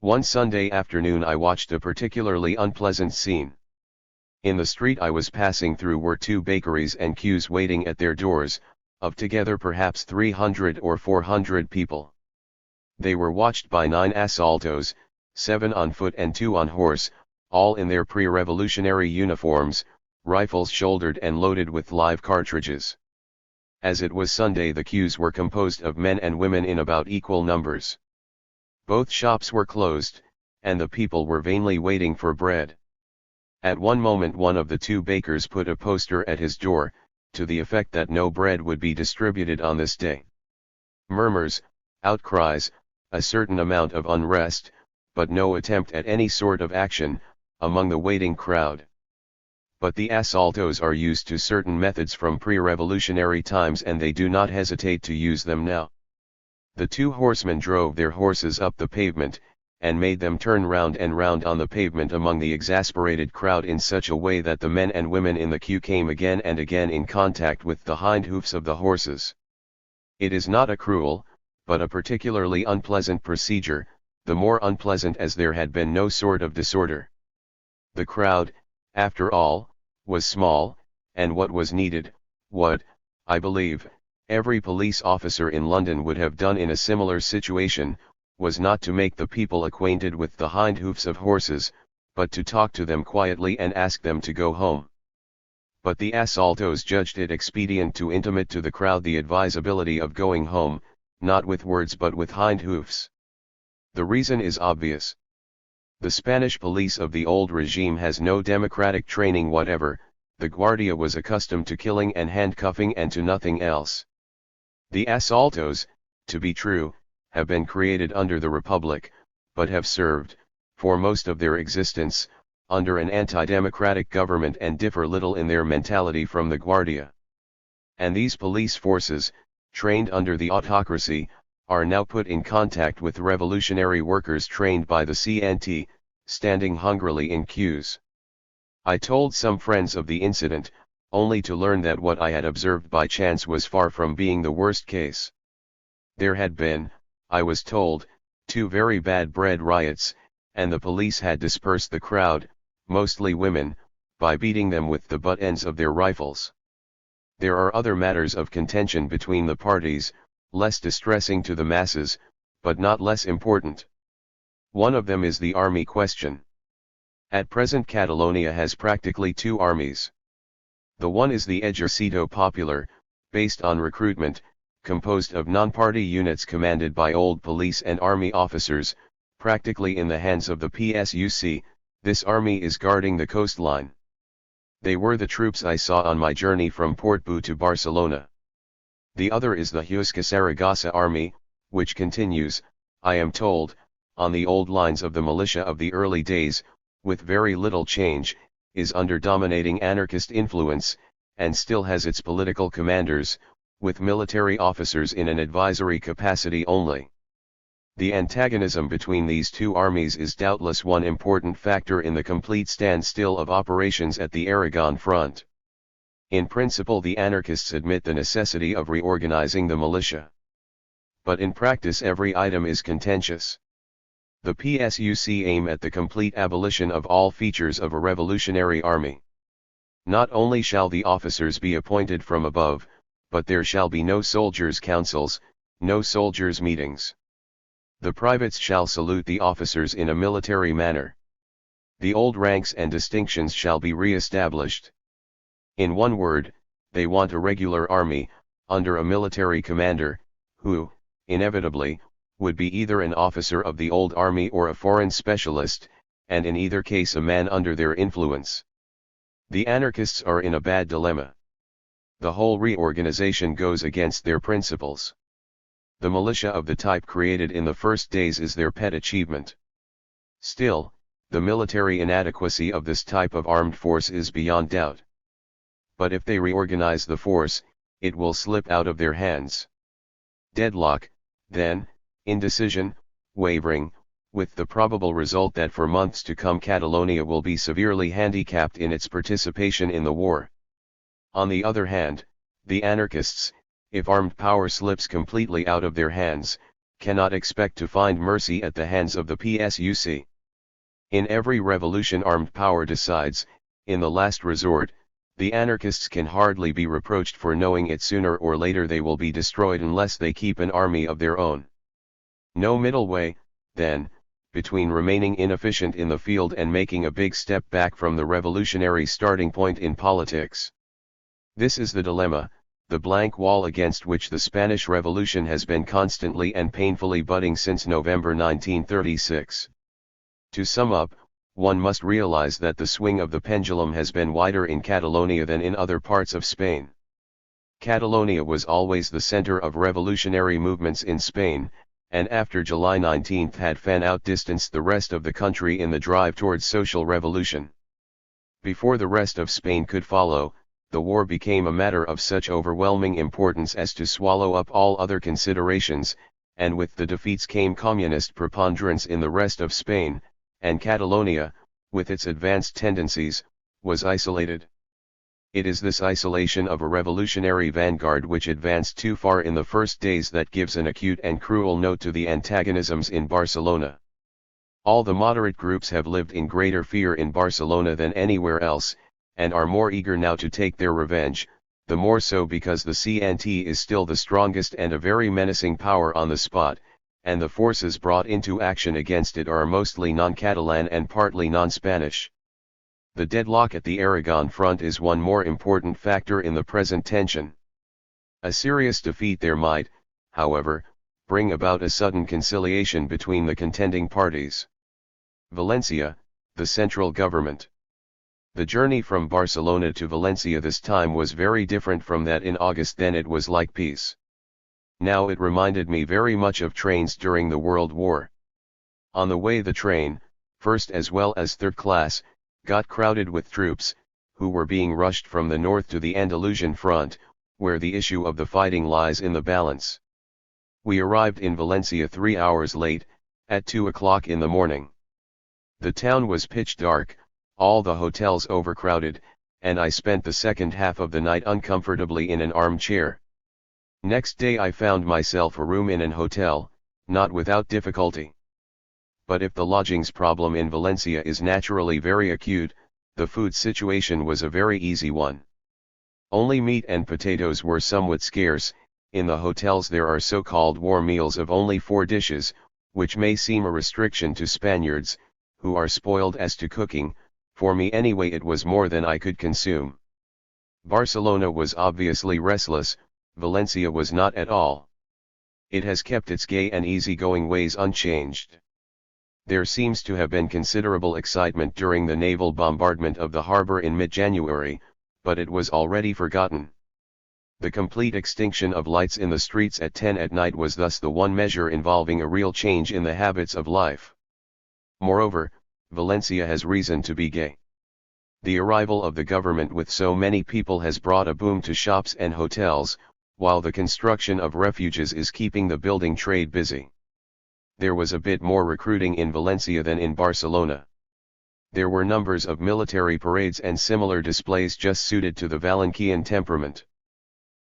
One Sunday afternoon I watched a particularly unpleasant scene. In the street I was passing through were two bakeries and queues waiting at their doors, of together perhaps 300 or 400 people. They were watched by 9 asaltos, 7 on foot and 2 on horse, all in their pre-revolutionary uniforms, rifles shouldered and loaded with live cartridges. As it was Sunday the queues were composed of men and women in about equal numbers. Both shops were closed, and the people were vainly waiting for bread. At one moment one of the two bakers put a poster at his door, to the effect that no bread would be distributed on this day. Murmurs, outcries, a certain amount of unrest, but no attempt at any sort of action, among the waiting crowd. But the asaltos are used to certain methods from pre-revolutionary times and they do not hesitate to use them now. The two horsemen drove their horses up the pavement, and made them turn round and round on the pavement among the exasperated crowd in such a way that the men and women in the queue came again and again in contact with the hind hoofs of the horses. It is not a cruel, but a particularly unpleasant procedure, the more unpleasant as there had been no sort of disorder. The crowd, after all, was small, and what was needed, what, I believe, every police officer in London would have done in a similar situation, was not to make the people acquainted with the hind hoofs of horses, but to talk to them quietly and ask them to go home. But the asaltos judged it expedient to intimate to the crowd the advisability of going home, not with words but with hind hoofs. The reason is obvious. The Spanish police of the old regime has no democratic training whatever, the Guardia was accustomed to killing and handcuffing and to nothing else. The asaltos, to be true, have been created under the Republic, but have served, for most of their existence, under an anti-democratic government and differ little in their mentality from the Guardia. And these police forces, trained under the autocracy, are now put in contact with revolutionary workers trained by the CNT, standing hungrily in queues. I told some friends of the incident, only to learn that what I had observed by chance was far from being the worst case. There had been, I was told, 2 very bad bread riots, and the police had dispersed the crowd, mostly women, by beating them with the butt ends of their rifles. There are other matters of contention between the parties, less distressing to the masses, but not less important. One of them is the army question. At present Catalonia has practically 2 armies. The one is the Ejército Popular, based on recruitment, composed of non-party units commanded by old police and army officers, practically in the hands of the PSUC. This army is guarding the coastline. They were the troops I saw on my journey from Portbou to Barcelona. The other is the Huesca Saragossa army, which continues, I am told, on the old lines of the militia of the early days, with very little change, is under dominating anarchist influence, and still has its political commanders, with military officers in an advisory capacity only. The antagonism between these 2 armies is doubtless one important factor in the complete standstill of operations at the Aragon front. In principle the anarchists admit the necessity of reorganizing the militia. But in practice every item is contentious. The PSUC aim at the complete abolition of all features of a revolutionary army. Not only shall the officers be appointed from above, but there shall be no soldiers' councils, no soldiers' meetings. The privates shall salute the officers in a military manner. The old ranks and distinctions shall be re-established. In one word, they want a regular army, under a military commander, who, inevitably, would be either an officer of the old army or a foreign specialist, and in either case a man under their influence. The anarchists are in a bad dilemma. The whole reorganization goes against their principles. The militia of the type created in the first days is their pet achievement. Still, the military inadequacy of this type of armed force is beyond doubt. But if they reorganize the force, it will slip out of their hands. Deadlock, then, indecision, wavering, with the probable result that for months to come Catalonia will be severely handicapped in its participation in the war. On the other hand, the anarchists, if armed power slips completely out of their hands, cannot expect to find mercy at the hands of the PSUC. In every revolution armed power decides, in the last resort, the anarchists can hardly be reproached for knowing it sooner or later they will be destroyed unless they keep an army of their own. No middle way, then, between remaining inefficient in the field and making a big step back from the revolutionary starting point in politics. This is the dilemma, the blank wall against which the Spanish Revolution has been constantly and painfully butting since November 1936. To sum up, one must realize that the swing of the pendulum has been wider in Catalonia than in other parts of Spain. Catalonia was always the center of revolutionary movements in Spain, and after July 19 had fan outdistanced the rest of the country in the drive towards social revolution. Before the rest of Spain could follow, the war became a matter of such overwhelming importance as to swallow up all other considerations, and with the defeats came communist preponderance in the rest of Spain, and Catalonia, with its advanced tendencies, was isolated. It is this isolation of a revolutionary vanguard which advanced too far in the first days that gives an acute and cruel note to the antagonisms in Barcelona. All the moderate groups have lived in greater fear in Barcelona than anywhere else, and are more eager now to take their revenge, the more so because the CNT is still the strongest and a very menacing power on the spot, and the forces brought into action against it are mostly non-Catalan and partly non-Spanish. The deadlock at the Aragon front is one more important factor in the present tension. A serious defeat there might, however, bring about a sudden conciliation between the contending parties. Valencia, the central government. The journey from Barcelona to Valencia this time was very different from that in August. Then it was like peace. Now it reminded me very much of trains during the World War. On the way the train, first as well as third class, got crowded with troops, who were being rushed from the north to the Andalusian front, where the issue of the fighting lies in the balance. We arrived in Valencia 3 hours late, at 2 o'clock in the morning. The town was pitch dark, all the hotels overcrowded, and I spent the second half of the night uncomfortably in an armchair. Next day I found myself a room in an hotel, not without difficulty. But if the lodgings problem in Valencia is naturally very acute, the food situation was a very easy one. Only meat and potatoes were somewhat scarce. In the hotels there are so-called war meals of only 4 dishes, which may seem a restriction to Spaniards, who are spoiled as to cooking. For me anyway it was more than I could consume. Barcelona was obviously restless, Valencia was not at all. It has kept its gay and easy-going ways unchanged. There seems to have been considerable excitement during the naval bombardment of the harbor in mid-January, but it was already forgotten. The complete extinction of lights in the streets at 10 at night was thus the one measure involving a real change in the habits of life. Moreover, Valencia has reason to be gay. The arrival of the government with so many people has brought a boom to shops and hotels, while the construction of refuges is keeping the building trade busy. There was a bit more recruiting in Valencia than in Barcelona. There were numbers of military parades and similar displays just suited to the Valencian temperament.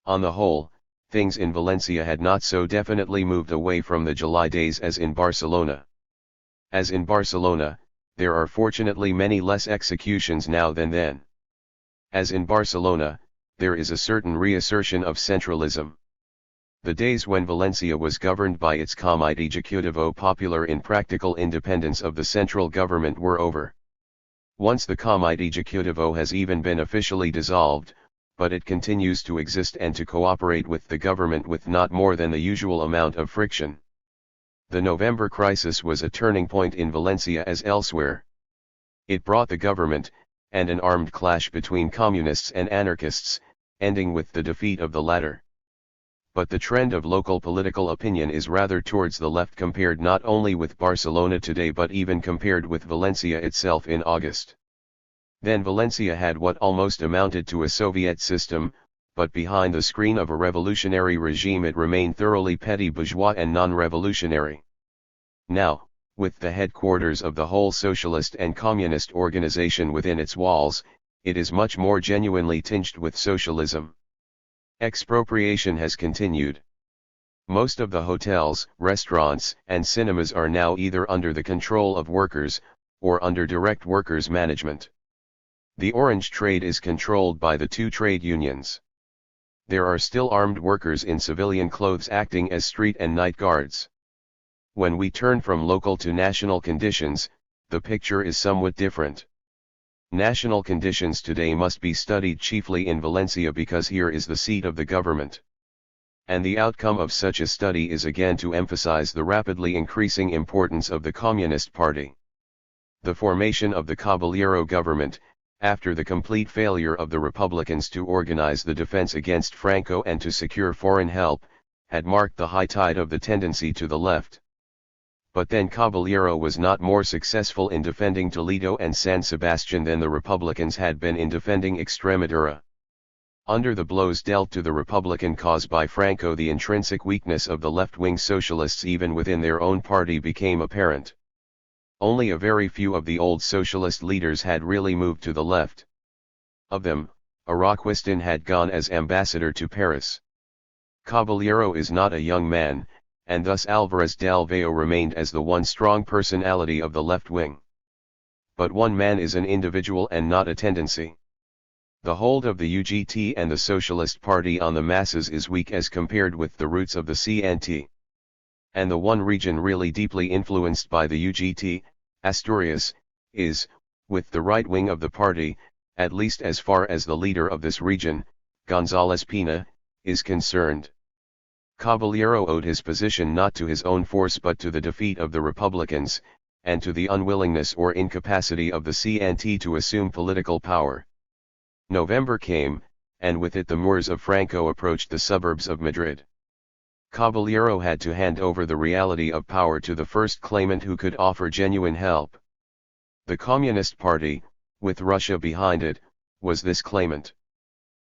On the whole, things in Valencia had not so definitely moved away from the July days as in Barcelona. As in Barcelona, there are fortunately many less executions now than then. As in Barcelona, there is a certain reassertion of centralism. The days when Valencia was governed by its Cockpit Ejecutivo popular in practical independence of the central government were over. Once the Cockpit Ejecutivo has even been officially dissolved, but it continues to exist and to cooperate with the government with not more than the usual amount of friction. The November crisis was a turning point in Valencia as elsewhere. It brought the government, and an armed clash between communists and anarchists, ending with the defeat of the latter. But the trend of local political opinion is rather towards the left compared not only with Barcelona today but even compared with Valencia itself in August. Then Valencia had what almost amounted to a Soviet system, but behind the screen of a revolutionary regime it remained thoroughly petty bourgeois and non-revolutionary. Now, with the headquarters of the whole socialist and communist organization within its walls, it is much more genuinely tinged with socialism. Expropriation has continued. Most of the hotels, restaurants, and cinemas are now either under the control of workers, or under direct workers' management. The orange trade is controlled by the two trade unions. There are still armed workers in civilian clothes acting as street and night guards. When we turn from local to national conditions, the picture is somewhat different. National conditions today must be studied chiefly in Valencia because here is the seat of the government. And the outcome of such a study is again to emphasize the rapidly increasing importance of the Communist Party. The formation of the Caballero government, after the complete failure of the Republicans to organize the defense against Franco and to secure foreign help, had marked the high tide of the tendency to the left. But then Caballero was not more successful in defending Toledo and San Sebastian than the Republicans had been in defending Extremadura. Under the blows dealt to the Republican cause by Franco, the intrinsic weakness of the left-wing socialists even within their own party became apparent. Only a very few of the old socialist leaders had really moved to the left. Of them, Araquistin had gone as ambassador to Paris. Caballero is not a young man, and thus Álvarez del Valle remained as the one strong personality of the left wing. But one man is an individual and not a tendency. The hold of the UGT and the Socialist Party on the masses is weak as compared with the roots of the CNT. And the one region really deeply influenced by the UGT, Asturias, is, with the right wing of the party, at least as far as the leader of this region, González Pina, is concerned. Caballero owed his position not to his own force but to the defeat of the Republicans, and to the unwillingness or incapacity of the CNT to assume political power. November came, and with it the Moors of Franco approached the suburbs of Madrid. Caballero had to hand over the reality of power to the first claimant who could offer genuine help. The Communist Party, with Russia behind it, was this claimant.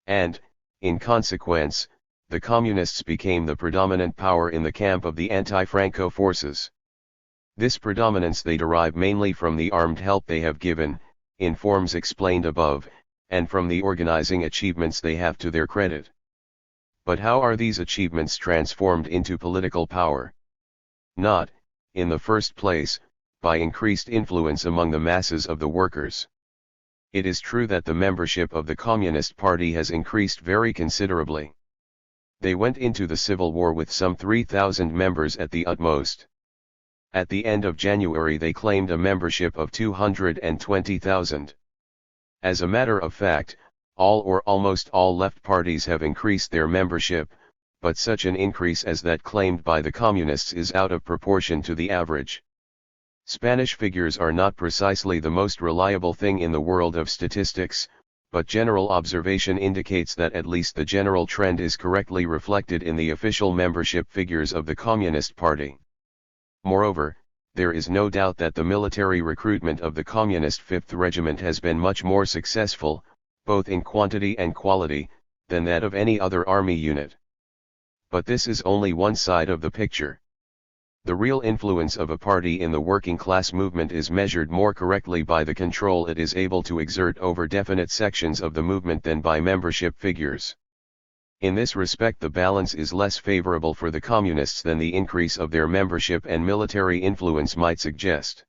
And, in consequence, the Communists became the predominant power in the camp of the anti-Franco forces. This predominance they derive mainly from the armed help they have given, in forms explained above, and from the organizing achievements they have to their credit. But how are these achievements transformed into political power? Not, in the first place, by increased influence among the masses of the workers. It is true that the membership of the Communist Party has increased very considerably. They went into the Civil War with some 3,000 members at the utmost. At the end of January they claimed a membership of 220,000. As a matter of fact, all or almost all left parties have increased their membership, but such an increase as that claimed by the Communists is out of proportion to the average. Spanish figures are not precisely the most reliable thing in the world of statistics, but general observation indicates that at least the general trend is correctly reflected in the official membership figures of the Communist Party. Moreover, there is no doubt that the military recruitment of the Communist Fifth Regiment has been much more successful, both in quantity and quality, than that of any other army unit. But this is only one side of the picture. The real influence of a party in the working class movement is measured more correctly by the control it is able to exert over definite sections of the movement than by membership figures. In this respect the balance is less favorable for the Communists than the increase of their membership and military influence might suggest.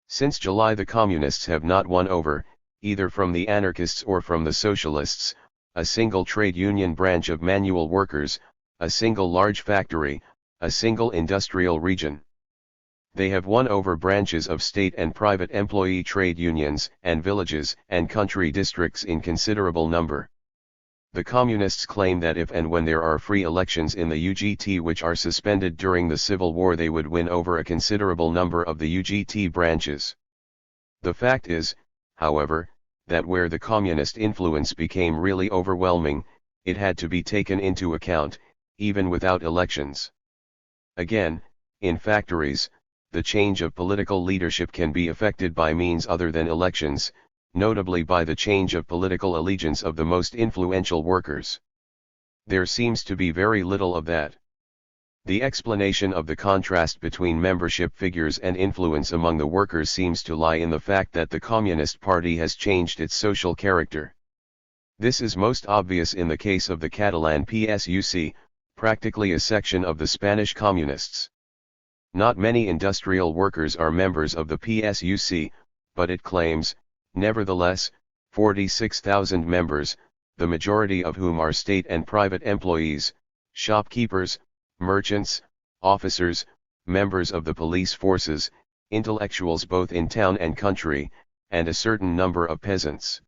Since July the Communists have not won over, either from the anarchists or from the socialists, a single trade union branch of manual workers, a single large factory, a single industrial region. They have won over branches of state and private employee trade unions and villages and country districts in considerable number. The Communists claim that if and when there are free elections in the UGT which are suspended during the Civil War, they would win over a considerable number of the UGT branches. The fact is, however, that where the Communist influence became really overwhelming, it had to be taken into account, even without elections. Again, in factories, the change of political leadership can be effected by means other than elections, notably by the change of political allegiance of the most influential workers. There seems to be very little of that. The explanation of the contrast between membership figures and influence among the workers seems to lie in the fact that the Communist Party has changed its social character. This is most obvious in the case of the Catalan PSUC, practically a section of the Spanish Communists. Not many industrial workers are members of the PSUC, but it claims, nevertheless, 46,000 members, the majority of whom are state and private employees, shopkeepers, merchants, officers, members of the police forces, intellectuals both in town and country, and a certain number of peasants.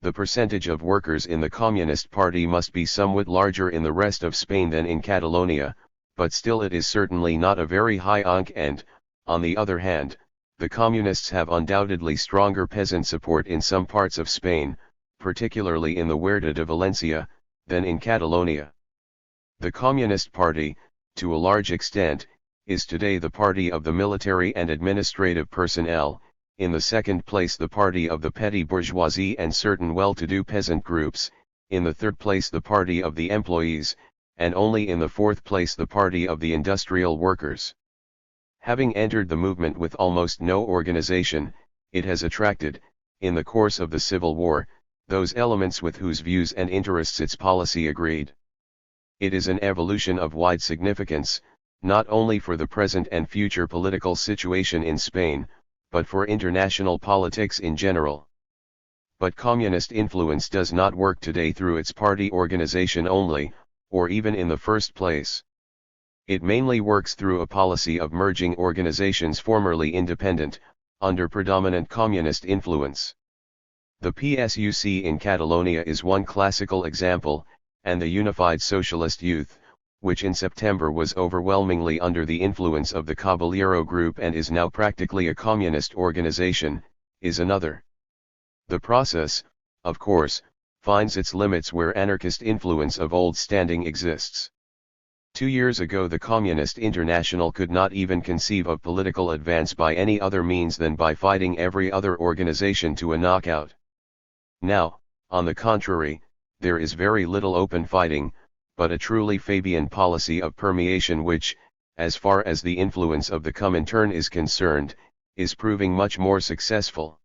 The percentage of workers in the Communist Party must be somewhat larger in the rest of Spain than in Catalonia, but still it is certainly not a very high onc, and, on the other hand, the Communists have undoubtedly stronger peasant support in some parts of Spain, particularly in the Huerta de Valencia, than in Catalonia. The Communist Party, to a large extent, is today the party of the military and administrative personnel, in the second place the party of the petty bourgeoisie and certain well-to-do peasant groups, in the third place the party of the employees, and only in the fourth place the party of the industrial workers. Having entered the movement with almost no organization, it has attracted, in the course of the Civil War, those elements with whose views and interests its policy agreed. It is an evolution of wide significance, not only for the present and future political situation in Spain, but for international politics in general. But communist influence does not work today through its party organization only, or even in the first place. It mainly works through a policy of merging organizations formerly independent, under predominant communist influence. The PSUC in Catalonia is one classical example, and the Unified Socialist Youth, which in September was overwhelmingly under the influence of the Caballero Group and is now practically a communist organization, is another. The process, of course, finds its limits where anarchist influence of old standing exists. 2 years ago the Communist International could not even conceive of political advance by any other means than by fighting every other organization to a knockout. Now, on the contrary, there is very little open fighting, but a truly Fabian policy of permeation which, as far as the influence of the Comintern is concerned, is proving much more successful.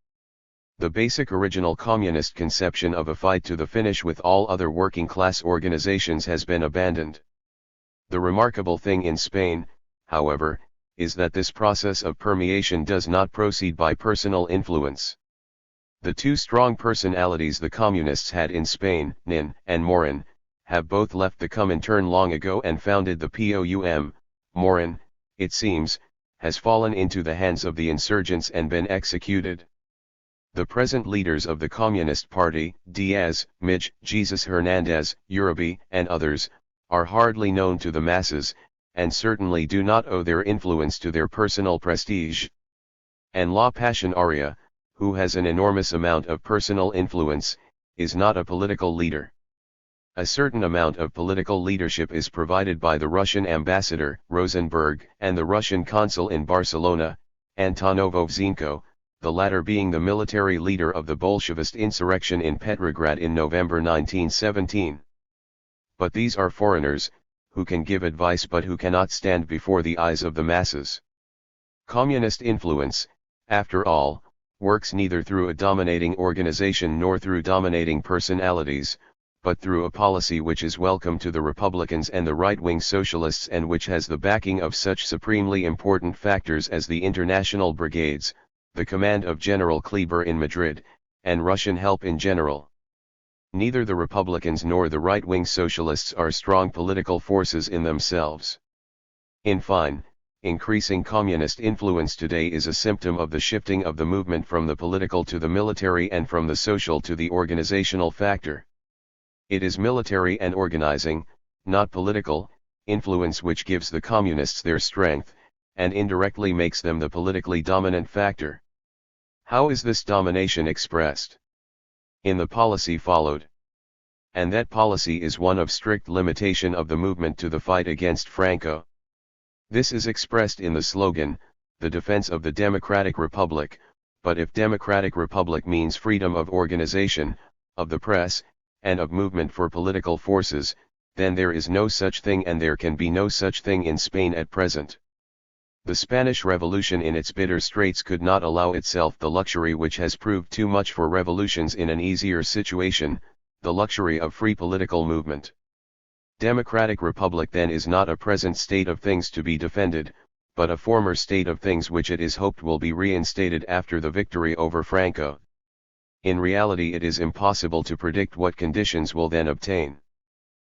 The basic original communist conception of a fight to the finish with all other working class organizations has been abandoned. The remarkable thing in Spain, however, is that this process of permeation does not proceed by personal influence. The two strong personalities the communists had in Spain, Nin and Morin, have both left the Comintern long ago and founded the POUM. Morin, it seems, has fallen into the hands of the insurgents and been executed. The present leaders of the Communist Party, Diaz, Mij, Jesus Hernandez, Uribe, and others, are hardly known to the masses, and certainly do not owe their influence to their personal prestige. And La Pasionaria, who has an enormous amount of personal influence, is not a political leader. A certain amount of political leadership is provided by the Russian ambassador, Rosenberg, and the Russian consul in Barcelona, Antonovovzenko, the latter being the military leader of the Bolshevist insurrection in Petrograd in November 1917. But these are foreigners, who can give advice but who cannot stand before the eyes of the masses. Communist influence, after all, works neither through a dominating organization nor through dominating personalities, but through a policy which is welcome to the Republicans and the right-wing socialists and which has the backing of such supremely important factors as the international brigades, the command of General Kleber in Madrid, and Russian help in general. Neither the Republicans nor the right-wing socialists are strong political forces in themselves. In fine, increasing communist influence today is a symptom of the shifting of the movement from the political to the military and from the social to the organizational factor. It is military and organizing, not political, influence which gives the communists their strength, and indirectly makes them the politically dominant factor. How is this domination expressed? In the policy followed. And that policy is one of strict limitation of the movement to the fight against Franco. This is expressed in the slogan, the defense of the Democratic Republic, but if Democratic Republic means freedom of organization, of the press, and of movement for political forces, then there is no such thing and there can be no such thing in Spain at present. The Spanish Revolution in its bitter straits could not allow itself the luxury which has proved too much for revolutions in an easier situation, the luxury of free political movement. Democratic Republic then is not a present state of things to be defended, but a former state of things which it is hoped will be reinstated after the victory over Franco. In reality it is impossible to predict what conditions will then obtain.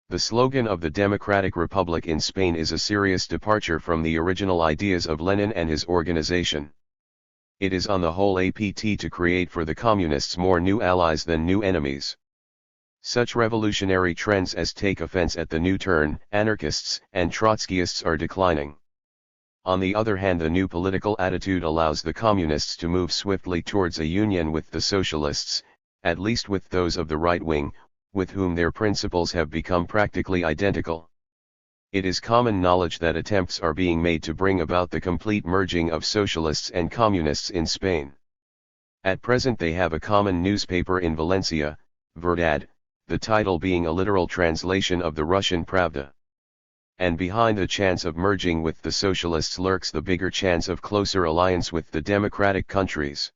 The slogan of the Democratic Republic in Spain is a serious departure from the original ideas of Lenin and his organization. It is on the whole apt to create for the communists more new allies than new enemies. Such revolutionary trends as take offense at the new turn, anarchists and Trotskyists are declining. On the other hand, the new political attitude allows the communists to move swiftly towards a union with the socialists, at least with those of the right wing, with whom their principles have become practically identical. It is common knowledge that attempts are being made to bring about the complete merging of socialists and communists in Spain. At present they have a common newspaper in Valencia, Verdad, the title being a literal translation of the Russian Pravda. And behind the chance of merging with the socialists lurks the bigger chance of closer alliance with the democratic countries.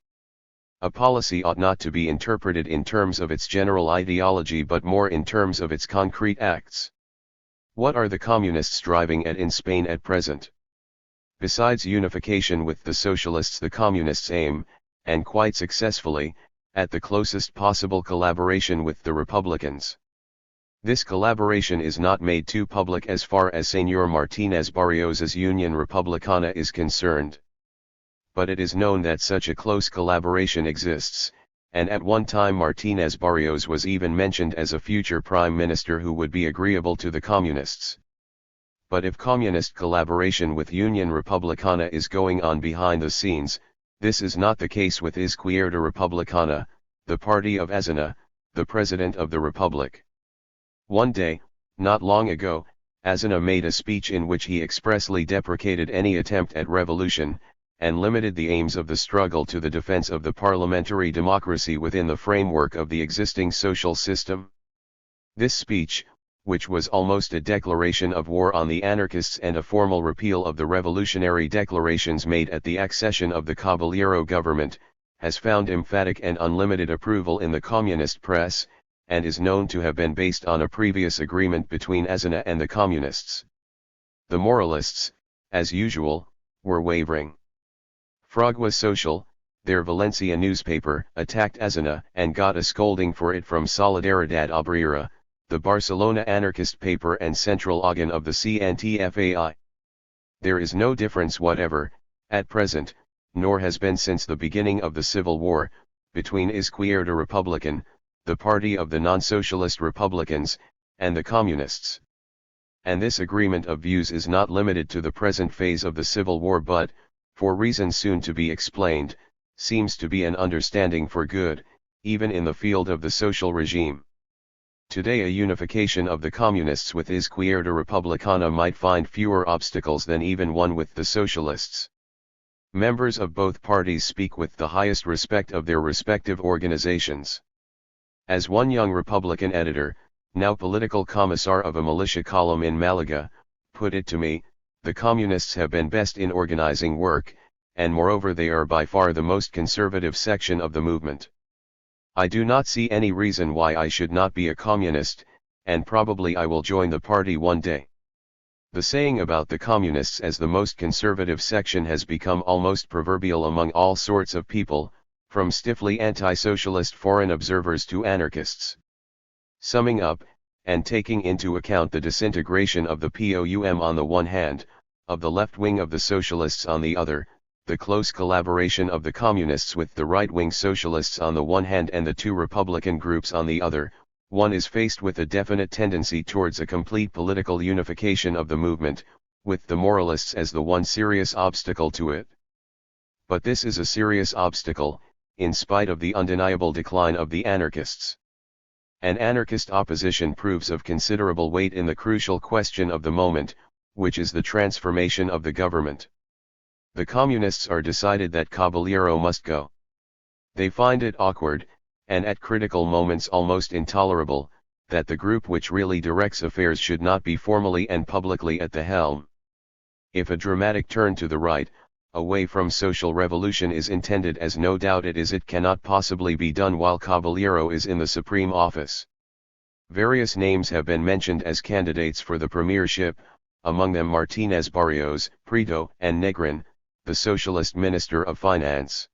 A policy ought not to be interpreted in terms of its general ideology but more in terms of its concrete acts. What are the communists driving at in Spain at present? Besides unification with the socialists, the communists aim, and quite successfully, at the closest possible collaboration with the Republicans. This collaboration is not made too public as far as Señor Martínez Barrios's Unión Republicana is concerned. But it is known that such a close collaboration exists, and at one time Martínez Barrios was even mentioned as a future prime minister who would be agreeable to the communists. But if communist collaboration with Unión Republicana is going on behind the scenes, this is not the case with Izquierda Republicana, the party of Aznar, the President of the Republic. One day, not long ago, Aznar made a speech in which he expressly deprecated any attempt at revolution, and limited the aims of the struggle to the defense of the parliamentary democracy within the framework of the existing social system. This speech, which was almost a declaration of war on the anarchists and a formal repeal of the revolutionary declarations made at the accession of the Caballero government, has found emphatic and unlimited approval in the communist press, and is known to have been based on a previous agreement between Aznar and the communists. The moralists, as usual, were wavering. Fragua Social, their Valencia newspaper, attacked Aznar and got a scolding for it from Solidaridad Obrera, the Barcelona anarchist paper and central organ of the CNTFAI. There is no difference whatever, at present, nor has been since the beginning of the Civil War, between Izquierda Republican, the party of the non-socialist Republicans, and the Communists. And this agreement of views is not limited to the present phase of the Civil War but, for reasons soon to be explained, seems to be an understanding for good, even in the field of the social regime. Today a unification of the Communists with Izquierda Republicana might find fewer obstacles than even one with the Socialists. Members of both parties speak with the highest respect of their respective organizations. As one young Republican editor, now political commissar of a militia column in Malaga, put it to me, the Communists have been best in organizing work, and moreover they are by far the most conservative section of the movement. I do not see any reason why I should not be a communist, and probably I will join the party one day. The saying about the Communists as the most conservative section has become almost proverbial among all sorts of people, from stiffly anti-socialist foreign observers to anarchists. Summing up, and taking into account the disintegration of the POUM on the one hand, of the left wing of the socialists on the other, the close collaboration of the communists with the right-wing socialists on the one hand and the two Republican groups on the other, one is faced with a definite tendency towards a complete political unification of the movement, with the moralists as the one serious obstacle to it. But this is a serious obstacle, in spite of the undeniable decline of the anarchists. An anarchist opposition proves of considerable weight in the crucial question of the moment, which is the transformation of the government. The communists are decided that Caballero must go. They find it awkward, and at critical moments almost intolerable, that the group which really directs affairs should not be formally and publicly at the helm. If a dramatic turn to the right, away from social revolution is intended, as no doubt it is, it cannot possibly be done while Caballero is in the supreme office. Various names have been mentioned as candidates for the premiership, among them Martinez Barrios, Prieto, and Negrin, the socialist minister of finance.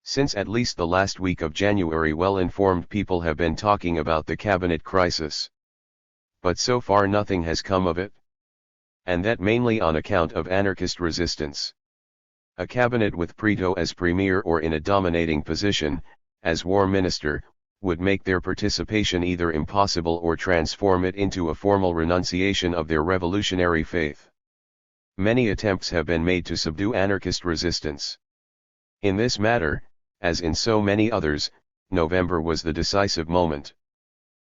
Since at least the last week of January, well-informed people have been talking about the cabinet crisis. But so far nothing has come of it. And that mainly on account of anarchist resistance. A cabinet with Prieto as premier or in a dominating position, as war minister, would make their participation either impossible or transform it into a formal renunciation of their revolutionary faith. Many attempts have been made to subdue anarchist resistance. In this matter, as in so many others, November was the decisive moment.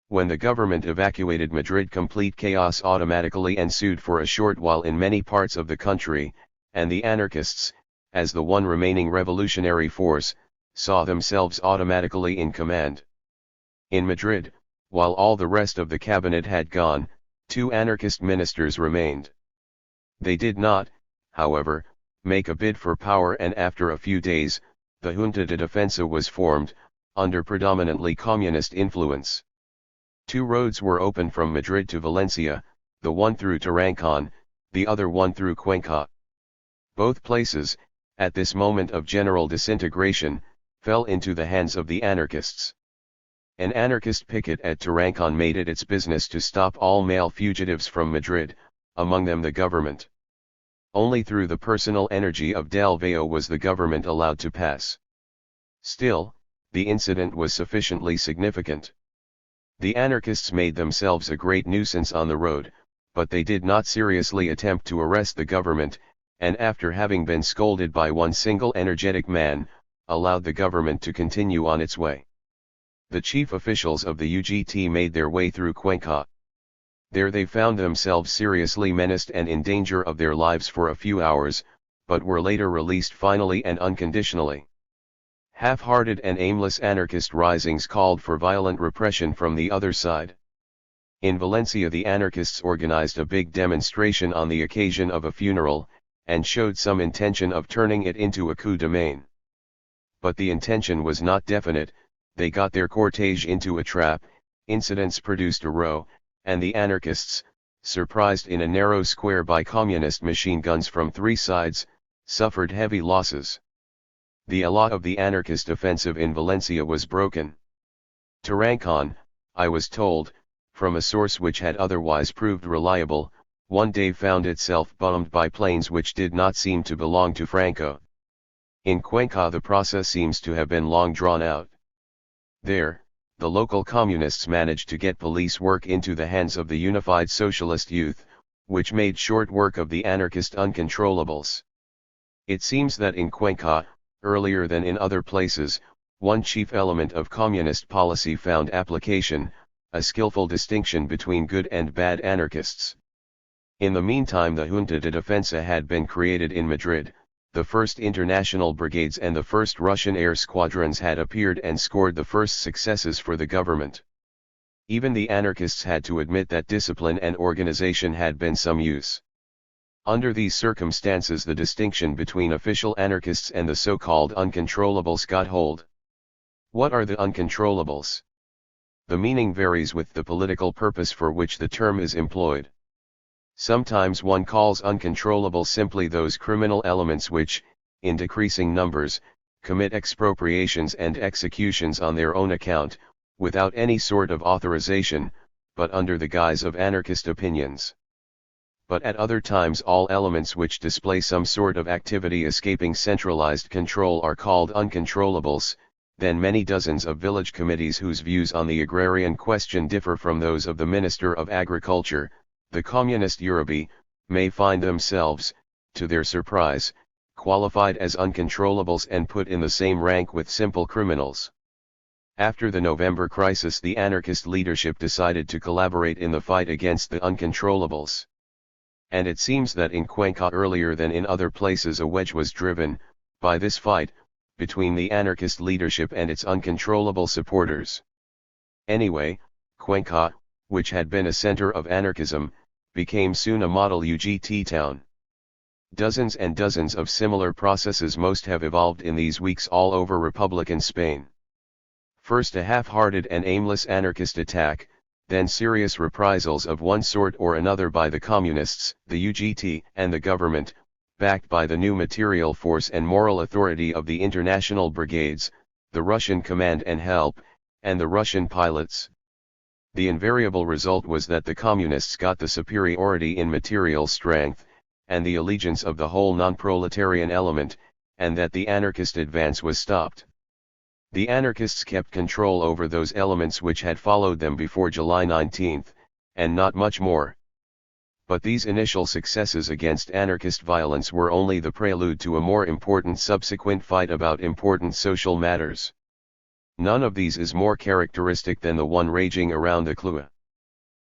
When the government evacuated Madrid, complete chaos automatically ensued for a short while in many parts of the country, and the anarchists, as the one remaining revolutionary force, saw themselves automatically in command. In Madrid, while all the rest of the cabinet had gone, 2 anarchist ministers remained. They did not, however, make a bid for power, and after a few days, the Junta de Defensa was formed, under predominantly communist influence. 2 roads were opened from Madrid to Valencia, the one through Tarancon, the other one through Cuenca. Both places, at this moment of general disintegration, fell into the hands of the anarchists. An anarchist picket at Tarancon made it its business to stop all male fugitives from Madrid, among them the government. Only through the personal energy of Del Valle was the government allowed to pass. Still, the incident was sufficiently significant. The anarchists made themselves a great nuisance on the road, but they did not seriously attempt to arrest the government, and after having been scolded by one single energetic man, allowed the government to continue on its way. The chief officials of the UGT made their way through Cuenca. There they found themselves seriously menaced and in danger of their lives for a few hours, but were later released finally and unconditionally. Half-hearted and aimless anarchist risings called for violent repression from the other side. In Valencia, the anarchists organized a big demonstration on the occasion of a funeral, and showed some intention of turning it into a coup de main. But the intention was not definite. They got their cortege into a trap, incidents produced a row, and the anarchists, surprised in a narrow square by communist machine guns from 3 sides, suffered heavy losses. The élan of the anarchist offensive in Valencia was broken. Tarancon, I was told, from a source which had otherwise proved reliable, one day found itself bombed by planes which did not seem to belong to Franco. In Cuenca the process seems to have been long drawn out. There, the local communists managed to get police work into the hands of the unified socialist youth, which made short work of the anarchist uncontrollables. It seems that in Cuenca, earlier than in other places, one chief element of communist policy found application, a skillful distinction between good and bad anarchists. In the meantime, the Junta de Defensa had been created in Madrid. The first international brigades and the first Russian air squadrons had appeared and scored the first successes for the government. Even the anarchists had to admit that discipline and organization had been some use. Under these circumstances, the distinction between official anarchists and the so-called uncontrollables got hold. What are the uncontrollables? The meaning varies with the political purpose for which the term is employed. Sometimes one calls uncontrollable simply those criminal elements which, in decreasing numbers, commit expropriations and executions on their own account, without any sort of authorization, but under the guise of anarchist opinions. But at other times all elements which display some sort of activity escaping centralized control are called uncontrollables, then many dozens of village committees whose views on the agrarian question differ from those of the Minister of Agriculture, the communist Urabi, may find themselves, to their surprise, qualified as uncontrollables and put in the same rank with simple criminals. After the November crisis, the anarchist leadership decided to collaborate in the fight against the uncontrollables. And it seems that in Cuenca earlier than in other places a wedge was driven, by this fight, between the anarchist leadership and its uncontrollable supporters. Anyway, Cuenca, which had been a center of anarchism, became soon a model UGT town. Dozens and dozens of similar processes must have evolved in these weeks all over Republican Spain. First a half-hearted and aimless anarchist attack, then serious reprisals of one sort or another by the communists, the UGT, and the government, backed by the new material force and moral authority of the international brigades, the Russian command and help, and the Russian pilots. The invariable result was that the communists got the superiority in material strength, and the allegiance of the whole non-proletarian element, and that the anarchist advance was stopped. The anarchists kept control over those elements which had followed them before July 19, and not much more. But these initial successes against anarchist violence were only the prelude to a more important subsequent fight about important social matters. None of these is more characteristic than the one raging around the CLUA.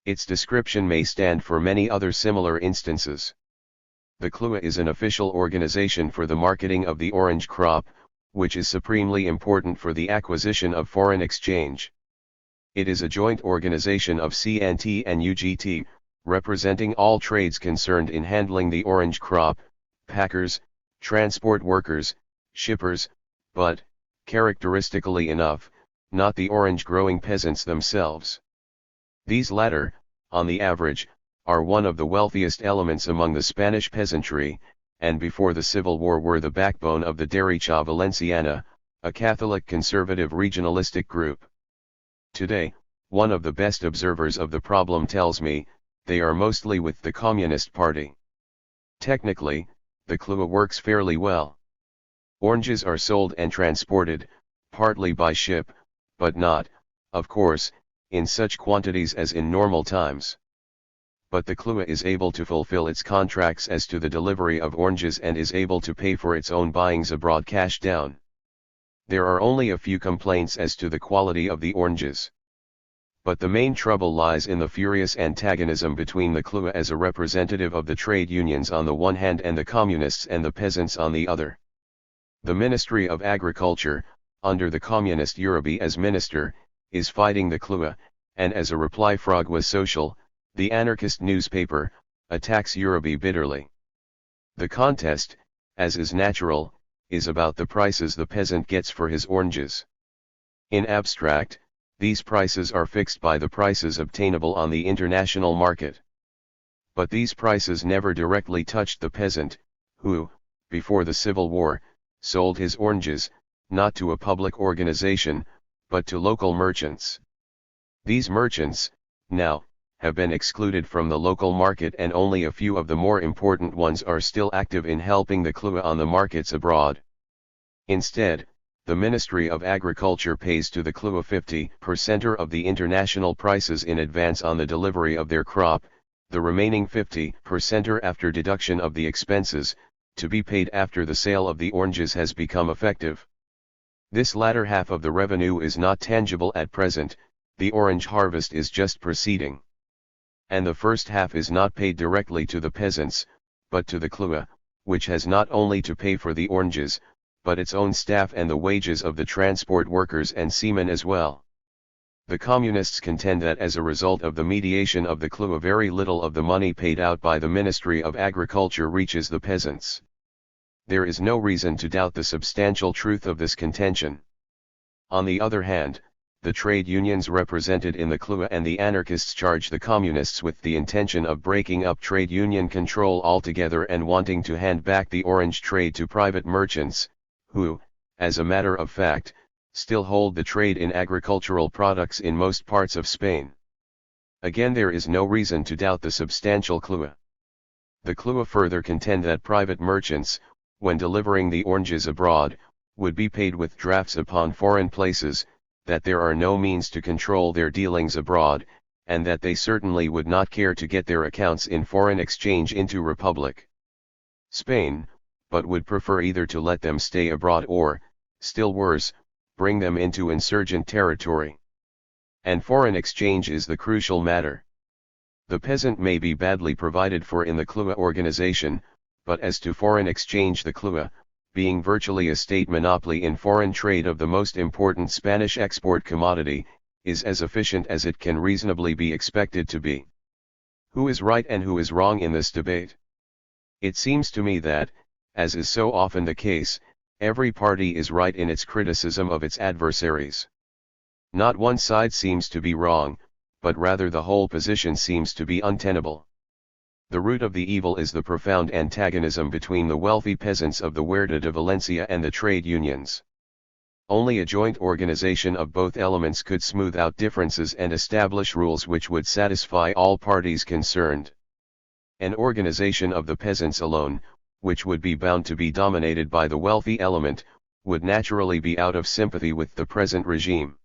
Its description may stand for many other similar instances. The CLUA is an official organization for the marketing of the orange crop, which is supremely important for the acquisition of foreign exchange. It is a joint organization of CNT and UGT, representing all trades concerned in handling the orange crop, packers, transport workers, shippers, but, characteristically enough, not the orange-growing peasants themselves. These latter, on the average, are one of the wealthiest elements among the Spanish peasantry, and before the Civil War were the backbone of the Derecha Valenciana, a Catholic conservative regionalistic group. Today, one of the best observers of the problem tells me, they are mostly with the Communist Party. Technically, the CLUA works fairly well. Oranges are sold and transported, partly by ship, but not, of course, in such quantities as in normal times. But the CLUA is able to fulfill its contracts as to the delivery of oranges and is able to pay for its own buyings abroad cash down. There are only a few complaints as to the quality of the oranges. But the main trouble lies in the furious antagonism between the CLUA as a representative of the trade unions on the one hand and the communists and the peasants on the other. The Ministry of Agriculture, under the communist Urabi as minister, is fighting the CLUA, and as a reply Frog was social, the anarchist newspaper, attacks Urabi bitterly. The contest, as is natural, is about the prices the peasant gets for his oranges. In abstract, these prices are fixed by the prices obtainable on the international market. But these prices never directly touched the peasant, who, before the Civil War, sold his oranges, not to a public organization, but to local merchants. These merchants, now, have been excluded from the local market and only a few of the more important ones are still active in helping the CLUA on the markets abroad. Instead, the Ministry of Agriculture pays to the CLUA 50% of the international prices in advance on the delivery of their crop, the remaining 50% after deduction of the expenses, to be paid after the sale of the oranges has become effective. This latter half of the revenue is not tangible at present, the orange harvest is just proceeding. And the first half is not paid directly to the peasants, but to the CLUA, which has not only to pay for the oranges, but its own staff and the wages of the transport workers and seamen as well. The communists contend that as a result of the mediation of the CLUA very little of the money paid out by the Ministry of Agriculture reaches the peasants. There is no reason to doubt the substantial truth of this contention. On the other hand, the trade unions represented in the CLUA and the anarchists charge the communists with the intention of breaking up trade union control altogether and wanting to hand back the orange trade to private merchants, who, as a matter of fact, still hold the trade in agricultural products in most parts of Spain. Again, there is no reason to doubt the substantial CLUA. The CLUA further contend that private merchants, when delivering the oranges abroad, would be paid with drafts upon foreign places, that there are no means to control their dealings abroad, and that they certainly would not care to get their accounts in foreign exchange into Republic Spain, but would prefer either to let them stay abroad or, still worse, bring them into insurgent territory. And foreign exchange is the crucial matter. The peasant may be badly provided for in the CLUA organization, but as to foreign exchange, the CLUA, being virtually a state monopoly in foreign trade of the most important Spanish export commodity, is as efficient as it can reasonably be expected to be. Who is right and who is wrong in this debate? It seems to me that, as is so often the case, every party is right in its criticism of its adversaries. Not one side seems to be wrong, but rather the whole position seems to be untenable. The root of the evil is the profound antagonism between the wealthy peasants of the Huerta de Valencia and the trade unions. Only a joint organization of both elements could smooth out differences and establish rules which would satisfy all parties concerned. An organization of the peasants alone, which would be bound to be dominated by the wealthy element, would naturally be out of sympathy with the present regime.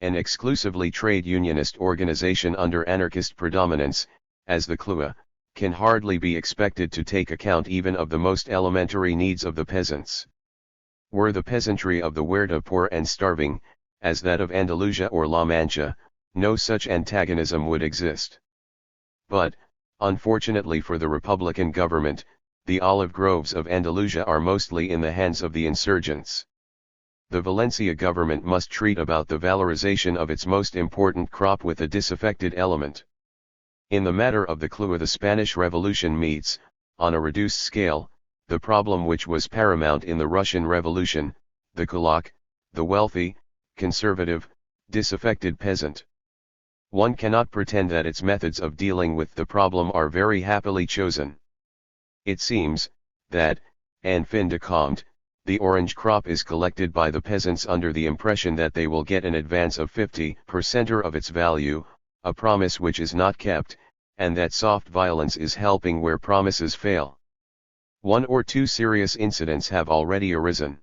An exclusively trade unionist organization under anarchist predominance, as the CLUA, can hardly be expected to take account even of the most elementary needs of the peasants. Were the peasantry of the Huerta poor and starving, as that of Andalusia or La Mancha, no such antagonism would exist. But, unfortunately for the Republican government, the olive groves of Andalusia are mostly in the hands of the insurgents. The Valencia government must treat about the valorization of its most important crop with a disaffected element. In the matter of the CLUA, the Spanish Revolution meets, on a reduced scale, the problem which was paramount in the Russian Revolution, the kulak, the wealthy, conservative, disaffected peasant. One cannot pretend that its methods of dealing with the problem are very happily chosen. It seems, that, en fin de compte, the orange crop is collected by the peasants under the impression that they will get an advance of 50% of its value, a promise which is not kept, and that soft violence is helping where promises fail. One or two serious incidents have already arisen.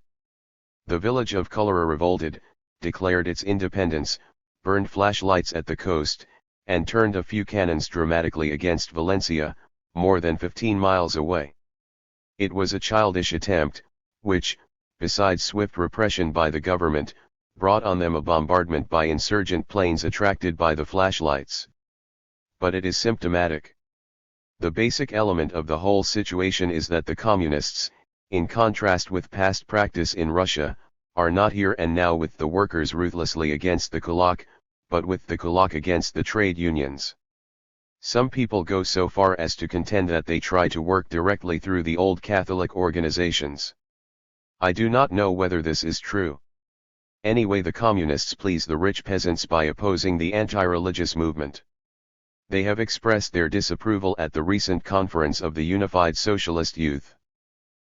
The village of Culera revolted, declared its independence, burned flashlights at the coast, and turned a few cannons dramatically against Valencia, more than 15 miles away. It was a childish attempt, which, besides swift repression by the government, brought on them a bombardment by insurgent planes attracted by the flashlights. But it is symptomatic. The basic element of the whole situation is that the communists, in contrast with past practice in Russia, are not here and now with the workers ruthlessly against the kulak, but with the kulak against the trade unions. Some people go so far as to contend that they try to work directly through the old Catholic organizations. I do not know whether this is true. Anyway, the communists please the rich peasants by opposing the anti-religious movement. They have expressed their disapproval at the recent conference of the Unified Socialist Youth.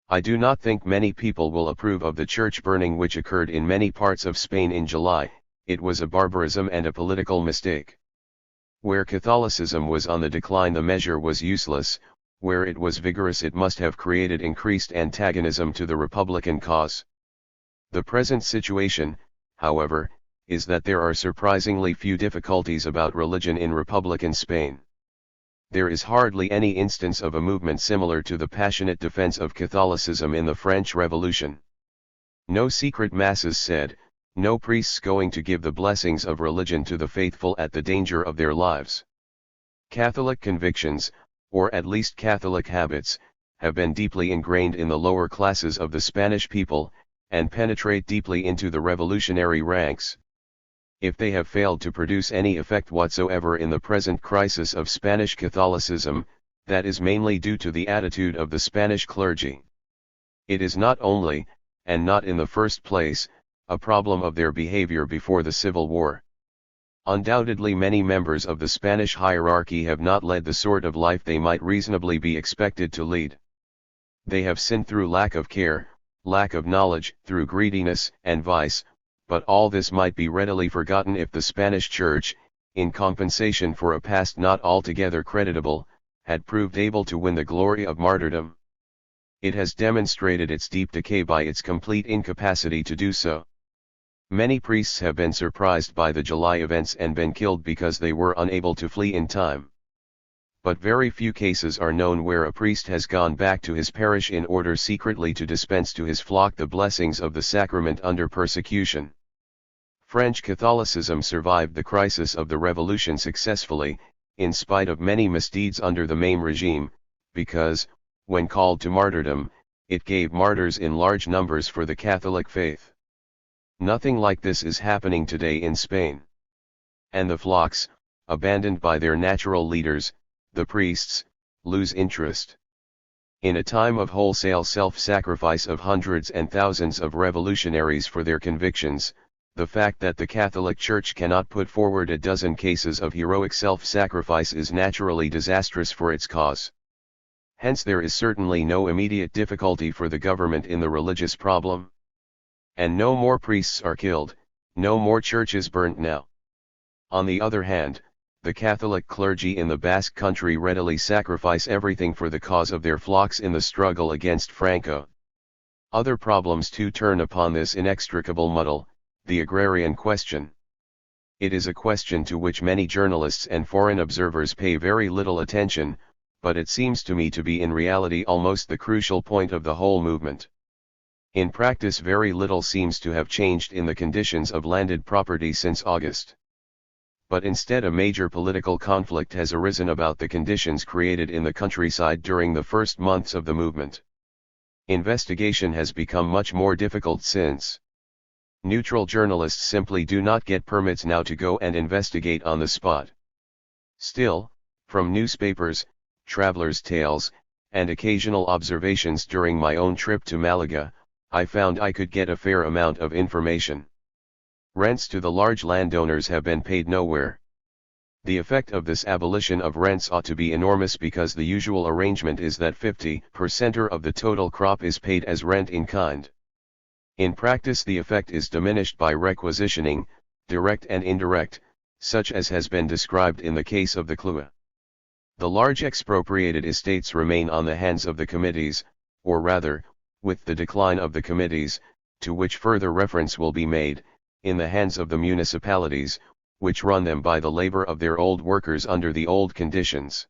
I do not think many people will approve of the church burning which occurred in many parts of Spain in July. It was a barbarism and a political mistake. Where Catholicism was on the decline, the measure was useless; where it was vigorous, it must have created increased antagonism to the Republican cause. The present situation, however, is that there are surprisingly few difficulties about religion in Republican Spain. There is hardly any instance of a movement similar to the passionate defense of Catholicism in the French Revolution. No secret masses said, no priests going to give the blessings of religion to the faithful at the danger of their lives. Catholic convictions, or at least Catholic habits, have been deeply ingrained in the lower classes of the Spanish people, and penetrate deeply into the revolutionary ranks. If they have failed to produce any effect whatsoever in the present crisis of Spanish Catholicism, that is mainly due to the attitude of the Spanish clergy. It is not only, and not in the first place, a problem of their behavior before the Civil War. Undoubtedly many members of the Spanish hierarchy have not led the sort of life they might reasonably be expected to lead. They have sinned through lack of care, lack of knowledge, through greediness and vice, but all this might be readily forgotten if the Spanish Church, in compensation for a past not altogether creditable, had proved able to win the glory of martyrdom. It has demonstrated its deep decay by its complete incapacity to do so. Many priests have been surprised by the July events and been killed because they were unable to flee in time. But very few cases are known where a priest has gone back to his parish in order secretly to dispense to his flock the blessings of the sacrament under persecution. French Catholicism survived the crisis of the Revolution successfully, in spite of many misdeeds under the Mame regime, because, when called to martyrdom, it gave martyrs in large numbers for the Catholic faith. Nothing like this is happening today in Spain. And the flocks, abandoned by their natural leaders, the priests, lose interest. In a time of wholesale self-sacrifice of hundreds and thousands of revolutionaries for their convictions, the fact that the Catholic Church cannot put forward a dozen cases of heroic self-sacrifice is naturally disastrous for its cause. Hence there is certainly no immediate difficulty for the government in the religious problem. And no more priests are killed, no more churches burnt now. On the other hand, the Catholic clergy in the Basque Country readily sacrifice everything for the cause of their flocks in the struggle against Franco. Other problems too turn upon this inextricable muddle, the agrarian question. It is a question to which many journalists and foreign observers pay very little attention, but it seems to me to be in reality almost the crucial point of the whole movement. In practice very little seems to have changed in the conditions of landed property since August. But instead a major political conflict has arisen about the conditions created in the countryside during the first months of the movement. Investigation has become much more difficult since neutral journalists simply do not get permits now to go and investigate on the spot. Still, from newspapers, travelers' tales, and occasional observations during my own trip to Malaga, I found I could get a fair amount of information. Rents to the large landowners have been paid nowhere. The effect of this abolition of rents ought to be enormous because the usual arrangement is that 50% of the total crop is paid as rent in kind. In practice the effect is diminished by requisitioning, direct and indirect, such as has been described in the case of the Clua. The large expropriated estates remain on the hands of the committees, or rather, with the decline of the committees, to which further reference will be made, in the hands of the municipalities, which run them by the labor of their old workers under the old conditions.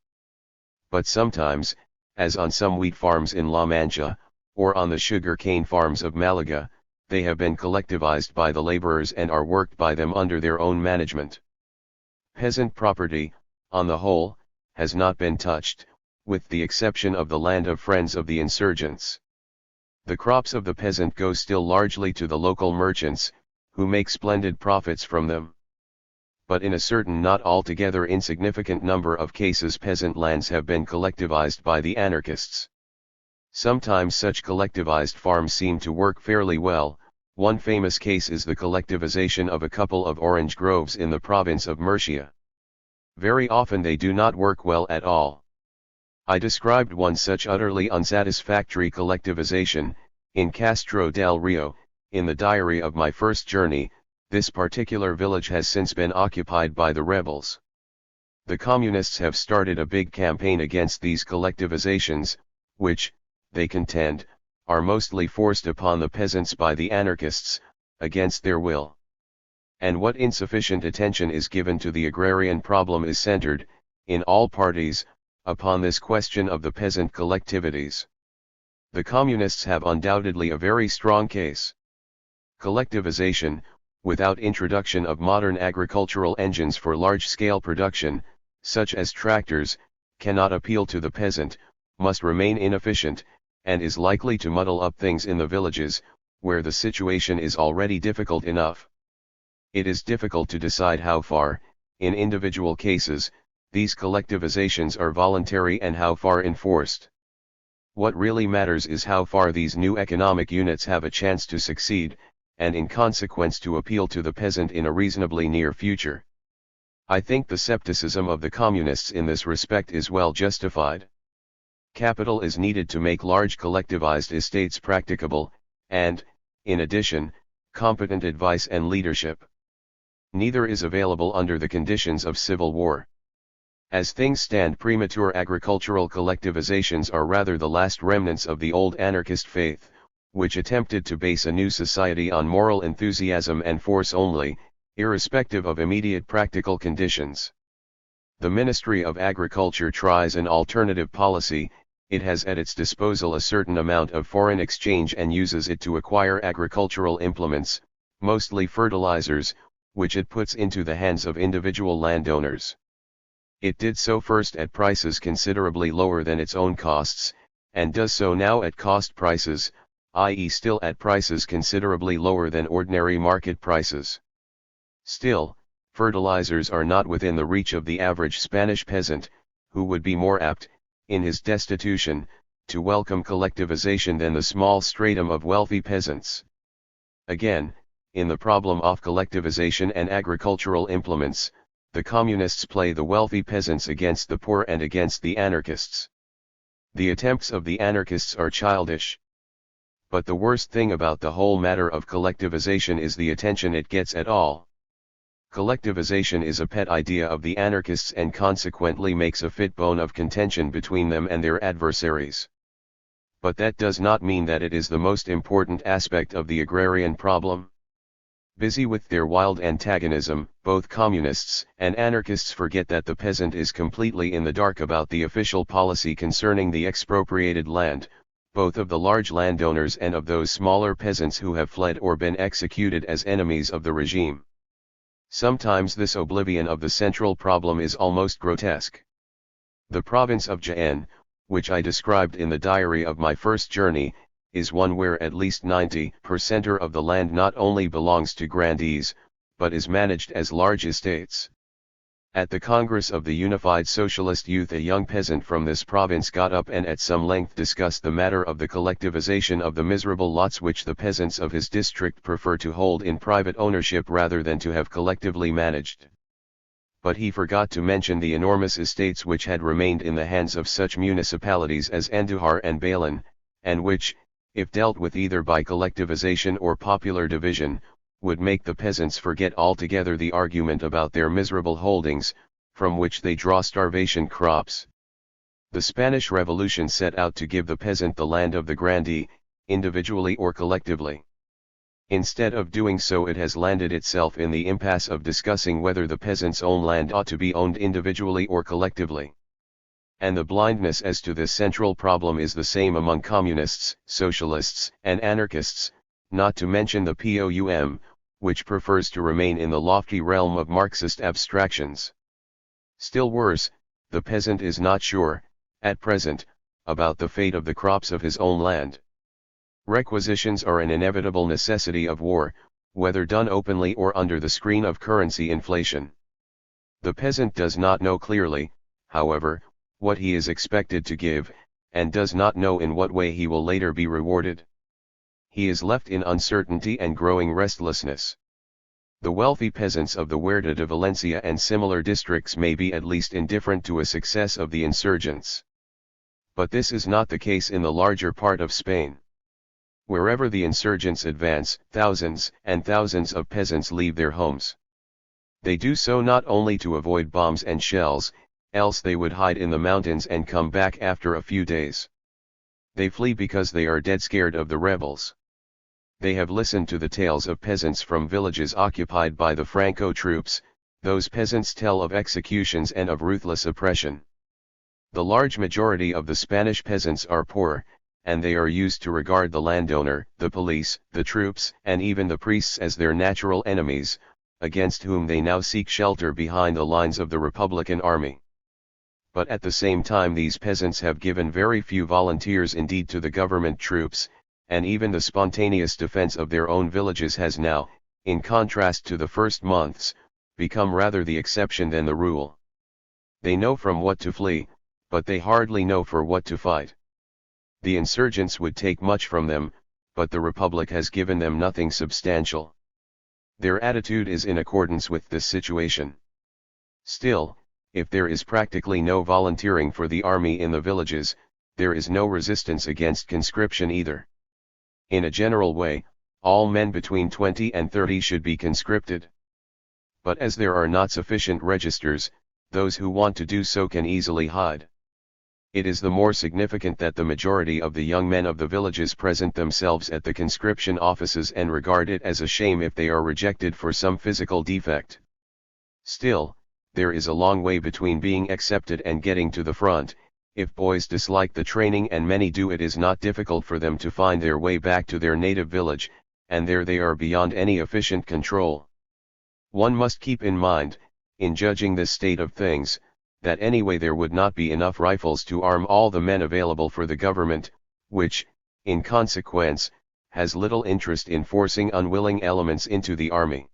But sometimes, as on some wheat farms in La Mancha, or on the sugar cane farms of Malaga, they have been collectivized by the laborers and are worked by them under their own management. Peasant property, on the whole, has not been touched, with the exception of the land of friends of the insurgents. The crops of the peasant go still largely to the local merchants, who make splendid profits from them. But in a certain not altogether insignificant number of cases peasant lands have been collectivized by the anarchists. Sometimes such collectivized farms seem to work fairly well. One famous case is the collectivization of a couple of orange groves in the province of Murcia. Very often they do not work well at all. I described one such utterly unsatisfactory collectivization, in Castro del Rio, in the diary of my first journey. This particular village has since been occupied by the rebels. The communists have started a big campaign against these collectivizations, which, they contend, are mostly forced upon the peasants by the anarchists, against their will. And what insufficient attention is given to the agrarian problem is centered, in all parties, upon this question of the peasant collectivities. The communists have undoubtedly a very strong case. Collectivization, without introduction of modern agricultural engines for large-scale production, such as tractors, cannot appeal to the peasant, must remain inefficient, and is likely to muddle up things in the villages, where the situation is already difficult enough. It is difficult to decide how far, in individual cases, these collectivizations are voluntary and how far enforced. What really matters is how far these new economic units have a chance to succeed, and in consequence to appeal to the peasant in a reasonably near future. I think the skepticism of the communists in this respect is well justified. Capital is needed to make large collectivized estates practicable, and, in addition, competent advice and leadership. Neither is available under the conditions of civil war. As things stand, premature agricultural collectivizations are rather the last remnants of the old anarchist faith, which attempted to base a new society on moral enthusiasm and force only, irrespective of immediate practical conditions. The Ministry of Agriculture tries an alternative policy. It has at its disposal a certain amount of foreign exchange and uses it to acquire agricultural implements, mostly fertilizers, which it puts into the hands of individual landowners. It did so first at prices considerably lower than its own costs, and does so now at cost prices, i.e. still at prices considerably lower than ordinary market prices. Still, fertilizers are not within the reach of the average Spanish peasant, who would be more apt, in his destitution, to welcome collectivization than the small stratum of wealthy peasants. Again, in the problem of collectivization and agricultural implements, the communists play the wealthy peasants against the poor and against the anarchists. The attempts of the anarchists are childish. But the worst thing about the whole matter of collectivization is the attention it gets at all. Collectivization is a pet idea of the anarchists and consequently makes a fit bone of contention between them and their adversaries. But that does not mean that it is the most important aspect of the agrarian problem. Busy with their wild antagonism, both communists and anarchists forget that the peasant is completely in the dark about the official policy concerning the expropriated land, both of the large landowners and of those smaller peasants who have fled or been executed as enemies of the regime. Sometimes this oblivion of the central problem is almost grotesque. The province of Jaén, which I described in the diary of my first journey, is one where at least 90% of the land not only belongs to grandees, but is managed as large estates. At the Congress of the Unified Socialist Youth, a young peasant from this province got up and at some length discussed the matter of the collectivization of the miserable lots which the peasants of his district prefer to hold in private ownership rather than to have collectively managed. But he forgot to mention the enormous estates which had remained in the hands of such municipalities as Andujar and Bailen, and which, if dealt with either by collectivization or popular division, would make the peasants forget altogether the argument about their miserable holdings, from which they draw starvation crops. The Spanish Revolution set out to give the peasant the land of the grandee, individually or collectively. Instead of doing so, it has landed itself in the impasse of discussing whether the peasant's own land ought to be owned individually or collectively. And the blindness as to this central problem is the same among communists, socialists, and anarchists, not to mention the POUM, which prefers to remain in the lofty realm of Marxist abstractions. Still worse, the peasant is not sure, at present, about the fate of the crops of his own land. Requisitions are an inevitable necessity of war, whether done openly or under the screen of currency inflation. The peasant does not know clearly, however, what he is expected to give, and does not know in what way he will later be rewarded. He is left in uncertainty and growing restlessness. The wealthy peasants of the Huerta de Valencia and similar districts may be at least indifferent to a success of the insurgents. But this is not the case in the larger part of Spain. Wherever the insurgents advance, thousands and thousands of peasants leave their homes. They do so not only to avoid bombs and shells, else they would hide in the mountains and come back after a few days. They flee because they are dead scared of the rebels. They have listened to the tales of peasants from villages occupied by the Franco troops. Those peasants tell of executions and of ruthless oppression. The large majority of the Spanish peasants are poor, and they are used to regard the landowner, the police, the troops, and even the priests as their natural enemies, against whom they now seek shelter behind the lines of the Republican army. But at the same time these peasants have given very few volunteers indeed to the government troops, and even the spontaneous defense of their own villages has now, in contrast to the first months, become rather the exception than the rule. They know from what to flee, but they hardly know for what to fight. The insurgents would take much from them, but the Republic has given them nothing substantial. Their attitude is in accordance with this situation. Still, if there is practically no volunteering for the army in the villages, there is no resistance against conscription either. In a general way, all men between 20 and 30 should be conscripted. But as there are not sufficient registers, those who want to do so can easily hide. It is the more significant that the majority of the young men of the villages present themselves at the conscription offices and regard it as a shame if they are rejected for some physical defect. Still, there is a long way between being accepted and getting to the front. If boys dislike the training, and many do, it is not difficult for them to find their way back to their native village, and there they are beyond any efficient control. One must keep in mind, in judging this state of things, that anyway there would not be enough rifles to arm all the men available for the government, which, in consequence, has little interest in forcing unwilling elements into the army.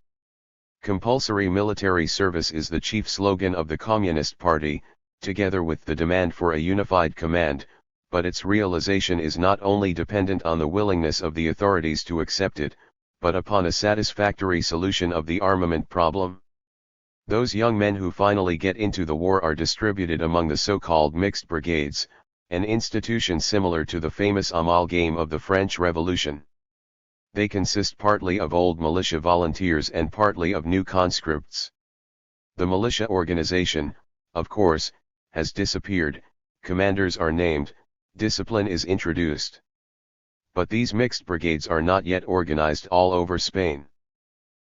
Compulsory military service is the chief slogan of the Communist Party, together with the demand for a unified command, but its realization is not only dependent on the willingness of the authorities to accept it, but upon a satisfactory solution of the armament problem. Those young men who finally get into the war are distributed among the so-called mixed brigades, an institution similar to the famous amalgame of the French Revolution. They consist partly of old militia volunteers and partly of new conscripts. The militia organization, of course, has disappeared, commanders are named, discipline is introduced. But these mixed brigades are not yet organized all over Spain.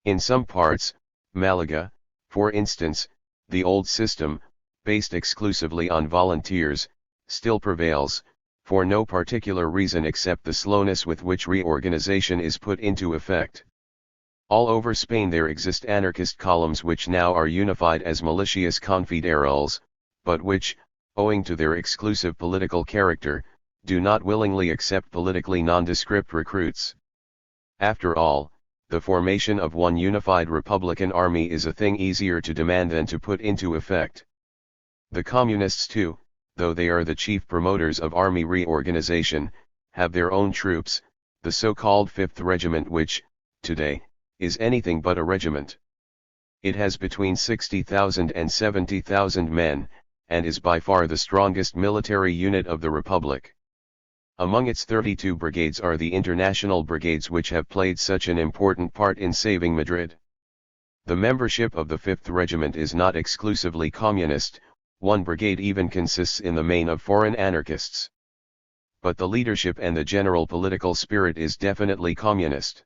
In some parts, Malaga, for instance, the old system, based exclusively on volunteers, still prevails, for no particular reason except the slowness with which reorganization is put into effect. All over Spain there exist anarchist columns which now are unified as militias confederales, but which, owing to their exclusive political character, do not willingly accept politically nondescript recruits. After all, the formation of one unified Republican army is a thing easier to demand than to put into effect. The Communists too, though they are the chief promoters of army reorganization, have their own troops, the so-called 5th Regiment, which, today, is anything but a regiment. It has between 60,000 and 70,000 men, and is by far the strongest military unit of the Republic. Among its 32 brigades are the international brigades which have played such an important part in saving Madrid. The membership of the 5th Regiment is not exclusively communist, one brigade even consists in the main of foreign anarchists. But the leadership and the general political spirit is definitely communist.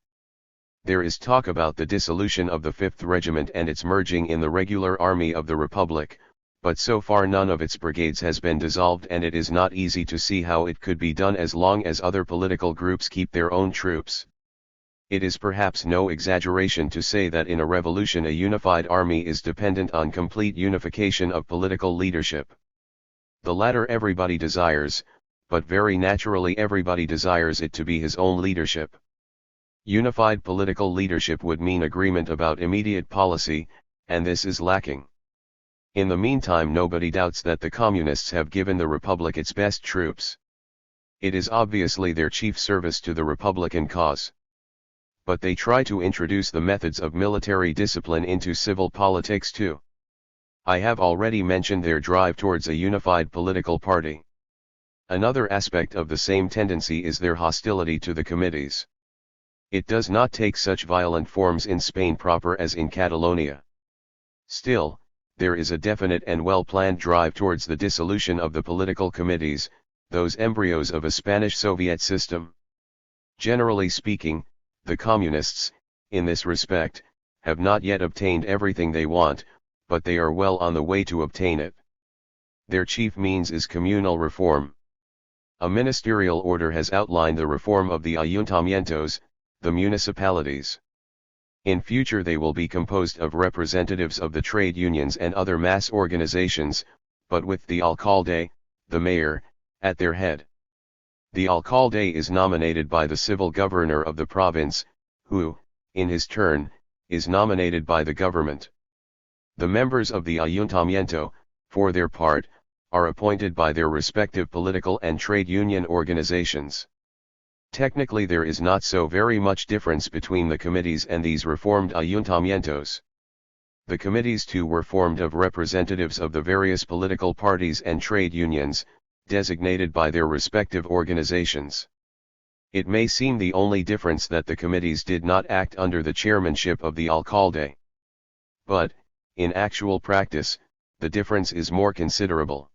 There is talk about the dissolution of the 5th Regiment and its merging in the regular army of the Republic, but so far none of its brigades has been dissolved, and it is not easy to see how it could be done as long as other political groups keep their own troops. It is perhaps no exaggeration to say that in a revolution a unified army is dependent on complete unification of political leadership. The latter everybody desires, but very naturally everybody desires it to be his own leadership. Unified political leadership would mean agreement about immediate policy, and this is lacking. In the meantime, nobody doubts that the Communists have given the Republic its best troops. It is obviously their chief service to the Republican cause. But they try to introduce the methods of military discipline into civil politics too. I have already mentioned their drive towards a unified political party. Another aspect of the same tendency is their hostility to the committees. It does not take such violent forms in Spain proper as in Catalonia. Still, there is a definite and well-planned drive towards the dissolution of the political committees, those embryos of a Spanish Soviet system. Generally speaking, the Communists, in this respect, have not yet obtained everything they want, but they are well on the way to obtain it. Their chief means is communal reform. A ministerial order has outlined the reform of the ayuntamientos, the municipalities. In future they will be composed of representatives of the trade unions and other mass organizations, but with the alcalde, the mayor, at their head. The alcalde is nominated by the civil governor of the province, who, in his turn, is nominated by the government. The members of the ayuntamiento, for their part, are appointed by their respective political and trade union organizations. Technically there is not so very much difference between the committees and these reformed ayuntamientos. The committees too were formed of representatives of the various political parties and trade unions, designated by their respective organizations. It may seem the only difference that the committees did not act under the chairmanship of the alcalde. But, in actual practice, the difference is more considerable.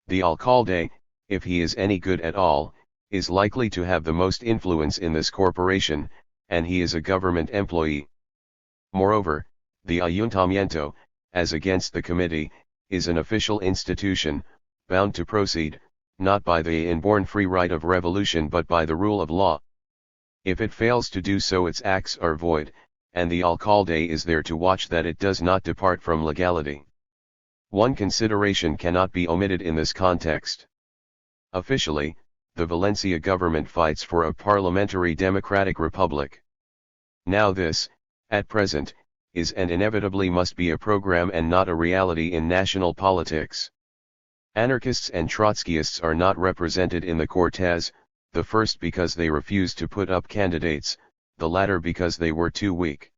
The alcalde, if he is any good at all, is likely to have the most influence in this corporation, and he is a government employee. Moreover, the ayuntamiento, as against the committee, is an official institution, bound to proceed, not by the inborn free right of revolution but by the rule of law. If it fails to do so, its acts are void, and the alcalde is there to watch that it does not depart from legality. One consideration cannot be omitted in this context. Officially, the Valencia government fights for a parliamentary democratic republic. Now this, at present, is and inevitably must be a program and not a reality in national politics. Anarchists and Trotskyists are not represented in the Cortes, the first because they refused to put up candidates, the latter because they were too weak.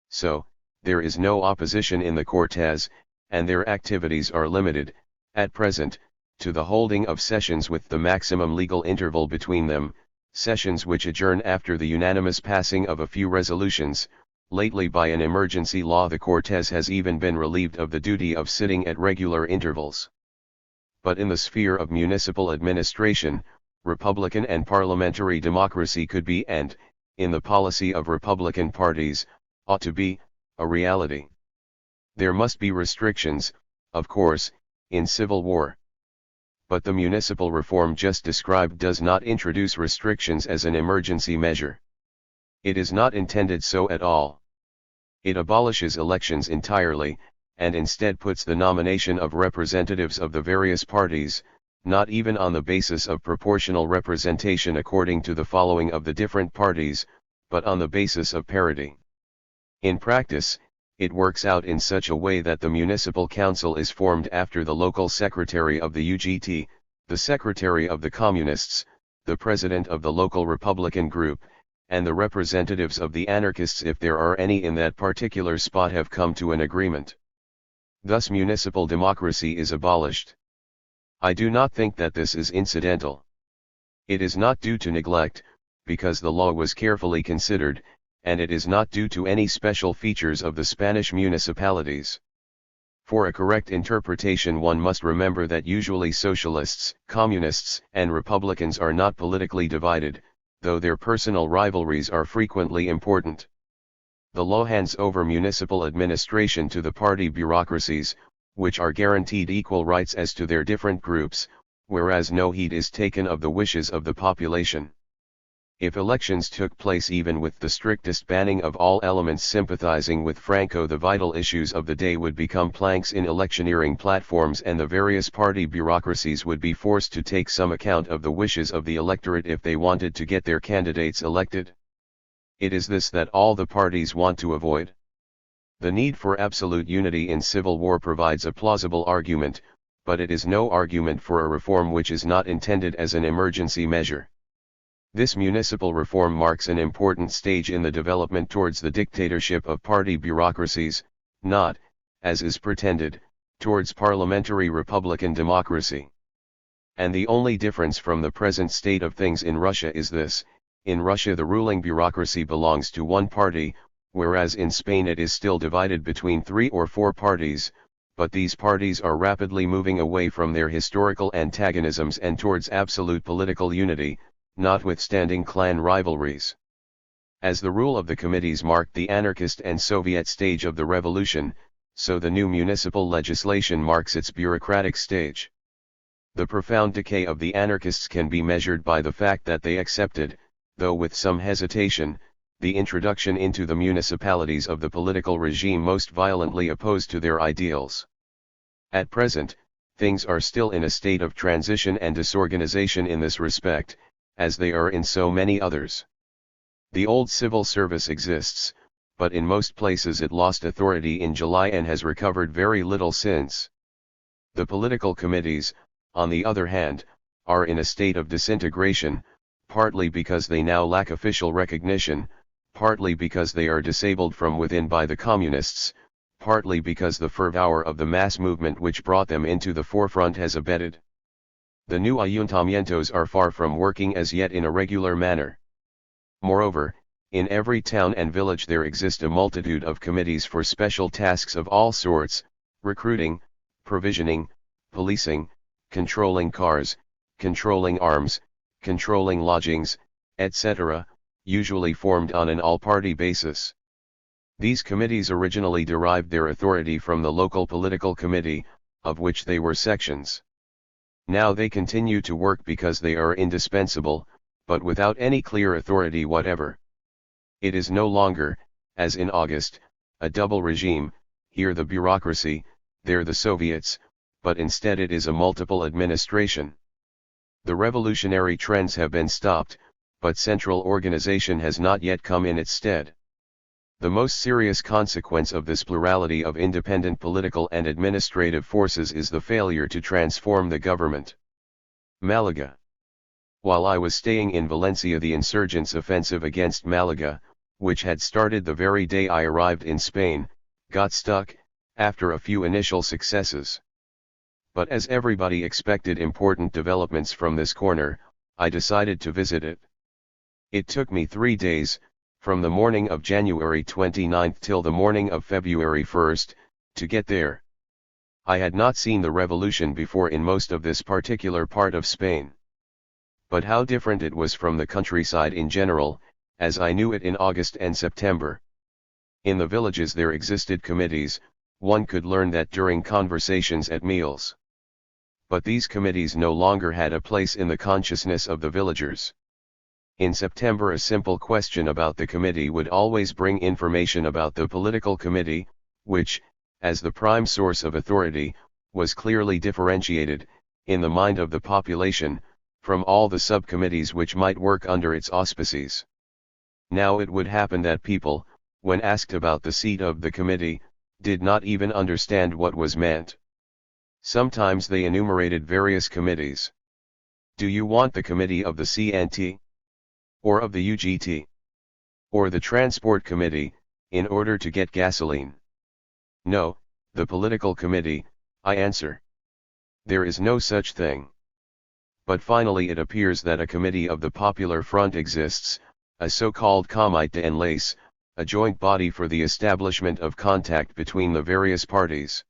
So, there is no opposition in the Cortes, and their activities are limited, at present, to the holding of sessions with the maximum legal interval between them, sessions which adjourn after the unanimous passing of a few resolutions. Lately, by an emergency law, the Cortes has even been relieved of the duty of sitting at regular intervals. But in the sphere of municipal administration, republican and parliamentary democracy could be and, in the policy of republican parties, ought to be, a reality. There must be restrictions, of course, in civil war. But the municipal reform just described does not introduce restrictions as an emergency measure. It is not intended so at all. It abolishes elections entirely, and instead puts the nomination of representatives of the various parties, not even on the basis of proportional representation according to the following of the different parties, but on the basis of parity. In practice, it works out in such a way that the municipal council is formed after the local secretary of the UGT, the secretary of the communists, the president of the local Republican group, and the representatives of the anarchists, if there are any in that particular spot, have come to an agreement. Thus municipal democracy is abolished. I do not think that this is incidental. It is not due to neglect, because the law was carefully considered, and it is not due to any special features of the Spanish municipalities. For a correct interpretation, one must remember that usually socialists, communists, and republicans are not politically divided, though their personal rivalries are frequently important. The law hands over municipal administration to the party bureaucracies, which are guaranteed equal rights as to their different groups, whereas no heed is taken of the wishes of the population. If elections took place even with the strictest banning of all elements sympathizing with Franco, the vital issues of the day would become planks in electioneering platforms, and the various party bureaucracies would be forced to take some account of the wishes of the electorate if they wanted to get their candidates elected. It is this that all the parties want to avoid. The need for absolute unity in civil war provides a plausible argument, but it is no argument for a reform which is not intended as an emergency measure. This municipal reform marks an important stage in the development towards the dictatorship of party bureaucracies, not, as is pretended, towards parliamentary republican democracy. And the only difference from the present state of things in Russia is this: in Russia the ruling bureaucracy belongs to one party, whereas in Spain it is still divided between 3 or 4 parties, but these parties are rapidly moving away from their historical antagonisms and towards absolute political unity, notwithstanding clan rivalries. As the rule of the committees marked the anarchist and Soviet stage of the revolution, so the new municipal legislation marks its bureaucratic stage. The profound decay of the anarchists can be measured by the fact that they accepted, though with some hesitation, the introduction into the municipalities of the political regime most violently opposed to their ideals. At present, things are still in a state of transition and disorganization in this respect, as they are in so many others. The old civil service exists, but in most places it lost authority in July and has recovered very little since. The political committees, on the other hand, are in a state of disintegration, partly because they now lack official recognition, partly because they are disabled from within by the communists, partly because the fervor of the mass movement which brought them into the forefront has abated. The new ayuntamientos are far from working as yet in a regular manner. Moreover, in every town and village there exist a multitude of committees for special tasks of all sorts: recruiting, provisioning, policing, controlling cars, controlling arms, controlling lodgings, etc., usually formed on an all-party basis. These committees originally derived their authority from the local political committee, of which they were sections. Now they continue to work because they are indispensable, but without any clear authority whatever. It is no longer, as in August, a double regime, here the bureaucracy, there the Soviets, but instead it is a multiple administration. The revolutionary trends have been stopped, but central organization has not yet come in its stead. The most serious consequence of this plurality of independent political and administrative forces is the failure to transform the government. Malaga. While I was staying in Valencia, the insurgents' offensive against Malaga, which had started the very day I arrived in Spain, got stuck, after a few initial successes. But as everybody expected important developments from this corner, I decided to visit it. It took me 3 days, from the morning of January 29 till the morning of February 1, to get there. I had not seen the revolution before in most of this particular part of Spain. But how different it was from the countryside in general, as I knew it in August and September. In the villages there existed committees, one could learn that during conversations at meals. But these committees no longer had a place in the consciousness of the villagers. In September, a simple question about the committee would always bring information about the political committee, which, as the prime source of authority, was clearly differentiated, in the mind of the population, from all the subcommittees which might work under its auspices. Now it would happen that people, when asked about the seat of the committee, did not even understand what was meant. Sometimes they enumerated various committees. Do you want the committee of the CNT? Or of the UGT? Or the Transport Committee, in order to get gasoline? No, the political committee, I answer. There is no such thing. But finally it appears that a committee of the Popular Front exists, a so-called Comité d'Enlace, a joint body for the establishment of contact between the various parties.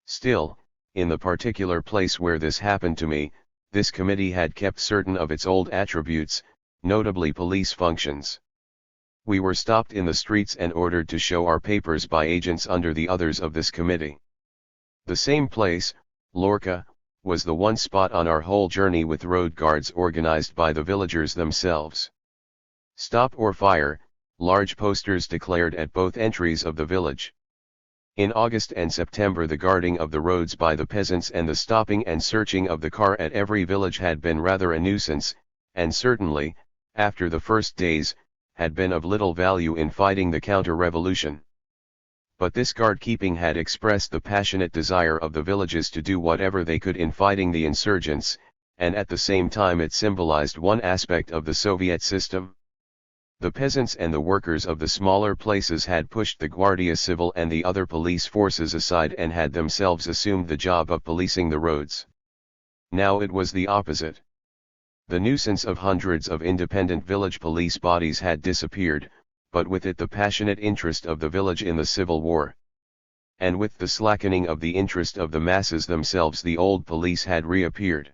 Still, in the particular place where this happened to me, this committee had kept certain of its old attributes, notably police functions. We were stopped in the streets and ordered to show our papers by agents under the others of this committee. The same place, Lorca, was the one spot on our whole journey with road guards organized by the villagers themselves. Stop or fire, large posters declared at both entries of the village. In August and September the guarding of the roads by the peasants and the stopping and searching of the car at every village had been rather a nuisance, and certainly, after the first days, had been of little value in fighting the counter-revolution. But this guard-keeping had expressed the passionate desire of the villages to do whatever they could in fighting the insurgents, and at the same time it symbolized one aspect of the Soviet system. The peasants and the workers of the smaller places had pushed the Guardia Civil and the other police forces aside and had themselves assumed the job of policing the roads. Now it was the opposite. The nuisance of hundreds of independent village police bodies had disappeared, but with it the passionate interest of the village in the civil war. And with the slackening of the interest of the masses themselves the old police had reappeared.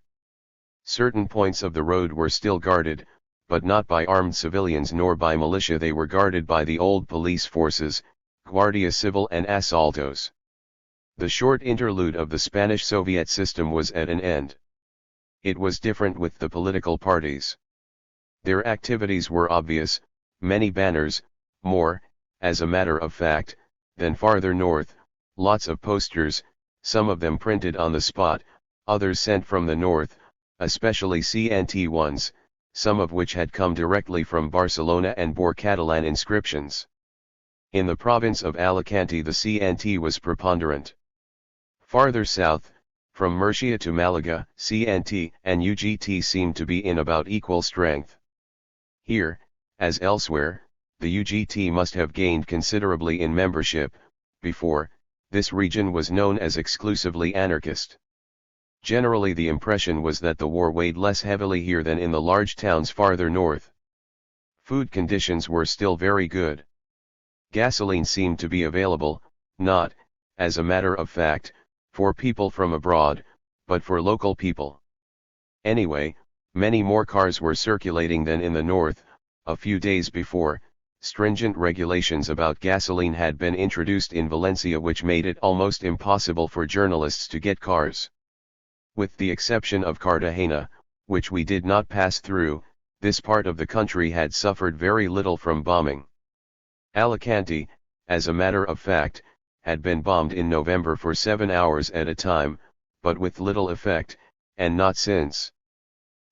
Certain points of the road were still guarded, but not by armed civilians nor by militia. They were guarded by the old police forces, Guardia Civil and Asaltos. The short interlude of the Spanish-Soviet system was at an end. It was different with the political parties. Their activities were obvious, many banners, more, as a matter of fact, than farther north, lots of posters, some of them printed on the spot, others sent from the north, especially CNT ones, some of which had come directly from Barcelona and bore Catalan inscriptions. In the province of Alicante the CNT was preponderant. Farther south, from Murcia to Malaga, CNT and UGT seemed to be in about equal strength. Here, as elsewhere, the UGT must have gained considerably in membership. Before, this region was known as exclusively anarchist. Generally the impression was that the war weighed less heavily here than in the large towns farther north. Food conditions were still very good. Gasoline seemed to be available, not, as a matter of fact, for people from abroad, but for local people. Anyway, many more cars were circulating than in the north. A few days before, stringent regulations about gasoline had been introduced in Valencia which made it almost impossible for journalists to get cars. With the exception of Cartagena, which we did not pass through, this part of the country had suffered very little from bombing. Alicante, as a matter of fact, had been bombed in November for 7 hours at a time, but with little effect, and not since.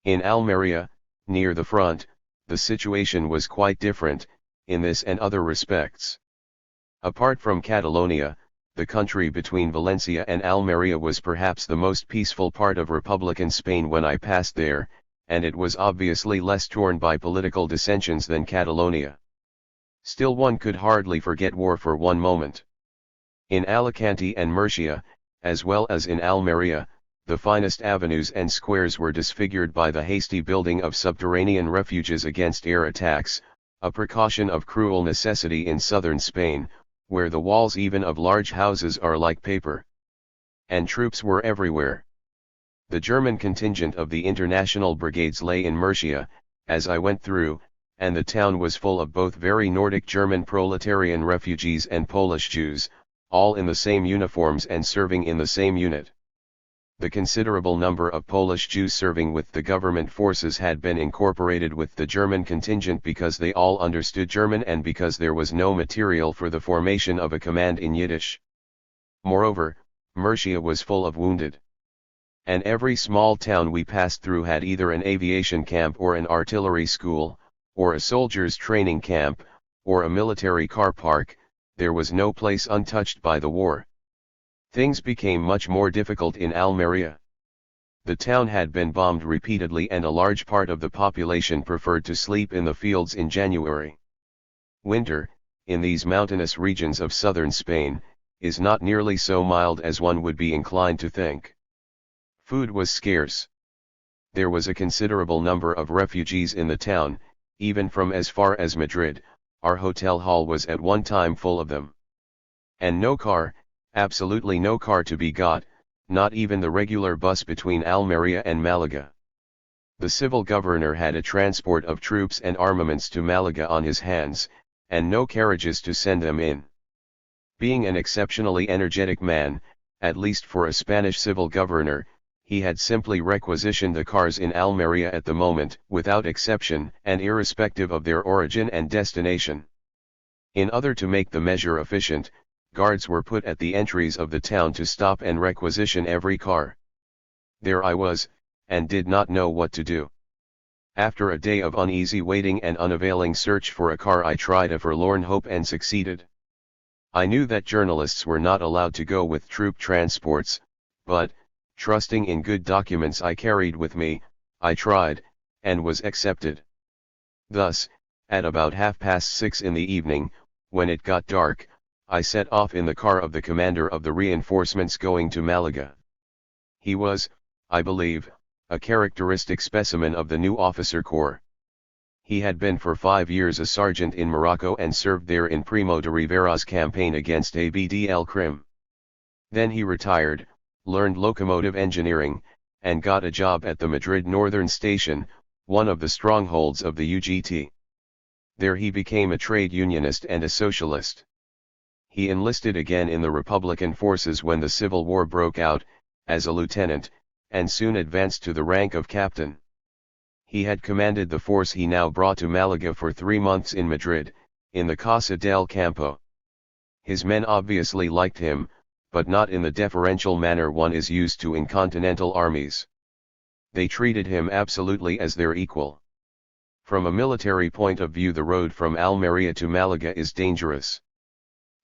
In Almeria, near the front, the situation was quite different, in this and other respects. Apart from Catalonia, the country between Valencia and Almeria was perhaps the most peaceful part of Republican Spain when I passed there, and it was obviously less torn by political dissensions than Catalonia. Still, one could hardly forget war for one moment. In Alicante and Murcia, as well as in Almeria, the finest avenues and squares were disfigured by the hasty building of subterranean refuges against air attacks, a precaution of cruel necessity in southern Spain, where the walls even of large houses are like paper. And troops were everywhere. The German contingent of the international brigades lay in Murcia, as I went through, and the town was full of both very Nordic German proletarian refugees and Polish Jews, all in the same uniforms and serving in the same unit. The considerable number of Polish Jews serving with the government forces had been incorporated with the German contingent because they all understood German and because there was no material for the formation of a command in Yiddish. Moreover, Murcia was full of wounded. And every small town we passed through had either an aviation camp or an artillery school, or a soldiers' training camp, or a military car park. There was no place untouched by the war. Things became much more difficult in Almeria. The town had been bombed repeatedly and a large part of the population preferred to sleep in the fields in January. Winter, in these mountainous regions of southern Spain, is not nearly so mild as one would be inclined to think. Food was scarce. There was a considerable number of refugees in the town, even from as far as Madrid. Our hotel hall was at one time full of them. And no car, absolutely no car to be got, not even the regular bus between Almeria and Malaga. The civil governor had a transport of troops and armaments to Malaga on his hands, and no carriages to send them in. Being an exceptionally energetic man, at least for a Spanish civil governor, he had simply requisitioned the cars in Almeria at the moment, without exception and irrespective of their origin and destination. In order to make the measure efficient, guards were put at the entries of the town to stop and requisition every car. There I was, and did not know what to do. After a day of uneasy waiting and unavailing search for a car, I tried a forlorn hope and succeeded. I knew that journalists were not allowed to go with troop transports, but, trusting in good documents I carried with me, I tried, and was accepted. Thus, at about 6:30 in the evening, when it got dark, I set off in the car of the commander of the reinforcements going to Malaga. He was, I believe, a characteristic specimen of the new officer corps. He had been for 5 years a sergeant in Morocco and served there in Primo de Rivera's campaign against Abd el-Krim. Then he retired, learned locomotive engineering, and got a job at the Madrid Northern Station, one of the strongholds of the UGT. There he became a trade unionist and a socialist. He enlisted again in the Republican forces when the Civil War broke out, as a lieutenant, and soon advanced to the rank of captain. He had commanded the force he now brought to Malaga for 3 months in Madrid, in the Casa del Campo. His men obviously liked him, but not in the deferential manner one is used to in continental armies. They treated him absolutely as their equal. From a military point of view, the road from Almeria to Malaga is dangerous.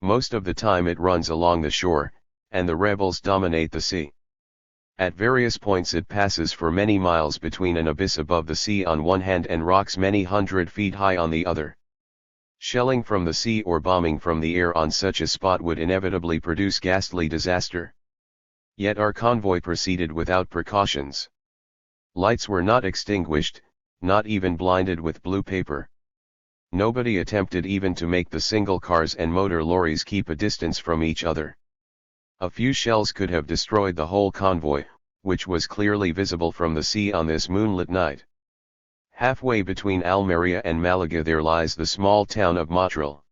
Most of the time it runs along the shore, and the rebels dominate the sea. At various points it passes for many miles between an abyss above the sea on one hand and rocks many hundred feet high on the other. Shelling from the sea or bombing from the air on such a spot would inevitably produce ghastly disaster. Yet our convoy proceeded without precautions. Lights were not extinguished, not even blinded with blue paper. Nobody attempted even to make the single cars and motor lorries keep a distance from each other. A few shells could have destroyed the whole convoy, which was clearly visible from the sea on this moonlit night. Halfway between Almeria and Malaga there lies the small town of Motril.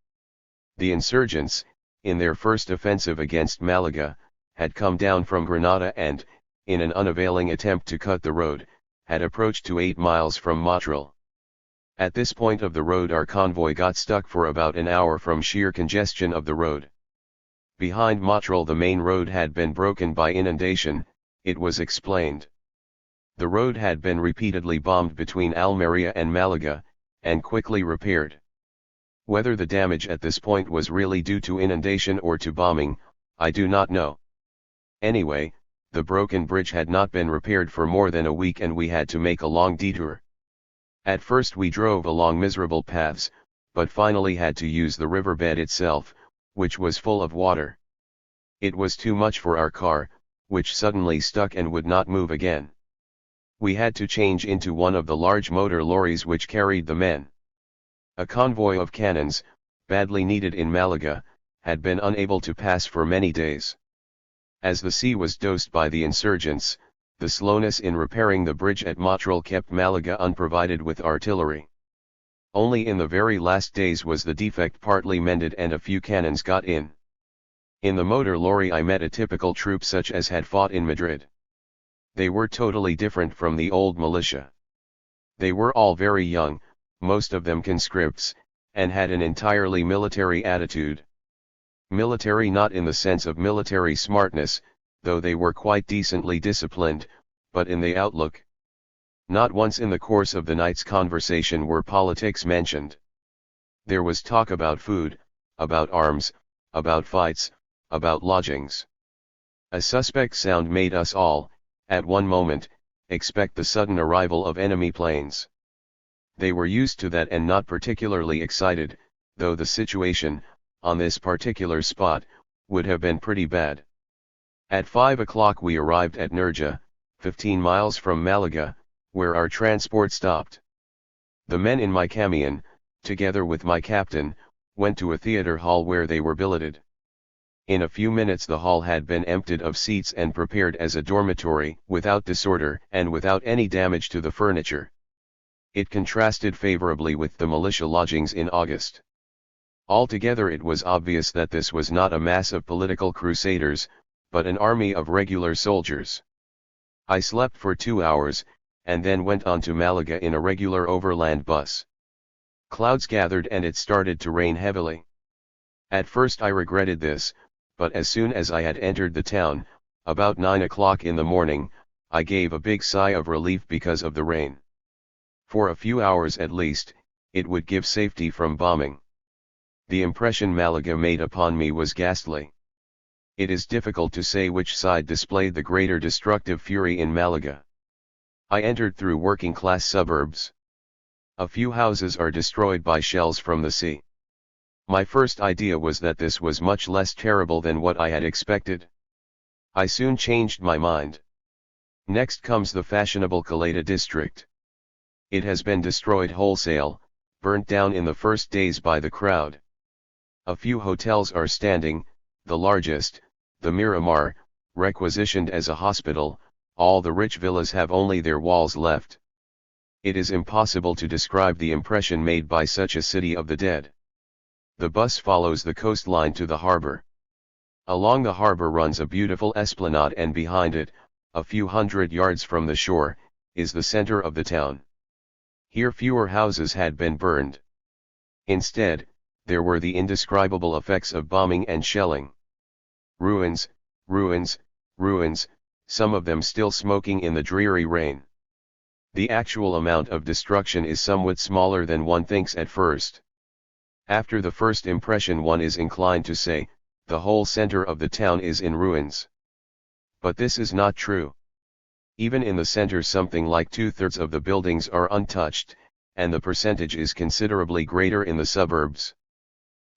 The insurgents, in their first offensive against Malaga, had come down from Granada and, in an unavailing attempt to cut the road, had approached to 8 miles from Motril. At this point of the road our convoy got stuck for about an hour from sheer congestion of the road. Behind Motril the main road had been broken by inundation, it was explained. The road had been repeatedly bombed between Almeria and Malaga, and quickly repaired. Whether the damage at this point was really due to inundation or to bombing, I do not know. Anyway, the broken bridge had not been repaired for more than a week and we had to make a long detour. At first we drove along miserable paths, but finally had to use the riverbed itself, which was full of water. It was too much for our car, which suddenly stuck and would not move again. We had to change into one of the large motor lorries which carried the men. A convoy of cannons, badly needed in Malaga, had been unable to pass for many days. As the sea was dosed by the insurgents, the slowness in repairing the bridge at Motril kept Malaga unprovided with artillery. Only in the very last days was the defect partly mended and a few cannons got in. In the motor lorry I met a typical troop such as had fought in Madrid. They were totally different from the old militia. They were all very young, most of them conscripts, and had an entirely military attitude. Military not in the sense of military smartness, though they were quite decently disciplined, but in the outlook. Not once in the course of the night's conversation were politics mentioned. There was talk about food, about arms, about fights, about lodgings. A suspect sound made us all, at one moment, expect the sudden arrival of enemy planes. They were used to that and not particularly excited, though the situation, on this particular spot, would have been pretty bad. At 5 o'clock we arrived at Nerja, 15 miles from Malaga, where our transport stopped. The men in my camion, together with my captain, went to a theater hall where they were billeted. In a few minutes the hall had been emptied of seats and prepared as a dormitory, without disorder and without any damage to the furniture. It contrasted favorably with the militia lodgings in August. Altogether it was obvious that this was not a mass of political crusaders, but an army of regular soldiers. I slept for 2 hours, and then went on to Malaga in a regular overland bus. Clouds gathered and it started to rain heavily. At first I regretted this, but as soon as I had entered the town, about 9 o'clock in the morning, I gave a big sigh of relief because of the rain. For a few hours at least, it would give safety from bombing. The impression Malaga made upon me was ghastly. It is difficult to say which side displayed the greater destructive fury in Malaga. I entered through working-class suburbs. A few houses are destroyed by shells from the sea. My first idea was that this was much less terrible than what I had expected. I soon changed my mind. Next comes the fashionable Caleta district. It has been destroyed wholesale, burnt down in the first days by the crowd. A few hotels are standing, the largest, the Miramar, requisitioned as a hospital. All the rich villas have only their walls left. It is impossible to describe the impression made by such a city of the dead. The bus follows the coastline to the harbor. Along the harbor runs a beautiful esplanade and behind it, a few hundred yards from the shore, is the center of the town. Here fewer houses had been burned. Instead, there were the indescribable effects of bombing and shelling. Ruins, ruins, ruins, some of them still smoking in the dreary rain. The actual amount of destruction is somewhat smaller than one thinks at first. After the first impression one is inclined to say, the whole center of the town is in ruins. But this is not true. Even in the center something like 2/3 of the buildings are untouched, and the percentage is considerably greater in the suburbs.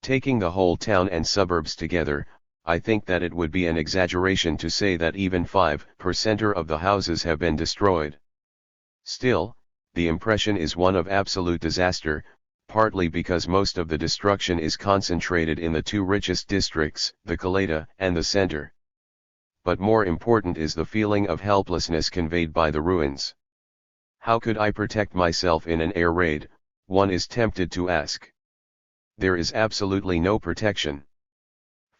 Taking the whole town and suburbs together, I think that it would be an exaggeration to say that even 5% of the houses have been destroyed. Still, the impression is one of absolute disaster, partly because most of the destruction is concentrated in the two richest districts, the Caleta and the center. but more important is the feeling of helplessness conveyed by the ruins. How could I protect myself in an air raid, one is tempted to ask. There is absolutely no protection.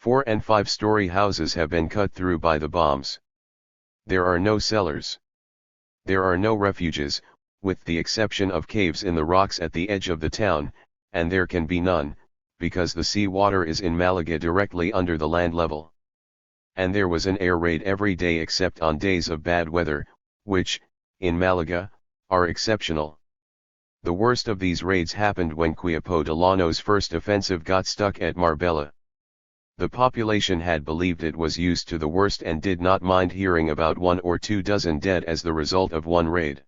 4- and 5-story houses have been cut through by the bombs. There are no cellars. There are no refuges, with the exception of caves in the rocks at the edge of the town, and there can be none, because the sea water is in Malaga directly under the land level. And there was an air raid every day except on days of bad weather, which, in Malaga, are exceptional. The worst of these raids happened when Cuipo Delano's first offensive got stuck at Marbella. The population had believed it was used to the worst and did not mind hearing about 1 or 2 dozen dead as the result of one raid.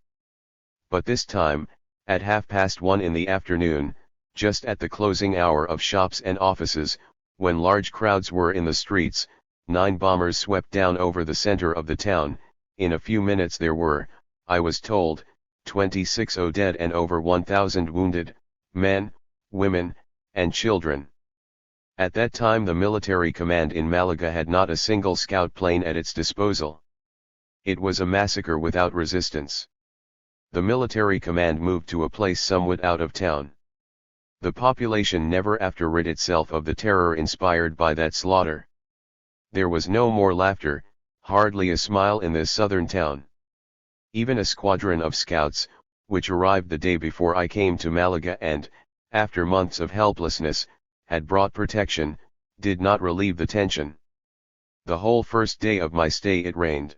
But this time, at 1:30 in the afternoon, just at the closing hour of shops and offices, when large crowds were in the streets, 9 bombers swept down over the center of the town. In a few minutes there were, I was told, 26 dead and over 1,000 wounded, men, women, and children. At that time the military command in Malaga had not a single scout plane at its disposal. It was a massacre without resistance. The military command moved to a place somewhat out of town. The population never after rid itself of the terror inspired by that slaughter. There was no more laughter, hardly a smile in this southern town. Even a squadron of scouts, which arrived the day before I came to Malaga and, after months of helplessness, had brought protection, did not relieve the tension. The whole first day of my stay it rained.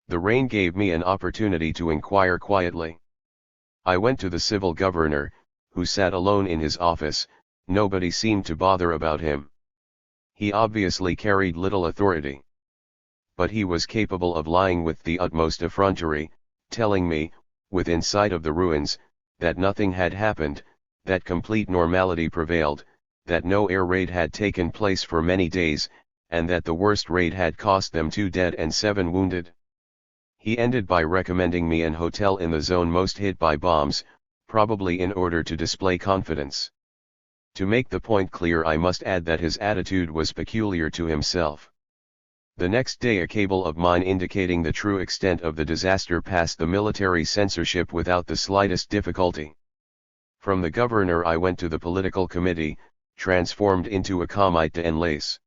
The rain gave me an opportunity to inquire quietly. I went to the civil governor, who sat alone in his office. Nobody seemed to bother about him. He obviously carried little authority. But he was capable of lying with the utmost effrontery, telling me, within sight of the ruins, that nothing had happened, that complete normality prevailed, that no air raid had taken place for many days, and that the worst raid had cost them 2 dead and 7 wounded. He ended by recommending me an hotel in the zone most hit by bombs, probably in order to display confidence. To make the point clear, I must add that his attitude was peculiar to himself. The next day a cable of mine indicating the true extent of the disaster passed the military censorship without the slightest difficulty. From the governor I went to the political committee, transformed into a comite d'enlace.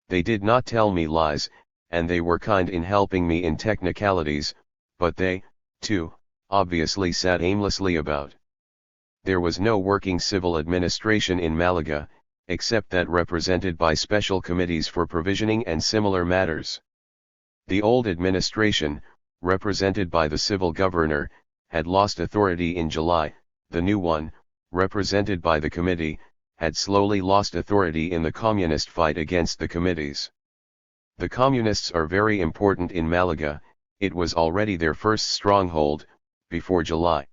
They did not tell me lies, and they were kind in helping me in technicalities, but they, too, obviously sat aimlessly about. There was no working civil administration in Malaga, except that represented by special committees for provisioning and similar matters. The old administration, represented by the civil governor, had lost authority in July. The new one, represented by the committee, had slowly lost authority in the communist fight against the committees. The communists are very important in Malaga. It was already their first stronghold, before July.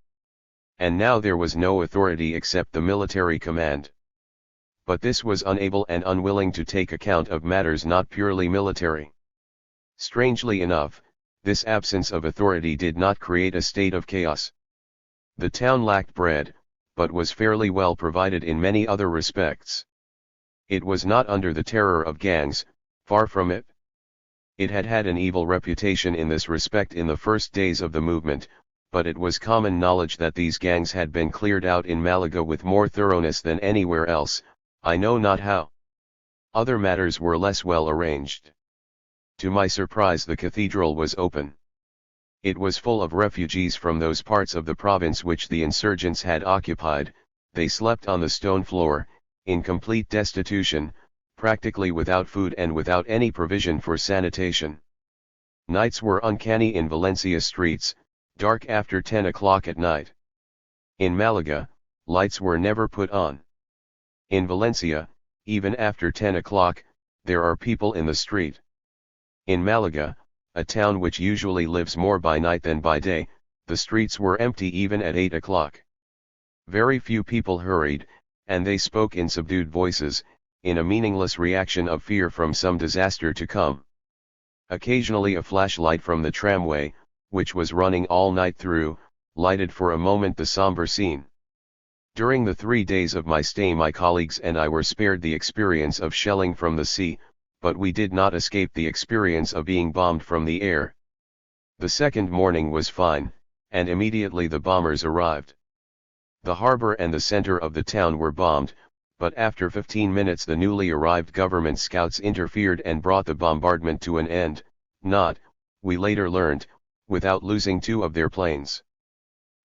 And now there was no authority except the military command. But this was unable and unwilling to take account of matters not purely military. Strangely enough, this absence of authority did not create a state of chaos. The town lacked bread, but was fairly well provided in many other respects. It was not under the terror of gangs, far from it. It had had an evil reputation in this respect in the first days of the movement, but it was common knowledge that these gangs had been cleared out in Malaga with more thoroughness than anywhere else, I know not how. Other matters were less well arranged. To my surprise, the cathedral was open. It was full of refugees from those parts of the province which the insurgents had occupied. They slept on the stone floor, in complete destitution, practically without food and without any provision for sanitation. Nights were uncanny in Valencia streets, dark after 10 o'clock at night. In Malaga, lights were never put on. In Valencia, even after 10 o'clock, there are people in the street. In Malaga, a town which usually lives more by night than by day, the streets were empty even at 8 o'clock. Very few people hurried, and they spoke in subdued voices, in a meaningless reaction of fear from some disaster to come. Occasionally a flashlight from the tramway, which was running all night through, lighted for a moment the somber scene. During the 3 days of my stay my colleagues and I were spared the experience of shelling from the sea, but we did not escape the experience of being bombed from the air. The second morning was fine, and immediately the bombers arrived. The harbor and the center of the town were bombed, but after 15 minutes the newly arrived government scouts interfered and brought the bombardment to an end, not, we later learned, without losing 2 of their planes.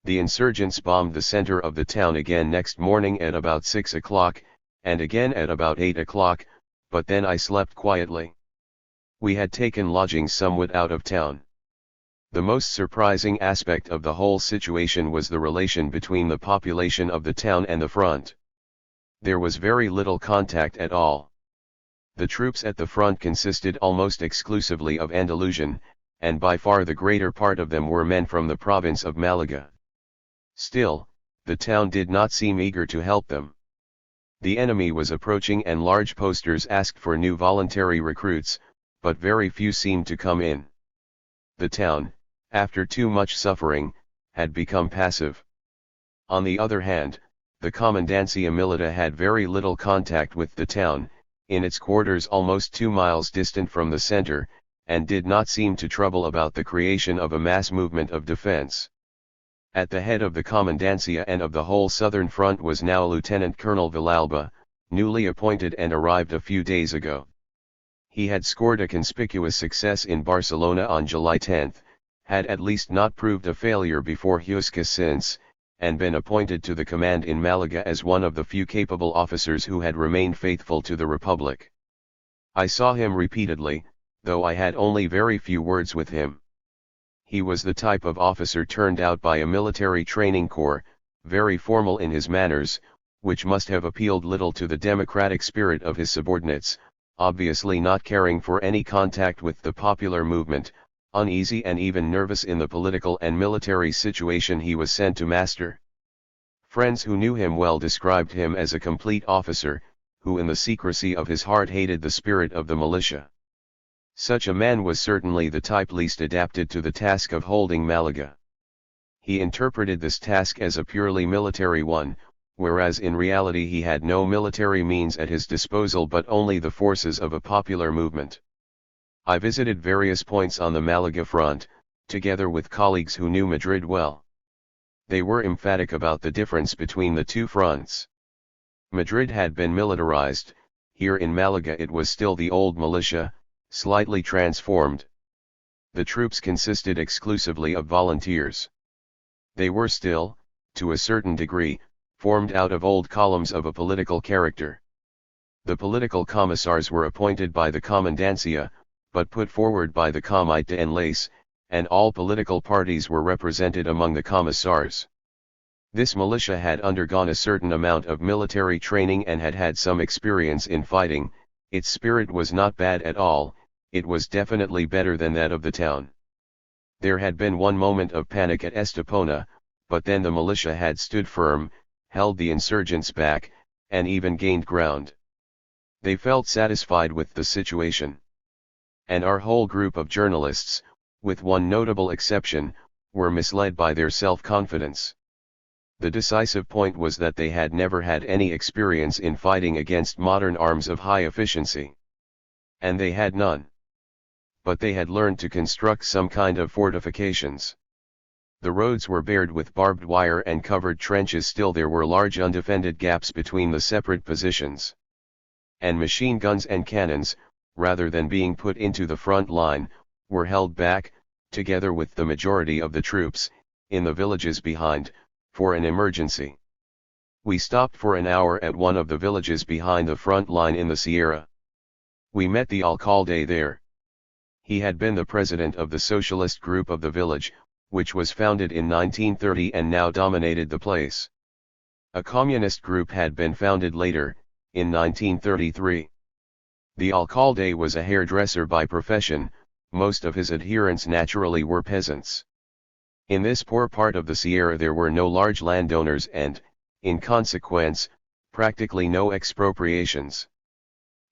The insurgents bombed the center of the town again next morning at about 6 o'clock, and again at about 8 o'clock, but then I slept quietly. We had taken lodgings somewhat out of town. The most surprising aspect of the whole situation was the relation between the population of the town and the front. There was very little contact at all. The troops at the front consisted almost exclusively of Andalusian, and by far the greater part of them were men from the province of Malaga. Still, the town did not seem eager to help them. The enemy was approaching and large posters asked for new voluntary recruits, but very few seemed to come in. The town, after too much suffering, had become passive. On the other hand, the Comandancia Milita had very little contact with the town, in its quarters almost 2 miles distant from the center, and did not seem to trouble about the creation of a mass movement of defense. At the head of the Comandancia and of the whole southern front was now Lieutenant Colonel Villalba, newly appointed and arrived a few days ago. He had scored a conspicuous success in Barcelona on July 10, had at least not proved a failure before Huesca since, and been appointed to the command in Malaga as one of the few capable officers who had remained faithful to the Republic. I saw him repeatedly, though I had only very few words with him. He was the type of officer turned out by a military training corps, very formal in his manners, which must have appealed little to the democratic spirit of his subordinates, obviously not caring for any contact with the popular movement, uneasy and even nervous in the political and military situation he was sent to master. Friends who knew him well described him as a complete officer, who in the secrecy of his heart hated the spirit of the militia. Such a man was certainly the type least adapted to the task of holding Malaga. He interpreted this task as a purely military one, whereas in reality he had no military means at his disposal but only the forces of a popular movement. I visited various points on the Malaga front, together with colleagues who knew Madrid well. They were emphatic about the difference between the 2 fronts. Madrid had been militarized, here in Malaga it was still the old militia, slightly transformed. The troops consisted exclusively of volunteers. They were still, to a certain degree, formed out of old columns of a political character. The political commissars were appointed by the Comandancia, but put forward by the Comité d'Enlace, and all political parties were represented among the commissars. This militia had undergone a certain amount of military training and had had some experience in fighting. Its spirit was not bad at all, it was definitely better than that of the town. There had been one moment of panic at Estepona, but then the militia had stood firm, held the insurgents back, and even gained ground. They felt satisfied with the situation. And our whole group of journalists, with one notable exception, were misled by their self-confidence. The decisive point was that they had never had any experience in fighting against modern arms of high efficiency. And they had none. But they had learned to construct some kind of fortifications. The roads were bared with barbed wire and covered trenches, still there were large undefended gaps between the separate positions. And machine guns and cannons, rather than being put into the front line, were held back, together with the majority of the troops, in the villages behind, for an emergency. We stopped for an hour at one of the villages behind the front line in the Sierra. We met the alcalde there. He had been the president of the socialist group of the village, which was founded in 1930 and now dominated the place. A communist group had been founded later, in 1933. The alcalde was a hairdresser by profession, most of his adherents naturally were peasants. In this poor part of the Sierra there were no large landowners and, in consequence, practically no expropriations.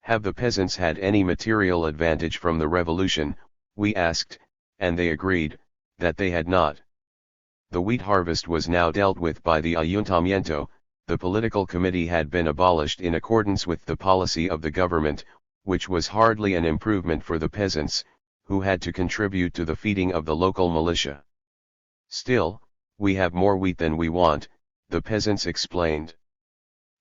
Have the peasants had any material advantage from the revolution, we asked, and they agreed, that they had not. The wheat harvest was now dealt with by the Ayuntamiento, the political committee had been abolished in accordance with the policy of the government, which was hardly an improvement for the peasants, who had to contribute to the feeding of the local militia. Still, we have more wheat than we want, the peasants explained.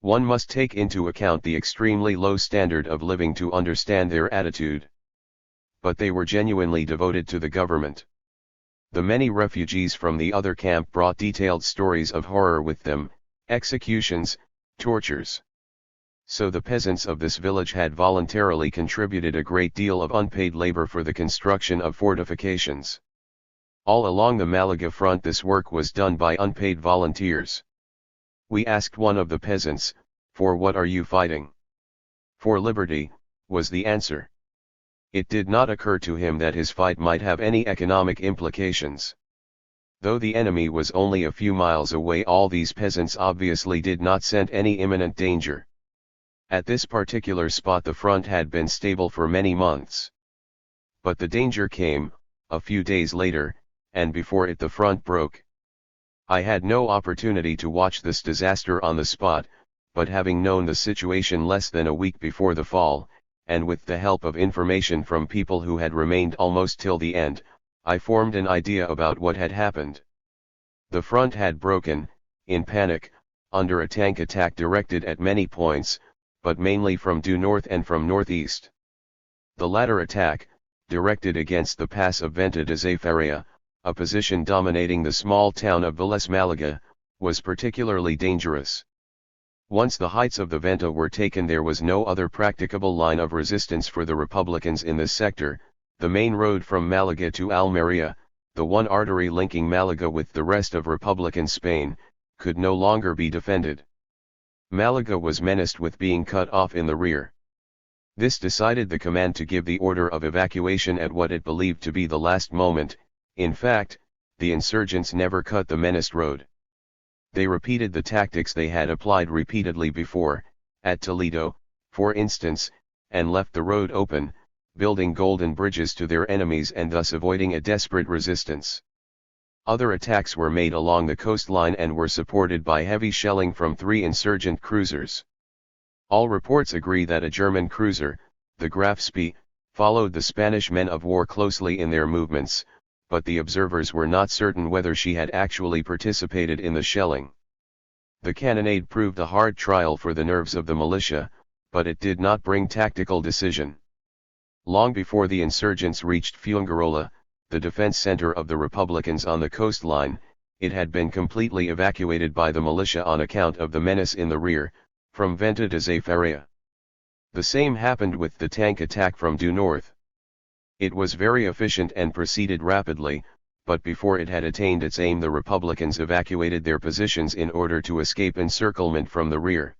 One must take into account the extremely low standard of living to understand their attitude. But they were genuinely devoted to the government. The many refugees from the other camp brought detailed stories of horror with them, executions, tortures. So the peasants of this village had voluntarily contributed a great deal of unpaid labor for the construction of fortifications. All along the Malaga front this work was done by unpaid volunteers. We asked one of the peasants, "For what are you fighting?" "For liberty," was the answer. It did not occur to him that his fight might have any economic implications. Though the enemy was only a few miles away, all these peasants obviously did not scent any imminent danger. At this particular spot the front had been stable for many months. But the danger came, a few days later, and before it the front broke. I had no opportunity to watch this disaster on the spot, but having known the situation less than a week before the fall, and with the help of information from people who had remained almost till the end, I formed an idea about what had happened. The front had broken, in panic, under a tank attack directed at many points, but mainly from due north and from northeast. The latter attack, directed against the pass of Venta de Zafaria, a position dominating the small town of Vélez Málaga, was particularly dangerous. Once the heights of the Venta were taken, there was no other practicable line of resistance for the Republicans in this sector. The main road from Malaga to Almería, the one artery linking Malaga with the rest of Republican Spain, could no longer be defended. Malaga was menaced with being cut off in the rear. This decided the command to give the order of evacuation at what it believed to be the last moment. In fact, the insurgents never cut the menaced road. They repeated the tactics they had applied repeatedly before, at Toledo, for instance, and left the road open, building golden bridges to their enemies and thus avoiding a desperate resistance. Other attacks were made along the coastline and were supported by heavy shelling from 3 insurgent cruisers. All reports agree that a German cruiser, the Graf Spee, followed the Spanish men of war closely in their movements, but the observers were not certain whether she had actually participated in the shelling. The cannonade proved a hard trial for the nerves of the militia, but it did not bring tactical decision. Long before the insurgents reached Fuengirola, the defense center of the Republicans on the coastline, it had been completely evacuated by the militia on account of the menace in the rear, from Venta de Zafaria. The same happened with the tank attack from due north. It was very efficient and proceeded rapidly, but before it had attained its aim the Republicans evacuated their positions in order to escape encirclement from the rear.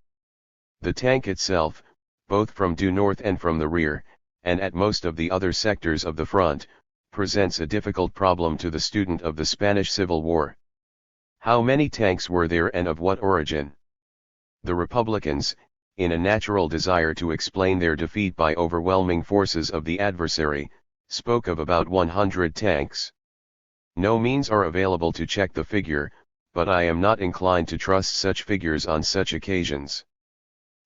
The tank itself, both from due north and from the rear, and at most of the other sectors of the front, presents a difficult problem to the student of the Spanish Civil War. How many tanks were there and of what origin? The Republicans, in a natural desire to explain their defeat by overwhelming forces of the adversary, spoke of about 100 tanks. No means are available to check the figure, but I am not inclined to trust such figures on such occasions.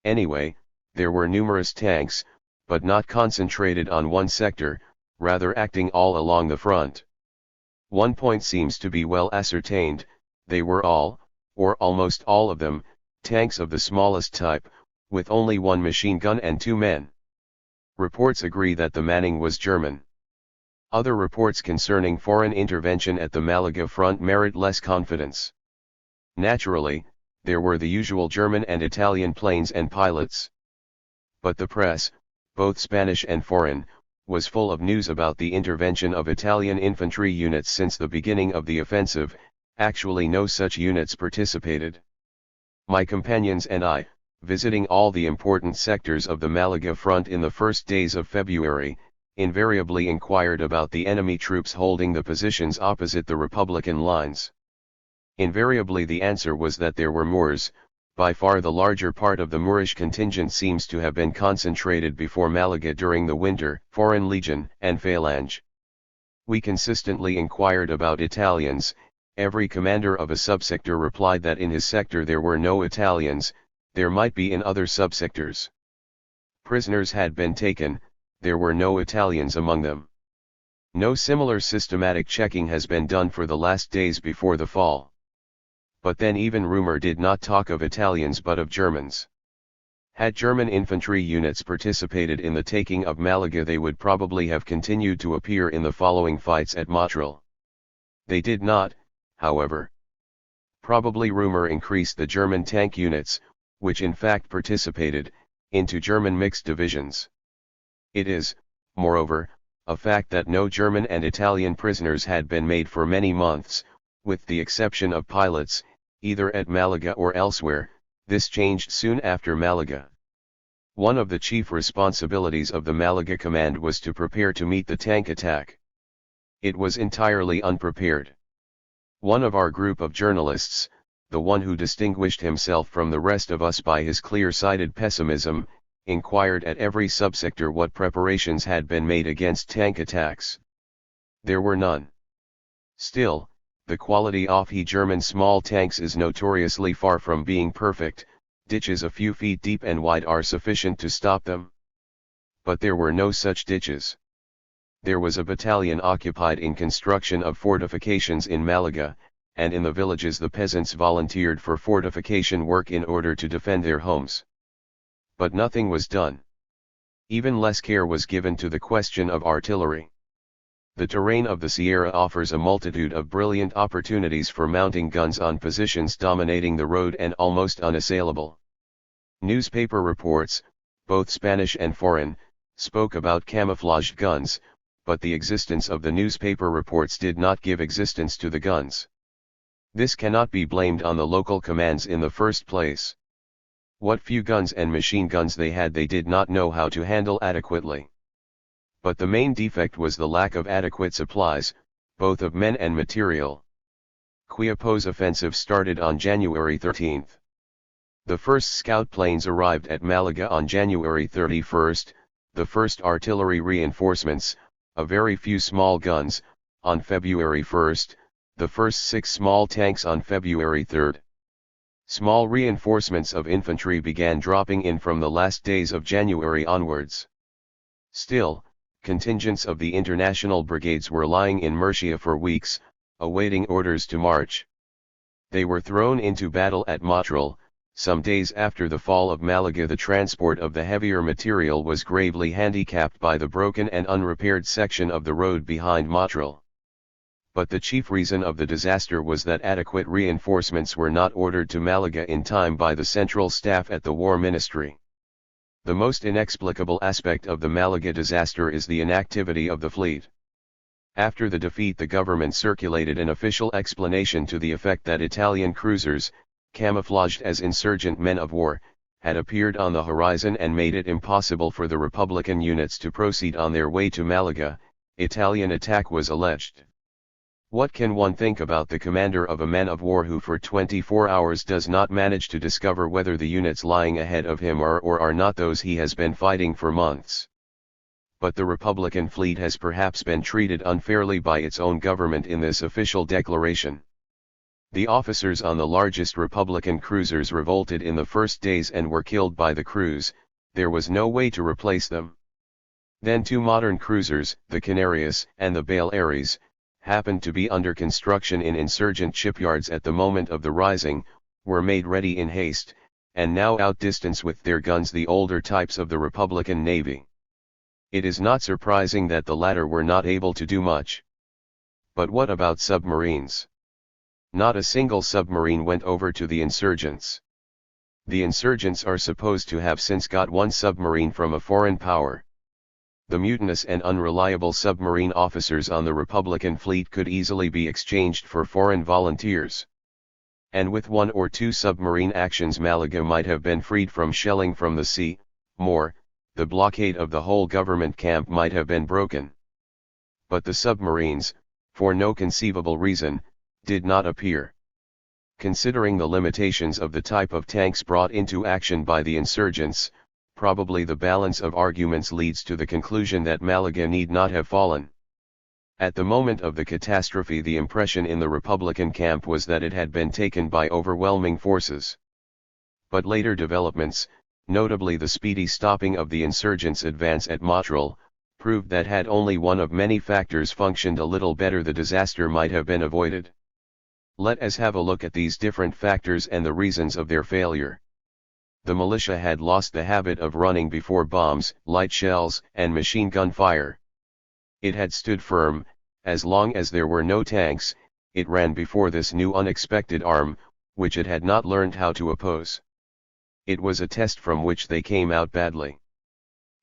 Anyway, there were numerous tanks, but not concentrated on one sector, rather acting all along the front. One point seems to be well ascertained: they were all, or almost all of them, tanks of the smallest type, with only 1 machine gun and 2 men. Reports agree that the manning was German. Other reports concerning foreign intervention at the Malaga front merit less confidence. Naturally, there were the usual German and Italian planes and pilots. But the press, both Spanish and foreign, was full of news about the intervention of Italian infantry units since the beginning of the offensive. Actually no such units participated. My companions and I, visiting all the important sectors of the Malaga front in the first days of February, invariably inquired about the enemy troops holding the positions opposite the Republican lines. Invariably the answer was that there were Moors. By far the larger part of the Moorish contingent seems to have been concentrated before Malaga during the winter, Foreign Legion and Phalange. We consistently inquired about Italians. Every commander of a subsector replied that in his sector there were no Italians, there might be in other subsectors. Prisoners had been taken, there were no Italians among them. No similar systematic checking has been done for the last days before the fall. But then even rumor did not talk of Italians but of Germans. Had German infantry units participated in the taking of Malaga, they would probably have continued to appear in the following fights at Motril. They did not, however. Probably rumor increased the German tank units, which in fact participated, into German mixed divisions. It is, moreover, a fact that no German and Italian prisoners had been made for many months, with the exception of pilots, either at Malaga or elsewhere. This changed soon after Malaga. One of the chief responsibilities of the Malaga command was to prepare to meet the tank attack. It was entirely unprepared. One of our group of journalists, the one who distinguished himself from the rest of us by his clear-sighted pessimism, inquired at every subsector what preparations had been made against tank attacks. There were none. Still, the quality of the German small tanks is notoriously far from being perfect. Ditches a few feet deep and wide are sufficient to stop them. But there were no such ditches. There was a battalion occupied in construction of fortifications in Malaga, and in the villages the peasants volunteered for fortification work in order to defend their homes. But nothing was done. Even less care was given to the question of artillery. The terrain of the Sierra offers a multitude of brilliant opportunities for mounting guns on positions dominating the road and almost unassailable. Newspaper reports, both Spanish and foreign, spoke about camouflaged guns, but the existence of the newspaper reports did not give existence to the guns. This cannot be blamed on the local commands in the first place. What few guns and machine guns they had, they did not know how to handle adequately. But the main defect was the lack of adequate supplies, both of men and material. Quiapo's offensive started on January 13. The first scout planes arrived at Malaga on January 31, the first artillery reinforcements, a very few small guns, on February 1, the first 6 small tanks on February 3. Small reinforcements of infantry began dropping in from the last days of January onwards. Still, contingents of the international brigades were lying in Murcia for weeks, awaiting orders to march. They were thrown into battle at Motril. Some days after the fall of Malaga, the transport of the heavier material was gravely handicapped by the broken and unrepaired section of the road behind Motril. But the chief reason of the disaster was that adequate reinforcements were not ordered to Malaga in time by the central staff at the War Ministry. The most inexplicable aspect of the Malaga disaster is the inactivity of the fleet. After the defeat, the government circulated an official explanation to the effect that Italian cruisers, camouflaged as insurgent men of war, had appeared on the horizon and made it impossible for the Republican units to proceed on their way to Malaga. Italian attack was alleged. What can one think about the commander of a man of war who for 24 hours does not manage to discover whether the units lying ahead of him are or are not those he has been fighting for months? But the Republican fleet has perhaps been treated unfairly by its own government in this official declaration. The officers on the largest Republican cruisers revolted in the first days and were killed by the crews. There was no way to replace them. Then 2 modern cruisers, the Canarias and the Baleares, happened to be under construction in insurgent shipyards at the moment of the rising, were made ready in haste, and now outdistance with their guns the older types of the Republican Navy. It is not surprising that the latter were not able to do much. But what about submarines? Not a single submarine went over to the insurgents. The insurgents are supposed to have since got 1 submarine from a foreign power. The mutinous and unreliable submarine officers on the Republican fleet could easily be exchanged for foreign volunteers. And with 1 or 2 submarine actions Malaga might have been freed from shelling from the sea. More, the blockade of the whole government camp might have been broken. But the submarines, for no conceivable reason, did not appear. Considering the limitations of the type of tanks brought into action by the insurgents, probably the balance of arguments leads to the conclusion that Malaga need not have fallen. At the moment of the catastrophe, the impression in the Republican camp was that it had been taken by overwhelming forces. But later developments, notably the speedy stopping of the insurgents' advance at Motril, proved that had only one of many factors functioned a little better, the disaster might have been avoided. Let us have a look at these different factors and the reasons of their failure. The militia had lost the habit of running before bombs, light shells, and machine gun fire. It had stood firm, as long as there were no tanks, it ran before this new unexpected arm, which it had not learned how to oppose. It was a test from which they came out badly.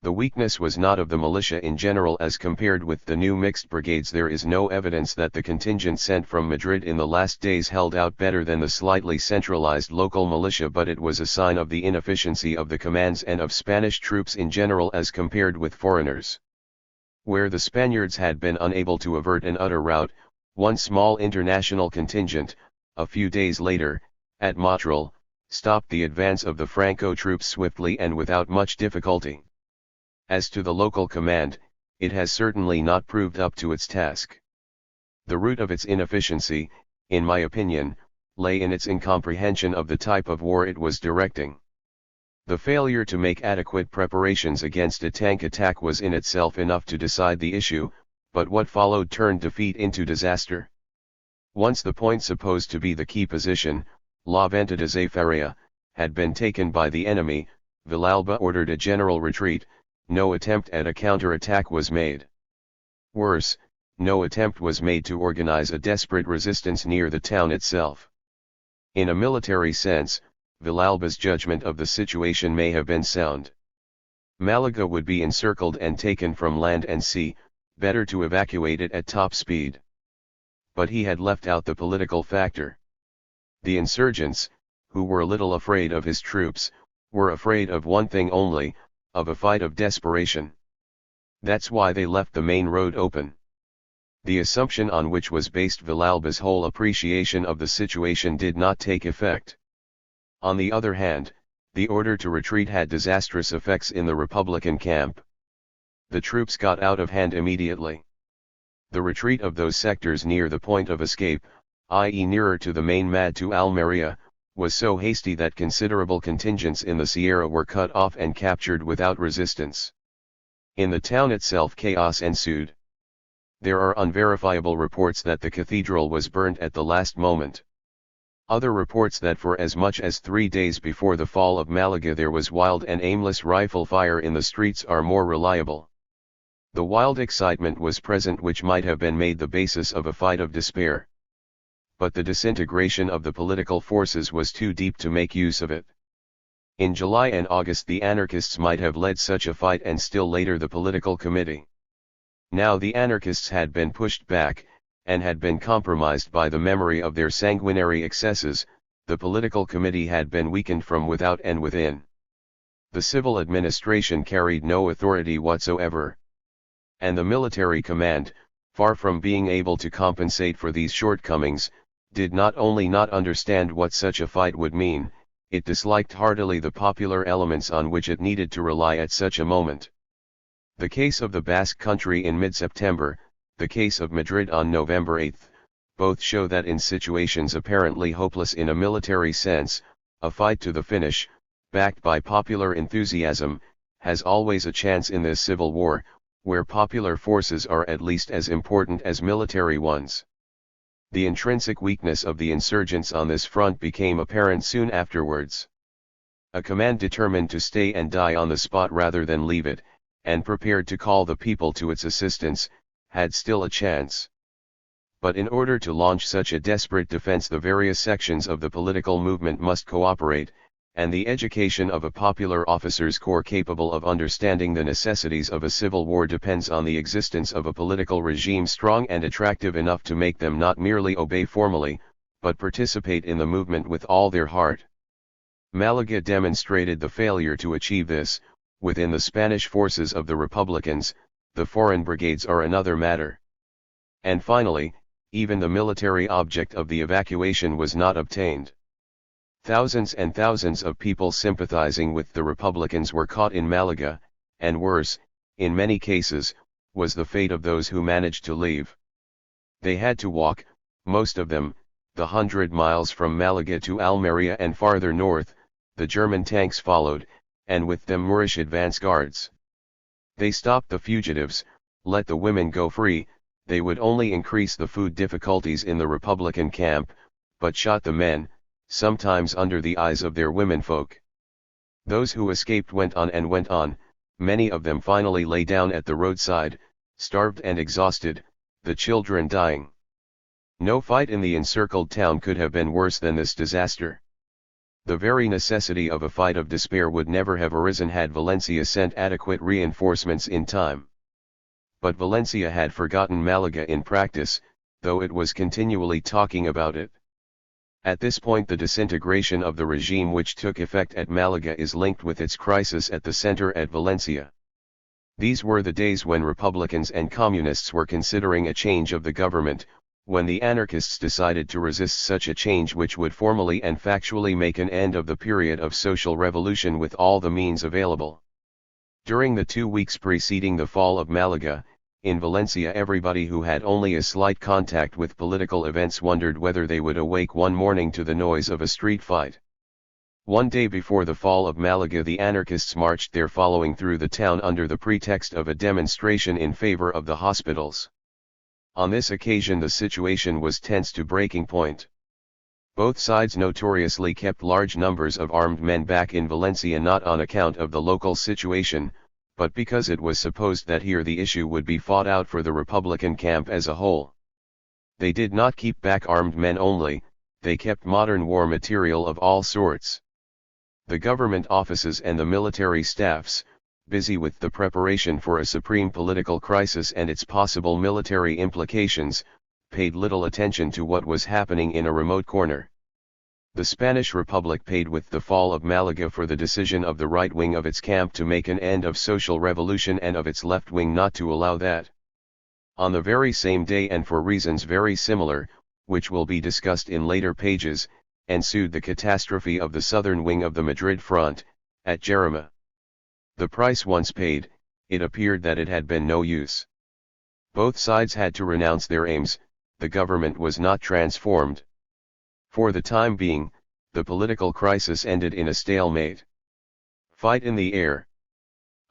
The weakness was not of the militia in general as compared with the new mixed brigades. There is no evidence that the contingent sent from Madrid in the last days held out better than the slightly centralized local militia, but it was a sign of the inefficiency of the commands and of Spanish troops in general as compared with foreigners. Where the Spaniards had been unable to avert an utter rout, one small international contingent, a few days later, at Motril, stopped the advance of the Franco troops swiftly and without much difficulty. As to the local command, it has certainly not proved up to its task. The root of its inefficiency, in my opinion, lay in its incomprehension of the type of war it was directing. The failure to make adequate preparations against a tank attack was in itself enough to decide the issue, but what followed turned defeat into disaster. Once the point supposed to be the key position, La Venta de Zafaria, had been taken by the enemy, Villalba ordered a general retreat. No attempt at a counter-attack was made. Worse, no attempt was made to organize a desperate resistance near the town itself. In a military sense, Villalba's judgment of the situation may have been sound. Malaga would be encircled and taken from land and sea, better to evacuate it at top speed. But he had left out the political factor. The insurgents, who were little afraid of his troops, were afraid of one thing only, of a fight of desperation. That's why they left the main road open. The assumption on which was based Villalba's whole appreciation of the situation did not take effect. On the other hand, the order to retreat had disastrous effects in the Republican camp. The troops got out of hand immediately. The retreat of those sectors near the point of escape, i.e. nearer to the main Mad to Almeria, was so hasty that considerable contingents in the Sierra were cut off and captured without resistance. In the town itself chaos ensued. There are unverifiable reports that the cathedral was burnt at the last moment. Other reports that for as much as 3 days before the fall of Malaga there was wild and aimless rifle fire in the streets are more reliable. The wild excitement was present which might have been made the basis of a fight of despair. But the disintegration of the political forces was too deep to make use of it. In July and August the anarchists might have led such a fight, and still later the political committee. Now the anarchists had been pushed back, and had been compromised by the memory of their sanguinary excesses. The political committee had been weakened from without and within. The civil administration carried no authority whatsoever. And the military command, far from being able to compensate for these shortcomings, did not only not understand what such a fight would mean, it disliked heartily the popular elements on which it needed to rely at such a moment. The case of the Basque Country in mid-September, the case of Madrid on November 8, both show that in situations apparently hopeless in a military sense, a fight to the finish, backed by popular enthusiasm, has always a chance in this civil war, where popular forces are at least as important as military ones. The intrinsic weakness of the insurgents on this front became apparent soon afterwards. A command determined to stay and die on the spot rather than leave it, and prepared to call the people to its assistance, had still a chance. But in order to launch such a desperate defense the various sections of the political movement must cooperate, and the education of a popular officers' corps capable of understanding the necessities of a civil war depends on the existence of a political regime strong and attractive enough to make them not merely obey formally, but participate in the movement with all their heart. Malaga demonstrated the failure to achieve this. Within the Spanish forces of the Republicans, the foreign brigades are another matter. And finally, even the military object of the evacuation was not obtained. Thousands and thousands of people sympathizing with the Republicans were caught in Malaga, and worse, in many cases, was the fate of those who managed to leave. They had to walk, most of them, the 100 miles from Malaga to Almeria and farther north. The German tanks followed, and with them Moorish advance guards. They stopped the fugitives, let the women go free. They would only increase the food difficulties in the Republican camp, but shot the men, sometimes under the eyes of their womenfolk. Those who escaped went on and went on, many of them finally lay down at the roadside, starved and exhausted, the children dying. No fight in the encircled town could have been worse than this disaster. The very necessity of a fight of despair would never have arisen had Valencia sent adequate reinforcements in time. But Valencia had forgotten Malaga in practice, though it was continually talking about it. At this point the disintegration of the regime which took effect at Malaga is linked with its crisis at the center at Valencia. These were the days when Republicans and Communists were considering a change of the government, when the anarchists decided to resist such a change which would formally and factually make an end of the period of social revolution with all the means available. During the 2 weeks preceding the fall of Malaga, in Valencia everybody who had only a slight contact with political events wondered whether they would awake one morning to the noise of a street fight. One day before the fall of Malaga the anarchists marched there following through the town under the pretext of a demonstration in favor of the hospitals. On this occasion the situation was tense to breaking point. Both sides notoriously kept large numbers of armed men back in Valencia not on account of the local situation, but because it was supposed that here the issue would be fought out for the Republican camp as a whole. They did not keep back armed men only, they kept modern war material of all sorts. The government offices and the military staffs, busy with the preparation for a supreme political crisis and its possible military implications, paid little attention to what was happening in a remote corner. The Spanish Republic paid with the fall of Malaga for the decision of the right wing of its camp to make an end of social revolution and of its left wing not to allow that. On the very same day and for reasons very similar, which will be discussed in later pages, ensued the catastrophe of the southern wing of the Madrid front, at Jarama. The price once paid, it appeared that it had been no use. Both sides had to renounce their aims, the government was not transformed. For the time being, the political crisis ended in a stalemate. Fight in the air.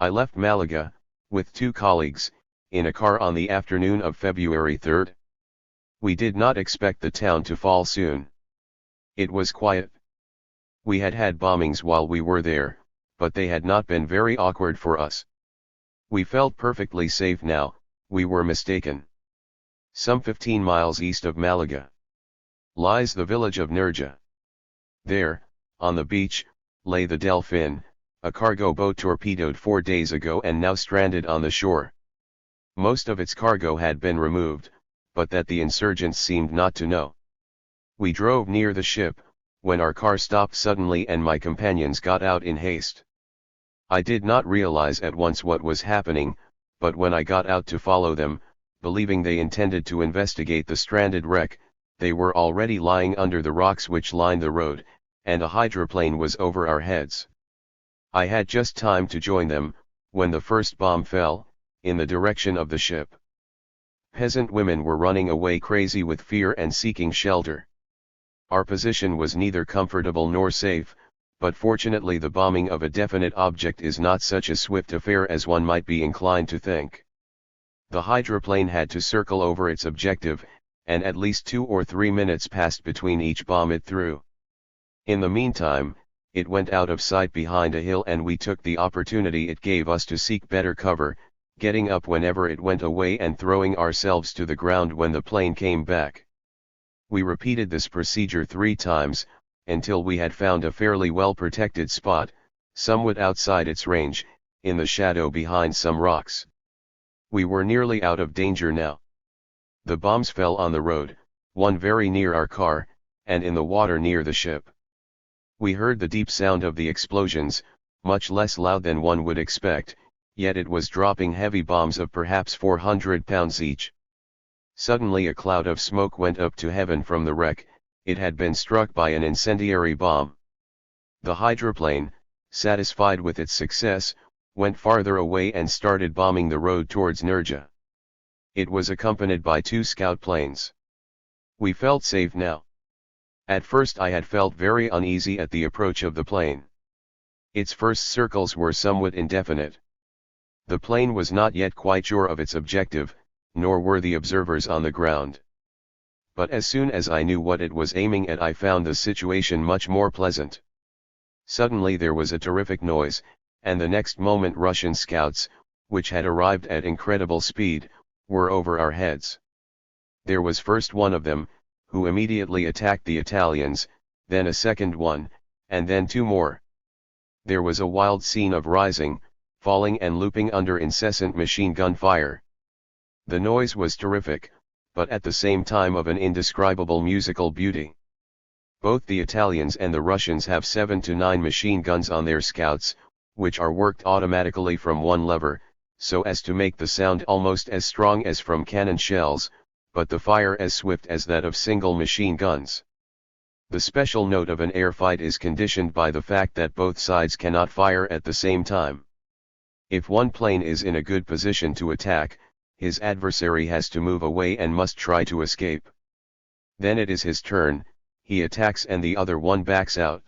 I left Malaga, with 2 colleagues, in a car on the afternoon of February 3rd. We did not expect the town to fall soon. It was quiet. We had had bombings while we were there, but they had not been very awkward for us. We felt perfectly safe now, we were mistaken. Some 15 miles east of Malaga lies the village of Nerja. There, on the beach, lay the Delphin, a cargo boat torpedoed 4 days ago and now stranded on the shore. Most of its cargo had been removed, but that the insurgents seemed not to know. We drove near the ship, when our car stopped suddenly and my companions got out in haste. I did not realize at once what was happening, but when I got out to follow them, believing they intended to investigate the stranded wreck, they were already lying under the rocks which lined the road, and a hydroplane was over our heads. I had just time to join them, when the first bomb fell, in the direction of the ship. Peasant women were running away crazy with fear and seeking shelter. Our position was neither comfortable nor safe, but fortunately the bombing of a definite object is not such a swift affair as one might be inclined to think. The hydroplane had to circle over its objective, and at least 2 or 3 minutes passed between each bomb it threw. In the meantime, it went out of sight behind a hill and we took the opportunity it gave us to seek better cover, getting up whenever it went away and throwing ourselves to the ground when the plane came back. We repeated this procedure 3 times, until we had found a fairly well-protected spot, somewhat outside its range, in the shadow behind some rocks. We were nearly out of danger now. The bombs fell on the road, one very near our car, and in the water near the ship. We heard the deep sound of the explosions, much less loud than one would expect, yet it was dropping heavy bombs of perhaps 400 pounds each. Suddenly a cloud of smoke went up to heaven from the wreck, it had been struck by an incendiary bomb. The hydroplane, satisfied with its success, went farther away and started bombing the road towards Nerja. It was accompanied by 2 scout planes. We felt safe now. At first I had felt very uneasy at the approach of the plane. Its first circles were somewhat indefinite. The plane was not yet quite sure of its objective, nor were the observers on the ground. But as soon as I knew what it was aiming at, I found the situation much more pleasant. Suddenly there was a terrific noise, and the next moment Russian scouts, which had arrived at incredible speed, were over our heads. There was first one of them, who immediately attacked the Italians, then a second one, and then two more. There was a wild scene of rising, falling and looping under incessant machine gun fire. The noise was terrific, but at the same time of an indescribable musical beauty. Both the Italians and the Russians have 7 to 9 machine guns on their scouts, which are worked automatically from one lever, so as to make the sound almost as strong as from cannon shells, but the fire as swift as that of single machine guns. The special note of an air fight is conditioned by the fact that both sides cannot fire at the same time. If one plane is in a good position to attack, his adversary has to move away and must try to escape. Then it is his turn, he attacks and the other one backs out.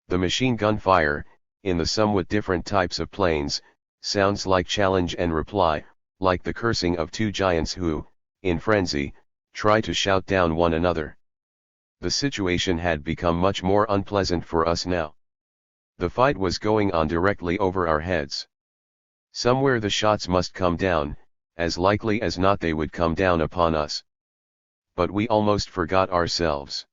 The machine gun fire, in the somewhat different types of planes, sounds like challenge and reply, like the cursing of two giants who, in frenzy, try to shout down one another. The situation had become much more unpleasant for us now. The fight was going on directly over our heads. Somewhere the shots must come down, as likely as not they would come down upon us. But we almost forgot ourselves.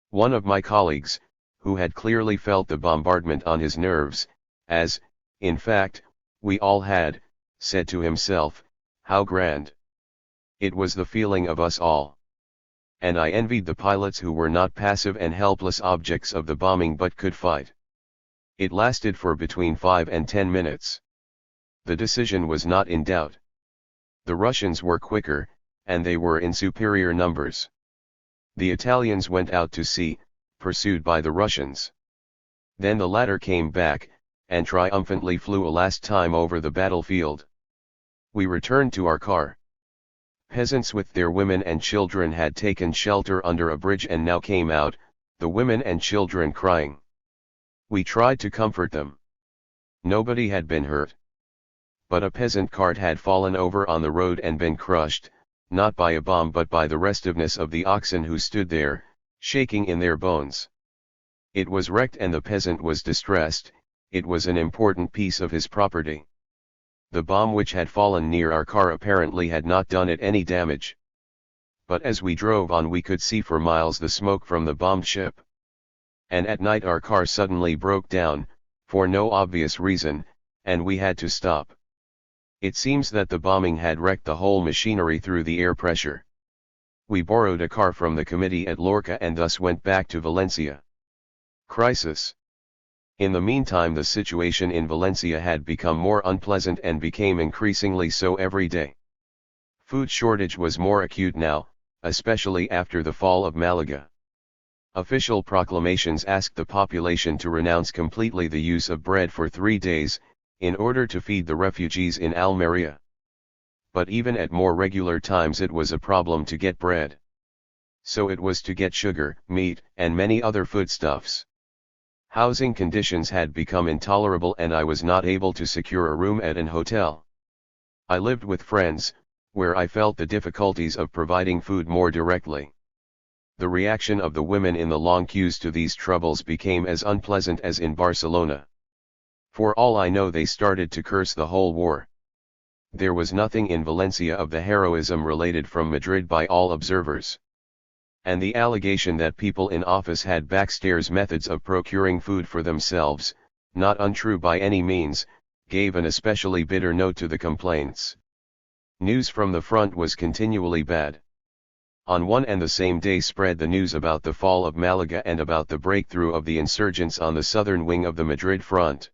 One of my colleagues, who had clearly felt the bombardment on his nerves, as, in fact, we all had, said to himself, "How grand!" It was the feeling of us all. And I envied the pilots who were not passive and helpless objects of the bombing but could fight. It lasted for between 5 and 10 minutes. The decision was not in doubt. The Russians were quicker, and they were in superior numbers. The Italians went out to sea, pursued by the Russians. Then the latter came back, and triumphantly flew a last time over the battlefield. We returned to our car. Peasants with their women and children had taken shelter under a bridge and now came out, the women and children crying. We tried to comfort them. Nobody had been hurt. But a peasant cart had fallen over on the road and been crushed, not by a bomb but by the restiveness of the oxen who stood there, shaking in their bones. It was wrecked and the peasant was distressed, it was an important piece of his property. The bomb which had fallen near our car apparently had not done it any damage. But as we drove on we could see for miles the smoke from the bombed ship. And at night our car suddenly broke down, for no obvious reason, and we had to stop. It seems that the bombing had wrecked the whole machinery through the air pressure. We borrowed a car from the committee at Lorca and thus went back to Valencia. Crisis. In the meantime the situation in Valencia had become more unpleasant and became increasingly so every day. Food shortage was more acute now, especially after the fall of Malaga. Official proclamations asked the population to renounce completely the use of bread for 3 days, in order to feed the refugees in Almeria. But even at more regular times it was a problem to get bread. So it was to get sugar, meat, and many other foodstuffs. Housing conditions had become intolerable and I was not able to secure a room at an hotel. I lived with friends, where I felt the difficulties of providing food more directly. The reaction of the women in the long queues to these troubles became as unpleasant as in Barcelona. For all I know they started to curse the whole war. There was nothing in Valencia of the heroism related from Madrid by all observers. And the allegation that people in office had backstairs methods of procuring food for themselves, not untrue by any means, gave an especially bitter note to the complaints. News from the front was continually bad. On one and the same day spread the news about the fall of Malaga and about the breakthrough of the insurgents on the southern wing of the Madrid front.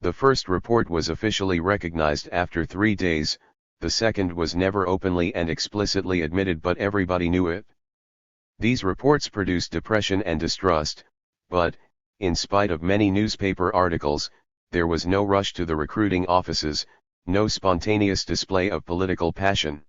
The first report was officially recognized after 3 days, the second was never openly and explicitly admitted but everybody knew it. These reports produced depression and distrust, but, in spite of many newspaper articles, there was no rush to the recruiting offices, no spontaneous display of political passion.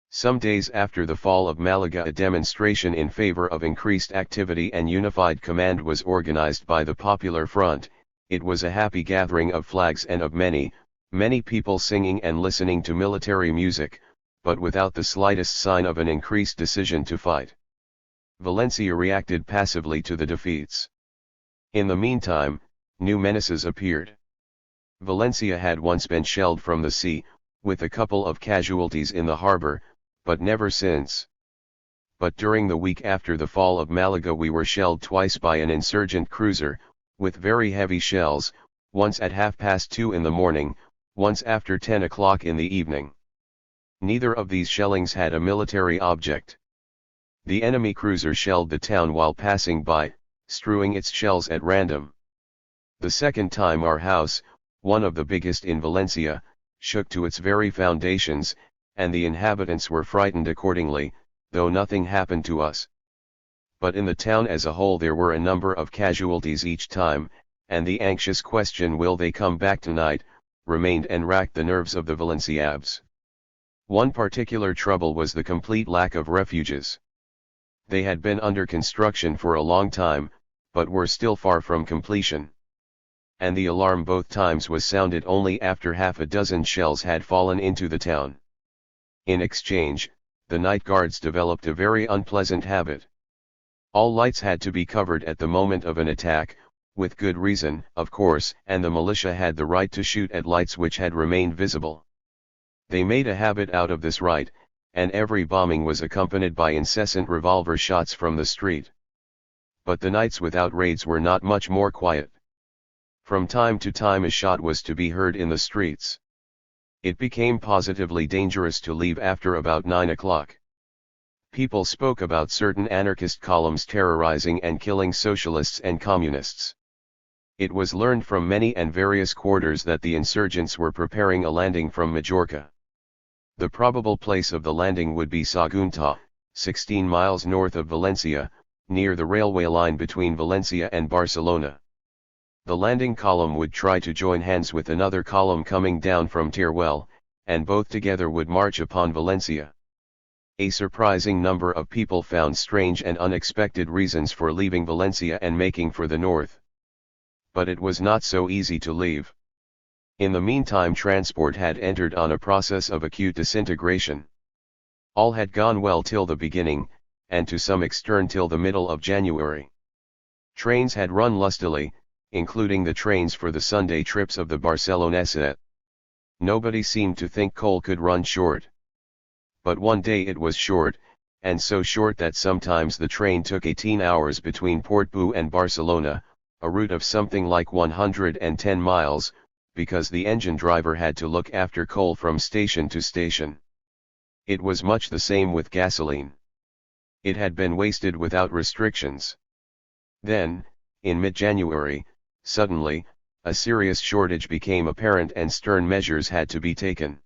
Some days after the fall of Malaga a demonstration in favor of increased activity and unified command was organized by the Popular Front, It was a happy gathering of flags and of many, many people singing and listening to military music, but without the slightest sign of an increased decision to fight. Valencia reacted passively to the defeats. In the meantime, new menaces appeared. Valencia had once been shelled from the sea, with a couple of casualties in the harbor, but never since. But during the week after the fall of Malaga we were shelled twice by an insurgent cruiser, with very heavy shells, once at 2:30 in the morning, once after 10 o'clock in the evening. Neither of these shellings had a military object. The enemy cruiser shelled the town while passing by, strewing its shells at random. The second time our house, one of the biggest in Valencia, shook to its very foundations, and the inhabitants were frightened accordingly, though nothing happened to us. But in the town as a whole there were a number of casualties each time, and the anxious question, will they come back tonight, remained and racked the nerves of the Valenciabs. One particular trouble was the complete lack of refuges. They had been under construction for a long time, but were still far from completion. And the alarm both times was sounded only after half a dozen shells had fallen into the town. In exchange, the night guards developed a very unpleasant habit. All lights had to be covered at the moment of an attack, with good reason, of course, and the militia had the right to shoot at lights which had remained visible. They made a habit out of this right, and every bombing was accompanied by incessant revolver shots from the street. But the nights without raids were not much more quiet. From time to time a shot was to be heard in the streets. It became positively dangerous to leave after about 9 o'clock. People spoke about certain anarchist columns terrorizing and killing socialists and communists. It was learned from many and various quarters that the insurgents were preparing a landing from Majorca. The probable place of the landing would be Sagunta, 16 miles north of Valencia, near the railway line between Valencia and Barcelona. The landing column would try to join hands with another column coming down from Teruel, and both together would march upon Valencia. A surprising number of people found strange and unexpected reasons for leaving Valencia and making for the north. But it was not so easy to leave. In the meantime transport had entered on a process of acute disintegration. All had gone well till the beginning, and to some extent till the middle of January. Trains had run lustily, including the trains for the Sunday trips of the Barcelonesa. Nobody seemed to think coal could run short. But one day it was short, and so short that sometimes the train took 18 hours between Portbou and Barcelona, a route of something like 110 miles, because the engine driver had to look after coal from station to station. It was much the same with gasoline. It had been wasted without restrictions. Then, in mid-January, suddenly, a serious shortage became apparent and stern measures had to be taken.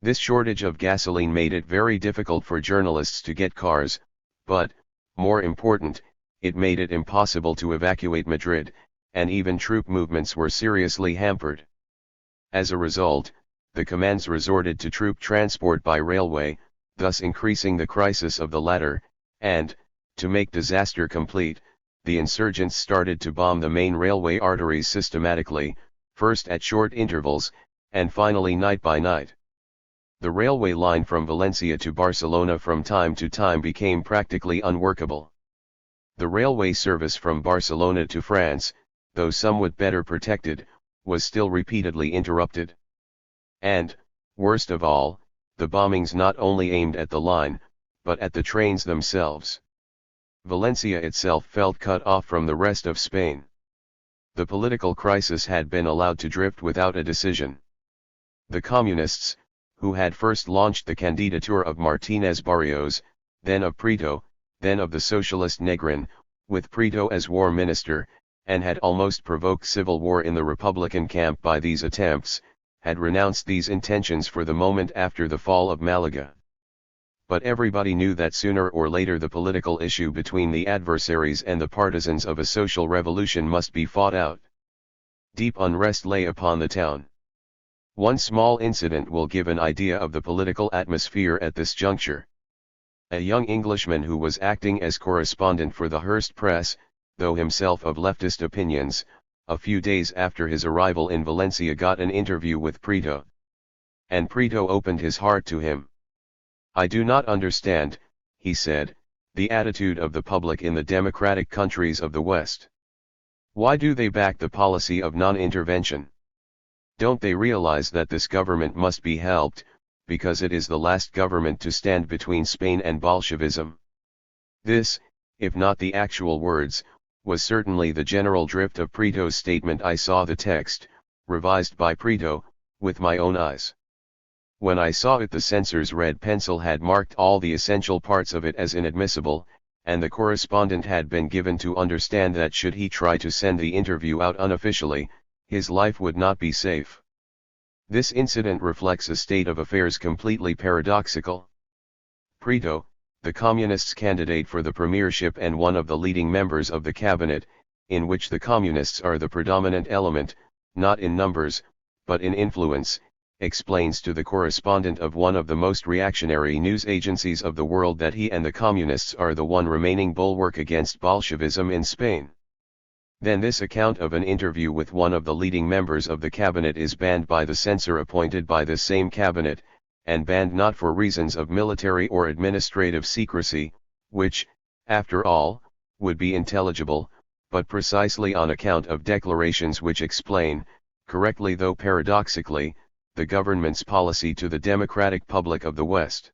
This shortage of gasoline made it very difficult for journalists to get cars, but, more important, it made it impossible to evacuate Madrid, and even troop movements were seriously hampered. As a result, the commands resorted to troop transport by railway, thus increasing the crisis of the latter, and, to make disaster complete, the insurgents started to bomb the main railway arteries systematically, first at short intervals, and finally night by night. The railway line from Valencia to Barcelona from time to time became practically unworkable. The railway service from Barcelona to France, though somewhat better protected, was still repeatedly interrupted. And, worst of all, the bombings not only aimed at the line, but at the trains themselves. Valencia itself felt cut off from the rest of Spain. The political crisis had been allowed to drift without a decision. The communists, who had first launched the candidature of Martínez Barrios, then of Prieto, then of the socialist Negrin, with Prieto as war minister, and had almost provoked civil war in the Republican camp by these attempts, had renounced these intentions for the moment after the fall of Malaga. But everybody knew that sooner or later the political issue between the adversaries and the partisans of a social revolution must be fought out. Deep unrest lay upon the town. One small incident will give an idea of the political atmosphere at this juncture. A young Englishman who was acting as correspondent for the Hearst press, though himself of leftist opinions, a few days after his arrival in Valencia, got an interview with Prieto. And Prieto opened his heart to him. "I do not understand," he said, "the attitude of the public in the democratic countries of the West. Why do they back the policy of non-intervention? Don't they realize that this government must be helped, because it is the last government to stand between Spain and Bolshevism?" This, if not the actual words, was certainly the general drift of Prieto's statement. I saw the text, revised by Prieto, with my own eyes. When I saw it, the censor's red pencil had marked all the essential parts of it as inadmissible, and the correspondent had been given to understand that should he try to send the interview out unofficially, his life would not be safe. This incident reflects a state of affairs completely paradoxical. Prieto, the Communists' candidate for the premiership and one of the leading members of the cabinet, in which the Communists are the predominant element, not in numbers, but in influence, explains to the correspondent of one of the most reactionary news agencies of the world that he and the Communists are the one remaining bulwark against Bolshevism in Spain. Then this account of an interview with one of the leading members of the cabinet is banned by the censor appointed by this same cabinet, and banned not for reasons of military or administrative secrecy, which, after all, would be intelligible, but precisely on account of declarations which explain, correctly though paradoxically, the government's policy to the democratic public of the West.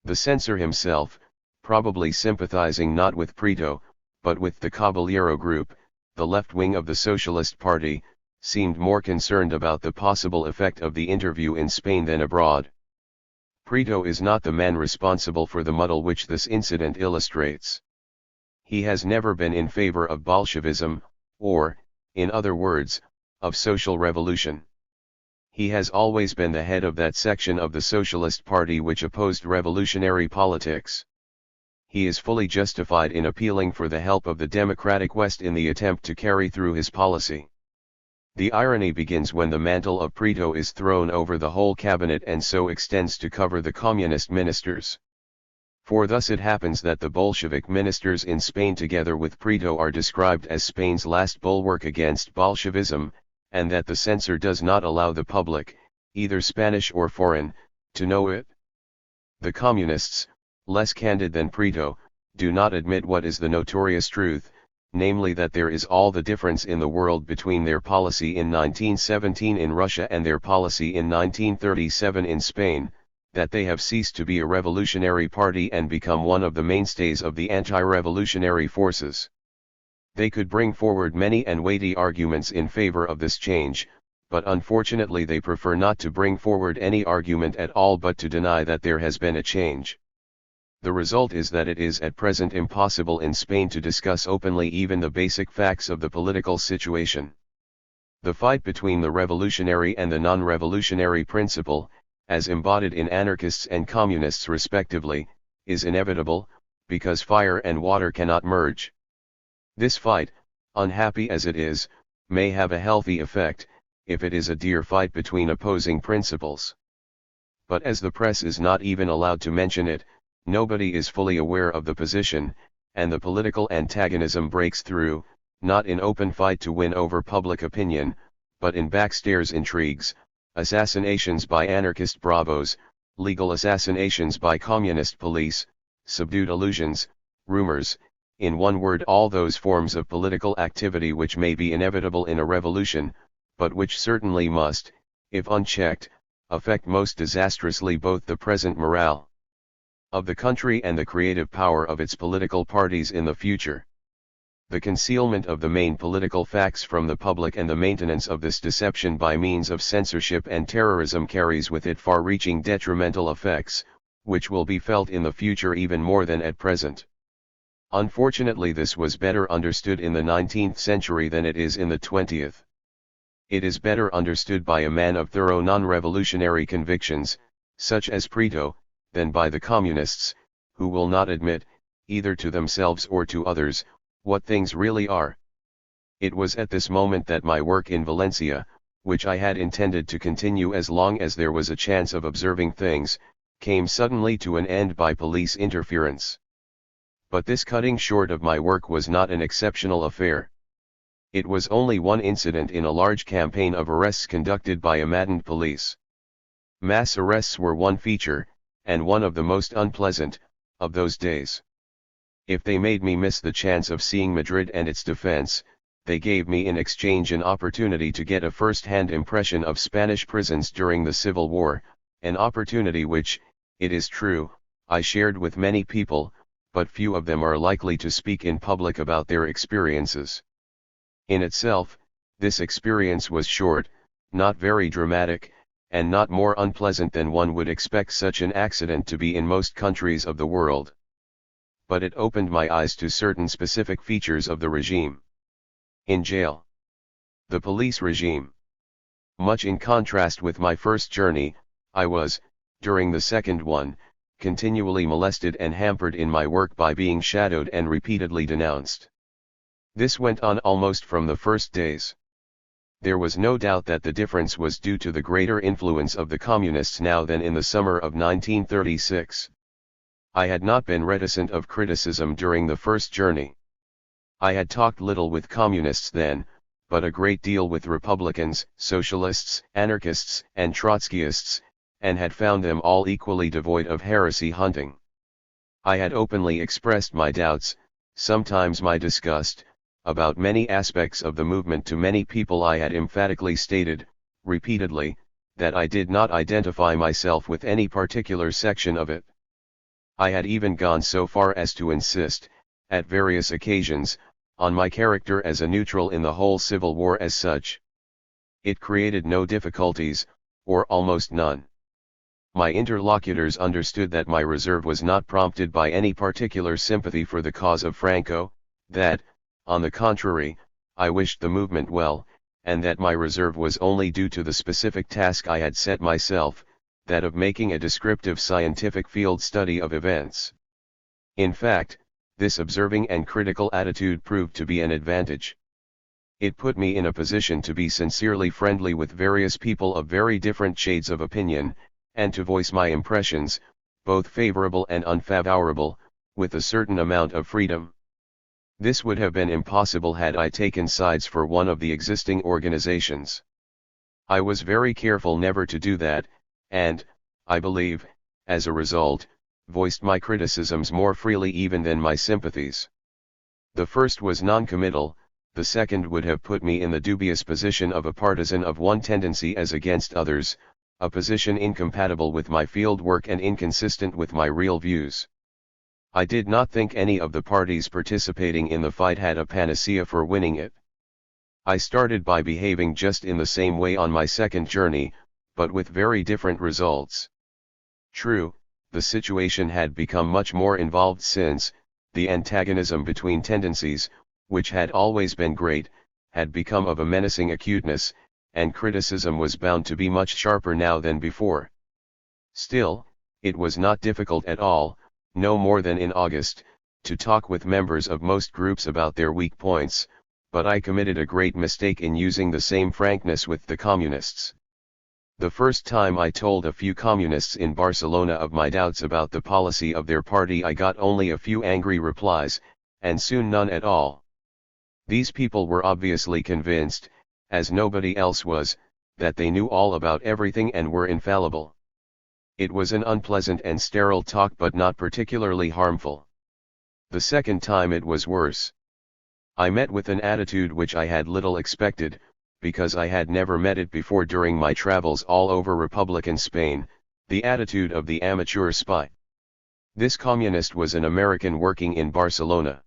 The censor himself, probably sympathizing not with Prieto, but with the Caballero group, the left wing of the Socialist Party, seemed more concerned about the possible effect of the interview in Spain than abroad. Prieto is not the man responsible for the muddle which this incident illustrates. He has never been in favor of Bolshevism, or, in other words, of social revolution. He has always been the head of that section of the Socialist Party which opposed revolutionary politics. He is fully justified in appealing for the help of the democratic West in the attempt to carry through his policy. The irony begins when the mantle of Prieto is thrown over the whole cabinet and so extends to cover the communist ministers. For thus it happens that the Bolshevik ministers in Spain together with Prieto are described as Spain's last bulwark against Bolshevism, and that the censor does not allow the public, either Spanish or foreign, to know it. The communists, less candid than Prieto, do not admit what is the notorious truth, namely that there is all the difference in the world between their policy in 1917 in Russia and their policy in 1937 in Spain, that they have ceased to be a revolutionary party and become one of the mainstays of the anti-revolutionary forces. They could bring forward many and weighty arguments in favor of this change, but unfortunately they prefer not to bring forward any argument at all but to deny that there has been a change. The result is that it is at present impossible in Spain to discuss openly even the basic facts of the political situation. The fight between the revolutionary and the non-revolutionary principle, as embodied in anarchists and communists respectively, is inevitable, because fire and water cannot merge. This fight, unhappy as it is, may have a healthy effect, if it is a dear fight between opposing principles. But as the press is not even allowed to mention it, nobody is fully aware of the position, and the political antagonism breaks through, not in open fight to win over public opinion, but in backstairs intrigues, assassinations by anarchist bravos, legal assassinations by communist police, subdued illusions, rumors, in one word all those forms of political activity which may be inevitable in a revolution, but which certainly must, if unchecked, affect most disastrously both the present morale of the country and the creative power of its political parties in the future. The concealment of the main political facts from the public and the maintenance of this deception by means of censorship and terrorism carries with it far-reaching detrimental effects, which will be felt in the future even more than at present. Unfortunately, this was better understood in the 19th century than it is in the 20th. It is better understood by a man of thorough non-revolutionary convictions, such as Prieto, than by the communists, who will not admit, either to themselves or to others, what things really are. It was at this moment that my work in Valencia, which I had intended to continue as long as there was a chance of observing things, came suddenly to an end by police interference. But this cutting short of my work was not an exceptional affair. It was only one incident in a large campaign of arrests conducted by a maddened police. Mass arrests were one feature, and one of the most unpleasant, of those days. If they made me miss the chance of seeing Madrid and its defense, they gave me in exchange an opportunity to get a first-hand impression of Spanish prisons during the Civil War, an opportunity which, it is true, I shared with many people, but few of them are likely to speak in public about their experiences. In itself, this experience was short, not very dramatic, and not more unpleasant than one would expect such an accident to be in most countries of the world. But it opened my eyes to certain specific features of the regime. In jail. The police regime. Much in contrast with my first journey, I was, during the second one, continually molested and hampered in my work by being shadowed and repeatedly denounced. This went on almost from the first days. There was no doubt that the difference was due to the greater influence of the communists now than in the summer of 1936. I had not been reticent of criticism during the first journey. I had talked little with communists then, but a great deal with Republicans, socialists, anarchists, and Trotskyists, and had found them all equally devoid of heresy hunting. I had openly expressed my doubts, sometimes my disgust, about many aspects of the movement to many people. I had emphatically stated, repeatedly, that I did not identify myself with any particular section of it. I had even gone so far as to insist, at various occasions, on my character as a neutral in the whole Civil War as such. It created no difficulties, or almost none. My interlocutors understood that my reserve was not prompted by any particular sympathy for the cause of Franco, that, on the contrary, I wished the movement well, and that my reserve was only due to the specific task I had set myself, that of making a descriptive scientific field study of events. In fact, this observing and critical attitude proved to be an advantage. It put me in a position to be sincerely friendly with various people of very different shades of opinion, and to voice my impressions, both favorable and unfavorable, with a certain amount of freedom. This would have been impossible had I taken sides for one of the existing organizations. I was very careful never to do that, and, I believe, as a result, voiced my criticisms more freely even than my sympathies. The first was non-committal, the second would have put me in the dubious position of a partisan of one tendency as against others, a position incompatible with my field work and inconsistent with my real views. I did not think any of the parties participating in the fight had a panacea for winning it. I started by behaving just in the same way on my second journey, but with very different results. True, the situation had become much more involved since, the antagonism between tendencies, which had always been great, had become of a menacing acuteness, and criticism was bound to be much sharper now than before. Still, it was not difficult at all, no more than in August, to talk with members of most groups about their weak points, but I committed a great mistake in using the same frankness with the communists. The first time I told a few communists in Barcelona of my doubts about the policy of their party, I got only a few angry replies, and soon none at all. These people were obviously convinced, as nobody else was, that they knew all about everything and were infallible. It was an unpleasant and sterile talk, but not particularly harmful. The second time it was worse. I met with an attitude which I had little expected, because I had never met it before during my travels all over Republican Spain, the attitude of the amateur spy. This communist was an American working in Barcelona.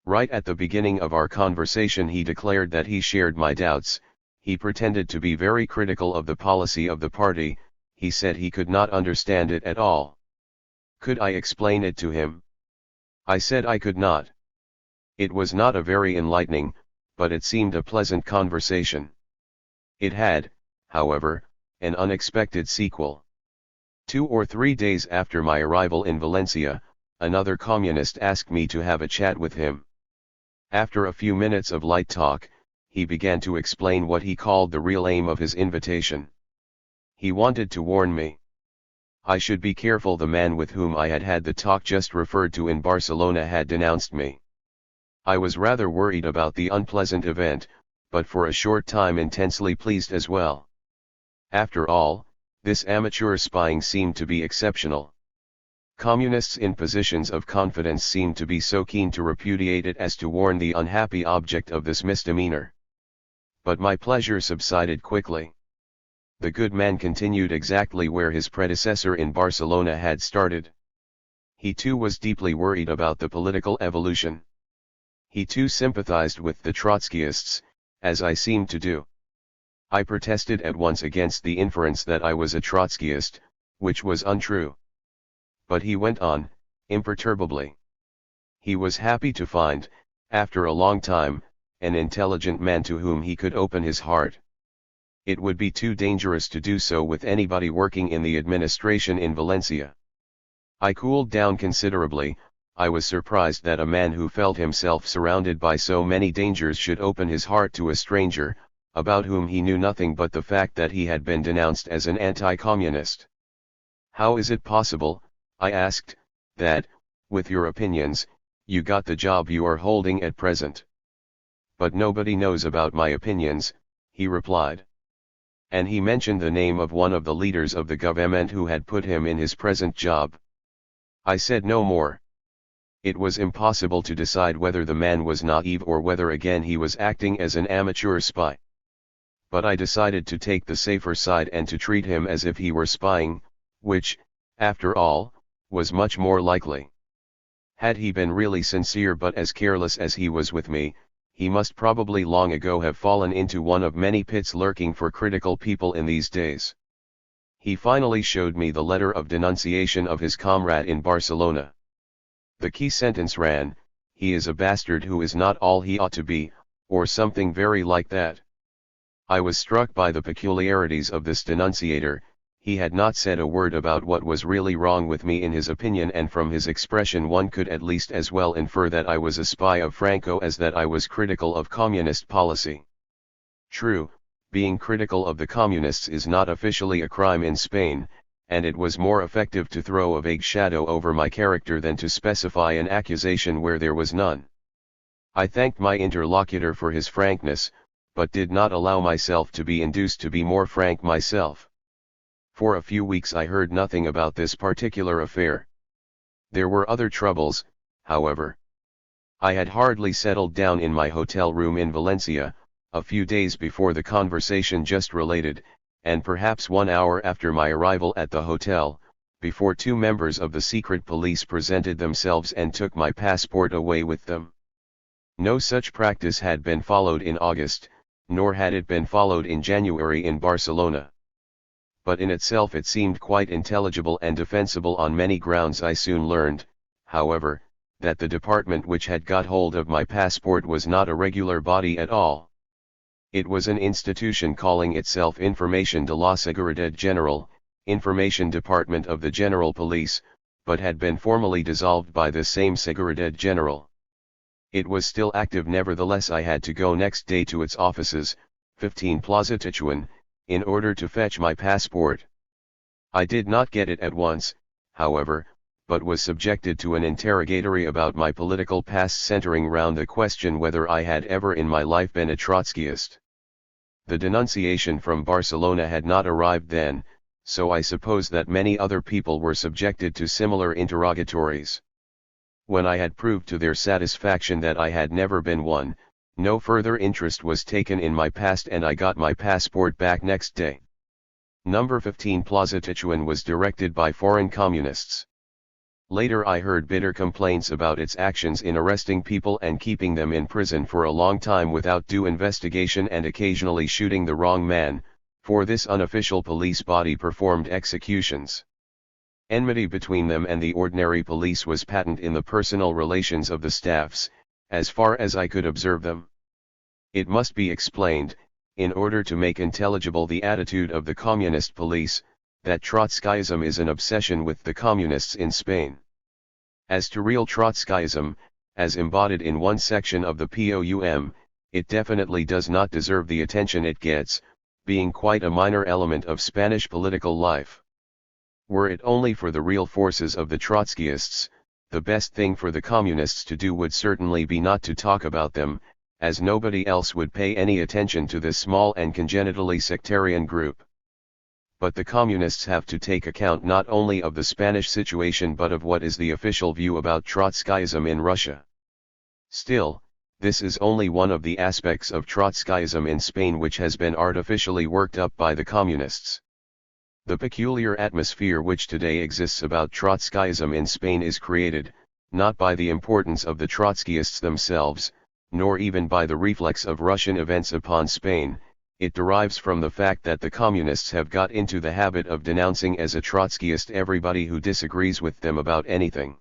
Right at the beginning of our conversation he declared that he shared my doubts. He pretended to be very critical of the policy of the party. He said he could not understand it at all. Could I explain it to him? I said I could not. It was not a very enlightening, but it seemed a pleasant conversation. It had, however, an unexpected sequel. 2 or 3 days after my arrival in Valencia, another communist asked me to have a chat with him. After a few minutes of light talk, he began to explain what he called the real aim of his invitation. He wanted to warn me. I should be careful. The man with whom I had had the talk just referred to in Barcelona had denounced me. I was rather worried about the unpleasant event, but for a short time intensely pleased as well. After all, this amateur spying seemed to be exceptional. Communists in positions of confidence seemed to be so keen to repudiate it as to warn the unhappy object of this misdemeanor. But my pleasure subsided quickly. The good man continued exactly where his predecessor in Barcelona had started. He too was deeply worried about the political evolution. He too sympathized with the Trotskyists, as I seemed to do. I protested at once against the inference that I was a Trotskyist, which was untrue. But he went on, imperturbably. He was happy to find, after a long time, an intelligent man to whom he could open his heart. It would be too dangerous to do so with anybody working in the administration in Valencia. I cooled down considerably. I was surprised that a man who felt himself surrounded by so many dangers should open his heart to a stranger, about whom he knew nothing but the fact that he had been denounced as an anti-communist. "How is it possible," I asked, "that, with your opinions, you got the job you are holding at present?" "But nobody knows about my opinions," he replied. And he mentioned the name of one of the leaders of the government who had put him in his present job. I said no more. It was impossible to decide whether the man was naive or whether again he was acting as an amateur spy. But I decided to take the safer side and to treat him as if he were spying, which, after all, was much more likely. Had he been really sincere but as careless as he was with me, he must probably long ago have fallen into one of many pits lurking for critical people in these days. He finally showed me the letter of denunciation of his comrade in Barcelona. The key sentence ran, "He is a bastard who is not all he ought to be," or something very like that. I was struck by the peculiarities of this denunciator. He had not said a word about what was really wrong with me in his opinion, and from his expression one could at least as well infer that I was a spy of Franco as that I was critical of communist policy. True, being critical of the communists is not officially a crime in Spain, and it was more effective to throw a vague shadow over my character than to specify an accusation where there was none. I thanked my interlocutor for his frankness, but did not allow myself to be induced to be more frank myself. For a few weeks I heard nothing about this particular affair. There were other troubles, however. I had hardly settled down in my hotel room in Valencia, a few days before the conversation just related, and perhaps 1 hour after my arrival at the hotel, before two members of the secret police presented themselves and took my passport away with them. No such practice had been followed in August, nor had it been followed in January in Barcelona. But in itself it seemed quite intelligible and defensible on many grounds. I soon learned, however, that the department which had got hold of my passport was not a regular body at all. It was an institution calling itself Información de la Seguridad General, Information Department of the General Police, but had been formally dissolved by the same Seguridad General. It was still active, nevertheless I had to go next day to its offices, 15 Plaza Tichuan, in order to fetch my passport. I did not get it at once, however, but was subjected to an interrogatory about my political past centering round the question whether I had ever in my life been a Trotskyist. The denunciation from Barcelona had not arrived then, so I suppose that many other people were subjected to similar interrogatories. When I had proved to their satisfaction that I had never been one, no further interest was taken in my past and I got my passport back next day. Number 15 Plaza Tichuan was directed by foreign communists. Later I heard bitter complaints about its actions in arresting people and keeping them in prison for a long time without due investigation and occasionally shooting the wrong man, for this unofficial police body performed executions. Enmity between them and the ordinary police was patent in the personal relations of the staffs, as far as I could observe them. It must be explained, in order to make intelligible the attitude of the communist police, that Trotskyism is an obsession with the communists in Spain. As to real Trotskyism, as embodied in one section of the POUM, it definitely does not deserve the attention it gets, being quite a minor element of Spanish political life. Were it only for the real forces of the Trotskyists, the best thing for the communists to do would certainly be not to talk about them, as nobody else would pay any attention to this small and congenitally sectarian group. But the communists have to take account not only of the Spanish situation but of what is the official view about Trotskyism in Russia. Still, this is only one of the aspects of Trotskyism in Spain which has been artificially worked up by the communists. The peculiar atmosphere which today exists about Trotskyism in Spain is created, not by the importance of the Trotskyists themselves, nor even by the reflex of Russian events upon Spain. It derives from the fact that the communists have got into the habit of denouncing as a Trotskyist everybody who disagrees with them about anything.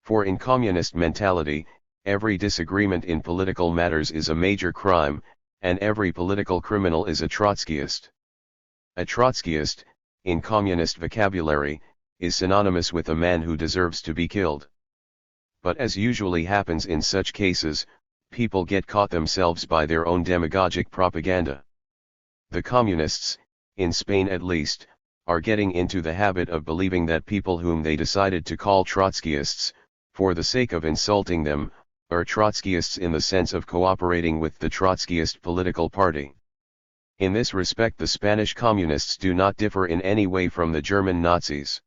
For in communist mentality, every disagreement in political matters is a major crime, and every political criminal is a Trotskyist. A Trotskyist, in communist vocabulary, is synonymous with a man who deserves to be killed. But as usually happens in such cases, people get caught themselves by their own demagogic propaganda. The communists, in Spain at least, are getting into the habit of believing that people whom they decided to call Trotskyists, for the sake of insulting them, are Trotskyists in the sense of cooperating with the Trotskyist political party. In this respect the Spanish communists do not differ in any way from the German Nazis.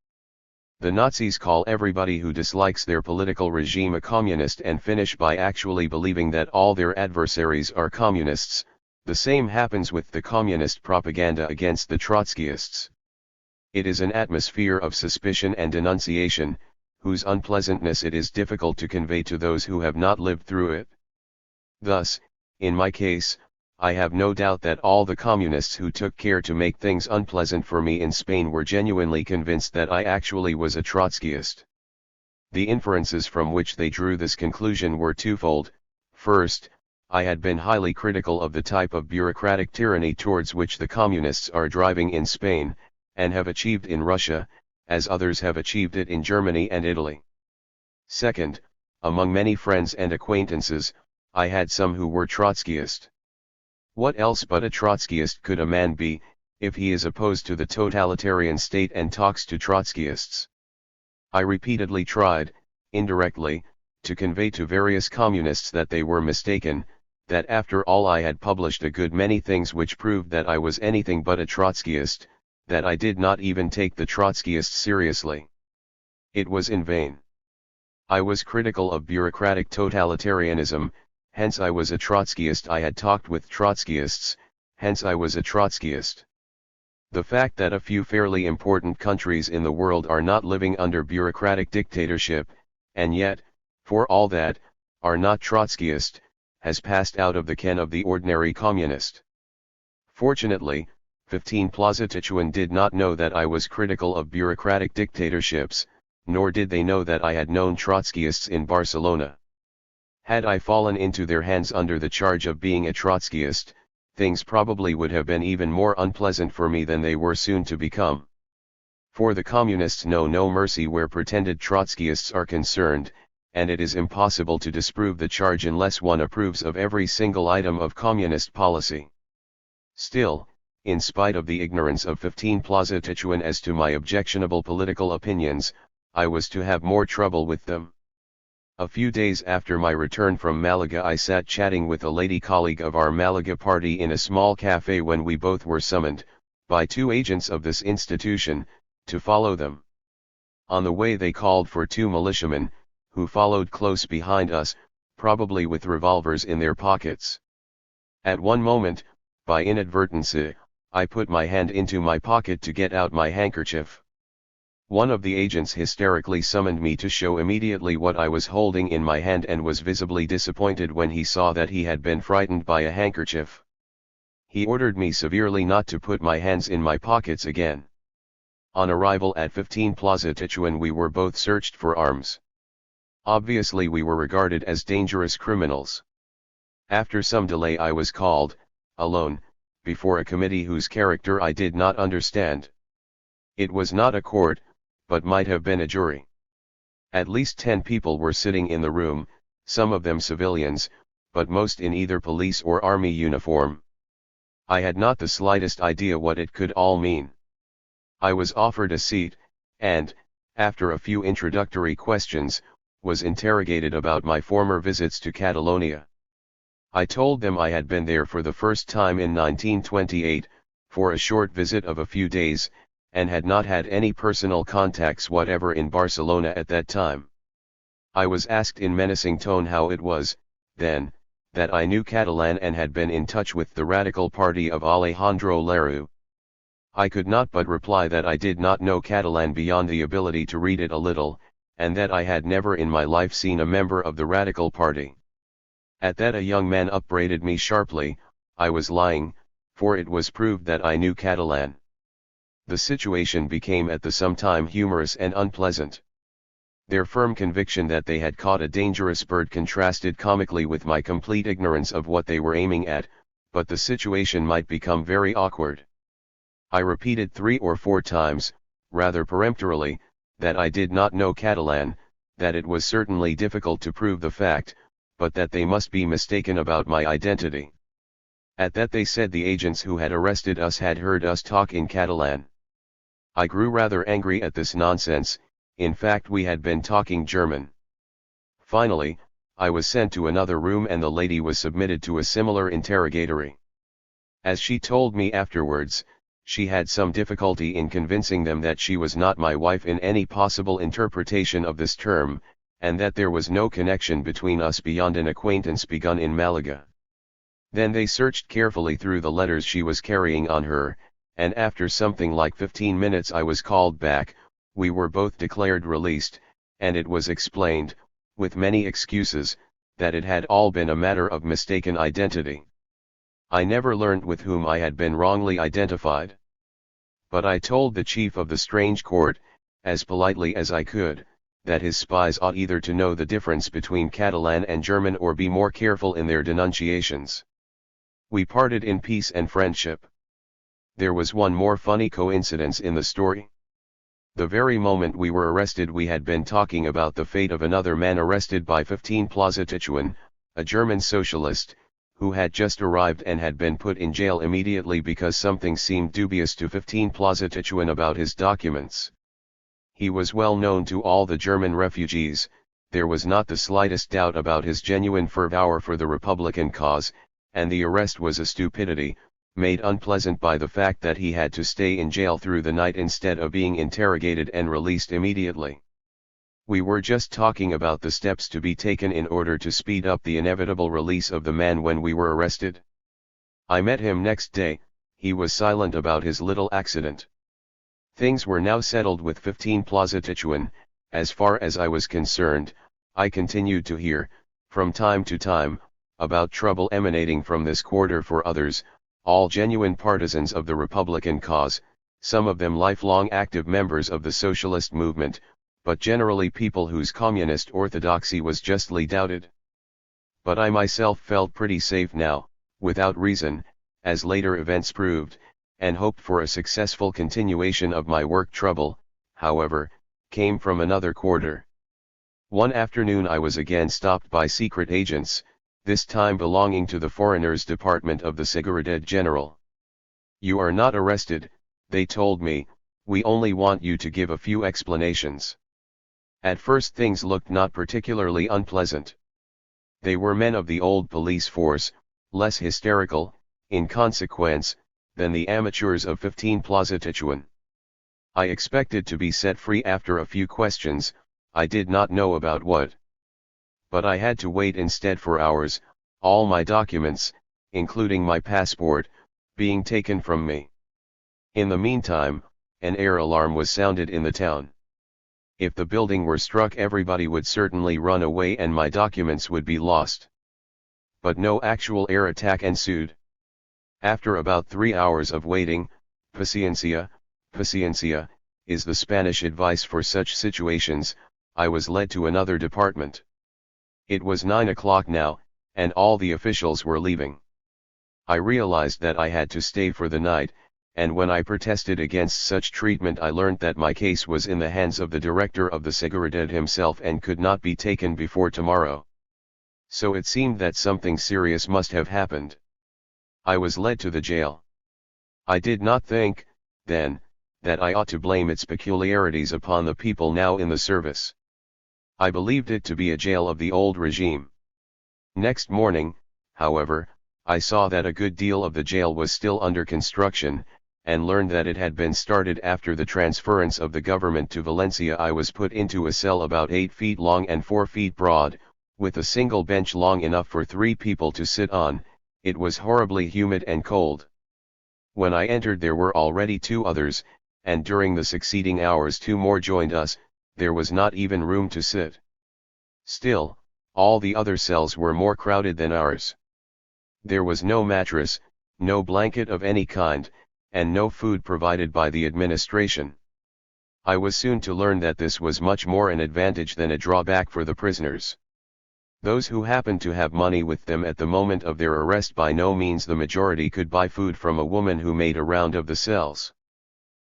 The Nazis call everybody who dislikes their political regime a communist and finish by actually believing that all their adversaries are communists. The same happens with the communist propaganda against the Trotskyists. It is an atmosphere of suspicion and denunciation, whose unpleasantness it is difficult to convey to those who have not lived through it. Thus, in my case, I have no doubt that all the communists who took care to make things unpleasant for me in Spain were genuinely convinced that I actually was a Trotskyist. The inferences from which they drew this conclusion were twofold. First, I had been highly critical of the type of bureaucratic tyranny towards which the communists are driving in Spain, and have achieved in Russia, as others have achieved it in Germany and Italy. Second, among many friends and acquaintances, I had some who were Trotskyist. What else but a Trotskyist could a man be, if he is opposed to the totalitarian state and talks to Trotskyists? I repeatedly tried, indirectly, to convey to various communists that they were mistaken, that after all I had published a good many things which proved that I was anything but a Trotskyist, that I did not even take the Trotskyists seriously. It was in vain. I was critical of bureaucratic totalitarianism, hence I was a Trotskyist. I had talked with Trotskyists, hence I was a Trotskyist. The fact that a few fairly important countries in the world are not living under bureaucratic dictatorship, and yet, for all that, are not Trotskyist, has passed out of the ken of the ordinary communist. Fortunately, 15 Plazatichuan did not know that I was critical of bureaucratic dictatorships, nor did they know that I had known Trotskyists in Barcelona. Had I fallen into their hands under the charge of being a Trotskyist, things probably would have been even more unpleasant for me than they were soon to become. For the communists know no mercy where pretended Trotskyists are concerned, and it is impossible to disprove the charge unless one approves of every single item of communist policy. Still, in spite of the ignorance of 15 Plazatichuan as to my objectionable political opinions, I was to have more trouble with them. A few days after my return from Malaga I sat chatting with a lady colleague of our Malaga party in a small cafe when we both were summoned, by 2 agents of this institution, to follow them. On the way they called for 2 militiamen, who followed close behind us, probably with revolvers in their pockets. At one moment, by inadvertence, I put my hand into my pocket to get out my handkerchief. One of the agents hysterically summoned me to show immediately what I was holding in my hand and was visibly disappointed when he saw that he had been frightened by a handkerchief. He ordered me severely not to put my hands in my pockets again. On arrival at 15 Plazatichuan we were both searched for arms. Obviously we were regarded as dangerous criminals. After some delay I was called, alone, before a committee whose character I did not understand. It was not a court, but might have been a jury. At least 10 people were sitting in the room, some of them civilians, but most in either police or army uniform. I had not the slightest idea what it could all mean. I was offered a seat, and, after a few introductory questions, was interrogated about my former visits to Catalonia. I told them I had been there for the first time in 1928, for a short visit of a few days, and had not had any personal contacts whatever in Barcelona at that time. I was asked in menacing tone how it was, then, that I knew Catalan and had been in touch with the radical party of Alejandro Lerroux. I could not but reply that I did not know Catalan beyond the ability to read it a little, and that I had never in my life seen a member of the radical party. At that a young man upbraided me sharply. I was lying, for it was proved that I knew Catalan. The situation became at the same time humorous and unpleasant. Their firm conviction that they had caught a dangerous bird contrasted comically with my complete ignorance of what they were aiming at, but the situation might become very awkward. I repeated 3 or 4 times, rather peremptorily, that I did not know Catalan, that it was certainly difficult to prove the fact, but that they must be mistaken about my identity. At that they said the agents who had arrested us had heard us talk in Catalan. I grew rather angry at this nonsense. In fact we had been talking German. Finally, I was sent to another room and the lady was submitted to a similar interrogatory. As she told me afterwards, she had some difficulty in convincing them that she was not my wife in any possible interpretation of this term, and that there was no connection between us beyond an acquaintance begun in Malaga. Then they searched carefully through the letters she was carrying on her, and after something like 15 minutes I was called back. We were both declared released, and it was explained, with many excuses, that it had all been a matter of mistaken identity. I never learnt with whom I had been wrongly identified. But I told the chief of the strange court, as politely as I could, that his spies ought either to know the difference between Catalan and German or be more careful in their denunciations. We parted in peace and friendship. There was one more funny coincidence in the story. The very moment we were arrested we had been talking about the fate of another man arrested by 15 Plaza Tichuan, a German socialist, who had just arrived and had been put in jail immediately because something seemed dubious to 15 Plaza Tichuan about his documents. He was well known to all the German refugees, there was not the slightest doubt about his genuine fervor for the Republican cause, and the arrest was a stupidity, made unpleasant by the fact that he had to stay in jail through the night instead of being interrogated and released immediately. We were just talking about the steps to be taken in order to speed up the inevitable release of the man when we were arrested. I met him next day. He was silent about his little accident. Things were now settled with 15 Plaza Tichuan. As far as I was concerned, I continued to hear, from time to time, about trouble emanating from this quarter for others, all genuine partisans of the Republican cause, some of them lifelong active members of the socialist movement, but generally people whose communist orthodoxy was justly doubted. But I myself felt pretty safe now, without reason, as later events proved, and hoped for a successful continuation of my work. Trouble, however, came from another quarter. One afternoon I was again stopped by secret agents, this time belonging to the Foreigners Department of the Seguridad General. "You are not arrested," they told me, "we only want you to give a few explanations." At first things looked not particularly unpleasant. They were men of the old police force, less hysterical, in consequence, than the amateurs of 15 Plaza Tichuan. I expected to be set free after a few questions, I did not know about what. But I had to wait instead for hours, all my documents, including my passport, being taken from me. In the meantime, an air alarm was sounded in the town. If the building were struck everybody would certainly run away and my documents would be lost. But no actual air attack ensued. After about 3 hours of waiting, paciencia, paciencia, is the Spanish advice for such situations, I was led to another department. It was 9 o'clock now, and all the officials were leaving. I realized that I had to stay for the night, and when I protested against such treatment I learnt that my case was in the hands of the director of the Seguridad himself and could not be taken before tomorrow. So it seemed that something serious must have happened. I was led to the jail. I did not think, then, that I ought to blame its peculiarities upon the people now in the service. I believed it to be a jail of the old regime. Next morning, however, I saw that a good deal of the jail was still under construction, and learned that it had been started after the transference of the government to Valencia. I was put into a cell about 8 feet long and 4 feet broad, with a single bench long enough for 3 people to sit on. It was horribly humid and cold. When I entered there were already 2 others, and during the succeeding hours 2 more joined us. There was not even room to sit. Still, all the other cells were more crowded than ours. There was no mattress, no blanket of any kind, and no food provided by the administration. I was soon to learn that this was much more an advantage than a drawback for the prisoners. Those who happened to have money with them at the moment of their arrest, by no means the majority, could buy food from a woman who made a round of the cells.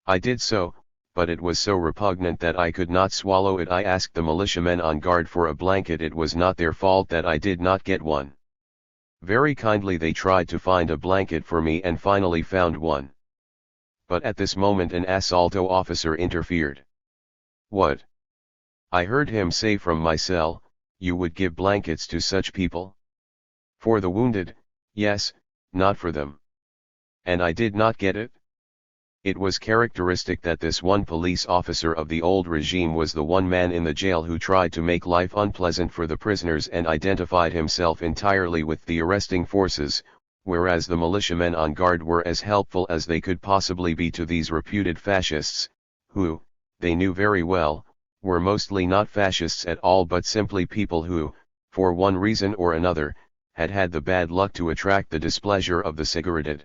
I did so, but it was so repugnant that I could not swallow it. I asked the militiamen on guard for a blanket. It was not their fault that I did not get one. Very kindly they tried to find a blanket for me and finally found one. But at this moment an assalto officer interfered. "What?" I heard him say from my cell. "You would give blankets to such people?" "For the wounded, yes, not for them." And I did not get it? It was characteristic that this one police officer of the old regime was the one man in the jail who tried to make life unpleasant for the prisoners and identified himself entirely with the arresting forces, whereas the militiamen on guard were as helpful as they could possibly be to these reputed fascists, who, they knew very well, were mostly not fascists at all but simply people who, for one reason or another, had had the bad luck to attract the displeasure of the Seguridad.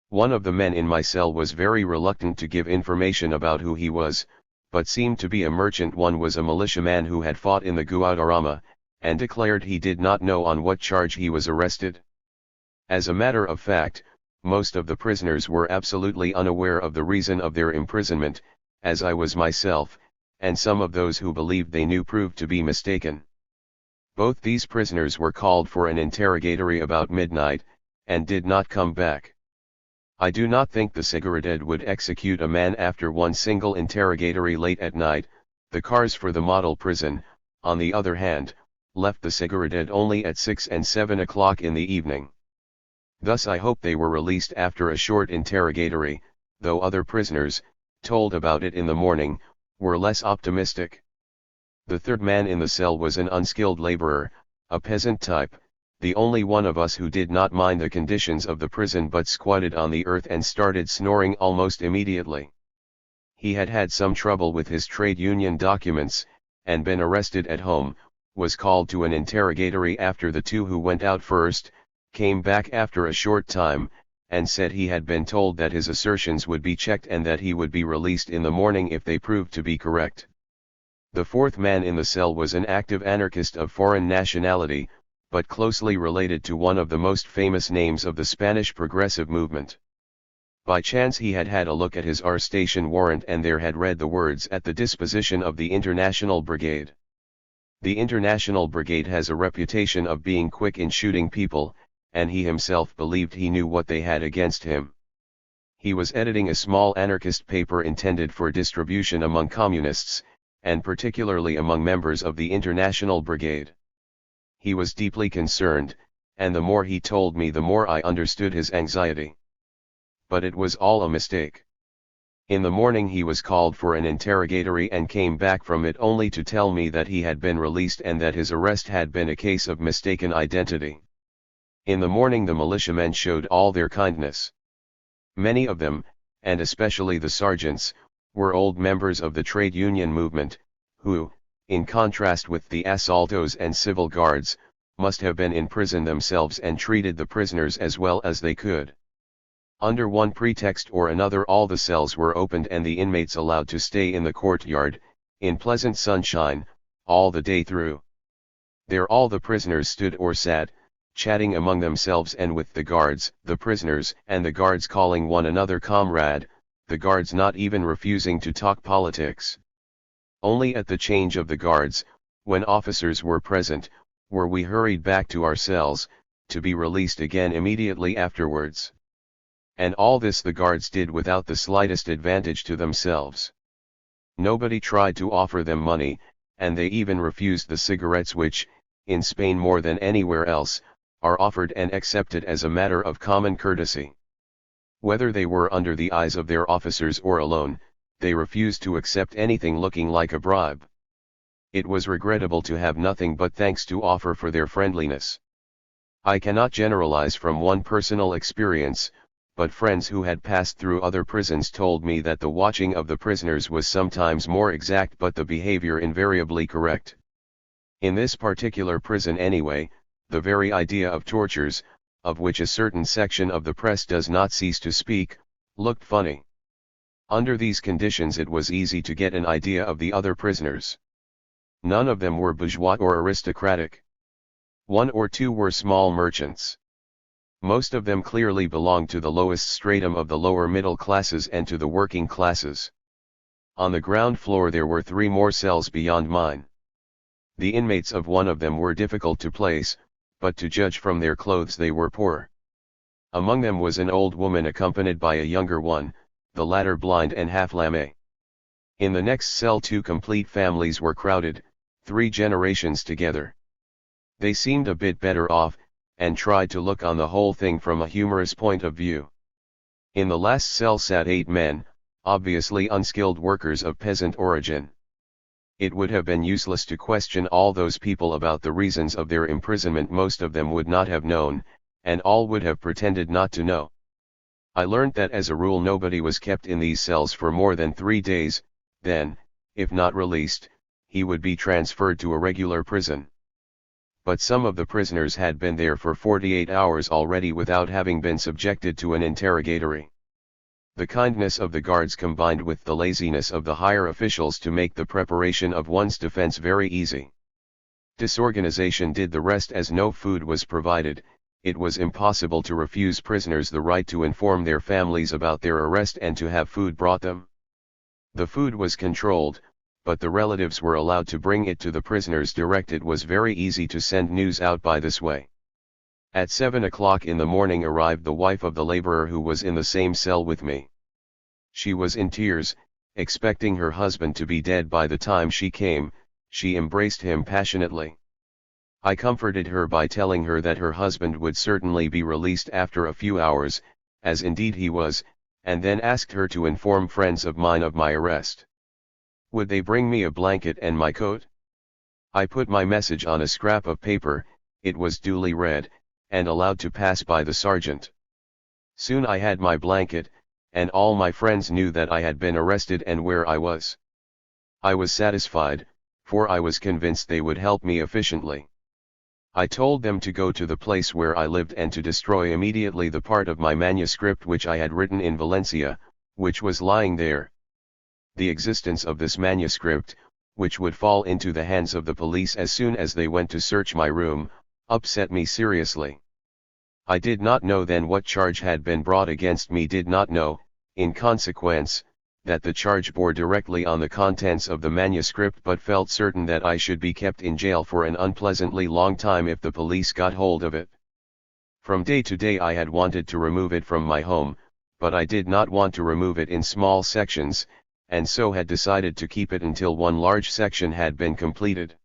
One of the men in my cell was very reluctant to give information about who he was, but seemed to be a merchant. One was a militiaman who had fought in the Guadarrama, and declared he did not know on what charge he was arrested. As a matter of fact, most of the prisoners were absolutely unaware of the reason of their imprisonment, as I was myself, and some of those who believed they knew proved to be mistaken. Both these prisoners were called for an interrogatory about midnight, and did not come back. I do not think the Seguridad would execute a man after one single interrogatory late at night. The cars for the model prison, on the other hand, left the Seguridad only at 6 and 7 o'clock in the evening. Thus I hope they were released after a short interrogatory, though other prisoners, told about it in the morning, were less optimistic. The third man in the cell was an unskilled laborer, a peasant type, the only one of us who did not mind the conditions of the prison but squatted on the earth and started snoring almost immediately. He had had some trouble with his trade union documents, and been arrested at home, was called to an interrogatory after the 2 who went out first, came back after a short time, and said he had been told that his assertions would be checked and that he would be released in the morning if they proved to be correct. The fourth man in the cell was an active anarchist of foreign nationality, but closely related to one of the most famous names of the Spanish progressive movement. By chance he had had a look at his arrestation warrant and there had read the words, "at the disposition of the International Brigade." The International Brigade has a reputation of being quick in shooting people, and he himself believed he knew what they had against him. He was editing a small anarchist paper intended for distribution among communists, and particularly among members of the International Brigade. He was deeply concerned, and the more he told me the more I understood his anxiety. But it was all a mistake. In the morning he was called for an interrogatory and came back from it only to tell me that he had been released and that his arrest had been a case of mistaken identity. In the morning the militiamen showed all their kindness. Many of them, and especially the sergeants, were old members of the trade union movement, who, in contrast with the assaltos and civil guards, must have been in prison themselves and treated the prisoners as well as they could. Under one pretext or another all the cells were opened and the inmates allowed to stay in the courtyard, in pleasant sunshine, all the day through. There all the prisoners stood or sat, chatting among themselves and with the guards, the prisoners and the guards calling one another comrade, the guards not even refusing to talk politics. Only at the change of the guards, when officers were present, were we hurried back to our cells, to be released again immediately afterwards. And all this the guards did without the slightest advantage to themselves. Nobody tried to offer them money, and they even refused the cigarettes which, in Spain more than anywhere else, are offered and accepted as a matter of common courtesy. Whether they were under the eyes of their officers or alone, they refused to accept anything looking like a bribe. It was regrettable to have nothing but thanks to offer for their friendliness. I cannot generalize from one personal experience, but friends who had passed through other prisons told me that the watching of the prisoners was sometimes more exact but the behavior invariably correct. In this particular prison anyway, the very idea of tortures, of which a certain section of the press does not cease to speak, looked funny. Under these conditions it was easy to get an idea of the other prisoners. None of them were bourgeois or aristocratic. One or two were small merchants. Most of them clearly belonged to the lowest stratum of the lower middle classes and to the working classes. On the ground floor there were 3 more cells beyond mine. The inmates of one of them were difficult to place, but to judge from their clothes they were poor. Among them was an old woman accompanied by a younger one, the latter blind and half lame. In the next cell 2 complete families were crowded, 3 generations together. They seemed a bit better off, and tried to look on the whole thing from a humorous point of view. In the last cell sat 8 men, obviously unskilled workers of peasant origin. It would have been useless to question all those people about the reasons of their imprisonment. Most of them would not have known, and all would have pretended not to know. I learnt that as a rule nobody was kept in these cells for more than 3 days, then, if not released, he would be transferred to a regular prison. But some of the prisoners had been there for 48 hours already without having been subjected to an interrogatory. The kindness of the guards combined with the laziness of the higher officials to make the preparation of one's defense very easy. Disorganization did the rest. As no food was provided, it was impossible to refuse prisoners the right to inform their families about their arrest and to have food brought them. The food was controlled, but the relatives were allowed to bring it to the prisoners direct. It was very easy to send news out by this way. At 7 o'clock in the morning arrived the wife of the laborer who was in the same cell with me. She was in tears, expecting her husband to be dead by the time she came. She embraced him passionately. I comforted her by telling her that her husband would certainly be released after a few hours, as indeed he was, and then asked her to inform friends of mine of my arrest. Would they bring me a blanket and my coat? I put my message on a scrap of paper. It was duly read, and allowed to pass by the sergeant. Soon I had my blanket, and all my friends knew that I had been arrested and where I was. I was satisfied, for I was convinced they would help me efficiently. I told them to go to the place where I lived and to destroy immediately the part of my manuscript which I had written in Valencia, which was lying there. The existence of this manuscript, which would fall into the hands of the police as soon as they went to search my room, upset me seriously. I did not know then what charge had been brought against me, did not know, in consequence, that the charge bore directly on the contents of the manuscript, but felt certain that I should be kept in jail for an unpleasantly long time if the police got hold of it. From day to day I had wanted to remove it from my home, but I did not want to remove it in small sections, and so had decided to keep it until one large section had been completed.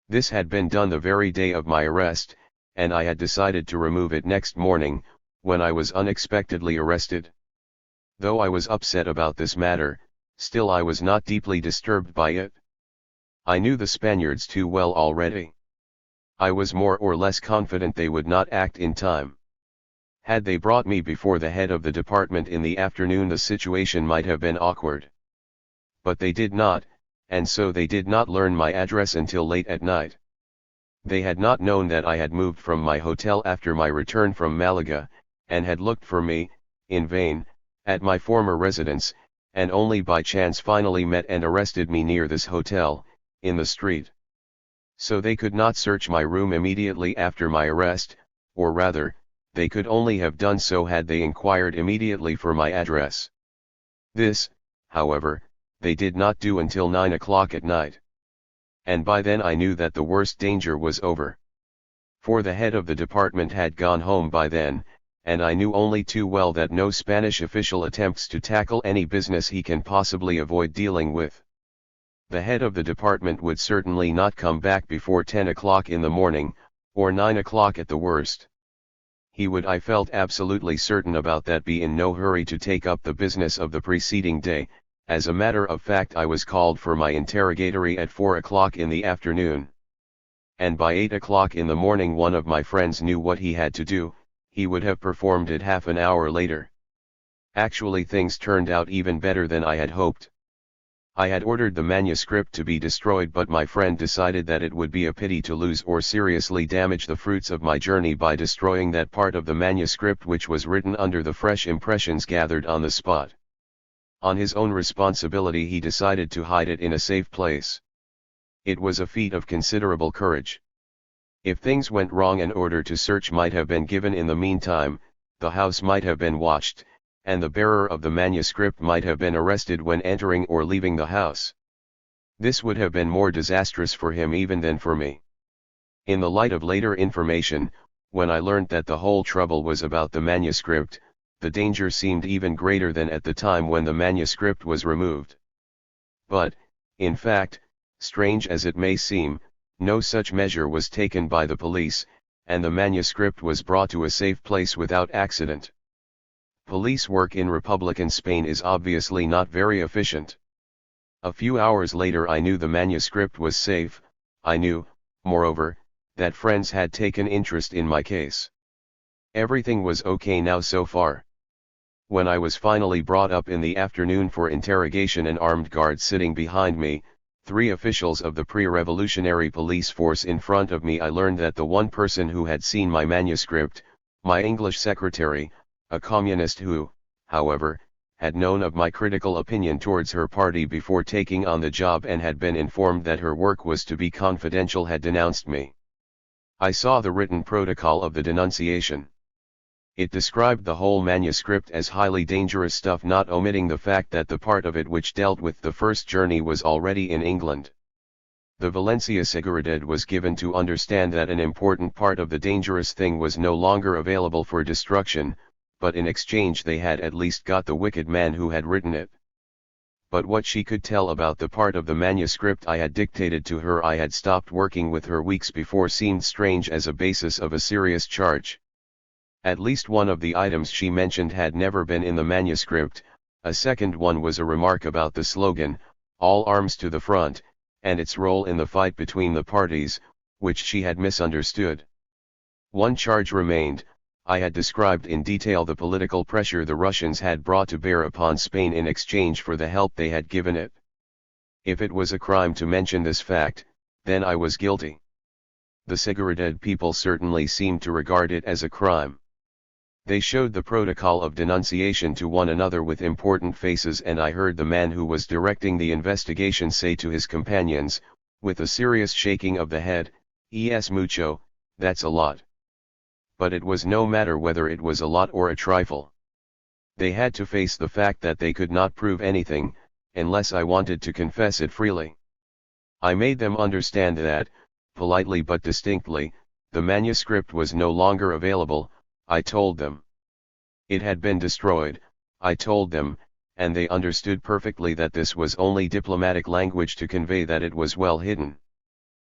This had been done the very day of my arrest, and I had decided to remove it next morning, when I was unexpectedly arrested. Though I was upset about this matter, still I was not deeply disturbed by it. I knew the Spaniards too well already. I was more or less confident they would not act in time. Had they brought me before the head of the department in the afternoon, the situation might have been awkward. But they did not, and so they did not learn my address until late at night. They had not known that I had moved from my hotel after my return from Malaga, and had looked for me, in vain, at my former residence, and only by chance finally met and arrested me near this hotel, in the street. So they could not search my room immediately after my arrest, or rather, they could only have done so had they inquired immediately for my address. This, however, they did not do until 9 o'clock at night. And by then I knew that the worst danger was over. For the head of the department had gone home by then, and I knew only too well that no Spanish official attempts to tackle any business he can possibly avoid dealing with. The head of the department would certainly not come back before 10 o'clock in the morning, or 9 o'clock at the worst. He would, I felt absolutely certain about that, be in no hurry to take up the business of the preceding day. As a matter of fact, I was called for my interrogatory at 4 o'clock in the afternoon. And by 8 o'clock in the morning one of my friends knew what he had to do. He would have performed it half an hour later. Actually, things turned out even better than I had hoped. I had ordered the manuscript to be destroyed, but my friend decided that it would be a pity to lose or seriously damage the fruits of my journey by destroying that part of the manuscript which was written under the fresh impressions gathered on the spot. On his own responsibility he decided to hide it in a safe place. It was a feat of considerable courage. If things went wrong, an order to search might have been given in the meantime, the house might have been watched, and the bearer of the manuscript might have been arrested when entering or leaving the house. This would have been more disastrous for him even than for me. In the light of later information, when I learned that the whole trouble was about the manuscript, the danger seemed even greater than at the time when the manuscript was removed. But, in fact, strange as it may seem, no such measure was taken by the police, and the manuscript was brought to a safe place without accident. Police work in Republican Spain is obviously not very efficient. A few hours later I knew the manuscript was safe. I knew, moreover, that friends had taken interest in my case. Everything was okay now so far. When I was finally brought up in the afternoon for interrogation, an armed guard sitting behind me, 3 officials of the pre-revolutionary police force in front of me, I learned that the one person who had seen my manuscript, my English secretary, a communist who, however, had known of my critical opinion towards her party before taking on the job and had been informed that her work was to be confidential, had denounced me. I saw the written protocol of the denunciation. It described the whole manuscript as highly dangerous stuff, not omitting the fact that the part of it which dealt with the first journey was already in England. The Valencia Seguridad was given to understand that an important part of the dangerous thing was no longer available for destruction, but in exchange they had at least got the wicked man who had written it. But what she could tell about the part of the manuscript I had dictated to her I had stopped working with her weeks before seemed strange as a basis of a serious charge. At least one of the items she mentioned had never been in the manuscript. A second one was a remark about the slogan, "All arms to the front," and its role in the fight between the parties, which she had misunderstood. One charge remained. I had described in detail the political pressure the Russians had brought to bear upon Spain in exchange for the help they had given it. If it was a crime to mention this fact, then I was guilty. The Seguridad people certainly seemed to regard it as a crime. They showed the protocol of denunciation to one another with important faces, and I heard the man who was directing the investigation say to his companions, with a serious shaking of the head, "Es mucho, that's a lot." But it was no matter whether it was a lot or a trifle. They had to face the fact that they could not prove anything, unless I wanted to confess it freely. I made them understand that, politely but distinctly, the manuscript was no longer available. I told them. It had been destroyed, I told them, and they understood perfectly that this was only diplomatic language to convey that it was well hidden.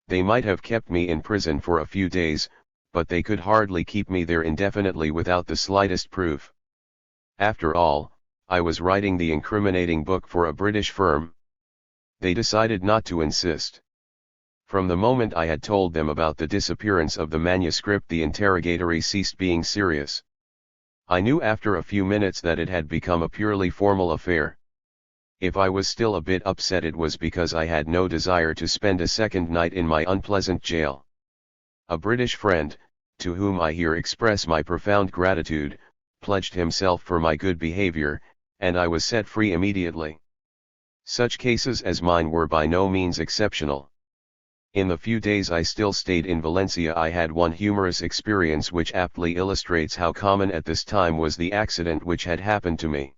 They might have kept me in prison for a few days, but they could hardly keep me there indefinitely without the slightest proof. After all, I was writing the incriminating book for a British firm. They decided not to insist. From the moment I had told them about the disappearance of the manuscript, the interrogatory ceased being serious. I knew after a few minutes that it had become a purely formal affair. If I was still a bit upset, it was because I had no desire to spend a second night in my unpleasant jail. A British friend, to whom I here express my profound gratitude, pledged himself for my good behavior, and I was set free immediately. Such cases as mine were by no means exceptional. In the few days I still stayed in Valencia, I had one humorous experience which aptly illustrates how common at this time was the accident which had happened to me.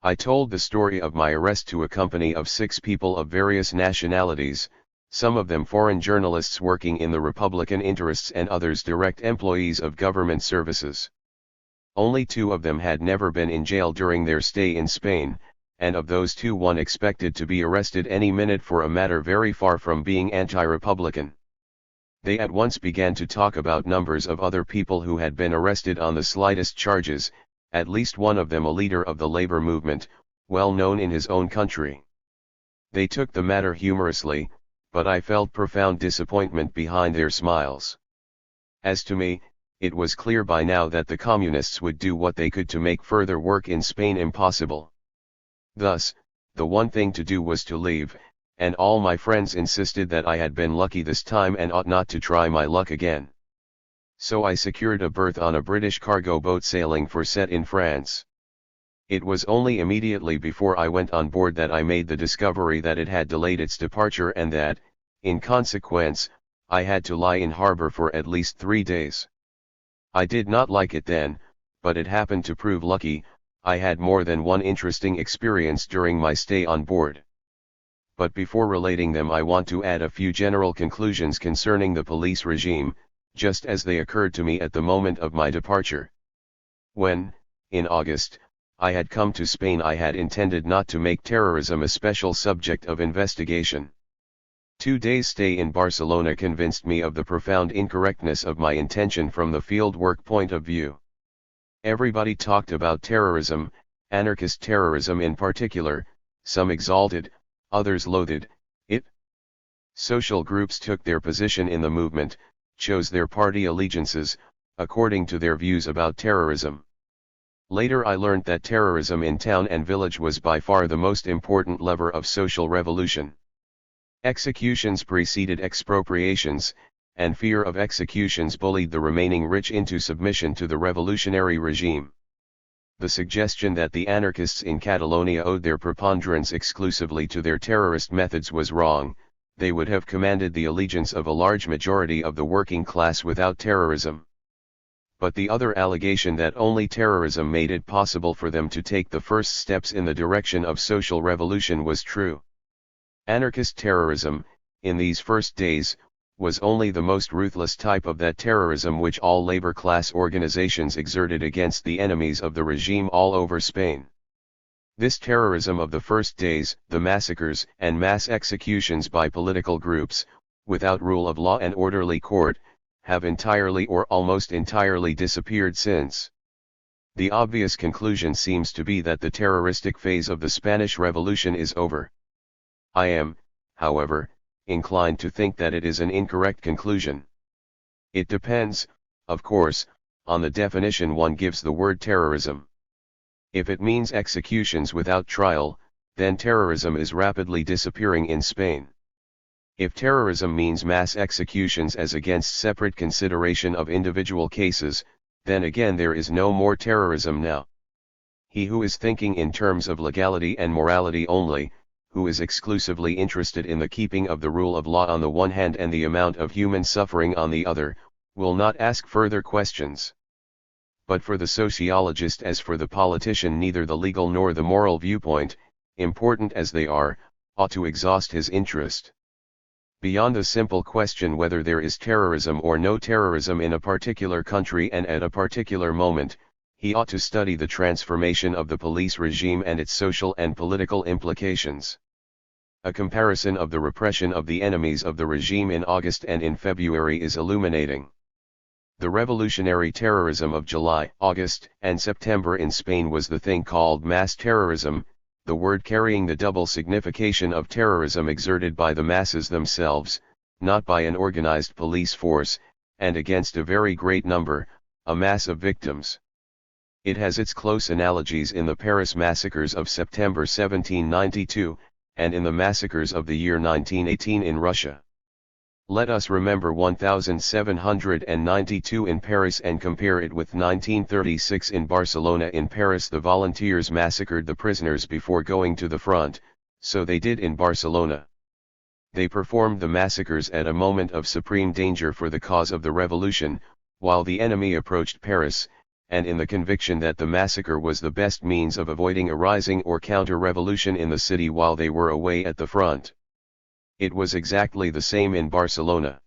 I told the story of my arrest to a company of 6 people of various nationalities, some of them foreign journalists working in the Republican interests and others direct employees of government services. Only 2 of them had never been in jail during their stay in Spain, and of those 2 one expected to be arrested any minute for a matter very far from being anti-republican. They at once began to talk about numbers of other people who had been arrested on the slightest charges, at least one of them a leader of the labor movement, well known in his own country. They took the matter humorously, but I felt profound disappointment behind their smiles. As to me, it was clear by now that the communists would do what they could to make further work in Spain impossible. Thus, the one thing to do was to leave, and all my friends insisted that I had been lucky this time and ought not to try my luck again. So I secured a berth on a British cargo boat sailing for Sète in France. It was only immediately before I went on board that I made the discovery that it had delayed its departure and that, in consequence, I had to lie in harbor for at least 3 days. I did not like it then, but it happened to prove lucky. I had more than one interesting experience during my stay on board. But before relating them, I want to add a few general conclusions concerning the police regime, just as they occurred to me at the moment of my departure. When, in August, I had come to Spain, I had intended not to make terrorism a special subject of investigation. 2 days' stay in Barcelona convinced me of the profound incorrectness of my intention from the fieldwork point of view. Everybody talked about terrorism, anarchist terrorism in particular, some exalted, others loathed it. Social groups took their position in the movement, chose their party allegiances, according to their views about terrorism. Later I learned that terrorism in town and village was by far the most important lever of social revolution. Executions preceded expropriations, and fear of executions bullied the remaining rich into submission to the revolutionary regime. The suggestion that the anarchists in Catalonia owed their preponderance exclusively to their terrorist methods was wrong. They would have commanded the allegiance of a large majority of the working class without terrorism. But the other allegation that only terrorism made it possible for them to take the first steps in the direction of social revolution was true. Anarchist terrorism, in these first days, was only the most ruthless type of that terrorism which all labor class organizations exerted against the enemies of the regime all over Spain. This terrorism of the first days, the massacres and mass executions by political groups, without rule of law and orderly court, have entirely or almost entirely disappeared since. The obvious conclusion seems to be that the terroristic phase of the Spanish Revolution is over. I am, however, inclined to think that it is an incorrect conclusion. It depends, of course, on the definition one gives the word terrorism. If it means executions without trial, then terrorism is rapidly disappearing in Spain. If terrorism means mass executions as against separate consideration of individual cases, then again there is no more terrorism now. He who is thinking in terms of legality and morality only, who is exclusively interested in the keeping of the rule of law on the one hand and the amount of human suffering on the other, will not ask further questions. But for the sociologist as for the politician, neither the legal nor the moral viewpoint, important as they are, ought to exhaust his interest. Beyond the simple question whether there is terrorism or no terrorism in a particular country and at a particular moment, he ought to study the transformation of the police regime and its social and political implications. A comparison of the repression of the enemies of the regime in August and in February is illuminating. The revolutionary terrorism of July, August, and September in Spain was the thing called mass terrorism, the word carrying the double signification of terrorism exerted by the masses themselves, not by an organized police force, and against a very great number, a mass of victims. It has its close analogies in the Paris massacres of September 1792, and in the massacres of the year 1918 in Russia. Let us remember 1792 in Paris and compare it with 1936 in Barcelona. In Paris the volunteers massacred the prisoners before going to the front, so they did in Barcelona. They performed the massacres at a moment of supreme danger for the cause of the revolution, while the enemy approached Paris, and in the conviction that the massacre was the best means of avoiding a rising or counter-revolution in the city while they were away at the front. It was exactly the same in Barcelona.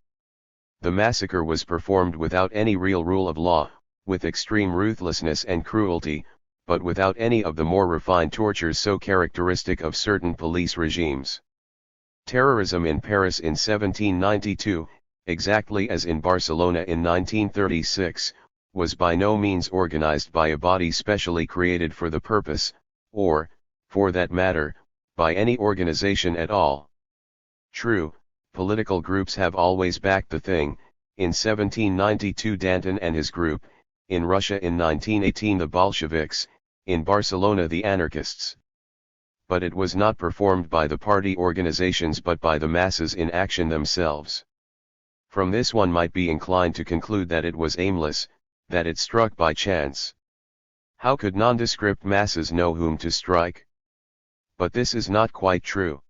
The massacre was performed without any real rule of law, with extreme ruthlessness and cruelty, but without any of the more refined tortures so characteristic of certain police regimes. Terrorism in Paris in 1792, exactly as in Barcelona in 1936, was by no means organized by a body specially created for the purpose, or, for that matter, by any organization at all. True, political groups have always backed the thing. In 1792 Danton and his group, in Russia in 1918 the Bolsheviks, in Barcelona the anarchists. But it was not performed by the party organizations but by the masses in action themselves. From this one might be inclined to conclude that it was aimless, that it struck by chance. How could nondescript masses know whom to strike? But this is not quite true.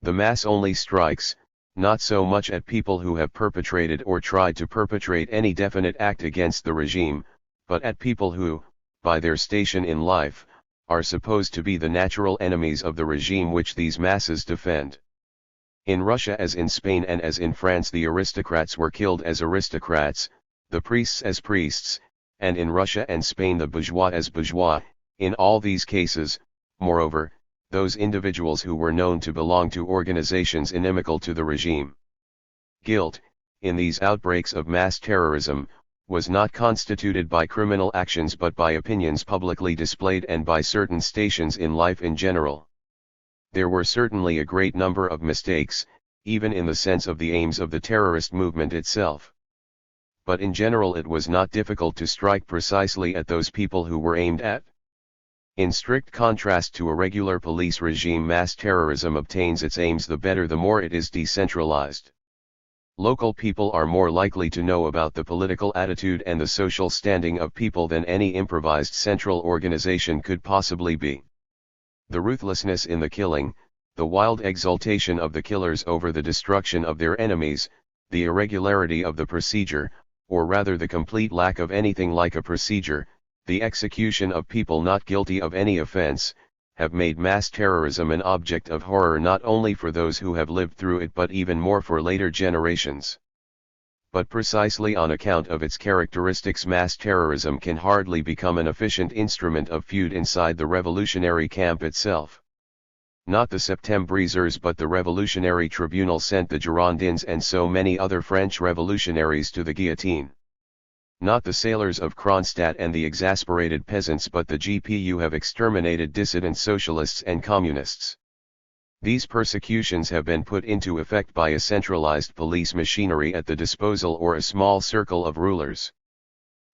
The mass only strikes, not so much at people who have perpetrated or tried to perpetrate any definite act against the regime, but at people who, by their station in life, are supposed to be the natural enemies of the regime which these masses defend. In Russia as in Spain and as in France the aristocrats were killed as aristocrats, the priests as priests, and in Russia and Spain the bourgeois as bourgeois. In all these cases, moreover, those individuals who were known to belong to organizations inimical to the regime. Guilt, in these outbreaks of mass terrorism, was not constituted by criminal actions but by opinions publicly displayed and by certain stations in life in general. There were certainly a great number of mistakes, even in the sense of the aims of the terrorist movement itself. But in general it was not difficult to strike precisely at those people who were aimed at. In strict contrast to a regular police regime, mass terrorism obtains its aims the better the more it is decentralized. Local people are more likely to know about the political attitude and the social standing of people than any improvised central organization could possibly be. The ruthlessness in the killing, the wild exultation of the killers over the destruction of their enemies, the irregularity of the procedure, or rather the complete lack of anything like a procedure, the execution of people not guilty of any offense, have made mass terrorism an object of horror not only for those who have lived through it but even more for later generations. But precisely on account of its characteristics mass terrorism can hardly become an efficient instrument of feud inside the revolutionary camp itself. Not the Septembrisers but the Revolutionary Tribunal sent the Girondins and so many other French revolutionaries to the guillotine. Not the sailors of Kronstadt and the exasperated peasants but the GPU have exterminated dissident socialists and communists. These persecutions have been put into effect by a centralized police machinery at the disposal or a small circle of rulers.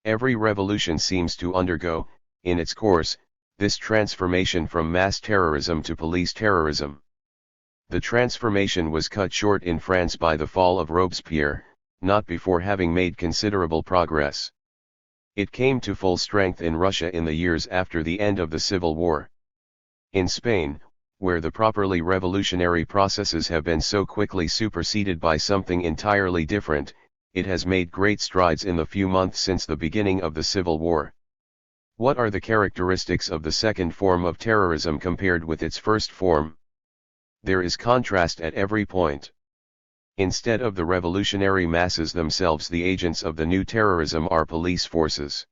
Every revolution seems to undergo, in its course, this transformation from mass terrorism to police terrorism. The transformation was cut short in France by the fall of Robespierre, not before having made considerable progress. It came to full strength in Russia in the years after the end of the Civil War. In Spain, where the properly revolutionary processes have been so quickly superseded by something entirely different, it has made great strides in the few months since the beginning of the Civil War. What are the characteristics of the second form of terrorism compared with its first form? There is contrast at every point. Instead of the revolutionary masses themselves, the agents of the new terrorism are police forces.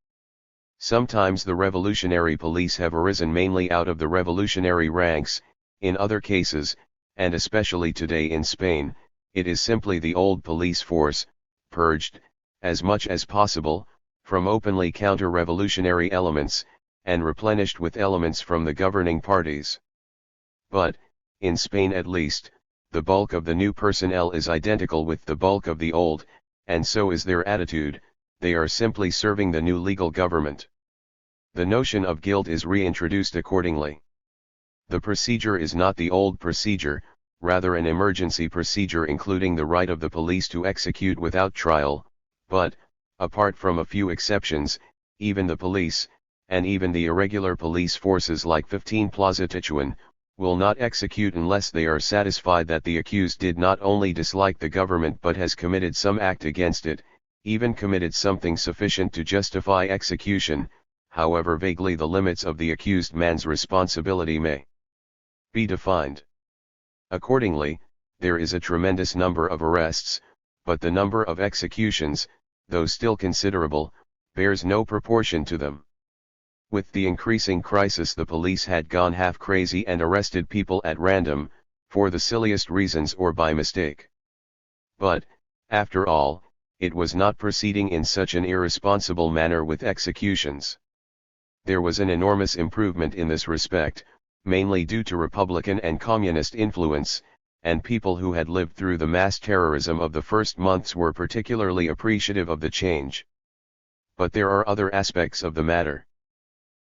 Sometimes the revolutionary police have arisen mainly out of the revolutionary ranks, in other cases, and especially today in Spain, it is simply the old police force, purged, as much as possible, from openly counter-revolutionary elements, and replenished with elements from the governing parties. But, in Spain at least, the bulk of the new personnel is identical with the bulk of the old, and so is their attitude, they are simply serving the new legal government. The notion of guilt is reintroduced accordingly. The procedure is not the old procedure, rather an emergency procedure including the right of the police to execute without trial, but, apart from a few exceptions, even the police, and even the irregular police forces like 15 Plaza Tichuan, will not execute unless they are satisfied that the accused did not only dislike the government but has committed some act against it, even committed something sufficient to justify execution, however vaguely the limits of the accused man's responsibility may be defined. Accordingly, there is a tremendous number of arrests, but the number of executions, though still considerable, bears no proportion to them. With the increasing crisis, the police had gone half crazy and arrested people at random, for the silliest reasons or by mistake. But, after all, it was not proceeding in such an irresponsible manner with executions. There was an enormous improvement in this respect, mainly due to Republican and Communist influence, and people who had lived through the mass terrorism of the first months were particularly appreciative of the change. But there are other aspects of the matter.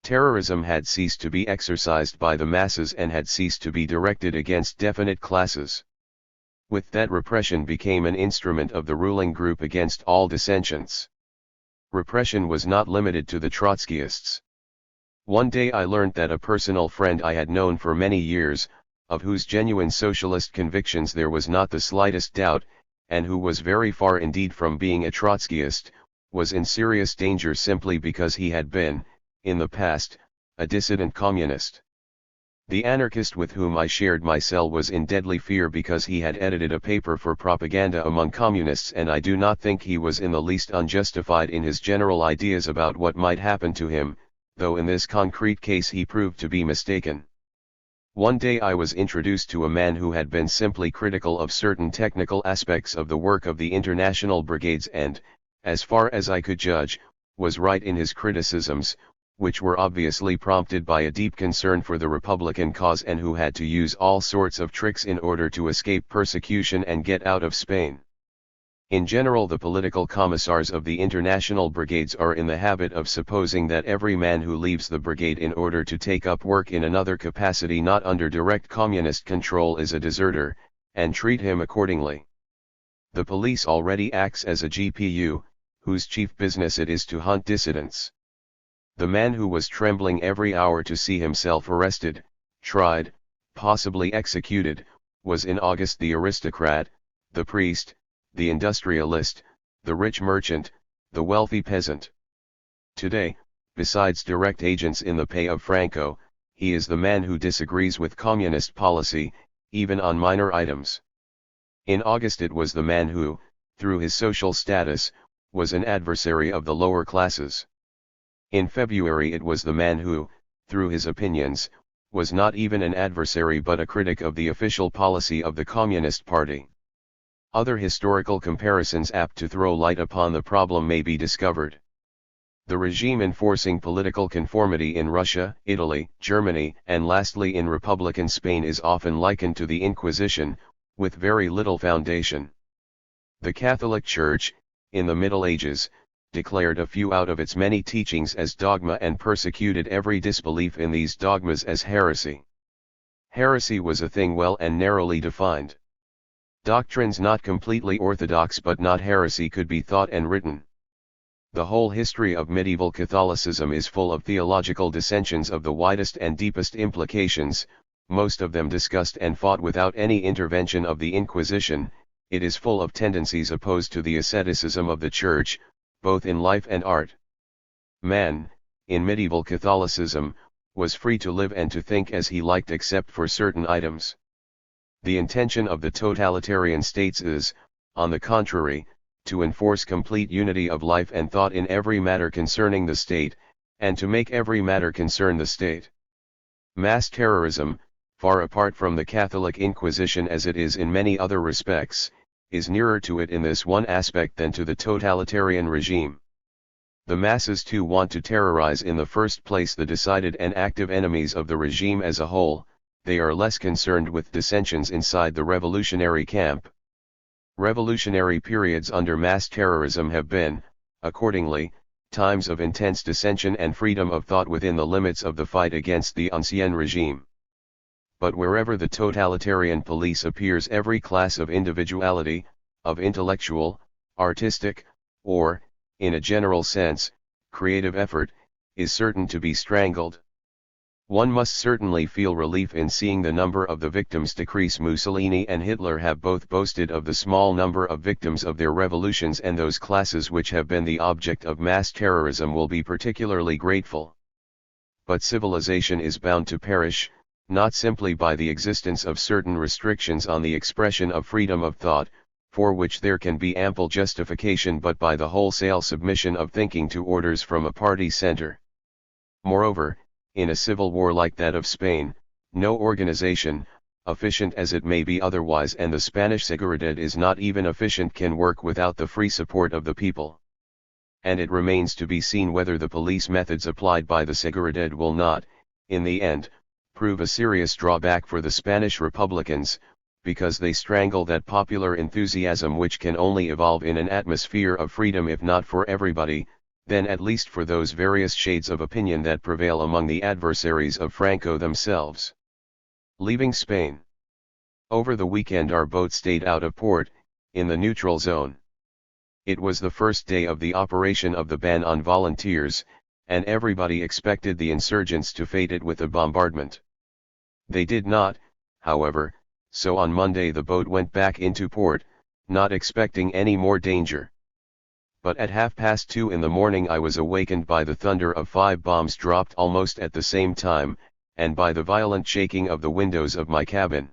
Terrorism had ceased to be exercised by the masses and had ceased to be directed against definite classes. With that, repression became an instrument of the ruling group against all dissentients. Repression was not limited to the Trotskyists. One day I learned that a personal friend I had known for many years, of whose genuine socialist convictions there was not the slightest doubt, and who was very far indeed from being a Trotskyist, was in serious danger simply because he had been, in the past, a dissident communist. The anarchist with whom I shared my cell was in deadly fear because he had edited a paper for propaganda among communists, and I do not think he was in the least unjustified in his general ideas about what might happen to him, though in this concrete case he proved to be mistaken. One day I was introduced to a man who had been simply critical of certain technical aspects of the work of the international brigades and, as far as I could judge, was right in his criticisms, which were obviously prompted by a deep concern for the Republican cause, and who had to use all sorts of tricks in order to escape persecution and get out of Spain. In general, the political commissars of the international brigades are in the habit of supposing that every man who leaves the brigade in order to take up work in another capacity not under direct communist control is a deserter, and treat him accordingly. The police already acts as a GPU, whose chief business it is to hunt dissidents. The man who was trembling every hour to see himself arrested, tried, possibly executed, was in August the aristocrat, the priest, the industrialist, the rich merchant, the wealthy peasant. Today, besides direct agents in the pay of Franco, he is the man who disagrees with communist policy, even on minor items. In August it was the man who, through his social status, was an adversary of the lower classes. In February it was the man who, through his opinions, was not even an adversary but a critic of the official policy of the Communist Party. Other historical comparisons apt to throw light upon the problem may be discovered. The regime enforcing political conformity in Russia, Italy, Germany, and lastly in Republican Spain is often likened to the Inquisition, with very little foundation. The Catholic Church, in the Middle Ages, declared a few out of its many teachings as dogma and persecuted every disbelief in these dogmas as heresy. Heresy was a thing well and narrowly defined. Doctrines not completely orthodox but not heresy could be thought and written. The whole history of medieval Catholicism is full of theological dissensions of the widest and deepest implications, most of them discussed and fought without any intervention of the Inquisition. It is full of tendencies opposed to the asceticism of the Church, both in life and art. Man, in medieval Catholicism, was free to live and to think as he liked except for certain items. The intention of the totalitarian states is, on the contrary, to enforce complete unity of life and thought in every matter concerning the state, and to make every matter concern the state. Mass terrorism, far apart from the Catholic Inquisition as it is in many other respects, is nearer to it in this one aspect than to the totalitarian regime. The masses too want to terrorize in the first place the decided and active enemies of the regime as a whole. They are less concerned with dissensions inside the revolutionary camp. Revolutionary periods under mass terrorism have been, accordingly, times of intense dissension and freedom of thought within the limits of the fight against the ancien regime. But wherever the totalitarian police appears, every class of individuality, of intellectual, artistic, or, in a general sense, creative effort, is certain to be strangled. One must certainly feel relief in seeing the number of the victims decrease. Mussolini and Hitler have both boasted of the small number of victims of their revolutions, and those classes which have been the object of mass terrorism will be particularly grateful. But civilization is bound to perish, not simply by the existence of certain restrictions on the expression of freedom of thought, for which there can be ample justification but by the wholesale submission of thinking to orders from a party center. Moreover, in a civil war like that of Spain, no organization, efficient as it may be otherwise, and the Spanish Seguridad is not even efficient, can work without the free support of the people. And it remains to be seen whether the police methods applied by the Seguridad will not, in the end, prove a serious drawback for the Spanish Republicans, because they strangle that popular enthusiasm which can only evolve in an atmosphere of freedom, if not for everybody, then at least for those various shades of opinion that prevail among the adversaries of Franco themselves. Leaving Spain. Over the weekend our boat stayed out of port, in the neutral zone. It was the first day of the operation of the ban on volunteers, and everybody expected the insurgents to fate it with a bombardment. They did not, however, so on Monday the boat went back into port, not expecting any more danger. But at 2:30 in the morning I was awakened by the thunder of 5 bombs dropped almost at the same time, and by the violent shaking of the windows of my cabin.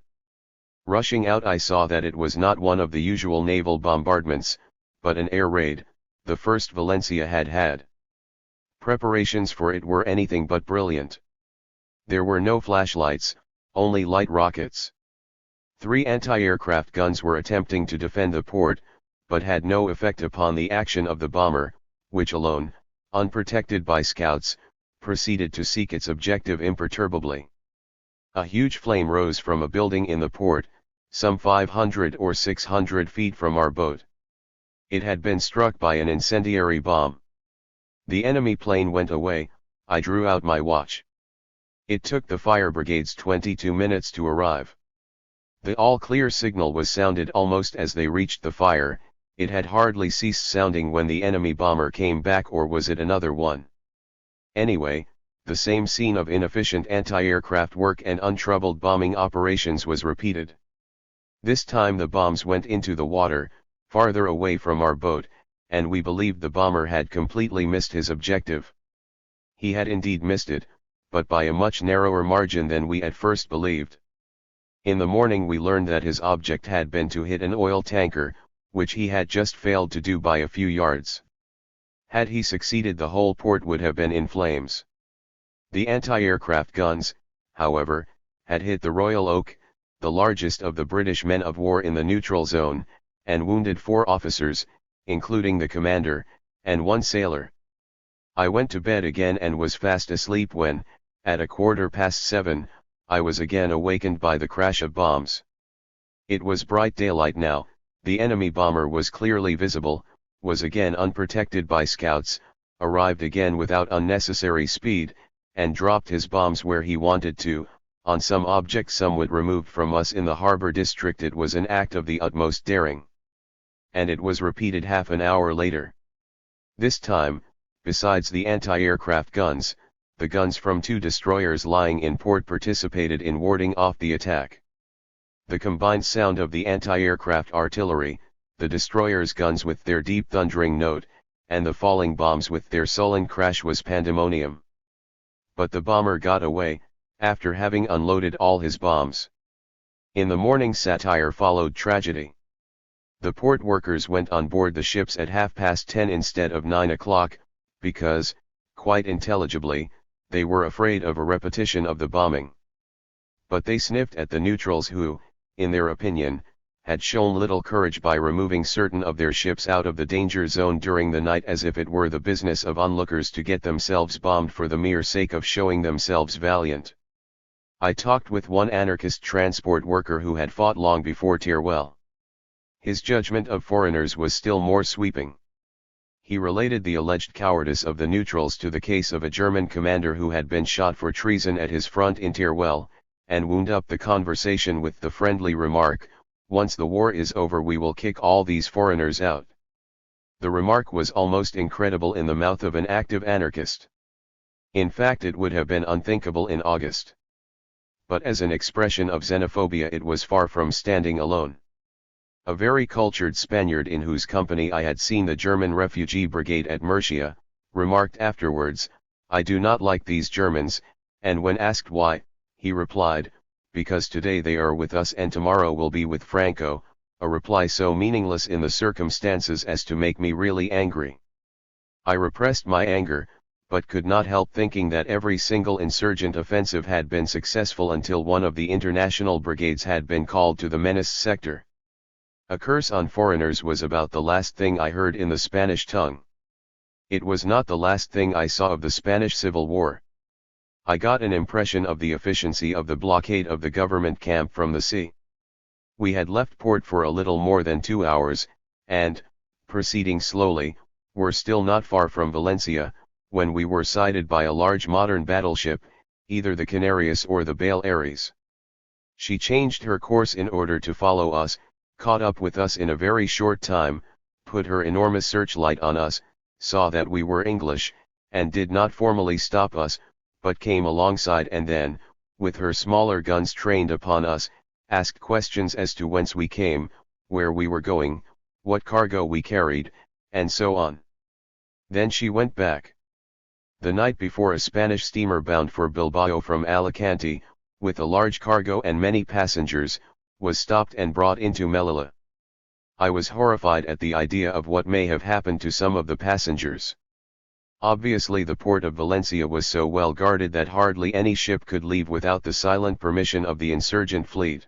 Rushing out I saw that it was not one of the usual naval bombardments, but an air raid, the first Valencia had had. Preparations for it were anything but brilliant. There were no flashlights, only light rockets. 3 anti-aircraft guns were attempting to defend the port, but had no effect upon the action of the bomber, which alone, unprotected by scouts, proceeded to seek its objective imperturbably. A huge flame rose from a building in the port, some 500 or 600 feet from our boat. It had been struck by an incendiary bomb. The enemy plane went away. I drew out my watch. It took the fire brigades 22 minutes to arrive. The all-clear signal was sounded almost as they reached the fire. It had hardly ceased sounding when the enemy bomber came back, or was it another one? Anyway, the same scene of inefficient anti-aircraft work and untroubled bombing operations was repeated. This time the bombs went into the water, farther away from our boat, and we believed the bomber had completely missed his objective. He had indeed missed it, but by a much narrower margin than we at first believed. In the morning we learned that his object had been to hit an oil tanker, which he had just failed to do by a few yards. Had he succeeded, the whole port would have been in flames. The anti-aircraft guns, however, had hit the Royal Oak, the largest of the British men of war in the neutral zone, and wounded 4 officers, including the commander, and 1 sailor. I went to bed again and was fast asleep when, at 7:15, I was again awakened by the crash of bombs. It was bright daylight now. The enemy bomber was clearly visible, was again unprotected by scouts, arrived again without unnecessary speed, and dropped his bombs where he wanted to, on some object somewhat removed from us in the harbor district. It was an act of the utmost daring. And it was repeated half an hour later. This time, besides the anti-aircraft guns, the guns from 2 destroyers lying in port participated in warding off the attack. The combined sound of the anti-aircraft artillery, the destroyers' guns with their deep thundering note, and the falling bombs with their sullen crash was pandemonium. But the bomber got away, after having unloaded all his bombs. In the morning satire followed tragedy. The port workers went on board the ships at 10:30 instead of 9 o'clock, because, quite intelligibly, they were afraid of a repetition of the bombing. But they sniffed at the neutrals who, in their opinion, had shown little courage by removing certain of their ships out of the danger zone during the night, as if it were the business of onlookers to get themselves bombed for the mere sake of showing themselves valiant. I talked with one anarchist transport worker who had fought long before Teruel. His judgment of foreigners was still more sweeping. He related the alleged cowardice of the neutrals to the case of a German commander who had been shot for treason at his front in Teruel, and wound up the conversation with the friendly remark, "Once the war is over we will kick all these foreigners out." The remark was almost incredible in the mouth of an active anarchist. In fact, it would have been unthinkable in August. But as an expression of xenophobia it was far from standing alone. A very cultured Spaniard in whose company I had seen the German refugee brigade at Murcia, remarked afterwards, "I do not like these Germans," and when asked why, he replied, "Because today they are with us and tomorrow will be with Franco, a reply so meaningless in the circumstances as to make me really angry. I repressed my anger, but could not help thinking that every single insurgent offensive had been successful until one of the international brigades had been called to the menaced sector. A curse on foreigners was about the last thing I heard in the Spanish tongue. It was not the last thing I saw of the Spanish Civil War. I got an impression of the efficiency of the blockade of the government camp from the sea. We had left port for a little more than 2 hours, and, proceeding slowly, were still not far from Valencia, when we were sighted by a large modern battleship, either the Canarias or the Baleares. She changed her course in order to follow us, caught up with us in a very short time, put her enormous searchlight on us, saw that we were English, and did not formally stop us, but came alongside and then, with her smaller guns trained upon us, asked questions as to whence we came, where we were going, what cargo we carried, and so on. Then she went back. The night before, a Spanish steamer bound for Bilbao from Alicante, with a large cargo and many passengers, was stopped and brought into Melilla. I was horrified at the idea of what may have happened to some of the passengers. Obviously the port of Valencia was so well guarded that hardly any ship could leave without the silent permission of the insurgent fleet.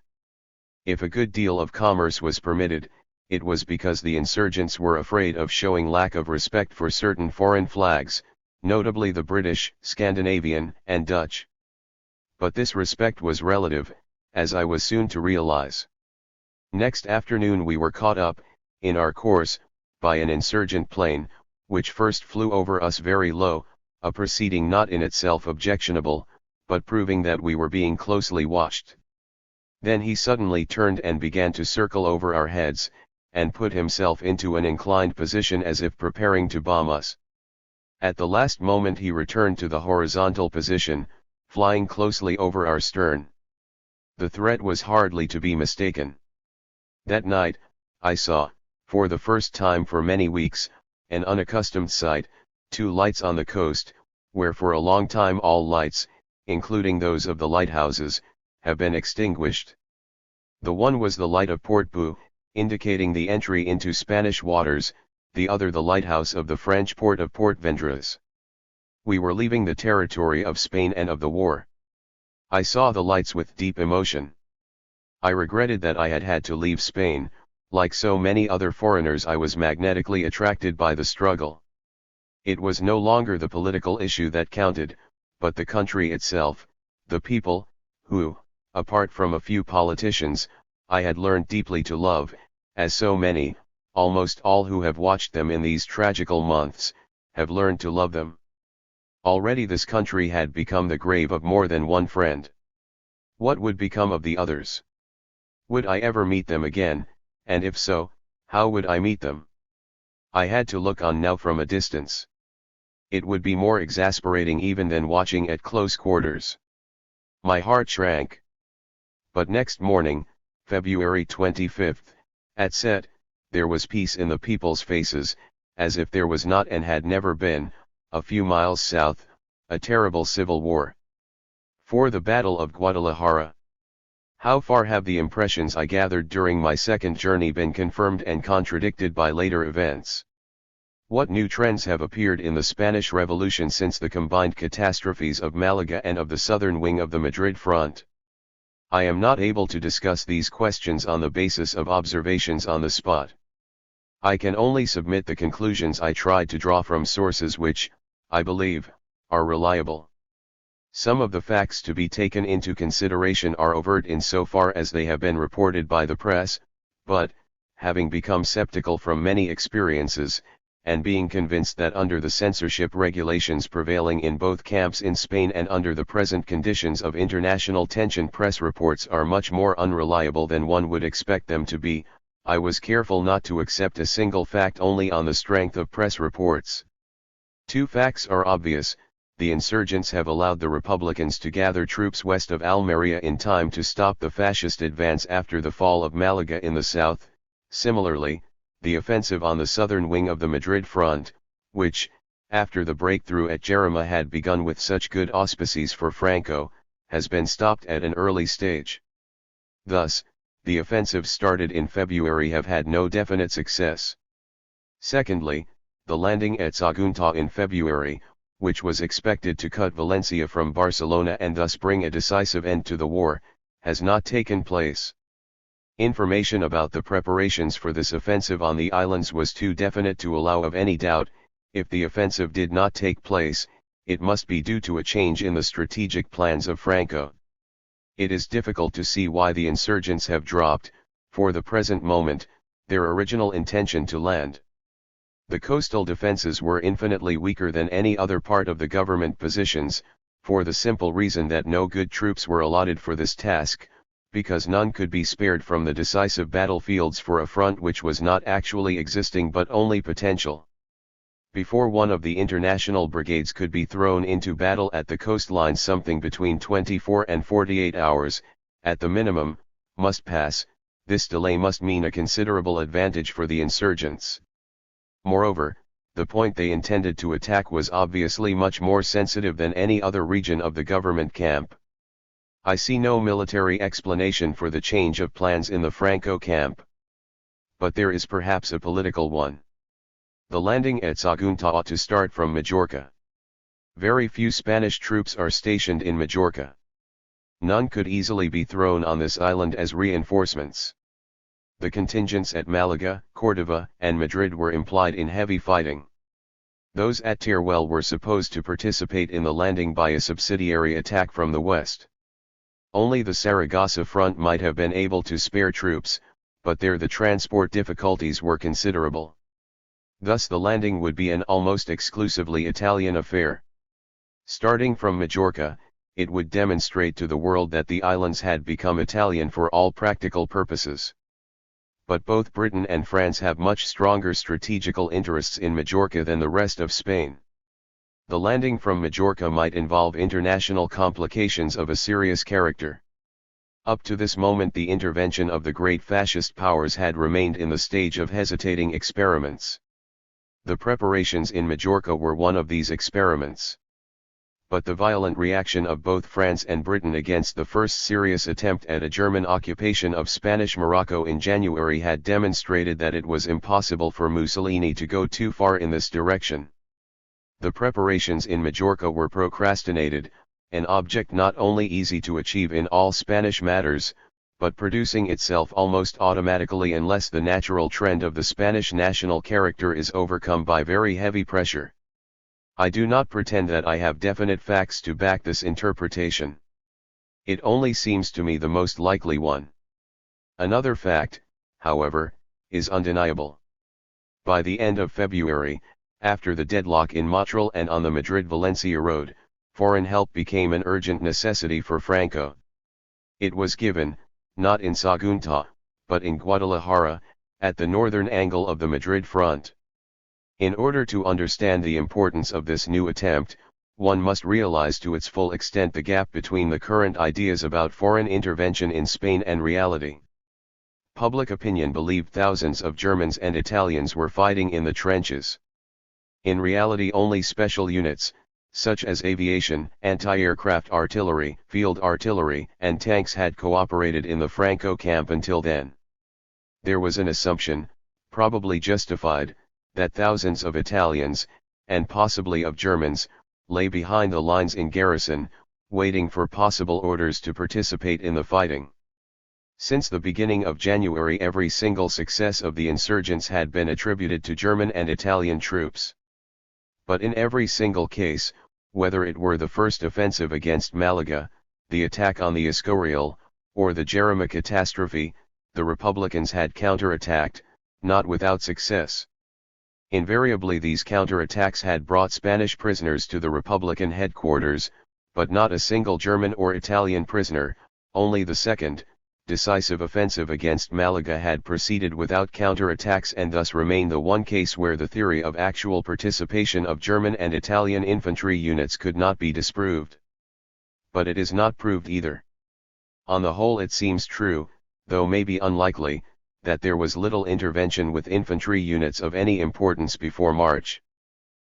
If a good deal of commerce was permitted, it was because the insurgents were afraid of showing lack of respect for certain foreign flags, notably the British, Scandinavian, and Dutch. But this respect was relative, as I was soon to realize. Next afternoon we were caught up, in our course, by an insurgent plane, which first flew over us very low, a proceeding not in itself objectionable, but proving that we were being closely watched. Then he suddenly turned and began to circle over our heads, and put himself into an inclined position as if preparing to bomb us. At the last moment he returned to the horizontal position, flying closely over our stern. The threat was hardly to be mistaken. That night, I saw, for the first time for many weeks, an unaccustomed sight, 2 lights on the coast, where for a long time all lights, including those of the lighthouses, have been extinguished. The one was the light of Port Bou, indicating the entry into Spanish waters, the other the lighthouse of the French port of Port Vendres. We were leaving the territory of Spain and of the war. I saw the lights with deep emotion. I regretted that I had had to leave Spain. Like so many other foreigners, I was magnetically attracted by the struggle. It was no longer the political issue that counted, but the country itself, the people, who, apart from a few politicians, I had learned deeply to love, as so many, almost all who have watched them in these tragical months, have learned to love them. Already this country had become the grave of more than one friend. What would become of the others? Would I ever meet them again, and if so, how would I meet them? I had to look on now from a distance. It would be more exasperating even than watching at close quarters. My heart shrank. But next morning, February 25th, at set, there was peace in the people's faces, as if there was not and had never been, a few miles south, a terrible civil war. For the Battle of Guadalajara. How far have the impressions I gathered during my second journey been confirmed and contradicted by later events? What new trends have appeared in the Spanish Revolution since the combined catastrophes of Malaga and of the southern wing of the Madrid front? I am not able to discuss these questions on the basis of observations on the spot. I can only submit the conclusions I tried to draw from sources which, I believe, are reliable. Some of the facts to be taken into consideration are overt in so far as they have been reported by the press, but, having become skeptical from many experiences, and being convinced that under the censorship regulations prevailing in both camps in Spain and under the present conditions of international tension, press reports are much more unreliable than one would expect them to be, I was careful not to accept a single fact only on the strength of press reports. 2 facts are obvious. The insurgents have allowed the Republicans to gather troops west of Almeria in time to stop the fascist advance after the fall of Malaga in the south. Similarly, the offensive on the southern wing of the Madrid front, which, after the breakthrough at Jarama had begun with such good auspices for Franco, has been stopped at an early stage. Thus, the offensives started in February have had no definite success. Secondly, the landing at Sagunta in February, which was expected to cut Valencia from Barcelona and thus bring a decisive end to the war, has not taken place. Information about the preparations for this offensive on the islands was too definite to allow of any doubt. If the offensive did not take place, it must be due to a change in the strategic plans of Franco. It is difficult to see why the insurgents have dropped, for the present moment, their original intention to land. The coastal defenses were infinitely weaker than any other part of the government positions, for the simple reason that no good troops were allotted for this task, because none could be spared from the decisive battlefields for a front which was not actually existing but only potential. Before one of the international brigades could be thrown into battle at the coastline, something between 24 and 48 hours, at the minimum, must pass. This delay must mean a considerable advantage for the insurgents. Moreover, the point they intended to attack was obviously much more sensitive than any other region of the government camp. I see no military explanation for the change of plans in the Franco camp. But there is perhaps a political one. The landing at Sagunta ought to start from Majorca. Very few Spanish troops are stationed in Majorca. None could easily be thrown on this island as reinforcements. The contingents at Malaga, Córdoba, and Madrid were implied in heavy fighting. Those at Teruel were supposed to participate in the landing by a subsidiary attack from the west. Only the Saragossa front might have been able to spare troops, but there the transport difficulties were considerable. Thus the landing would be an almost exclusively Italian affair. Starting from Majorca, it would demonstrate to the world that the islands had become Italian for all practical purposes. But both Britain and France have much stronger strategical interests in Majorca than the rest of Spain. The landing from Majorca might involve international complications of a serious character. Up to this moment the intervention of the great fascist powers had remained in the stage of hesitating experiments. The preparations in Majorca were one of these experiments. But the violent reaction of both France and Britain against the first serious attempt at a German occupation of Spanish Morocco in January had demonstrated that it was impossible for Mussolini to go too far in this direction. The preparations in Majorca were procrastinated, an object not only easy to achieve in all Spanish matters, but producing itself almost automatically unless the natural trend of the Spanish national character is overcome by very heavy pressure. I do not pretend that I have definite facts to back this interpretation. It only seems to me the most likely one. Another fact, however, is undeniable. By the end of February, after the deadlock in Motril and on the Madrid-Valencia road, foreign help became an urgent necessity for Franco. It was given, not in Sagunta, but in Guadalajara, at the northern angle of the Madrid front. In order to understand the importance of this new attempt, one must realize to its full extent the gap between the current ideas about foreign intervention in Spain and reality. Public opinion believed thousands of Germans and Italians were fighting in the trenches. In reality only special units, such as aviation, anti-aircraft artillery, field artillery, and tanks had cooperated in the Franco camp until then. There was an assumption, probably justified, that thousands of Italians, and possibly of Germans, lay behind the lines in garrison, waiting for possible orders to participate in the fighting. Since the beginning of January every single success of the insurgents had been attributed to German and Italian troops. But in every single case, whether it were the first offensive against Malaga, the attack on the Escorial, or the Jarama catastrophe, the Republicans had counterattacked, not without success. Invariably these counterattacks had brought Spanish prisoners to the Republican headquarters, but not a single German or Italian prisoner. Only the second, decisive offensive against Malaga had proceeded without counterattacks and thus remained the one case where the theory of actual participation of German and Italian infantry units could not be disproved. But it is not proved either. On the whole it seems true, though maybe unlikely, that there was little intervention with infantry units of any importance before March.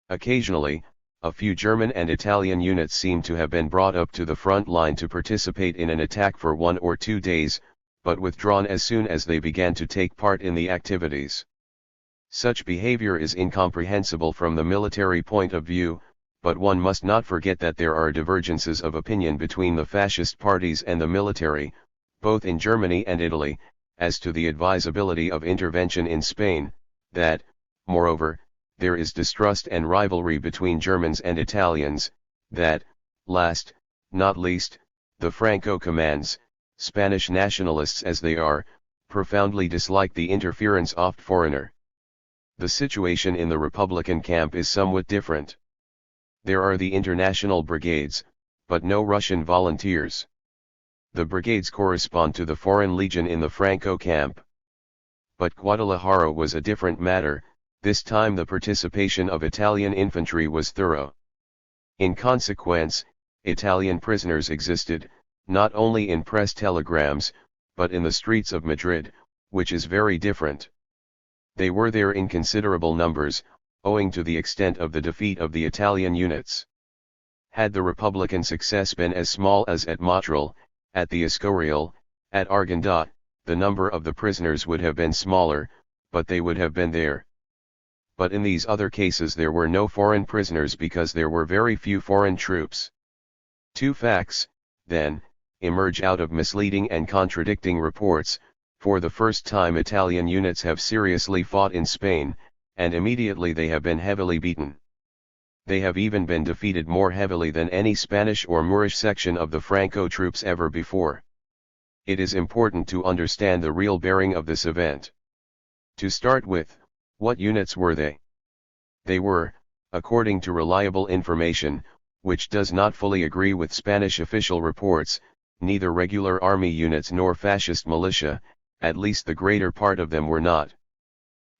Occasionally, a few German and Italian units seem to have been brought up to the front line to participate in an attack for 1 or 2 days, but withdrawn as soon as they began to take part in the activities. Such behavior is incomprehensible from the military point of view, but one must not forget that there are divergences of opinion between the fascist parties and the military, both in Germany and Italy, as to the advisability of intervention in Spain, that, moreover, there is distrust and rivalry between Germans and Italians, that, last, not least, the Franco commands, Spanish nationalists as they are, profoundly dislike the interference of foreigner. The situation in the Republican camp is somewhat different. There are the international brigades, but no Russian volunteers. The brigades correspond to the Foreign Legion in the Franco camp. But Guadalajara was a different matter. This time the participation of Italian infantry was thorough. In consequence, Italian prisoners existed, not only in press telegrams, but in the streets of Madrid, which is very different. They were there in considerable numbers, owing to the extent of the defeat of the Italian units. Had the Republican success been as small as at Motril, at the Escorial, at Arganda, the number of the prisoners would have been smaller, but they would have been there. But in these other cases there were no foreign prisoners because there were very few foreign troops. Two facts, then, emerge out of misleading and contradicting reports. For the first time Italian units have seriously fought in Spain, and immediately they have been heavily beaten. They have even been defeated more heavily than any Spanish or Moorish section of the Franco troops ever before. It is important to understand the real bearing of this event. To start with, what units were they? They were, according to reliable information, which does not fully agree with Spanish official reports, neither regular army units nor fascist militia, at least the greater part of them were not.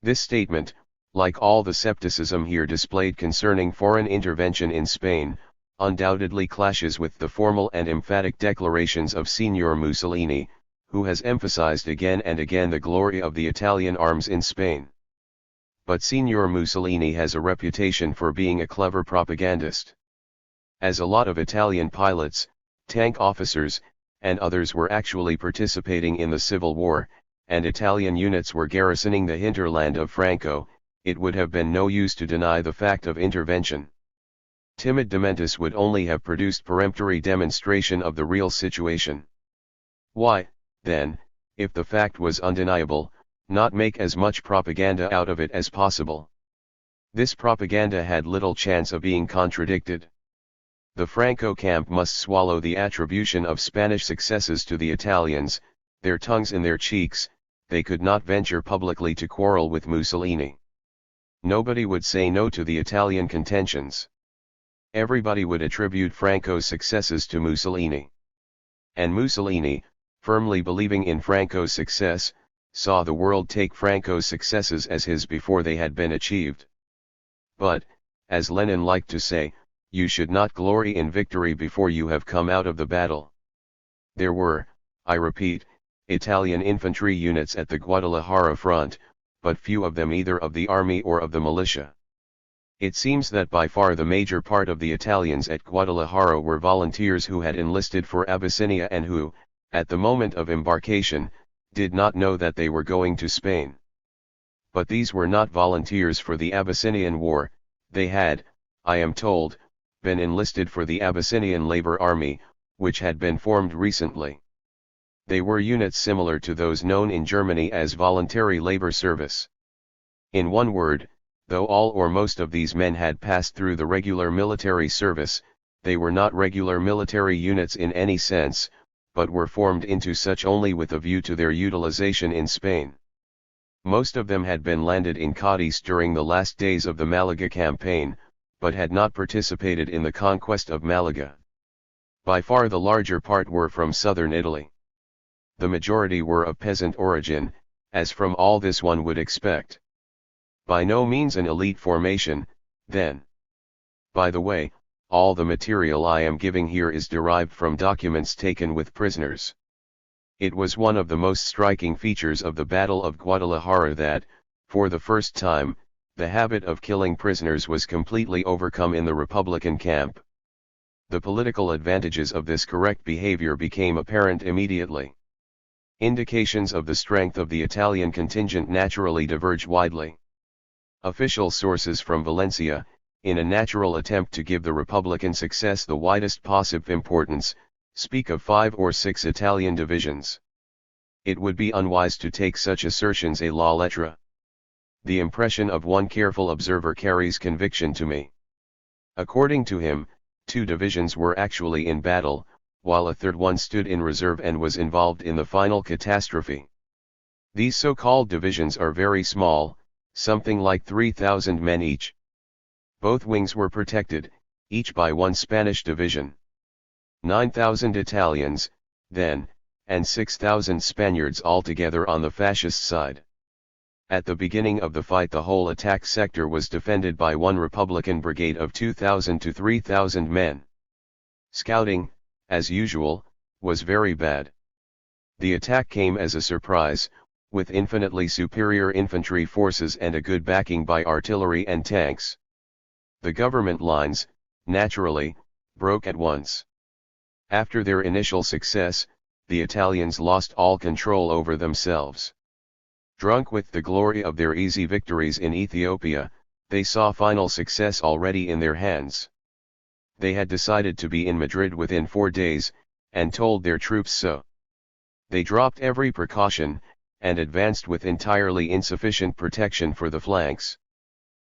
This statement, like all the skepticism here displayed concerning foreign intervention in Spain, undoubtedly clashes with the formal and emphatic declarations of Signor Mussolini, who has emphasized again and again the glory of the Italian arms in Spain. But Signor Mussolini has a reputation for being a clever propagandist. As a lot of Italian pilots, tank officers, and others were actually participating in the civil war, and Italian units were garrisoning the hinterland of Franco, it would have been no use to deny the fact of intervention. Timid dementis would only have produced peremptory demonstration of the real situation. Why, then, if the fact was undeniable, not make as much propaganda out of it as possible? This propaganda had little chance of being contradicted. The Franco camp must swallow the attribution of Spanish successes to the Italians, their tongues in their cheeks. They could not venture publicly to quarrel with Mussolini. Nobody would say no to the Italian contentions. Everybody would attribute Franco's successes to Mussolini. And Mussolini, firmly believing in Franco's success, saw the world take Franco's successes as his before they had been achieved. But, as Lenin liked to say, you should not glory in victory before you have come out of the battle. There were, I repeat, Italian infantry units at the Guadalajara front, but few of them either of the army or of the militia. It seems that by far the major part of the Italians at Guadalajara were volunteers who had enlisted for Abyssinia and who, at the moment of embarkation, did not know that they were going to Spain. But these were not volunteers for the Abyssinian War. They had, I am told, been enlisted for the Abyssinian Labor Army, which had been formed recently. They were units similar to those known in Germany as voluntary labor service. In one word, though all or most of these men had passed through the regular military service, they were not regular military units in any sense, but were formed into such only with a view to their utilization in Spain. Most of them had been landed in Cadiz during the last days of the Malaga campaign, but had not participated in the conquest of Malaga. By far the larger part were from southern Italy. The majority were of peasant origin, as from all this one would expect. By no means an elite formation, then. By the way, all the material I am giving here is derived from documents taken with prisoners. It was one of the most striking features of the Battle of Guadalajara that, for the first time, the habit of killing prisoners was completely overcome in the Republican camp. The political advantages of this correct behavior became apparent immediately. Indications of the strength of the Italian contingent naturally diverge widely. Official sources from Valencia, in a natural attempt to give the Republican success the widest possible importance, speak of 5 or 6 Italian divisions. It would be unwise to take such assertions à la lettre. The impression of one careful observer carries conviction to me. According to him, 2 divisions were actually in battle, while a third one stood in reserve and was involved in the final catastrophe. These so-called divisions are very small, something like 3,000 men each. Both wings were protected, each by 1 Spanish division. 9,000 Italians, then, and 6,000 Spaniards altogether on the fascist side. At the beginning of the fight the whole attack sector was defended by 1 Republican brigade of 2,000 to 3,000 men. Scouting, as usual, was very bad. The attack came as a surprise, with infinitely superior infantry forces and a good backing by artillery and tanks. The government lines, naturally, broke at once. After their initial success, the Italians lost all control over themselves. Drunk with the glory of their easy victories in Ethiopia, they saw final success already in their hands. They had decided to be in Madrid within 4 days, and told their troops so. They dropped every precaution, and advanced with entirely insufficient protection for the flanks.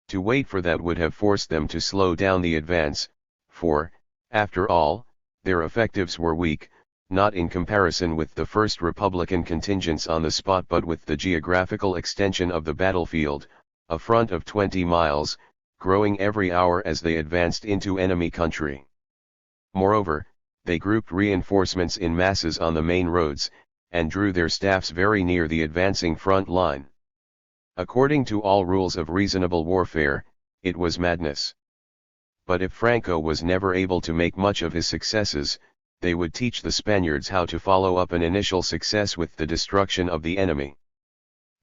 To wait for that would have forced them to slow down the advance, for, after all, their effectives were weak, not in comparison with the first Republican contingents on the spot but with the geographical extension of the battlefield, a front of 20 miles, growing every hour as they advanced into enemy country. Moreover, they grouped reinforcements in masses on the main roads, and drew their staffs very near the advancing front line. According to all rules of reasonable warfare, it was madness. But if Franco was never able to make much of his successes, they would teach the Spaniards how to follow up an initial success with the destruction of the enemy.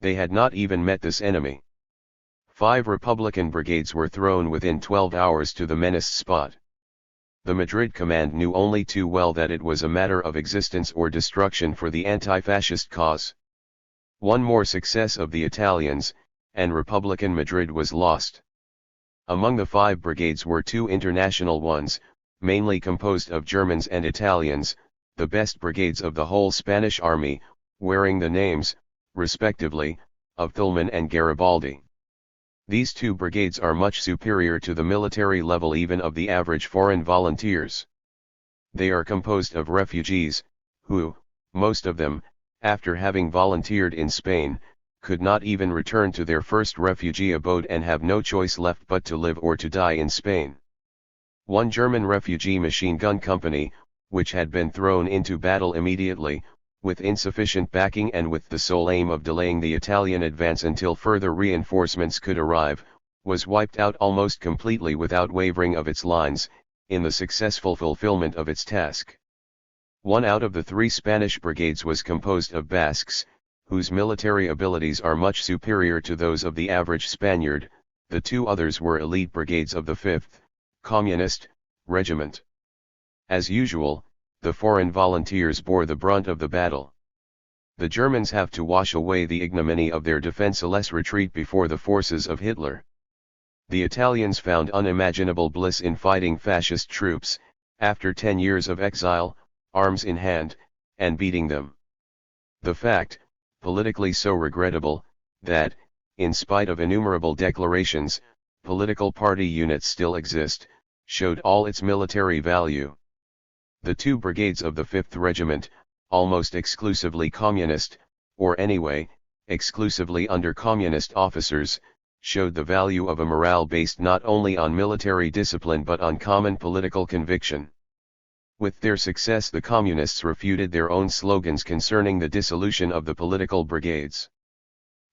They had not even met this enemy. 5 Republican brigades were thrown within 12 hours to the menaced spot. The Madrid command knew only too well that it was a matter of existence or destruction for the anti-fascist cause. One more success of the Italians, and Republican Madrid was lost. Among the 5 brigades were 2 international ones, mainly composed of Germans and Italians, the best brigades of the whole Spanish army, wearing the names, respectively, of Thielmann and Garibaldi. These 2 brigades are much superior to the military level even of the average foreign volunteers. They are composed of refugees, who, most of them, after having volunteered in Spain, could not even return to their first refugee abode and have no choice left but to live or to die in Spain. One German refugee machine gun company, which had been thrown into battle immediately, with insufficient backing and with the sole aim of delaying the Italian advance until further reinforcements could arrive, was wiped out almost completely without wavering of its lines, in the successful fulfillment of its task. 1 out of the 3 Spanish brigades was composed of Basques, whose military abilities are much superior to those of the average Spaniard. The 2 others were elite brigades of the 5th, Communist, Regiment. As usual, the foreign volunteers bore the brunt of the battle. The Germans have to wash away the ignominy of their defenseless retreat before the forces of Hitler. The Italians found unimaginable bliss in fighting fascist troops, after 10 years of exile, arms in hand, and beating them. The fact, politically so regrettable, that, in spite of innumerable declarations, political party units still exist, showed all its military value. The 2 brigades of the 5th Regiment, almost exclusively communist, or anyway, exclusively under communist officers, showed the value of a morale based not only on military discipline but on common political conviction. With their success the communists refuted their own slogans concerning the dissolution of the political brigades.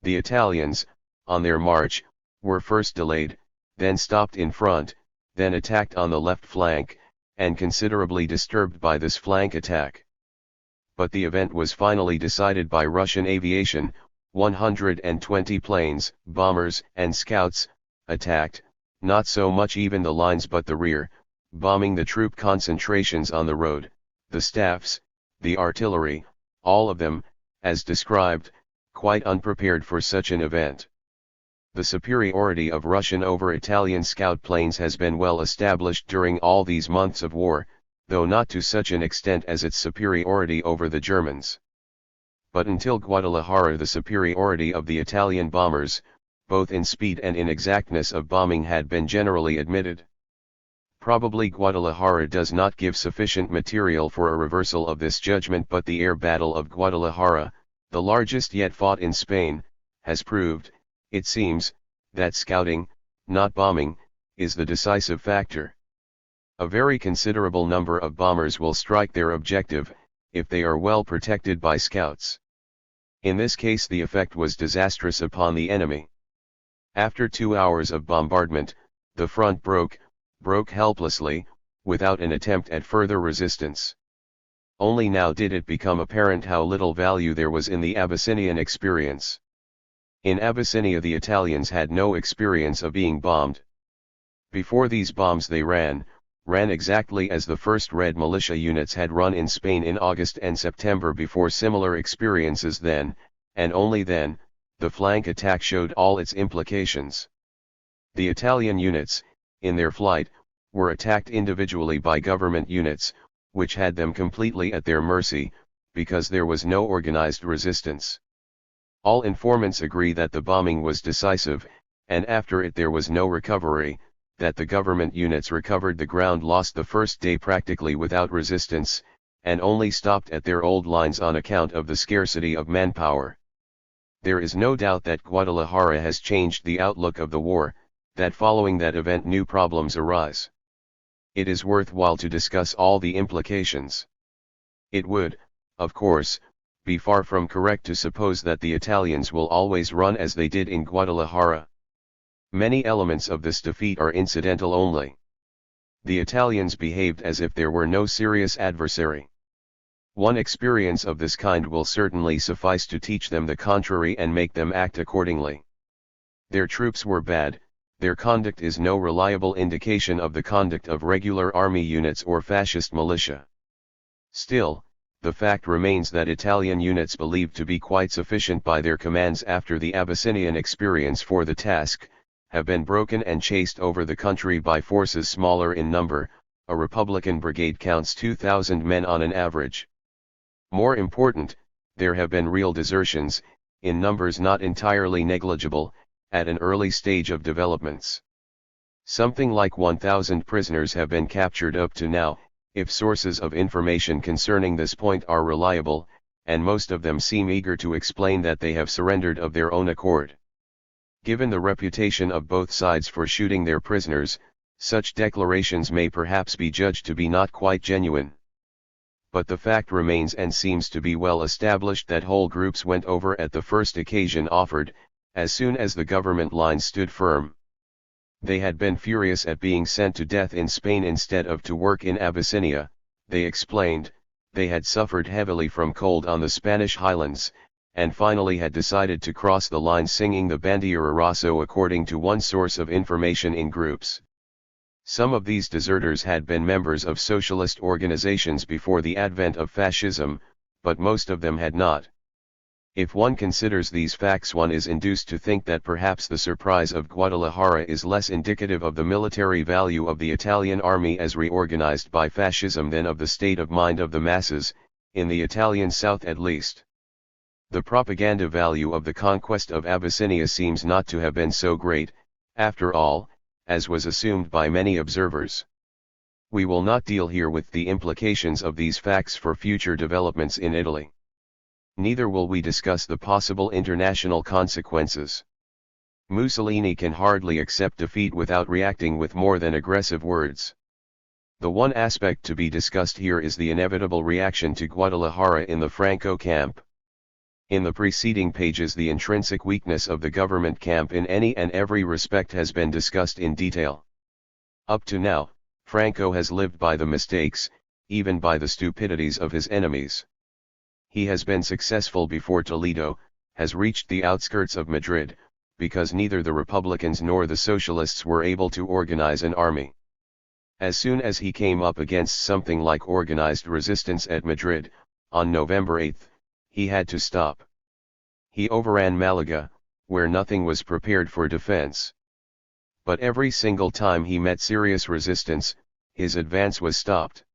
The Italians, on their march, were first delayed, then stopped in front, then attacked on the left flank, and considerably disturbed by this flank attack. But the event was finally decided by Russian aviation. 120 planes, bombers, and scouts attacked, not so much even the lines but the rear, bombing the troop concentrations on the road, the staffs, the artillery, all of them, as described, quite unprepared for such an event. The superiority of Russian over Italian scout planes has been well established during all these months of war, though not to such an extent as its superiority over the Germans. But until Guadalajara, the superiority of the Italian bombers, both in speed and in exactness of bombing, had been generally admitted. Probably Guadalajara does not give sufficient material for a reversal of this judgment, but the air battle of Guadalajara, the largest yet fought in Spain, has proved, it seems, that scouting, not bombing, is the decisive factor. A very considerable number of bombers will strike their objective, if they are well protected by scouts. In this case the effect was disastrous upon the enemy. After 2 hours of bombardment, the front broke helplessly, without an attempt at further resistance. Only now did it become apparent how little value there was in the Abyssinian experience. In Abyssinia the Italians had no experience of being bombed. Before these bombs they ran exactly as the first Red militia units had run in Spain in August and September. Before similar experiences then, and only then, the flank attack showed all its implications. The Italian units, in their flight, were attacked individually by government units, which had them completely at their mercy, because there was no organized resistance. All informants agree that the bombing was decisive, and after it there was no recovery, that the government units recovered the ground lost the first day practically without resistance, and only stopped at their old lines on account of the scarcity of manpower. There is no doubt that Guadalajara has changed the outlook of the war, that following that event new problems arise. It is worthwhile to discuss all the implications. It would, of course, be far from correct to suppose that the Italians will always run as they did in Guadalajara. Many elements of this defeat are incidental only. The Italians behaved as if there were no serious adversary. One experience of this kind will certainly suffice to teach them the contrary and make them act accordingly. Their troops were bad. Their conduct is no reliable indication of the conduct of regular army units or fascist militia. Still, the fact remains that Italian units believed to be quite sufficient by their commands after the Abyssinian experience for the task, have been broken and chased over the country by forces smaller in number. A Republican brigade counts 2,000 men on an average. More important, there have been real desertions, in numbers not entirely negligible, at an early stage of developments. Something like 1,000 prisoners have been captured up to now, if sources of information concerning this point are reliable, and most of them seem eager to explain that they have surrendered of their own accord. Given the reputation of both sides for shooting their prisoners, such declarations may perhaps be judged to be not quite genuine. But the fact remains and seems to be well established that whole groups went over at the first occasion offered, as soon as the government lines stood firm. They had been furious at being sent to death in Spain instead of to work in Abyssinia, they explained. They had suffered heavily from cold on the Spanish highlands, and finally had decided to cross the line singing the Bandiera Rosso according to one source of information in groups. Some of these deserters had been members of socialist organizations before the advent of fascism, but most of them had not. If one considers these facts, one is induced to think that perhaps the surprise of Guadalajara is less indicative of the military value of the Italian army as reorganized by fascism than of the state of mind of the masses, in the Italian south at least. The propaganda value of the conquest of Abyssinia seems not to have been so great, after all, as was assumed by many observers. We will not deal here with the implications of these facts for future developments in Italy. Neither will we discuss the possible international consequences. Mussolini can hardly accept defeat without reacting with more than aggressive words. The one aspect to be discussed here is the inevitable reaction to Guadalajara in the Franco camp. In the preceding pages, the intrinsic weakness of the government camp in any and every respect has been discussed in detail. Up to now, Franco has lived by the mistakes, even by the stupidities of his enemies. He has been successful before Toledo, has reached the outskirts of Madrid, because neither the Republicans nor the Socialists were able to organize an army. As soon as he came up against something like organized resistance at Madrid, on November 8, he had to stop. He overran Malaga, where nothing was prepared for defense. But every single time he met serious resistance, his advance was stopped.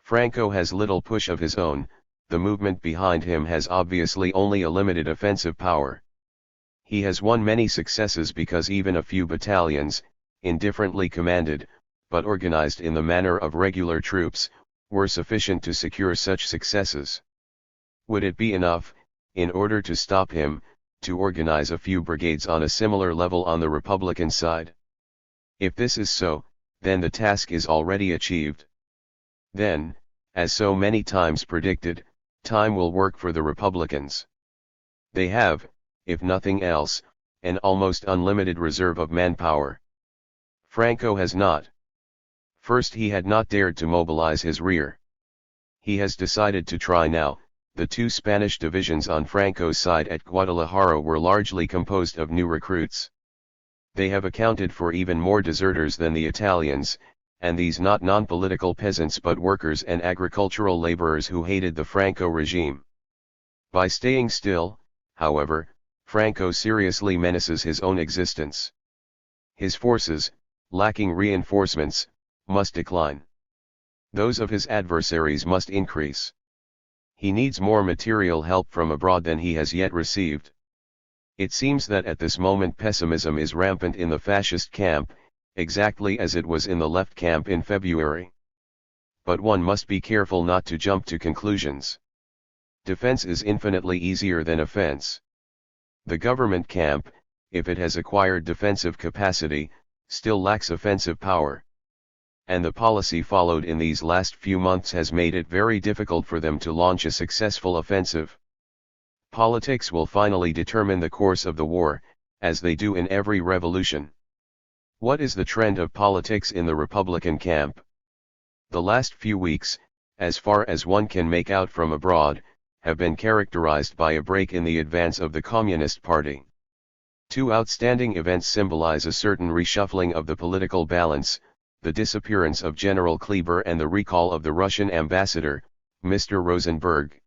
Franco has little push of his own, the movement behind him has obviously only a limited offensive power. He has won many successes because even a few battalions, indifferently commanded, but organized in the manner of regular troops, were sufficient to secure such successes. Would it be enough, in order to stop him, to organize a few brigades on a similar level on the Republican side? If this is so, then the task is already achieved. Then, as so many times predicted, time will work for the Republicans. They have, if nothing else, an almost unlimited reserve of manpower. Franco has not. First, he had not dared to mobilize his rear. He has decided to try now. The two Spanish divisions on Franco's side at Guadalajara were largely composed of new recruits. They have accounted for even more deserters than the Italians, and these not non-political peasants but workers and agricultural laborers who hated the Franco regime. By staying still, however, Franco seriously menaces his own existence. His forces, lacking reinforcements, must decline. Those of his adversaries must increase. He needs more material help from abroad than he has yet received. It seems that at this moment pessimism is rampant in the fascist camp, exactly as it was in the left camp in February. But one must be careful not to jump to conclusions. Defense is infinitely easier than offense. The government camp, if it has acquired defensive capacity, still lacks offensive power. And the policy followed in these last few months has made it very difficult for them to launch a successful offensive. Politics will finally determine the course of the war, as they do in every revolution. What is the trend of politics in the Republican camp? The last few weeks, as far as one can make out from abroad, have been characterized by a break in the advance of the Communist Party. Two outstanding events symbolize a certain reshuffling of the political balance: the disappearance of General Kleber and the recall of the Russian ambassador, Mr. Rosenberg.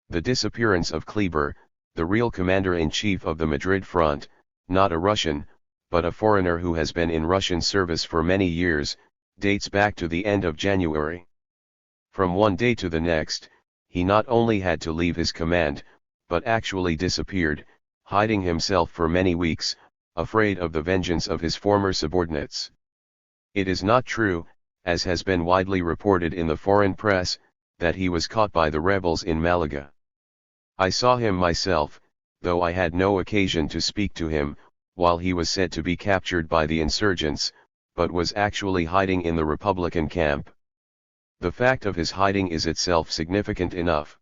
The disappearance of Kleber, the real commander-in-chief of the Madrid front, not a Russian, but a foreigner who has been in Russian service for many years, dates back to the end of January. From one day to the next, he not only had to leave his command, but actually disappeared, hiding himself for many weeks, afraid of the vengeance of his former subordinates. It is not true, as has been widely reported in the foreign press, that he was caught by the rebels in Malaga. I saw him myself, though I had no occasion to speak to him, while he was said to be captured by the insurgents, but was actually hiding in the Republican camp. The fact of his hiding is itself significant enough.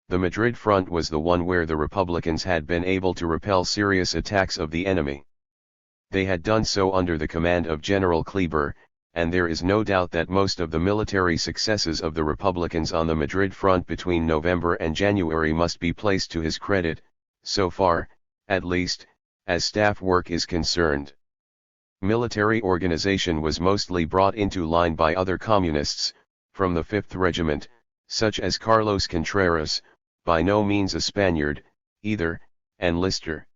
The Madrid front was the one where the Republicans had been able to repel serious attacks of the enemy. They had done so under the command of General Kleber, and there is no doubt that most of the military successes of the Republicans on the Madrid front between November and January must be placed to his credit, so far, at least, as staff work is concerned. Military organization was mostly brought into line by other communists, from the 5th Regiment, such as Carlos Contreras, by no means a Spaniard, either, and Lister.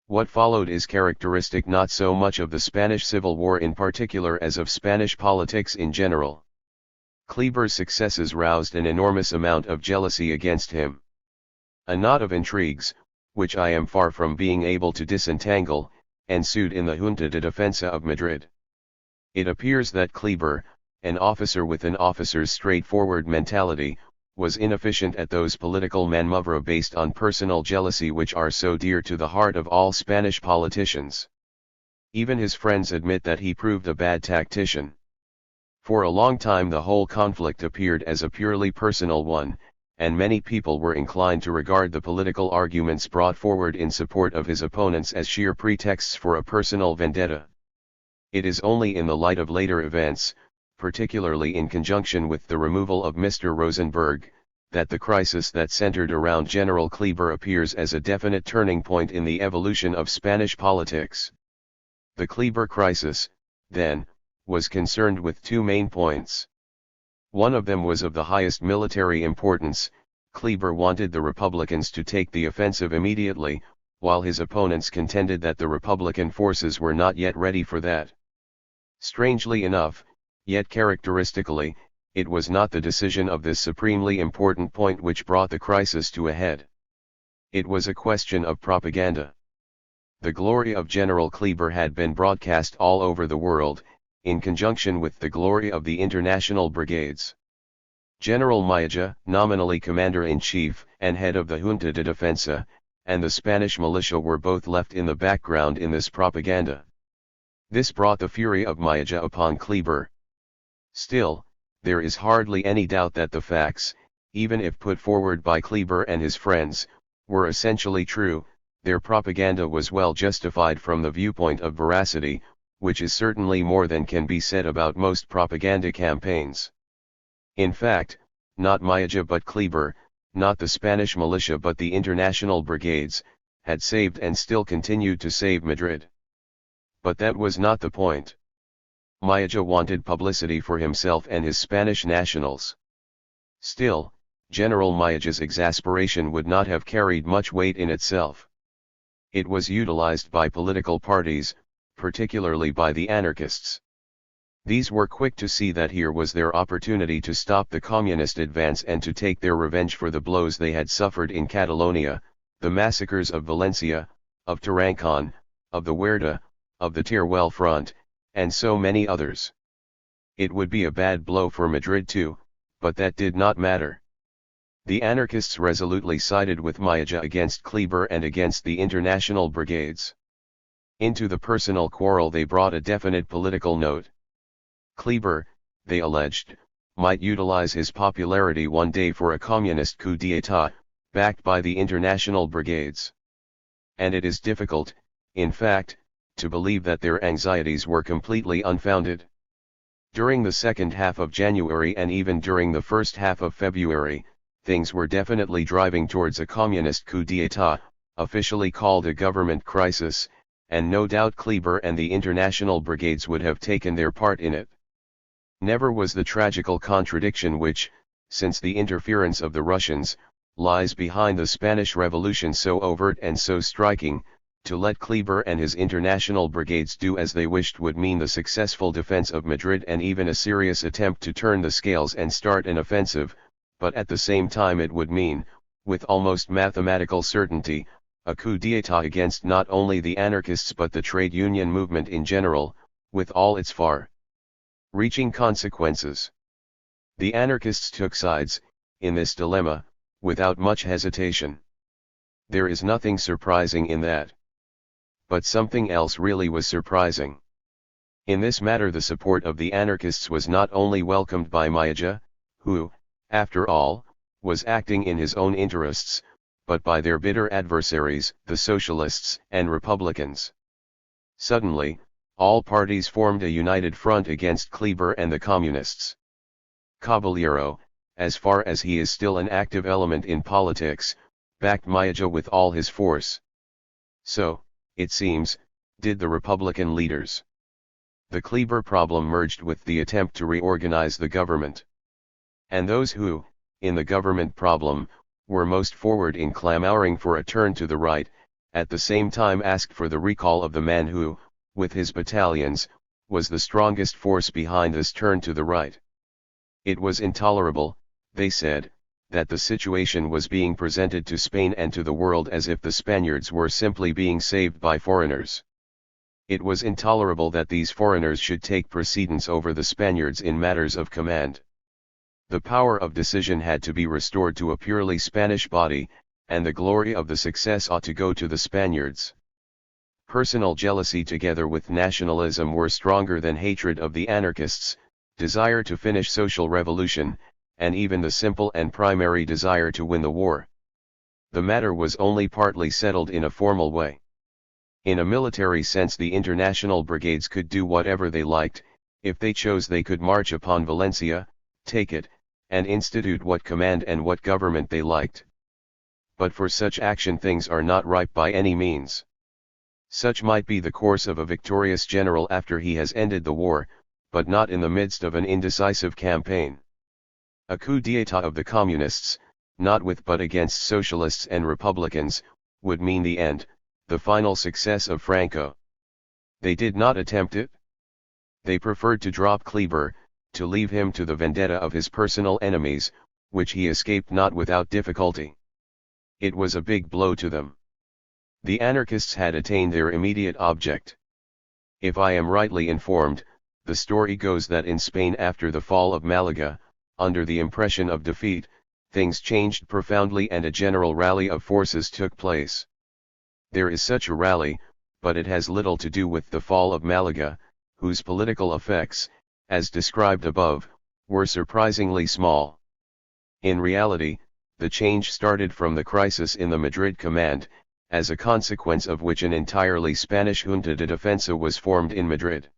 What followed is characteristic not so much of the Spanish Civil War in particular as of Spanish politics in general. Kleber's successes roused an enormous amount of jealousy against him. A knot of intrigues, which I am far from being able to disentangle, ensued in the Junta de Defensa of Madrid. It appears that Kleber, an officer with an officer's straightforward mentality, was inefficient at those political manœuvres based on personal jealousy which are so dear to the heart of all Spanish politicians. Even his friends admit that he proved a bad tactician. For a long time the whole conflict appeared as a purely personal one, and many people were inclined to regard the political arguments brought forward in support of his opponents as sheer pretexts for a personal vendetta. It is only in the light of later events, particularly in conjunction with the removal of Mr. Rosenberg, that the crisis that centered around General Kleber appears as a definite turning point in the evolution of Spanish politics. The Kleber crisis, then, was concerned with two main points. One of them was of the highest military importance: Kleber wanted the Republicans to take the offensive immediately, while his opponents contended that the Republican forces were not yet ready for that. Strangely enough, yet characteristically, it was not the decision of this supremely important point which brought the crisis to a head. It was a question of propaganda. The glory of General Kleber had been broadcast all over the world, in conjunction with the glory of the international brigades. General Maella, nominally commander-in-chief and head of the Junta de Defensa, and the Spanish militia were both left in the background in this propaganda. This brought the fury of Maella upon Kleber. Still, there is hardly any doubt that the facts, even if put forward by Kleber and his friends, were essentially true. Their propaganda was well justified from the viewpoint of veracity, which is certainly more than can be said about most propaganda campaigns. In fact, not Maella but Kleber, not the Spanish militia but the international brigades, had saved and still continued to save Madrid. But that was not the point. Maella wanted publicity for himself and his Spanish nationals. Still, General Maella's exasperation would not have carried much weight in itself. It was utilized by political parties, particularly by the anarchists. These were quick to see that here was their opportunity to stop the communist advance and to take their revenge for the blows they had suffered in Catalonia, the massacres of Valencia, of Tarancon, of the Huerta, of the Teruel front, and so many others. It would be a bad blow for Madrid too, but that did not matter. The anarchists resolutely sided with Maella against Kleber and against the international brigades. Into the personal quarrel they brought a definite political note. Kleber, they alleged, might utilize his popularity one day for a communist coup d'état, backed by the international brigades. And it is difficult, in fact, to believe that their anxieties were completely unfounded. During the second half of January and even during the first half of February, things were definitely driving towards a communist coup d'état, officially called a government crisis, and no doubt Kleber and the international brigades would have taken their part in it. Never was the tragical contradiction which, since the interference of the Russians, lies behind the Spanish Revolution so overt and so striking. To let Kleber and his international brigades do as they wished would mean the successful defense of Madrid and even a serious attempt to turn the scales and start an offensive, but at the same time it would mean, with almost mathematical certainty, a coup d'état against not only the anarchists but the trade union movement in general, with all its far-reaching consequences. The anarchists took sides, in this dilemma, without much hesitation. There is nothing surprising in that. But something else really was surprising. In this matter the support of the anarchists was not only welcomed by Maella, who, after all, was acting in his own interests, but by their bitter adversaries, the socialists and republicans. Suddenly, all parties formed a united front against Kleber and the communists. Caballero, as far as he is still an active element in politics, backed Maella with all his force. So, it seems, did the Republican leaders. The Kleber problem merged with the attempt to reorganize the government. And those who, in the government problem, were most forward in clamoring for a turn to the right, at the same time asked for the recall of the man who, with his battalions, was the strongest force behind this turn to the right. It was intolerable, they said, that the situation was being presented to Spain and to the world as if the Spaniards were simply being saved by foreigners. It was intolerable that these foreigners should take precedence over the Spaniards in matters of command. The power of decision had to be restored to a purely Spanish body, and the glory of the success ought to go to the Spaniards. Personal jealousy together with nationalism were stronger than hatred of the anarchists, desire to finish social revolution, and even the simple and primary desire to win the war. The matter was only partly settled in a formal way. In a military sense the international brigades could do whatever they liked. If they chose they could march upon Valencia, take it, and institute what command and what government they liked. But for such action things are not ripe by any means. Such might be the course of a victorious general after he has ended the war, but not in the midst of an indecisive campaign. A coup d'état of the communists, not with but against socialists and republicans, would mean the end, the final success of Franco. They did not attempt it. They preferred to drop Kleber, to leave him to the vendetta of his personal enemies, which he escaped not without difficulty. It was a big blow to them. The anarchists had attained their immediate object. If I am rightly informed, the story goes that in Spain after the fall of Malaga, under the impression of defeat, things changed profoundly and a general rally of forces took place. There is such a rally, but it has little to do with the fall of Malaga, whose political effects, as described above, were surprisingly small. In reality, the change started from the crisis in the Madrid command, as a consequence of which an entirely Spanish junta de defensa was formed in Madrid.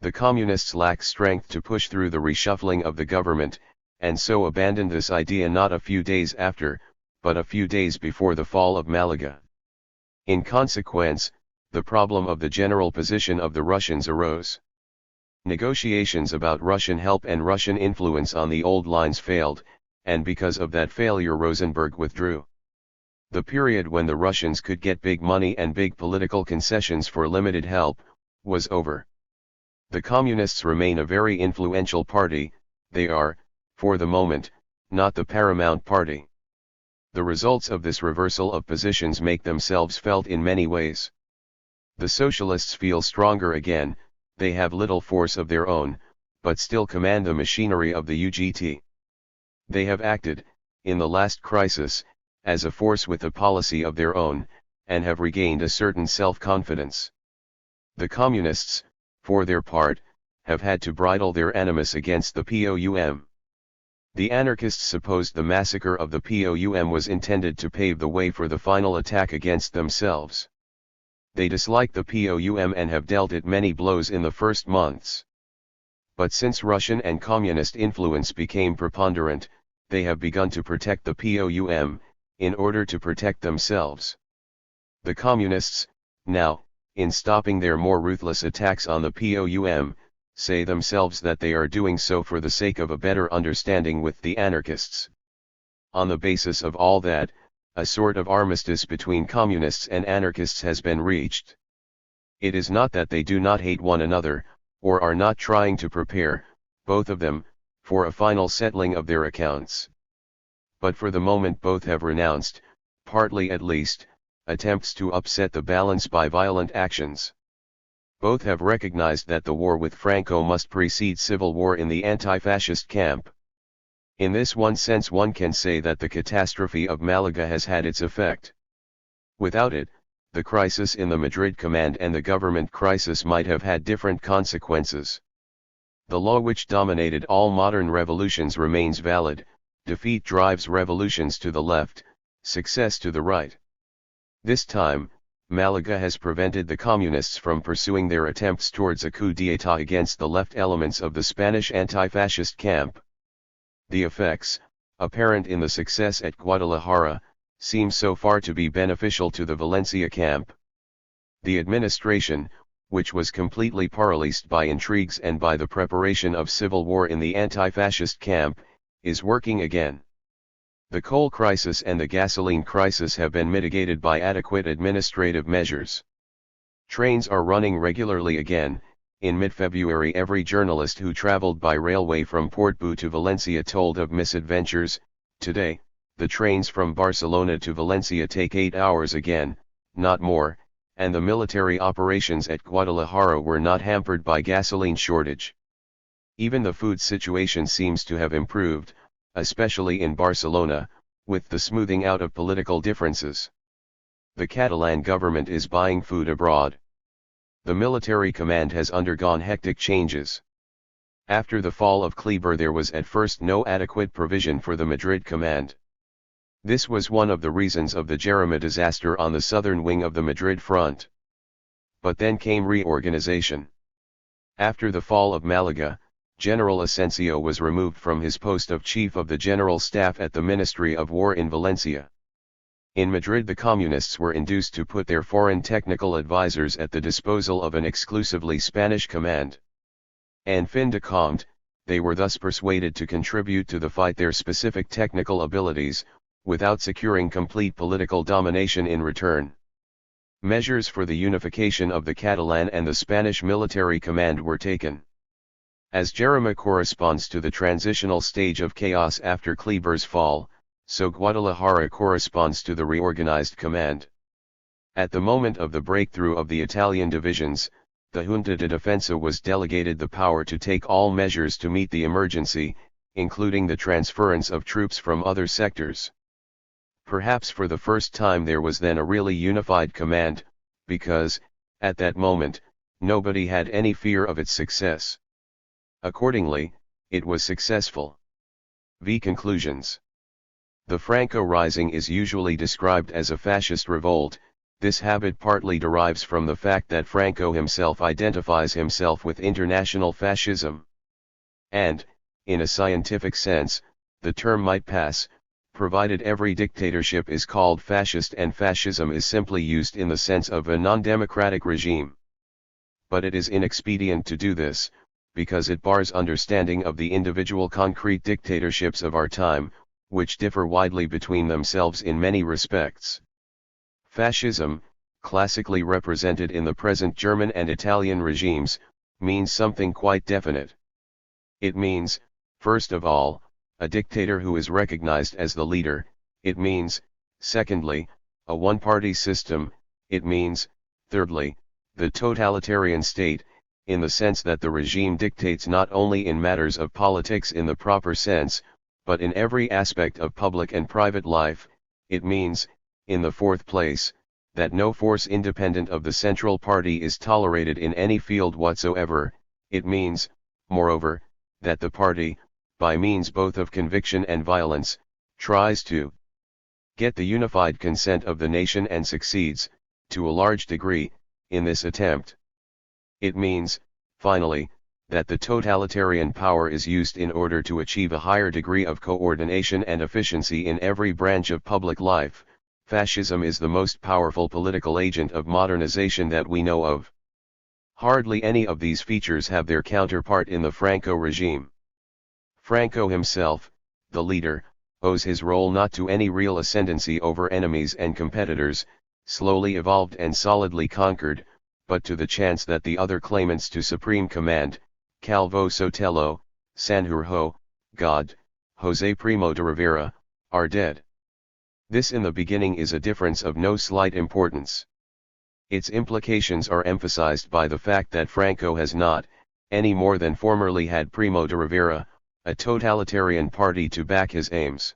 The communists lacked strength to push through the reshuffling of the government, and so abandoned this idea not a few days after, but a few days before the fall of Malaga. In consequence, the problem of the general position of the Russians arose. Negotiations about Russian help and Russian influence on the old lines failed, and because of that failure Rosenberg withdrew. The period when the Russians could get big money and big political concessions for limited help, was over. The Communists remain a very influential party, they are, for the moment, not the paramount party. The results of this reversal of positions make themselves felt in many ways. The Socialists feel stronger again, they have little force of their own, but still command the machinery of the UGT. They have acted, in the last crisis, as a force with a policy of their own, and have regained a certain self-confidence. The Communists, for their part, have had to bridle their animus against the POUM. The anarchists supposed the massacre of the POUM was intended to pave the way for the final attack against themselves. They dislike the POUM and have dealt it many blows in the first months. But since Russian and communist influence became preponderant, they have begun to protect the POUM, in order to protect themselves. The communists, now, in stopping their more ruthless attacks on the POUM, say themselves that they are doing so for the sake of a better understanding with the anarchists. On the basis of all that, a sort of armistice between communists and anarchists has been reached. It is not that they do not hate one another, or are not trying to prepare, both of them, for a final settling of their accounts. But for the moment both have renounced, partly at least, attempts to upset the balance by violent actions. Both have recognized that the war with Franco must precede civil war in the anti-fascist camp. In this one sense one can say that the catastrophe of Malaga has had its effect. Without it, the crisis in the Madrid command and the government crisis might have had different consequences. The law which dominated all modern revolutions remains valid: defeat drives revolutions to the left, success to the right. This time, Malaga has prevented the communists from pursuing their attempts towards a coup d'état against the left elements of the Spanish anti-fascist camp. The effects, apparent in the success at Guadalajara, seem so far to be beneficial to the Valencia camp. The administration, which was completely paralyzed by intrigues and by the preparation of civil war in the anti-fascist camp, is working again. The coal crisis and the gasoline crisis have been mitigated by adequate administrative measures. Trains are running regularly again. In mid-February every journalist who traveled by railway from Portbou to Valencia told of misadventures. Today, the trains from Barcelona to Valencia take 8 hours again, not more, and the military operations at Guadalajara were not hampered by gasoline shortage. Even the food situation seems to have improved, especially in Barcelona, with the smoothing out of political differences. The Catalan government is buying food abroad. The military command has undergone hectic changes. After the fall of Kleber there was at first no adequate provision for the Madrid command. This was one of the reasons of the Jarama disaster on the southern wing of the Madrid front. But then came reorganization. After the fall of Malaga, General Asensio was removed from his post of Chief of the General Staff at the Ministry of War in Valencia. In Madrid the communists were induced to put their foreign technical advisors at the disposal of an exclusively Spanish command. En fin de compte, they were thus persuaded to contribute to the fight their specific technical abilities, without securing complete political domination in return. Measures for the unification of the Catalan and the Spanish military command were taken. As Jerema corresponds to the transitional stage of chaos after Kleber's fall, so Guadalajara corresponds to the reorganized command. At the moment of the breakthrough of the Italian divisions, the Junta de Defensa was delegated the power to take all measures to meet the emergency, including the transference of troops from other sectors. Perhaps for the first time there was then a really unified command, because, at that moment, nobody had any fear of its success. Accordingly, it was successful. Conclusions. The Franco Rising is usually described as a fascist revolt. This habit partly derives from the fact that Franco himself identifies himself with international fascism. And, in a scientific sense, the term might pass, provided every dictatorship is called fascist and fascism is simply used in the sense of a non-democratic regime. But it is inexpedient to do this, because it bars understanding of the individual concrete dictatorships of our time, which differ widely between themselves in many respects. Fascism, classically represented in the present German and Italian regimes, means something quite definite. It means, first of all, a dictator who is recognized as the leader. It means, secondly, a one-party system. It means, thirdly, the totalitarian state, in the sense that the regime dictates not only in matters of politics in the proper sense, but in every aspect of public and private life. It means, in the fourth place, that no force independent of the central party is tolerated in any field whatsoever. It means, moreover, that the party, by means both of conviction and violence, tries to get the unified consent of the nation and succeeds, to a large degree, in this attempt. It means, finally, that the totalitarian power is used in order to achieve a higher degree of coordination and efficiency in every branch of public life. Fascism is the most powerful political agent of modernization that we know of. Hardly any of these features have their counterpart in the Franco regime. Franco himself, the leader, owes his role not to any real ascendancy over enemies and competitors, slowly evolved and solidly conquered, but to the chance that the other claimants to supreme command, Calvo Sotelo, Sanjurjo, God, José Primo de Rivera, are dead. This in the beginning is a difference of no slight importance. Its implications are emphasized by the fact that Franco has not, any more than formerly had Primo de Rivera, a totalitarian party to back his aims.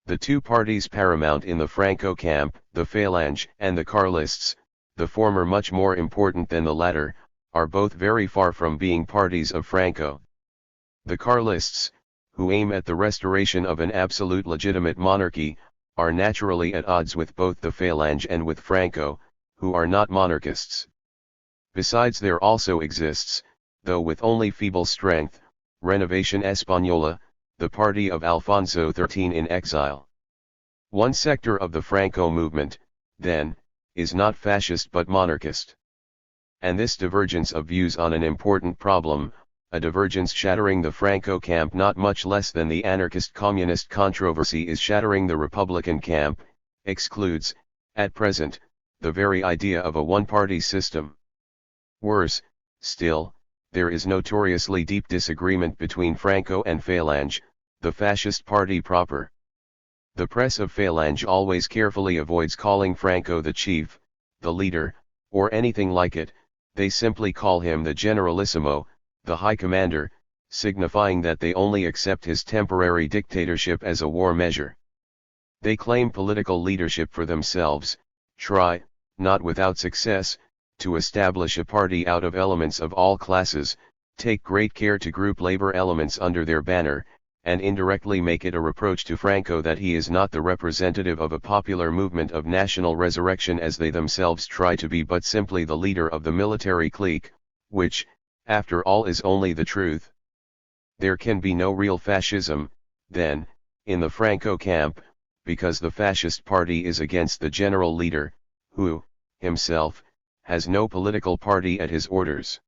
The two parties paramount in the Franco camp, the Falange and the Carlists, the former much more important than the latter, are both very far from being parties of Franco. The Carlists, who aim at the restoration of an absolute legitimate monarchy, are naturally at odds with both the Falange and with Franco, who are not monarchists. Besides, there also exists, though with only feeble strength, Renovación Española, the party of Alfonso XIII in exile. One sector of the Franco movement, then, is not fascist but monarchist. And this divergence of views on an important problem, a divergence shattering the Franco camp not much less than the anarchist-communist controversy is shattering the Republican camp, excludes, at present, the very idea of a one-party system. Worse, still, there is notoriously deep disagreement between Franco and Falange, the fascist party proper. The press of Falange always carefully avoids calling Franco the chief, the leader, or anything like it. They simply call him the generalissimo, the high commander, signifying that they only accept his temporary dictatorship as a war measure. They claim political leadership for themselves, try, not without success, to establish a party out of elements of all classes, take great care to group labor elements under their banner, and indirectly make it a reproach to Franco that he is not the representative of a popular movement of national resurrection as they themselves try to be, but simply the leader of the military clique, which, after all, is only the truth. There can be no real fascism, then, in the Franco camp, because the fascist party is against the general leader, who, himself, has no political party at his orders.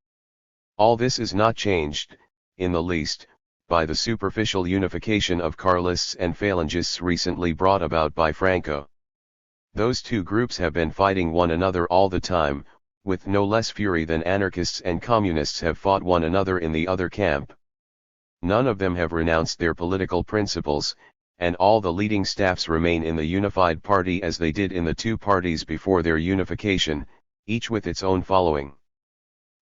All this is not changed, in the least, by the superficial unification of Carlists and Phalangists recently brought about by Franco. Those two groups have been fighting one another all the time, with no less fury than anarchists and communists have fought one another in the other camp. None of them have renounced their political principles, and all the leading staffs remain in the unified party as they did in the two parties before their unification, each with its own following.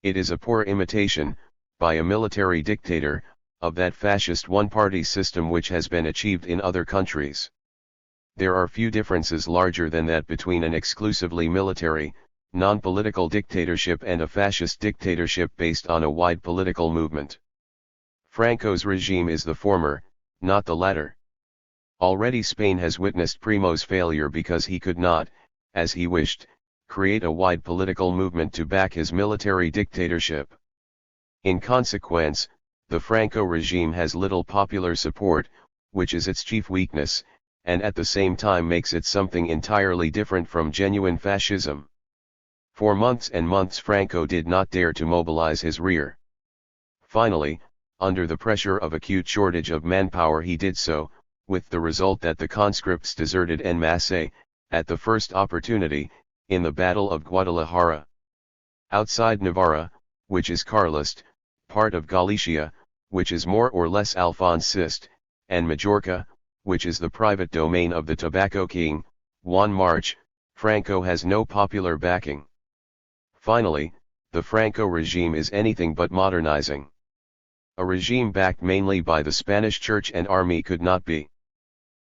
It is a poor imitation, by a military dictator, of that fascist one-party system which has been achieved in other countries. There are few differences larger than that between an exclusively military, non-political dictatorship and a fascist dictatorship based on a wide political movement. Franco's regime is the former, not the latter. Already Spain has witnessed Primo's failure because he could not, as he wished, create a wide political movement to back his military dictatorship. In consequence, the Franco regime has little popular support, which is its chief weakness, and at the same time makes it something entirely different from genuine fascism. For months and months Franco did not dare to mobilize his rear. Finally, under the pressure of acute shortage of manpower he did so, with the result that the conscripts deserted en masse, at the first opportunity, in the Battle of Guadalajara. Outside Navarra, which is Carlist, part of Galicia, which is more or less Alfonsist, and Majorca, which is the private domain of the Tobacco King, Juan March, Franco has no popular backing. Finally, the Franco regime is anything but modernizing. A regime backed mainly by the Spanish church and army could not be.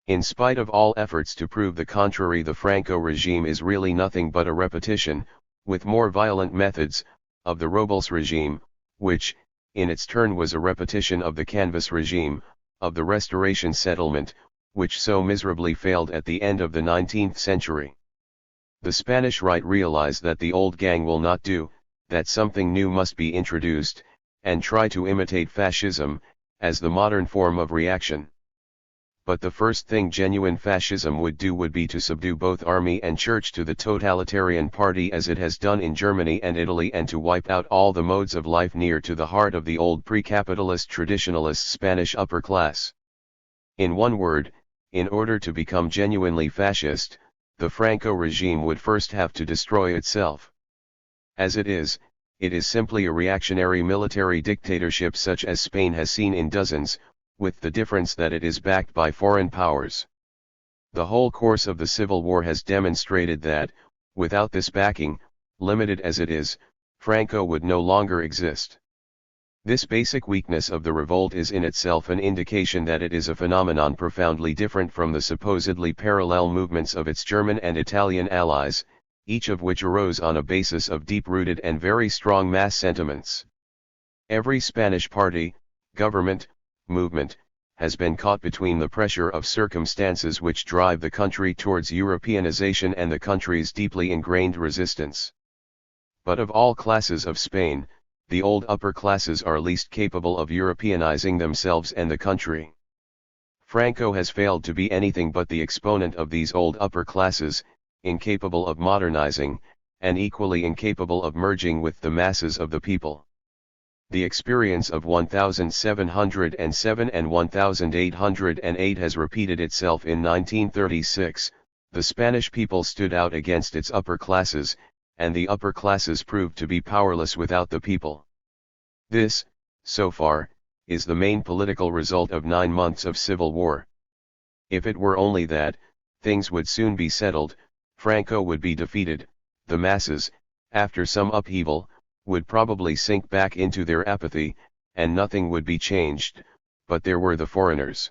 In spite of all efforts to prove the contrary, the Franco regime is really nothing but a repetition, with more violent methods, of the Robles regime, which, in its turn was a repetition of the Canvas regime, of the Restoration settlement, which so miserably failed at the end of the 19th century. The Spanish right realize that the old gang will not do, that something new must be introduced, and try to imitate fascism, as the modern form of reaction. But the first thing genuine fascism would do would be to subdue both army and church to the totalitarian party as it has done in Germany and Italy, and to wipe out all the modes of life near to the heart of the old pre-capitalist traditionalist Spanish upper class. In one word, in order to become genuinely fascist, the Franco regime would first have to destroy itself. As it is simply a reactionary military dictatorship such as Spain has seen in dozens, with the difference that it is backed by foreign powers. The whole course of the Civil War has demonstrated that, without this backing, limited as it is, Franco would no longer exist. This basic weakness of the revolt is in itself an indication that it is a phenomenon profoundly different from the supposedly parallel movements of its German and Italian allies, each of which arose on a basis of deep-rooted and very strong mass sentiments. Every Spanish party, government, movement, has been caught between the pressure of circumstances which drive the country towards Europeanization and the country's deeply ingrained resistance. But of all classes of Spain, the old upper classes are least capable of Europeanizing themselves and the country. Franco has failed to be anything but the exponent of these old upper classes, incapable of modernizing, and equally incapable of merging with the masses of the people. The experience of 1707 and 1808 has repeated itself in 1936, the Spanish people stood out against its upper classes, and the upper classes proved to be powerless without the people. This, so far, is the main political result of 9 months of civil war. If it were only that, things would soon be settled, Franco would be defeated, the masses, after some upheaval, would probably sink back into their apathy, and nothing would be changed, but there were the foreigners.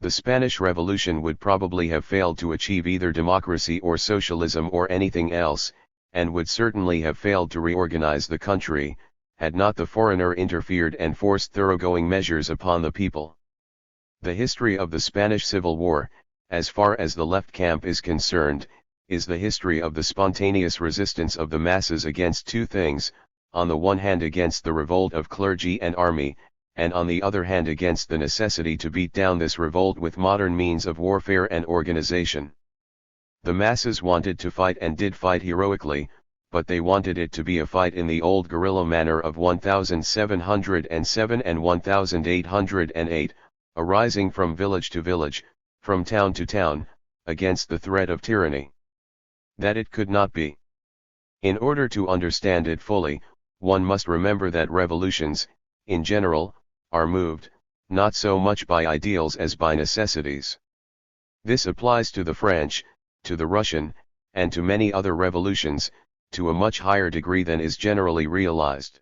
The Spanish Revolution would probably have failed to achieve either democracy or socialism or anything else, and would certainly have failed to reorganize the country, had not the foreigner interfered and forced thoroughgoing measures upon the people. The history of the Spanish Civil War, as far as the left camp is concerned, is the history of the spontaneous resistance of the masses against two things, on the one hand against the revolt of clergy and army, and on the other hand against the necessity to beat down this revolt with modern means of warfare and organization. The masses wanted to fight and did fight heroically, but they wanted it to be a fight in the old guerrilla manner of 1707 and 1808, arising from village to village, from town to town, against the threat of tyranny. That it could not be. In order to understand it fully, one must remember that revolutions, in general, are moved, not so much by ideals as by necessities. This applies to the French, to the Russian, and to many other revolutions, to a much higher degree than is generally realized.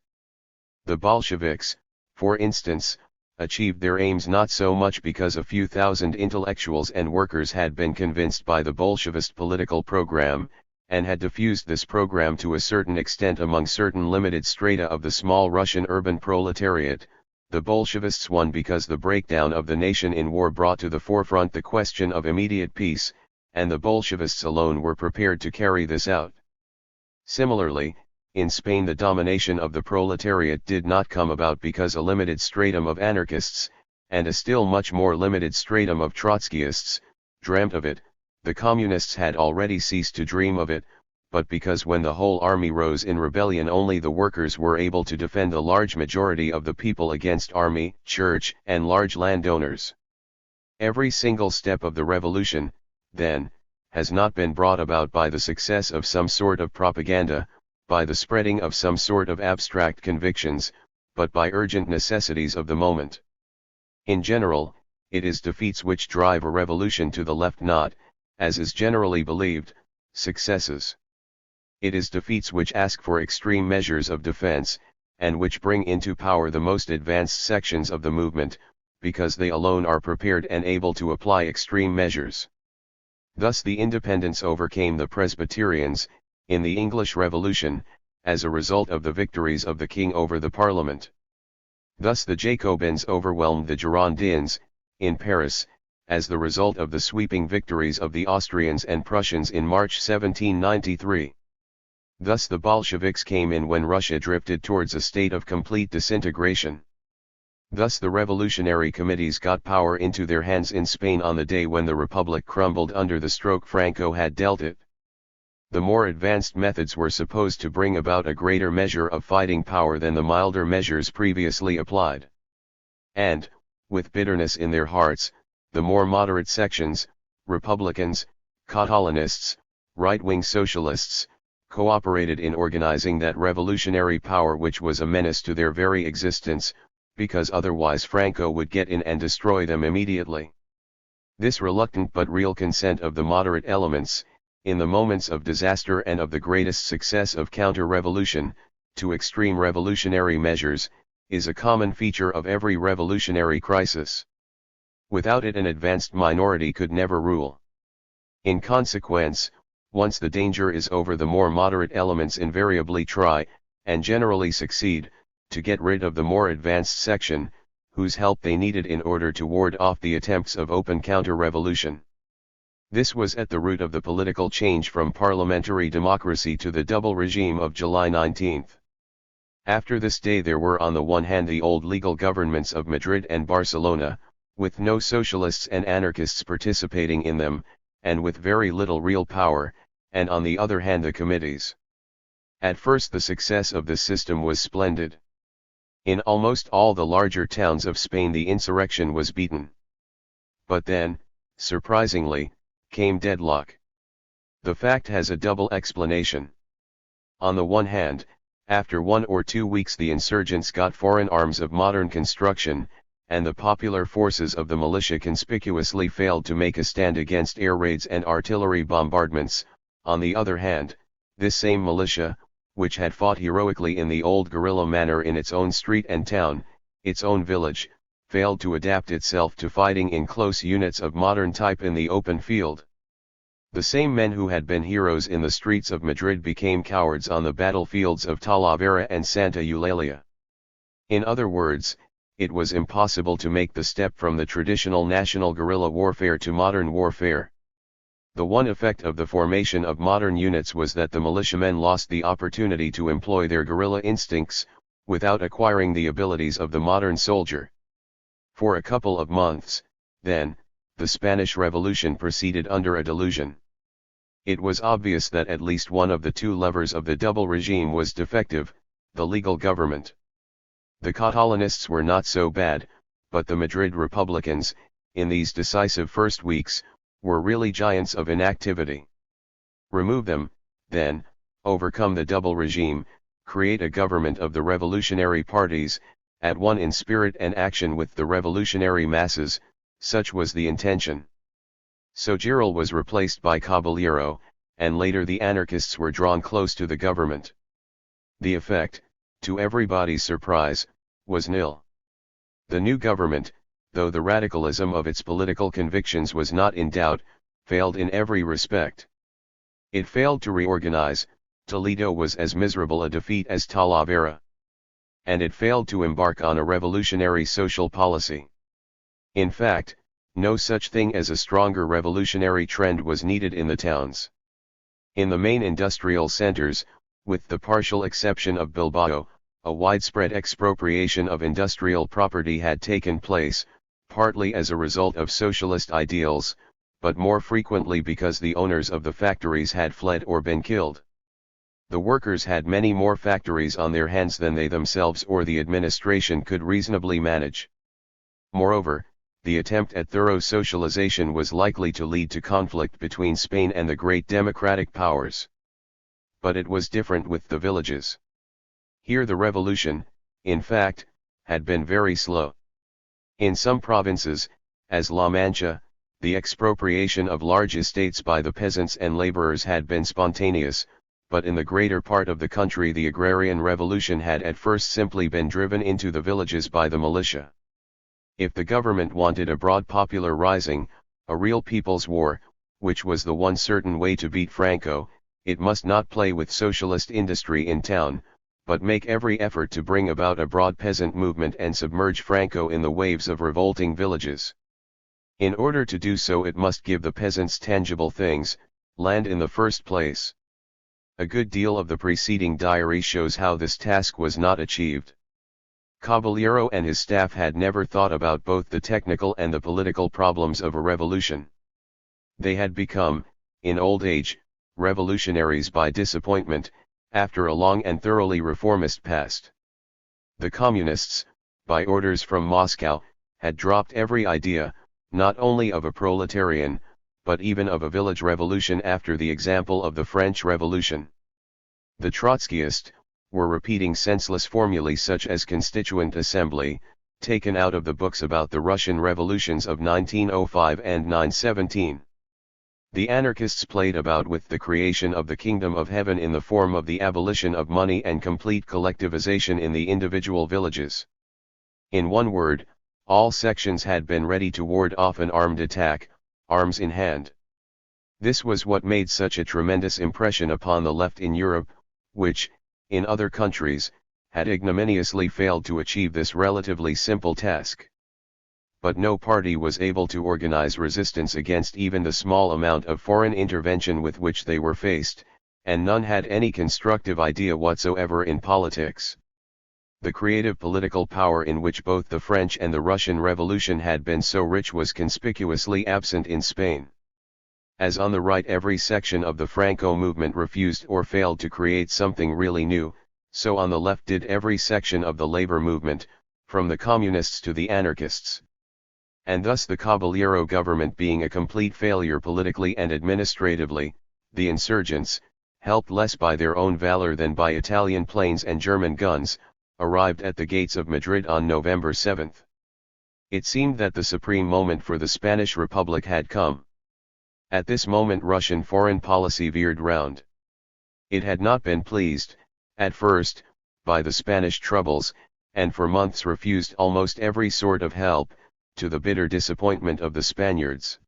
The Bolsheviks, for instance, achieved their aims not so much because a few thousand intellectuals and workers had been convinced by the Bolshevist political program, and had diffused this program to a certain extent among certain limited strata of the small Russian urban proletariat. The Bolshevists won because the breakdown of the nation in war brought to the forefront the question of immediate peace, and the Bolshevists alone were prepared to carry this out. Similarly, in Spain the domination of the proletariat did not come about because a limited stratum of anarchists, and a still much more limited stratum of Trotskyists, dreamt of it. The communists had already ceased to dream of it, but because when the whole army rose in rebellion only the workers were able to defend a large majority of the people against army, church, and large landowners. Every single step of the revolution, then, has not been brought about by the success of some sort of propaganda, by the spreading of some sort of abstract convictions, but by urgent necessities of the moment. In general, it is defeats which drive a revolution to the left, not, as is generally believed, successes. It is defeats which ask for extreme measures of defense, and which bring into power the most advanced sections of the movement, because they alone are prepared and able to apply extreme measures. Thus the Independents overcame the Presbyterians, in the English Revolution, as a result of the victories of the king over the Parliament. Thus the Jacobins overwhelmed the Girondins, in Paris, as the result of the sweeping victories of the Austrians and Prussians in March 1793. Thus the Bolsheviks came in when Russia drifted towards a state of complete disintegration. Thus the revolutionary committees got power into their hands in Spain on the day when the Republic crumbled under the stroke Franco had dealt it. The more advanced methods were supposed to bring about a greater measure of fighting power than the milder measures previously applied. And, with bitterness in their hearts, the more moderate sections, Republicans, Catalanists, right-wing socialists, cooperated in organizing that revolutionary power which was a menace to their very existence, because otherwise Franco would get in and destroy them immediately. This reluctant but real consent of the moderate elements, in the moments of disaster and of the greatest success of counter-revolution, to extreme revolutionary measures, is a common feature of every revolutionary crisis. Without it an advanced minority could never rule. In consequence, once the danger is over, the more moderate elements invariably try, and generally succeed, to get rid of the more advanced section, whose help they needed in order to ward off the attempts of open counter-revolution. This was at the root of the political change from parliamentary democracy to the double regime of July 19. After this day there were on the one hand the old legal governments of Madrid and Barcelona, with no socialists and anarchists participating in them, and with very little real power, and on the other hand the committees. At first the success of this system was splendid. In almost all the larger towns of Spain the insurrection was beaten. But then, surprisingly, came deadlock. The fact has a double explanation. On the one hand, after 1 or 2 weeks the insurgents got foreign arms of modern construction, and the popular forces of the militia conspicuously failed to make a stand against air raids and artillery bombardments. On the other hand, this same militia, which had fought heroically in the old guerrilla manner in its own street and town, its own village, failed to adapt itself to fighting in close units of modern type in the open field. The same men who had been heroes in the streets of Madrid became cowards on the battlefields of Talavera and Santa Eulalia. In other words, it was impossible to make the step from the traditional national guerrilla warfare to modern warfare. The one effect of the formation of modern units was that the militiamen lost the opportunity to employ their guerrilla instincts, without acquiring the abilities of the modern soldier. For a couple of months, then, the Spanish Revolution proceeded under a delusion. It was obvious that at least one of the two levers of the double regime was defective, the legal government. The Catalanists were not so bad, but the Madrid Republicans, in these decisive first weeks, were really giants of inactivity. Remove them, then, overcome the double regime, create a government of the revolutionary parties, at one in spirit and action with the revolutionary masses, such was the intention. So Giral was replaced by Caballero, and later the anarchists were drawn close to the government. The effect, to everybody's surprise, was nil. The new government, though the radicalism of its political convictions was not in doubt, failed in every respect. It failed to reorganize. Toledo was as miserable a defeat as Talavera. And it failed to embark on a revolutionary social policy. In fact, no such thing as a stronger revolutionary trend was needed in the towns. In the main industrial centers, with the partial exception of Bilbao, a widespread expropriation of industrial property had taken place, partly as a result of socialist ideals, but more frequently because the owners of the factories had fled or been killed. The workers had many more factories on their hands than they themselves or the administration could reasonably manage. Moreover, the attempt at thorough socialization was likely to lead to conflict between Spain and the great democratic powers. But it was different with the villages. Here the revolution, in fact, had been very slow. In some provinces, as La Mancha, the expropriation of large estates by the peasants and laborers had been spontaneous, but in the greater part of the country the agrarian revolution had at first simply been driven into the villages by the militia. If the government wanted a broad popular rising, a real people's war, which was the one certain way to beat Franco, it must not play with socialist industry in town, but make every effort to bring about a broad peasant movement and submerge Franco in the waves of revolting villages. In order to do so it must give the peasants tangible things, land in the first place. A good deal of the preceding diary shows how this task was not achieved. Caballero and his staff had never thought about both the technical and the political problems of a revolution. They had become, in old age, revolutionaries by disappointment, after a long and thoroughly reformist past. The communists, by orders from Moscow, had dropped every idea, not only of a proletarian, but even of a village revolution after the example of the French Revolution. The Trotskyists were repeating senseless formulae such as Constituent Assembly, taken out of the books about the Russian revolutions of 1905 and 917. The anarchists played about with the creation of the kingdom of heaven in the form of the abolition of money and complete collectivization in the individual villages. In one word, all sections had been ready to ward off an armed attack, arms in hand. This was what made such a tremendous impression upon the left in Europe, which, in other countries, had ignominiously failed to achieve this relatively simple task. But no party was able to organize resistance against even the small amount of foreign intervention with which they were faced, and none had any constructive idea whatsoever in politics. The creative political power in which both the French and the Russian Revolution had been so rich was conspicuously absent in Spain. As on the right every section of the Franco movement refused or failed to create something really new, so on the left did every section of the labor movement, from the communists to the anarchists. And thus the Caballero government being a complete failure politically and administratively, the insurgents, helped less by their own valor than by Italian planes and German guns, arrived at the gates of Madrid on November 7. It seemed that the supreme moment for the Spanish Republic had come. At this moment Russian foreign policy veered round. It had not been pleased, at first, by the Spanish troubles, and for months refused almost every sort of help, to the bitter disappointment of the Spaniards.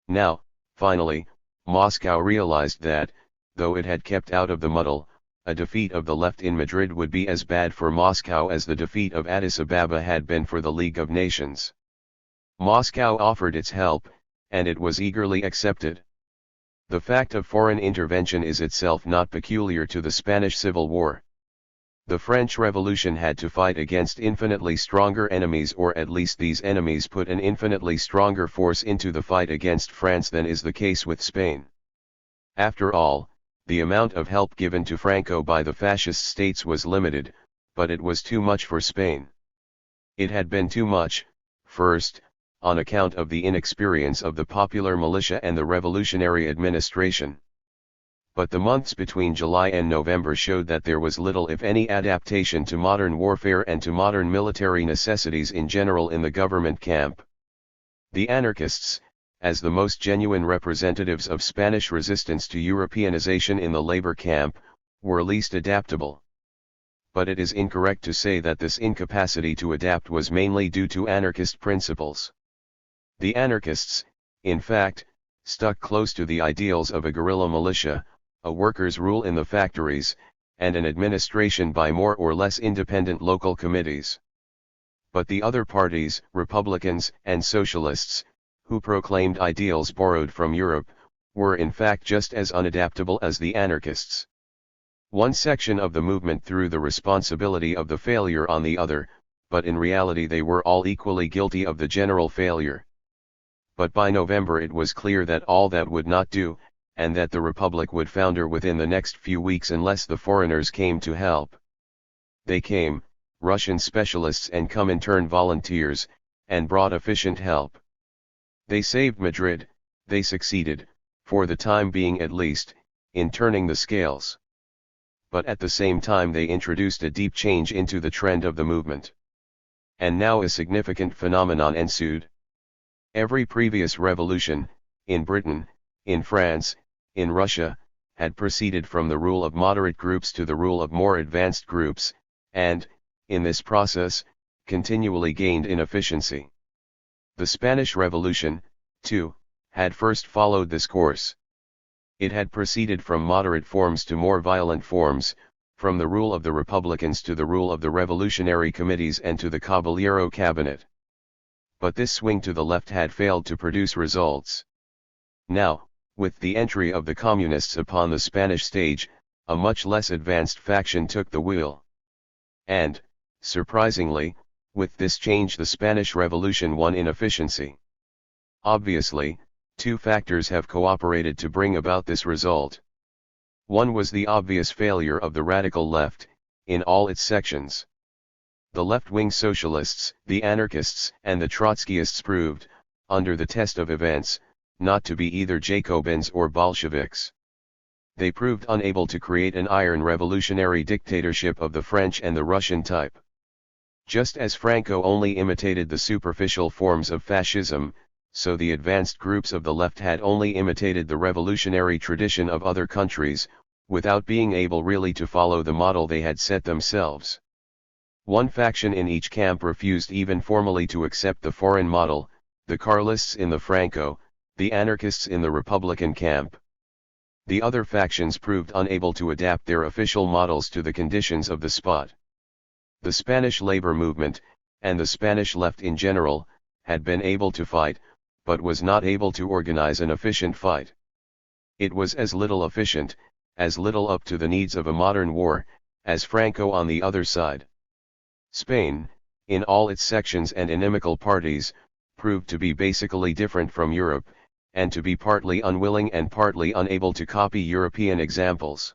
Now, finally, Moscow realized that, though it had kept out of the muddle, a defeat of the left in Madrid would be as bad for Moscow as the defeat of Addis Ababa had been for the League of Nations. Moscow offered its help, and it was eagerly accepted. The fact of foreign intervention is itself not peculiar to the Spanish Civil War. The French Revolution had to fight against infinitely stronger enemies, or at least these enemies put an infinitely stronger force into the fight against France than is the case with Spain. After all, the amount of help given to Franco by the fascist states was limited, but it was too much for Spain. It had been too much, first, on account of the inexperience of the popular militia and the revolutionary administration. But the months between July and November showed that there was little if any adaptation to modern warfare and to modern military necessities in general in the government camp. The anarchists, as the most genuine representatives of Spanish resistance to Europeanization in the labor camp, were least adaptable. But it is incorrect to say that this incapacity to adapt was mainly due to anarchist principles. The anarchists, in fact, stuck close to the ideals of a guerrilla militia, a workers' rule in the factories, and an administration by more or less independent local committees. But the other parties, Republicans and Socialists, who proclaimed ideals borrowed from Europe, were in fact just as unadaptable as the anarchists. One section of the movement threw the responsibility of the failure on the other, but in reality they were all equally guilty of the general failure. But by November it was clear that all that would not do, and that the Republic would founder within the next few weeks unless the foreigners came to help. They came, Russian specialists and Comintern volunteers, and brought efficient help. They saved Madrid, they succeeded, for the time being at least, in turning the scales. But at the same time they introduced a deep change into the trend of the movement. And now a significant phenomenon ensued. Every previous revolution, in Britain, in France, in Russia, had proceeded from the rule of moderate groups to the rule of more advanced groups, and, in this process, continually gained in efficiency. The Spanish Revolution, too, had first followed this course. It had proceeded from moderate forms to more violent forms, from the rule of the Republicans to the rule of the revolutionary committees and to the Caballero cabinet. But this swing to the left had failed to produce results. Now, with the entry of the Communists upon the Spanish stage, a much less advanced faction took the wheel. And, surprisingly, with this change the Spanish Revolution won in efficiency. Obviously, two factors have cooperated to bring about this result. One was the obvious failure of the radical left, in all its sections. The left-wing socialists, the anarchists and the Trotskyists proved, under the test of events, not to be either Jacobins or Bolsheviks. They proved unable to create an iron revolutionary dictatorship of the French and the Russian type. Just as Franco only imitated the superficial forms of fascism, so the advanced groups of the left had only imitated the revolutionary tradition of other countries, without being able really to follow the model they had set themselves. One faction in each camp refused even formally to accept the foreign model, the Carlists in the Franco, the anarchists in the Republican camp. The other factions proved unable to adapt their official models to the conditions of the spot. The Spanish labor movement, and the Spanish left in general, had been able to fight, but was not able to organize an efficient fight. It was as little efficient, as little up to the needs of a modern war, as Franco on the other side. Spain, in all its sections and inimical parties, proved to be basically different from Europe, and to be partly unwilling and partly unable to copy European examples.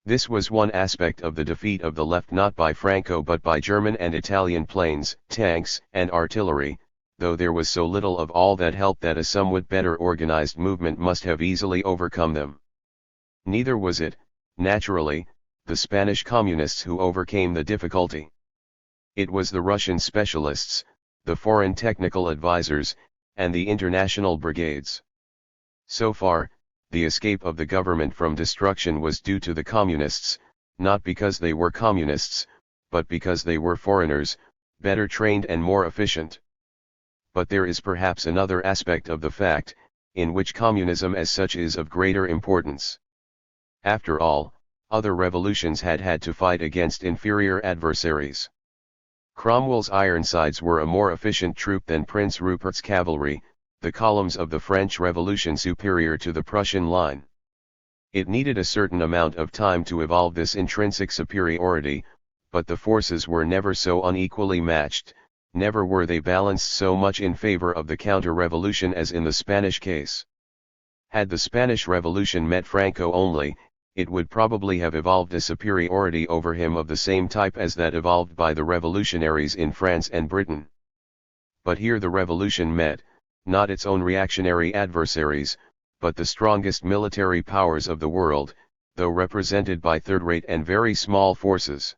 This was one aspect of the defeat of the left, not by Franco but by German and Italian planes, tanks, and artillery, though there was so little of all that helped that a somewhat better organized movement must have easily overcome them. Neither was it, naturally, the Spanish communists who overcame the difficulty. It was the Russian specialists, the foreign technical advisors, and the international brigades. So far, the escape of the government from destruction was due to the communists, not because they were communists, but because they were foreigners, better trained and more efficient. But there is perhaps another aspect of the fact, in which communism as such is of greater importance. After all, other revolutions had had to fight against inferior adversaries. Cromwell's Ironsides were a more efficient troop than Prince Rupert's cavalry, the columns of the French Revolution superior to the Prussian line. It needed a certain amount of time to evolve this intrinsic superiority, but the forces were never so unequally matched, never were they balanced so much in favor of the counter-revolution as in the Spanish case. Had the Spanish Revolution met Franco only, it would probably have evolved a superiority over him of the same type as that evolved by the revolutionaries in France and Britain. But here the revolution met, not its own reactionary adversaries, but the strongest military powers of the world, though represented by third-rate and very small forces.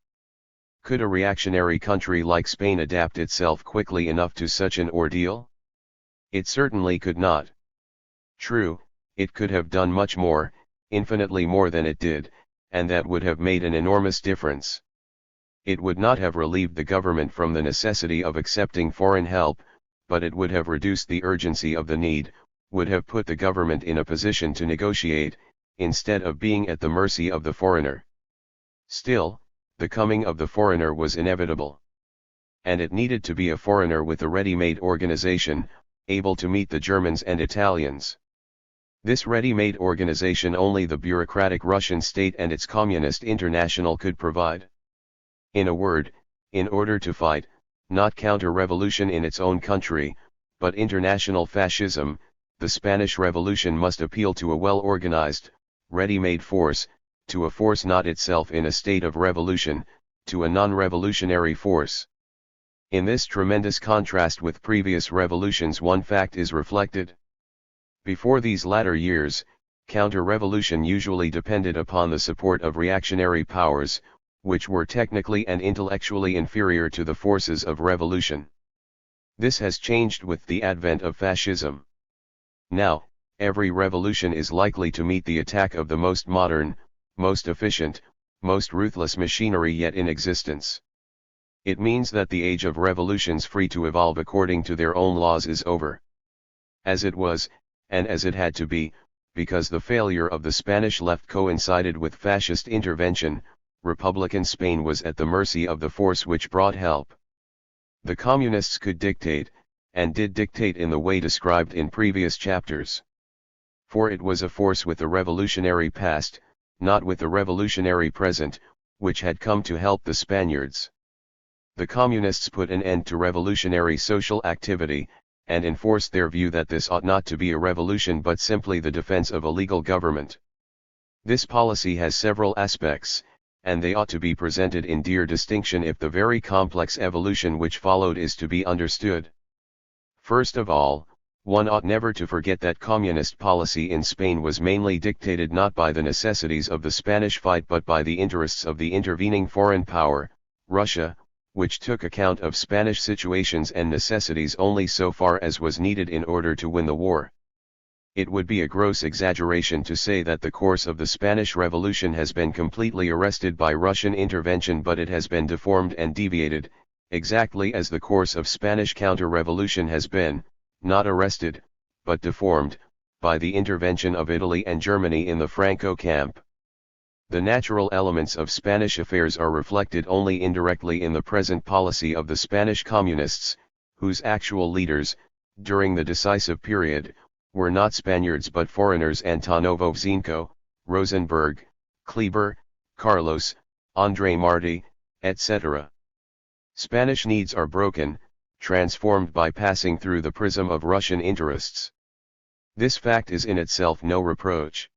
Could a reactionary country like Spain adapt itself quickly enough to such an ordeal? It certainly could not. True, it could have done much more, infinitely more than it did, and that would have made an enormous difference. It would not have relieved the government from the necessity of accepting foreign help, but it would have reduced the urgency of the need, would have put the government in a position to negotiate, instead of being at the mercy of the foreigner. Still, the coming of the foreigner was inevitable. And it needed to be a foreigner with a ready-made organization, able to meet the Germans and Italians. This ready-made organization only the bureaucratic Russian state and its communist international could provide. In a word, in order to fight, not counter-revolution in its own country, but international fascism, the Spanish Revolution must appeal to a well-organized, ready-made force, to a force not itself in a state of revolution, to a non-revolutionary force. In this tremendous contrast with previous revolutions one fact is reflected. Before these latter years, counter-revolution usually depended upon the support of reactionary powers, which were technically and intellectually inferior to the forces of revolution. This has changed with the advent of fascism. Now, every revolution is likely to meet the attack of the most modern, most efficient, most ruthless machinery yet in existence. It means that the age of revolutions free to evolve according to their own laws is over. As it was, and as it had to be, because the failure of the Spanish left coincided with fascist intervention, Republican Spain was at the mercy of the force which brought help. The communists could dictate, and did dictate in the way described in previous chapters. For it was a force with a revolutionary past, not with a revolutionary present, which had come to help the Spaniards. The communists put an end to revolutionary social activity, and enforced their view that this ought not to be a revolution but simply the defense of a legal government. This policy has several aspects, and they ought to be presented in dire distinction if the very complex evolution which followed is to be understood. First of all, one ought never to forget that communist policy in Spain was mainly dictated not by the necessities of the Spanish fight but by the interests of the intervening foreign power, Russia, which took account of Spanish situations and necessities only so far as was needed in order to win the war. It would be a gross exaggeration to say that the course of the Spanish Revolution has been completely arrested by Russian intervention, but it has been deformed and deviated, exactly as the course of Spanish counter-revolution has been, not arrested, but deformed, by the intervention of Italy and Germany in the Franco camp. The natural elements of Spanish affairs are reflected only indirectly in the present policy of the Spanish communists, whose actual leaders, during the decisive period, were not Spaniards but foreigners: Antonovo Vzinko, Rosenberg, Kleber, Carlos, André Marti, etc. Spanish needs are broken, transformed by passing through the prism of Russian interests. This fact is in itself no reproach.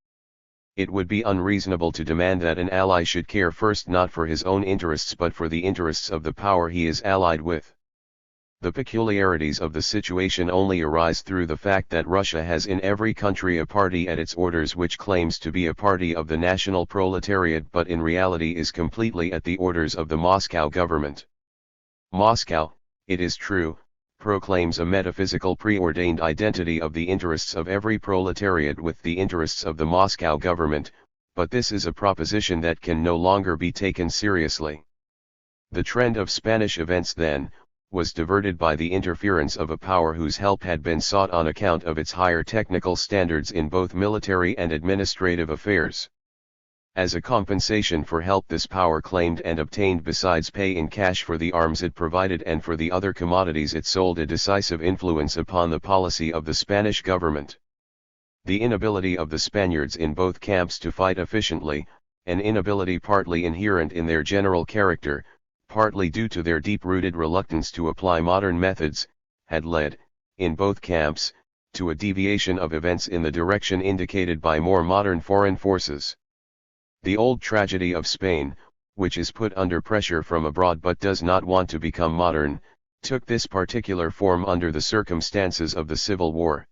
It would be unreasonable to demand that an ally should care first not for his own interests but for the interests of the power he is allied with. The peculiarities of the situation only arise through the fact that Russia has in every country a party at its orders which claims to be a party of the national proletariat but in reality is completely at the orders of the Moscow government. Moscow, it is true, proclaims a metaphysical preordained identity of the interests of every proletariat with the interests of the Moscow government, but this is a proposition that can no longer be taken seriously. The trend of Spanish events then, was diverted by the interference of a power whose help had been sought on account of its higher technical standards in both military and administrative affairs. As a compensation for help, this power claimed and obtained, besides pay in cash for the arms it provided and for the other commodities it sold, a decisive influence upon the policy of the Spanish government. The inability of the Spaniards in both camps to fight efficiently, an inability partly inherent in their general character, partly due to their deep-rooted reluctance to apply modern methods, had led, in both camps, to a deviation of events in the direction indicated by more modern foreign forces. The old tragedy of Spain, which is put under pressure from abroad but does not want to become modern, took this particular form under the circumstances of the Civil War.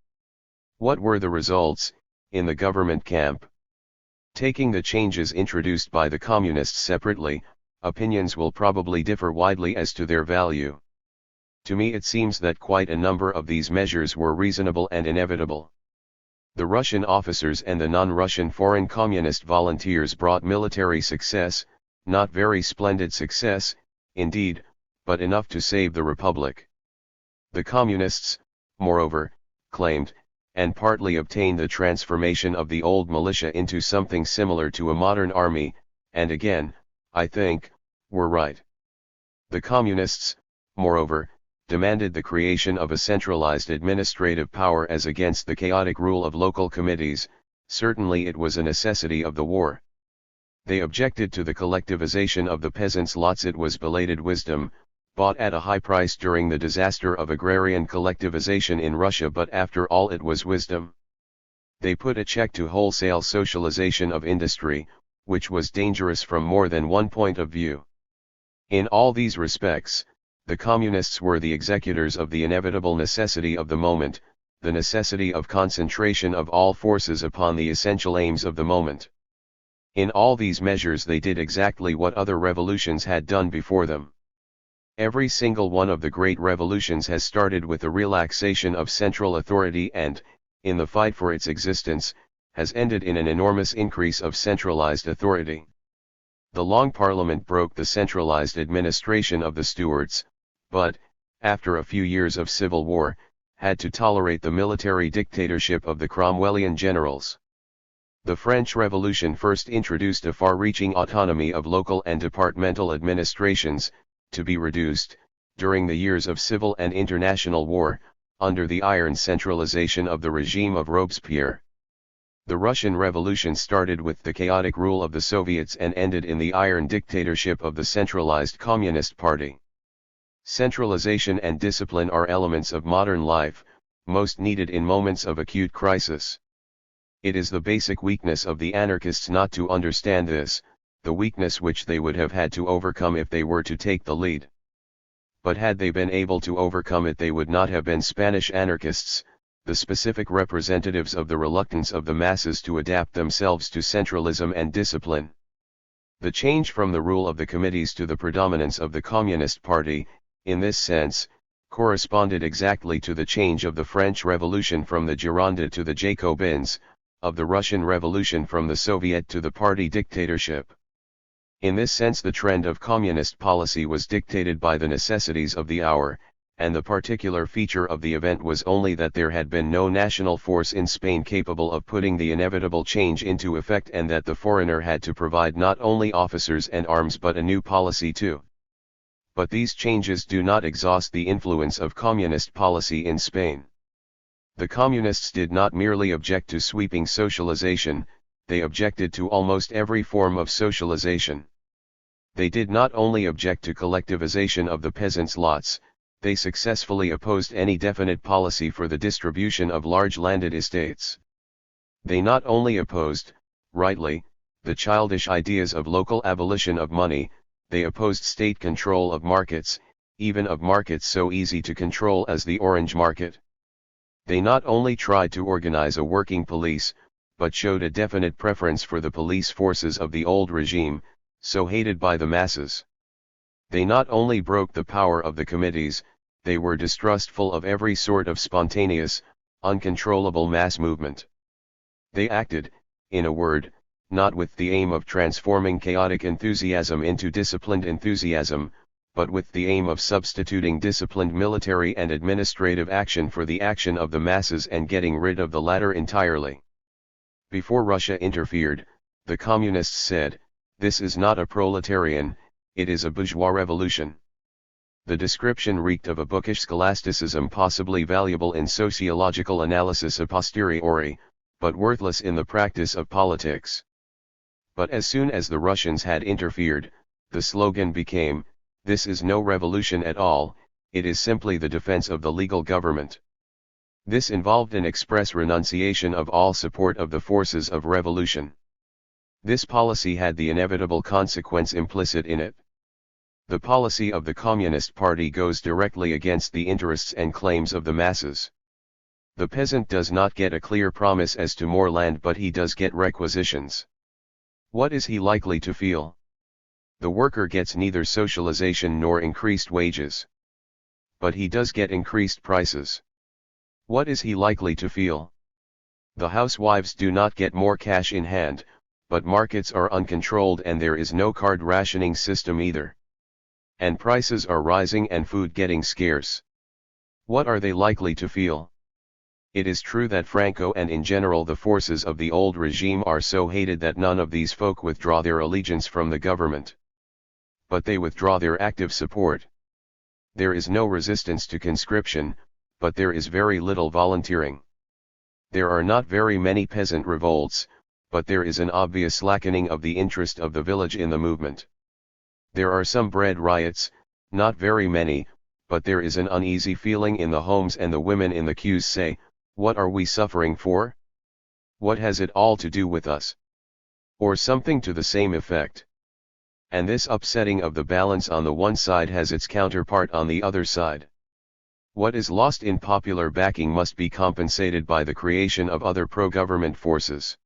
What were the results, in the government camp? Taking the changes introduced by the communists separately, opinions will probably differ widely as to their value. To me it seems that quite a number of these measures were reasonable and inevitable. The Russian officers and the non-Russian foreign communist volunteers brought military success, not very splendid success, indeed, but enough to save the Republic. The communists, moreover, claimed, and partly obtained the transformation of the old militia into something similar to a modern army, and again, I think, were right. The communists, moreover, demanded the creation of a centralized administrative power as against the chaotic rule of local committees. Certainly it was a necessity of the war. They objected to the collectivization of the peasants' lots. It was belated wisdom, bought at a high price during the disaster of agrarian collectivization in Russia, but after all it was wisdom. They put a check to wholesale socialization of industry, which was dangerous from more than one point of view. In all these respects, the communists were the executors of the inevitable necessity of the moment, the necessity of concentration of all forces upon the essential aims of the moment. In all these measures they did exactly what other revolutions had done before them. Every single one of the great revolutions has started with the relaxation of central authority and, in the fight for its existence, has ended in an enormous increase of centralized authority. The Long Parliament broke the centralized administration of the Stuarts, but, after a few years of civil war, had to tolerate the military dictatorship of the Cromwellian generals. The French Revolution first introduced a far-reaching autonomy of local and departmental administrations, to be reduced, during the years of civil and international war, under the iron centralization of the regime of Robespierre. The Russian Revolution started with the chaotic rule of the Soviets and ended in the iron dictatorship of the centralized Communist Party. Centralization and discipline are elements of modern life, most needed in moments of acute crisis. It is the basic weakness of the anarchists not to understand this, the weakness which they would have had to overcome if they were to take the lead. But had they been able to overcome it, they would not have been Spanish anarchists, the specific representatives of the reluctance of the masses to adapt themselves to centralism and discipline. The change from the rule of the committees to the predominance of the Communist Party, in this sense, corresponded exactly to the change of the French Revolution from the Gironde to the Jacobins, of the Russian Revolution from the Soviet to the party dictatorship. In this sense the trend of communist policy was dictated by the necessities of the hour, and the particular feature of the event was only that there had been no national force in Spain capable of putting the inevitable change into effect, and that the foreigner had to provide not only officers and arms but a new policy too. But these changes do not exhaust the influence of communist policy in Spain. The communists did not merely object to sweeping socialization, they objected to almost every form of socialization. They did not only object to collectivization of the peasants' lots, they successfully opposed any definite policy for the distribution of large landed estates. They not only opposed, rightly, the childish ideas of local abolition of money, they opposed state control of markets, even of markets so easy to control as the orange market. They not only tried to organize a working police, but showed a definite preference for the police forces of the old regime, so hated by the masses. They not only broke the power of the committees, they were distrustful of every sort of spontaneous, uncontrollable mass movement. They acted, in a word, not with the aim of transforming chaotic enthusiasm into disciplined enthusiasm, but with the aim of substituting disciplined military and administrative action for the action of the masses and getting rid of the latter entirely. Before Russia interfered, the communists said, "This is not a proletarian, it is a bourgeois revolution." The description reeked of a bookish scholasticism possibly valuable in sociological analysis a posteriori, but worthless in the practice of politics. But as soon as the Russians had interfered, the slogan became, "This is no revolution at all, it is simply the defense of the legal government." This involved an express renunciation of all support of the forces of revolution. This policy had the inevitable consequence implicit in it. The policy of the Communist Party goes directly against the interests and claims of the masses. The peasant does not get a clear promise as to more land, but he does get requisitions. What is he likely to feel? The worker gets neither socialization nor increased wages. But he does get increased prices. What is he likely to feel? The housewives do not get more cash in hand, but markets are uncontrolled and there is no card rationing system either. And prices are rising and food getting scarce. What are they likely to feel? It is true that Franco and in general the forces of the old regime are so hated that none of these folk withdraw their allegiance from the government. But they withdraw their active support. There is no resistance to conscription, but there is very little volunteering. There are not very many peasant revolts, but there is an obvious slackening of the interest of the village in the movement. There are some bread riots, not very many, but there is an uneasy feeling in the homes and the women in the queues say, "What are we suffering for? What has it all to do with us?" Or something to the same effect. And this upsetting of the balance on the one side has its counterpart on the other side. What is lost in popular backing must be compensated by the creation of other pro-government forces.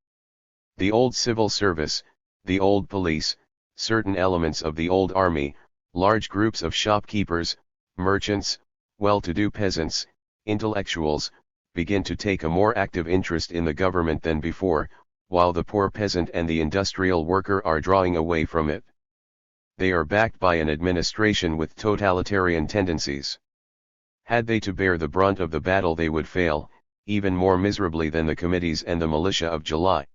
The old civil service, the old police, certain elements of the old army, large groups of shopkeepers, merchants, well-to-do peasants, intellectuals, begin to take a more active interest in the government than before, while the poor peasant and the industrial worker are drawing away from it. They are backed by an administration with totalitarian tendencies. Had they to bear the brunt of the battle, they would fail, even more miserably than the committees and the militia of July.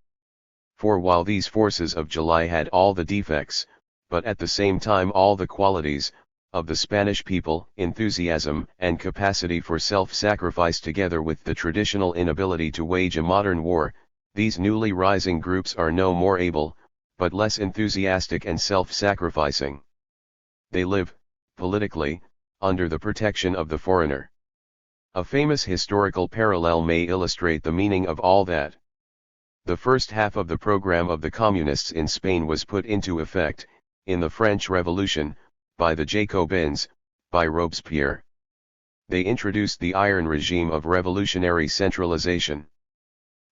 For while these forces of July had all the defects, but at the same time all the qualities, of the Spanish people, enthusiasm and capacity for self-sacrifice together with the traditional inability to wage a modern war, these newly rising groups are no more able, but less enthusiastic and self-sacrificing. They live, politically, under the protection of the foreigner. A famous historical parallel may illustrate the meaning of all that. The first half of the program of the communists in Spain was put into effect, in the French Revolution, by the Jacobins, by Robespierre. They introduced the iron regime of revolutionary centralization.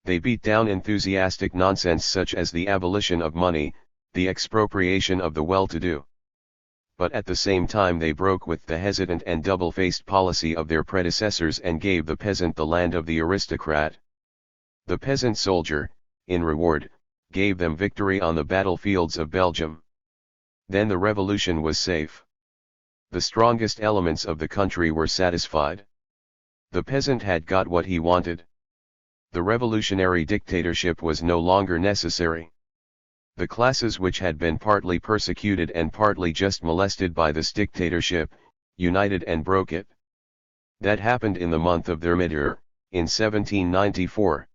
They beat down enthusiastic nonsense such as the abolition of money, the expropriation of the well-to-do. But at the same time they broke with the hesitant and double-faced policy of their predecessors and gave the peasant the land of the aristocrat. The peasant soldier, in reward, gave them victory on the battlefields of Belgium. Then the revolution was safe. The strongest elements of the country were satisfied. The peasant had got what he wanted. The revolutionary dictatorship was no longer necessary. The classes which had been partly persecuted and partly just molested by this dictatorship, united and broke it. That happened in the month of Thermidor, in 1794.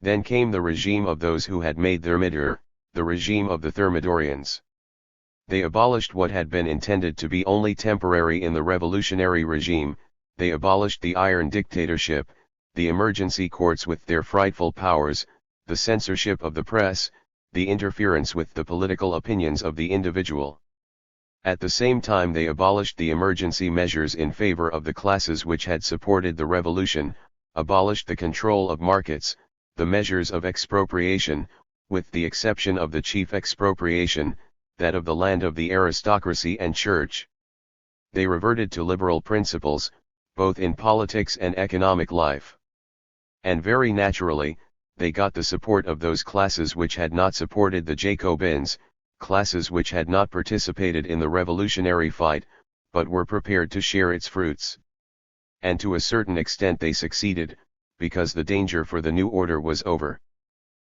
Then came the regime of those who had made Thermidor, the regime of the Thermidorians. They abolished what had been intended to be only temporary in the revolutionary regime. They abolished the iron dictatorship, the emergency courts with their frightful powers, the censorship of the press, the interference with the political opinions of the individual. At the same time they abolished the emergency measures in favor of the classes which had supported the revolution, abolished the control of markets, the measures of expropriation, with the exception of the chief expropriation, that of the land of the aristocracy and church. They reverted to liberal principles, both in politics and economic life. And very naturally, they got the support of those classes which had not supported the Jacobins, classes which had not participated in the revolutionary fight, but were prepared to share its fruits. And to a certain extent they succeeded, because the danger for the new order was over.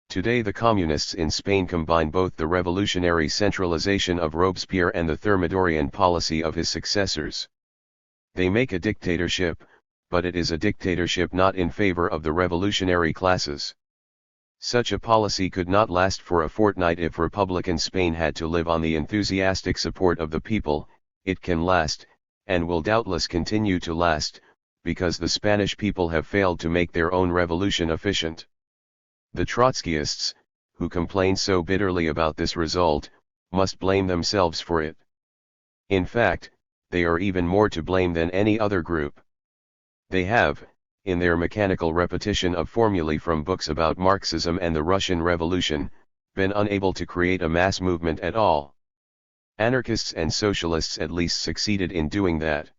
Today the communists in Spain combine both the revolutionary centralization of Robespierre and the Thermidorian policy of his successors. They make a dictatorship, but it is a dictatorship not in favor of the revolutionary classes. Such a policy could not last for a fortnight if Republican Spain had to live on the enthusiastic support of the people. It can last, and will doubtless continue to last, because the Spanish people have failed to make their own revolution efficient. The Trotskyists, who complain so bitterly about this result, must blame themselves for it. In fact, they are even more to blame than any other group. They have, in their mechanical repetition of formulae from books about Marxism and the Russian Revolution, been unable to create a mass movement at all. Anarchists and socialists at least succeeded in doing that.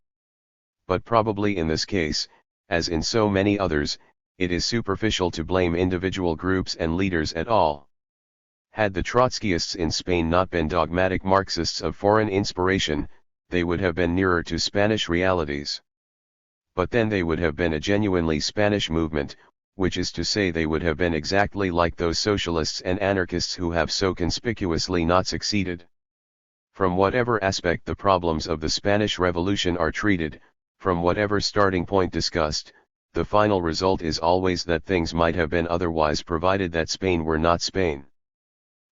But probably in this case, as in so many others, it is superficial to blame individual groups and leaders at all. Had the Trotskyists in Spain not been dogmatic Marxists of foreign inspiration, they would have been nearer to Spanish realities. But then they would have been a genuinely Spanish movement, which is to say they would have been exactly like those socialists and anarchists who have so conspicuously not succeeded. From whatever aspect the problems of the Spanish Revolution are treated, from whatever starting point discussed, the final result is always that things might have been otherwise provided that Spain were not Spain.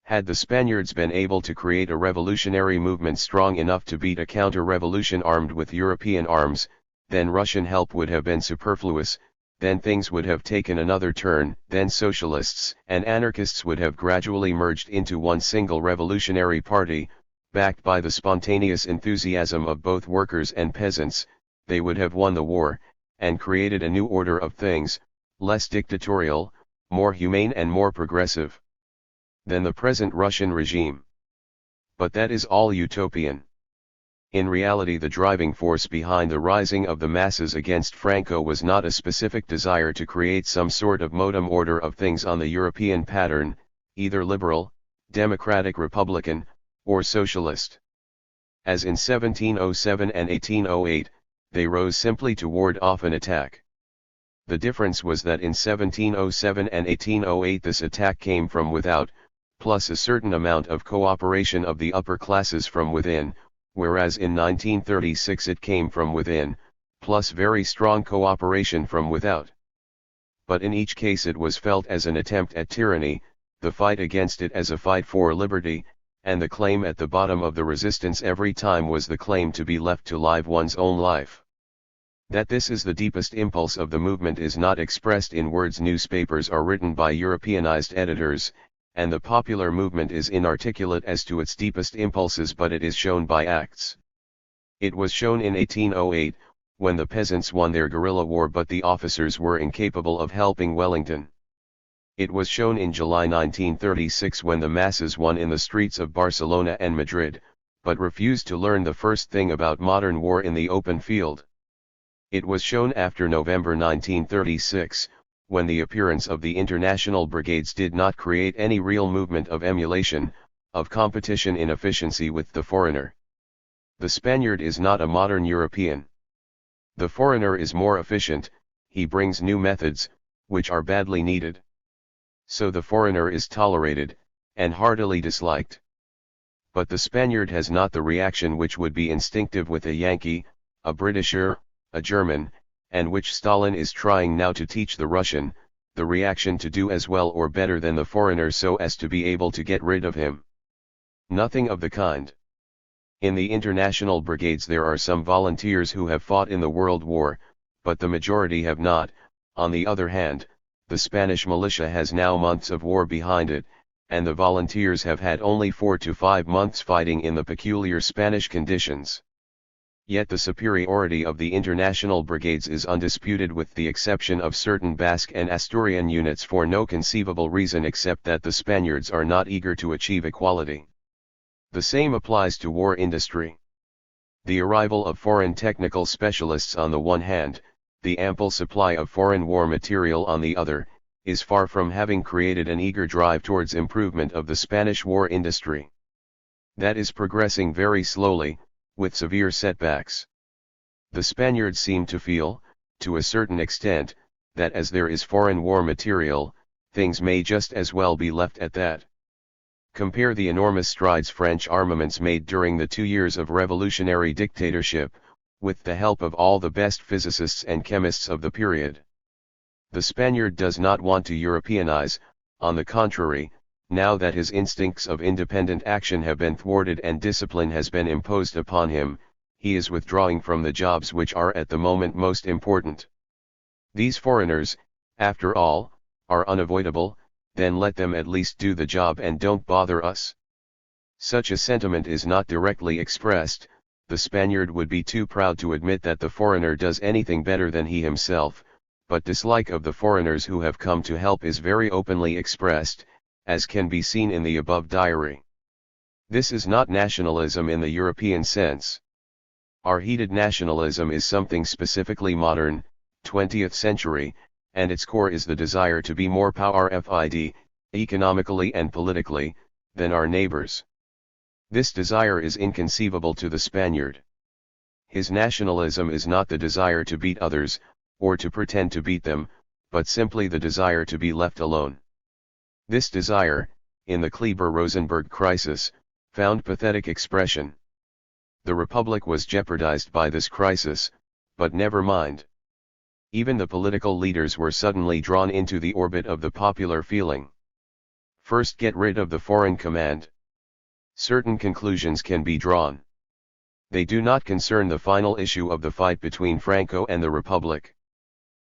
Had the Spaniards been able to create a revolutionary movement strong enough to beat a counter-revolution armed with European arms, then Russian help would have been superfluous, then things would have taken another turn, then socialists and anarchists would have gradually merged into one single revolutionary party, backed by the spontaneous enthusiasm of both workers and peasants. They would have won the war, and created a new order of things, less dictatorial, more humane and more progressive than the present Russian regime. But that is all utopian. In reality, the driving force behind the rising of the masses against Franco was not a specific desire to create some sort of modem order of things on the European pattern, either liberal, democratic republican, or socialist. As in 1707 and 1808, they rose simply to ward off an attack. The difference was that in 1707 and 1808 this attack came from without, plus a certain amount of cooperation of the upper classes from within, whereas in 1936 it came from within, plus very strong cooperation from without. But in each case it was felt as an attempt at tyranny, the fight against it as a fight for liberty, and the claim at the bottom of the resistance every time was the claim to be left to live one's own life. That this is the deepest impulse of the movement is not expressed in words. Newspapers are written by Europeanized editors, and the popular movement is inarticulate as to its deepest impulses, but it is shown by acts. It was shown in 1808, when the peasants won their guerrilla war but the officers were incapable of helping Wellington. It was shown in July 1936 when the masses won in the streets of Barcelona and Madrid, but refused to learn the first thing about modern war in the open field. It was shown after November 1936, when the appearance of the international brigades did not create any real movement of emulation, of competition in efficiency with the foreigner. The Spaniard is not a modern European. The foreigner is more efficient, he brings new methods, which are badly needed. So the foreigner is tolerated, and heartily disliked. But the Spaniard has not the reaction which would be instinctive with a Yankee, a Britisher, a German, and which Stalin is trying now to teach the Russian, the reaction to do as well or better than the foreigner so as to be able to get rid of him. Nothing of the kind. In the international brigades there are some volunteers who have fought in the World War, but the majority have not. On the other hand, the Spanish militia has now months of war behind it, and the volunteers have had only 4 to 5 months fighting in the peculiar Spanish conditions. Yet the superiority of the international brigades is undisputed with the exception of certain Basque and Asturian units for no conceivable reason except that the Spaniards are not eager to achieve equality. The same applies to war industry. The arrival of foreign technical specialists on the one hand, the ample supply of foreign war material on the other, is far from having created an eager drive towards improvement of the Spanish war industry. That is progressing very slowly, with severe setbacks. The Spaniards seem to feel, to a certain extent, that as there is foreign war material, things may just as well be left at that. Compare the enormous strides French armaments made during the 2 years of revolutionary dictatorship, with the help of all the best physicists and chemists of the period. The Spaniard does not want to Europeanize, on the contrary, now that his instincts of independent action have been thwarted and discipline has been imposed upon him, he is withdrawing from the jobs which are at the moment most important. These foreigners, after all, are unavoidable, then let them at least do the job and don't bother us. Such a sentiment is not directly expressed. The Spaniard would be too proud to admit that the foreigner does anything better than he himself, but dislike of the foreigners who have come to help is very openly expressed, as can be seen in the above diary. This is not nationalism in the European sense. Our heated nationalism is something specifically modern, 20th century, and its core is the desire to be more powerful, economically and politically, than our neighbors. This desire is inconceivable to the Spaniard. His nationalism is not the desire to beat others, or to pretend to beat them, but simply the desire to be left alone. This desire, in the Kleber-Rosenberg crisis, found pathetic expression. The Republic was jeopardized by this crisis, but never mind. Even the political leaders were suddenly drawn into the orbit of the popular feeling. First, get rid of the foreign command. Certain conclusions can be drawn. They do not concern the final issue of the fight between Franco and the Republic.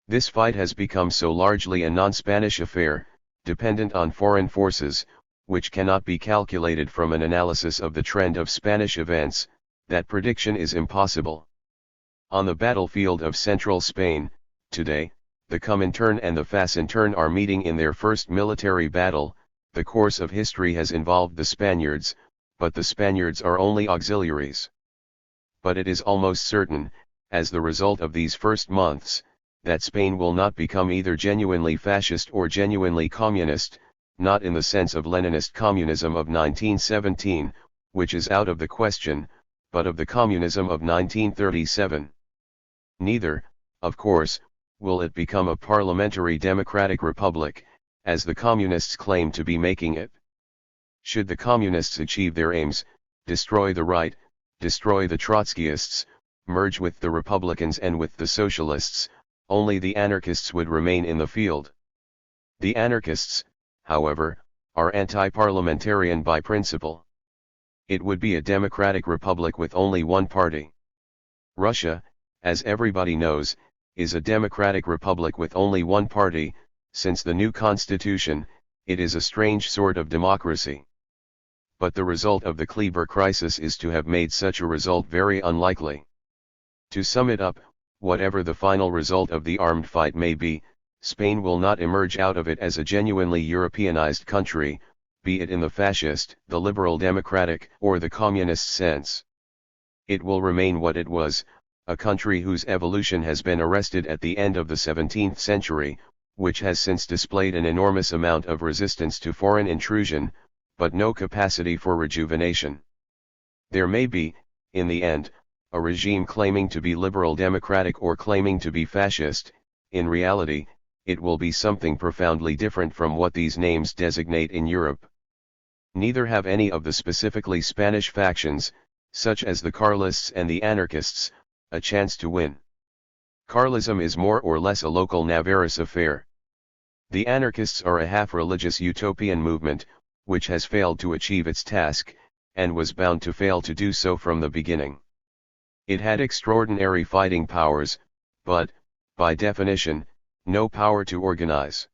This fight has become so largely a non-Spanish affair, dependent on foreign forces, which cannot be calculated from an analysis of the trend of Spanish events, that prediction is impossible. On the battlefield of central Spain, today, the Comintern and the Facintern are meeting in their first military battle. The course of history has involved the Spaniards, but the Spaniards are only auxiliaries. But it is almost certain, as the result of these first months, that Spain will not become either genuinely fascist or genuinely communist, not in the sense of Leninist communism of 1917, which is out of the question, but of the communism of 1937. Neither, of course, will it become a parliamentary democratic republic, as the communists claim to be making it. Should the communists achieve their aims, destroy the right, destroy the Trotskyists, merge with the Republicans and with the Socialists, only the anarchists would remain in the field. The anarchists, however, are anti-parliamentarian by principle. It would be a democratic republic with only one party. Russia, as everybody knows, is a democratic republic with only one party. Since the new constitution, it is a strange sort of democracy. But the result of the Kleber crisis is to have made such a result very unlikely. To sum it up, whatever the final result of the armed fight may be, Spain will not emerge out of it as a genuinely Europeanized country, be it in the fascist, the liberal democratic, or the communist sense. It will remain what it was, a country whose evolution has been arrested at the end of the 17th century, which has since displayed an enormous amount of resistance to foreign intrusion, but no capacity for rejuvenation. There may be, in the end, a regime claiming to be liberal democratic or claiming to be fascist. In reality, it will be something profoundly different from what these names designate in Europe. Neither have any of the specifically Spanish factions, such as the Carlists and the anarchists, a chance to win. Carlism is more or less a local Navarrese affair. The anarchists are a half-religious utopian movement, which has failed to achieve its task, and was bound to fail to do so from the beginning. It had extraordinary fighting powers, but, by definition, no power to organize.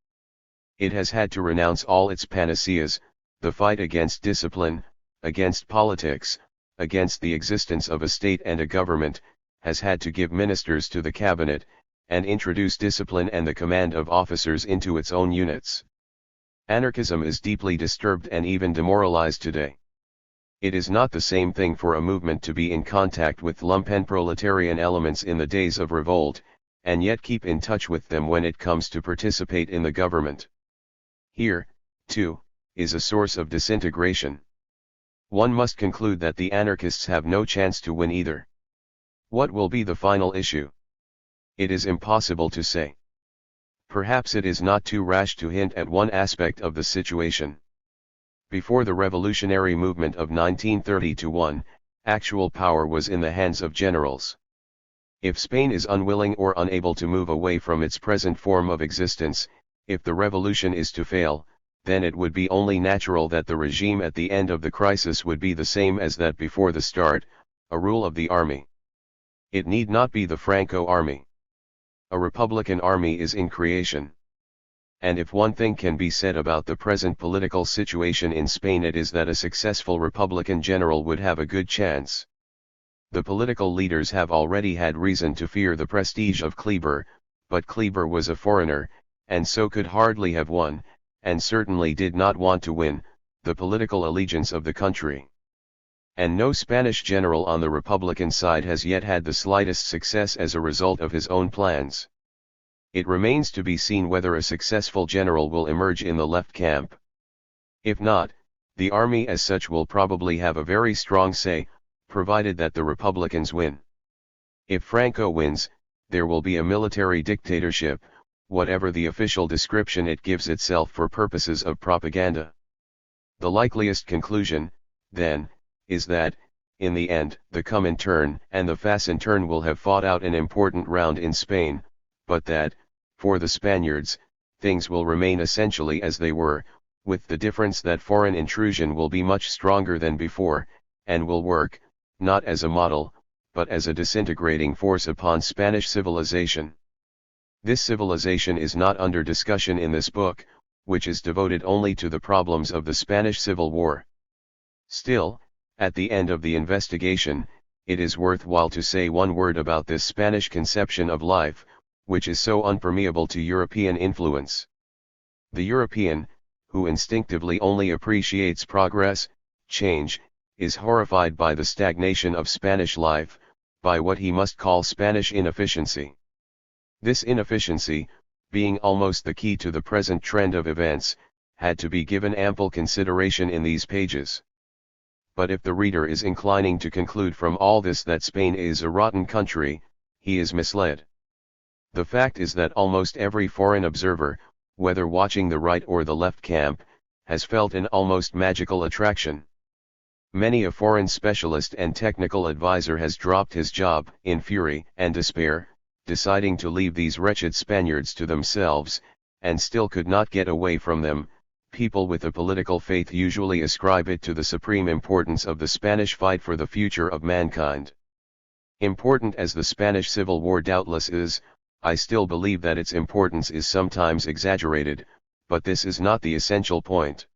It has had to renounce all its panaceas, the fight against discipline, against politics, against the existence of a state and a government, has had to give ministers to the cabinet, and introduce discipline and the command of officers into its own units. Anarchism is deeply disturbed and even demoralized today. It is not the same thing for a movement to be in contact with lumpen-proletarian elements in the days of revolt, and yet keep in touch with them when it comes to participate in the government. Here, too, is a source of disintegration. One must conclude that the anarchists have no chance to win either. What will be the final issue? It is impossible to say. Perhaps it is not too rash to hint at one aspect of the situation. Before the revolutionary movement of 1931, actual power was in the hands of generals. If Spain is unwilling or unable to move away from its present form of existence, if the revolution is to fail, then it would be only natural that the regime at the end of the crisis would be the same as that before the start, a rule of the army. It need not be the Franco army. A Republican army is in creation. And if one thing can be said about the present political situation in Spain, it is that a successful Republican general would have a good chance. The political leaders have already had reason to fear the prestige of Kleber, but Kleber was a foreigner, and so could hardly have won, and certainly did not want to win, the political allegiance of the country. And no Spanish general on the Republican side has yet had the slightest success as a result of his own plans. It remains to be seen whether a successful general will emerge in the left camp. If not, the army as such will probably have a very strong say, provided that the Republicans win. If Franco wins, there will be a military dictatorship, whatever the official description it gives itself for purposes of propaganda. The likeliest conclusion, then, is that, in the end, the Comintern and the Facintern will have fought out an important round in Spain, but that, for the Spaniards, things will remain essentially as they were, with the difference that foreign intrusion will be much stronger than before, and will work, not as a model, but as a disintegrating force upon Spanish civilization. This civilization is not under discussion in this book, which is devoted only to the problems of the Spanish Civil War. Still, at the end of the investigation, it is worthwhile to say one word about this Spanish conception of life, which is so unpermeable to European influence. The European, who instinctively only appreciates progress, change, is horrified by the stagnation of Spanish life, by what he must call Spanish inefficiency. This inefficiency, being almost the key to the present trend of events, had to be given ample consideration in these pages. But if the reader is inclining to conclude from all this that Spain is a rotten country, he is misled. The fact is that almost every foreign observer, whether watching the right or the left camp, has felt an almost magical attraction. Many a foreign specialist and technical advisor has dropped his job in fury and despair, deciding to leave these wretched Spaniards to themselves, and still could not get away from them. People with a political faith usually ascribe it to the supreme importance of the Spanish fight for the future of mankind. Important as the Spanish Civil War doubtless is, I still believe that its importance is sometimes exaggerated, but this is not the essential point.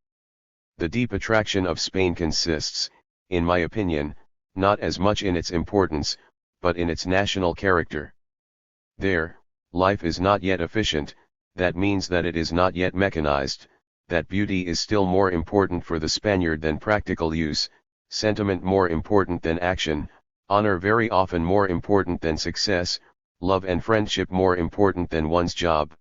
The deep attraction of Spain consists, in my opinion, not as much in its importance, but in its national character. There, life is not yet efficient, that means that it is not yet mechanized, that beauty is still more important for the Spaniard than practical use, sentiment more important than action, honor very often more important than success, love and friendship more important than one's job.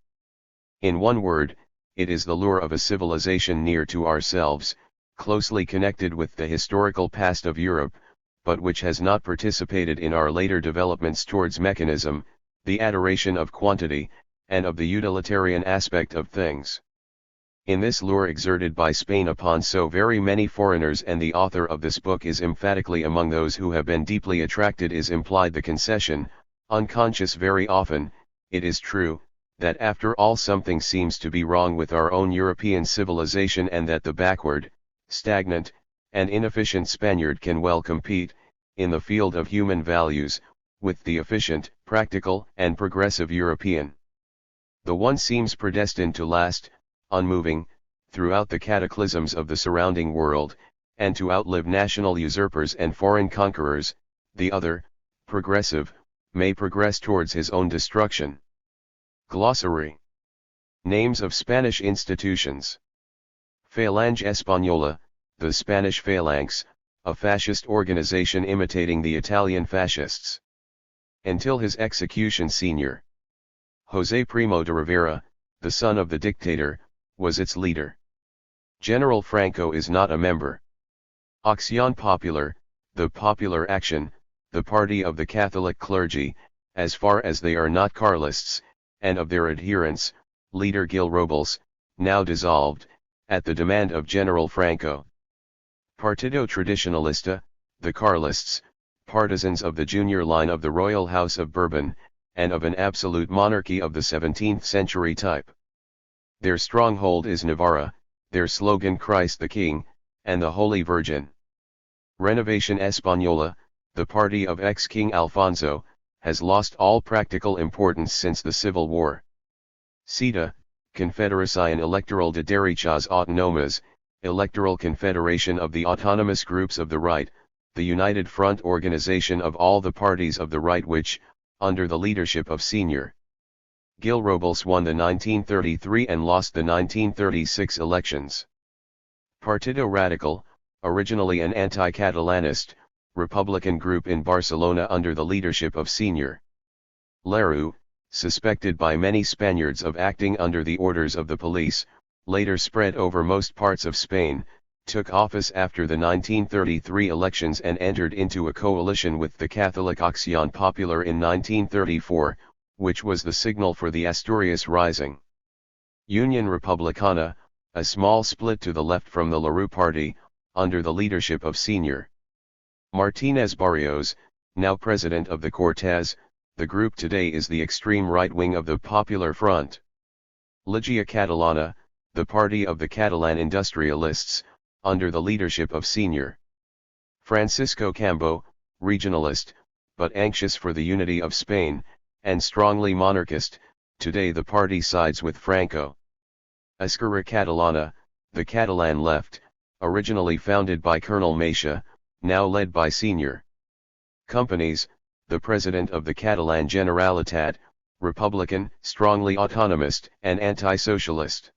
In one word, it is the lure of a civilization near to ourselves, closely connected with the historical past of Europe, but which has not participated in our later developments towards mechanism, the adoration of quantity, and of the utilitarian aspect of things. In this lure exerted by Spain upon so very many foreigners, and the author of this book is emphatically among those who have been deeply attracted, is implied the concession, unconscious very often, it is true, that after all something seems to be wrong with our own European civilization, and that the backward, stagnant, and inefficient Spaniard can well compete, in the field of human values, with the efficient, practical, and progressive European. The one seems predestined to last, unmoving, throughout the cataclysms of the surrounding world, and to outlive national usurpers and foreign conquerors; the other, progressive, may progress towards his own destruction. Glossary. Names of Spanish institutions. Falange Española, the Spanish Phalanx, a fascist organization imitating the Italian fascists. Until his execution, Sr. José Primo de Rivera, the son of the dictator, was its leader. General Franco is not a member. Acción Popular, the Popular Action, the party of the Catholic clergy, as far as they are not Carlists, and of their adherents, leader Gil Robles, now dissolved, at the demand of General Franco. Partido Tradicionalista, the Carlists, partisans of the junior line of the royal house of Bourbon, and of an absolute monarchy of the 17th century type. Their stronghold is Navarra, their slogan Christ the King, and the Holy Virgin. Renovación Española, the party of ex-King Alfonso, has lost all practical importance since the Civil War. CETA, Confederación Electoral de Derechas Autónomas, Electoral Confederation of the Autonomous Groups of the Right, the United Front organization of all the parties of the right which, under the leadership of Sr. Gil Robles, won the 1933 and lost the 1936 elections. Partido Radical, originally an anti-Catalanist, Republican group in Barcelona under the leadership of Sr. Lerroux, suspected by many Spaniards of acting under the orders of the police, later spread over most parts of Spain, took office after the 1933 elections and entered into a coalition with the Catholic Acción Popular in 1934, which was the signal for the Asturias Rising. Unión Republicana, a small split to the left from the Lerroux party, under the leadership of Sr. Martínez Barrios, now president of the Cortes, the group today is the extreme right wing of the Popular Front. Lliga Catalana, the party of the Catalan industrialists, under the leadership of Sr. Francisco Cambó, regionalist, but anxious for the unity of Spain, and strongly monarchist, today the party sides with Franco. Esquerra Catalana, the Catalan left, originally founded by Colonel Macià, now led by Sr. Companys, the president of the Catalan Generalitat, Republican, strongly autonomist and anti-socialist.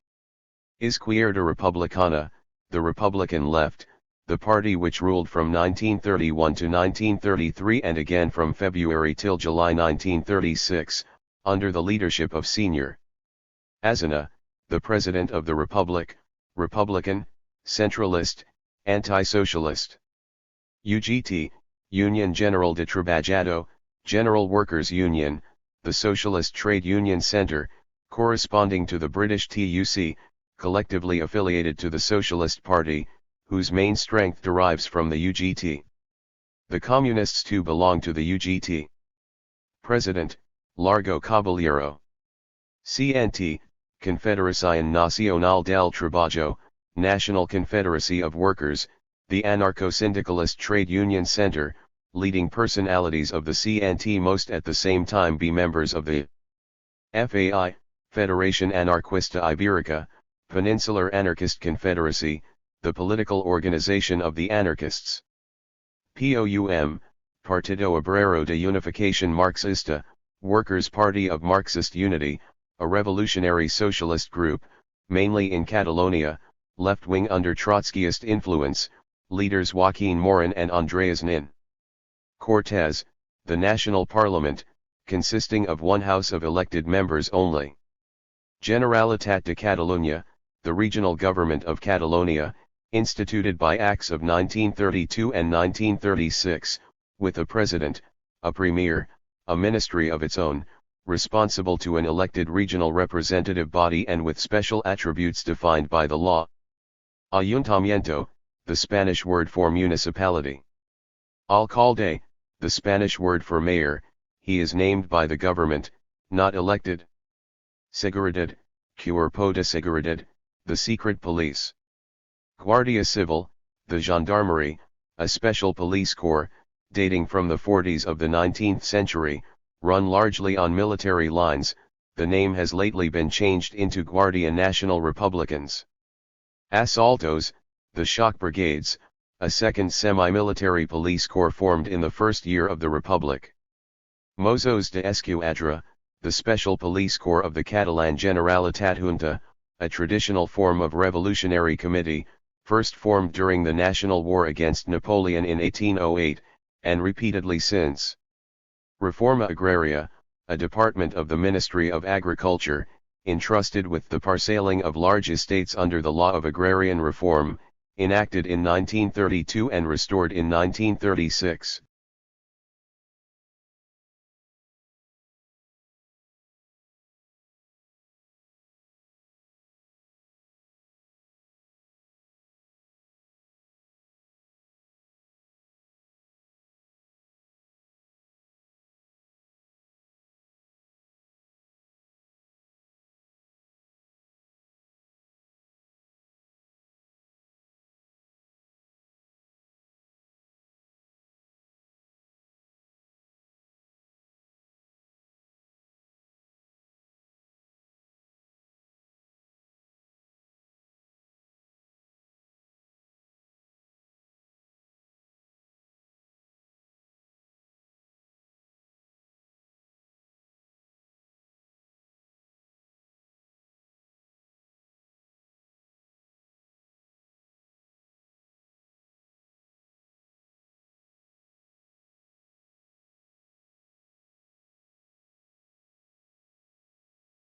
Izquierda Republicana, the Republican left, the party which ruled from 1931 to 1933 and again from February till July 1936, under the leadership of Sr. Aznar, the President of the Republic, Republican, centralist, anti-socialist. UGT, Unión General de Trabajadores, General Workers' Union, the Socialist Trade Union Centre, corresponding to the British TUC, collectively affiliated to the Socialist Party, whose main strength derives from the UGT. The Communists too belong to the UGT. President, Largo Caballero. CNT, Confederación Nacional del Trabajo, National Confederacy of Workers, the anarcho-syndicalist trade union center, leading personalities of the CNT most at the same time be members of the FAI, Federación Anarquista Ibérica, Peninsular Anarchist Confederacy, the political organization of the anarchists. POUM, Partido Obrero de Unificación Marxista, Workers' Party of Marxist Unity, a revolutionary socialist group, mainly in Catalonia, left-wing under Trotskyist influence, leaders Joaquín Morin and Andreas Nin. Cortes, the national parliament, consisting of one house of elected members only. Generalitat de Catalunya, the regional government of Catalonia, instituted by Acts of 1932 and 1936, with a president, a premier, a ministry of its own, responsible to an elected regional representative body and with special attributes defined by the law. Ayuntamiento, the Spanish word for municipality. Alcalde, the Spanish word for mayor, he is named by the government, not elected. Seguridad, Cuerpo de Seguridad, the secret police. Guardia Civil, the gendarmerie, a special police corps, dating from the 40s of the 19th century, run largely on military lines. The name has lately been changed into Guardia Nacional Republicans. Asaltos, the shock brigades, a second semi-military police corps formed in the first year of the Republic. Mossos de Esquadra, the special police corps of the Catalan Generalitat Junta, a traditional form of revolutionary committee, first formed during the national war against Napoleon in 1808, and repeatedly since. Reforma Agraria, a department of the Ministry of Agriculture, entrusted with the parceling of large estates under the Law of Agrarian Reform, enacted in 1932 and restored in 1936.